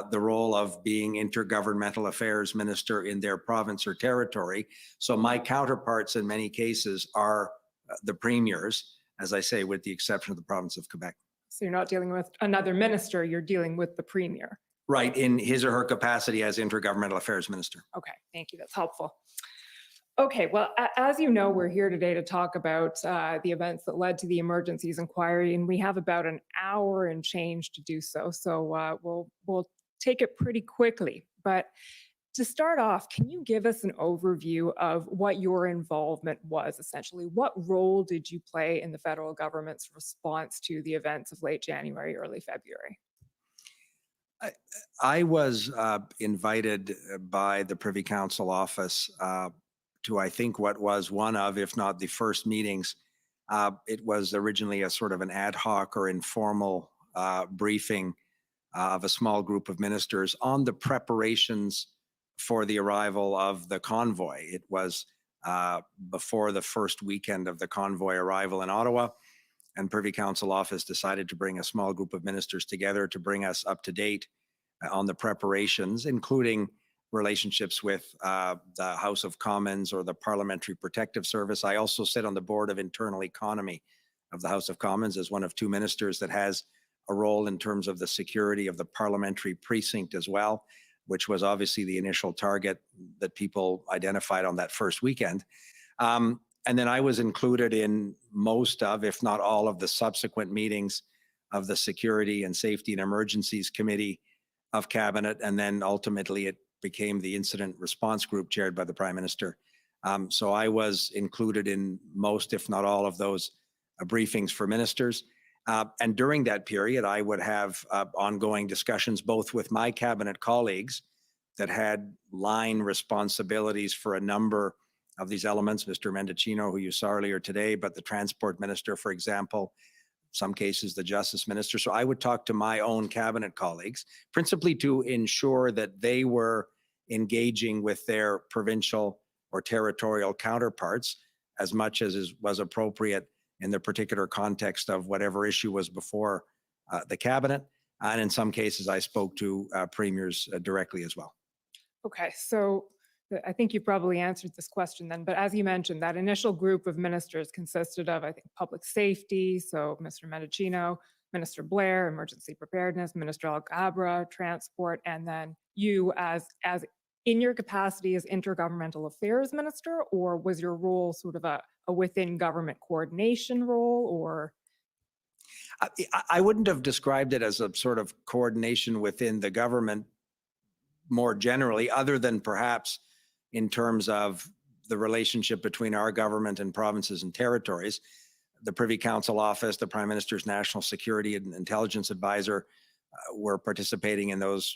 the role of being intergovernmental affairs minister in their province or territory. So my counterparts in many cases are the premiers, as I say, with the exception of the province of Quebec. So you're not dealing with another minister, you're dealing with the premier. Right, in his or her capacity as intergovernmental affairs minister. Okay, thank you, that's helpful. Okay, well, as you know, we're here today to talk about the events that led to the emergencies inquiry, and we have about an hour and change to do so. So we'll take it pretty quickly. But to start off, can you give us an overview of what your involvement was, essentially? What role did you play in the federal government's response to the events of late January, early February? I was invited by the Privy Council Office to, I think, what was one of, if not the first meetings. It was originally a sort of an ad hoc or informal briefing of a small group of ministers on the preparations for the arrival of the convoy. It was before the first weekend of the convoy arrival in Ottawa, and Privy Council Office decided to bring a small group of ministers together to bring us up to date on the preparations, including relationships with the House of Commons or the Parliamentary Protective Service. I also sit on the board of internal economy of the House of Commons as one of two ministers that has a role in terms of the security of the parliamentary precinct as well, which was obviously the initial target that people identified on that first weekend. And then I was included in most of, if not all of the subsequent meetings of the Security and Safety and Emergencies Committee of Cabinet. And then ultimately it became the Incident Response Group chaired by the Prime Minister. So I was included in most, if not all of those briefings for ministers. And during that period, I would have ongoing discussions both with my cabinet colleagues that had line responsibilities for a number of these elements, Mr. Mendicino, who you saw earlier today, but the Transport Minister, for example, some cases the Justice Minister. So I would talk to my own cabinet colleagues, principally to ensure that they were engaging with their provincial or territorial counterparts as much as was appropriate in the particular context of whatever issue was before the cabinet. And in some cases, I spoke to premiers directly as well. Okay, so I think you probably answered this question then, but as you mentioned, that initial group of ministers consisted of, I think, public safety, so Mr. Mendicino, Minister Blair, emergency preparedness, Minister Alghabra, transport, and then you as in your capacity as intergovernmental affairs minister, or was your role sort of a within government coordination role, or? I wouldn't have described it as a sort of coordination within the government more generally, other than perhaps in terms of the relationship between our government and provinces and territories. The Privy Council Office, the Prime Minister's National Security and Intelligence Advisor were participating in those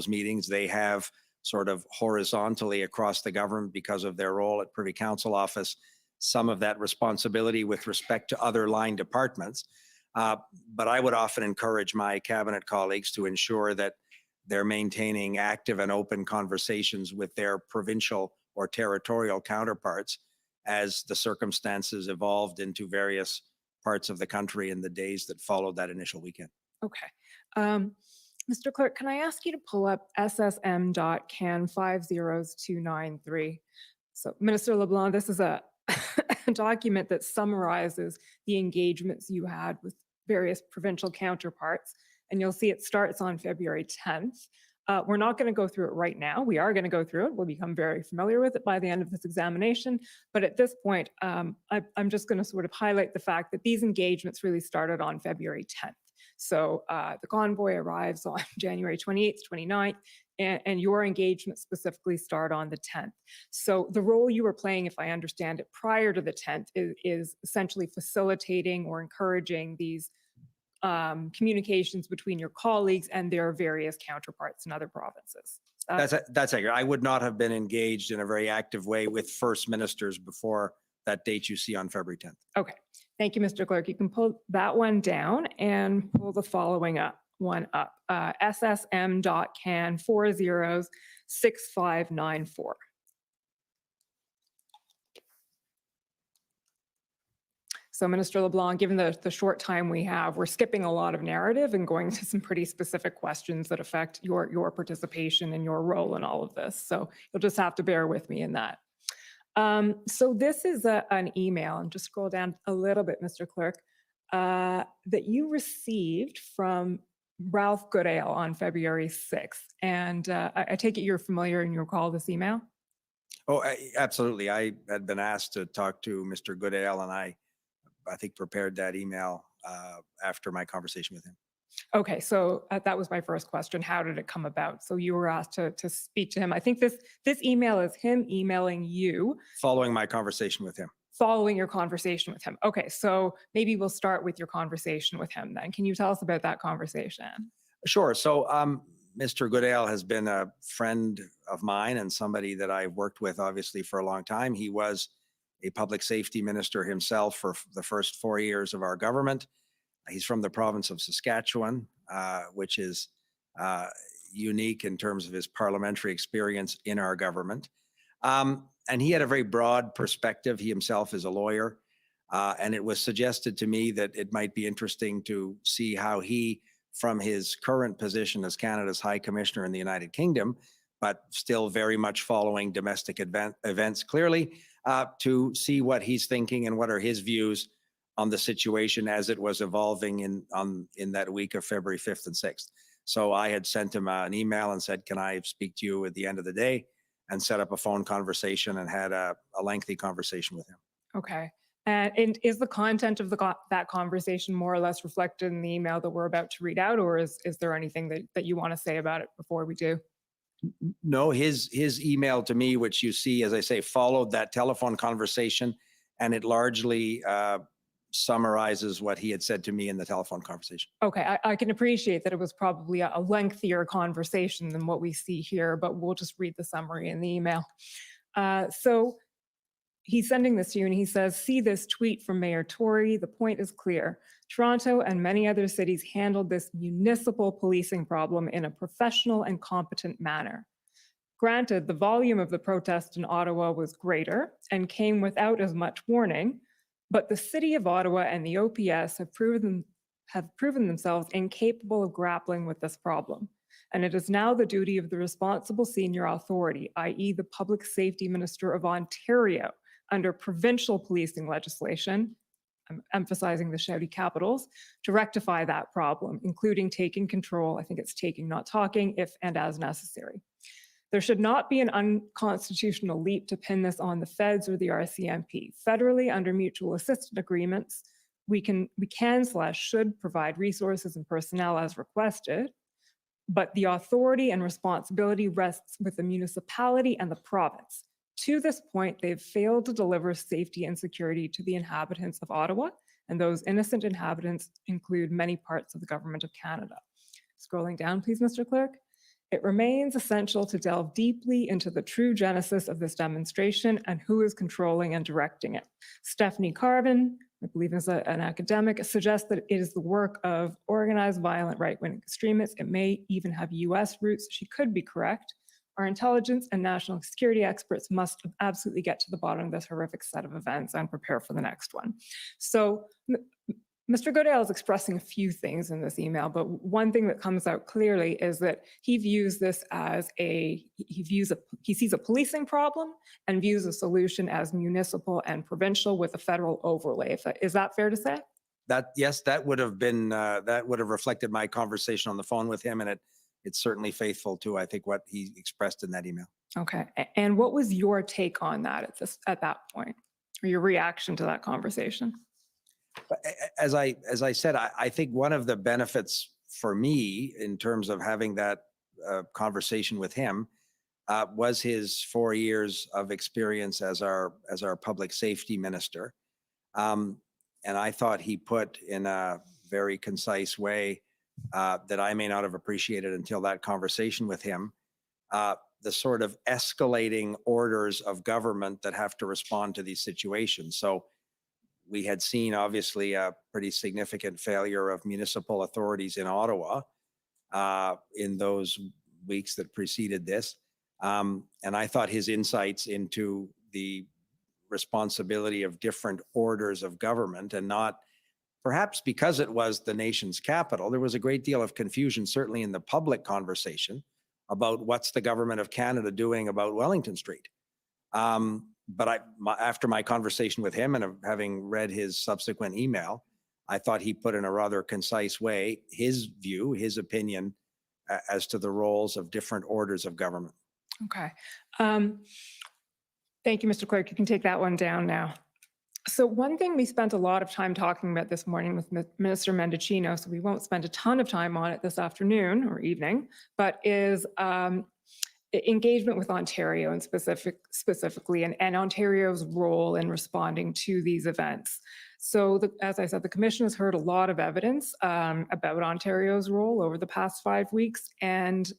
meetings. They have sort of horizontally across the government, because of their role at Privy Council Office, some of that responsibility with respect to other line departments. But I would often encourage my cabinet colleagues to ensure that they're maintaining active and open conversations with their provincial or territorial counterparts as the circumstances evolved into various parts of the country in the days that followed that initial weekend. Okay. Mr. Clerk, can I ask you to pull up SSM.can 50293? So Minister LeBlanc, this is a document that summarizes the engagements you had with various provincial counterparts. And you'll see it starts on February 10th. We're not going to go through it right now. We are going to go through it. We'll become very familiar with it by the end of this examination. But at this point, I'm just going to sort of highlight the fact that these engagements really started on February 10th. So the convoy arrives on January 28th, 29th, and your engagement specifically start on the 10th. So the role you were playing, if I understand it, prior to the 10th is essentially facilitating or encouraging these communications between your colleagues and their various counterparts in other provinces. That's accurate. I would not have been engaged in a very active way with first ministers before that date you see on February 10th. Okay. Thank you, Mr. Clerk. You can pull that one down and pull the following one up. SSM.can 406594. So Minister LeBlanc, given the short time we have, we're skipping a lot of narrative and going to some pretty specific questions that affect your participation and your role in all of this. So you'll just have to bear with me in that. So this is an email, and just scroll down a little bit, Mr. Clerk, that you received from Ralph Goodale on February 6th. And I take it you're familiar and you recall this email? Oh, absolutely. I had been asked to talk to Mr. Goodale, and I think prepared that email after my conversation with him. Okay, so that was my first question. How did it come about? So you were asked to speak to him. I think this email is him emailing you. Following my conversation with him. Following your conversation with him. Okay, so maybe we'll start with your conversation with him then. Can you tell us about that conversation? Sure. So Mr. Goodale has been a friend of mine and somebody that I've worked with obviously for a long time. He was a public safety minister himself for the first 4 years of our government. He's from the province of Saskatchewan, which is unique in terms of his parliamentary experience in our government. And he had a very broad perspective. He himself is a lawyer. And it was suggested to me that it might be interesting to see how he, from his current position as Canada's High Commissioner in the United Kingdom, but still very much following domestic events clearly, to see what he's thinking and what are his views on the situation as it was evolving in that week of February 5th and 6th. So I had sent him an email and said, can I speak to you at the end of the day? and set up a phone conversation and had a lengthy conversation with him. Okay. And is the content of that conversation more or less reflected in the email that we're about to read out, or is there anything that you want to say about it before we do? No, his email to me, which you see, as I say, followed that telephone conversation, and it largely summarizes what he had said to me in the telephone conversation. Okay, I can appreciate that it was probably a lengthier conversation than what we see here, but we'll just read the summary in the email. So he's sending this to you and he says, see this tweet from Mayor Tory. The point is clear. Toronto and many other cities handled this municipal policing problem in a professional and competent manner. Granted, the volume of the protest in Ottawa was greater and came without as much warning, but the City of Ottawa and the OPS have proven themselves incapable of grappling with this problem. And it is now the duty of the responsible senior authority, i.e. the Public Safety Minister of Ontario, under provincial policing legislation, I'm emphasizing the shouty capitals, to rectify that problem, including taking control, I think it's taking, not talking, if and as necessary. There should not be an unconstitutional leap to pin this on the feds or the RCMP. Federally, under mutual assistance agreements, we can/should provide resources and personnel as requested, but the authority and responsibility rests with the municipality and the province. To this point, they've failed to deliver safety and security to the inhabitants of Ottawa, and those innocent inhabitants include many parts of the Government of Canada. Scrolling down, please, Mr. Clerk. It remains essential to delve deeply into the true genesis of this demonstration and who is controlling and directing it. Stephanie Carvin, I believe is an academic, suggests that it is the work of organized violent right-wing extremists. It may even have US roots. She could be correct. Our intelligence and national security experts must absolutely get to the bottom of this horrific set of events and prepare for the next one. So Mr. Goodale is expressing a few things in this email, but one thing that comes out clearly is that he views this as he sees a policing problem and views a solution as municipal and provincial with a federal overlay. Is that fair to say? Yes, that would have reflected my conversation on the phone with him, and it's certainly faithful to, I think, what he expressed in that email. Okay, and what was your take on that at that point, or your reaction to that conversation? As I said, I think one of the benefits for me in terms of having that conversation with him was his 4 years of experience as our public safety minister. And I thought he put in a very concise way that I may not have appreciated until that conversation with him, the sort of escalating orders of government that have to respond to these situations. So we had seen obviously a pretty significant failure of municipal authorities in Ottawa in those weeks that preceded this. And I thought his insights into the responsibility of different orders of government, and not perhaps because it was the nation's capital, there was a great deal of confusion, certainly in the public conversation, about what's the Government of Canada doing about Wellington Street. But after my conversation with him and having read his subsequent email, I thought he put in a rather concise way his view, his opinion as to the roles of different orders of government. Okay. Thank you, Mr. Clerk. You can take that one down now. So one thing we spent a lot of time talking about this morning with Minister Mendicino, so we won't spend a ton of time on it this afternoon or evening, but is engagement with Ontario and specifically and Ontario's role in responding to these events. So as I said, the Commission has heard a lot of evidence about Ontario's role over the past 5 weeks, and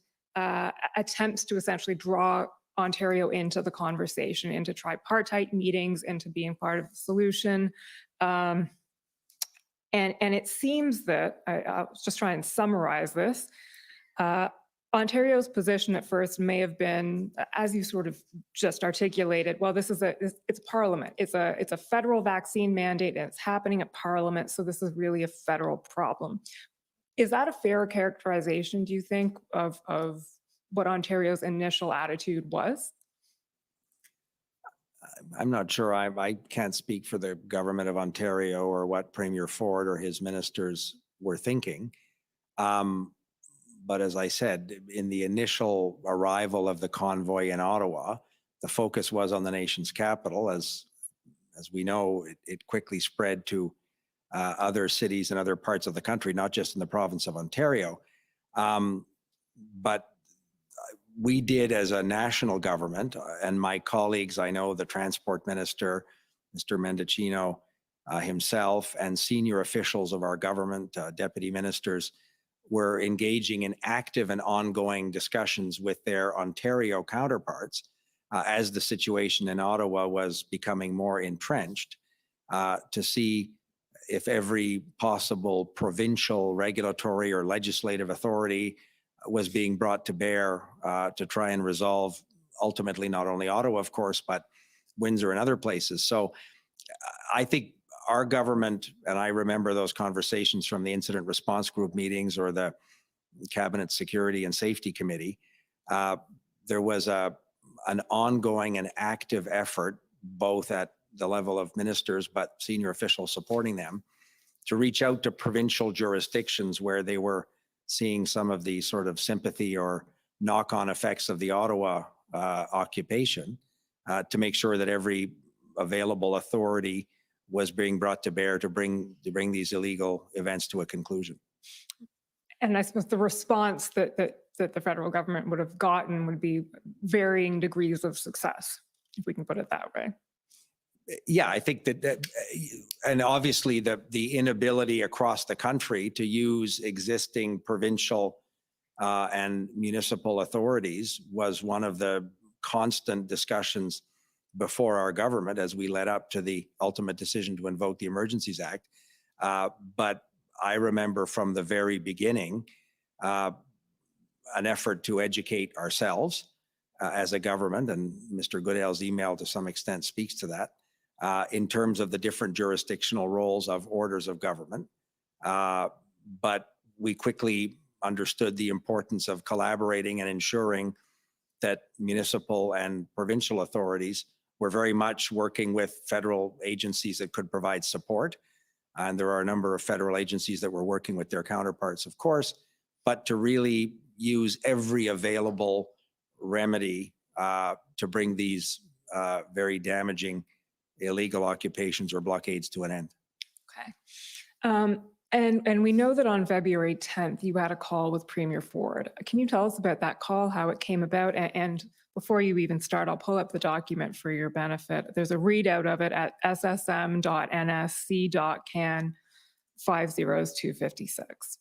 attempts to essentially draw Ontario into the conversation, into tripartite meetings, into being part of the solution. And it seems that, I'll just try and summarize this, Ontario's position at first may have been, as you sort of just articulated, well, it's Parliament. It's a federal vaccine mandate and it's happening at Parliament, so this is really a federal problem. Is that a fair characterization, do you think, of what Ontario's initial attitude was? I'm not sure. I can't speak for the Government of Ontario or what Premier Ford or his ministers were thinking. But as I said, in the initial arrival of the convoy in Ottawa, the focus was on the nation's capital. As we know, it quickly spread to other cities and other parts of the country, not just in the province of Ontario. But we did as a national government, and my colleagues, I know the Transport Minister, Mr. Mendicino himself, and senior officials of our government, deputy ministers, were engaging in active and ongoing discussions with their Ontario counterparts as the situation in Ottawa was becoming more entrenched, to see if every possible provincial regulatory or legislative authority was being brought to bear to try and resolve ultimately not only Ottawa, of course, but Windsor and other places. So I think our government, and I remember those conversations from the incident response group meetings or the Cabinet Security and Safety Committee, there was an ongoing and active effort, both at the level of ministers, but senior officials supporting them, to reach out to provincial jurisdictions where they were seeing some of the sort of sympathy or knock-on effects of the Ottawa occupation, to make sure that every available authority was being brought to bear to bring these illegal events to a conclusion. And I suppose the response that the federal government would have gotten would be varying degrees of success, if we can put it that way. Yeah, I think that and obviously the inability across the country to use existing provincial and municipal authorities was one of the constant discussions before our government as we led up to the ultimate decision to invoke the Emergencies Act. But I remember from the very beginning an effort to educate ourselves as a government, and Mr. Goodale's email to some extent speaks to that, in terms of the different jurisdictional roles of orders of government. But we quickly understood the importance of collaborating and ensuring that municipal and provincial authorities were very much working with federal agencies that could provide support. And there are a number of federal agencies that were working with their counterparts, of course, but to really use every available remedy to bring these very damaging illegal occupations or blockades to an end. Okay. And we know that on February 10th, you had a call with Premier Ford. Can you tell us about that call, how it came about? And before you even start, I'll pull up the document for your benefit. There's a readout of it at ssm.nsc.can 50256.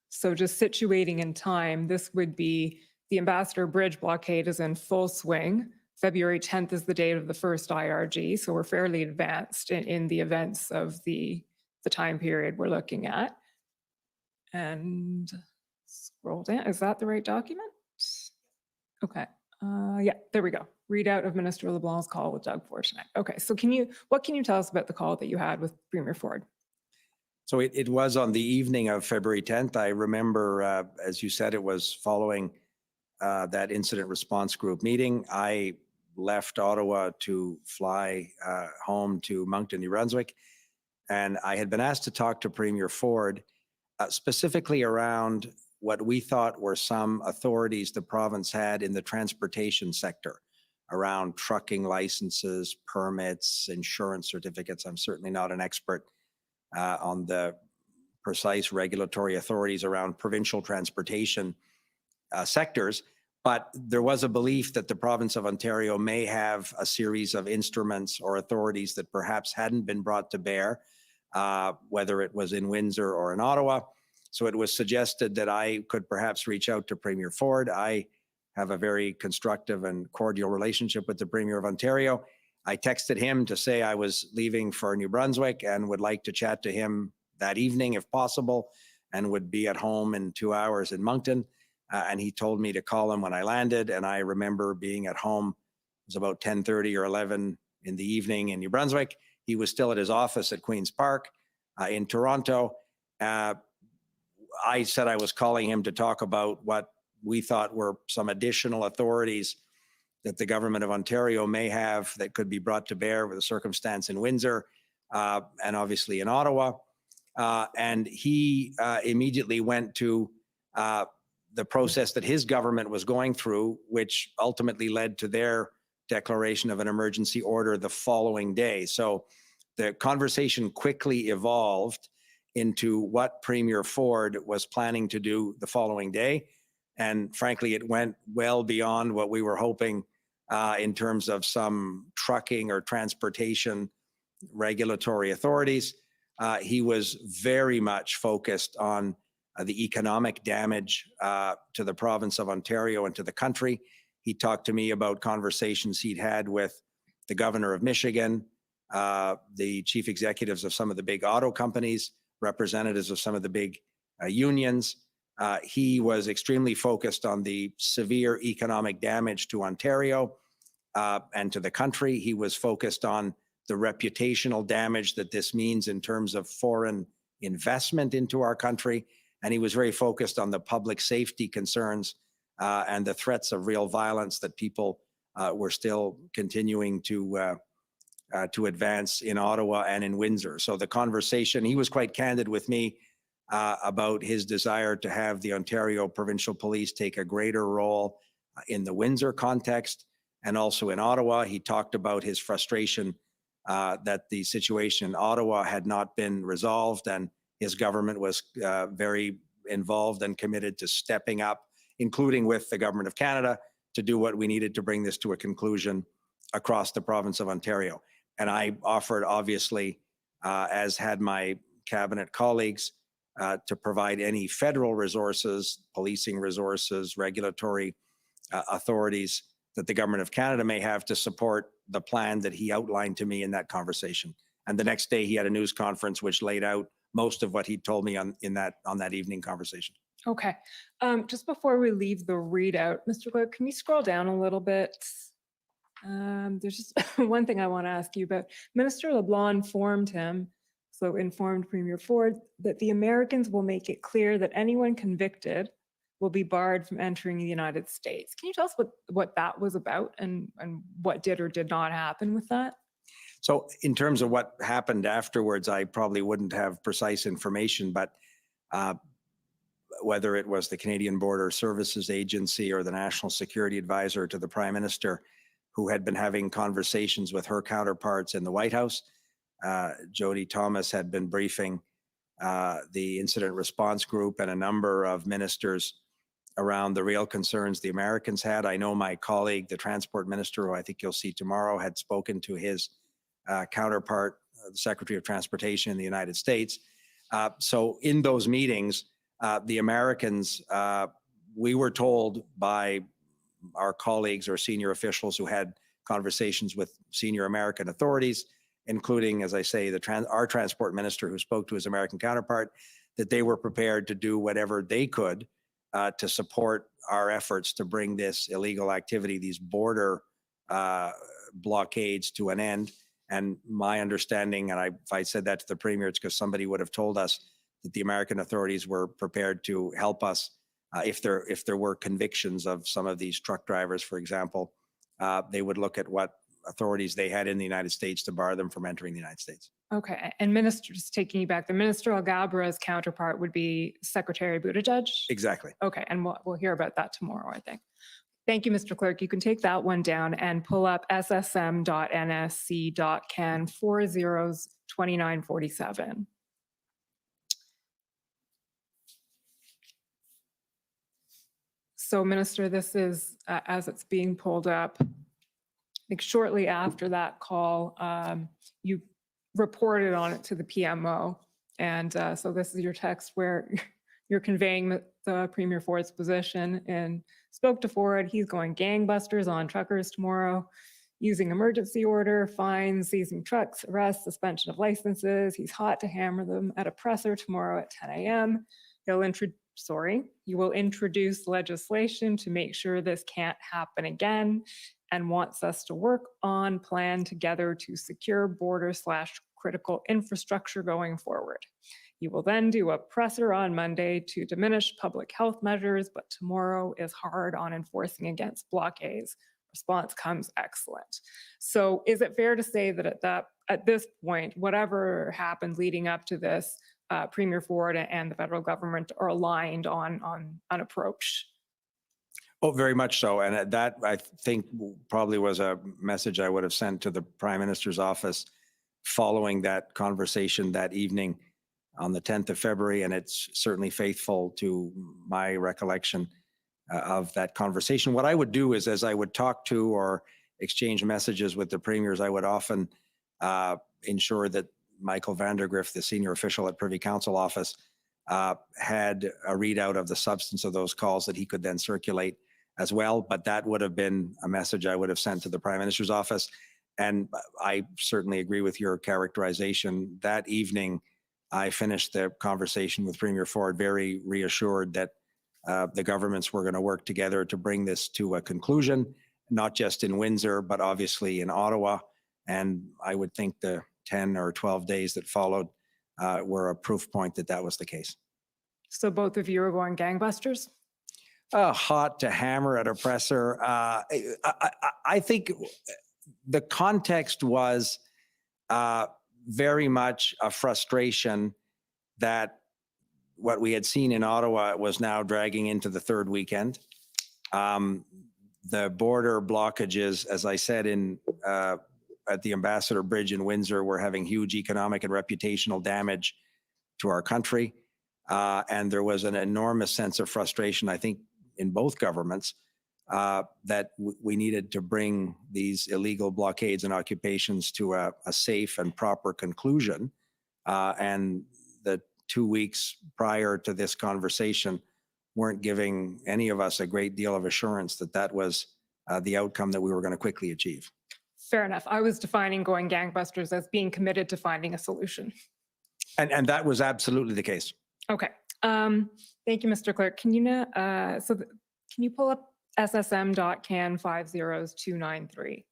So just situating in time, this would be the Ambassador Bridge blockade is in full swing. February 10th is the date of the first IRG, so we're fairly advanced in the events of the time period we're looking at. And scroll down, is that the right document? Okay, yeah, there we go. Readout of Minister LeBlanc's call with Doug Ford tonight. Okay, so what can you tell us about the call that you had with Premier Ford? So it was on the evening of February 10th. I remember, as you said, it was following that incident response group meeting. I left Ottawa to fly home to Moncton, New Brunswick, and I had been asked to talk to Premier Ford specifically around what we thought were some authorities the province had in the transportation sector around trucking licenses, permits, insurance certificates. I'm certainly not an expert on the precise regulatory authorities around provincial transportation sectors, but there was a belief that the province of Ontario may have a series of instruments or authorities that perhaps hadn't been brought to bear, whether it was in Windsor or in Ottawa. So it was suggested that I could perhaps reach out to Premier Ford. I have a very constructive and cordial relationship with the Premier of Ontario. I texted him to say I was leaving for New Brunswick and would like to chat to him that evening if possible, and would be at home in 2 hours in Moncton. And he told me to call him when I landed. And I remember being at home, it was about 10:30 or 11 in the evening in New Brunswick. He was still at his office at Queen's Park in Toronto. I said I was calling him to talk about what we thought were some additional authorities that the government of Ontario may have that could be brought to bear with a circumstance in Windsor. and obviously in Ottawa. And he immediately went to the process that his government was going through, which ultimately led to their declaration of an emergency order the following day. So the conversation quickly evolved into what Premier Ford was planning to do the following day. And frankly, it went well beyond what we were hoping in terms of some trucking or transportation regulatory authorities. He was very much focused on the economic damage to the province of Ontario and to the country. He talked to me about conversations he'd had with the governor of Michigan, the chief executives of some of the big auto companies, representatives of some of the big unions. He was extremely focused on the severe economic damage to Ontario and to the country. He was focused on the reputational damage that this means in terms of foreign investment into our country. And he was very focused on the public safety concerns and the threats of real violence that people were still continuing to advance in Ottawa and in Windsor. So the conversation, he was quite candid with me about his desire to have the Ontario Provincial Police take a greater role in the Windsor context and also in Ottawa. He talked about his frustration that the situation in Ottawa had not been resolved, and his government was very involved and committed to stepping up, including with the Government of Canada, to do what we needed to bring this to a conclusion across the province of Ontario. And I offered, obviously, as had my cabinet colleagues, to provide any federal resources, policing resources, regulatory authorities that the Government of Canada may have to support the plan that he outlined to me in that conversation. And the next day he had a news conference which laid out most of what he told me on that evening conversation. Okay. Just before we leave the readout, Mr. Clerk, can you scroll down a little bit? There's just one thing I want to ask you about. Minister LeBlanc informed Premier Ford that the Americans will make it clear that anyone convicted will be barred from entering the United States. Can you tell us what that was about and what did or did not happen with that? So in terms of what happened afterwards, I probably wouldn't have precise information, but whether it was the Canadian Border Services Agency or the National Security Advisor to the Prime Minister, who had been having conversations with her counterparts in the White House, Jody Thomas had been briefing the incident response group and a number of ministers around the real concerns the Americans had. I know my colleague, the Transport Minister, who I think you'll see tomorrow, had spoken to his counterpart, the Secretary of Transportation in the United States. So in those meetings, the Americans, we were told by our colleagues or senior officials who had conversations with senior American authorities, including, as I say, our Transport Minister who spoke to his American counterpart, that they were prepared to do whatever they could to support our efforts to bring this illegal activity, these border blockades, to an end. And my understanding, and if I said that to the Premier, it's because somebody would have told us that the American authorities were prepared to help us if there were convictions of some of these truck drivers, for example. They would look at what authorities they had in the United States to bar them from entering the United States. Okay, and Minister, just taking you back, the Minister Algabra's counterpart would be Secretary Buttigieg? Exactly. Okay, and we'll hear about that tomorrow, I think. Thank you, Mr. Clerk. You can take that one down and pull up ssm.nsc.can 402947. So, Minister, this is, as it's being pulled up, I think shortly after that call, you reported on it to the PMO. And so this is your text where you're conveying the Premier Ford's position and spoke to Ford. He's going gangbusters on truckers tomorrow, using emergency order, fines, seizing trucks, arrests, suspension of licenses. He's hot to hammer them at a presser tomorrow at 10 a.m. You will introduce legislation to make sure this can't happen again, and wants us to work on plan together to secure border/critical infrastructure going forward. You will then do a presser on Monday to diminish public health measures, but tomorrow is hard on enforcing against blockades response comes excellent. So is it fair to say that at this point, whatever happened leading up to this, Premier Ford and the federal government are aligned on an approach? Oh, very much so. And that, I think, probably was a message I would have sent to the Prime Minister's office following that conversation that evening on the 10th of February. And it's certainly faithful to my recollection of that conversation. What I would do is, as I would talk to or exchange messages with the premiers, I would often ensure that Michael Vandergriff, the senior official at Privy Council office, had a readout of the substance of those calls that he could then circulate as well. But that would have been a message I would have sent to the Prime Minister's office. And I certainly agree with your characterization. That evening, I finished the conversation with Premier Ford very reassured that the governments were going to work together to bring this to a conclusion, not just in Windsor, but obviously in Ottawa. And I would think the 10 or 12 days that followed were a proof point that that was the case. So both of you are going gangbusters? Hot to hammer at oppressor. I think the context was very much a frustration that what we had seen in Ottawa was now dragging into the third weekend. The border blockages, as I said, at the Ambassador Bridge in Windsor, were having huge economic and reputational damage to our country. And there was an enormous sense of frustration, I think, in both governments, that we needed to bring these illegal blockades and occupations to a safe and proper conclusion. And the 2 weeks prior to this conversation weren't giving any of us a great deal of assurance that that was the outcome that we were going to quickly achieve. Fair enough. I was defining going gangbusters as being committed to finding a solution. And that was absolutely the case. Okay. Thank you, Mr. Clerk. Can you can you pull up SSM.can 50293?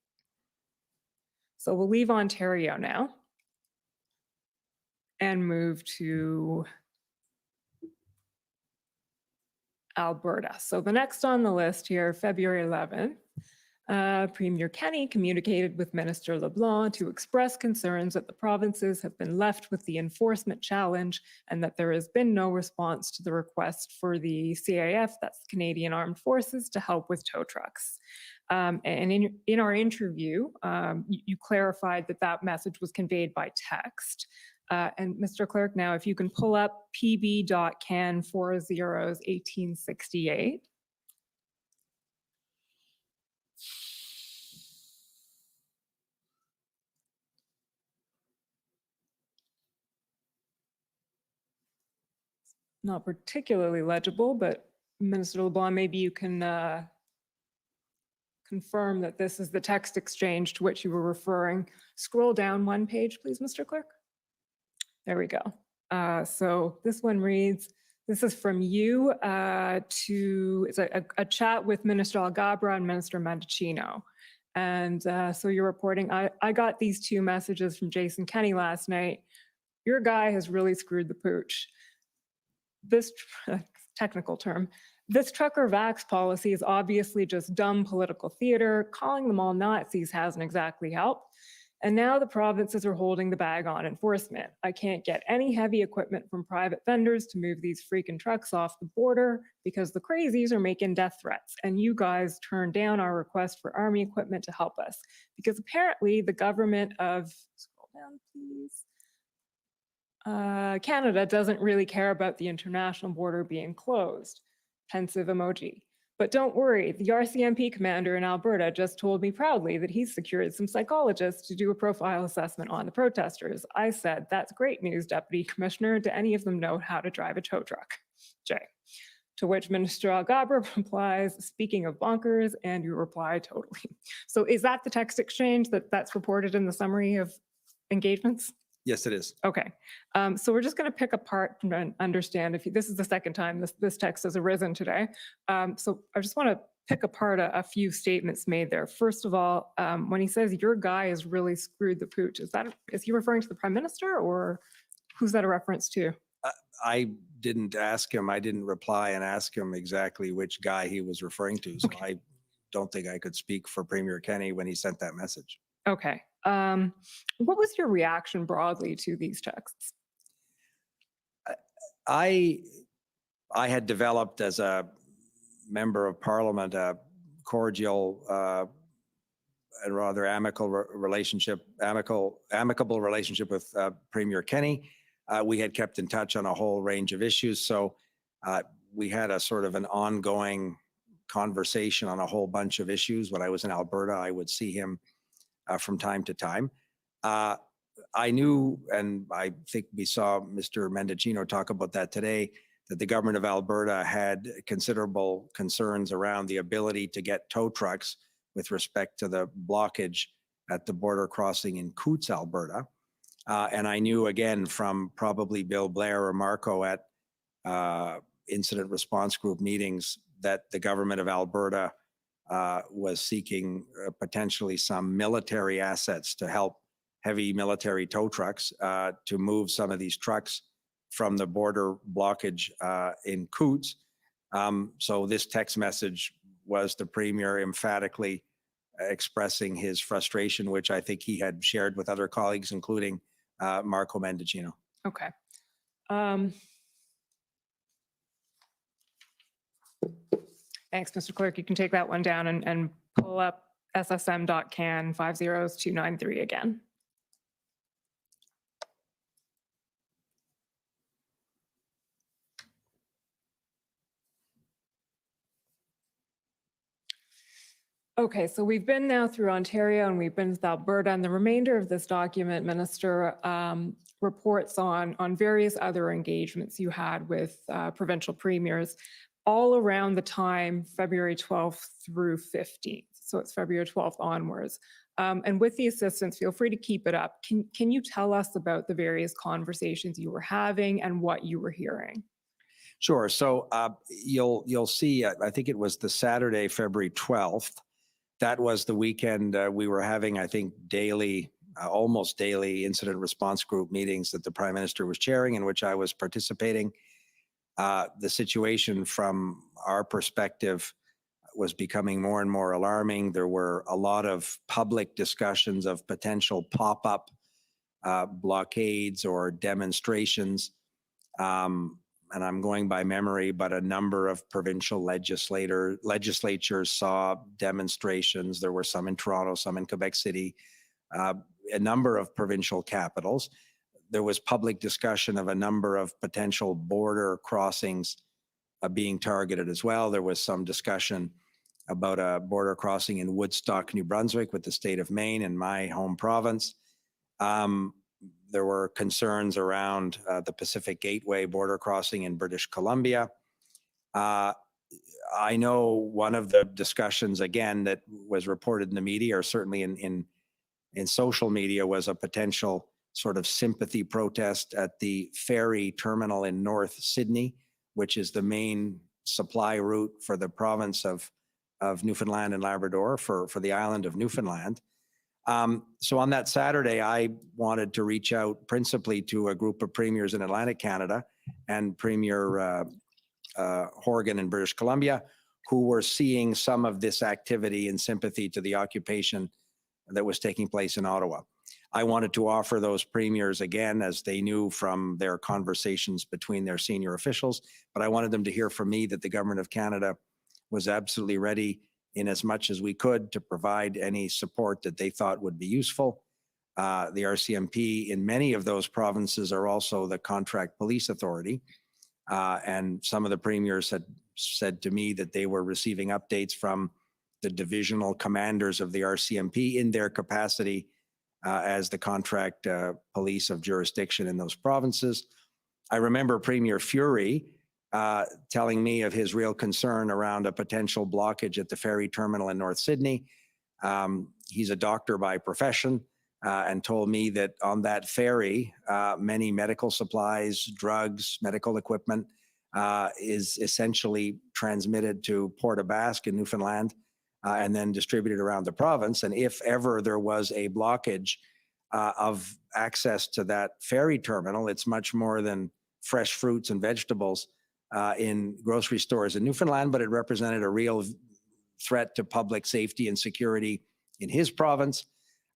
So we'll leave Ontario now and move to Alberta. So the next on the list here, February 11th, Premier Kenney communicated with Minister LeBlanc to express concerns that the provinces have been left with the enforcement challenge and that there has been no response to the request for the CAF, that's Canadian Armed Forces, to help with tow trucks. And in our interview, you clarified that that message was conveyed by text. And Mr. Clerk, now if you can pull up pb.can 401868. Not particularly legible, but Minister LeBlanc, maybe you can confirm that this is the text exchange to which you were referring. Scroll down one page, please, Mr. Clerk. There we go. So this one reads, this is from you it's a chat with Minister Alghabra and Minister Mendicino. And so you're reporting, I got these two messages from Jason Kenney last night. Your guy has really screwed the pooch. This technical term, this trucker vax policy is obviously just dumb political theater. Calling them all Nazis hasn't exactly helped. And now the provinces are holding the bag on enforcement. I can't get any heavy equipment from private vendors to move these freaking trucks off the border because the crazies are making death threats. And you guys turned down our request for army equipment to help us because apparently the government of, scroll down please, Canada doesn't really care about the international border being closed. Pensive emoji. But don't worry, the RCMP commander in Alberta just told me proudly that he's secured some psychologists to do a profile assessment on the protesters. I said, that's great news, Deputy Commissioner. Do any of them know how to drive a tow truck? Jay. To which Minister Alghabra replies, speaking of bonkers, and you reply, totally. So is that the text exchange that's reported in the summary of engagements? Yes, it is. Okay, so we're just going to pick apart and understand if this is the second time this text has arisen today. So I just want to pick apart a few statements made there. First of all, when he says your guy has really screwed the pooch, is he referring to the Prime Minister or who's that a reference to? I didn't ask him. I didn't reply and ask him exactly which guy he was referring to. So I don't think I could speak for Premier Kenny when he sent that message. Okay. What was your reaction broadly to these texts? I had developed as a member of parliament a cordial and rather amicable relationship with Premier Kenny. We had kept in touch on a whole range of issues. So we had a sort of an ongoing conversation on a whole bunch of issues. When I was in Alberta, I would see him from time to time. I knew, and I think we saw Mr. Mendicino talk about that today, that the government of Alberta had considerable concerns around the ability to get tow trucks with respect to the blockage at the border crossing in Coots, Alberta. And I knew again from probably Bill Blair or Marco at incident response group meetings that the government of Alberta was seeking potentially some military assets to help heavy military tow trucks to move some of these trucks from the border blockage in Coots. So this text message was the Premier emphatically expressing his frustration, which I think he had shared with other colleagues, including Marco Mendicino. Okay. Thanks, Mr. Clerk. You can take that one down and pull up ssm.can 50293 again. Okay, so we've been now through Ontario and we've been with Alberta, and the remainder of this document, Minister, reports on various other engagements you had with provincial premiers all around the time February 12th through 15th. So it's February 12th onwards. And with the assistance, feel free to keep it up. Can you tell us about the various conversations you were having and what you were hearing? Sure. So you'll see, I think it was the Saturday, February 12th. That was the weekend we were having, I think, daily, almost daily incident response group meetings that the Prime Minister was chairing, in which I was participating. The situation from our perspective was becoming more and more alarming. There were a lot of public discussions of potential pop-up blockades or demonstrations. And I'm going by memory, but a number of provincial legislatures saw demonstrations. There were some in Toronto, some in Quebec City, a number of provincial capitals. There was public discussion of a number of potential border crossings being targeted as well. There was some discussion about a border crossing in Woodstock, New Brunswick with the state of Maine in my home province. There were concerns around the Pacific Gateway border crossing in British Columbia. I know one of the discussions, again, that was reported in the media, or certainly in social media, was a potential sort of sympathy protest at the ferry terminal in North Sydney, which is the main supply route for the province of Newfoundland and Labrador, for the island of Newfoundland. So on that Saturday, I wanted to reach out principally to a group of premiers in Atlantic Canada and Premier Horgan in British Columbia, who were seeing some of this activity in sympathy to the occupation that was taking place in Ottawa. I wanted to offer those premiers, again, as they knew from their conversations between their senior officials, but I wanted them to hear from me that the Government of Canada was absolutely ready, in as much as we could, to provide any support that they thought would be useful. The RCMP in many of those provinces are also the contract police authority. And some of the premiers had said to me that they were receiving updates from the divisional commanders of the RCMP in their capacity as the contract police of jurisdiction in those provinces. I remember Premier Fury telling me of his real concern around a potential blockage at the ferry terminal in North Sydney. He's a doctor by profession and told me that on that ferry, many medical supplies, drugs, medical equipment is essentially transmitted to Port aux Basques in Newfoundland and then distributed around the province. And if ever there was a blockage of access to that ferry terminal, it's much more than fresh fruits and vegetables in grocery stores in Newfoundland, but it represented a real threat to public safety and security in his province.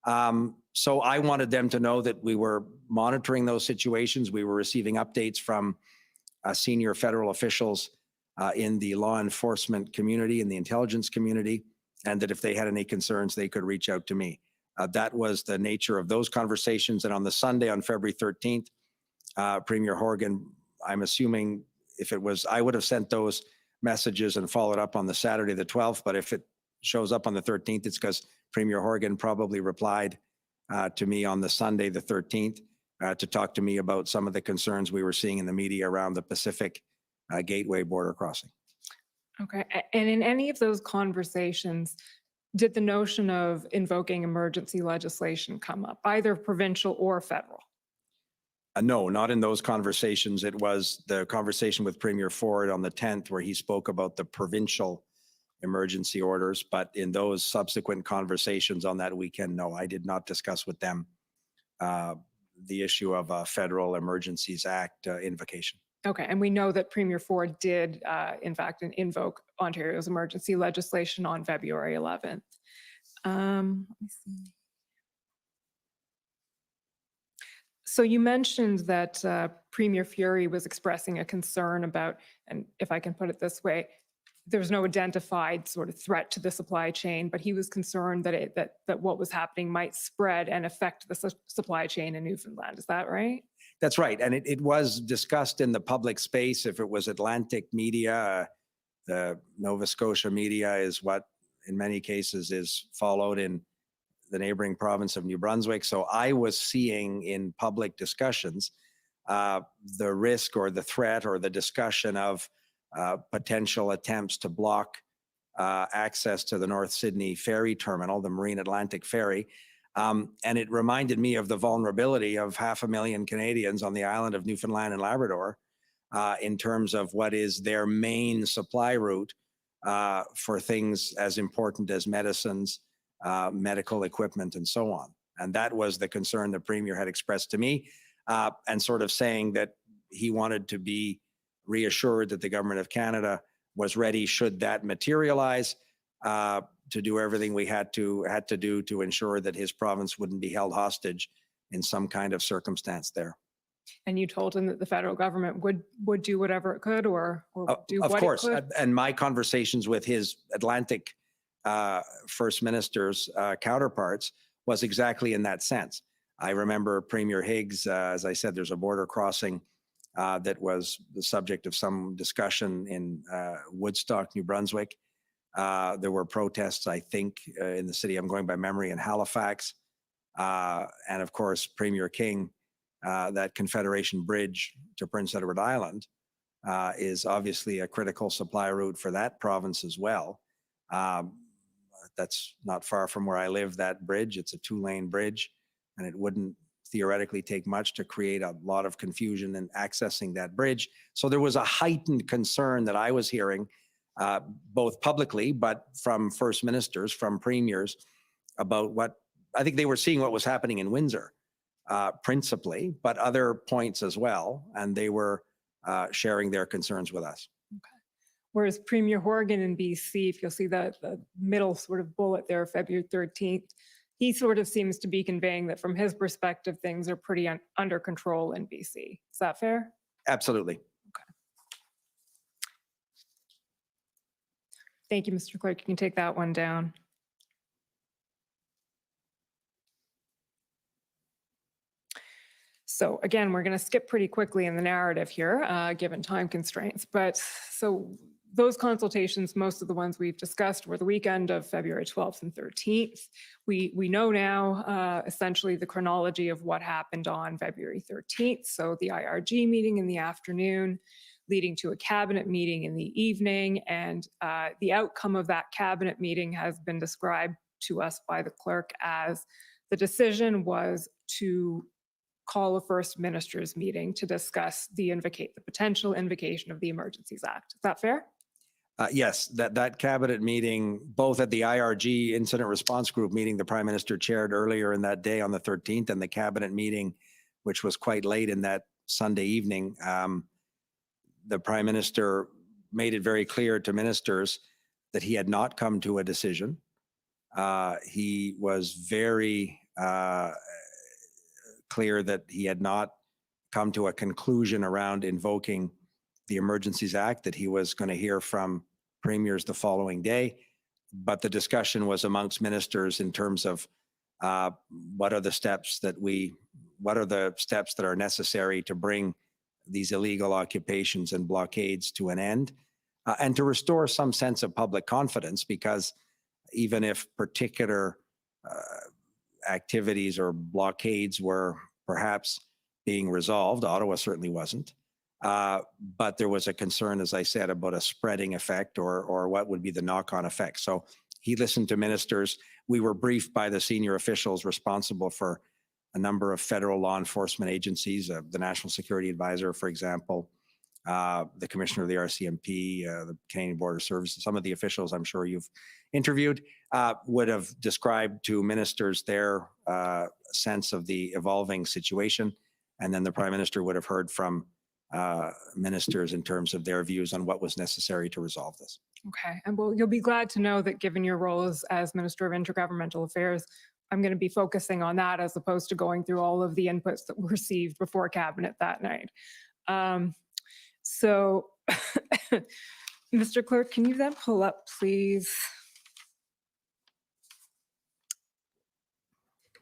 So I wanted them to know that we were monitoring those situations. We were receiving updates from senior federal officials in the law enforcement community, in the intelligence community, and that if they had any concerns, they could reach out to me. That was the nature of those conversations. And on the Sunday, on February 13th, Premier Horgan, I'm assuming if it was, I would have sent those messages and followed up on the Saturday, the 12th. But if it shows up on the 13th, it's because Premier Horgan probably replied to me on the Sunday, the 13th, to talk to me about some of the concerns we were seeing in the media around the Pacific Gateway border crossing. Okay. And in any of those conversations, did the notion of invoking emergency legislation come up, either provincial or federal? No, not in those conversations. It was the conversation with Premier Ford on the 10th where he spoke about the provincial emergency orders. But in those subsequent conversations on that weekend, no, I did not discuss with them the issue of a Federal Emergencies Act invocation. Okay, and we know that Premier Ford did, in fact, invoke Ontario's emergency legislation on February 11th. Let me see. So you mentioned that Premier Fury was expressing a concern about, and if I can put it this way, there's no identified sort of threat to the supply chain, but he was concerned that that what was happening might spread and affect the supply chain in Newfoundland. Is that right? That's right. And it was discussed in the public space. If it was Atlantic media, the Nova Scotia media is what in many cases is followed in the neighboring province of New Brunswick. So I was seeing in public discussions the risk or the threat or the discussion of potential attempts to block access to the North Sydney ferry terminal, the Marine Atlantic Ferry. And it reminded me of the vulnerability of 500,000 Canadians on the island of Newfoundland and Labrador in terms of what is their main supply route for things as important as medicines, medical equipment, and so on. And that was the concern the Premier had expressed to me, and sort of saying that he wanted to be reassured that the Government of Canada was ready should that materialize, to do everything we had to do to ensure that his province wouldn't be held hostage in some kind of circumstance there. And you told him that the federal government would do whatever it could, or do of what course. it could? And my conversations with his Atlantic First Minister's counterparts was exactly in that sense. I remember Premier Higgs, as I said, there's a border crossing that was the subject of some discussion in Woodstock, New Brunswick. There were protests, I think, in the city, I'm going by memory, in Halifax. And of course, Premier King, that Confederation Bridge to Prince Edward Island is obviously a critical supply route for that province as well. That's not far from where I live, that bridge. It's a 2-lane bridge, and it wouldn't theoretically take much to create a lot of confusion in accessing that bridge. So there was a heightened concern that I was hearing, both publicly, but from first ministers, from premiers, about what, I think they were seeing what was happening in Windsor, principally, but other points as well. And they were sharing their concerns with us. Whereas Premier Horgan in BC, if you'll see the middle sort of bullet there, February 13th, he sort of seems to be conveying that from his perspective, things are pretty under control in BC. Is that fair? Absolutely. Okay. Thank you, Mr. Clerk. You can take that one down. So again, we're going to skip pretty quickly in the narrative here, given time constraints. But so those consultations, most of the ones we've discussed, were the weekend of February 12th and 13th. We know now essentially the chronology of what happened on February 13th. So the IRG meeting in the afternoon, leading to a cabinet meeting in the evening. And the outcome of that cabinet meeting has been described to us by the clerk as the decision was to call a First Minister's meeting to discuss the potential invocation of the Emergencies Act. Is that fair? Yes, that cabinet meeting, both at the IRG Incident Response Group meeting the Prime Minister chaired earlier in that day on the 13th, and the cabinet meeting, which was quite late in that Sunday evening, the Prime Minister made it very clear to ministers that he had not come to a decision. He was very clear that he had not come to a conclusion around invoking the Emergencies Act, that he was going to hear from premiers the following day. But the discussion was amongst ministers in terms of what are the steps that are necessary to bring these illegal occupations and blockades to an end, and to restore some sense of public confidence, because even if particular activities or blockades were perhaps being resolved, Ottawa certainly wasn't, but there was a concern, as I said, about a spreading effect or what would be the knock-on effect. So he listened to ministers. We were briefed by the senior officials responsible for a number of federal law enforcement agencies, the National Security Advisor, for example, the Commissioner of the RCMP, the Canadian Border Services. Some of the officials I'm sure you've interviewed would have described to ministers their sense of the evolving situation. And then the Prime Minister would have heard from ministers in terms of their views on what was necessary to resolve this. Okay, and well, you'll be glad to know that given your role as Minister of Intergovernmental Affairs, I'm going to be focusing on that as opposed to going through all of the inputs that were received before Cabinet that night. So, Mr. Clerk, can you then pull up, please,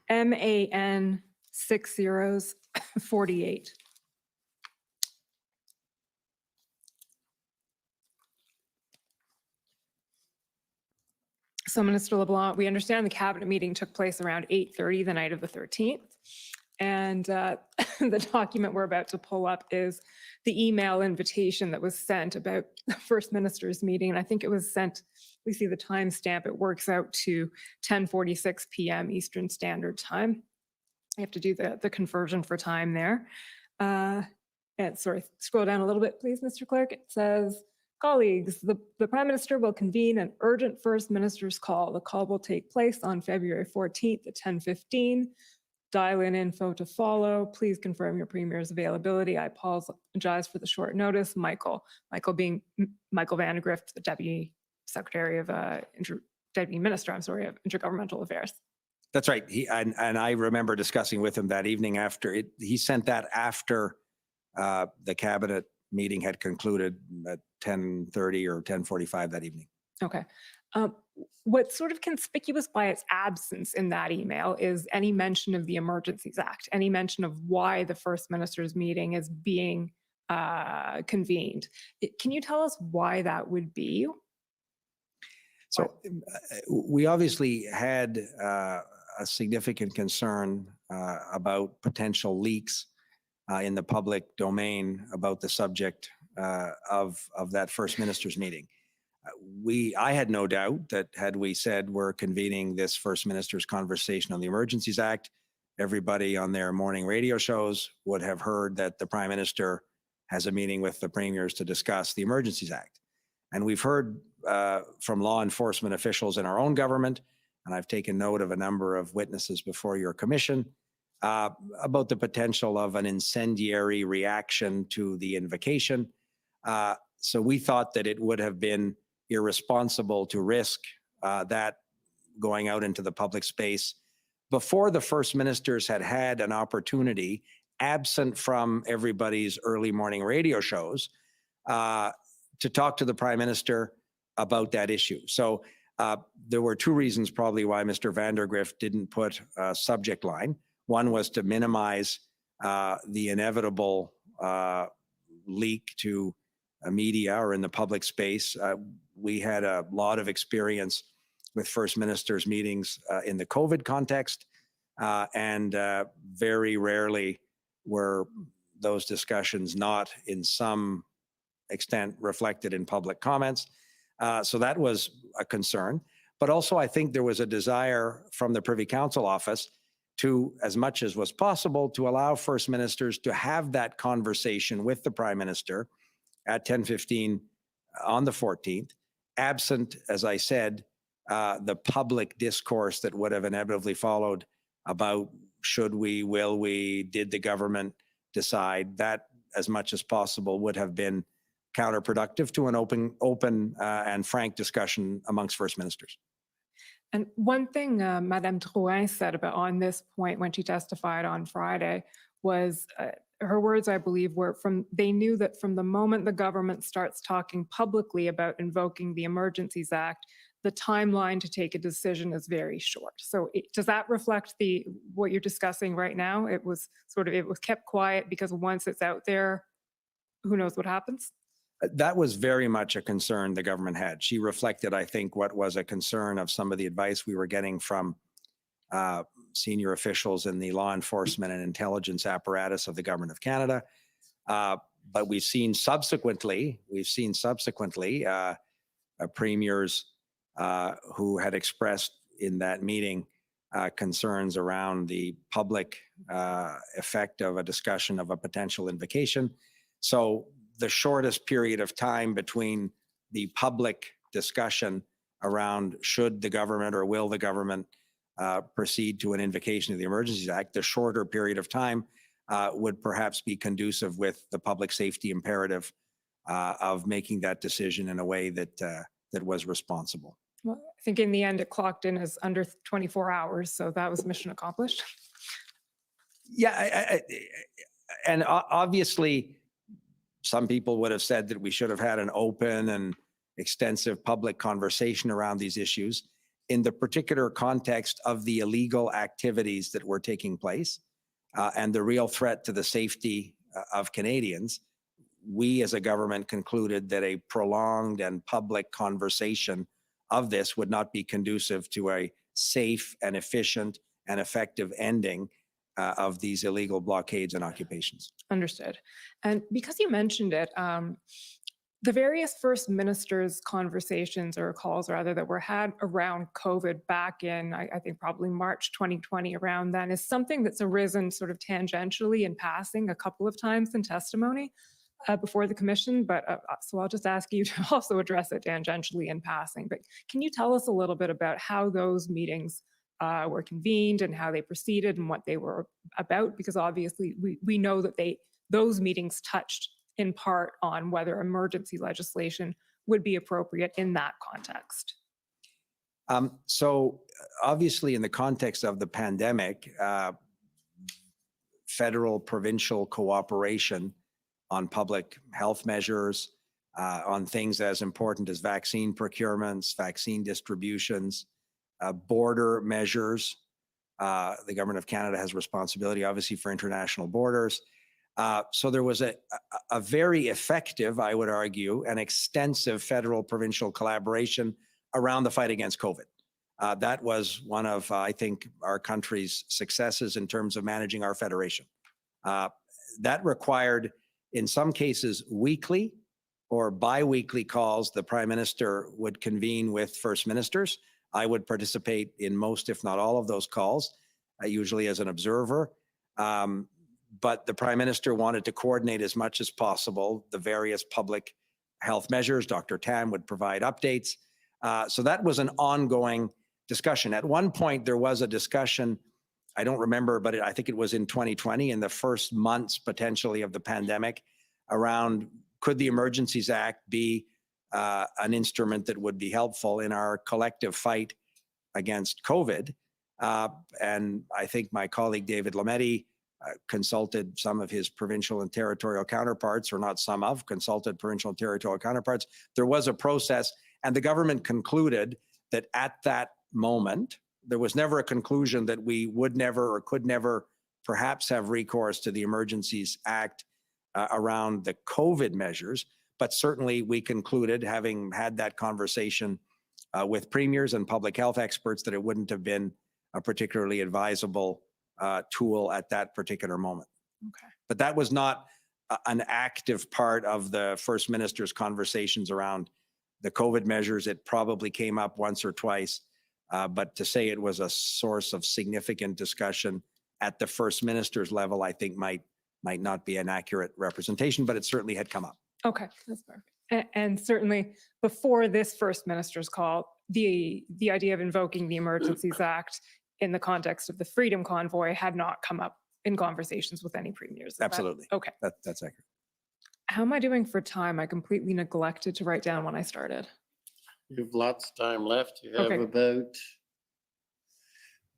MAN 6048. So, Minister LeBlanc, we understand the Cabinet meeting took place around 8:30 the night of the 13th. And the document we're about to pull up is the email invitation that was sent about the First Minister's meeting. And I think it was sent, we see the timestamp, it works out to 10:46 p.m. Eastern Standard Time. I have to do the conversion for time there. And sorry, scroll down a little bit, please, Mr. Clerk. It says, colleagues, the Prime Minister will convene an urgent First Minister's call. The call will take place on February 14th at 10:15. Dial-in info to follow. Please confirm your Premier's availability. I apologize for the short notice. Michael being Michael Van de Grift, the Deputy Secretary of Deputy Minister, I'm sorry, of Intergovernmental Affairs. That's right. And I remember discussing with him that evening after it. He sent that after the Cabinet meeting had concluded at 10:30 or 10:45 that evening. Okay. What's sort of conspicuous by its absence in that email is any mention of the Emergencies Act, any mention of why the First Minister's meeting is being convened. Can you tell us why that would be? So we obviously had a significant concern about potential leaks in the public domain about the subject of that First Minister's meeting. I had no doubt that had we said we're convening this First Minister's conversation on the Emergencies Act, everybody on their morning radio shows would have heard that the Prime Minister has a meeting with the premiers to discuss the Emergencies Act. And we've heard from law enforcement officials in our own government, and I've taken note of a number of witnesses before your commission, about the potential of an incendiary reaction to the invocation. So we thought that it would have been irresponsible to risk that going out into the public space before the First Ministers had had an opportunity, absent from everybody's early morning radio shows, to talk to the Prime Minister about that issue. So there were two reasons probably why Mr. Van der Grift didn't put a subject line. One was to minimize the inevitable leak to media or in the public space. We had a lot of experience with First Ministers meetings in the COVID context, and very rarely were those discussions not in some extent reflected in public comments. So that was a concern. But also I think there was a desire from the Privy Council office to, as much as was possible, to allow First Ministers to have that conversation with the Prime Minister at 10:15 on the 14th, absent, as I said, the public discourse that would have inevitably followed about should we, will we, did the government decide. That, as much as possible, would have been counterproductive to an open and frank discussion amongst First Ministers. And one thing Madame Drouin said about on this point when she testified on Friday was her words, I believe, were they knew that from the moment the government starts talking publicly about invoking the Emergencies Act, the timeline to take a decision is very short. So does that reflect what you're discussing right now? It was kept quiet because once it's out there, who knows what happens? That was very much a concern the government had. She reflected, I think, what was a concern of some of the advice we were getting from senior officials in the law enforcement and intelligence apparatus of the government of Canada. But we've seen subsequently premiers who had expressed in that meeting concerns around the public effect of a discussion of a potential invocation. So the shortest period of time between the public discussion around should the government or will the government proceed to an invocation of the Emergencies Act, the shorter period of time would perhaps be conducive with the public safety imperative of making that decision in a way that was responsible. Well, I think in the end it clocked in as under 24 hours, so that was mission accomplished. Yeah, and obviously some people would have said that we should have had an open and extensive public conversation around these issues. In the particular context of the illegal activities that were taking place and the real threat to the safety of Canadians, we as a government concluded that a prolonged and public conversation of this would not be conducive to a safe and efficient and effective ending of these illegal blockades and occupations. Understood. And because you mentioned it, the various First Ministers' conversations or calls rather that were had around COVID back in, I think probably March 2020 around then is something that's arisen sort of tangentially in passing a couple of times in testimony before the commission, but so I'll just ask you to also address it tangentially in passing. But can you tell us a little bit about how those meetings were convened and how they proceeded and what they were about? Because obviously we know that those meetings touched in part on whether emergency legislation would be appropriate in that context. So obviously in the context of the pandemic, federal provincial cooperation on public health measures, on things as important as vaccine procurements, vaccine distributions, border measures. The government of Canada has responsibility obviously for international borders. So there was a very effective, I would argue, and extensive federal provincial collaboration around the fight against COVID. That was one of, I think, our country's successes in terms of managing our federation. That required, in some cases, weekly or bi-weekly calls. The Prime Minister would convene with First Ministers. I would participate in most, if not all of those calls, usually as an observer. But the Prime Minister wanted to coordinate as much as possible the various public health measures. Dr. Tam would provide updates. So that was an ongoing discussion. At one point, there was a discussion, I don't remember, but I think it was in 2020, in the first months potentially of the pandemic, around could the Emergencies Act be an instrument that would be helpful in our collective fight against COVID. And I think my colleague David Lametti consulted some of his provincial and territorial counterparts, or not some of, consulted provincial and territorial counterparts. There was a process, and the government concluded that at that moment, there was never a conclusion that we would never or could never perhaps have recourse to the Emergencies Act around the COVID measures. But certainly we concluded, having had that conversation with premiers and public health experts, that it wouldn't have been a particularly advisable tool at that particular moment. Okay. But that was not an active part of the First Minister's conversations around the COVID measures. It probably came up once or twice, but to say it was a source of significant discussion at the First Minister's level, I think might not be an accurate representation, but it certainly had come up. Okay, that's perfect. And certainly before this First Minister's call, the idea of invoking the Emergencies Act in the context of the Freedom Convoy had not come up in conversations with any premiers. Absolutely. Okay. That's accurate. How am I doing for time? I completely neglected to write down when I started. You have lots of time left. You have Okay. about,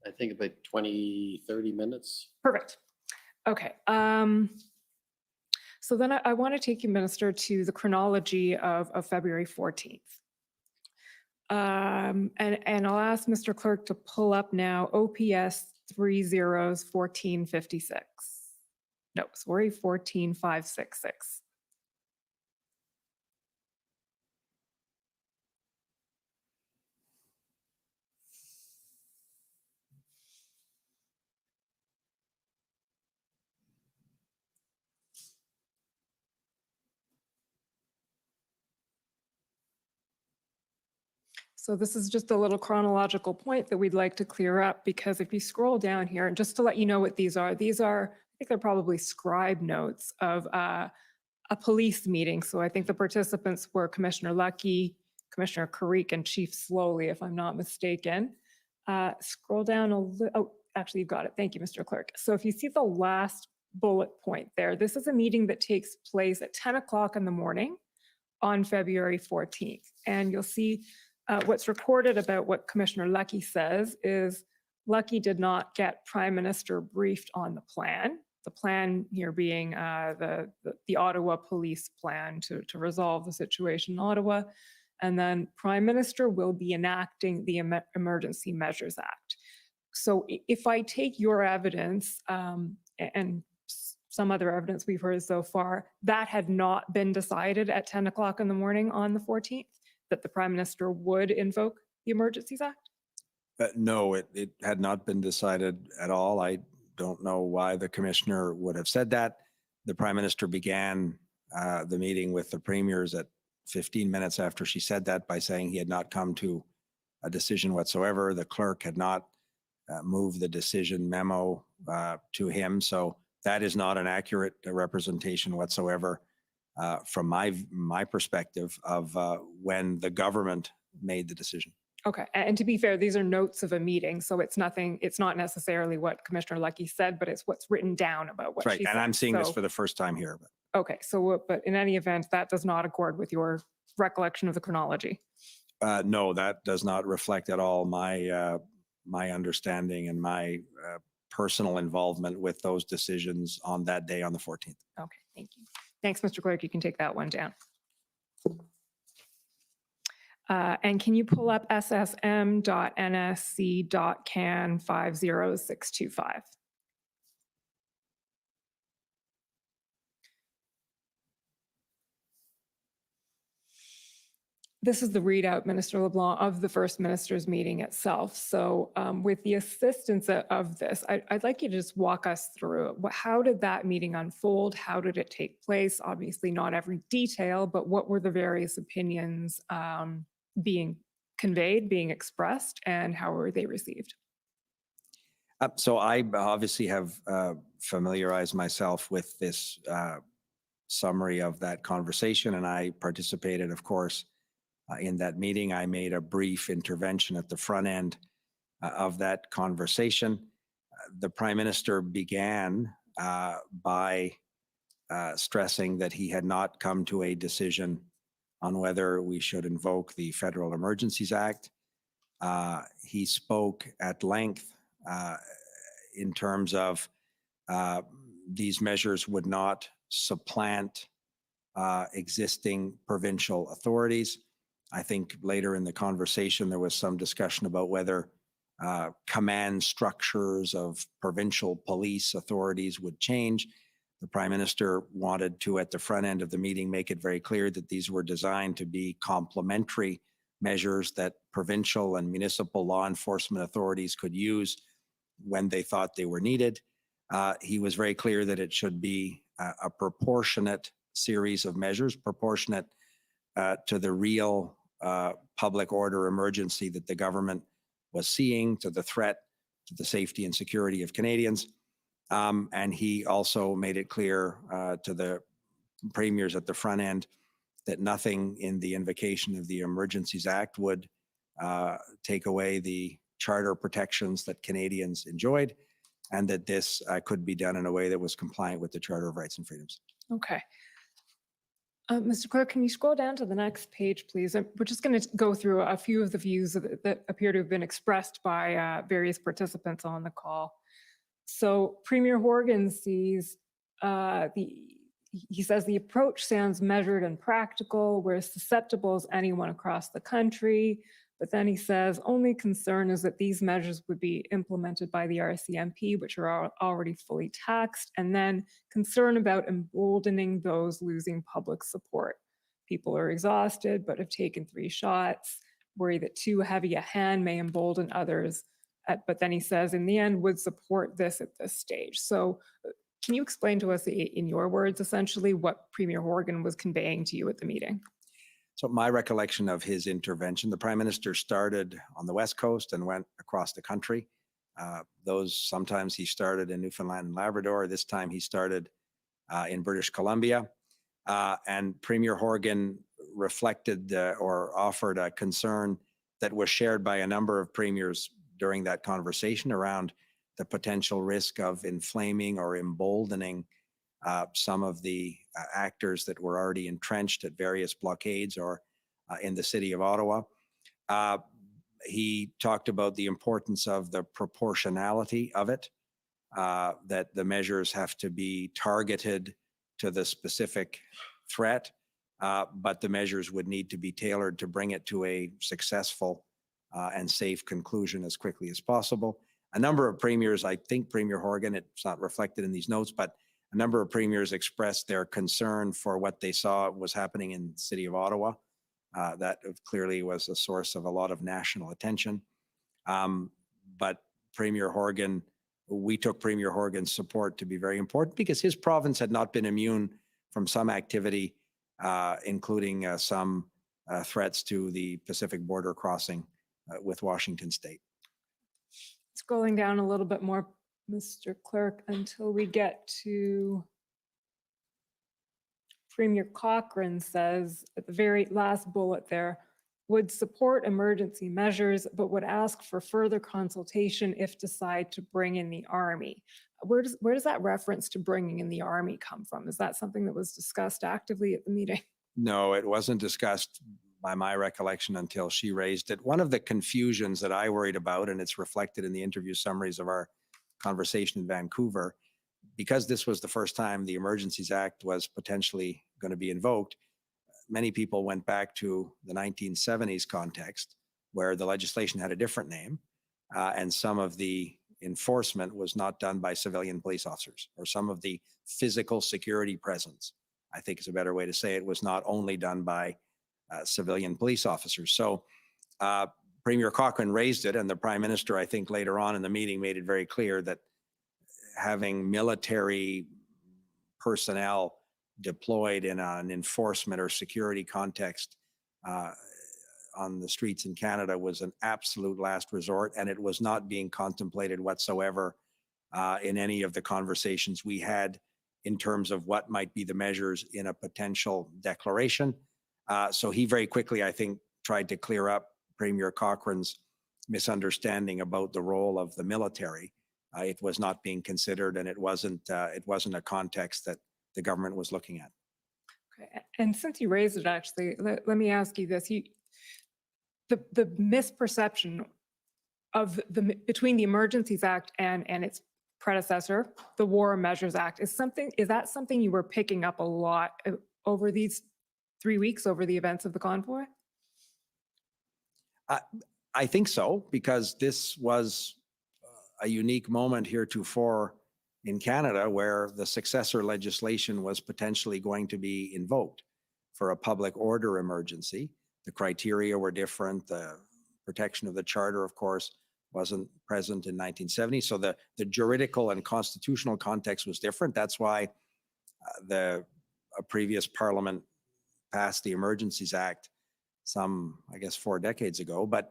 I think about 20, 30 minutes. Perfect. Okay. So then I want to take you, Minister, to the chronology of February 14th. And I'll ask Mr. Clerk to pull up now OPS 301456. No, sorry, 14566. So this is just a little chronological point that we'd like to clear up, because if you scroll down here, and just to let you know what these are, I think they're probably scribe notes of a police meeting. So I think the participants were Commissioner Lucky, Commissioner Carrick, and Chief Slowly, if I'm not mistaken. Scroll down a little, oh, actually you've got it. Thank you, Mr. Clerk. So if you see the last bullet point there, this is a meeting that takes place at 10 o'clock in the morning on February 14th. And you'll see what's recorded about what Commissioner Lucky says is Lucky did not get Prime Minister briefed on the plan. The plan here being the Ottawa police plan to resolve the situation in Ottawa. And then Prime Minister will be enacting the Emergency Measures Act. So if I take your evidence and some other evidence we've heard so far, that had not been decided at 10 o'clock in the morning on the 14th, that the Prime Minister would invoke the Emergencies Act? No, it had not been decided at all. I don't know why the commissioner would have said that. The Prime Minister began the meeting with the premiers at 15 minutes after she said that by saying he had not come to a decision whatsoever. The clerk had not moved the decision memo to him. So that is not an accurate representation whatsoever from my perspective of when the government made the decision. Okay, and to be fair, these are notes of a meeting, so it's nothing, it's not necessarily what Commissioner Lucky said, but it's what's written down about what Right, she said. and I'm seeing this So- for the first time here. Okay, so, but in any event, that does not accord with your recollection of the chronology. No, that does not reflect at all my my understanding and my personal involvement with those decisions on that day on the 14th. Okay, thank you. Thanks, Mr. Clerk. You can take that one down. And can you pull up ssm.nsc.can 50625? This is the readout, Minister LeBlanc, of the First Minister's meeting itself. So with the assistance of this, I'd like you to just walk us through it. How did that meeting unfold? How did it take place? Obviously not every detail, but what were the various opinions being conveyed, being expressed, and how were they received? So I obviously have familiarized myself with this summary of that conversation, and I participated, of course, in that meeting. I made a brief intervention at the front end of that conversation. The Prime Minister began by stressing that he had not come to a decision on whether we should invoke the Federal Emergencies Act. He spoke at length in terms of these measures would not supplant existing provincial authorities. I think later in the conversation, there was some discussion about whether command structures of provincial police authorities would change. The Prime Minister wanted to, at the front end of the meeting, make it very clear that these were designed to be complementary measures that provincial and municipal law enforcement authorities could use when they thought they were needed. He was very clear that it should be a proportionate series of measures, proportionate to the real public order emergency that the government was seeing, to the threat to the safety and security of Canadians. And he also made it clear to the premiers at the front end that nothing in the invocation of the Emergencies Act would take away the charter protections that Canadians enjoyed, and that this could be done in a way that was compliant with the Charter of Rights and Freedoms. Okay. Mr. Clerk, can you scroll down to the next page, please? We're just going to go through a few of the views that appear to have been expressed by various participants on the call. So Premier Horgan sees he says the approach sounds measured and practical. We're as susceptible as anyone across the country. But then he says only concern is that these measures would be implemented by the RCMP, which are already fully taxed, and then concern about emboldening those losing public support. People are exhausted but have taken 3 shots, worry that too heavy a hand may embolden others. But then he says in the end would support this at this stage. So can you explain to us in your words essentially what Premier Horgan was conveying to you at the meeting? So my recollection of his intervention, the Prime Minister started on the West Coast and went across the country. Sometimes he started in Newfoundland and Labrador. This time he started in British Columbia. And Premier Horgan reflected or offered a concern that was shared by a number of premiers during that conversation around the potential risk of inflaming or emboldening some of the actors that were already entrenched at various blockades or in the city of Ottawa. He talked about the importance of the proportionality of it, that the measures have to be targeted to the specific threat, but the measures would need to be tailored to bring it to a successful and safe conclusion as quickly as possible. A number of premiers, I think Premier Horgan, it's not reflected in these notes, but a number of premiers expressed their concern for what they saw was happening in the city of Ottawa. That clearly was a source of a lot of national attention. But Premier Horgan, we took Premier Horgan's support to be very important because his province had not been immune from some activity, including some threats to the Pacific border crossing with Washington State. Scrolling down a little bit more, Mr. Clerk, until we get to Premier Cochrane says at the very last bullet there, would support emergency measures, but would ask for further consultation if decide to bring in the Army. Where does that reference to bringing in the Army come from? Is that something that was discussed actively at the meeting? No, it wasn't discussed by my recollection until she raised it. One of the confusions that I worried about, and it's reflected in the interview summaries of our conversation in Vancouver, because this was the first time the Emergencies Act was potentially going to be invoked, many people went back to the 1970s context where the legislation had a different name and some of the enforcement was not done by civilian police officers, or some of the physical security presence, I think is a better way to say it, was not only done by civilian police officers. So Premier Cochrane raised it, and the Prime Minister, I think later on in the meeting, made it very clear that having military personnel deployed in an enforcement or security context on the streets in Canada was an absolute last resort, and it was not being contemplated whatsoever in any of the conversations we had in terms of what might be the measures in a potential declaration. So he very quickly, I think, tried to clear up Premier Cochrane's misunderstanding about the role of the military. It was not being considered, and it wasn't a context that the government was looking at. Okay. And since you raised it, actually, let me ask you this. The misperception of between the Emergencies Act and its predecessor, the War Measures Act, is that something you were picking up a lot over these 3 weeks, over the events of the convoy? I think so, because this was a unique moment heretofore in Canada where the successor legislation was potentially going to be invoked for a public order emergency. The criteria were different. The protection of the charter, of course, wasn't present in 1970. So the juridical and constitutional context was different. That's why a previous parliament passed the Emergencies Act some, I guess, 4 decades ago. But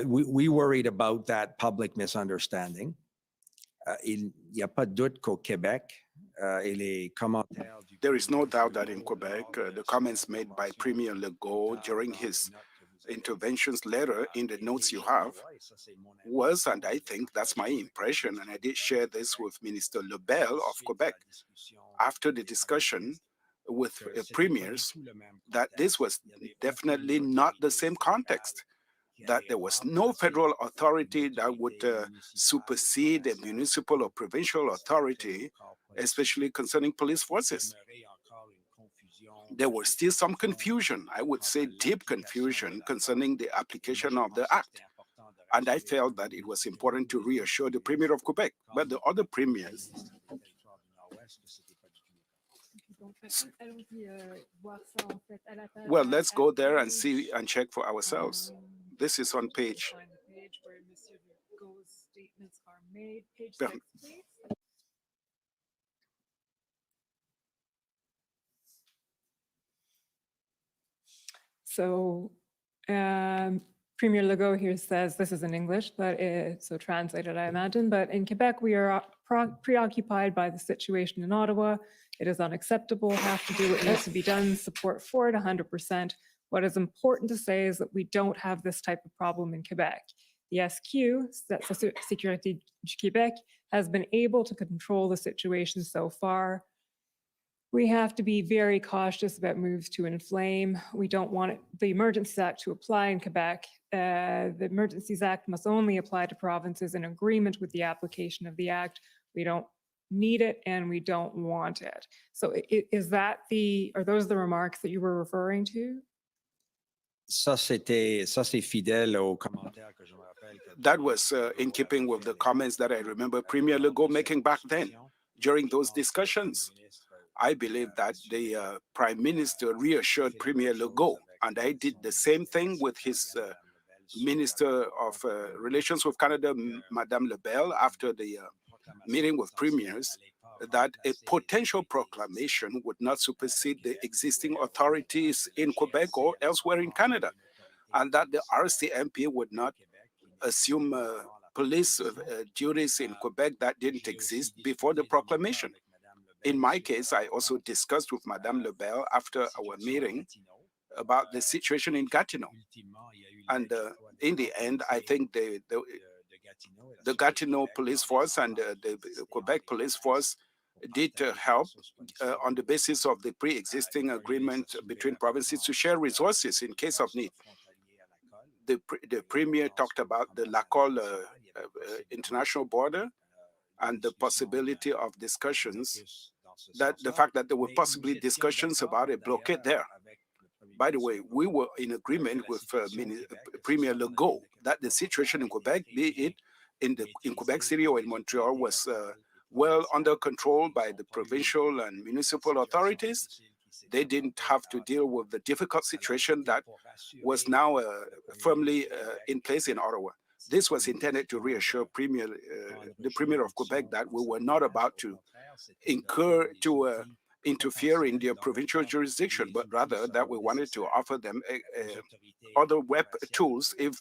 we worried about that public misunderstanding. Il n'y a pas de doute qu'au Québec, there is no doubt that in Quebec, the comments made by Premier Legault during his interventions letter in the notes you have was, and I think that's my impression, and I did share this with Minister Lebel of Quebec. After the discussion, with premiers that this was definitely not the same context, that there was no federal authority that would supersede a municipal or provincial authority, especially concerning police forces. There was still some confusion, I would say deep confusion, concerning the application of the act. And I felt that it was important to reassure the Premier of Quebec, but the other premiers. Well, let's go there and see and check for ourselves. This is on page. So Premier Legault here says, this is in English, but so translated, I imagine, but in Quebec, we are preoccupied by the situation in Ottawa. It is unacceptable, have to do what needs to be done, support for it 100%. What is important to say is that we don't have this type of problem in Quebec. The SQ, Sécurité du Québec, has been able to control the situation so far. We have to be very cautious about moves to inflame. We don't want the Emergencies Act to apply in Quebec. The Emergencies Act must only apply to provinces in agreement with the application of the Act. We don't need it and we don't want it. So are those the remarks that you were referring to? That was in keeping with the comments that I remember Premier Legault making back then during those discussions. I believe that the Prime Minister reassured Premier Legault, and I did the same thing with his Minister of Relations with Canada, Madame Lebel, after the meeting with premiers, that a potential proclamation would not supersede the existing authorities in Quebec or elsewhere in Canada, and that the RCMP would not assume police duties in Quebec that didn't exist before the proclamation. In my case, I also discussed with Madame Lebel after our meeting about the situation in Gatineau. And in the end, I think the Gatineau police force and the Quebec police force did help on the basis of the pre-existing agreement between provinces to share resources in case of need. The Premier talked about the Lacolle international border and the possibility of discussions, that the fact that there were possibly discussions about a blockade there. By the way, we were in agreement with Premier Legault that the situation in Quebec, be it in Quebec City or in Montreal, was well under control by the provincial and municipal authorities. They didn't have to deal with the difficult situation that was now firmly in place in Ottawa. This was intended to reassure the Premier of Quebec that we were not about to interfere in their provincial jurisdiction, but rather that we wanted to offer them other web tools if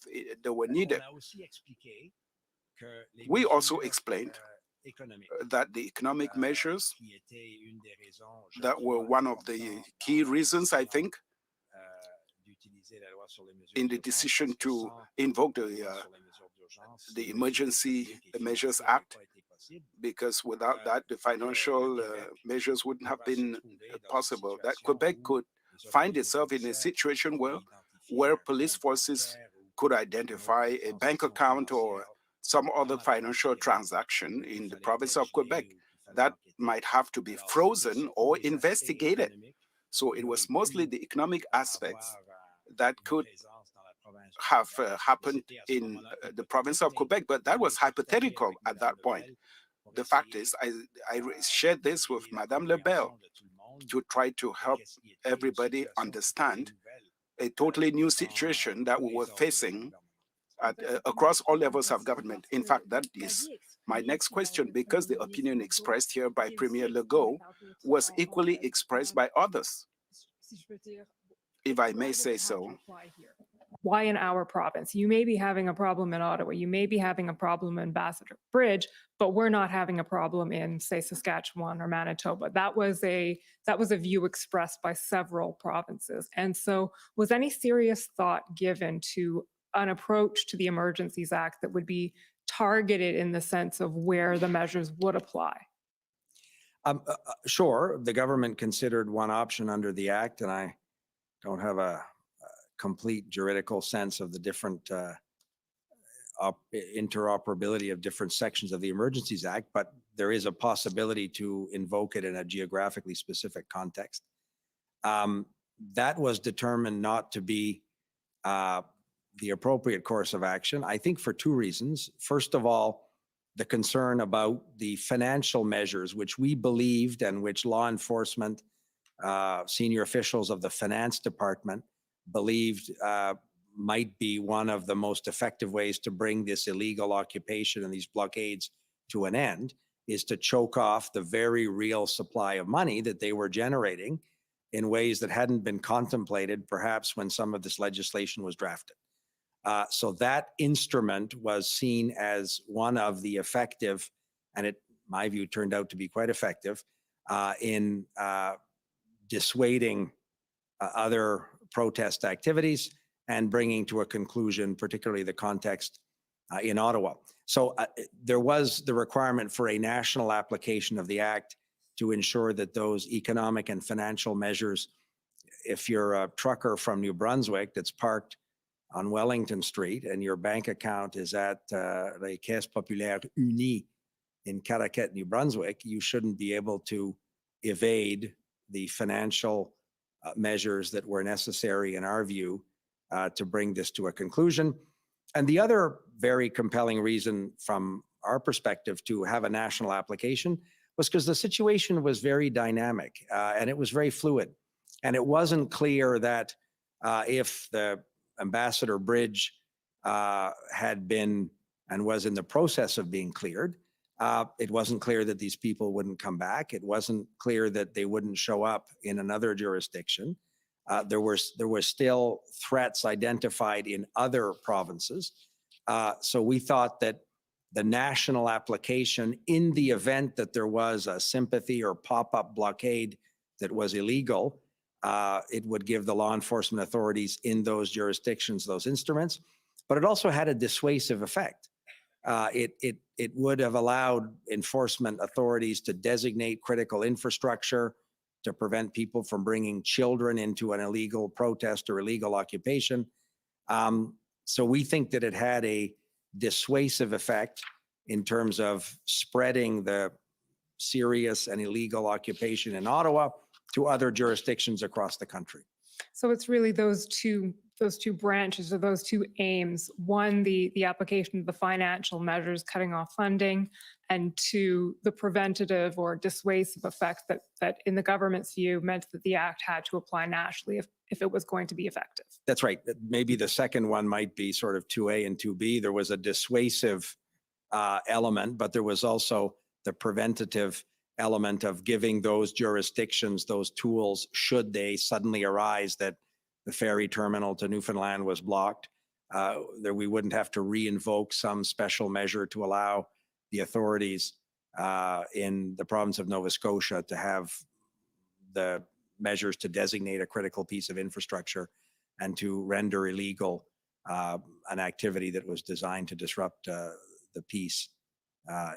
they were needed. We also explained that the economic measures that were one of the key reasons, I think, in the decision to invoke the Emergency Measures Act, because without that, the financial measures wouldn't have been possible, that Quebec could find itself in a situation where police forces could identify a bank account or some other financial transaction in the province of Quebec that might have to be frozen or investigated. So it was mostly the economic aspects that could have happened in the province of Quebec, but that was hypothetical at that point. The fact is, I shared this with Madame Lebel to try to help everybody understand a totally new situation that we were facing across all levels of government. In fact, that is my next question, because the opinion expressed here by Premier Legault was equally expressed by others, if I may say so. Why in our province? You may be having a problem in Ottawa, you may be having a problem in Ambassador Bridge, but we're not having a problem in, say, Saskatchewan or Manitoba. That was a view expressed by several provinces. And so was any serious thought given to an approach to the Emergencies Act that would be targeted in the sense of where the measures would apply? Sure, the government considered one option under the Act, and I don't have a complete juridical sense of the different interoperability of different sections of the Emergencies Act, but there is a possibility to invoke it in a geographically specific context. That was determined not to be the appropriate course of action, I think for two reasons. First of all, the concern about the financial measures, which we believed and which law enforcement, senior officials of the finance department believed might be one of the most effective ways to bring this illegal occupation and these blockades to an end, is to choke off the very real supply of money that they were generating in ways that hadn't been contemplated perhaps when some of this legislation was drafted. So that instrument was seen as one of the effective, and it, in my view, turned out to be quite effective in dissuading other protest activities and bringing to a conclusion, particularly the context in Ottawa. So there was the requirement for a national application of the Act to ensure that those economic and financial measures, if you're a trucker from New Brunswick that's parked on Wellington Street and your bank account is at La Caisse Populaire Unie in Caraquette, New Brunswick, you shouldn't be able to evade the financial measures that were necessary, in our view, to bring this to a conclusion. And the other very compelling reason from our perspective to have a national application was because the situation was very dynamic and it was very fluid. And it wasn't clear that if the Ambassador Bridge had been and was in the process of being cleared, it wasn't clear that these people wouldn't come back. It wasn't clear that they wouldn't show up in another jurisdiction. There were still threats identified in other provinces. So we thought that the national application, in the event that there was a sympathy or pop-up blockade that was illegal, it would give the law enforcement authorities in those jurisdictions those instruments. But it also had a dissuasive effect. It would have allowed enforcement authorities to designate critical infrastructure to prevent people from bringing children into an illegal protest or illegal occupation. So we think that it had a dissuasive effect in terms of spreading the serious and illegal occupation in Ottawa to other jurisdictions across the country. So it's really those two branches or those two aims. One, the application of the financial measures, cutting off funding, and two, the preventative or dissuasive effect that in the government's view meant that the Act had to apply nationally if it was going to be effective. That's right. Maybe the second one might be sort of 2A and 2B. There was a dissuasive element, but there was also the preventative element of giving those jurisdictions those tools should they suddenly arise that the ferry terminal to Newfoundland was blocked, that we wouldn't have to re-invoke some special measure to allow the authorities in the province of Nova Scotia to have the measures to designate a critical piece of infrastructure and to render illegal an activity that was designed to disrupt the peace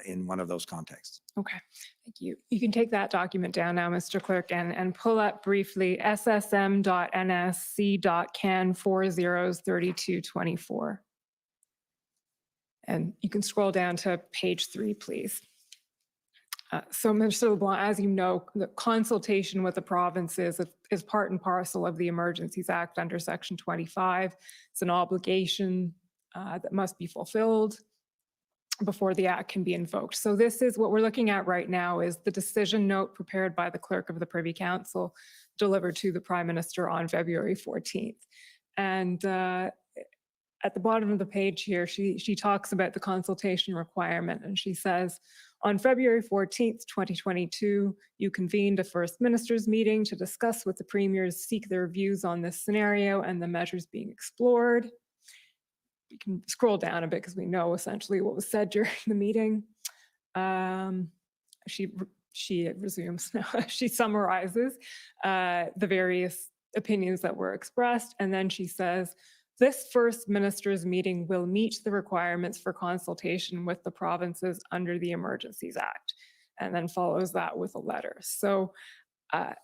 in one of those contexts. Okay, thank you. You can take that document down now, Mr. Clerk, and pull up briefly ssm.nsc.can 403224. And you can scroll down to page 3, please. So, Mr. LeBlanc, as you know, the consultation with the provinces is part and parcel of the Emergencies Act under Section 25. It's an obligation that must be fulfilled before the Act can be invoked. So this is what we're looking at right now is the decision note prepared by the Clerk of the Privy Council delivered to the Prime Minister on February 14th. And at the bottom of the page here, she talks about the consultation requirement, and she says, on February 14th, 2022, you convened a First Minister's meeting to discuss with the Premiers, seek their views on this scenario and the measures being explored. We can scroll down a bit because we know essentially what was said during the meeting. She resumes now. She summarizes the various opinions that were expressed, and then she says, this First Minister's meeting will meet the requirements for consultation with the provinces under the Emergencies Act. and then follows that with a letter. So I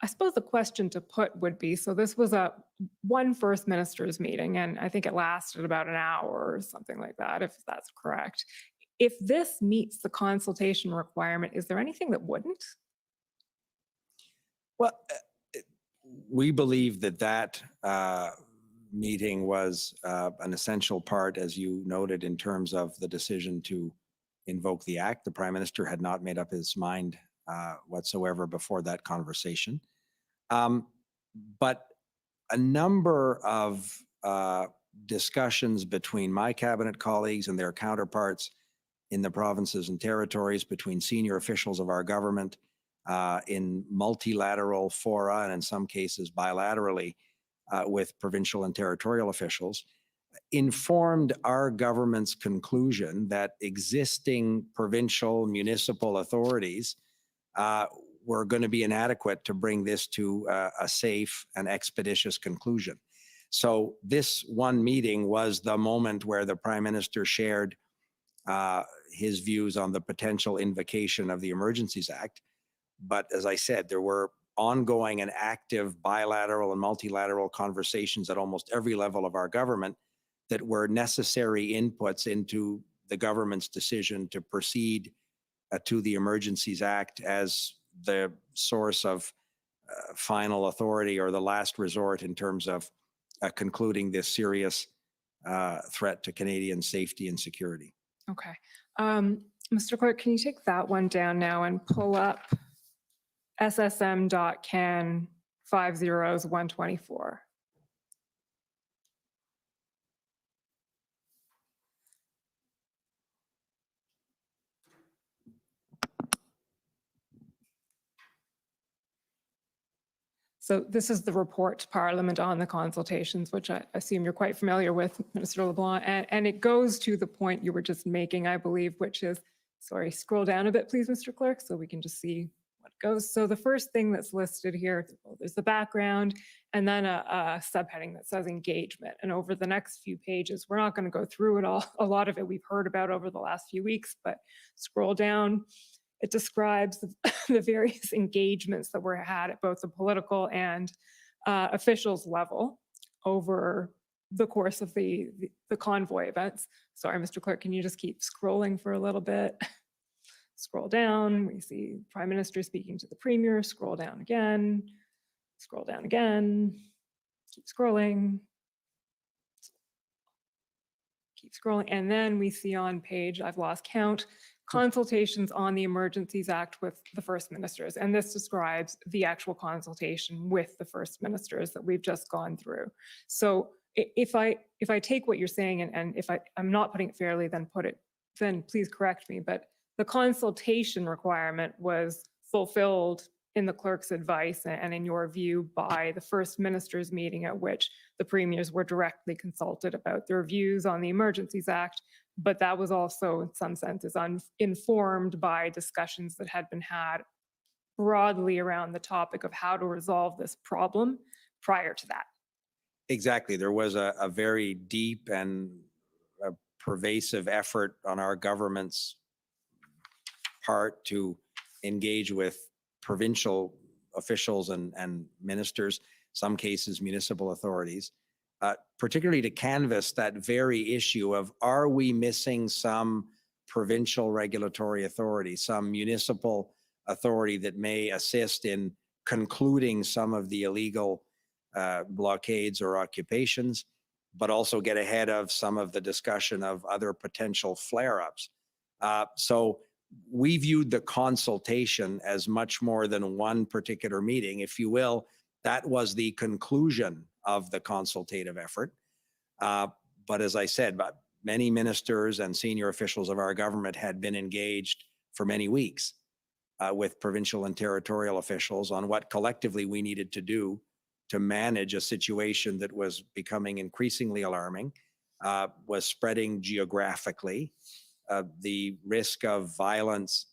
suppose the question to put would be, so this was one First Minister's meeting, and I think it lasted about an hour or something like that, if that's correct. If this meets the consultation requirement, is there anything that wouldn't? Well, we believe that meeting was an essential part, as you noted, in terms of the decision to invoke the act. The Prime Minister had not made up his mind whatsoever before that conversation. But a number of discussions between my cabinet colleagues and their counterparts in the provinces and territories, between senior officials of our government, in multilateral fora, and in some cases bilaterally with provincial and territorial officials, informed our government's conclusion that existing provincial municipal authorities were going to be inadequate to bring this to a safe and expeditious conclusion. So this one meeting was the moment where the Prime Minister shared his views on the potential invocation of the Emergencies Act. But as I said, there were ongoing and active bilateral and multilateral conversations at almost every level of our government that were necessary inputs into the government's decision to proceed to the Emergencies Act as the source of final authority or the last resort in terms of concluding this serious threat to Canadian safety and security. Okay. Mr. Clerk, can you take that one down now and pull up SSM.can 50124? So this is the report to Parliament on the consultations, which I assume you're quite familiar with, Minister LeBlanc, and it goes to the point you were just making, I believe, which is, sorry, scroll down a bit, please, Mr. Clerk, so we can just see what goes. So the first thing that's listed here, well, there's the background, and then a subheading that says engagement. And over the next few pages, we're not going to go through it all. A lot of it we've heard about over the last few weeks, but scroll down. It describes the various engagements that were had at both the political and officials level over the course of the convoy events. Sorry, Mr. Clerk, can you just keep scrolling for a little bit? Scroll down, we see Prime Minister speaking to the Premier, scroll down again, keep scrolling, and then we see on page, I've lost count, consultations on the Emergencies Act with the First Ministers. And this describes the actual consultation with the First Ministers that we've just gone through. So if I take what you're saying and if I'm not putting it fairly, then please correct me. But the consultation requirement was fulfilled in the clerk's advice and in your view by the First Minister's meeting at which the premiers were directly consulted about their views on the Emergencies Act. But that was also, in some senses, informed by discussions that had been had broadly around the topic of how to resolve this problem prior to that. Exactly. There was a very deep and a pervasive effort on our government's part to engage with provincial officials and ministers, some cases municipal authorities, particularly to canvass that very issue of, are we missing some provincial regulatory authority, some municipal authority that may assist in concluding some of the illegal blockades or occupations, but also get ahead of some of the discussion of other potential flare-ups. So we viewed the consultation as much more than one particular meeting, if you will. That was the conclusion of the consultative effort. But as I said, many ministers and senior officials of our government had been engaged for many weeks with provincial and territorial officials on what collectively we needed to do to manage a situation that was becoming increasingly alarming, was spreading geographically. The risk of violence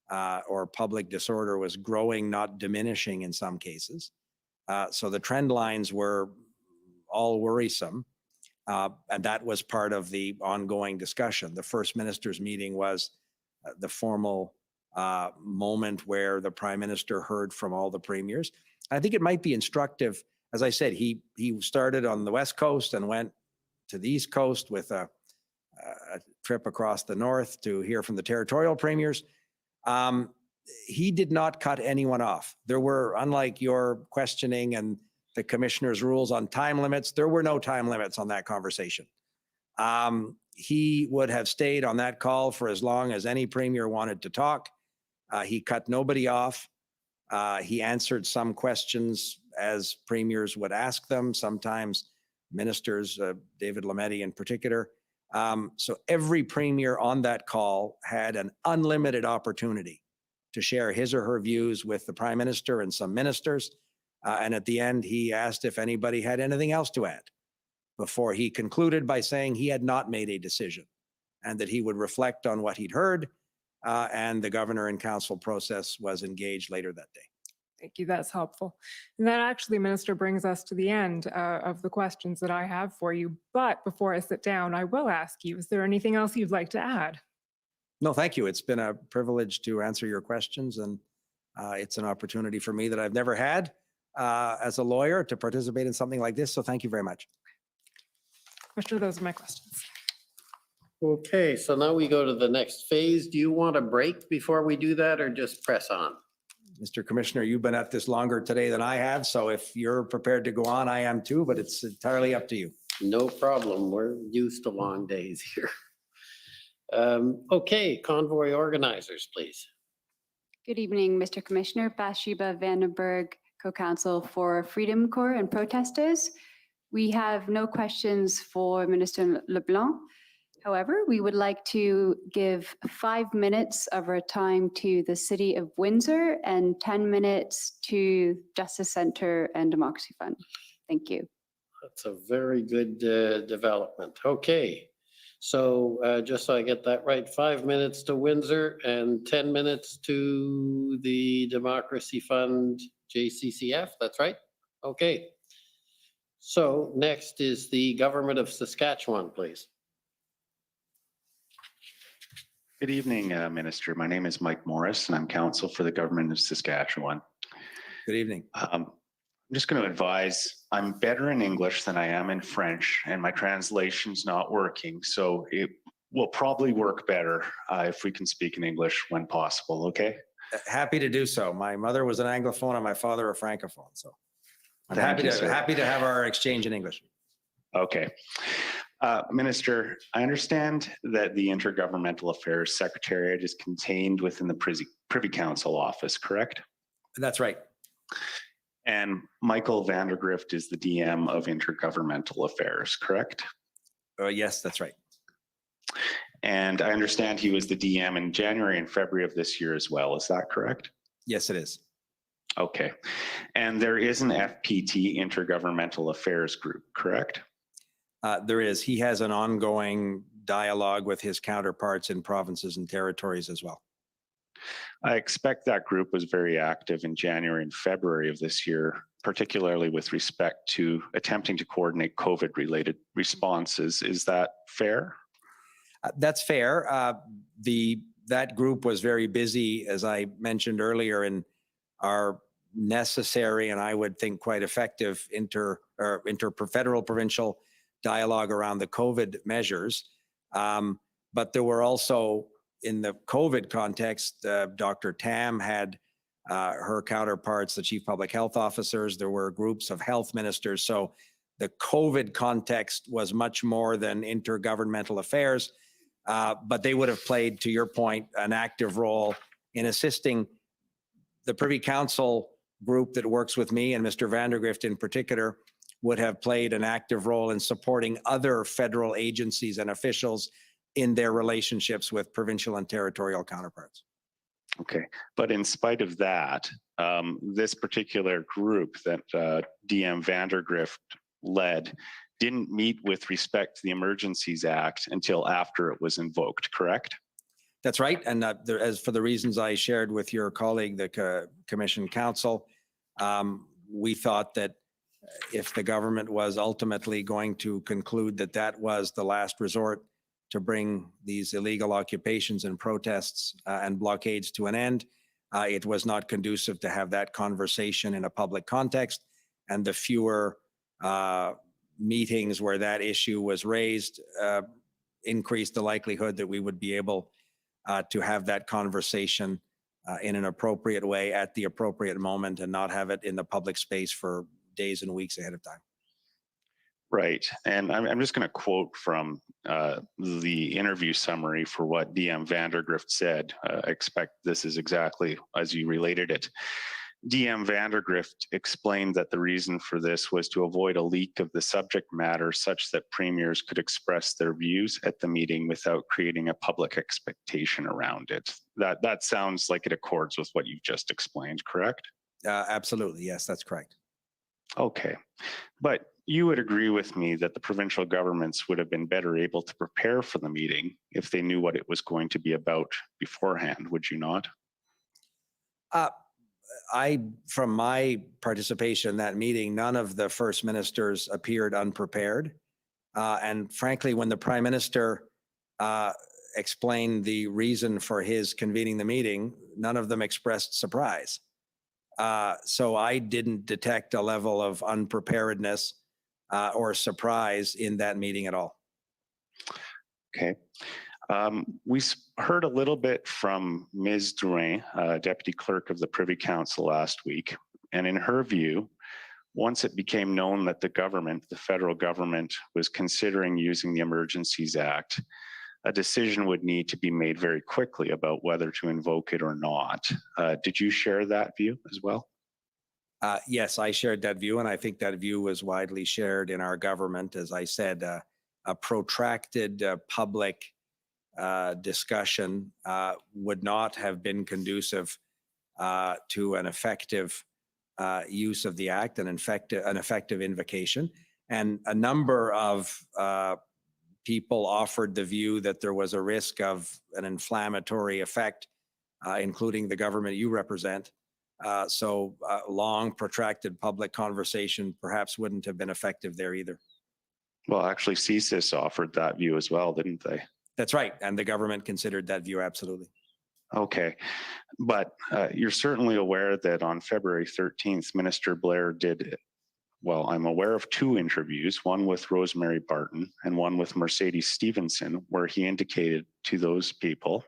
or public disorder was growing, not diminishing in some cases. So the trend lines were all worrisome, and that was part of the ongoing discussion. The First Minister's meeting was the formal moment where the Prime Minister heard from all the premiers. I think it might be instructive. As I said, he started on the West Coast and went to the East Coast with a trip across the North to hear from the territorial premiers. He did not cut anyone off. There were, unlike your questioning and the commissioner's rules on time limits, there were no time limits on that conversation. He would have stayed on that call for as long as any premier wanted to talk. He cut nobody off. He answered some questions as premiers would ask them, sometimes ministers, David Lametti in particular. So every premier on that call had an unlimited opportunity to share his or her views with the Prime Minister and some ministers. And at the end, he asked if anybody had anything else to add before he concluded by saying he had not made a decision and that he would reflect on what he'd heard. And the governor and council process was engaged later that day. Thank you. That's helpful. And that actually, Minister, brings us to the end of the questions that I have for you. But before I sit down, I will ask you, is there anything else you'd like to add? No, thank you. It's been a privilege to answer your questions. And it's an opportunity for me that I've never had as a lawyer to participate in something like this. So thank you very much. Commissioner, those are my questions. Okay, so now we go to the next phase. Do you want a break before we do that or just press on? Mr. Commissioner, you've been at this longer today than I have, so if you're prepared to go on, I am too, but it's entirely up to you. No problem. We're used to long days here. Okay, convoy organizers, please. Good evening, Mr. Commissioner. Bathsheba Vandenberg, co-counsel for Freedom Corps and protesters. We have no questions for Minister LeBlanc. However, we would like to give 5 minutes of our time to the City of Windsor and 10 minutes to Justice Center and Democracy Fund. Thank you. That's a very good development. Okay, so just so I get that right, 5 minutes to Windsor and 10 minutes to the Democracy Fund JCCF, that's right? Okay. So next is the Government of Saskatchewan, please. Good evening, Minister. My name is Mike Morris, and I'm counsel for the Government of Saskatchewan. Good evening. I'm just going to advise, I'm better in English than I am in French, and my translation's not working, so it will probably work better if we can speak in English when possible, okay? Happy to do so. My mother was an Anglophone and my father a Francophone, so I'm Thank you, sir. happy to have our exchange in English. Okay. Minister, I understand that the Intergovernmental Affairs Secretariat is contained within the Privy Council office, correct? That's right. And Michael Vandergrift is the DM of Intergovernmental Affairs, correct? Yes, that's right. And I understand he was the DM in January and February of this year as well. Is that correct? Yes, it is. Okay. And there is an FPT, Intergovernmental Affairs Group, correct? There is. He has an ongoing dialogue with his counterparts in provinces and territories as well. I expect that group was very active in January and February of this year, particularly with respect to attempting to coordinate COVID-related responses. Is that fair? That's fair. That group was very busy, as I mentioned earlier, in our necessary and I would think quite effective federal provincial dialogue around the COVID measures. But there were also, in the COVID context, Dr. Tam had her counterparts, the chief public health officers. There were groups of health ministers. So the COVID context was much more than intergovernmental affairs. But they would have played, to your point, an active role in assisting the Privy Council group that works with me and Mr. Vandergrift in particular would have played an active role in supporting other federal agencies and officials in their relationships with provincial and territorial counterparts. Okay, but in spite of that, this particular group that DM Vandergrift led didn't meet with respect to the Emergencies Act until after it was invoked, correct? That's right. And as for the reasons I shared with your colleague, the Commission Counsel, we thought that if the government was ultimately going to conclude that that was the last resort, to bring these illegal occupations and protests and blockades to an end. It was not conducive to have that conversation in a public context, and the fewer meetings where that issue was raised increased the likelihood that we would be able to have that conversation in an appropriate way at the appropriate moment and not have it in the public space for days and weeks ahead of time. Right. And I'm just going to quote from the interview summary for what DM Vandergrift said. I expect this is exactly as you related it. DM Vandergrift explained that the reason for this was to avoid a leak of the subject matter such that premiers could express their views at the meeting without creating a public expectation around it. That sounds like it accords with what you've just explained, correct? Absolutely. Yes, that's correct. Okay. But you would agree with me that the provincial governments would have been better able to prepare for the meeting if they knew what it was going to be about beforehand, would you not? From my participation in that meeting, none of the first ministers appeared unprepared. And frankly, when the Prime Minister explained the reason for his convening the meeting, none of them expressed surprise. So I didn't detect a level of unpreparedness or surprise in that meeting at all. Okay. We heard a little bit from Ms. Drouin, Deputy Clerk of the Privy Council last week. And in her view, once it became known that the federal government was considering using the Emergencies Act, a decision would need to be made very quickly about whether to invoke it or not. Did you share that view as well? Yes, I shared that view, and I think that view was widely shared in our government. As I said, a protracted public discussion would not have been conducive to an effective use of the act, an effective invocation. And a number of people offered the view that there was a risk of an inflammatory effect, including the government you represent. So long, protracted public conversation perhaps wouldn't have been effective there either. Well, actually, CSIS offered that view as well, didn't they? That's right. And the government considered that view, absolutely. Okay. But you're certainly aware that on February 13th, Minister Blair did, well, I'm aware of two interviews, one with Rosemary Barton and one with Mercedes Stevenson, where he indicated to those people,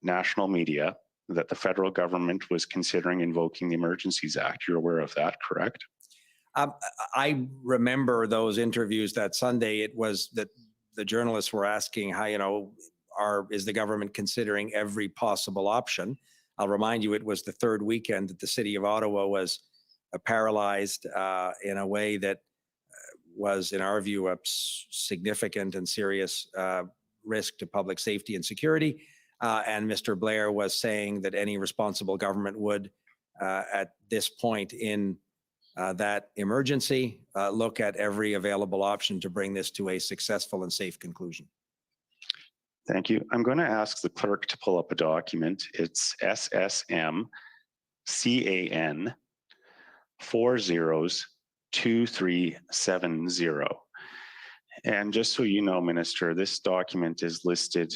national media, that the federal government was considering invoking the Emergencies Act. You're aware of that, correct? I remember those interviews that Sunday. It was that the journalists were asking how, is the government considering every possible option? I'll remind you, it was the third weekend that the city of Ottawa was paralyzed in a way that was, in our view, a significant and serious risk to public safety and security. And Mr. Blair was saying that any responsible government would, at this point in that emergency, look at every available option to bring this to a successful and safe conclusion. Thank you. I'm going to ask the clerk to pull up a document. It's SSM CAN 402370. And just so you know, Minister, this document is listed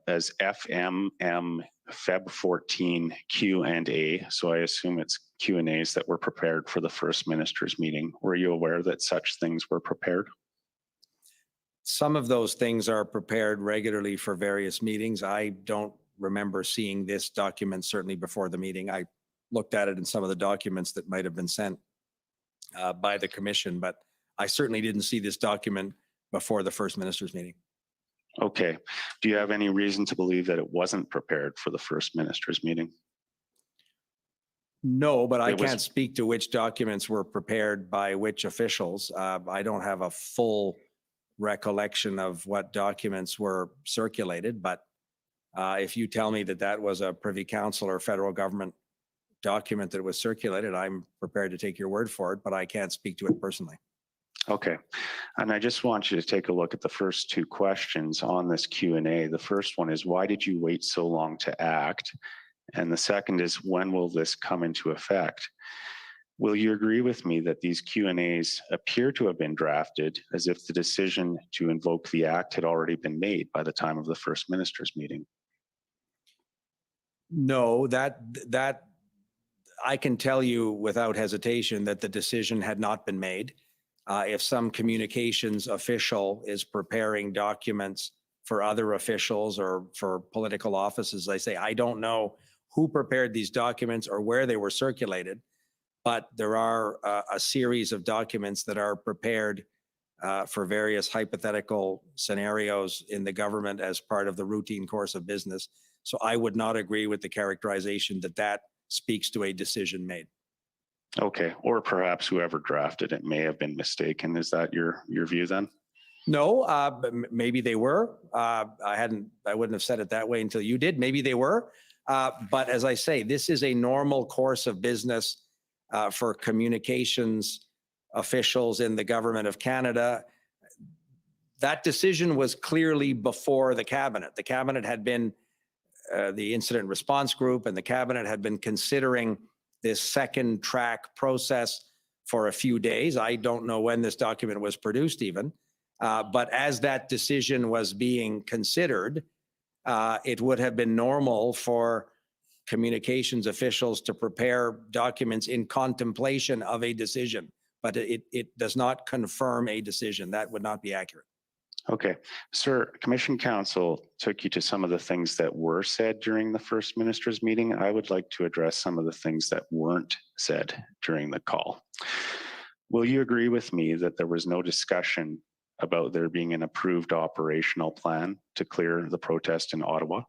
as FMM Feb 14 Q&A. So I assume it's Q&As that were prepared for the First Minister's meeting. Were you aware that such things were prepared? Some of those things are prepared regularly for various meetings. I don't remember seeing this document certainly before the meeting. I looked at it in some of the documents that might have been sent by the commission, but I certainly didn't see this document before the First Minister's meeting. Okay. Do you have any reason to believe that it wasn't prepared for the First Minister's meeting? No, but I can't speak to which documents were prepared by which officials. I don't have a full recollection of what documents were circulated, but if you tell me that that was a Privy Council or federal government document that was circulated, I'm prepared to take your word for it, but I can't speak to it personally. Okay. And I just want you to take a look at the first two questions on this Q&A. The first one is, why did you wait so long to act? And the second is, when will this come into effect? Will you agree with me that these Q&As appear to have been drafted as if the decision to invoke the act had already been made by the time of the First Minister's meeting? No, that I can tell you without hesitation that the decision had not been made. If some communications official is preparing documents for other officials or for political offices, I say, I don't know who prepared these documents or where they were circulated, but there are a series of documents that are prepared for various hypothetical scenarios in the government as part of the routine course of business. So I would not agree with the characterization that that speaks to a decision made. Okay, or perhaps whoever drafted it may have been mistaken. Is that your view then? No, but maybe they were. I wouldn't have said it that way until you did. Maybe they were. But as I say, this is a normal course of business for communications officials in the government of Canada. That decision was clearly before the cabinet. The cabinet had been, the incident response group and the cabinet had been considering this second track process for a few days. I don't know when this document was produced even, but as that decision was being considered, it would have been normal for communications officials to prepare documents in contemplation of a decision, but it does not confirm a decision. That would not be accurate. Okay, sir, Commission Counsel took you to some of the things that were said during the First Minister's meeting. I would like to address some of the things that weren't said during the call. Will you agree with me that there was no discussion about there being an approved operational plan to clear the protest in Ottawa?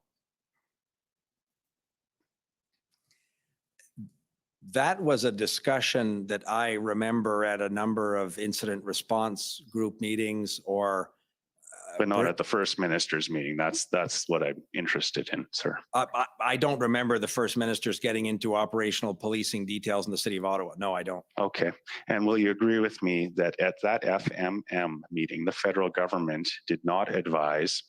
That was a discussion that I remember at a number of incident response group meetings or but not at the First Minister's meeting. That's what I'm interested in, sir. I don't remember the First Minister's getting into operational policing details in the city of Ottawa. No, I don't. Okay. And will you agree with me that at that FMM meeting, the federal government did not advise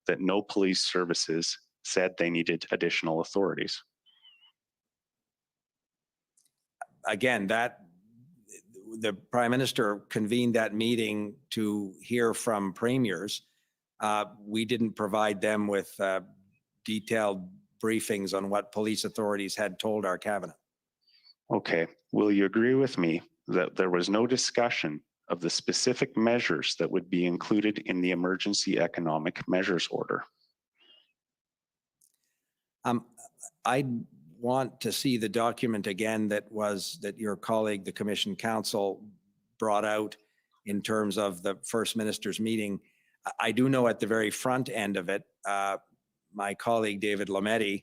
that no police services said they needed additional authorities? Again, the Prime Minister convened that meeting to hear from premiers. We didn't provide them with detailed briefings on what police authorities had told our cabinet. Okay. Will you agree with me that there was no discussion of the specific measures that would be included in the emergency economic measures order? I want to see the document again that your colleague, the Commission Counsel, brought out in terms of the First Minister's meeting. I do know at the very front end of it, my colleague David Lametti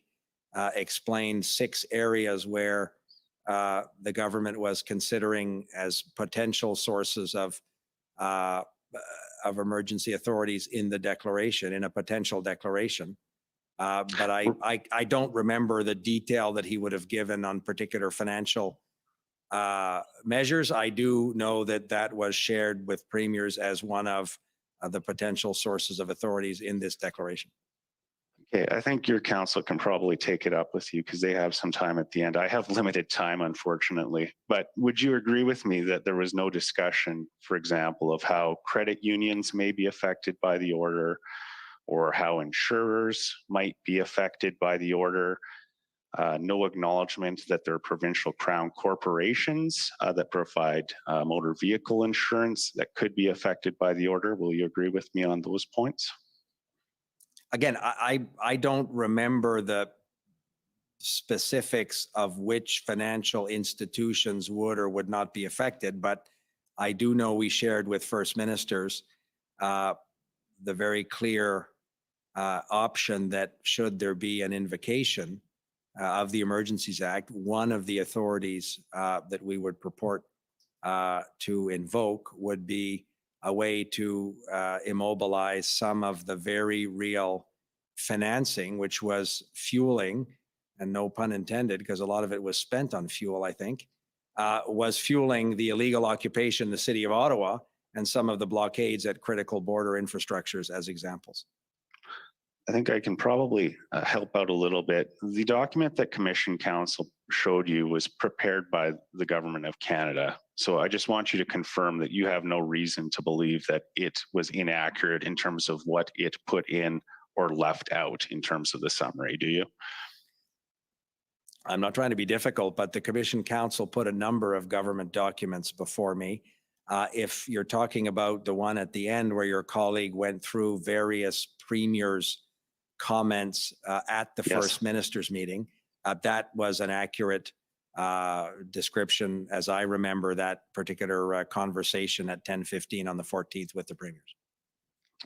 explained 6 areas where the government was considering as potential sources of emergency authorities in the declaration, in a potential declaration. But I don't remember the detail that he would have given on particular financial measures. I do know that that was shared with premiers as one of the potential sources of authorities in this declaration. Okay, I think your counsel can probably take it up with you because they have some time at the end. I have limited time, unfortunately, but would you agree with me that there was no discussion, for example, of how credit unions may be affected by the order or how insurers might be affected by the order? No acknowledgement that there are provincial crown corporations that provide motor vehicle insurance that could be affected by the order. Will you agree with me on those points? Again, I don't remember the specifics of which financial institutions would or would not be affected, but I do know we shared with First Ministers the very clear option that should there be an invocation of the Emergencies Act, one of the authorities that we would purport to invoke would be a way to immobilize some of the very real financing, which was fueling, and no pun intended, because a lot of it was spent on fuel, I think, was fueling the illegal occupation in the city of Ottawa and some of the blockades at critical border infrastructures as examples. I think I can probably help out a little bit. The document that Commission Council showed you was prepared by the Government of Canada. So I just want you to confirm that you have no reason to believe that it was inaccurate in terms of what it put in or left out in terms of the summary, do you? I'm not trying to be difficult, but the Commission Council put a number of government documents before me. If you're talking about the one at the end where your colleague went through various premiers' comments at the Yes. First Minister's meeting, that was an accurate description as I remember that particular conversation at 10:15 on the 14th with the premiers.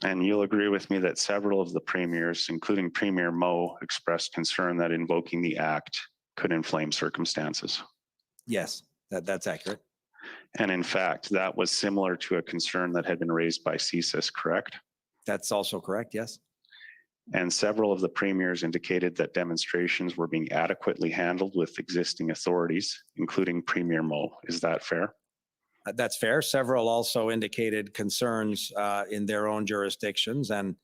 And you'll agree with me that several of the premiers, including Premier Moe, expressed concern that invoking the act could inflame circumstances. Yes, that's accurate. And in fact, that was similar to a concern that had been raised by CSIS, correct? That's also correct, yes. And several of the premiers indicated that demonstrations were being adequately handled with existing authorities, including Premier Moe. Is that fair? That's fair. Several also indicated concerns in their own jurisdictions, and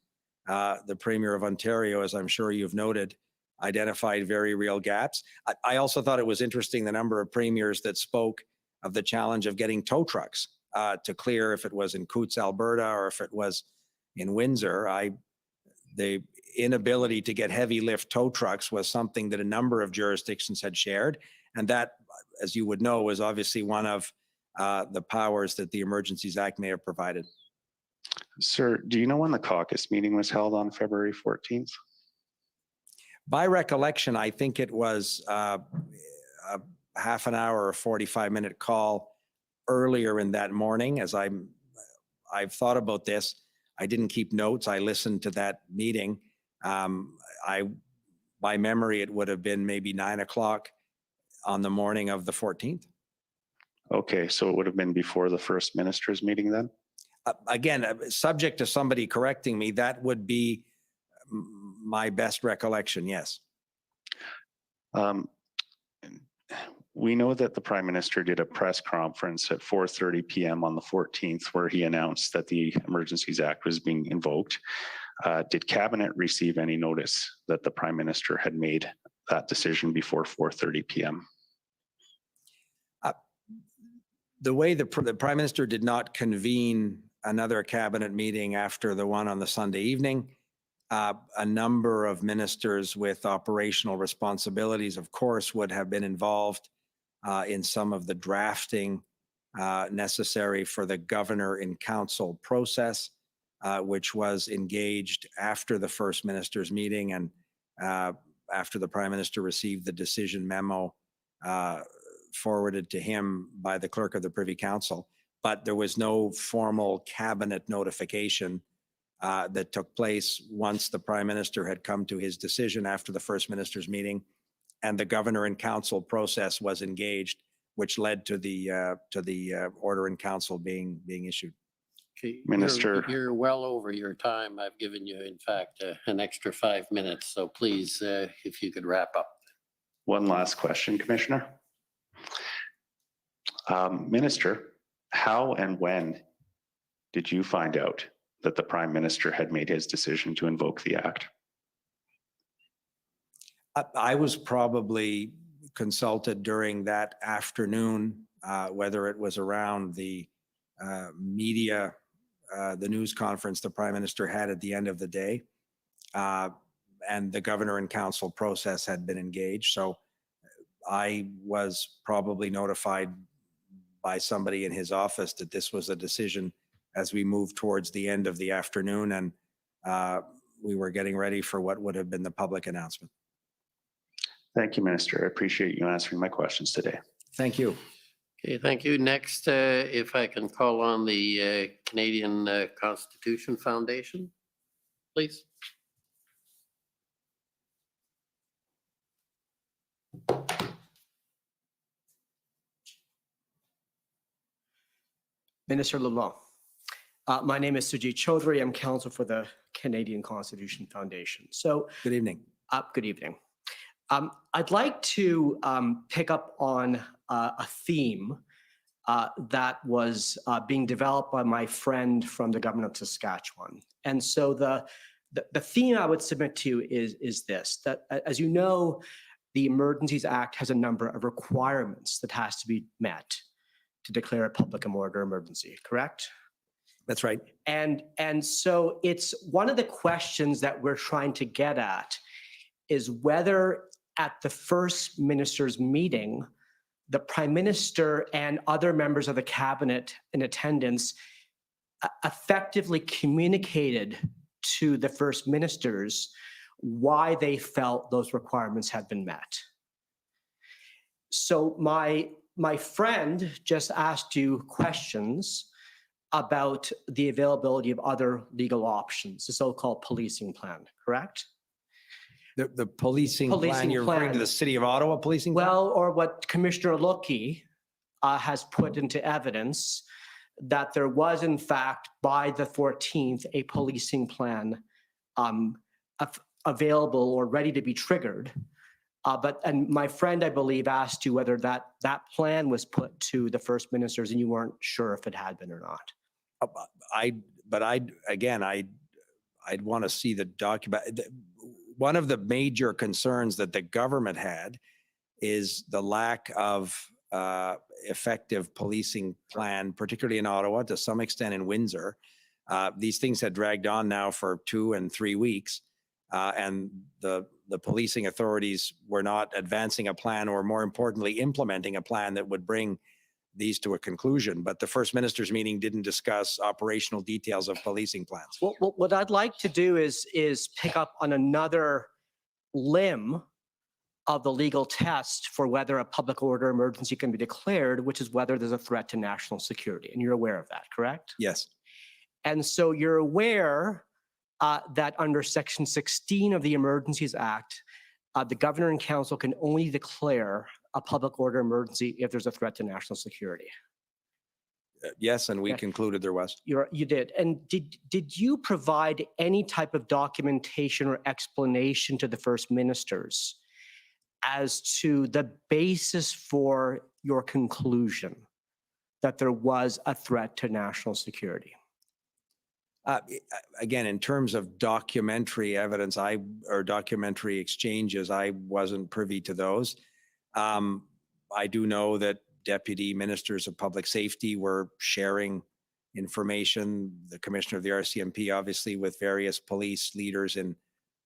the Premier of Ontario, as I'm sure you've noted, identified very real gaps. I also thought it was interesting the number of premiers that spoke of the challenge of getting tow trucks to clear, if it was in Coutts, Alberta, or if it was in Windsor. The inability to get heavy lift tow trucks was something that a number of jurisdictions had shared, and that, as you would know, was obviously one of the powers that the Emergencies Act may have provided. Sir, do you know when the caucus meeting was held on February 14th? By recollection, I think it was a half an hour or 45-minute call earlier in that morning. As I've thought about this, I didn't keep notes. I listened to that meeting. By memory, it would have been maybe 9 o'clock on the morning of the 14th. Okay, so it would have been before the First Minister's meeting then? Again, subject to somebody correcting me, that would be my best recollection, yes. We know that the Prime Minister did a press conference at 4:30 p.m. on the 14th where he announced that the Emergencies Act was being invoked. Did Cabinet receive any notice that the Prime Minister had made that decision before 4:30 p.m.? The way the Prime Minister did not convene another Cabinet meeting after the one on the Sunday evening, a number of ministers with operational responsibilities, of course, would have been involved in some of the drafting necessary for the Governor in Council process, which was engaged after the First Minister's meeting and after the Prime Minister received the decision memo forwarded to him by the Clerk of the Privy Council. But there was no formal Cabinet notification that took place once the Prime Minister had come to his decision after the First Minister's meeting, and the Governor in Council process was engaged, which led to the order in Council being issued. Okay, Minister. You're well over your time. I've given you, in fact, an extra 5 minutes. So please, if you could wrap up. One last question, Commissioner. Minister, how and when did you find out that the Prime Minister had made his decision to invoke the Act? I was probably consulted during that afternoon, whether it was around the media, the news conference the Prime Minister had at the end of the day, and the Governor and Council process had been engaged. So I was probably notified by somebody in his office that this was a decision as we moved towards the end of the afternoon, and we were getting ready for what would have been the public announcement. Thank you, Minister. I appreciate you answering my questions today. Thank you. Okay, thank you. Next, if I can call on the Canadian Constitution Foundation, please. Minister LeBlanc. My name is Sujit Chaudhary. I'm counsel for the Canadian Constitution Foundation. So, good evening. Good evening. I'd like to pick up on a theme that was being developed by my friend from the government of Saskatchewan. And so the the theme I would submit to you is this, that as you know, the Emergencies Act has a number of requirements that has to be met to declare a public order emergency, correct? That's right. And so it's one of the questions that we're trying to get at is whether at the first minister's meeting, the Prime Minister and other members of the cabinet in attendance effectively communicated to the first ministers why they felt those requirements had been met. So my friend just asked you questions about the availability of other legal options, the so-called policing plan, correct? The policing plan, you're referring to the City of Ottawa policing plan? Well, or what Commissioner Loki has put into evidence, that there was in fact by the 14th a policing plan available or ready to be triggered. And my friend, I believe, asked you whether that plan was put to the first ministers and you weren't sure if it had been or not. I'd want to see the document. One of the major concerns that the government had is the lack of effective policing plan, particularly in Ottawa, to some extent in Windsor. These things had dragged on now for 2 and 3 weeks, and the policing authorities were not advancing a plan, or more importantly, implementing a plan that would bring these to a conclusion. But the First Minister's meeting didn't discuss operational details of policing plans. Well, what I'd like to do is pick up on another limb of the legal test for whether a public order emergency can be declared, which is whether there's a threat to national security. And you're aware of that, correct? Yes. And so you're aware that under Section 16 of the Emergencies Act, the Governor and Council can only declare a public order emergency if there's a threat to national security. Yes, and we Okay. concluded there was. You did. And did you provide any type of documentation or explanation to the first ministers as to the basis for your conclusion that there was a threat to national security? Again, in terms of documentary evidence, or documentary exchanges, I wasn't privy to those. I do know that deputy ministers of public safety were sharing information, the commissioner of the RCMP, obviously, with various police leaders in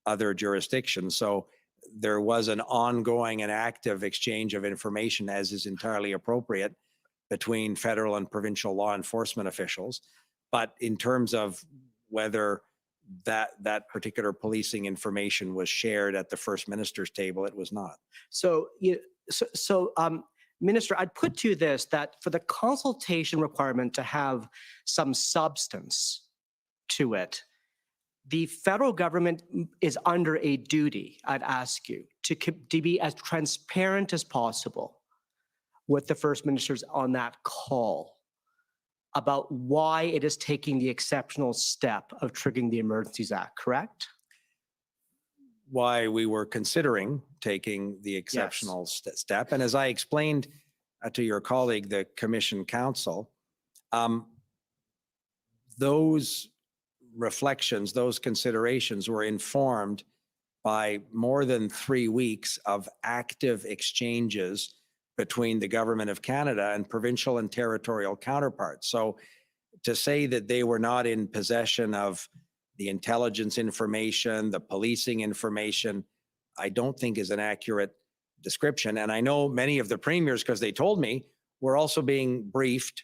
other jurisdictions. So there was an ongoing and active exchange of information, as is entirely appropriate, between federal and provincial law enforcement officials. But in terms of whether that particular policing information was shared at the first minister's table, it was not. So, Minister, I'd put to you this, that for the consultation requirement to have some substance to it, the federal government is under a duty, I'd ask you, to be as transparent as possible with the first ministers on that call about why it is taking the exceptional step of triggering the Emergencies Act, correct? Why we were considering taking the exceptional step. And as I explained to your colleague, the Commission Counsel, those reflections, those considerations were informed by more than 3 weeks of active exchanges between the Government of Canada and provincial and territorial counterparts. So to say that they were not in possession of the intelligence information, the policing information, I don't think is an accurate description. And I know many of the premiers, because they told me, were also being briefed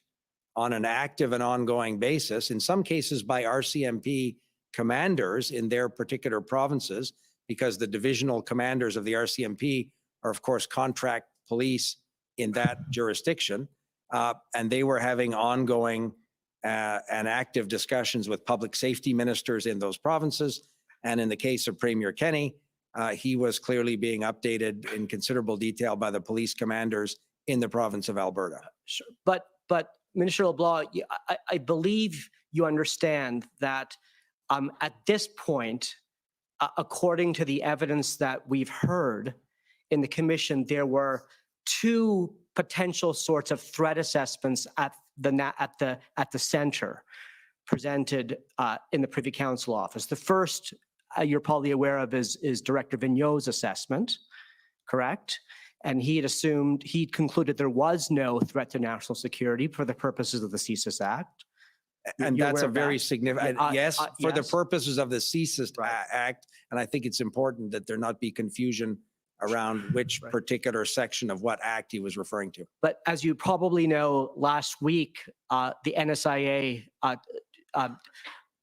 on an active and ongoing basis, in some cases by RCMP commanders in their particular provinces, because the divisional commanders of the RCMP are, of course, contract police in that jurisdiction. And they were having ongoing and active discussions with public safety ministers in those provinces. And in the case of Premier Kenney, he was clearly being updated in considerable detail by the police commanders in the province of Alberta. Sure. But Minister LeBlanc, I believe you understand that at this point, according to the evidence that we've heard in the commission, there were 2 potential sorts of threat assessments at the center presented in the Privy Council office. The first you're probably aware of is Director Vigneault's assessment, correct? And he'd concluded there was no threat to national security for the purposes of the CSIS Act. And You're that's aware a of very that? significant, yes, for the yes. purposes of the CSIS Act. And I think it's important that there not be confusion around which particular section of what act he was referring to. But as you probably know, last week, the NSIA,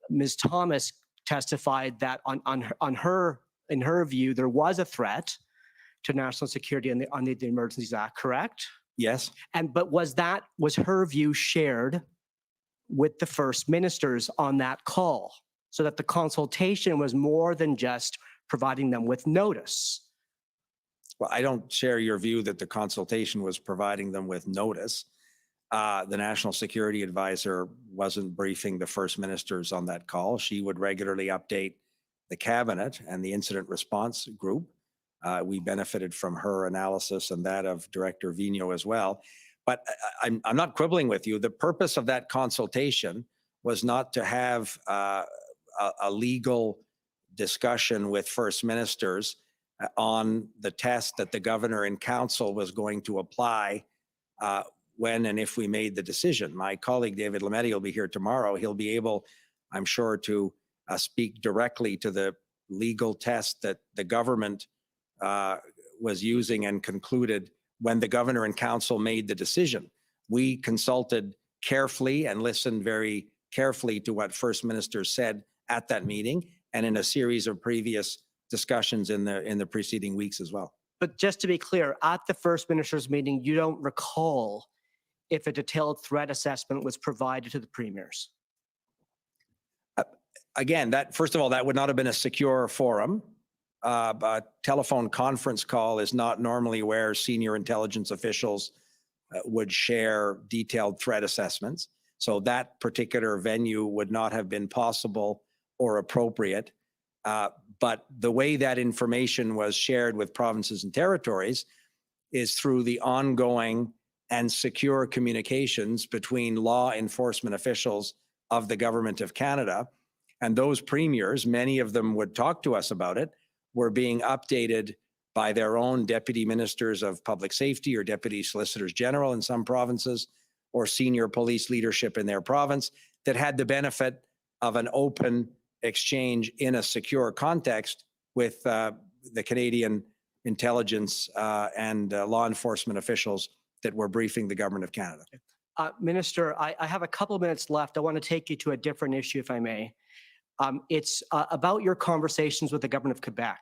Ms. Thomas testified that in her view, there was a threat to national security under the Emergencies Act, correct? Yes. But was her view shared with the First Ministers on that call, so that the consultation was more than just providing them with notice? Well, I don't share your view that the consultation was providing them with notice. The National Security Advisor wasn't briefing the First Ministers on that call. She would regularly update the Cabinet and the Incident Response Group. We benefited from her analysis and that of Director Vigneault as well. But I'm not quibbling with you. The purpose of that consultation was not to have a legal discussion with First Ministers on the test that the Governor and Council was going to apply when and if we made the decision. My colleague David Lametti will be here tomorrow. He'll be able, I'm sure, to speak directly to the legal test that the government was using and concluded when the Governor and Council made the decision. We consulted carefully and listened very carefully to what First Minister said at that meeting and in a series of previous discussions in the preceding weeks as well. But just to be clear, at the First Minister's meeting, you don't recall if a detailed threat assessment was provided to the premiers? Again, first of all, that would not have been a secure forum. A telephone conference call is not normally where senior intelligence officials would share detailed threat assessments. So that particular venue would not have been possible or appropriate. But the way that information was shared with provinces and territories is through the ongoing and secure communications between law enforcement officials of the Government of Canada. And those premiers, many of them would talk to us about it, were being updated by their own deputy ministers of public safety or deputy solicitors general in some provinces, or senior police leadership in their province that had the benefit of an open exchange in a secure context with the Canadian intelligence and law enforcement officials that were briefing the Government of Canada. Minister, I have a couple of minutes left. I want to take you to a different issue, if I may. It's about your conversations with the Government of Quebec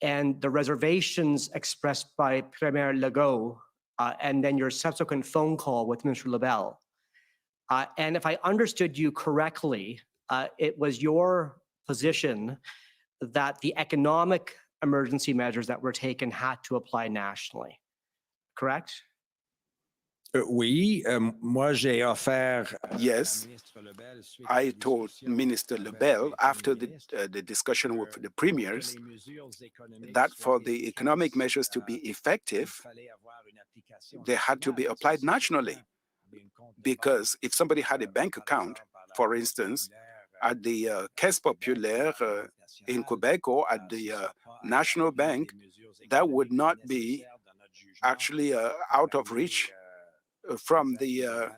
and the reservations expressed by Premier Legault and then your subsequent phone call with Minister Lebel. And if I understood you correctly, it was your position that the economic emergency measures that were taken had to apply nationally, correct? Oui, moi j'ai offert. Yes, I told Minister Lebel after the discussion with the premiers that for the economic measures to be effective, they had to be applied nationally. Because if somebody had a bank account, for instance, at the Caisse Populaire in Quebec or at the National Bank, that would not be actually out of reach from the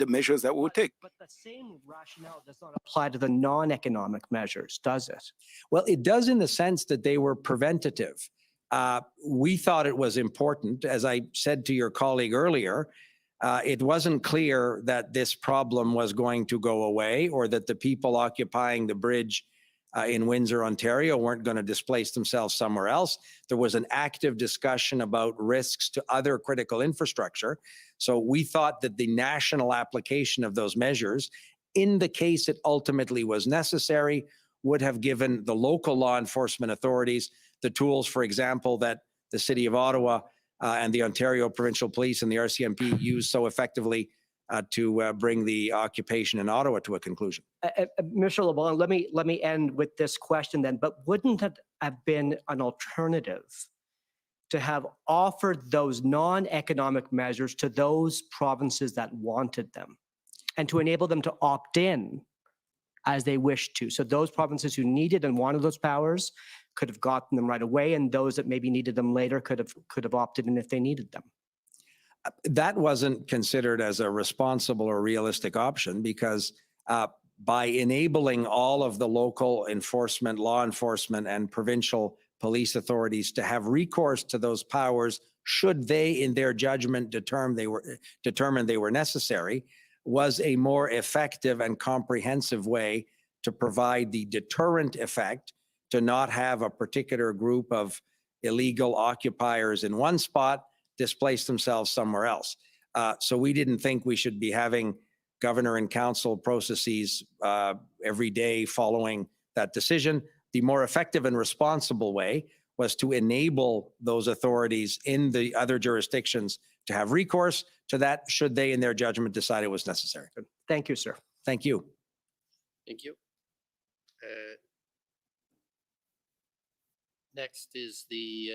measures that we'll take. But the same rationale does not apply to the non-economic measures, does it? Well, it does in the sense that they were preventative. We thought it was important, as I said to your colleague earlier, it wasn't clear that this problem was going to go away or that the people occupying the bridge in Windsor, Ontario weren't going to displace themselves somewhere else. There was an active discussion about risks to other critical infrastructure. So we thought that the national application of those measures, in the case it ultimately was necessary, would have given the local law enforcement authorities the tools, for example, that the City of Ottawa and the Ontario Provincial Police and the RCMP used so effectively to bring the occupation in Ottawa to a conclusion. Mr. LeBlanc, let me end with this question then, but wouldn't it have been an alternative to have offered those non-economic measures to those provinces that wanted them and to enable them to opt in as they wished to. So those provinces who needed and wanted those powers could have gotten them right away, and those that maybe needed them later could have opted in if they needed them. That wasn't considered as a responsible or realistic option because by enabling all of the local enforcement, law enforcement, and provincial police authorities to have recourse to those powers should they, in their judgment, determine they were necessary, was a more effective and comprehensive way to provide the deterrent effect to not have a particular group of illegal occupiers in one spot displace themselves somewhere else. So we didn't think we should be having governor and council processes every day following that decision. The more effective and responsible way was to enable those authorities in the other jurisdictions to have recourse to that should they, in their judgment, decide it was necessary. Thank you, sir. Thank you. Thank you. Next is the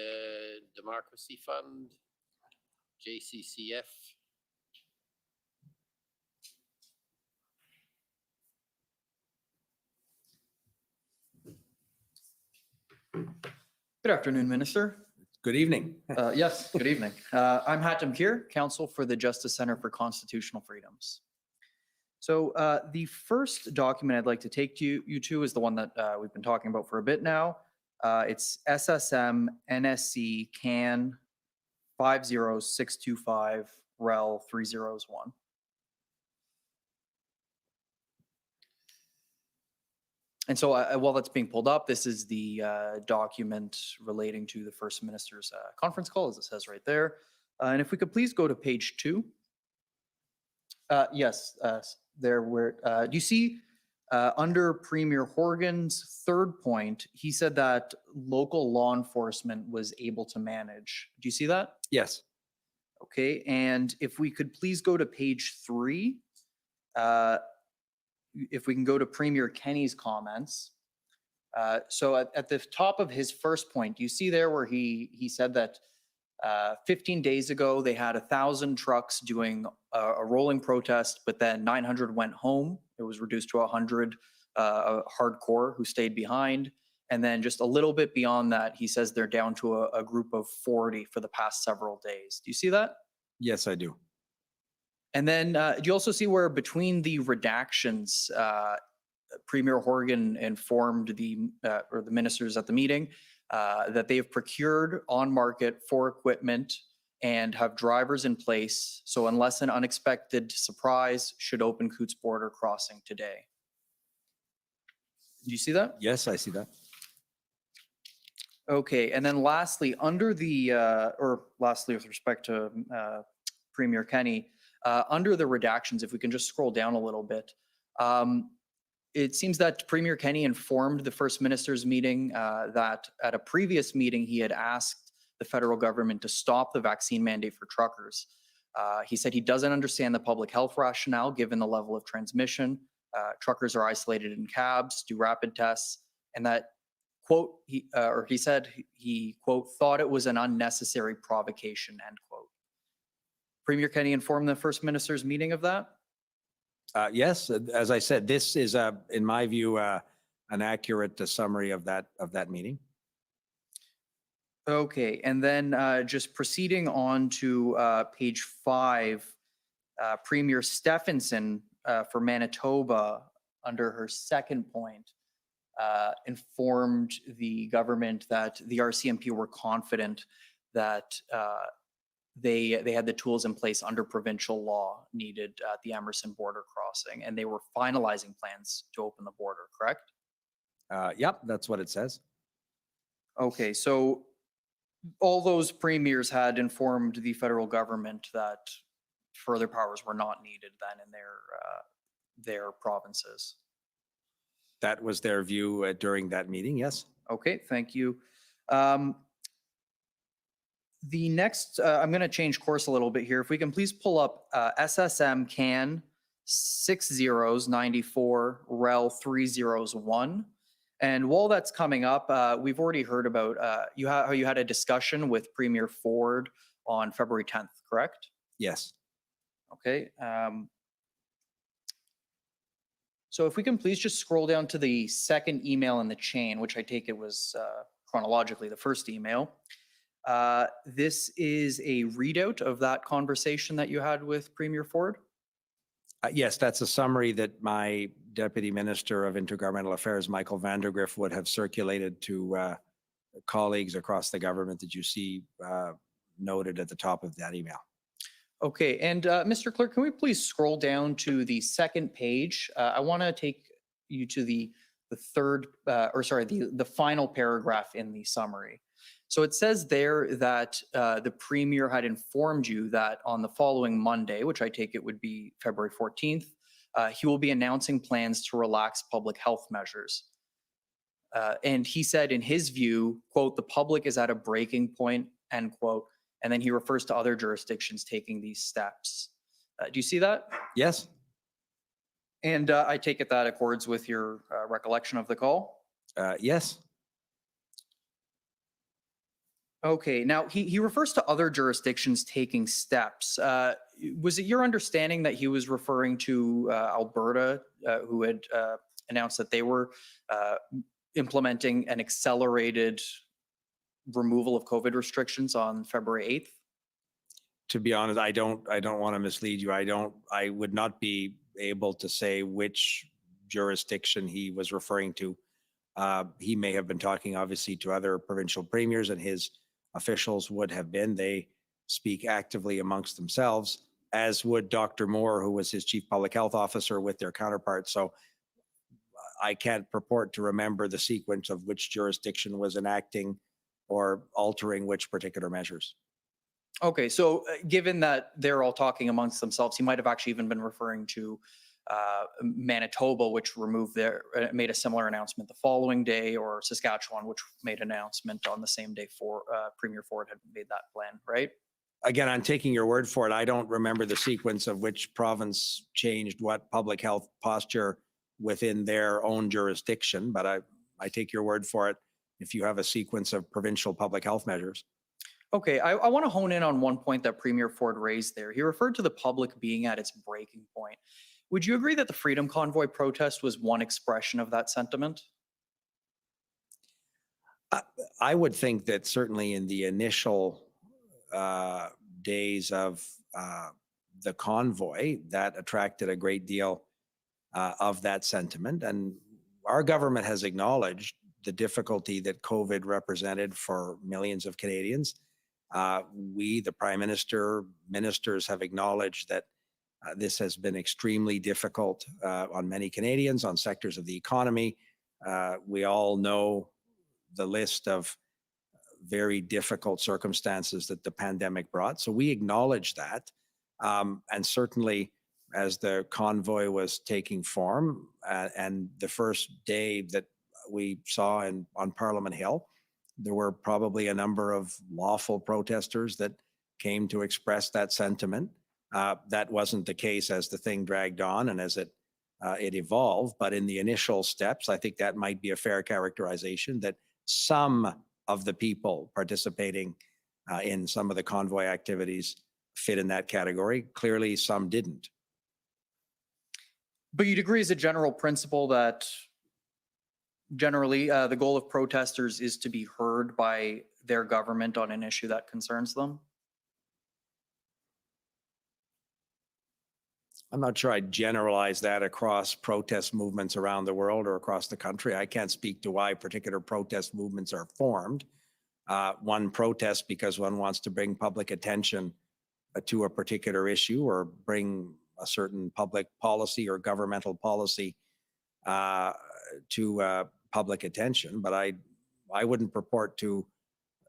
Democracy Fund, JCCF. Good afternoon, Minister. Good evening. Yes, good evening. I'm Hatem Kir, Counsel for the Justice Center for Constitutional Freedoms. So the first document I'd like to take you to is the one that we've been talking about for a bit now. It's SSM NSC CAN 50625 REL 3001. And so while that's being pulled up, this is the document relating to the First Minister's conference call, as it says right there. And if we could please go to page 2. Yes, there where, do you see under Premier Horgan's third point, he said that local law enforcement was able to manage. Do you see that? Yes. Okay, and if we could please go to page 3. If we can go to Premier Kenney's comments. So at the top of his first point, you see there where he said that 15 days ago they had 1,000 trucks doing a rolling protest, but then 900 went home. It was reduced to 100 hardcore who stayed behind. And then just a little bit beyond that, he says they're down to a group of 40 for the past several days. Do you see that? Yes, I do. And then do you also see where between the redactions, Premier Horgan informed the ministers at the meeting that they have procured on market for equipment and have drivers in place. So unless an unexpected surprise should open Cootes border crossing today. Do you see that? Yes, I see that. Okay, and then lastly, under the, lastly with respect to Premier Kenney, under the redactions, if we can just scroll down a little bit, it seems that Premier Kenney informed the First Minister's meeting that at a previous meeting he had asked the federal government to stop the vaccine mandate for truckers. He said he doesn't understand the public health rationale given the level of transmission. Truckers are isolated in cabs, do rapid tests, and that, quote, he said he, quote, thought it was an unnecessary provocation, end quote. Premier Kenney informed the First Minister's meeting of that? Yes, as I said, this is, in my view, an accurate summary of that meeting. Okay, and then just proceeding on to page 5, Premier Stephenson for Manitoba, under her second point, informed the government that the RCMP were confident that they had the tools in place under provincial law needed at the Emerson border crossing, and they were finalizing plans to open the border, correct? Yep, that's what it says. Okay, so all those premiers had informed the federal government that further powers were not needed then in their provinces. That was their view during that meeting, yes. Okay, thank you. The next, I'm going to change course a little bit here. If we can please pull up SSM CAN 6094 REL 301. And while that's coming up, we've already heard about how you had a discussion with Premier Ford on February 10th, correct? Yes. Okay. So if we can please just scroll down to the second email in the chain, which I take it was chronologically the first email. This is a readout of that conversation that you had with Premier Ford. Yes, that's a summary that my Deputy Minister of Intergovernmental Affairs, Michael Vandergriff, would have circulated to colleagues across the government that you see noted at the top of that email. Okay, and Mr. Clerk, can we please scroll down to the second page? I want to take you to the third, the final paragraph in the summary. So it says there that the Premier had informed you that on the following Monday, which I take it would be February 14th, he will be announcing plans to relax public health measures. And he said in his view, quote, the public is at a breaking point, end quote. And then he refers to other jurisdictions taking these steps. Do you see that? Yes. And I take it that accords with your recollection of the call? Yes. Okay, now he refers to other jurisdictions taking steps. Was it your understanding that he was referring to Alberta, who had announced that they were implementing an accelerated removal of COVID restrictions on February 8th? To be honest, I don't want to mislead you. I would not be able to say which jurisdiction he was referring to. He may have been talking obviously to other provincial premiers, and his officials would have been. They speak actively amongst themselves, as would Dr. Moore, who was his chief public health officer, with their counterparts. So I can't purport to remember the sequence of which jurisdiction was enacting or altering which particular measures. Okay, so given that they're all talking amongst themselves, he might have actually even been referring to Manitoba, which made a similar announcement the following day, or Saskatchewan, which made an announcement on the same day for Premier Ford had made that plan, right? Again, I'm taking your word for it. I don't remember the sequence of which province changed what public health posture within their own jurisdiction, but I take your word for it if you have a sequence of provincial public health measures. Okay, I want to hone in on one point that Premier Ford raised there. He referred to the public being at its breaking point. Would you agree that the Freedom Convoy protest was one expression of that sentiment? I would think that certainly in the initial days of the convoy, that attracted a great deal of that sentiment. And our government has acknowledged the difficulty that COVID represented for millions of Canadians. We, the Prime Minister, ministers have acknowledged that this has been extremely difficult on many Canadians, on sectors of the economy. We all know the list of very difficult circumstances that the pandemic brought. So we acknowledge that. And certainly as the convoy was taking form and the first day that we saw on Parliament Hill, there were probably a number of lawful protesters that came to express that sentiment. That wasn't the case as the thing dragged on and as it evolved. But in the initial steps, I think that might be a fair characterization that some of the people participating in some of the convoy activities fit in that category. Clearly, some didn't. But you'd agree as a general principle that generally the goal of protesters is to be heard by their government on an issue that concerns them? I'm not sure I'd generalize that across protest movements around the world or across the country. I can't speak to why particular protest movements are formed. One protests because one wants to bring public attention to a particular issue or bring a certain public policy or governmental policy to public attention. But I wouldn't purport to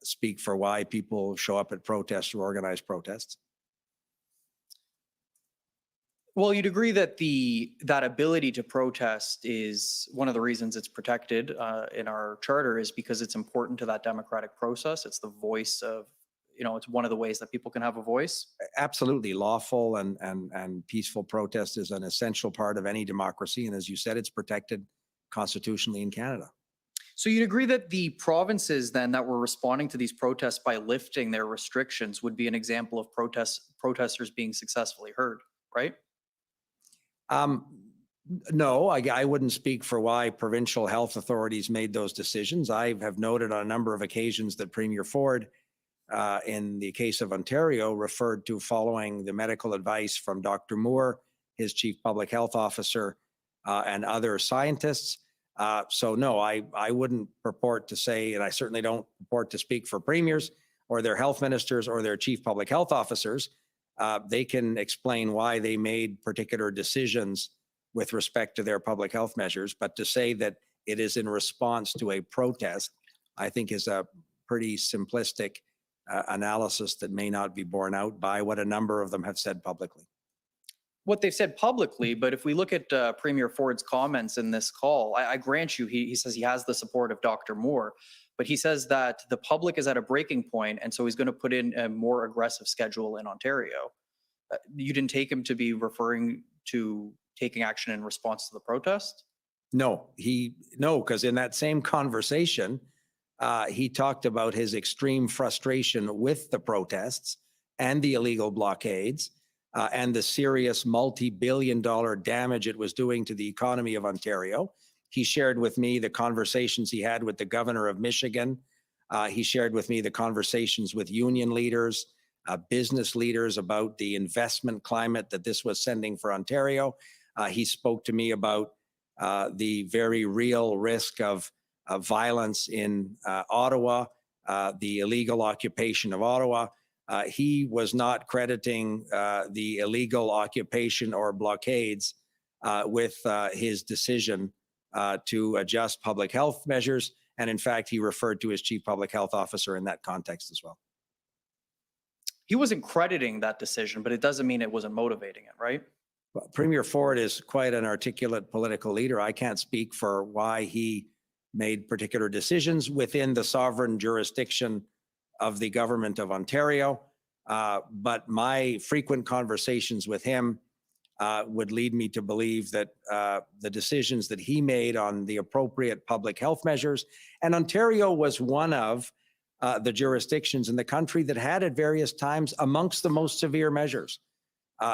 speak for why people show up at protests or organize protests. Well, you'd agree that that ability to protest is one of the reasons it's protected in our charter is because it's important to that democratic process. It's the voice of, it's one of the ways that people can have a voice. Absolutely. Lawful and peaceful protest is an essential part of any democracy. And as you said, it's protected constitutionally in Canada. So you'd agree that the provinces then that were responding to these protests by lifting their restrictions would be an example of protesters being successfully heard, right? No, I wouldn't speak for why provincial health authorities made those decisions. I have noted on a number of occasions that Premier Ford, in the case of Ontario, referred to following the medical advice from Dr. Moore, his chief public health officer, and other scientists. So no, I wouldn't purport to say, and I certainly don't purport to speak for premiers or their health ministers or their chief public health officers. They can explain why they made particular decisions with respect to their public health measures, but to say that it is in response to a protest, I think is a pretty simplistic analysis that may not be borne out by what a number of them have said publicly. What they've said publicly, but if we look at Premier Ford's comments in this call, I grant you, he says he has the support of Dr. Moore, but he says that the public is at a breaking point, and so he's going to put in a more aggressive schedule in Ontario. You didn't take him to be referring to taking action in response to the protest? No, because in that same conversation, he talked about his extreme frustration with the protests and the illegal blockades and the serious multi-billion-dollar damage it was doing to the economy of Ontario. He shared with me the conversations he had with the governor of Michigan. He shared with me the conversations with union leaders, business leaders about the investment climate that this was sending for Ontario. He spoke to me about the very real risk of violence in Ottawa, the illegal occupation of Ottawa. He was not crediting the illegal occupation or blockades with his decision to adjust public health measures. And in fact, he referred to his chief public health officer in that context as well. He wasn't crediting that decision, but it doesn't mean it wasn't motivating it, right? Well, Premier Ford is quite an articulate political leader. I can't speak for why he made particular decisions within the sovereign jurisdiction of the government of Ontario. But my frequent conversations with him would lead me to believe that the decisions that he made on the appropriate public health measures, and Ontario was one of the jurisdictions in the country that had at various times amongst the most severe measures.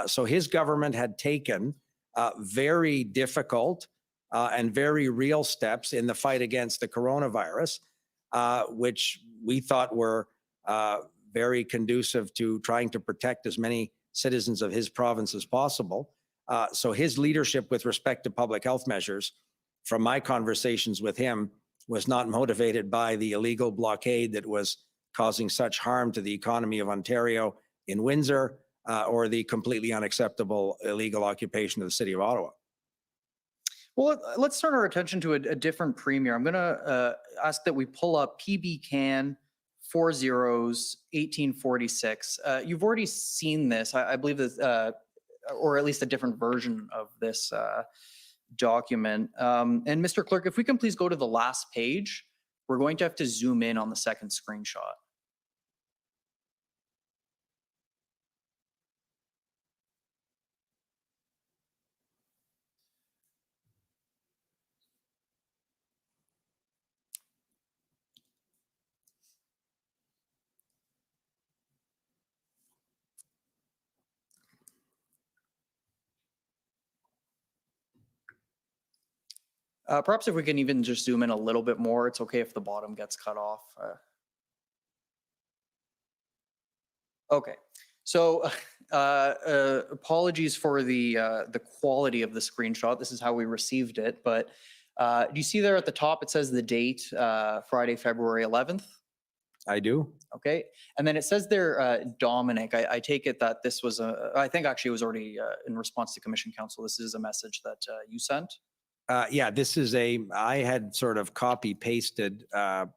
So his government had taken very difficult and very real steps in the fight against the coronavirus, which we thought were very conducive to trying to protect as many citizens of his province as possible. So his leadership with respect to public health measures, from my conversations with him, was not motivated by the illegal blockade that was causing such harm to the economy of Ontario in Windsor, or the completely unacceptable illegal occupation of the city of Ottawa. Well, let's turn our attention to a different premier. I'm going to ask that we pull up PB Can 401846. You've already seen this, I believe, that, or at least a different version of this document. And Mr. Clerk, if we can please go to the last page, we're going to have to zoom in on the second screenshot. Perhaps if we can even just zoom in a little bit more, it's okay if the bottom gets cut off. Okay, so apologies for the quality of the screenshot. This is how we received it, but do you see there at the top, it says the date, Friday, February 11th? I do. Okay, and then it says there, Dominic, I take it that this was I think actually it was already in response to Commission Council. This is a message that you sent? Yeah, this is I had sort of copy pasted a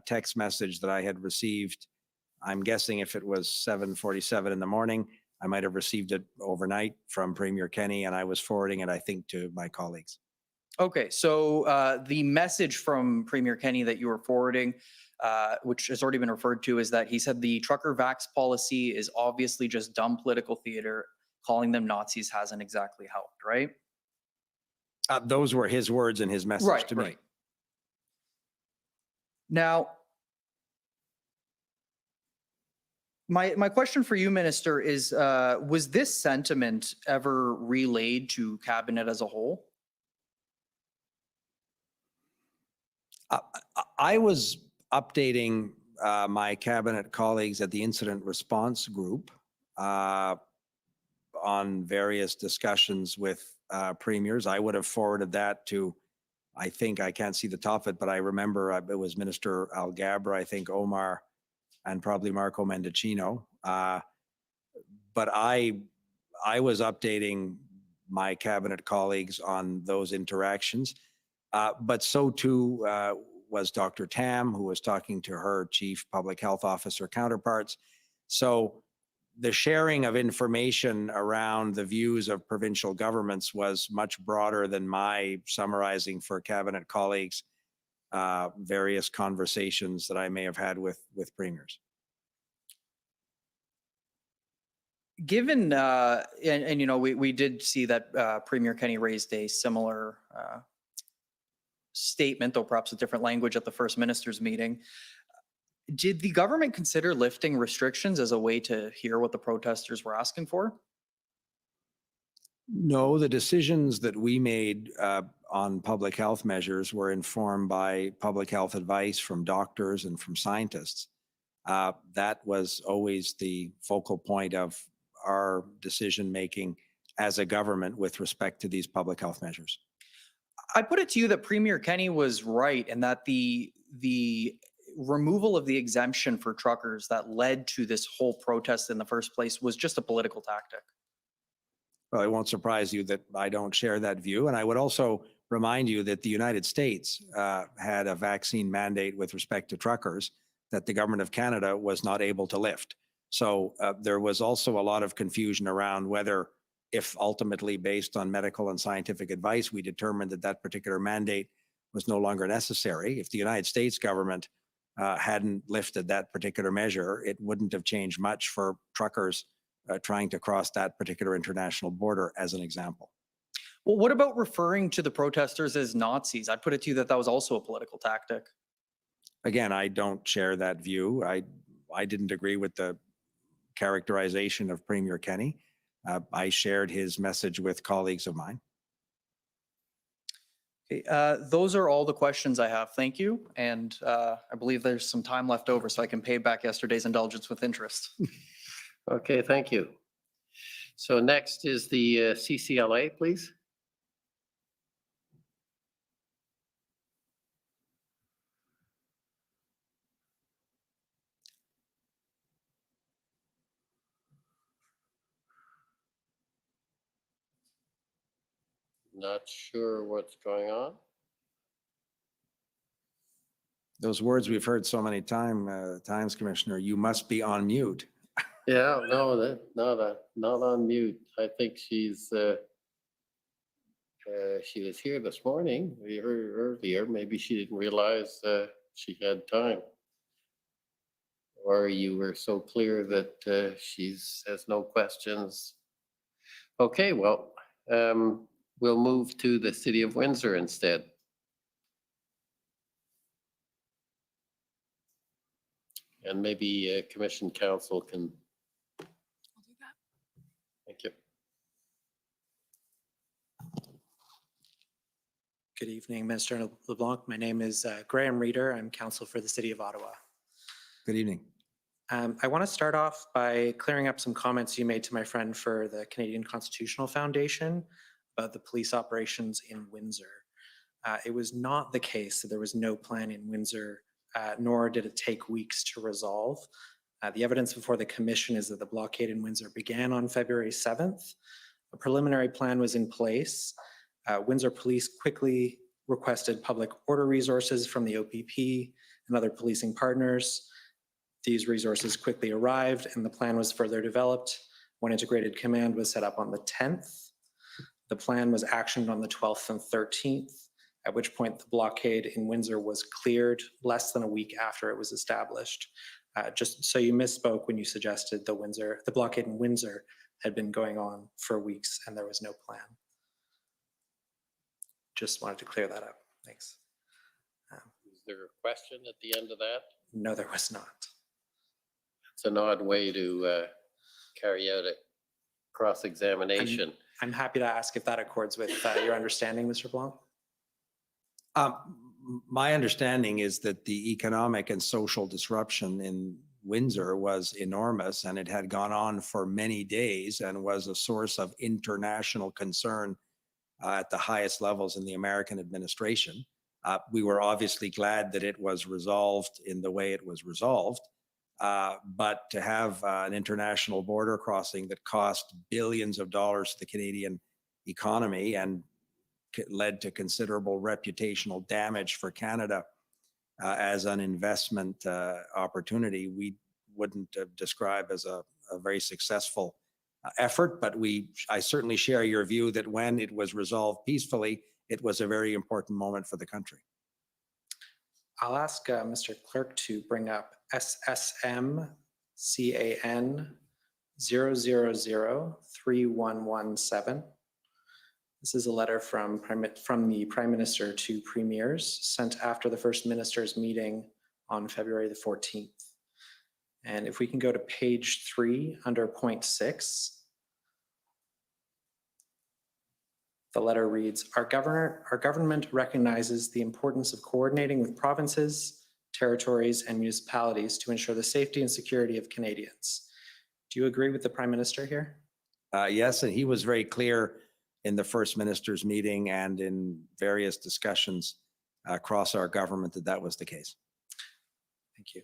text message that I had received. I'm guessing if it was 7:47 in the morning, I might have received it overnight from Premier Kenney, and I was forwarding it, I think, to my colleagues. Okay, so the message from Premier Kenney that you were forwarding, which has already been referred to, is that he said the trucker vax policy is obviously just dumb political theater. Calling them Nazis hasn't exactly helped, right? Those were his words and his message to me. Right. Now, my question for you, Minister, is was this sentiment ever relayed to Cabinet as a whole? I was updating my cabinet colleagues at the incident response group on various discussions with premiers. I would have forwarded that to, I think, I can't see the top of it, but I remember it was Minister Algabra, I think Omar, and probably Marco Mendicino. But I was updating my cabinet colleagues on those interactions. But so too was Dr. Tam, who was talking to her chief public health officer counterparts. So the sharing of information around the views of provincial governments was much broader than my summarizing for cabinet colleagues various conversations that I may have had with premiers. Given, and you know, we did see that Premier Kenney raised a similar statement, though perhaps a different language at the First Minister's meeting. Did the government consider lifting restrictions as a way to hear what the protesters were asking for? No, the decisions that we made on public health measures were informed by public health advice from doctors and from scientists. That was always the focal point of our decision making as a government with respect to these public health measures. I put it to you that Premier Kenney was right and that the removal of the exemption for truckers that led to this whole protest in the first place was just a political tactic. Well, it won't surprise you that I don't share that view. And I would also remind you that the United States had a vaccine mandate with respect to truckers that the government of Canada was not able to lift. So there was also a lot of confusion around whether, if ultimately based on medical and scientific advice, we determined that that particular mandate was no longer necessary. If the United States government hadn't lifted that particular measure, it wouldn't have changed much for truckers trying to cross that particular international border, as an example. Well, what about referring to the protesters as Nazis? I put it to you that that was also a political tactic. Again, I don't share that view. I didn't agree with the characterization of Premier Kenney. I shared his message with colleagues of mine. Okay, those are all the questions I have. Thank you. And I believe there's some time left over so I can pay back yesterday's indulgence with interest. Okay, thank you. So next is the CCLA, please. Not sure what's going on. Those words we've heard so many times, Commissioner, you must be on mute. Yeah, no, not on mute. I think she's she was here this morning. We heard her earlier. Maybe she didn't realize she had time, or you were so clear that she has no questions. Okay, well, we'll move to the City of Windsor instead. And maybe Commission Council can. I'll do that. Thank you. Good evening, Minister LeBlanc. My name is Graham Reeder. I'm counsel for the City of Ottawa. Good evening. I want to start off by clearing up some comments you made to my friend for the Canadian Constitutional Foundation about the police operations in Windsor. It was not the case that there was no plan in Windsor, nor did it take weeks to resolve. The evidence before the Commission is that the blockade in Windsor began on February 7th. A preliminary plan was in place. Windsor Police quickly requested public order resources from the OPP and other policing partners. These resources quickly arrived and the plan was further developed. One integrated command was set up on the 10th. The plan was actioned on the 12th and 13th, at which point the blockade in Windsor was cleared less than a week after it was established. Just so you misspoke when you suggested the blockade in Windsor had been going on for weeks and there was no plan. Just wanted to clear that up. Thanks. Is there a question at the end of that? No, there was not. It's an odd way to carry out a cross-examination. I'm happy to ask if that accords with your understanding, Mr. Blanc. My understanding is that the economic and social disruption in Windsor was enormous, and it had gone on for many days and was a source of international concern at the highest levels in the American administration. We were obviously glad that it was resolved in the way it was resolved. But to have an international border crossing that cost billions of dollars to the Canadian economy and led to considerable reputational damage for Canada as an investment opportunity, we wouldn't describe as a very successful effort. But I certainly share your view that when it was resolved peacefully, it was a very important moment for the country. I'll ask Mr. Clerk to bring up SSM CAN 0003117. This is a letter from the Prime Minister to Premiers sent after the First Minister's meeting on February the 14th. And if we can go to page 3 under point 6, the letter reads, our government recognizes the importance of coordinating with provinces, territories, and municipalities to ensure the safety and security of Canadians. Do you agree with the Prime Minister here? Yes, and he was very clear in the First Minister's meeting and in various discussions across our government that that was the case. Thank you.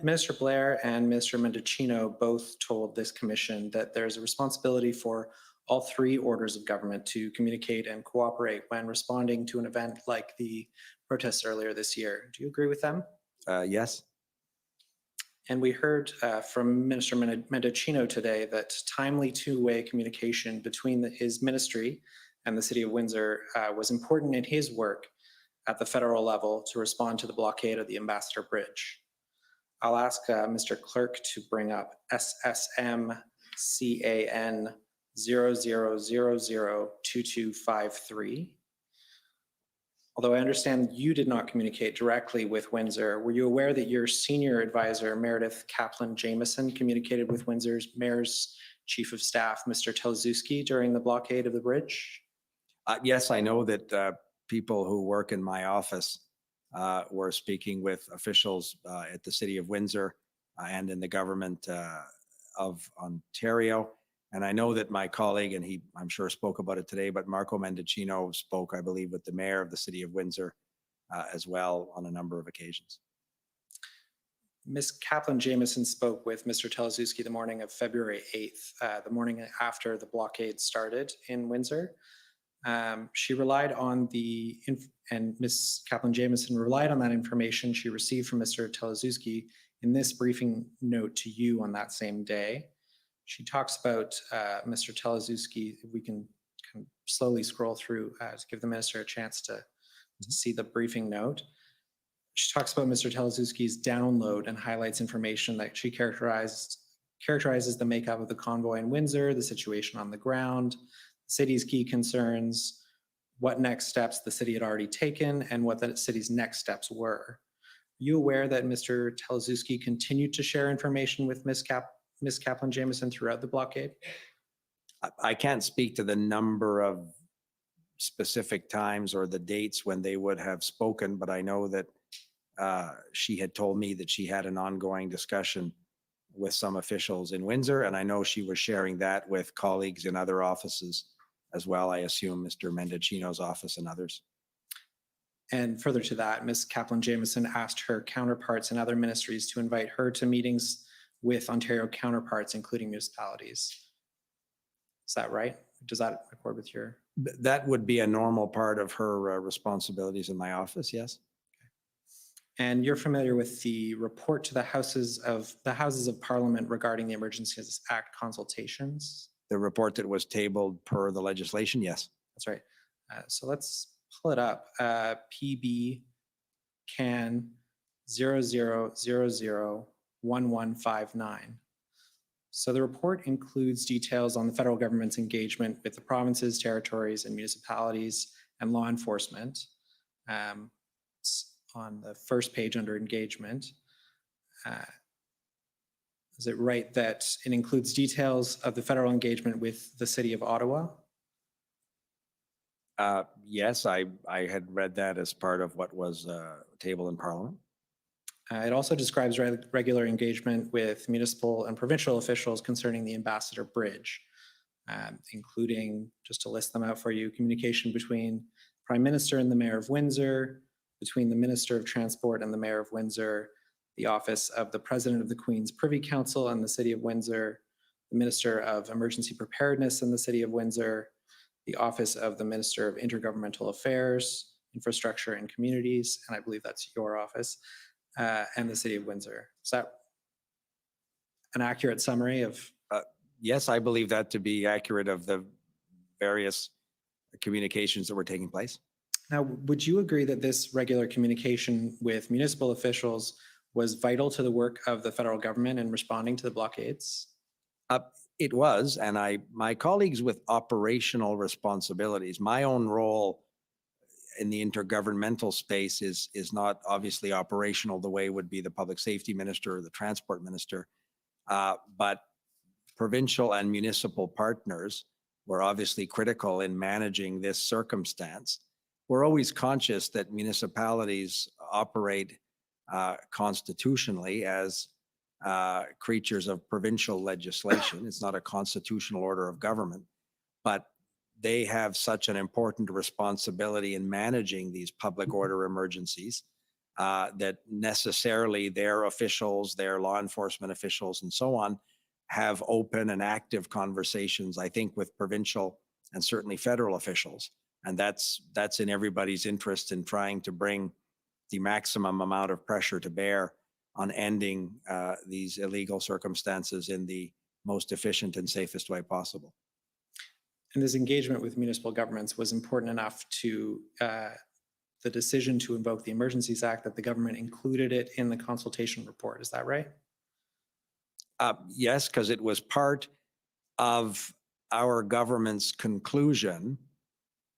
Minister Blair and Minister Mendicino both told this commission that there's a responsibility for all 3 orders of government to communicate and cooperate when responding to an event like the protests earlier this year. Do you agree with them? Yes. And we heard from Minister Mendicino today that timely two-way communication between his ministry and the City of Windsor was important in his work at the federal level to respond to the blockade of the Ambassador Bridge. I'll ask Mr. Clerk to bring up SSM CAN 00002253. Although I understand you did not communicate directly with Windsor, were you aware that your senior advisor, Meredith Kaplan-Jameson, communicated with Windsor's Mayor's Chief of Staff, Mr. Teleszewski, during the blockade of the bridge? Yes, I know that people who work in my office were speaking with officials at the City of Windsor and in the government of Ontario. And I know that my colleague, and he, I'm sure, spoke about it today, but Marco Mendicino spoke, I believe, with the mayor of the City of Windsor as well on a number of occasions. Ms. Kaplan-Jameson spoke with Mr. Teleszewski the morning of February 8th, the morning after the blockade started in Windsor. She relied on and Ms. Kaplan-Jameson relied on that information she received from Mr. Teleszewski in this briefing note to you on that same day. She talks about Mr. Teleszewski. If we can kind of slowly scroll through to give the minister a chance to see the briefing note. She talks about Mr. Teleszewski's download and highlights information that she characterizes the makeup of the convoy in Windsor, the situation on the ground, the city's key concerns, what next steps the city had already taken, and what the city's next steps were. Are you aware that Mr. Teleszewski continued to share information with Ms. Kaplan-Jameson throughout the blockade? I can't speak to the number of specific times or the dates when they would have spoken, but I know that she had told me that she had an ongoing discussion with some officials in Windsor, and I know she was sharing that with colleagues in other offices as well. I assume Mr. Mendicino's office and others. And further to that, Ms. Kaplan-Jameson asked her counterparts in other ministries to invite her to meetings with Ontario counterparts, including municipalities. Is that right? Does that accord with your? That would be a normal part of her responsibilities in my office, yes. And you're familiar with the report to the Houses of Parliament regarding the Emergencies Act consultations? The report that was tabled per the legislation, yes. That's right. So let's pull it up. PB CAN 00001159. So the report includes details on the federal government's engagement with the provinces, territories, and municipalities and law enforcement. It's on the first page under engagement. Is it right that it includes details of the federal engagement with the City of Ottawa? Yes, I had read that as part of what was tabled in Parliament. It also describes regular engagement with municipal and provincial officials concerning the Ambassador Bridge, including, just to list them out for you, communication between Prime Minister and the Mayor of Windsor, between the Minister of Transport and the Mayor of Windsor, the Office of the President of the Queen's Privy Council and the City of Windsor, the Minister of Emergency Preparedness in the City of Windsor, the Office of the Minister of Intergovernmental Affairs, Infrastructure and Communities, and I believe that's your office, and the City of Windsor. Is that an accurate summary of? Yes, I believe that to be accurate of the various communications that were taking place. Now, would you agree that this regular communication with municipal officials was vital to the work of the federal government in responding to the blockades? It was, and my colleagues with operational responsibilities, my own role in the intergovernmental space is not obviously operational the way would be the public safety minister or the transport minister, but provincial and municipal partners were obviously critical in managing this circumstance. We're always conscious that municipalities operate constitutionally as creatures of provincial legislation. It's not a constitutional order of government, but they have such an important responsibility in managing these public order emergencies that necessarily their officials, their law enforcement officials and so on have open and active conversations, I think, with provincial and certainly federal officials. And that's in everybody's interest in trying to bring the maximum amount of pressure to bear on ending these illegal circumstances in the most efficient and safest way possible. And this engagement with municipal governments was important enough to the decision to invoke the Emergencies Act that the government included it in the consultation report. Is that right? Yes, because it was part of our government's conclusion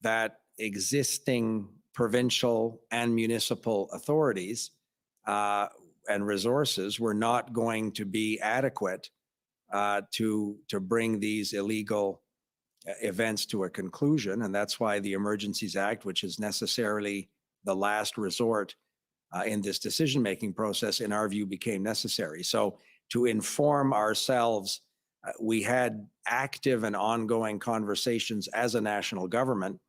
that existing provincial and municipal authorities and resources were not going to be adequate to bring these illegal events to a conclusion. And that's why the Emergencies Act, which is necessarily the last resort in this decision-making process, in our view, became necessary. So to inform ourselves, we had active and ongoing conversations as a national government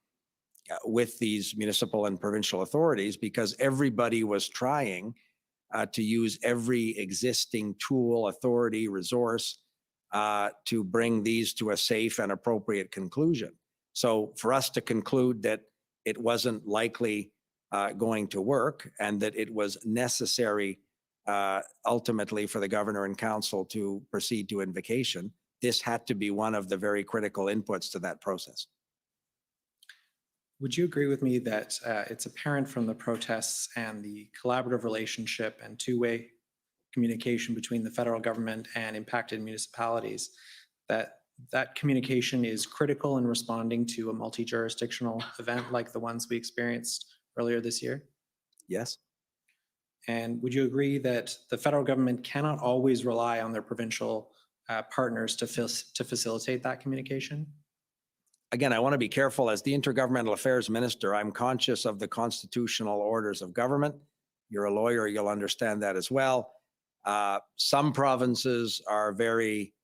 with these municipal and provincial authorities because everybody was trying to use every existing tool, authority, resource to bring these to a safe and appropriate conclusion. So for us to conclude that it wasn't likely going to work and that it was necessary ultimately for the governor and council to proceed to invocation, this had to be one of the very critical inputs to that process. Would you agree with me that it's apparent from the protests and the collaborative relationship and two-way communication between the federal government and impacted municipalities that that communication is critical in responding to a multi-jurisdictional event like the ones we experienced earlier this year? Yes. And would you agree that the federal government cannot always rely on their provincial partners to facilitate that communication? Again, I want to be careful. As the Intergovernmental Affairs Minister, I'm conscious of the constitutional orders of government. You're a lawyer, you'll understand that as well. Some provinces are very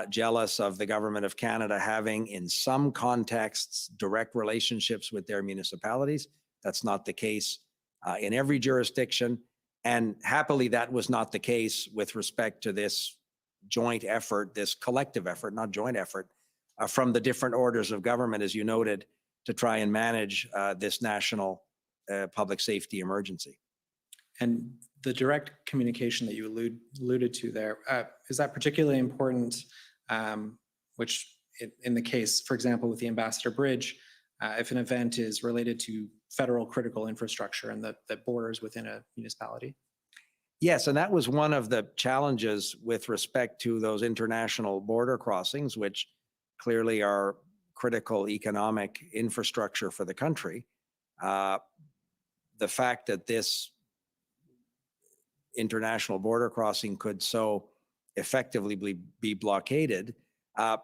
jealous of the Government of Canada having, in some contexts, direct relationships with their municipalities. That's not the case in every jurisdiction. And happily, that was not the case with respect to this joint effort, this collective effort, not joint effort, from the different orders of government, as you noted, to try and manage this national public safety emergency. And the direct communication that you alluded to there, is that particularly important, which in the case, for example, with the Ambassador Bridge, if an event is related to federal critical infrastructure and that borders within a municipality? Yes, and that was one of the challenges with respect to those international border crossings, which clearly are critical economic infrastructure for the country. The fact that this international border crossing could so effectively be blockaded,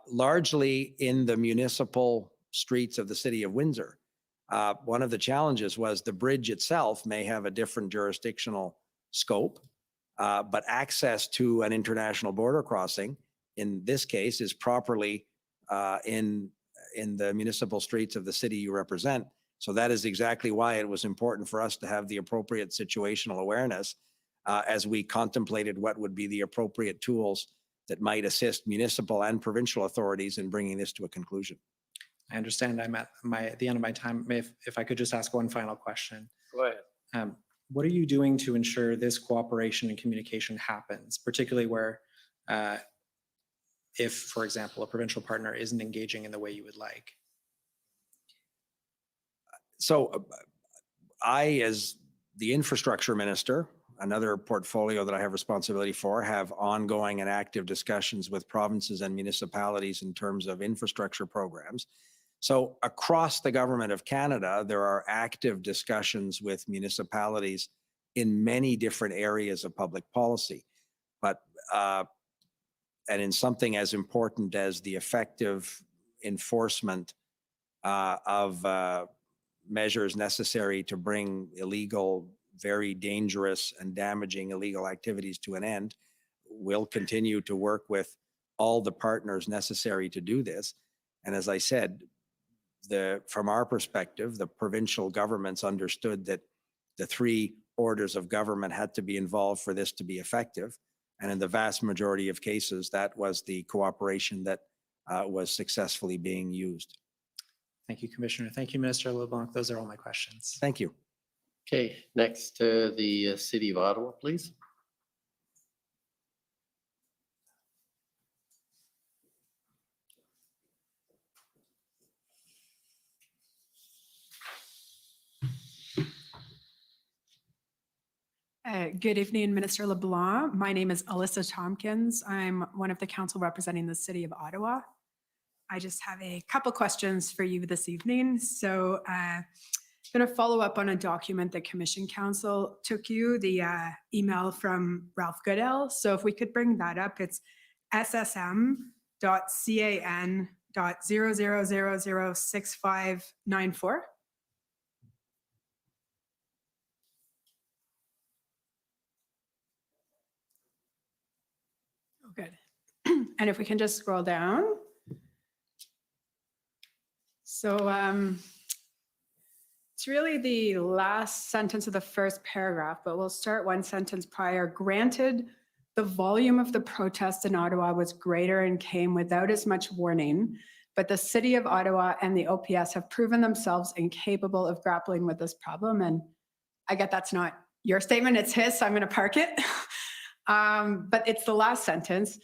largely in the municipal streets of the city of Windsor. One of the challenges was the bridge itself may have a different jurisdictional scope, but access to an international border crossing, in this case, is properly in the municipal streets of the city you represent. So that is exactly why it was important for us to have the appropriate situational awareness as we contemplated what would be the appropriate tools that might assist municipal and provincial authorities in bringing this to a conclusion. I understand I'm at the end of my time. If I could just ask one final question. Go ahead. What are you doing to ensure this cooperation and communication happens, particularly where if, for example, a provincial partner isn't engaging in the way you would like? So I, as the infrastructure minister, another portfolio that I have responsibility for, have ongoing and active discussions with provinces and municipalities in terms of infrastructure programs. So across the government of Canada, there are active discussions with municipalities in many different areas of public policy. But and in something as important as the effective enforcement of measures necessary to bring illegal, very dangerous and damaging illegal activities to an end, we'll continue to work with all the partners necessary to do this. And as I said, from our perspective, the provincial governments understood that the three orders of government had to be involved for this to be effective. And in the vast majority of cases, that was the cooperation that was successfully being used. Thank you, Commissioner. Thank you, Minister LeBlanc. Those are all my questions. Thank you. Okay, next to the City of Ottawa, please. Good evening, Minister LeBlanc. My name is Alyssa Tompkins. I'm one of the council representing the City of Ottawa. I just have a couple questions for you this evening. So I'm going to follow up on a document that Commission Council took you, the email from Ralph Goodell. So if we could bring that up, it's ssm.can.00006594. Oh, good. And if we can just scroll down. So it's really the last sentence of the first paragraph, but we'll start one sentence prior. Granted, the volume of the protest in Ottawa was greater and came without as much warning, but the City of Ottawa and the OPS have proven themselves incapable of grappling with this problem. And I get that's not your statement, it's his, so I'm going to park it. But it's the last sentence.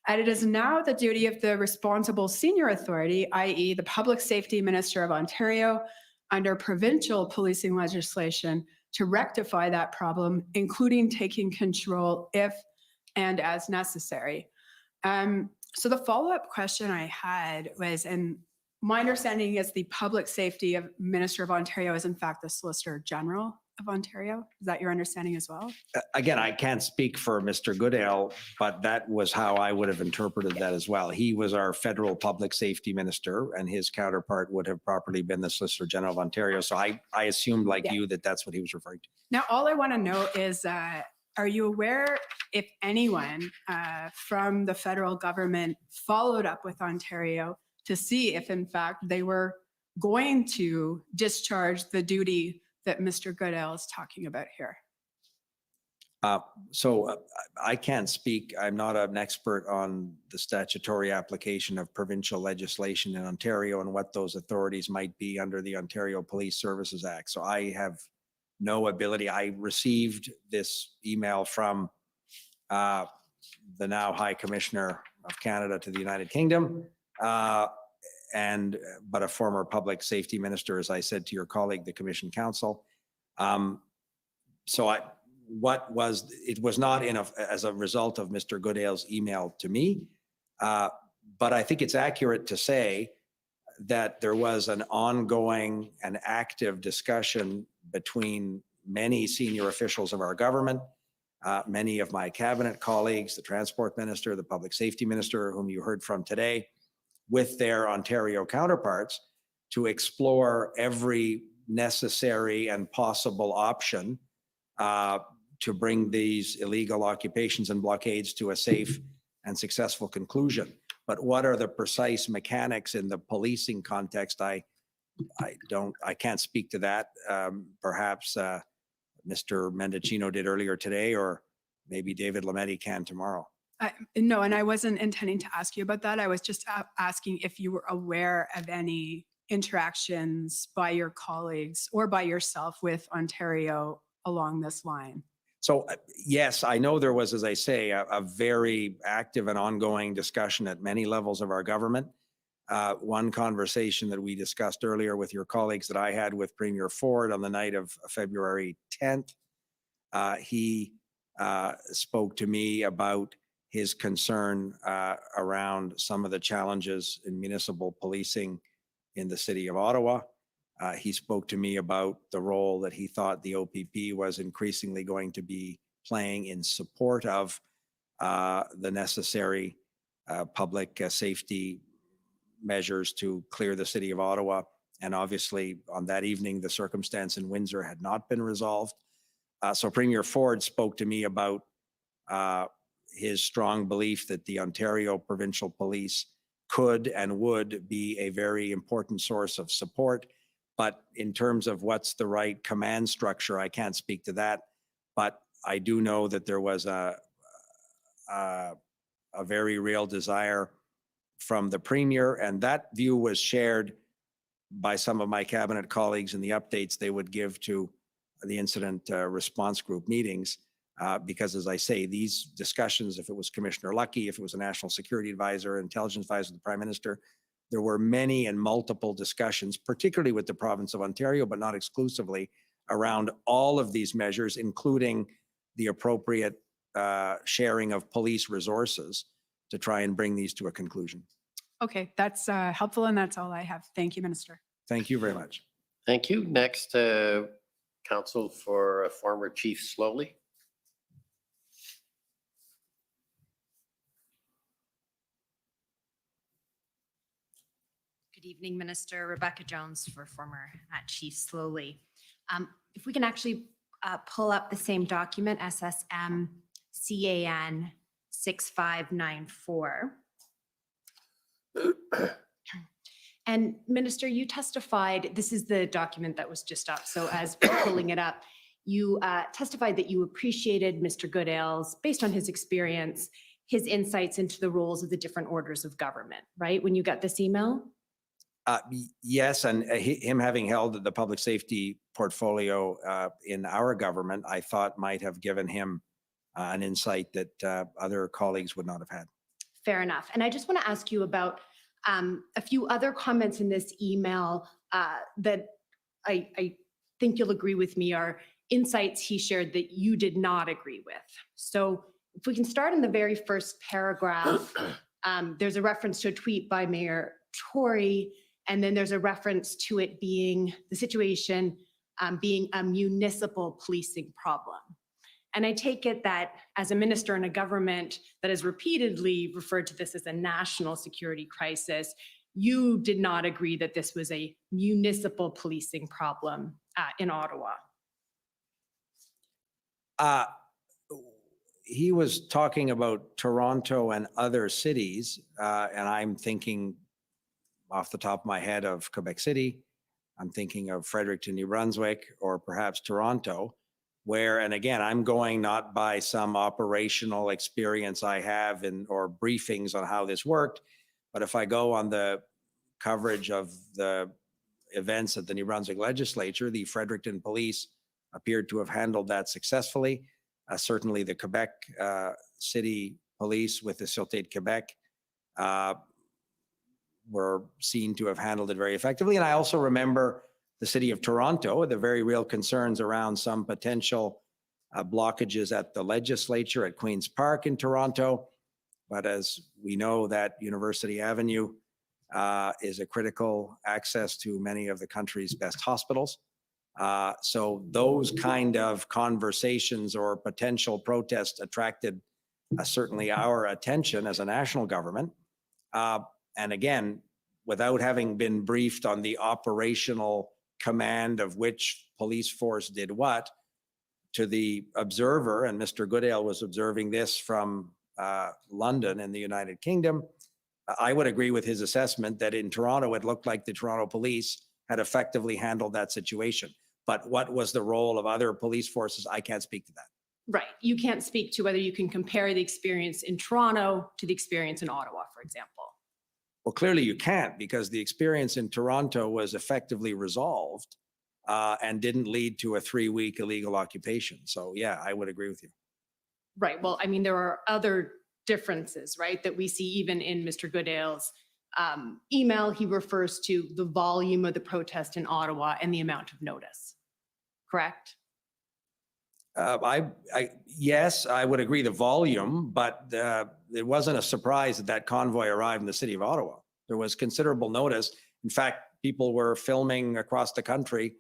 And it is now the duty of the responsible senior authority, i.e. the Public Safety Minister of Ontario, under provincial policing legislation, to rectify that problem, including taking control if and as necessary. So the follow-up question I had was, and my understanding is the Public Safety Minister of Ontario is in fact the Solicitor General of Ontario. Is that your understanding as well? Again, I can't speak for Mr. Goodale, but that was how I would have interpreted that as well. He was our federal public safety minister, and his counterpart would have properly been the Solicitor General of Ontario. So I assumed, like you, that that's what he was referring to. Now, all I want to know is, are you aware if anyone from the federal government followed up with Ontario to see if, in fact, they were going to discharge the duty that Mr. Goodale is talking about here? So I can't speak. I'm not an expert on the statutory application of provincial legislation in Ontario and what those authorities might be under the Ontario Police Services Act. So I have no ability. I received this email from the now High Commissioner of Canada to the United Kingdom, but a former public safety minister, as I said to your colleague, the Commission Council. So it was not as a result of Mr. Goodale's email to me, but I think it's accurate to say that there was an ongoing and active discussion between many senior officials of our government, many of my cabinet colleagues, the transport minister, the public safety minister, whom you heard from today, with their Ontario counterparts to explore every necessary and possible option to bring these illegal occupations and blockades to a safe and successful conclusion. But what are the precise mechanics in the policing context? I can't speak to that. Perhaps Mr. Mendicino did earlier today, or maybe David Lametti can tomorrow. No, and I wasn't intending to ask you about that. I was just asking if you were aware of any interactions by your colleagues or by yourself with Ontario along this line. So yes, I know there was, as I say, a very active and ongoing discussion at many levels of our government. One conversation that we discussed earlier with your colleagues that I had with Premier Ford on the night of February 10th, he spoke to me about his concern around some of the challenges in municipal policing in the city of Ottawa. He spoke to me about the role that he thought the OPP was increasingly going to be playing in support of the necessary public safety measures to clear the city of Ottawa. And obviously on that evening, the circumstance in Windsor had not been resolved. So Premier Ford spoke to me about his strong belief that the Ontario Provincial Police could and would be a very important source of support. But in terms of what's the right command structure, I can't speak to that. But I do know that there was a very real desire from the Premier, and that view was shared by some of my cabinet colleagues in the updates they would give to the incident response group meetings. Because as I say, these discussions, if it was Commissioner Lucky, if it was a national security advisor, intelligence advisor, the Prime Minister, there were many and multiple discussions, particularly with the province of Ontario, but not exclusively, around all of these measures, including the appropriate sharing of police resources to try and bring these to a conclusion. Okay, that's helpful, and that's all I have. Thank you, Minister. Thank you very much. Thank you. Next, counsel for former Chief Slowly. Good evening, Minister. Rebecca Jones for former Chief Slowly. If we can actually pull up the same document, SSM CAN 6594. And Minister, you testified, this is the document that was just up. So as pulling it up, you testified that you appreciated Mr. Goodale's, based on his experience, his insights into the roles of the different orders of government, right? When you got this email? Yes, and him having held the public safety portfolio in our government, I thought might have given him an insight that other colleagues would not have had. Fair enough. And I just want to ask you about a few other comments in this email that I think you'll agree with me are insights he shared that you did not agree with. So if we can start in the very first paragraph, there's a reference to a tweet by Mayor Tory, and then there's a reference to it being the situation being a municipal policing problem. And I take it that as a minister in a government that has repeatedly referred to this as a national security crisis, you did not agree that this was a municipal policing problem in Ottawa. He was talking about Toronto and other cities, and I'm thinking off the top of my head of Quebec City. I'm thinking of Fredericton, New Brunswick, or perhaps Toronto, where, and again, I'm going not by some operational experience I have in or briefings on how this worked, but if I go on the coverage of the events at the New Brunswick legislature, the Fredericton police appeared to have handled that successfully. Certainly the Quebec City Police with the Sûreté de Québec were seen to have handled it very effectively. And I also remember the city of Toronto, the very real concerns around some potential blockages at the legislature at Queen's Park in Toronto. But as we know, that University Avenue is a critical access to many of the country's best hospitals. So those kind of conversations or potential protests attracted certainly our attention as a national government. And again, without having been briefed on the operational command of which police force did what to the observer, and Mr. Goodale was observing this from London in the United Kingdom. I would agree with his assessment that in Toronto, it looked like the Toronto police had effectively handled that situation. But what was the role of other police forces? I can't speak to that. Right. You can't speak to whether you can compare the experience in Toronto to the experience in Ottawa, for example. Well, clearly you can't, because the experience in Toronto was effectively resolved and didn't lead to a 3-week illegal occupation. So yeah, I would agree with you. Right. Well, I mean, there are other differences, right, that we see even in Mr. Goodale's email. He refers to the volume of the protest in Ottawa and the amount of notice. Correct? Yes, I would agree the volume, but it wasn't a surprise that that convoy arrived in the city of Ottawa. There was considerable notice. In fact, people were filming across the country,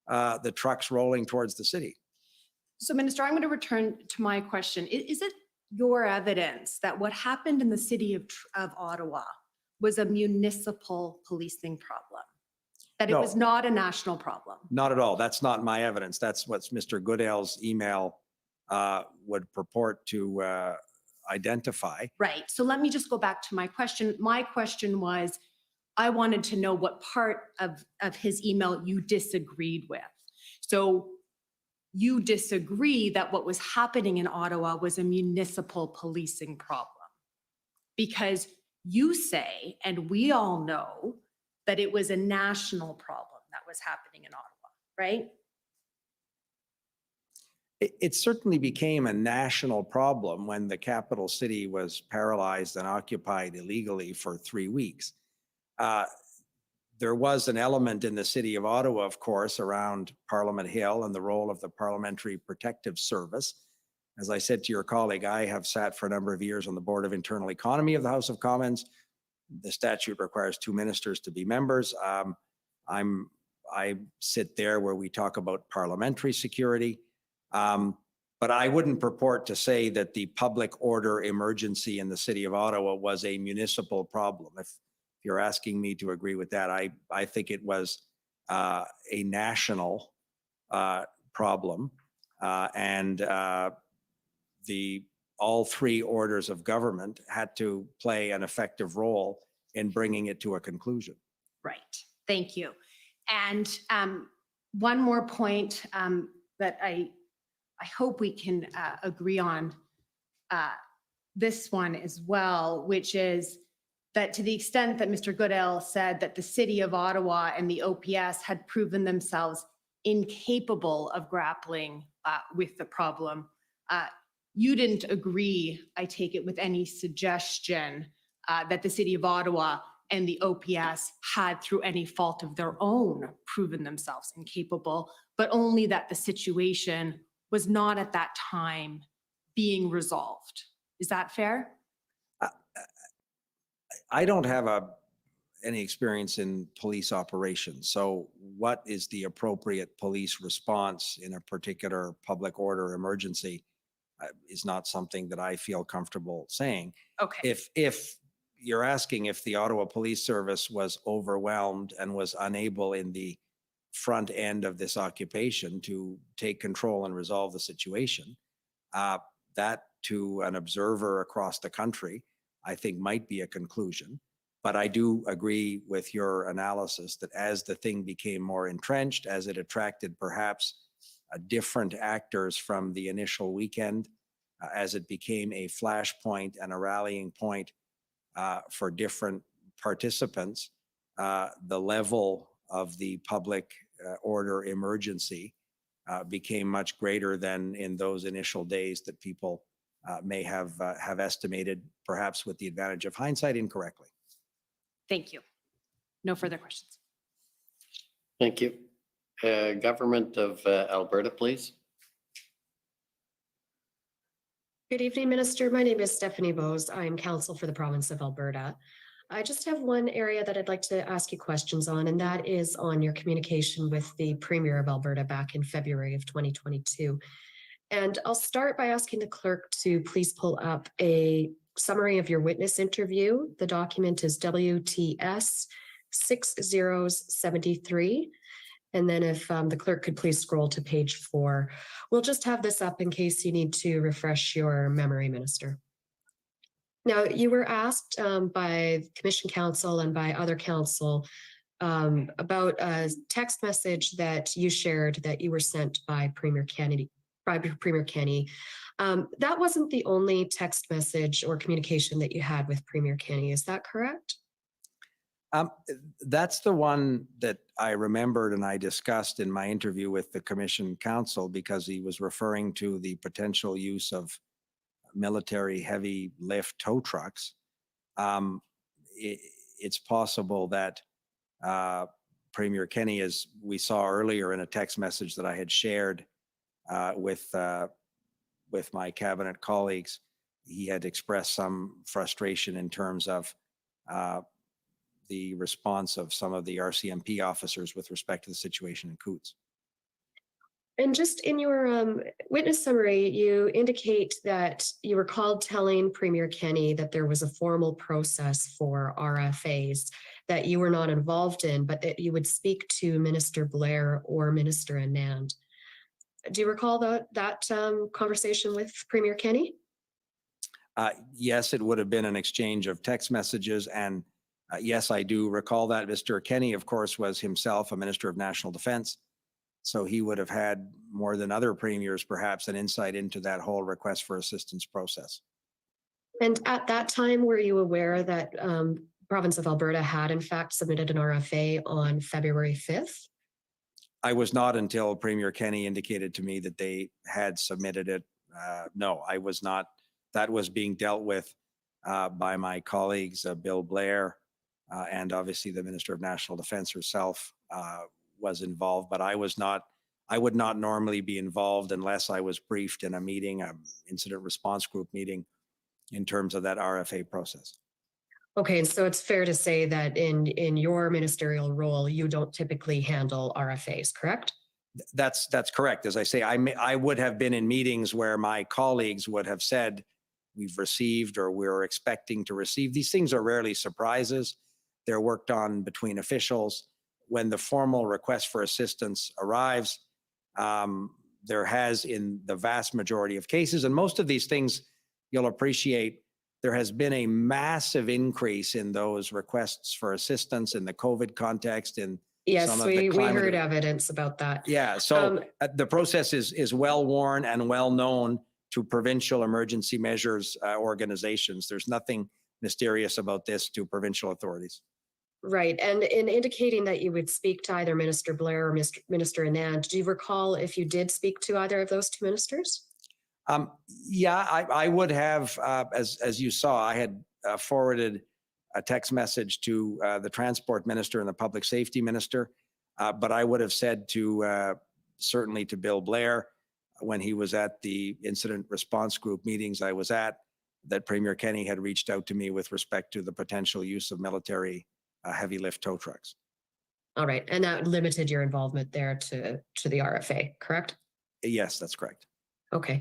the trucks rolling towards the city. So, Minister, I'm going to return to my question. Is it your evidence that what happened in the city of Ottawa was a municipal policing problem? That it No. was not a national problem? Not at all. That's not my evidence. That's what Mr. Goodale's email would purport to identify. Right. So let me just go back to my question. My question was, I wanted to know what part of his email you disagreed with. So you disagree that what was happening in Ottawa was a municipal policing problem, because you say, and we all know, that it was a national problem that was happening in Ottawa, right? It certainly became a national problem when the capital city was paralyzed and occupied illegally for 3 weeks. There was an element in the city of Ottawa, of course, around Parliament Hill and the role of the Parliamentary Protective Service. As I said to your colleague, I have sat for a number of years on the Board of Internal Economy of the House of Commons. The statute requires 2 ministers to be members. I sit there where we talk about parliamentary security. But I wouldn't purport to say that the public order emergency in the city of Ottawa was a municipal problem. If you're asking me to agree with that, I think it was a national problem. All 3 orders of government had to play an effective role in bringing it to a conclusion. Right. Thank you. And one more point that I hope we can agree on this one as well, which is that to the extent that Mr. Goodale said that the city of Ottawa and the OPS had proven themselves incapable of grappling with the problem, you didn't agree, I take it, with any suggestion that the city of Ottawa and the OPS had, through any fault of their own, proven themselves incapable, but only that the situation was not at that time being resolved. Is that fair? I don't have any experience in police operations. So what is the appropriate police response in a particular public order emergency is not something that I feel comfortable saying. Okay. If you're asking if the Ottawa Police Service was overwhelmed and was unable in the front end of this occupation to take control and resolve the situation, that to an observer across the country, I think might be a conclusion. But I do agree with your analysis that as the thing became more entrenched, as it attracted perhaps different actors from the initial weekend, as it became a flashpoint and a rallying point for different participants, the level of the public order emergency became much greater than in those initial days that people may have estimated, perhaps with the advantage of hindsight, incorrectly. Thank you. No further questions. Thank you. Government of Alberta, please. Good evening, Minister. My name is Stephanie Bose. I'm counsel for the province of Alberta. I just have one area that I'd like to ask you questions on, and that is on your communication with the Premier of Alberta back in February of 2022. And I'll start by asking the clerk to please pull up a summary of your witness interview. The document is WTS 6073. And then if the clerk could please scroll to page 4. We'll just have this up in case you need to refresh your memory, Minister. Now, you were asked by Commission Counsel and by other counsel about a text message that you shared that you were sent by Premier Kennedy. That wasn't the only text message or communication that you had with Premier Kennedy. Is that correct? That's the one that I remembered and I discussed in my interview with the Commission Counsel, because he was referring to the potential use of military heavy lift tow trucks. It's possible that Premier Kennedy, as we saw earlier in a text message that I had shared with my cabinet colleagues, he had expressed some frustration in terms of the response of some of the RCMP officers with respect to the situation in Coutts. And just in your witness summary, you indicate that you recalled telling Premier Kennedy that there was a formal process for RFAs that you were not involved in, but that you would speak to Minister Blair or Minister Anand. Do you recall that conversation with Premier Kennedy? Yes, it would have been an exchange of text messages. And yes, I do recall that. Mr. Kennedy, of course, was himself a Minister of National Defense. So he would have had, more than other premiers, perhaps, an insight into that whole request for assistance process. And at that time, were you aware that province of Alberta had in fact submitted an RFA on February 5th? I was not, until Premier Kennedy indicated to me that they had submitted it. No, I was not. That was being dealt with by my colleagues, Bill Blair, and obviously the Minister of National Defense herself was involved, but I was not. I would not normally be involved unless I was briefed in a meeting, incident response group meeting, in terms of that RFA process. Okay, and so it's fair to say that in your ministerial role, you don't typically handle RFAs, correct? That's correct. As I say, I would have been in meetings where my colleagues would have said, we've received or we're expecting to receive. These things are rarely surprises. They're worked on between officials. When the formal request for assistance arrives, there has, in the vast majority of cases, and most of these things you'll appreciate, there has been a massive increase in those requests for assistance in the COVID context. Yes, we heard evidence about that. Yeah, so the process is well worn and well known to provincial emergency measures organizations. There's nothing mysterious about this to provincial authorities. Right, and in indicating that you would speak to either Minister Blair or Minister Anand, do you recall if you did speak to either of those two ministers? Yeah, I would have, as you saw, I had forwarded a text message to the Transport Minister and the Public Safety Minister, but I would have said to, certainly to Bill Blair, when he was at the incident response group meetings I was at, that Premier Kennedy had reached out to me with respect to the potential use of military heavy lift tow trucks. All right, and that limited your involvement there to the RFA, correct? Yes, that's correct. Okay,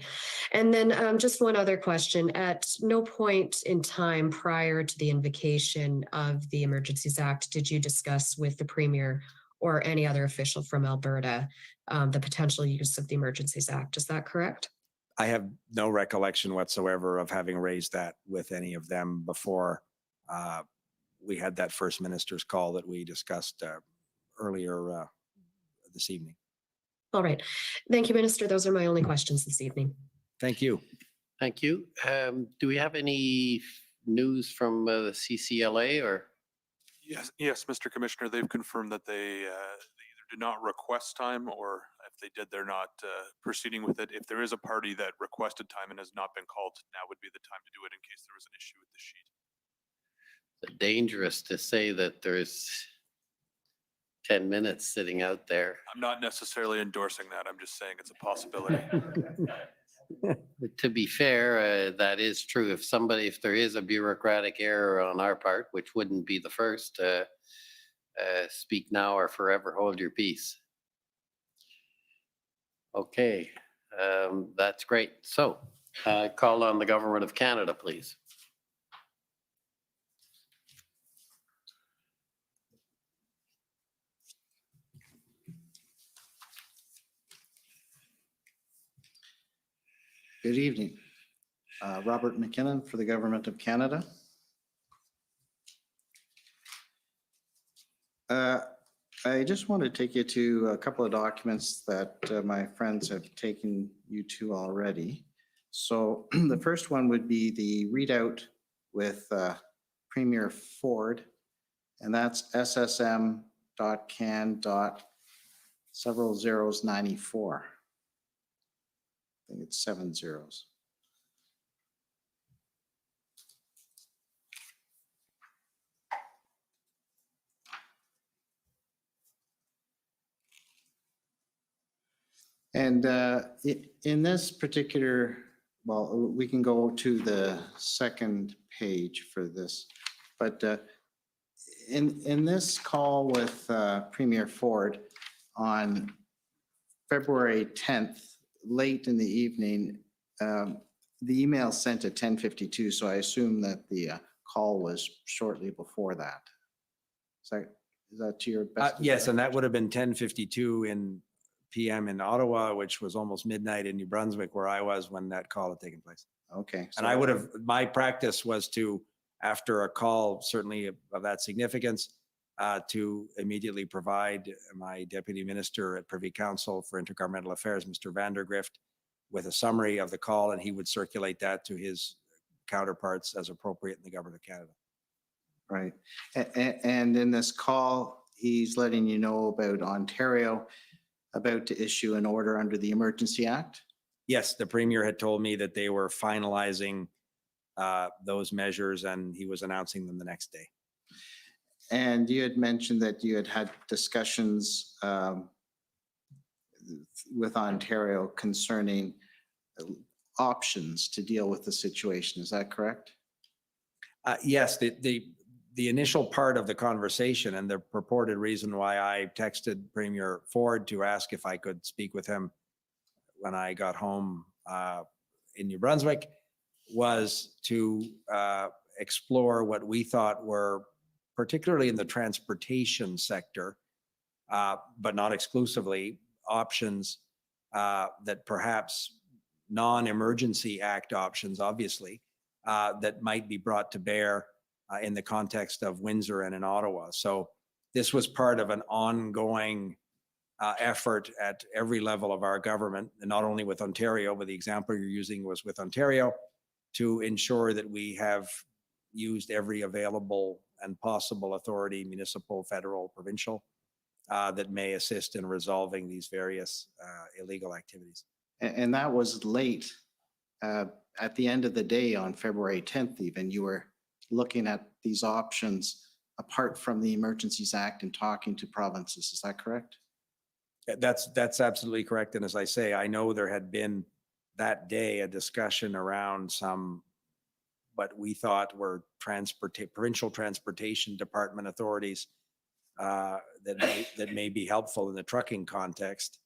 and then just one other question. At no point in time prior to the invocation of the Emergencies Act did you discuss with the Premier or any other official from Alberta the potential use of the Emergencies Act. Is that correct? I have no recollection whatsoever of having raised that with any of them before we had that first minister's call that we discussed earlier this evening. All right. Thank you, Minister. Those are my only questions this evening. Thank you. Thank you. Do we have any news from the CCLA or? Yes, Mr. Commissioner, they've confirmed that they either did not request time, or if they did, they're not proceeding with it. If there is a party that requested time and has not been called, now would be the time to do it in case there was an issue with the sheet. Dangerous to say that there's 10 minutes sitting out there. I'm not necessarily endorsing that. I'm just saying it's a possibility. To be fair, that is true. If there is a bureaucratic error on our part, which wouldn't be the first, speak now or forever hold your peace. Okay, that's great. So call on the Government of Canada, please. Good evening. Robert McKinnon for the Government of Canada. I just want to take you to a couple of documents that my friends have taken you to already. So the first one would be the readout with Premier Ford, and that's ssm.can.several zeros 94. I think it's 7 zeros. And in this particular, well, we can go to the second page for this, but in this call with Premier Ford on February 10th, late in the evening, the email sent at 10:52, so I assume that the call was shortly before that. Is that to your best? Yes, and that would have been 10:52 in PM in Ottawa, which was almost midnight in New Brunswick, where I was when that call had taken place. Okay. And I would have, my practice was to, after a call, certainly of that significance, to immediately provide my Deputy Minister at Privy Council for Intergovernmental Affairs, Mr. Vandergrift, with a summary of the call, and he would circulate that to his counterparts as appropriate in the Government of Canada. Right. And in this call, he's letting you know about Ontario about to issue an order under the Emergency Act? Yes, the Premier had told me that they were finalizing those measures, and he was announcing them the next day. And you had mentioned that you had had discussions with Ontario concerning options to deal with the situation. Is that correct? Yes, the initial part of the conversation and the purported reason why I texted Premier Ford to ask if I could speak with him when I got home in New Brunswick was to explore what we thought were, particularly in the transportation sector, but not exclusively, options that perhaps non-emergency act options, obviously, that might be brought to bear in the context of Windsor and in Ottawa. So this was part of an ongoing effort at every level of our government, and not only with Ontario, but the example you're using was with Ontario, to ensure that we have used every available and possible authority, municipal, federal, provincial, that may assist in resolving these various illegal activities. And that was late at the end of the day on February 10th, even. You were looking at these options apart from the Emergencies Act and talking to provinces. Is that correct? That's absolutely correct. And as I say, I know there had been that day a discussion around some what we thought were provincial transportation department authorities that may be helpful in the trucking context.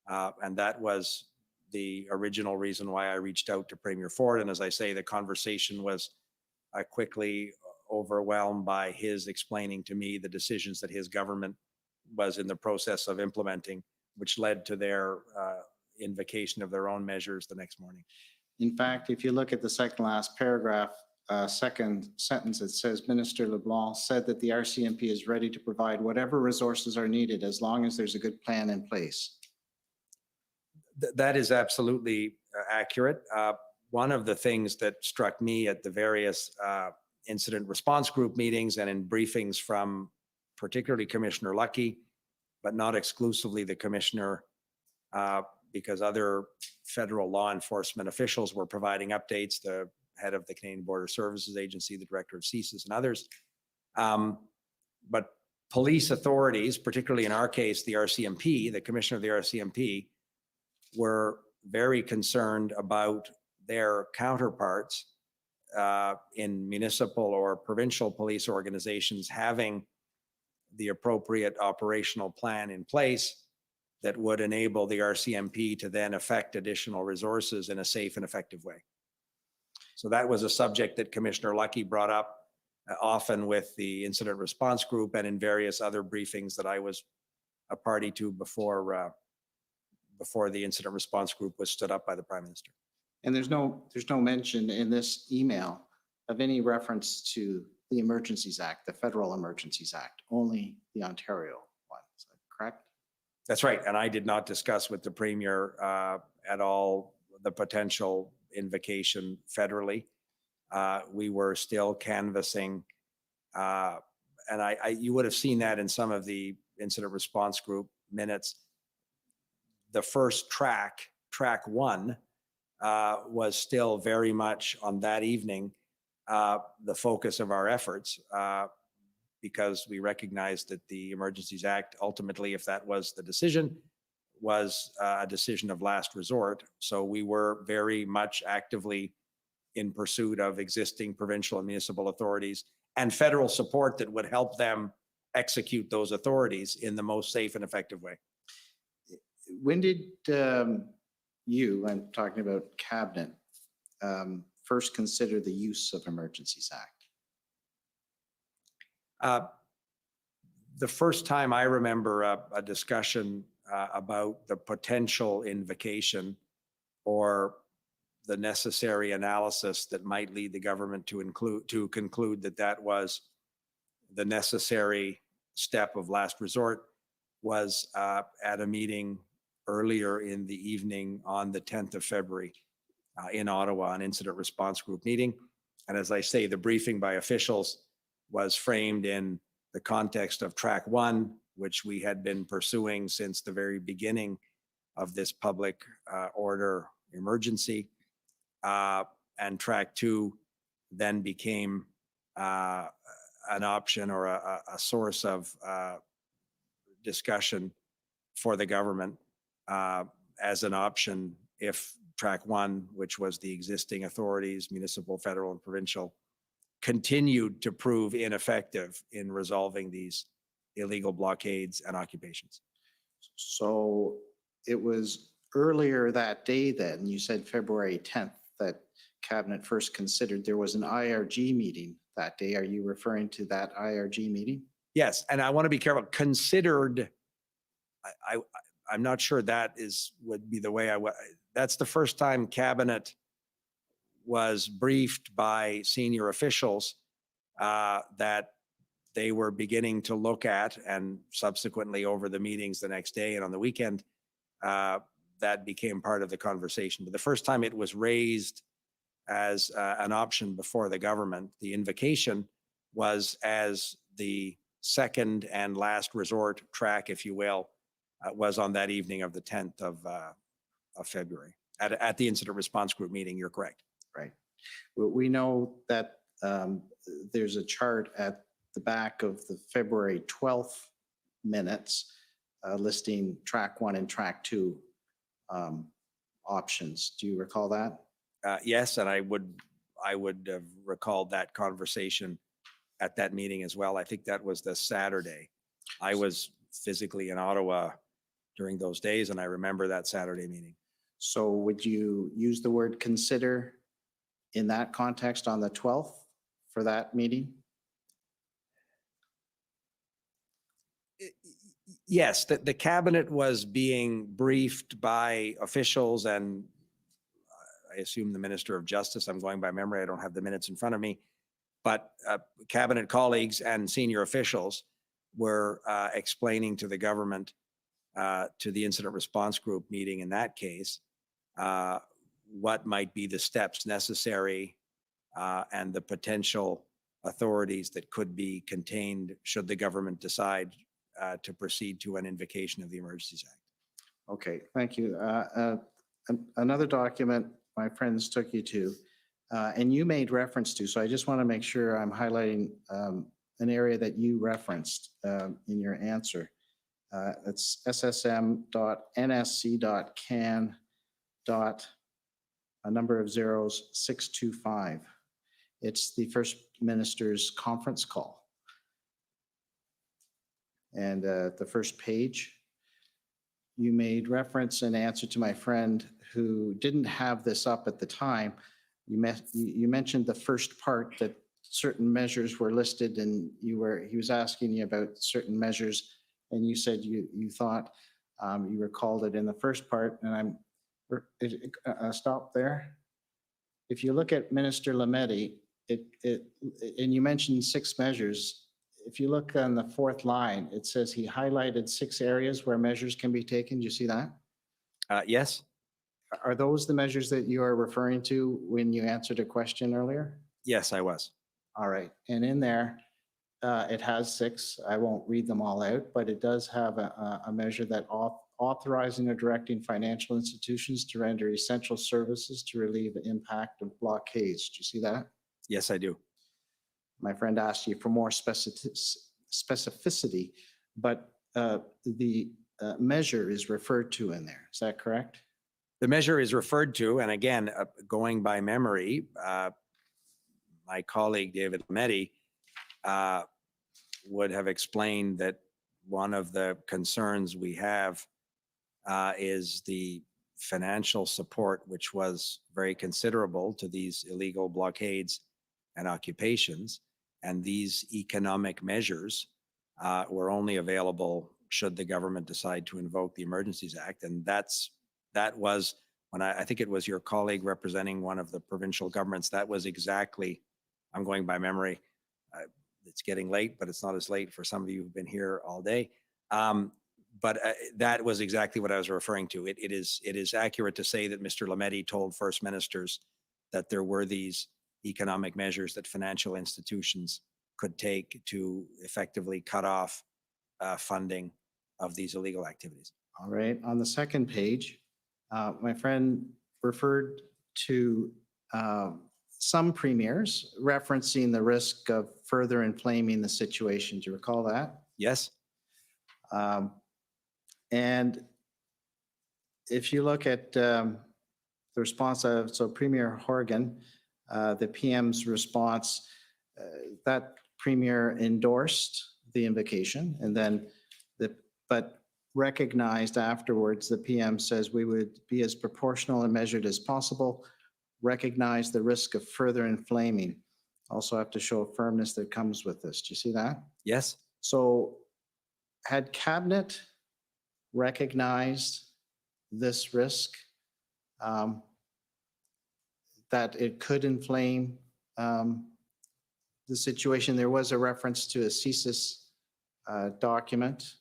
And that was the original reason why I reached out to Premier Ford. And as I say, the conversation was quickly overwhelmed by his explaining to me the decisions that his government was in the process of implementing, which led to their invocation of their own measures the next morning. In fact, if you look at the second last paragraph, second sentence, it says Minister LeBlanc said that the RCMP is ready to provide whatever resources are needed as long as there's a good plan in place. That is absolutely accurate. One of the things that struck me at the various incident response group meetings and in briefings from particularly Commissioner Lucky, but not exclusively the Commissioner, because other federal law enforcement officials were providing updates, the head of the Canadian Border Services Agency, the director of CSIS, and others. But police authorities, particularly in our case, the RCMP, the Commissioner of the RCMP, were very concerned about their counterparts in municipal or provincial police organizations having the appropriate operational plan in place that would enable the RCMP to then effect additional resources in a safe and effective way. So that was a subject that Commissioner Lucky brought up often with the incident response group and in various other briefings that I was a party to before the incident response group was stood up by the Prime Minister. And there's no mention in this email of any reference to the Emergencies Act, the Federal Emergencies Act, only the Ontario one. Is that correct? That's right. And I did not discuss with the Premier at all the potential invocation federally. We were still canvassing, and you would have seen that in some of the incident response group minutes. The first track one, was still very much on that evening the focus of our efforts, because we recognized that the Emergencies Act, ultimately, if that was the decision, was a decision of last resort. So we were very much actively in pursuit of existing provincial and municipal authorities and federal support that would help them execute those authorities in the most safe and effective way. When did you, I'm talking about cabinet, first consider the use of Emergencies Act? The first time I remember a discussion about the potential invocation or the necessary analysis that might lead the government to conclude that that was the necessary step of last resort was at a meeting earlier in the evening on the 10th of February in Ottawa, an incident response group meeting. And as I say, the briefing by officials was framed in the context of track one, which we had been pursuing since the very beginning of this public order emergency. And track two then became an option or a source of discussion for the government as an option if track one, which was the existing authorities, municipal, federal, and provincial, continued to prove ineffective in resolving these illegal blockades and occupations. So it was earlier that day then, you said February 10th, that cabinet first considered. There was an IRG meeting that day. Are you referring to that IRG meeting? Yes, and I want to be careful. Considered, I'm not sure that would be the way that's the first time cabinet was briefed by senior officials that they were beginning to look at, and subsequently over the meetings the next day and on the weekend, that became part of the conversation. But the first time it was raised as an option before the government, the invocation was as the second and last resort track, if you will, was on that evening of the 10th of February at the incident response group meeting. You're correct. Right. We know that there's a chart at the back of the February 12th minutes listing track one and track two options. Do you recall that? Yes, and I would have recalled that conversation at that meeting as well. I think that was the Saturday. I was physically in Ottawa during those days, and I remember that Saturday meeting. So would you use the word consider in that context on the 12th for that meeting? Yes, the cabinet was being briefed by officials, and I assume the Minister of Justice. I'm going by memory. I don't have the minutes in front of me, but cabinet colleagues and senior officials were explaining to the government, to the incident response group meeting in that case, what might be the steps necessary and the potential authorities that could be contained should the government decide to proceed to an invocation of the Emergencies Act. Okay, thank you. Another document my friends took you to, and you made reference to, so I just want to make sure I'm highlighting an area that you referenced in your answer. It's ssm.nsc.can. A number of zeros 625. It's the First Minister's conference call. And the first page, you made reference in answer to my friend who didn't have this up at the time. You mentioned the first part that certain measures were listed, and he was asking you about certain measures, and you said you thought you recalled it in the first part, and I'm stop there. if you look at Minister Lametti, and you mentioned 6 measures. If you look on the 4th line, it says he highlighted 6 areas where measures can be taken. Do you see that? Yes, Are those the measures that you are referring to when you answered a question earlier? yes, I was. All right. And in there, it has 6. I won't read them all out, but it does have a measure that authorizing or directing financial institutions to render essential services to relieve the impact of blockades. Do you see that? Yes, I do. My friend asked you for more specificity, but the measure is referred to in there. Is that correct? The measure is referred to, and again, going by memory, my colleague David Lametti would have explained that one of the concerns we have is the financial support, which was very considerable to these illegal blockades and occupations. And these economic measures were only available should the government decide to invoke the Emergencies Act. And that was when I think it was your colleague representing one of the provincial governments. That was exactly, I'm going by memory. It's getting late, but it's not as late for some of you who've been here all day. But that was exactly what I was referring to. It is accurate to say that Mr. Lametti told First Ministers that there were these economic measures that financial institutions could take to effectively cut off funding of these illegal activities. All right. On the 2nd page, my friend referred to some premiers referencing the risk of further inflaming the situation. Do you recall that? Yes. And if you look at the response of, so Premier Horgan, the PM's response, that Premier endorsed the invocation, and then but recognized afterwards, the PM says we would be as proportional and measured as possible, recognize the risk of further inflaming. Also have to show a firmness that comes with this. Do you see that? Yes. So had Cabinet recognized this risk, that it could inflame the situation? There was a reference to a CSIS document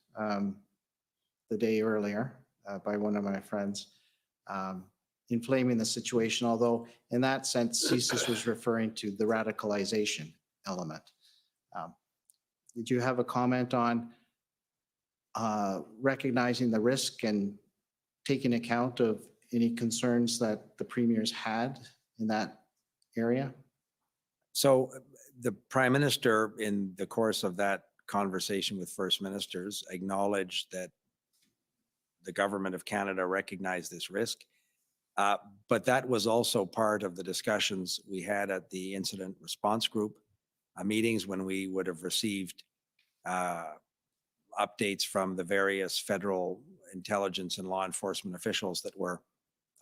the day earlier by one of my friends, inflaming the situation, although in that sense, CSIS was referring to the radicalization element. Did you have a comment on recognizing the risk and taking account of any concerns that the premiers had in that area? So the Prime Minister, in the course of that conversation with First Ministers, acknowledged that the government of Canada recognized this risk. But that was also part of the discussions we had at the Incident Response Group meetings, when we would have received updates from the various federal intelligence and law enforcement officials that were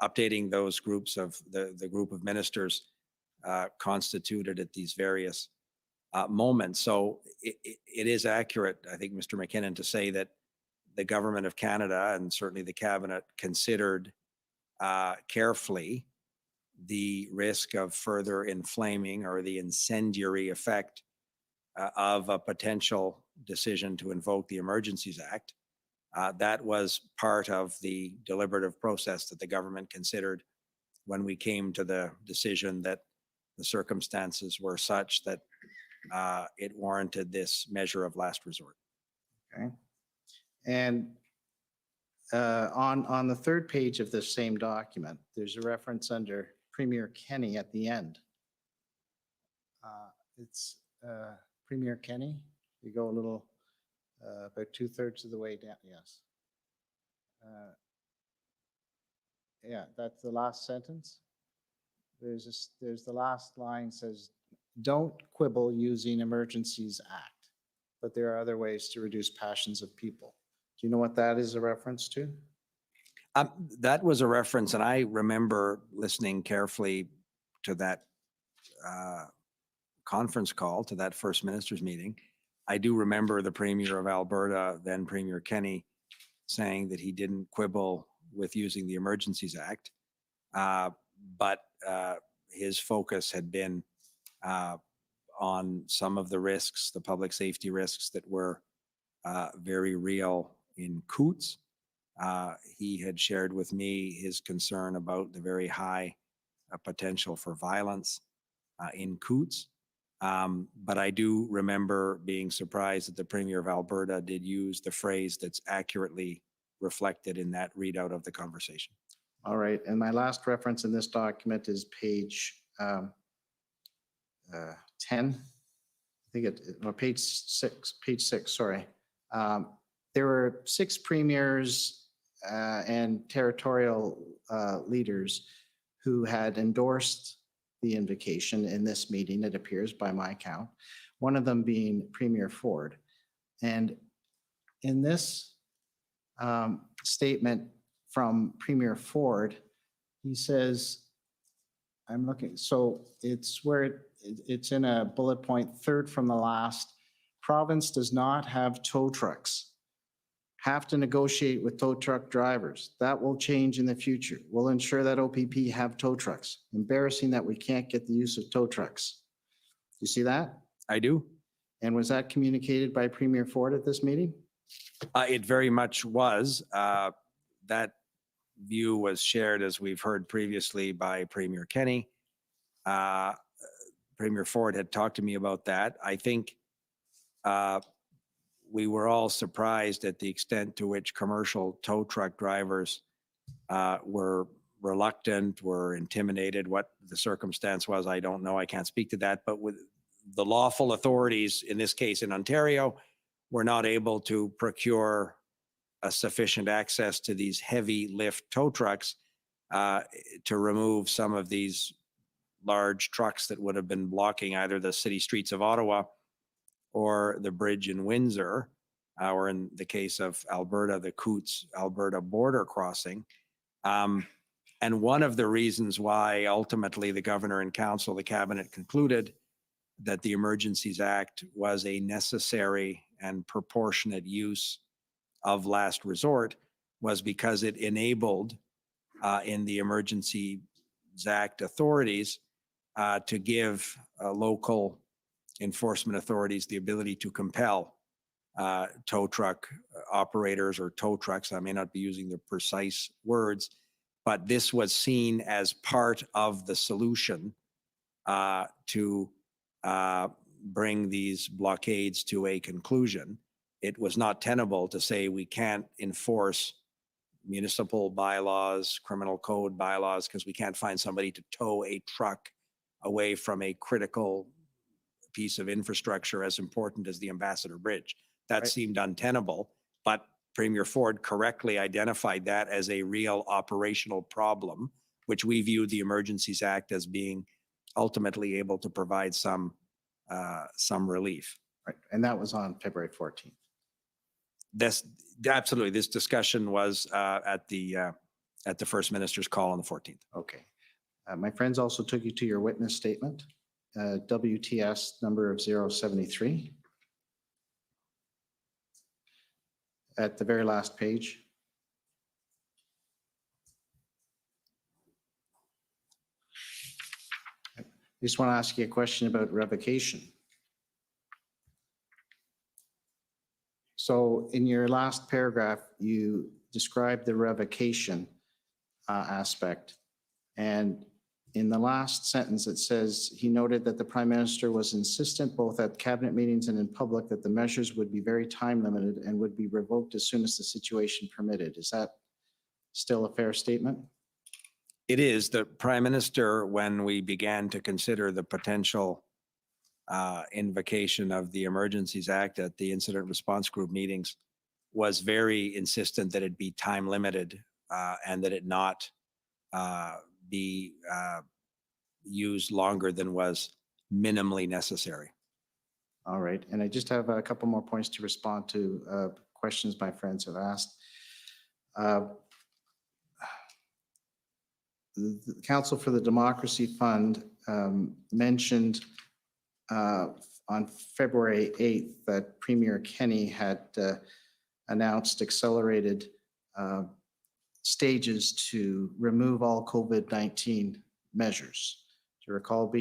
updating those groups of the group of ministers constituted at these various moments. So it is accurate, I think, Mr. McKinnon, to say that the government of Canada and certainly the cabinet considered carefully the risk of further inflaming or the incendiary effect of a potential decision to invoke the Emergencies Act. That was part of the deliberative process that the government considered when we came to the decision that the circumstances were such that it warranted this measure of last resort. Okay. And on the 3rd page of the same document, there's a reference under Premier Kenney at the end. It's Premier Kenney. You go a little, about 2/3 of the way down. Yes. Yeah, that's the last sentence. There's the last line says, "Don't quibble using Emergencies Act, but there are other ways to reduce passions of people." Do you know what that is a reference to? That was a reference, and I remember listening carefully to that conference call, to that First Ministers meeting. I do remember the Premier of Alberta, then Premier Kenney, saying that he didn't quibble with using the Emergencies Act, but his focus had been on some of the risks, the public safety risks that were very real in Coots. He had shared with me his concern about the very high potential for violence in Coots. But I do remember being surprised that the Premier of Alberta did use the phrase that's accurately reflected in that readout of the conversation. All right, and my last reference in this document is page 10. I think or page six, sorry. There were 6 premiers and territorial leaders who had endorsed the invocation in this meeting, it appears by my count, one of them being Premier Ford. And in this statement from Premier Ford, he says, I'm looking, so it's where it's in a bullet point, third from the last, province does not have tow trucks. Have to negotiate with tow truck drivers. That will change in the future. We'll ensure that OPP have tow trucks. Embarrassing that we can't get the use of tow trucks. You see that? I do. And was that communicated by Premier Ford at this meeting? It very much was. That view was shared, as we've heard previously, by Premier Kenney. Premier Ford had talked to me about that. I think we were all surprised at the extent to which commercial tow truck drivers were reluctant, were intimidated. What the circumstance was, I don't know. I can't speak to that. But with the lawful authorities, in this case in Ontario, were not able to procure a sufficient access to these heavy lift tow trucks to remove some of these large trucks that would have been blocking either the city streets of Ottawa or the bridge in Windsor, or in the case of Alberta, the Coots-Alberta border crossing. And one of the reasons why ultimately the governor and council, the cabinet, concluded that the Emergencies Act was a necessary and proportionate use of last resort was because it enabled in the Emergencies Act authorities to give local enforcement authorities the ability to compel tow truck operators or tow trucks. I may not be using the precise words, but this was seen as part of the solution to bring these blockades to a conclusion. It was not tenable to say we can't enforce municipal bylaws, criminal code bylaws, because we can't find somebody to tow a truck away from a critical piece of infrastructure as important as the Ambassador Bridge. That seemed untenable, but Premier Ford correctly identified that as a real operational problem, which we viewed the Emergencies Act as being ultimately able to provide some relief. Right, and that was on February 14th. Absolutely. This discussion was at the First Minister's call on the 14th. Okay. My friends also took you to your witness statement, WTS number of 073. At the very last page. I just want to ask you a question about revocation. So in your last paragraph, you described the revocation aspect. And in the last sentence, it says, he noted that the Prime Minister was insistent both at cabinet meetings and in public that the measures would be very time limited and would be revoked as soon as the situation permitted. Is that still a fair statement? It is. The Prime Minister, when we began to consider the potential invocation of the Emergencies Act at the Incident Response Group meetings, was very insistent that it be time limited and that it not be used longer than was minimally necessary. All right. And I just have a couple more points to respond to questions my friends have asked. The Council for the Democracy Fund mentioned on February 8th that Premier Kenney had announced accelerated stages to remove all COVID-19 measures. you recall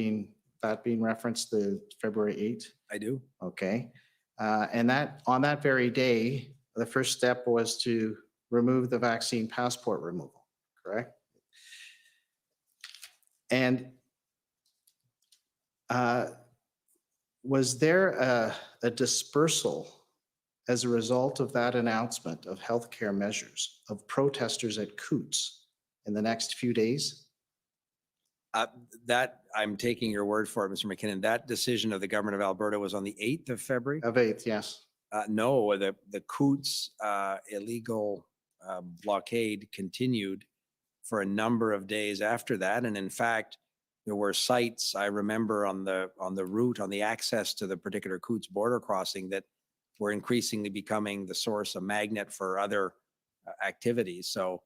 that being referenced the February 8th? I do. Okay. And that on that very day, the first step was to remove the vaccine passport removal, correct? And was there a dispersal as a result of that announcement of healthcare measures of protesters at Coots in the next few days? That I'm taking your word for it, Mr. McKinnon. That decision of the government of Alberta was on the 8th of February? Of 8th, yes. No, the Coots illegal blockade continued for a number of days after that. And in fact, there were sites I remember on the route, on the access to the particular Coots border crossing that were increasingly becoming the source, a magnet for other activities. So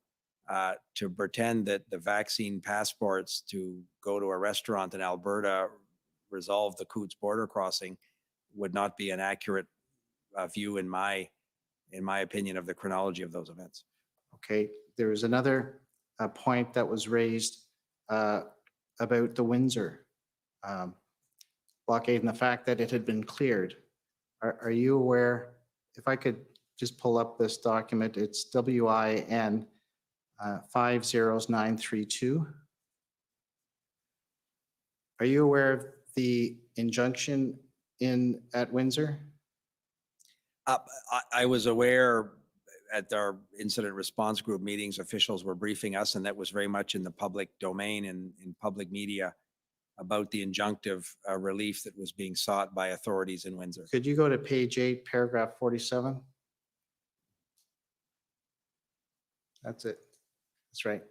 to pretend that the vaccine passports to go to a restaurant in Alberta resolve the Coots border crossing would not be an accurate view in my opinion of the chronology of those events. Okay, there was another point that was raised about the Windsor blockade and the fact that it had been cleared. Are you aware, if I could just pull up this document, it's WIN 50932. Are you aware of the injunction at Windsor? I was aware at our incident response group meetings, officials were briefing us, and that was very much in the public domain and in public media about the injunctive relief that was being sought by authorities in Windsor. Could you go to page 8, paragraph 47? That's it. That's right.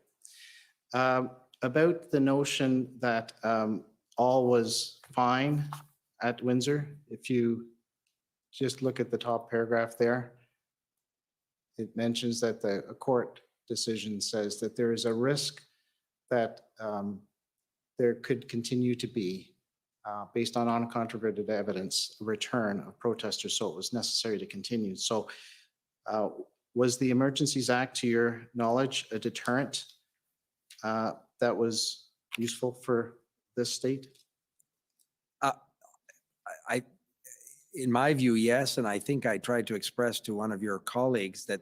About the notion that all was fine at Windsor, if you just look at the top paragraph there, it mentions that a court decision says that there is a risk that there could continue to be, based on uncontroverted evidence, a return of protesters, so it was necessary to continue. So was the Emergencies Act, to your knowledge, a deterrent that was useful for this state? In my view, yes, and I think I tried to express to one of your colleagues that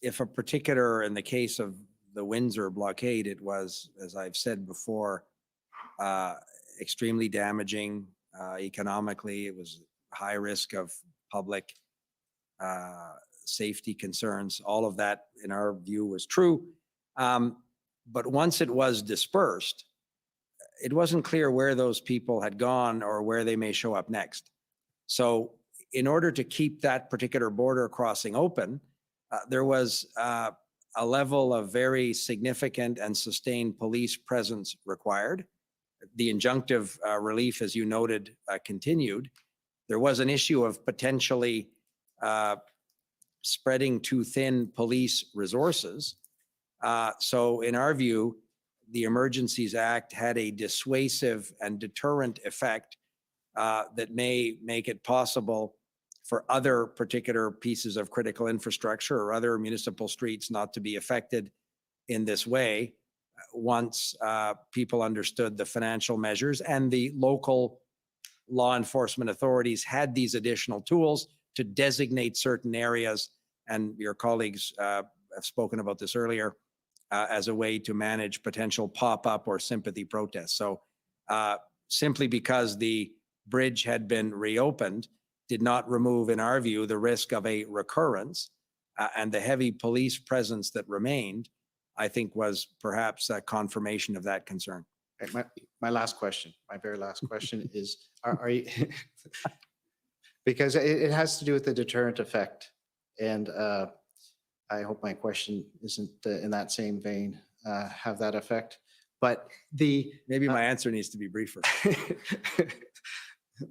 if a particular, in the case of the Windsor blockade, it was, as I've said before, extremely damaging economically. It was high risk of public safety concerns. All of that, in our view, was true. But once it was dispersed, it wasn't clear where those people had gone or where they may show up next. So in order to keep that particular border crossing open, there was a level of very significant and sustained police presence required. The injunctive relief, as you noted, continued. There was an issue of potentially spreading too thin police resources. So in our view, the Emergencies Act had a dissuasive and deterrent effect that may make it possible for other particular pieces of critical infrastructure or other municipal streets not to be affected in this way once people understood the financial measures and the local law enforcement authorities had these additional tools to designate certain areas. And your colleagues have spoken about this earlier, as a way to manage potential pop-up or sympathy protests. So simply because the bridge had been reopened did not remove, in our view, the risk of a recurrence, and the heavy police presence that remained, I think, was perhaps a confirmation of that concern. My last question, my very last question is, are you, because it has to do with the deterrent effect, and I hope my question isn't in that same vein, have that effect. But maybe my answer needs to be briefer.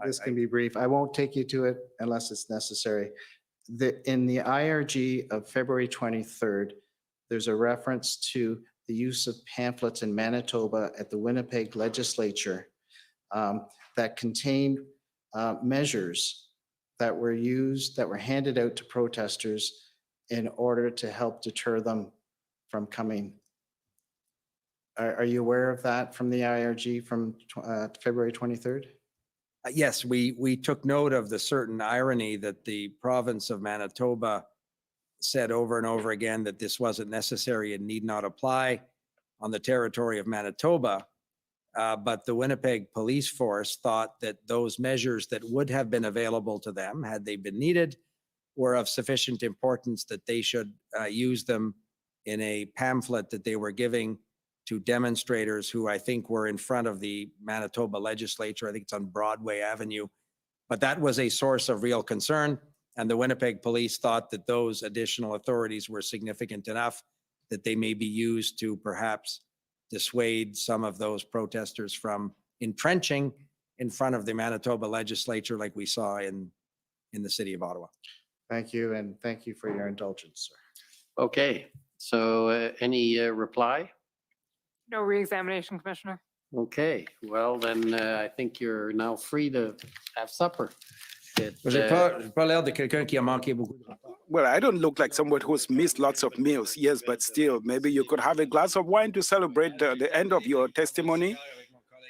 This can be brief. I won't take you to it unless it's necessary. In the IRG of February 23rd, there's a reference to the use of pamphlets in Manitoba at the Winnipeg legislature that contained measures that were used, that were handed out to protesters in order to help deter them from coming Are you aware of that from the IRG from February 23rd? Yes, we took note of the certain irony that the province of Manitoba said over and over again that this wasn't necessary and need not apply on the territory of Manitoba. But the Winnipeg Police Force thought that those measures that would have been available to them had they been needed were of sufficient importance that they should use them in a pamphlet that they were giving to demonstrators who I think were in front of the Manitoba legislature. I think it's on Broadway Avenue. But that was a source of real concern. And the Winnipeg police thought that those additional authorities were significant enough that they may be used to perhaps dissuade some of those protesters from entrenching in front of the Manitoba legislature like we saw in the city of Ottawa. Thank you, and thank you for your indulgence, sir. Okay, so any reply? No re-examination, Commissioner. Okay, well then I think you're now free to have supper. J'ai pas l'air de quelqu'un qui a manqué beaucoup de repas. Well, I don't look like someone who's missed lots of meals, yes, but still, maybe you could have a glass of wine to celebrate the end of your testimony.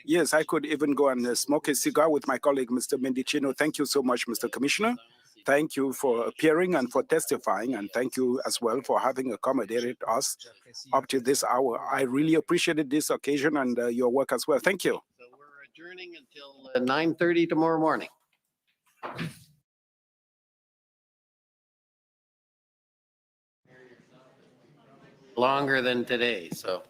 Yes, I could even go and smoke a cigar with my colleague, Mr. Mendicino. Thank you so much, Mr. Commissioner. Thank you for appearing and for testifying, and thank you as well for having accommodated us up to this hour. I really appreciated this occasion and your work as well. Thank you. So we're adjourning until 9:30 tomorrow morning. Longer than today, so.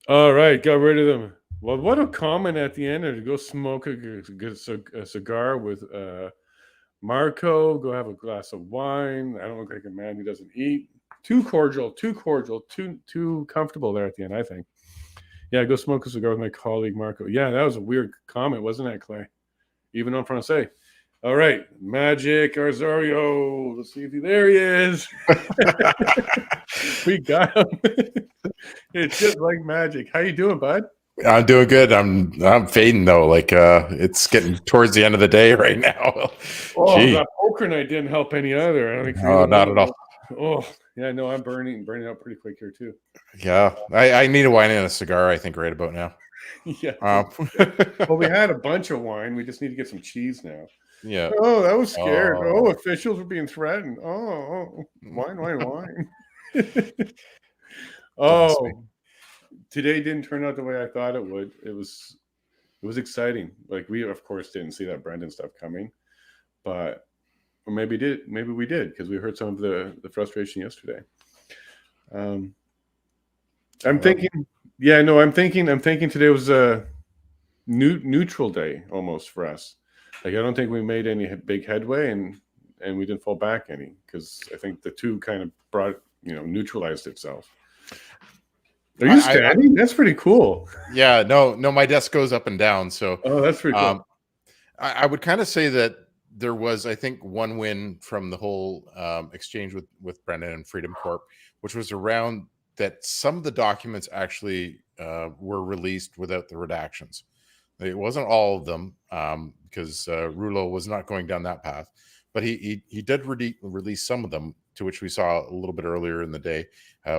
All right, got rid of them. Well, what a comment at the end, or to go smoke a cigar with Marco, go have a glass of wine. I don't look like a man who doesn't eat. Too cordial, too comfortable there at the end, I think. Yeah, go smoke a cigar with my colleague Marco. Yeah, that was a weird comment, wasn't that, Clay? Even en français. All right, Magic Arzario. Let's see if there he is. We got him. It's just like magic. How you doing, bud? I'm doing good. I'm fading though. Like it's getting towards the end of the day right now. Oh, Gee. that poker night didn't help any either. I don't think No, not at all. Oh, yeah, no, I'm burning out pretty quick here too. Yeah, I need a wine and a cigar, I think, right about now. Yeah. Well, we had a bunch of wine. We just need to get some cheese now. Yeah. Oh, that was scared. Oh. Oh, officials were being threatened. Oh, wine. Oh, today didn't turn out the way I thought it would. It was exciting. Like, we of course didn't see that Brendan stuff coming, but or maybe we did, because we heard some of the frustration yesterday. I'm thinking today was a neutral day almost for us. Like, I don't think we made any big headway, and we didn't fall back any, because I think the two kind of neutralized itself. Are you standing? That's pretty cool. Yeah, no, my desk goes up and down. So that's pretty cool. I would kind of say that there was, I think, one win from the whole exchange with Brendan and Freedom Corp, which was around that some of the documents actually were released without the redactions. It wasn't all of them, because Rouleau was not going down that path, but he did release some of them, to which we saw a little bit earlier in the day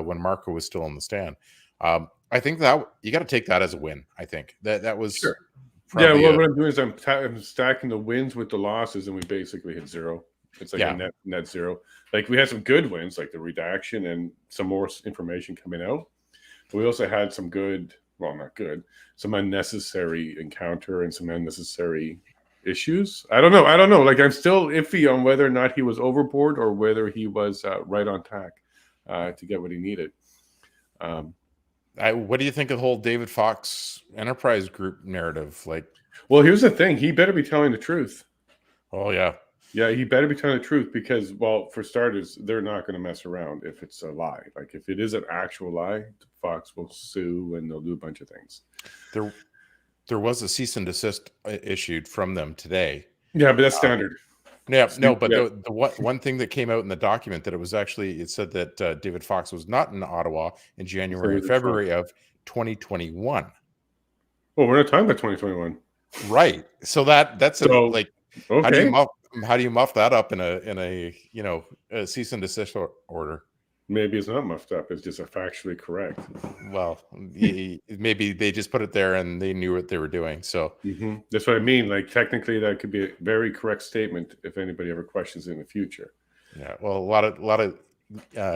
when Marco was still on the stand. I think that you got to take that as a win. I think that was sure. Yeah, well, what I'm doing is I'm stacking the wins with the losses, and we basically hit zero. It's like a net zero. Like, we had some good wins, like the redaction and some more information coming out. But we also had some good, well, not good, some unnecessary encounter and some unnecessary issues. I don't know. Like, I'm still iffy on whether or not he was overboard or whether he was right on tack to get what he needed. What do you think of the whole David Fox Enterprise Group narrative? Like, well, here's the thing. He better be telling the truth. Oh, yeah. Yeah, he better be telling the truth, because, well, for starters, they're not going to mess around if it's a lie. Like, if it is an actual lie, Fox will sue and they'll do a bunch of things. There was a cease and desist issued from them today. Yeah, but that's standard. Yeah, no, but the one thing that came out in the document that it said that David Fox was not in Ottawa in January and February of 2021. Well, we're not talking about 2021. Right. So that's like, okay. how do you muff that up in a a cease and desist order? Maybe it's not muffed up. It's just a factually correct. Well, maybe they just put it there and they knew what they were doing. So that's what I mean. Like technically, that could be a very correct statement if anybody ever questions it in the future. Yeah. Well, a lot of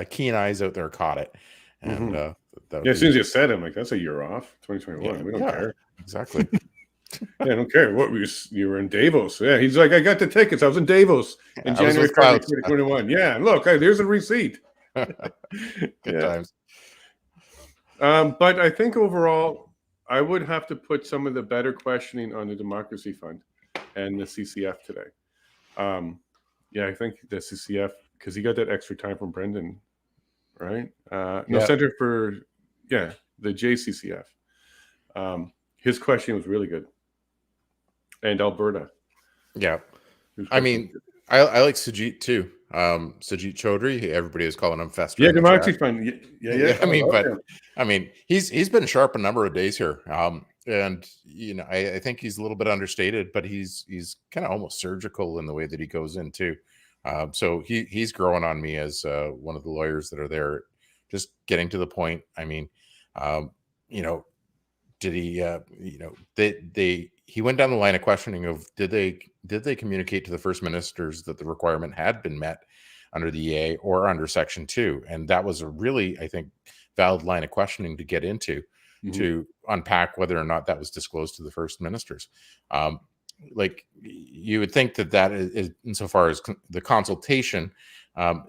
keen eyes out there caught it, and as soon as you said it, I'm like, that's a year off. 2021. We don't care. Exactly. I don't care. What you were in Davos? Yeah, he's like, I got the tickets. I was in Davos in January 2021. Yeah, look, there's a receipt. Good times. But I think overall, I would have to put some of the better questioning on the Democracy Fund and the CCF today. I think the CCF, because he got that extra time from Brendan, right? Center for the JCCF. His question was really good. And Alberta. Yeah. I mean, I like Sujit too. Sujit Chaudhry, everybody is calling him Fester. Yeah, Democracy Fund. Yeah. I mean, he's been sharp a number of days here. And I think he's a little bit understated, but he's kind of almost surgical in the way that he goes in too. So he's growing on me as one of the lawyers that are there, just getting to the point. I mean, did he he went down the line of questioning of did they communicate to the First Ministers that the requirement had been met under the EA or under Section 2? And that was a really, I think, valid line of questioning to get into, to unpack whether or not that was disclosed to the First Ministers. Like you would think that is insofar as the consultation,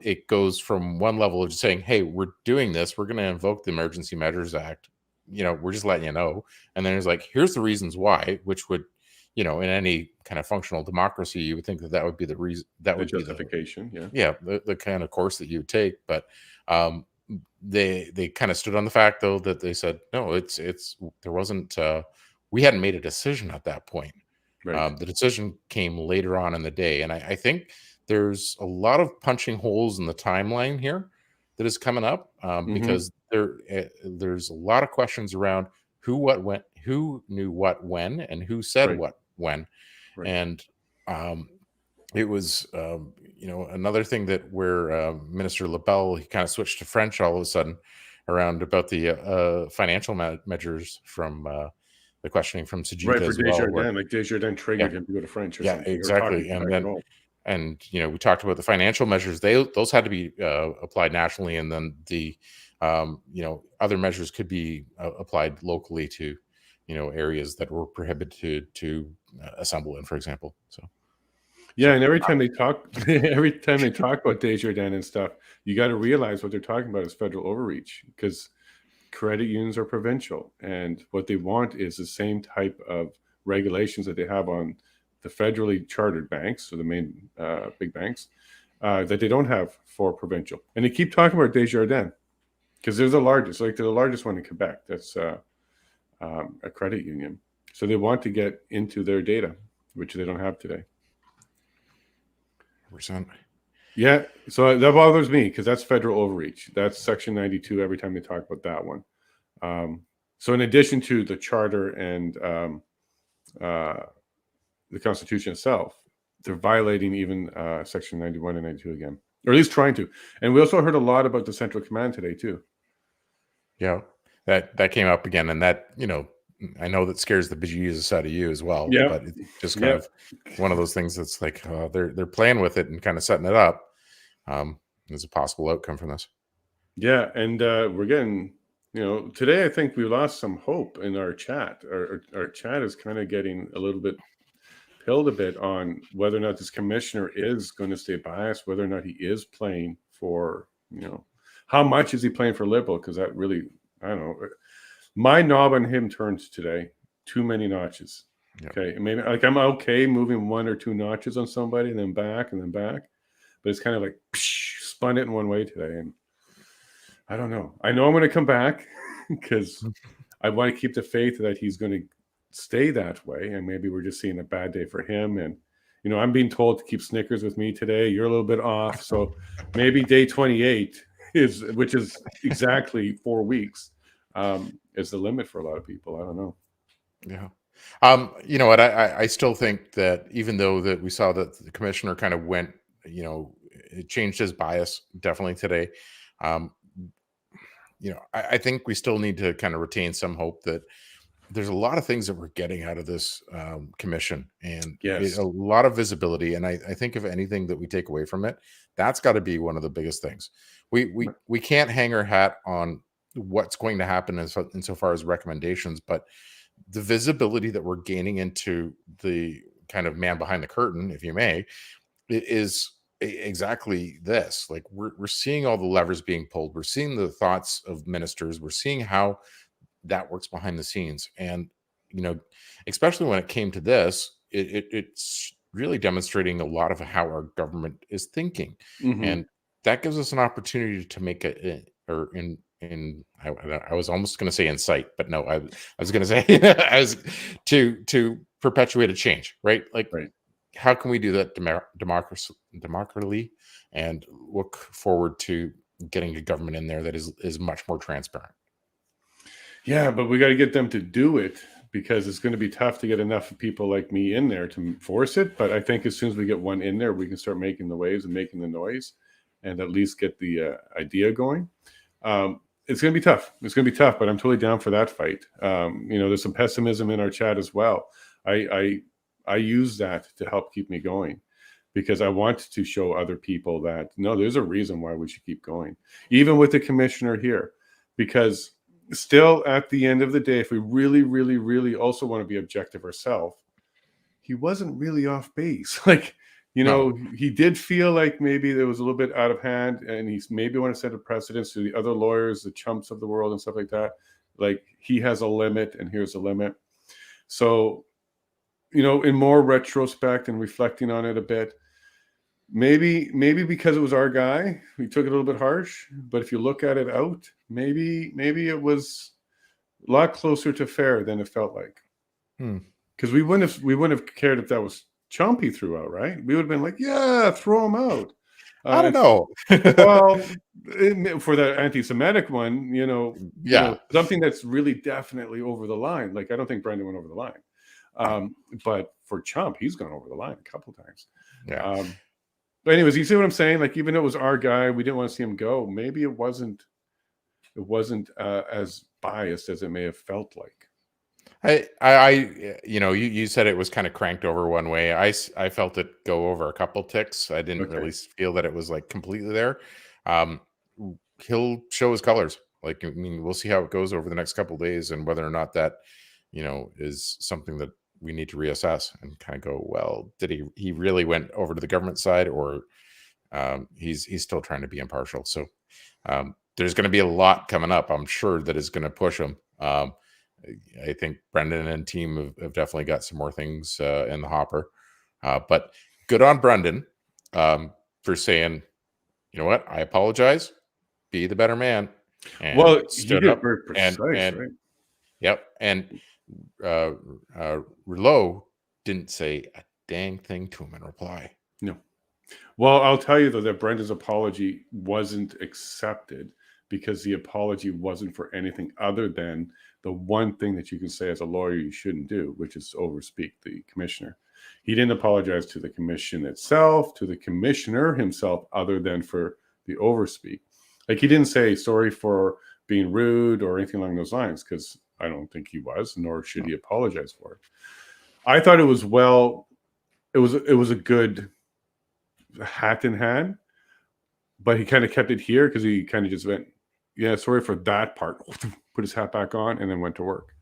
it goes from one level of just saying, hey, we're doing this, we're going to invoke the Emergency Measures Act, we're just letting you know. And then it's like, here's the reasons why, which would, in any kind of functional democracy, you would think that would be the reason, that would be justification. the kind of course that you would take. But they kind of stood on the fact though that they said, no, there wasn't, we hadn't made a decision at that point. Right. The decision came later on in the day. And I think there's a lot of punching holes in the timeline here that is coming up, because there's a lot of questions around who, what, when, who knew what, when, and who said what, when. Right. And it was, another thing that where Minister LaBelle, he kind of switched to French all of a sudden around about the financial measures from the questioning from Sujit as well. Like Desjardins triggered him to go to French. Or something. Exactly. And we talked about the financial measures. Those had to be applied nationally, and then the other measures could be applied locally to areas that were prohibited to assemble in, for example. So and every time they talk about Desjardins and stuff, you got to realize what they're talking about is federal overreach, because credit unions are provincial, and what they want is the same type of regulations that they have on the federally chartered banks, so the main big banks, that they don't have for provincial. And they keep talking about Desjardins because they're the largest, they're the largest one in Quebec. That's a credit union. So they want to get into their data, which they don't have today. 100%. Yeah, so that bothers me because that's federal overreach. That's Section 92 every time they talk about that one. So in addition to the charter and the Constitution itself, they're violating even Section 91 and 92 again, or at least trying to. And we also heard a lot about the Central Command today too. Yeah, that came up again, and that I know that scares the bejesus out of you as well. Yeah, but it's just kind of one of those things that's like they're playing with it and kind of setting it up. There's a possible outcome from this. Yeah, and we're getting, today I think we lost some hope in our chat. Our chat is kind of getting a little bit pilled a bit on whether or not this commissioner is going to stay biased, whether or not he is playing for, how much is he playing for Liberal? Because that really, I don't know. My knob on him turns today too many notches. Yep. Okay, maybe I'm okay moving 1 or 2 notches on somebody and then back, but it's kind of like spun it in one way today, and I don't know. I know I'm going to come back because I want to keep the faith that he's going to stay that way, and maybe we're just seeing a bad day for him. And I'm being told to keep Snickers with me today. You're a little bit off, so maybe day 28 which is exactly 4 weeks, is the limit for a lot of people. I don't know. Yeah. You know what? I still think that even though that we saw that the commissioner kind of went, it changed his bias definitely today. Um, I think we still need to kind of retain some hope that there's a lot of things that we're getting out of this commission and Yes. a lot of visibility. And I think if anything that we take away from it, that's got to be one of the biggest things. We can't hang our hat on what's going to happen insofar as recommendations, but the visibility that we're gaining into the kind of man behind the curtain, if you may, is exactly this. Like we're seeing all the levers being pulled. We're seeing the thoughts of ministers. We're seeing how that works behind the scenes. And, especially when it came to this, it's really demonstrating a lot of how our government is thinking. Mhm. And that gives us an opportunity to make I was almost going to say incite, but no, I was going to say to perpetuate a change, right? Like, Right. how can we do that democratically and look forward to getting a government in there that is much more transparent? Yeah, but we got to get them to do it because it's going to be tough to get enough people like me in there to force it. But I think as soon as we get one in there, we can start making the waves and making the noise and at least get the idea going. It's going to be tough. It's going to be tough, but I'm totally down for that fight. There's some pessimism in our chat as well. I use that to help keep me going because I want to show other people that, no, there's a reason why we should keep going, even with the commissioner here, because still at the end of the day, if we really, really, really also want to be objective ourselves, he wasn't really off base. He did feel like maybe there was a little bit out of hand and he's maybe want to set a precedence to the other lawyers, the chumps of the world and stuff like that. Like he has a limit and here's a limit. So, in more retrospect and reflecting on it a bit, maybe because it was our guy, we took it a little bit harsh, but if you look at it out, maybe it was a lot closer to fair than it felt like. Because we wouldn't have cared if that was Chomp he threw out, right? We would have been like, yeah, throw him out. I don't know. Well, for the anti-Semitic one, something that's really definitely over the line. Like, I don't think Brendan went over the line. But for Chomp, he's gone over the line a couple of times. Yeah. But anyways, you see what I'm saying? Like, even though it was our guy, we didn't want to see him go. Maybe it wasn't as biased as it may have felt like. You said it was kind of cranked over one way. I felt it go over a couple ticks. I didn't really feel that it was like completely there. He'll show his colors. Like, I mean, we'll see how it goes over the next couple of days and whether or not that, is something that we need to reassess and kind of go, well, did he really went over to the government side or he's still trying to be impartial. So there's going to be a lot coming up, I'm sure, that is going to push him. I think Brendan and team have definitely got some more things in the hopper. But good on Brendan for saying, you know what, I apologize, be the better man. And well, stood he up very precise, and right? Yep. And Rouleau didn't say a dang thing to him in reply. No. Well, I'll tell you, though, that Brendan's apology wasn't accepted because the apology wasn't for anything other than the one thing that you can say as a lawyer you shouldn't do, which is overspeak the commissioner. He didn't apologize to the commission itself, to the commissioner himself, other than for the overspeak. Like, he didn't say sorry for being rude or anything along those lines, because I don't think he was, nor should he apologize for it. I thought it was it was a good hat in hand, but he kind of kept it here because he kind of just went, yeah, sorry for that part, put his hat back on and then went to work.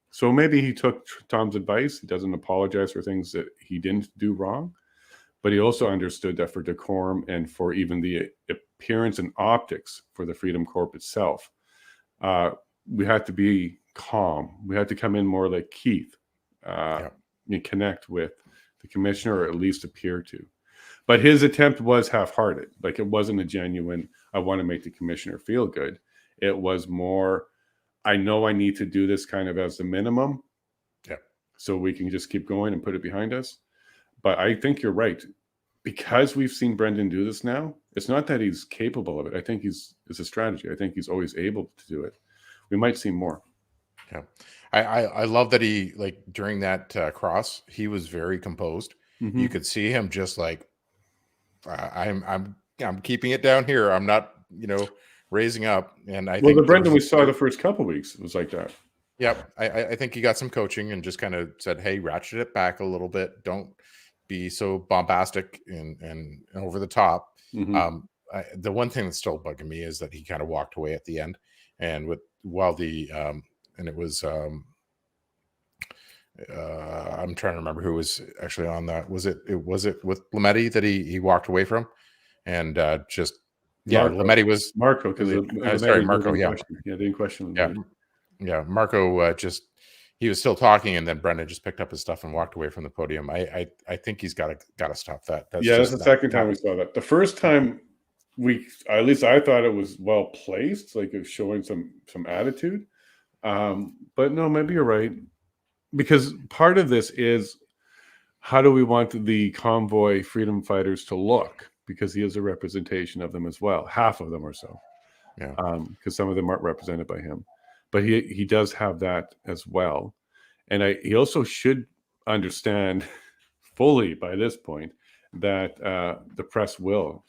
So maybe he took Tom's advice. He doesn't apologize for things that he didn't do wrong, but he also understood that for decorum and for even the appearance and optics for the Freedom Corp itself, we had to be calm. We had to come in more like Keith and connect with the commissioner, or at least appear to. But his attempt was half-hearted. Like, it wasn't a genuine, I want to make the commissioner feel good. It was more, I know I need to do this kind of as the minimum. Yeah. So we can just keep going and put it behind us. But I think you're right. Because we've seen Brendan do this now, it's not that he's capable of it. I think it's a strategy. I think he's always able to do it. We might see more. Yeah. I love that he, like, during that cross, he was very composed. You Mhm. could see him just like, I'm keeping it down here. I'm not, raising up. And I Well, the think Brendan we saw the first couple weeks was like that. Yep. I think he got some coaching and just kind of said, hey, ratchet it back a little bit. Don't be so bombastic and over the top. Mhm. The one thing that's still bugging me is that he kind of walked away at the end, and and it was I'm trying to remember who was actually on that. Was it with Lametti that he walked away from, and Lametti was Marco, because sorry, Marco. Yeah, they didn't question. yeah, yeah. Marco he was still talking, and then Brendan just picked up his stuff and walked away from the podium. I think he's got to stop that. That's the second time we saw that. The first time at least I thought it was well placed, like it was showing some attitude. But no, maybe you're right, because part of this is, how do we want the convoy freedom fighters to look? Because he is a representation of them as well, half of them or so. Yeah. Because some of them aren't represented by him, but he does have that as well, and he also should understand fully by this point that the press will,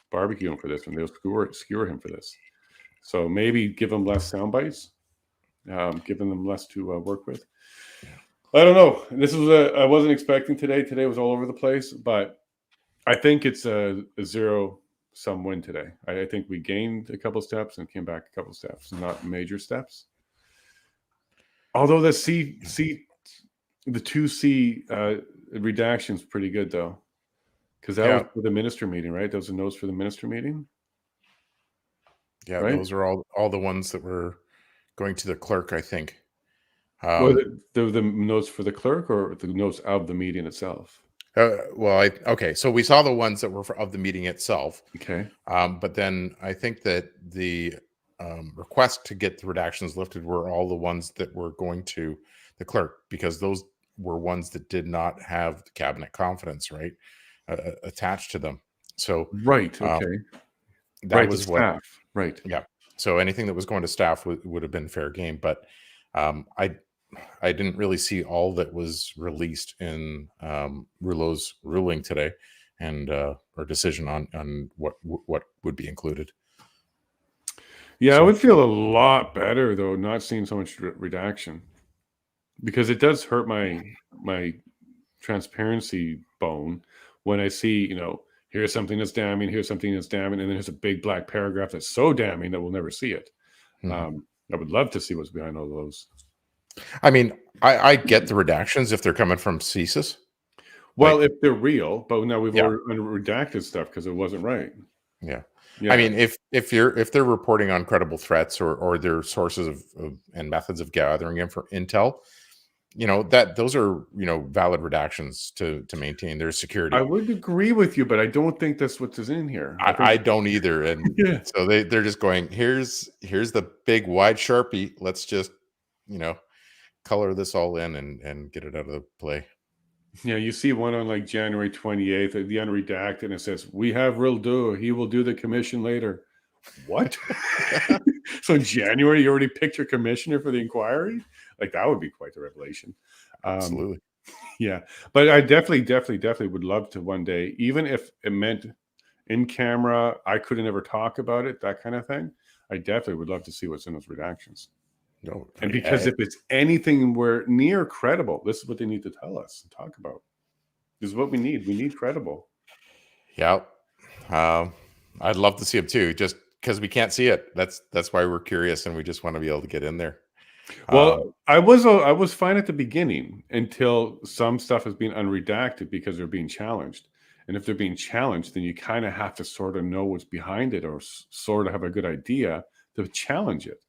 barbecue him for this, and they'll skewer him for this. So maybe give him less sound bites, giving them less to work with. I don't know. This was I wasn't expecting today. Today was all over the place, but I think it's a zero-sum win today. I think we gained a couple steps and came back a couple steps, not major steps. Although the the 2C redaction's pretty good though, because that was for the minister meeting, right? Those are notes for the minister meeting. Yeah, right? those are all the ones that were going to the clerk, I think. Well, the notes for the clerk or the notes of the meeting itself? Okay, so we saw the ones that were of the meeting itself. Okay. But then I think that the request to get the redactions lifted were all the ones that were going to the clerk, because those were ones that did not have the cabinet confidence, right, attached to them. So right, okay, that right, was to what staff, right? Yeah. So anything that was going to staff would have been fair game, but I didn't really see all that was released in Rouleau's ruling today, and or decision on what would be included. Yeah, I would feel a lot better though not seeing so much redaction, because it does hurt my transparency bone when I see, here's something that's damning, here's something that's damning, and then there's a big black paragraph that's so damning that we'll never see it. I would love to see what's behind all those. I mean, I get the redactions if they're coming from CSIS. Well, if they're real, but now we've already redacted stuff because it wasn't right. Yeah. Yeah. I mean, if they're reporting on credible threats or their sources of and methods of gathering intel, that those are valid redactions to maintain their security. I would agree with you, but I don't think that's what's in here. I don't either, and so they're just going, here's the big wide Sharpie. Let's just color this all in and get it out of the play. Yeah, you see one on like January 28th, the unredacted, and it says, "We have Rouleau. He will do the commission later." What? So in January, you already picked your commissioner for the inquiry? Like, that would be quite the revelation. Absolutely. Yeah, but I definitely would love to one day, even if it meant in camera, I couldn't ever talk about it, that kind of thing. I definitely would love to see what's in those redactions. No, and because if it's anything where near credible, this is what they need to tell us and talk about. This is what we need. We need credible. Yeah. I'd love to see them too, just because we can't see it. That's why we're curious, and we just want to be able to get in there. Well, I was fine at the beginning until some stuff has been unredacted because they're being challenged. And if they're being challenged, then you kind of have to sort of know what's behind it, or sort of have a good idea to challenge it.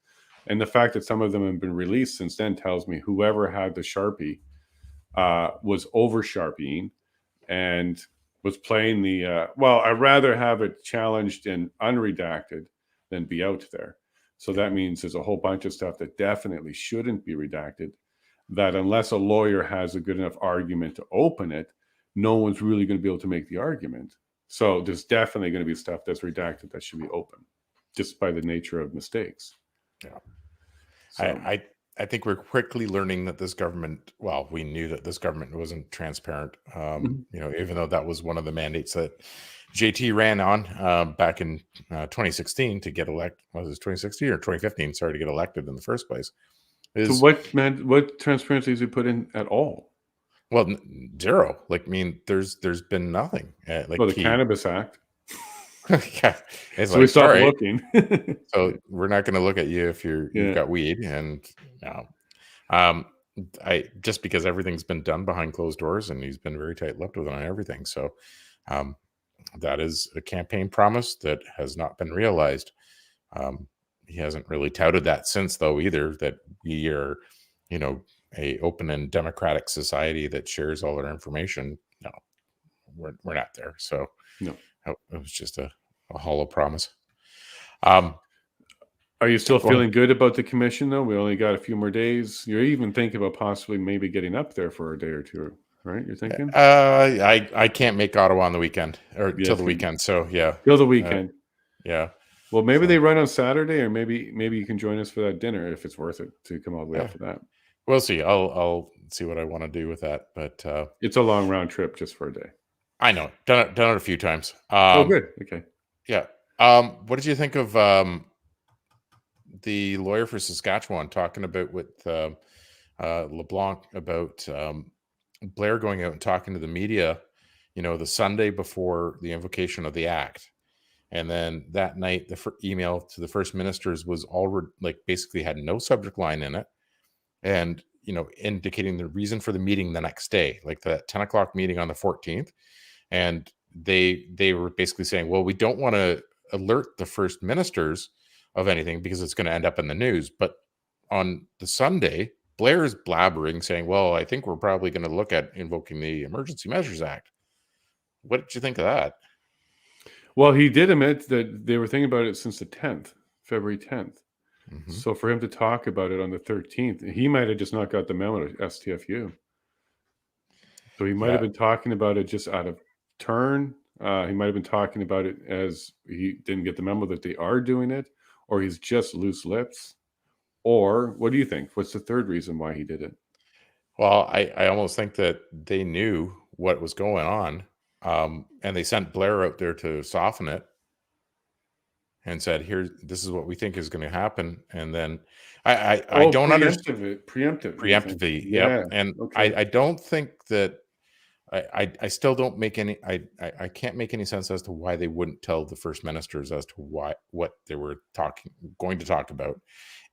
And the fact that some of them have been released since then tells me whoever had the Sharpie was over Sharpieing and was playing the, well, I'd rather have it challenged and unredacted than be out there. So that means there's a whole bunch of stuff that definitely shouldn't be redacted, that unless a lawyer has a good enough argument to open it, no one's really going to be able to make the argument. So there's definitely going to be stuff that's redacted that should be open, just by the nature of mistakes. Yeah. So I think we're quickly learning that this government, well, we knew that this government wasn't transparent. You know, even though that was one of the mandates that JT ran on back in 2016 to get elected. Was it 2016 or 2015? Sorry, to get elected in the first place. so what transparency has he put in at all? Well, zero. Like, I mean, there's been nothing. Like Well, the Cannabis Act. yeah, it's So we like, stopped sorry, looking. so we're not going to look at you if you've Yeah. got weed. And no, I just because everything's been done behind closed doors, and he's been very tight-lipped with it on everything. So that is a campaign promise that has not been realized. He hasn't really touted that since, though, either, that we are, you know, a open and democratic society that shares all our information. No, we're not there. So no, it was just a hollow promise. Are you still Go ahead. feeling good about the commission, though? We only got a few more days. You're even thinking about possibly maybe getting up there for a day or two, right? You're thinking? I can't make Ottawa on the weekend or Yeah, till the weekend. So yeah, till the weekend. Yeah. Well, maybe they run on Saturday, or maybe you can join us for that dinner if it's worth it to come all the way up for that. We'll see. I'll see what I want to do with that. But it's a long round trip just for a day. I know. Done it a few times. Oh, good. Okay. Yeah. What did you think of the lawyer for Saskatchewan talking about with LeBlanc about Blair going out and talking to the media, you know, the Sunday before the invocation of the act? And then that night, the email to the first ministers was already, like, basically had no subject line in it, and, you know, indicating the reason for the meeting the next day, like that 10 o'clock meeting on the 14th. And they were basically saying, well, we don't want to alert the first ministers of anything because it's going to end up in the news. But on the Sunday, Blair is blabbering, saying, well, I think we're probably going to look at invoking the Emergency Measures Act. What did you think of that? Well, he did admit that they were thinking about it since the 10th, February 10th. Mm-hmm. So for him to talk about it on the 13th, he might have just not got the memo to STFU. So he might have been talking about it just out of turn. He might have been talking about it as he didn't get the memo that they are doing it, or he's just loose lips. Or what do you think? What's the third reason why he did it? Well, I almost think that they knew what was going on. And they sent Blair out there to soften it and said, this is what we think is going to happen. And then I don't understand. Preemptively. Yeah. And okay. I don't think that I still don't make any, I can't make any sense as to why they wouldn't tell the first ministers as to what they were going to talk about.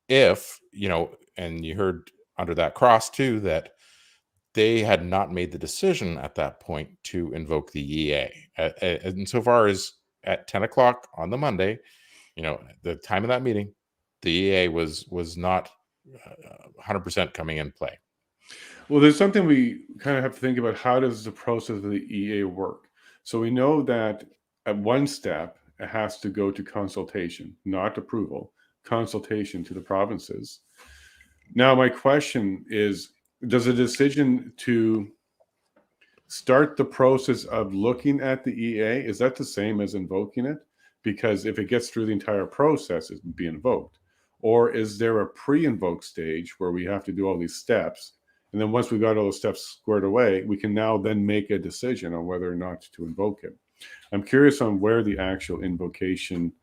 If, you know, and you heard under that cross too, that they had not made the decision at that point to invoke the EA. And so far as at 10 o'clock on the Monday, you know, the time of that meeting, the EA was not 100% coming in play. Well, there's something we kind of have to think about. How does the process of the EA work? So we know that at one step, it has to go to consultation, not approval, consultation to the provinces. Now, my question is, does a decision to start the process of looking at the EA, is that the same as invoking it? Because if it gets through the entire process, it would be invoked. Or is there a pre-invoke stage where we have to do all these steps? And then once we got all those steps squared away, we can now then make a decision on whether or not to invoke it. I'm curious on where the actual invocation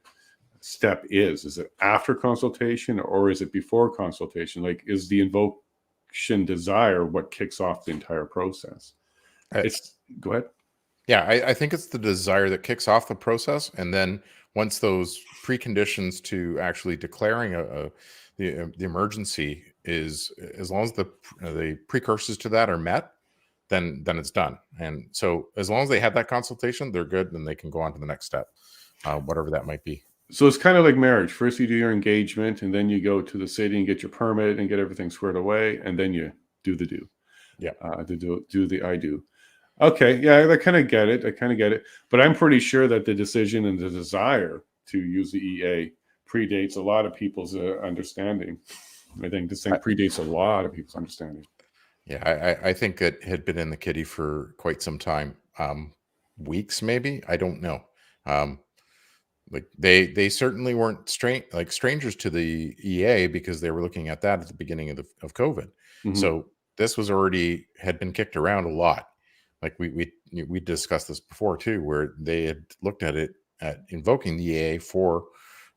step is. Is it after consultation or is it before consultation? Like, is the invocation desire what kicks off the entire process? Go ahead. Yeah, I think it's the desire that kicks off the process. And then once those preconditions to actually declaring the emergency is, as long as the precursors to that are met, then it's done. And so as long as they have that consultation, they're good, and they can go on to the next step, whatever that might be. So it's kind of like marriage. First you do your engagement, and then you go to the city and get your permit and get everything squared away, and then you do the do. Yeah. Do the I do. Okay, yeah, I kind of get it. But I'm pretty sure that the decision and the desire to use the EA predates a lot of people's understanding. I think this thing predates a lot of people's understanding. Yeah, I think it had been in the kitty for quite some time. Weeks, maybe. I don't know. Like they certainly weren't strangers to the EA because they were looking at that at the beginning of COVID. Mhm. So this was already had been kicked around a lot. Like we discussed this before too, where they had looked at it at invoking the EA for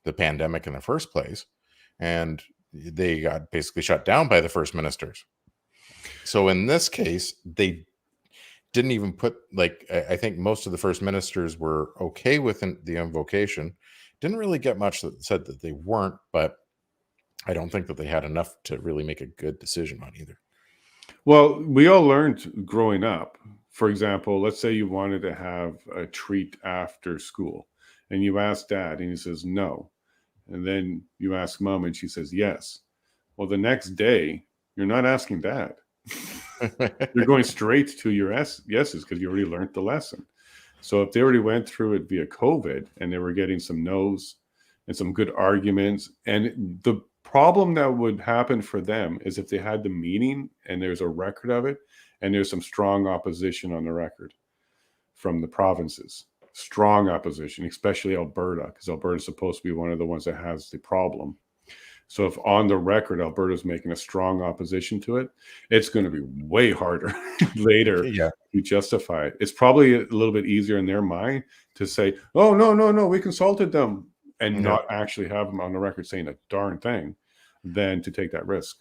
the pandemic in the first place, and they got basically shut down by the first ministers. So in this case, they didn't even put I think most of the first ministers were okay with the invocation. Didn't really get much that said that they weren't, but I don't think that they had enough to really make a good decision on either. Well, we all learned growing up. For example, let's say you wanted to have a treat after school, and you ask dad, and he says no. And then you ask mom, and she says yes. Well, the next day, you're not asking dad. You're going straight to your yeses because you already learned the lesson. So if they already went through it via COVID and they were getting some no's and some good arguments, and the problem that would happen for them is if they had the meeting and there's a record of it and there's some strong opposition on the record from the provinces, strong opposition, especially Alberta, because Alberta is supposed to be one of the ones that has the problem. So if on the record Alberta's making a strong opposition to it, it's going to be way harder later to justify it. It's probably a little bit easier in their mind to say, oh, no, we consulted them, and not actually have them on the record saying a darn thing, than to take that risk.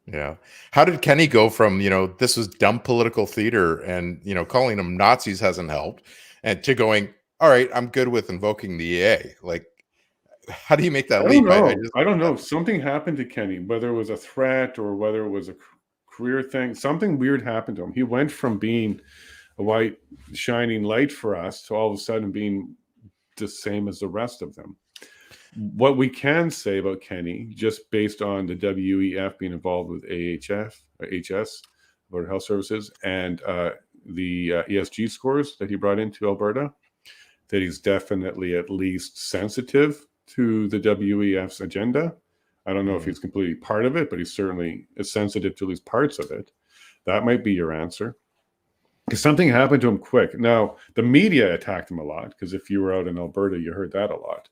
Yeah. How did Kenny go from, this was dumb political theater and, calling them Nazis hasn't helped, and to going, all right, I'm good with invoking the EA? Like, how do you make that leap? I don't know. Something happened to Kenny, whether it was a threat or whether it was a career thing. Something weird happened to him. He went from being a white shining light for us to all of a sudden being the same as the rest of them. What we can say about Kenny, just based on the WEF being involved with HS, Alberta Health Services, and the ESG scores that he brought into Alberta, that he's definitely at least sensitive to the WEF's agenda. I don't know if he's completely part of it, but he certainly is sensitive to at least parts of it. That might be your answer. Because something happened to him quick. Now, the media attacked him a lot, because if you were out in Alberta, you heard that a lot.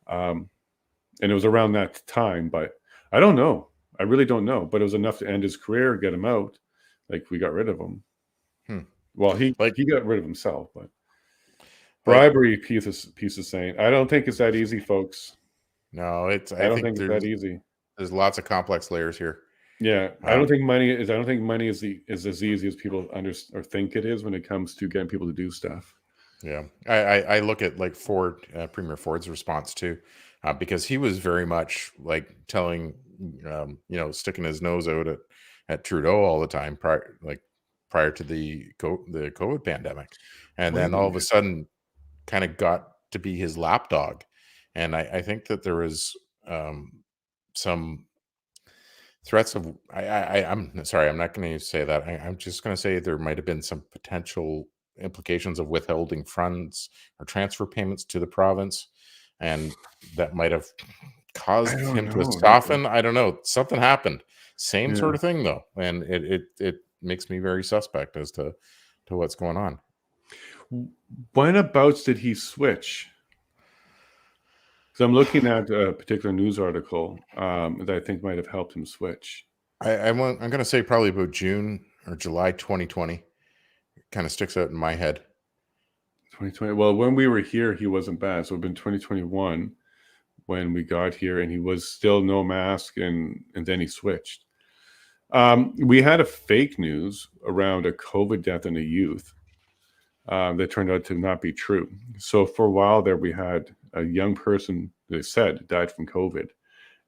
And it was around that time, but I don't know. I really don't know. But it was enough to end his career, get him out. Like, we got rid of him. Well, he got rid of himself, but bribery piece of saying, I don't think it's that easy, folks. No, I don't think it's that easy. There's lots of complex layers here. Yeah, I don't think money is as easy as people or think it is when it comes to getting people to do stuff. Yeah, I look at like Ford, Premier Ford's response too, because he was very much like telling, sticking his nose out at Trudeau all the time prior to the COVID pandemic, and then all of a sudden kind of got to be his lapdog. And I think that there was some threats of, I'm sorry, I'm not going to say that. I'm just going to say there might have been some potential implications of withholding funds or transfer payments to the province, and that might have caused him to soften. I don't know. Something happened. Same sort of thing though, and it makes me very suspect as to what's going on. Whenabouts did he switch? So I'm looking at a particular news article that I think might have helped him switch. I'm going to say probably about June or July 2020. It kind of sticks out in my head. 2020. Well, when we were here, he wasn't bad. So it'd been 2021 when we got here, and he was still no mask, and then he switched. We had a fake news around a COVID death in a youth that turned out to not be true. So for a while there, we had a young person, they said, died from COVID,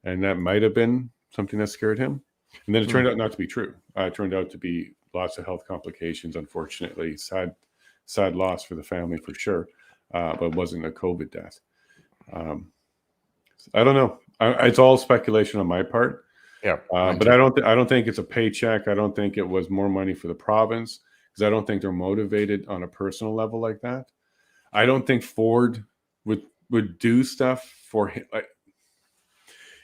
and that might have been something that scared him. And then it turned out not to be true. It turned out to be lots of health complications, unfortunately. Sad loss for the family for sure, but it wasn't a COVID death. I don't know. It's all speculation on my part. Yeah, but I don't think it's a paycheck. I don't think it was more money for the province, because I don't think they're motivated on a personal level like that. I don't think Ford would do stuff for him. Like,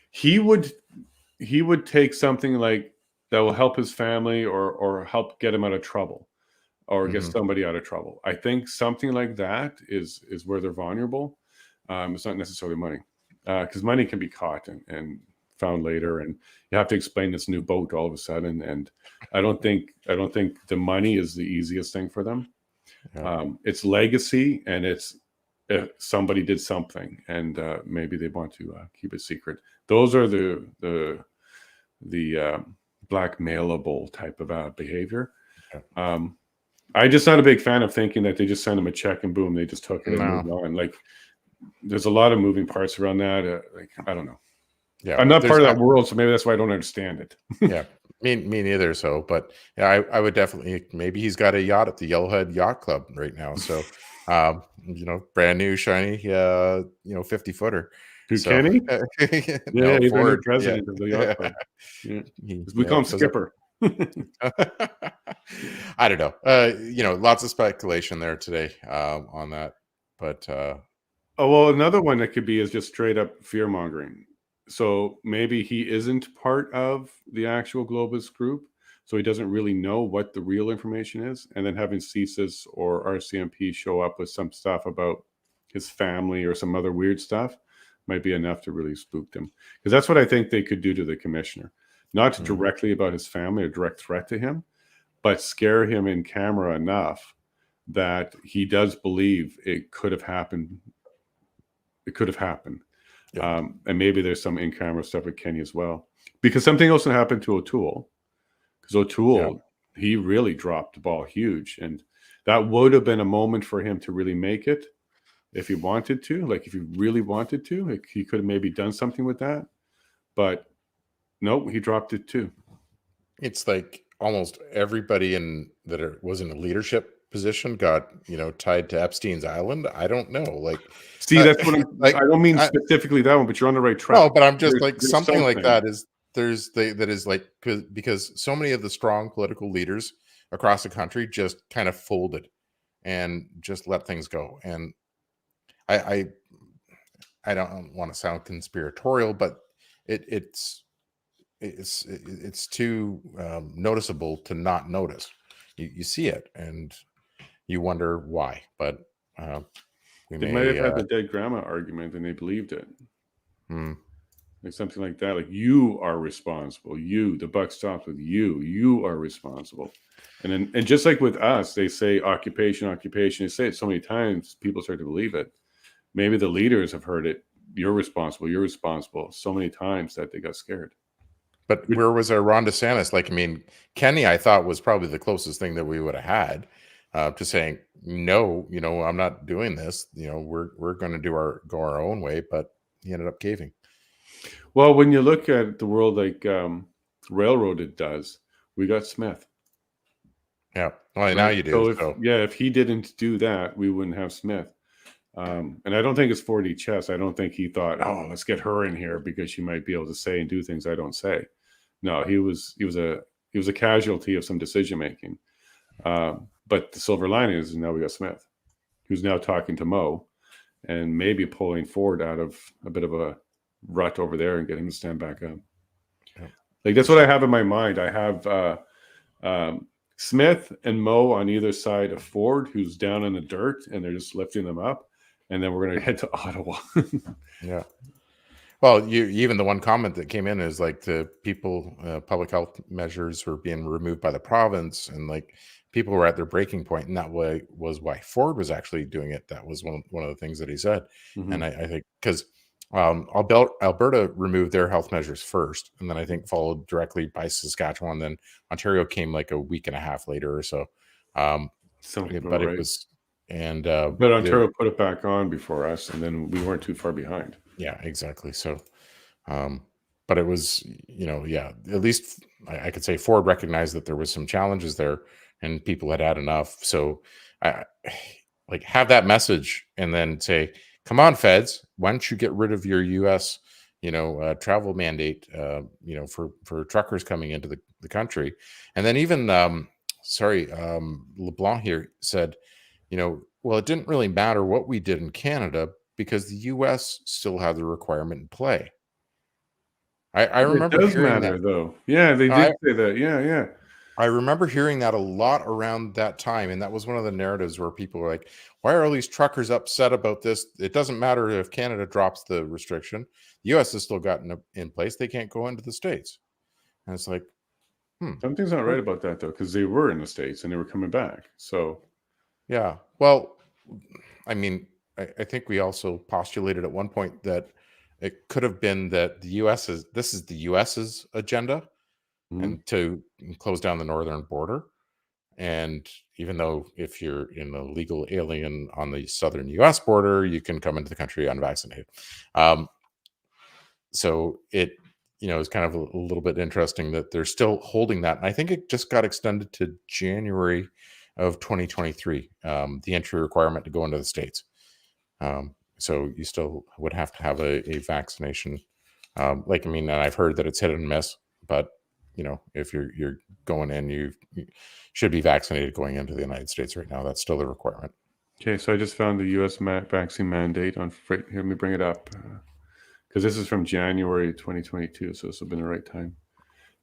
he would take something like that will help his family or help get him out of trouble, or get somebody out of trouble. I think something like that is where they're vulnerable. It's not necessarily money, because money can be caught and found later, and you have to explain this new boat all of a sudden. And I don't think the money is the easiest thing for them. It's legacy, and it's if somebody did something, and maybe they want to keep it secret. Those are the blackmailable type of behavior. I'm just not a big fan of thinking that they just send them a check and boom, they just took it and moved on. Like, there's a lot of moving parts around that. Like, I don't know. Yeah, I'm not part of that world, so maybe that's why I don't understand it. Yeah, me neither. So, but yeah, I would definitely. Maybe he's got a yacht at the Yellowhead Yacht Club right now. So, brand new, shiny, 50-footer. Who, So, Kenny? no, he's the new Ford, president of the yacht club. Yeah. We call him Skipper. I don't know. Lots of speculation there today on that, but oh well, another one that could be is just straight up fear mongering. So maybe he isn't part of the actual Globus group, so he doesn't really know what the real information is. And then having CSIS or RCMP show up with some stuff about his family or some other weird stuff might be enough to really spook him. Because that's what I think they could do to the commissioner. Not directly about his family or direct threat to him, but scare him in camera enough that he does believe it could have happened. It could have happened. And maybe there's some in-camera stuff with Kenny as well. Because something else happened to O'Toole. Because O'Toole, he really dropped the ball huge. And that would have been a moment for him to really make it if he wanted to. Like, if he really wanted to, like, he could have maybe done something with that. But nope, he dropped it too. It's like almost everybody that was in a leadership position got tied to Epstein's island. I don't know. Like, see, that's what I'm, like. I don't mean specifically that one, but you're on the right track. No, but I'm just there's something like that is that is like because so many of the strong political leaders across the country just kind of folded and just let things go. And I don't want to sound conspiratorial, but it's too noticeable to not notice. You see it and you wonder why, but they might have had the dead grandma argument and they believed it. Like something like that. Like, you are responsible. The buck stops with you. You are responsible. And just like with us, they say occupation. They say it so many times, people start to believe it. Maybe the leaders have heard it. You're responsible so many times that they got scared. But where was our Ron DeSantis? Like, I mean, Kenny, I thought was probably the closest thing that we would have had to saying, no, I'm not doing this. We're going to go our own way. But he ended up caving. Well, when you look at the world like Railroad, it does. We got Smith. Yeah. Well, now you do. If he didn't do that, we wouldn't have Smith. And I don't think it's 4D chess. I don't think he thought, oh, let's get her in here because she might be able to say and do things I don't say. No, he was a casualty of some decision making. But the silver lining is now we got Smith, who's now talking to Mo and maybe pulling Ford out of a bit of a rut over there and getting him to stand back up. Yeah. Like, that's what I have in my mind. I have Smith and Mo on either side of Ford, who's down in the dirt, and they're just lifting them up. And then we're going to head to Ottawa. Yeah. Well, even the one comment that came in is like the people, public health measures were being removed by the province, and like people were at their breaking point, and that was why Ford was actually doing it. That was one of the things that he said. And I think because Alberta removed their health measures first, and then I think followed directly by Saskatchewan. Then Ontario came like a week and a half later or so. But it was. And but Ontario put it back on before us, and then we weren't too far behind. Yeah, exactly. So but it was, at least I could say Ford recognized that there was some challenges there and people had had enough. So I like have that message and then say, come on, feds, why don't you get rid of your US travel mandate for truckers coming into the country. And then even LeBlanc here said, well, it didn't really matter what we did in Canada because the U.S. still had the requirement in play. I remember it does hearing matter, that. though. Yeah, they did say that. Yeah. I remember hearing that a lot around that time, and that was one of the narratives where people were like, "Why are all these truckers upset about this? It doesn't matter if Canada drops the restriction. The U.S. has still got in place. They can't go into the States." And it's like, Something's not right about that though, because they were in the States and they were coming back. So yeah. Well, I mean, I think we also postulated at one point that it could have been that this is the US's agenda, and to close down the northern border. And even though if you're an illegal alien on the southern US border, you can come into the country unvaccinated. So it, is kind of a little bit interesting that they're still holding that. And I think it just got extended to January of 2023, the entry requirement to go into the States. So you still would have to have a vaccination. And I've heard that it's hit and miss, but if you're going in, you should be vaccinated going into the United States right now. That's still the requirement. okay, so I just found the U.S. vaccine mandate on. Here, let me bring it up because this is from January 2022, so this will be the right time.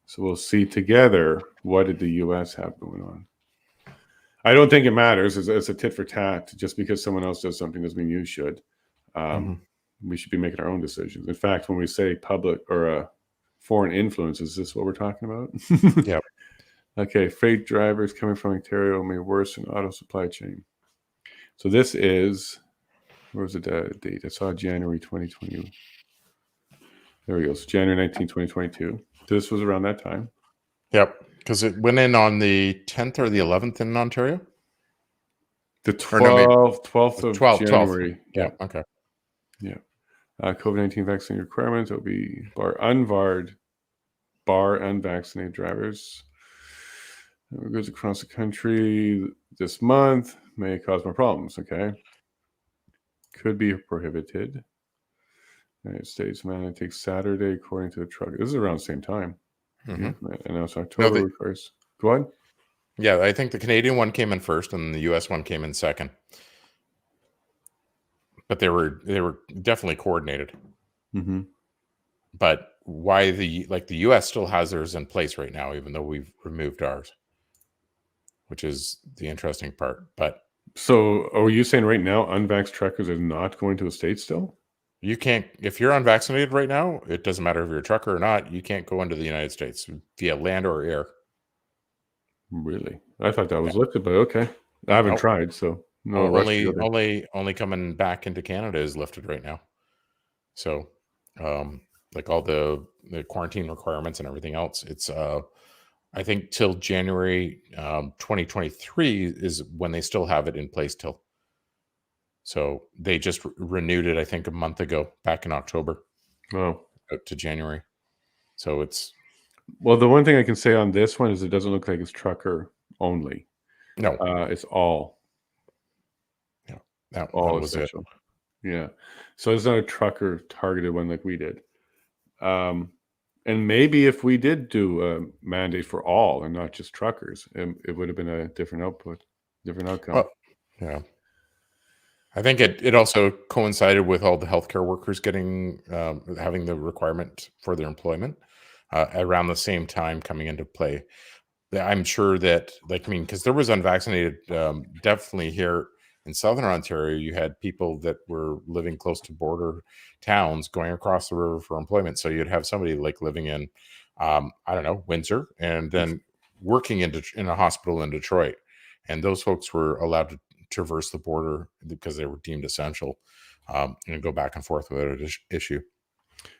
So we'll see together what did the U.S. have going on. I don't think it matters. It's a tit for tat. Just because someone else does something doesn't mean you should. We should be making our own decisions. In fact, when we say public or foreign influence, is this what we're talking about? Yeah. Okay, freight drivers coming from Ontario may worsen auto supply chain. So this is, where's the date? I saw January 2020. There we go. So January 19, 2022. This was around that time. Yep. Because it went in on the 10th or the 11th in Ontario? The 12th of 12th. January. Yeah. Okay. Yeah. COVID-19 vaccine requirements will be bar unvaccinated drivers. Goes across the country this month may cause more problems. Okay. Could be prohibited. United States mandate takes Saturday according to the truck. This is around the same time. Yeah, and now it's October. Go on. Yeah, I think the Canadian one came in first, and the U.S. one came in second. But they were definitely coordinated. But why the U.S. still has theirs in place right now, even though we've removed ours, which is the interesting part. But so, are you saying right now unvaxxed truckers are not going to the States still? You can't, if you're unvaccinated right now, it doesn't matter if you're a trucker or not, you can't go into the United States via land or air. Really? I thought that was lifted, but okay. I haven't tried, so no rush to go there. Only coming back into Canada is lifted right now. So, like all the quarantine requirements and everything else, it's I think till January 2023 is when they still have it in place till. So they just renewed it, I think, a month ago, back in October. Oh, out to January. So it's well. The one thing I can say on this one is it doesn't look like it's trucker only. No, it's all. Yeah, that all was essential. Yeah, so it's not a trucker targeted one like we did. And maybe if we did do a mandate for all and not just truckers, it would have been a different output, different outcome. Well, yeah. I think it also coincided with all the healthcare workers getting having the requirement for their employment around the same time coming into play. I'm sure that, because there was unvaccinated, definitely here in Southern Ontario, you had people that were living close to border towns going across the river for employment. So you'd have somebody living in, I don't know, Windsor, and then working in a hospital in Detroit. And those folks were allowed to traverse the border because they were deemed essential and go back and forth without an issue.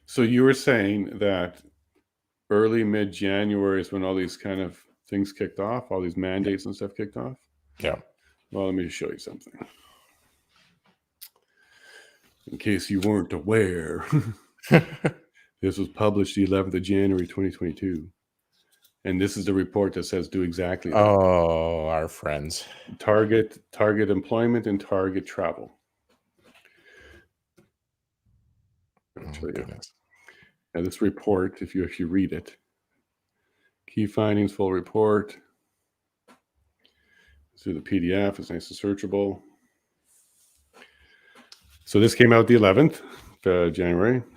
So you were saying that early mid-January is when all these kind of things kicked off, all these mandates and stuff kicked off? Yeah. Well, let me show you something. In case you weren't aware, this was published the 11th of January, 2022. And this is the report that says do exactly that. Oh, our friends. Target employment and target travel. Goodness. Now this report, if you read it, key findings, full report. Through the PDF, it's nice and searchable. So this came out the 11th of January.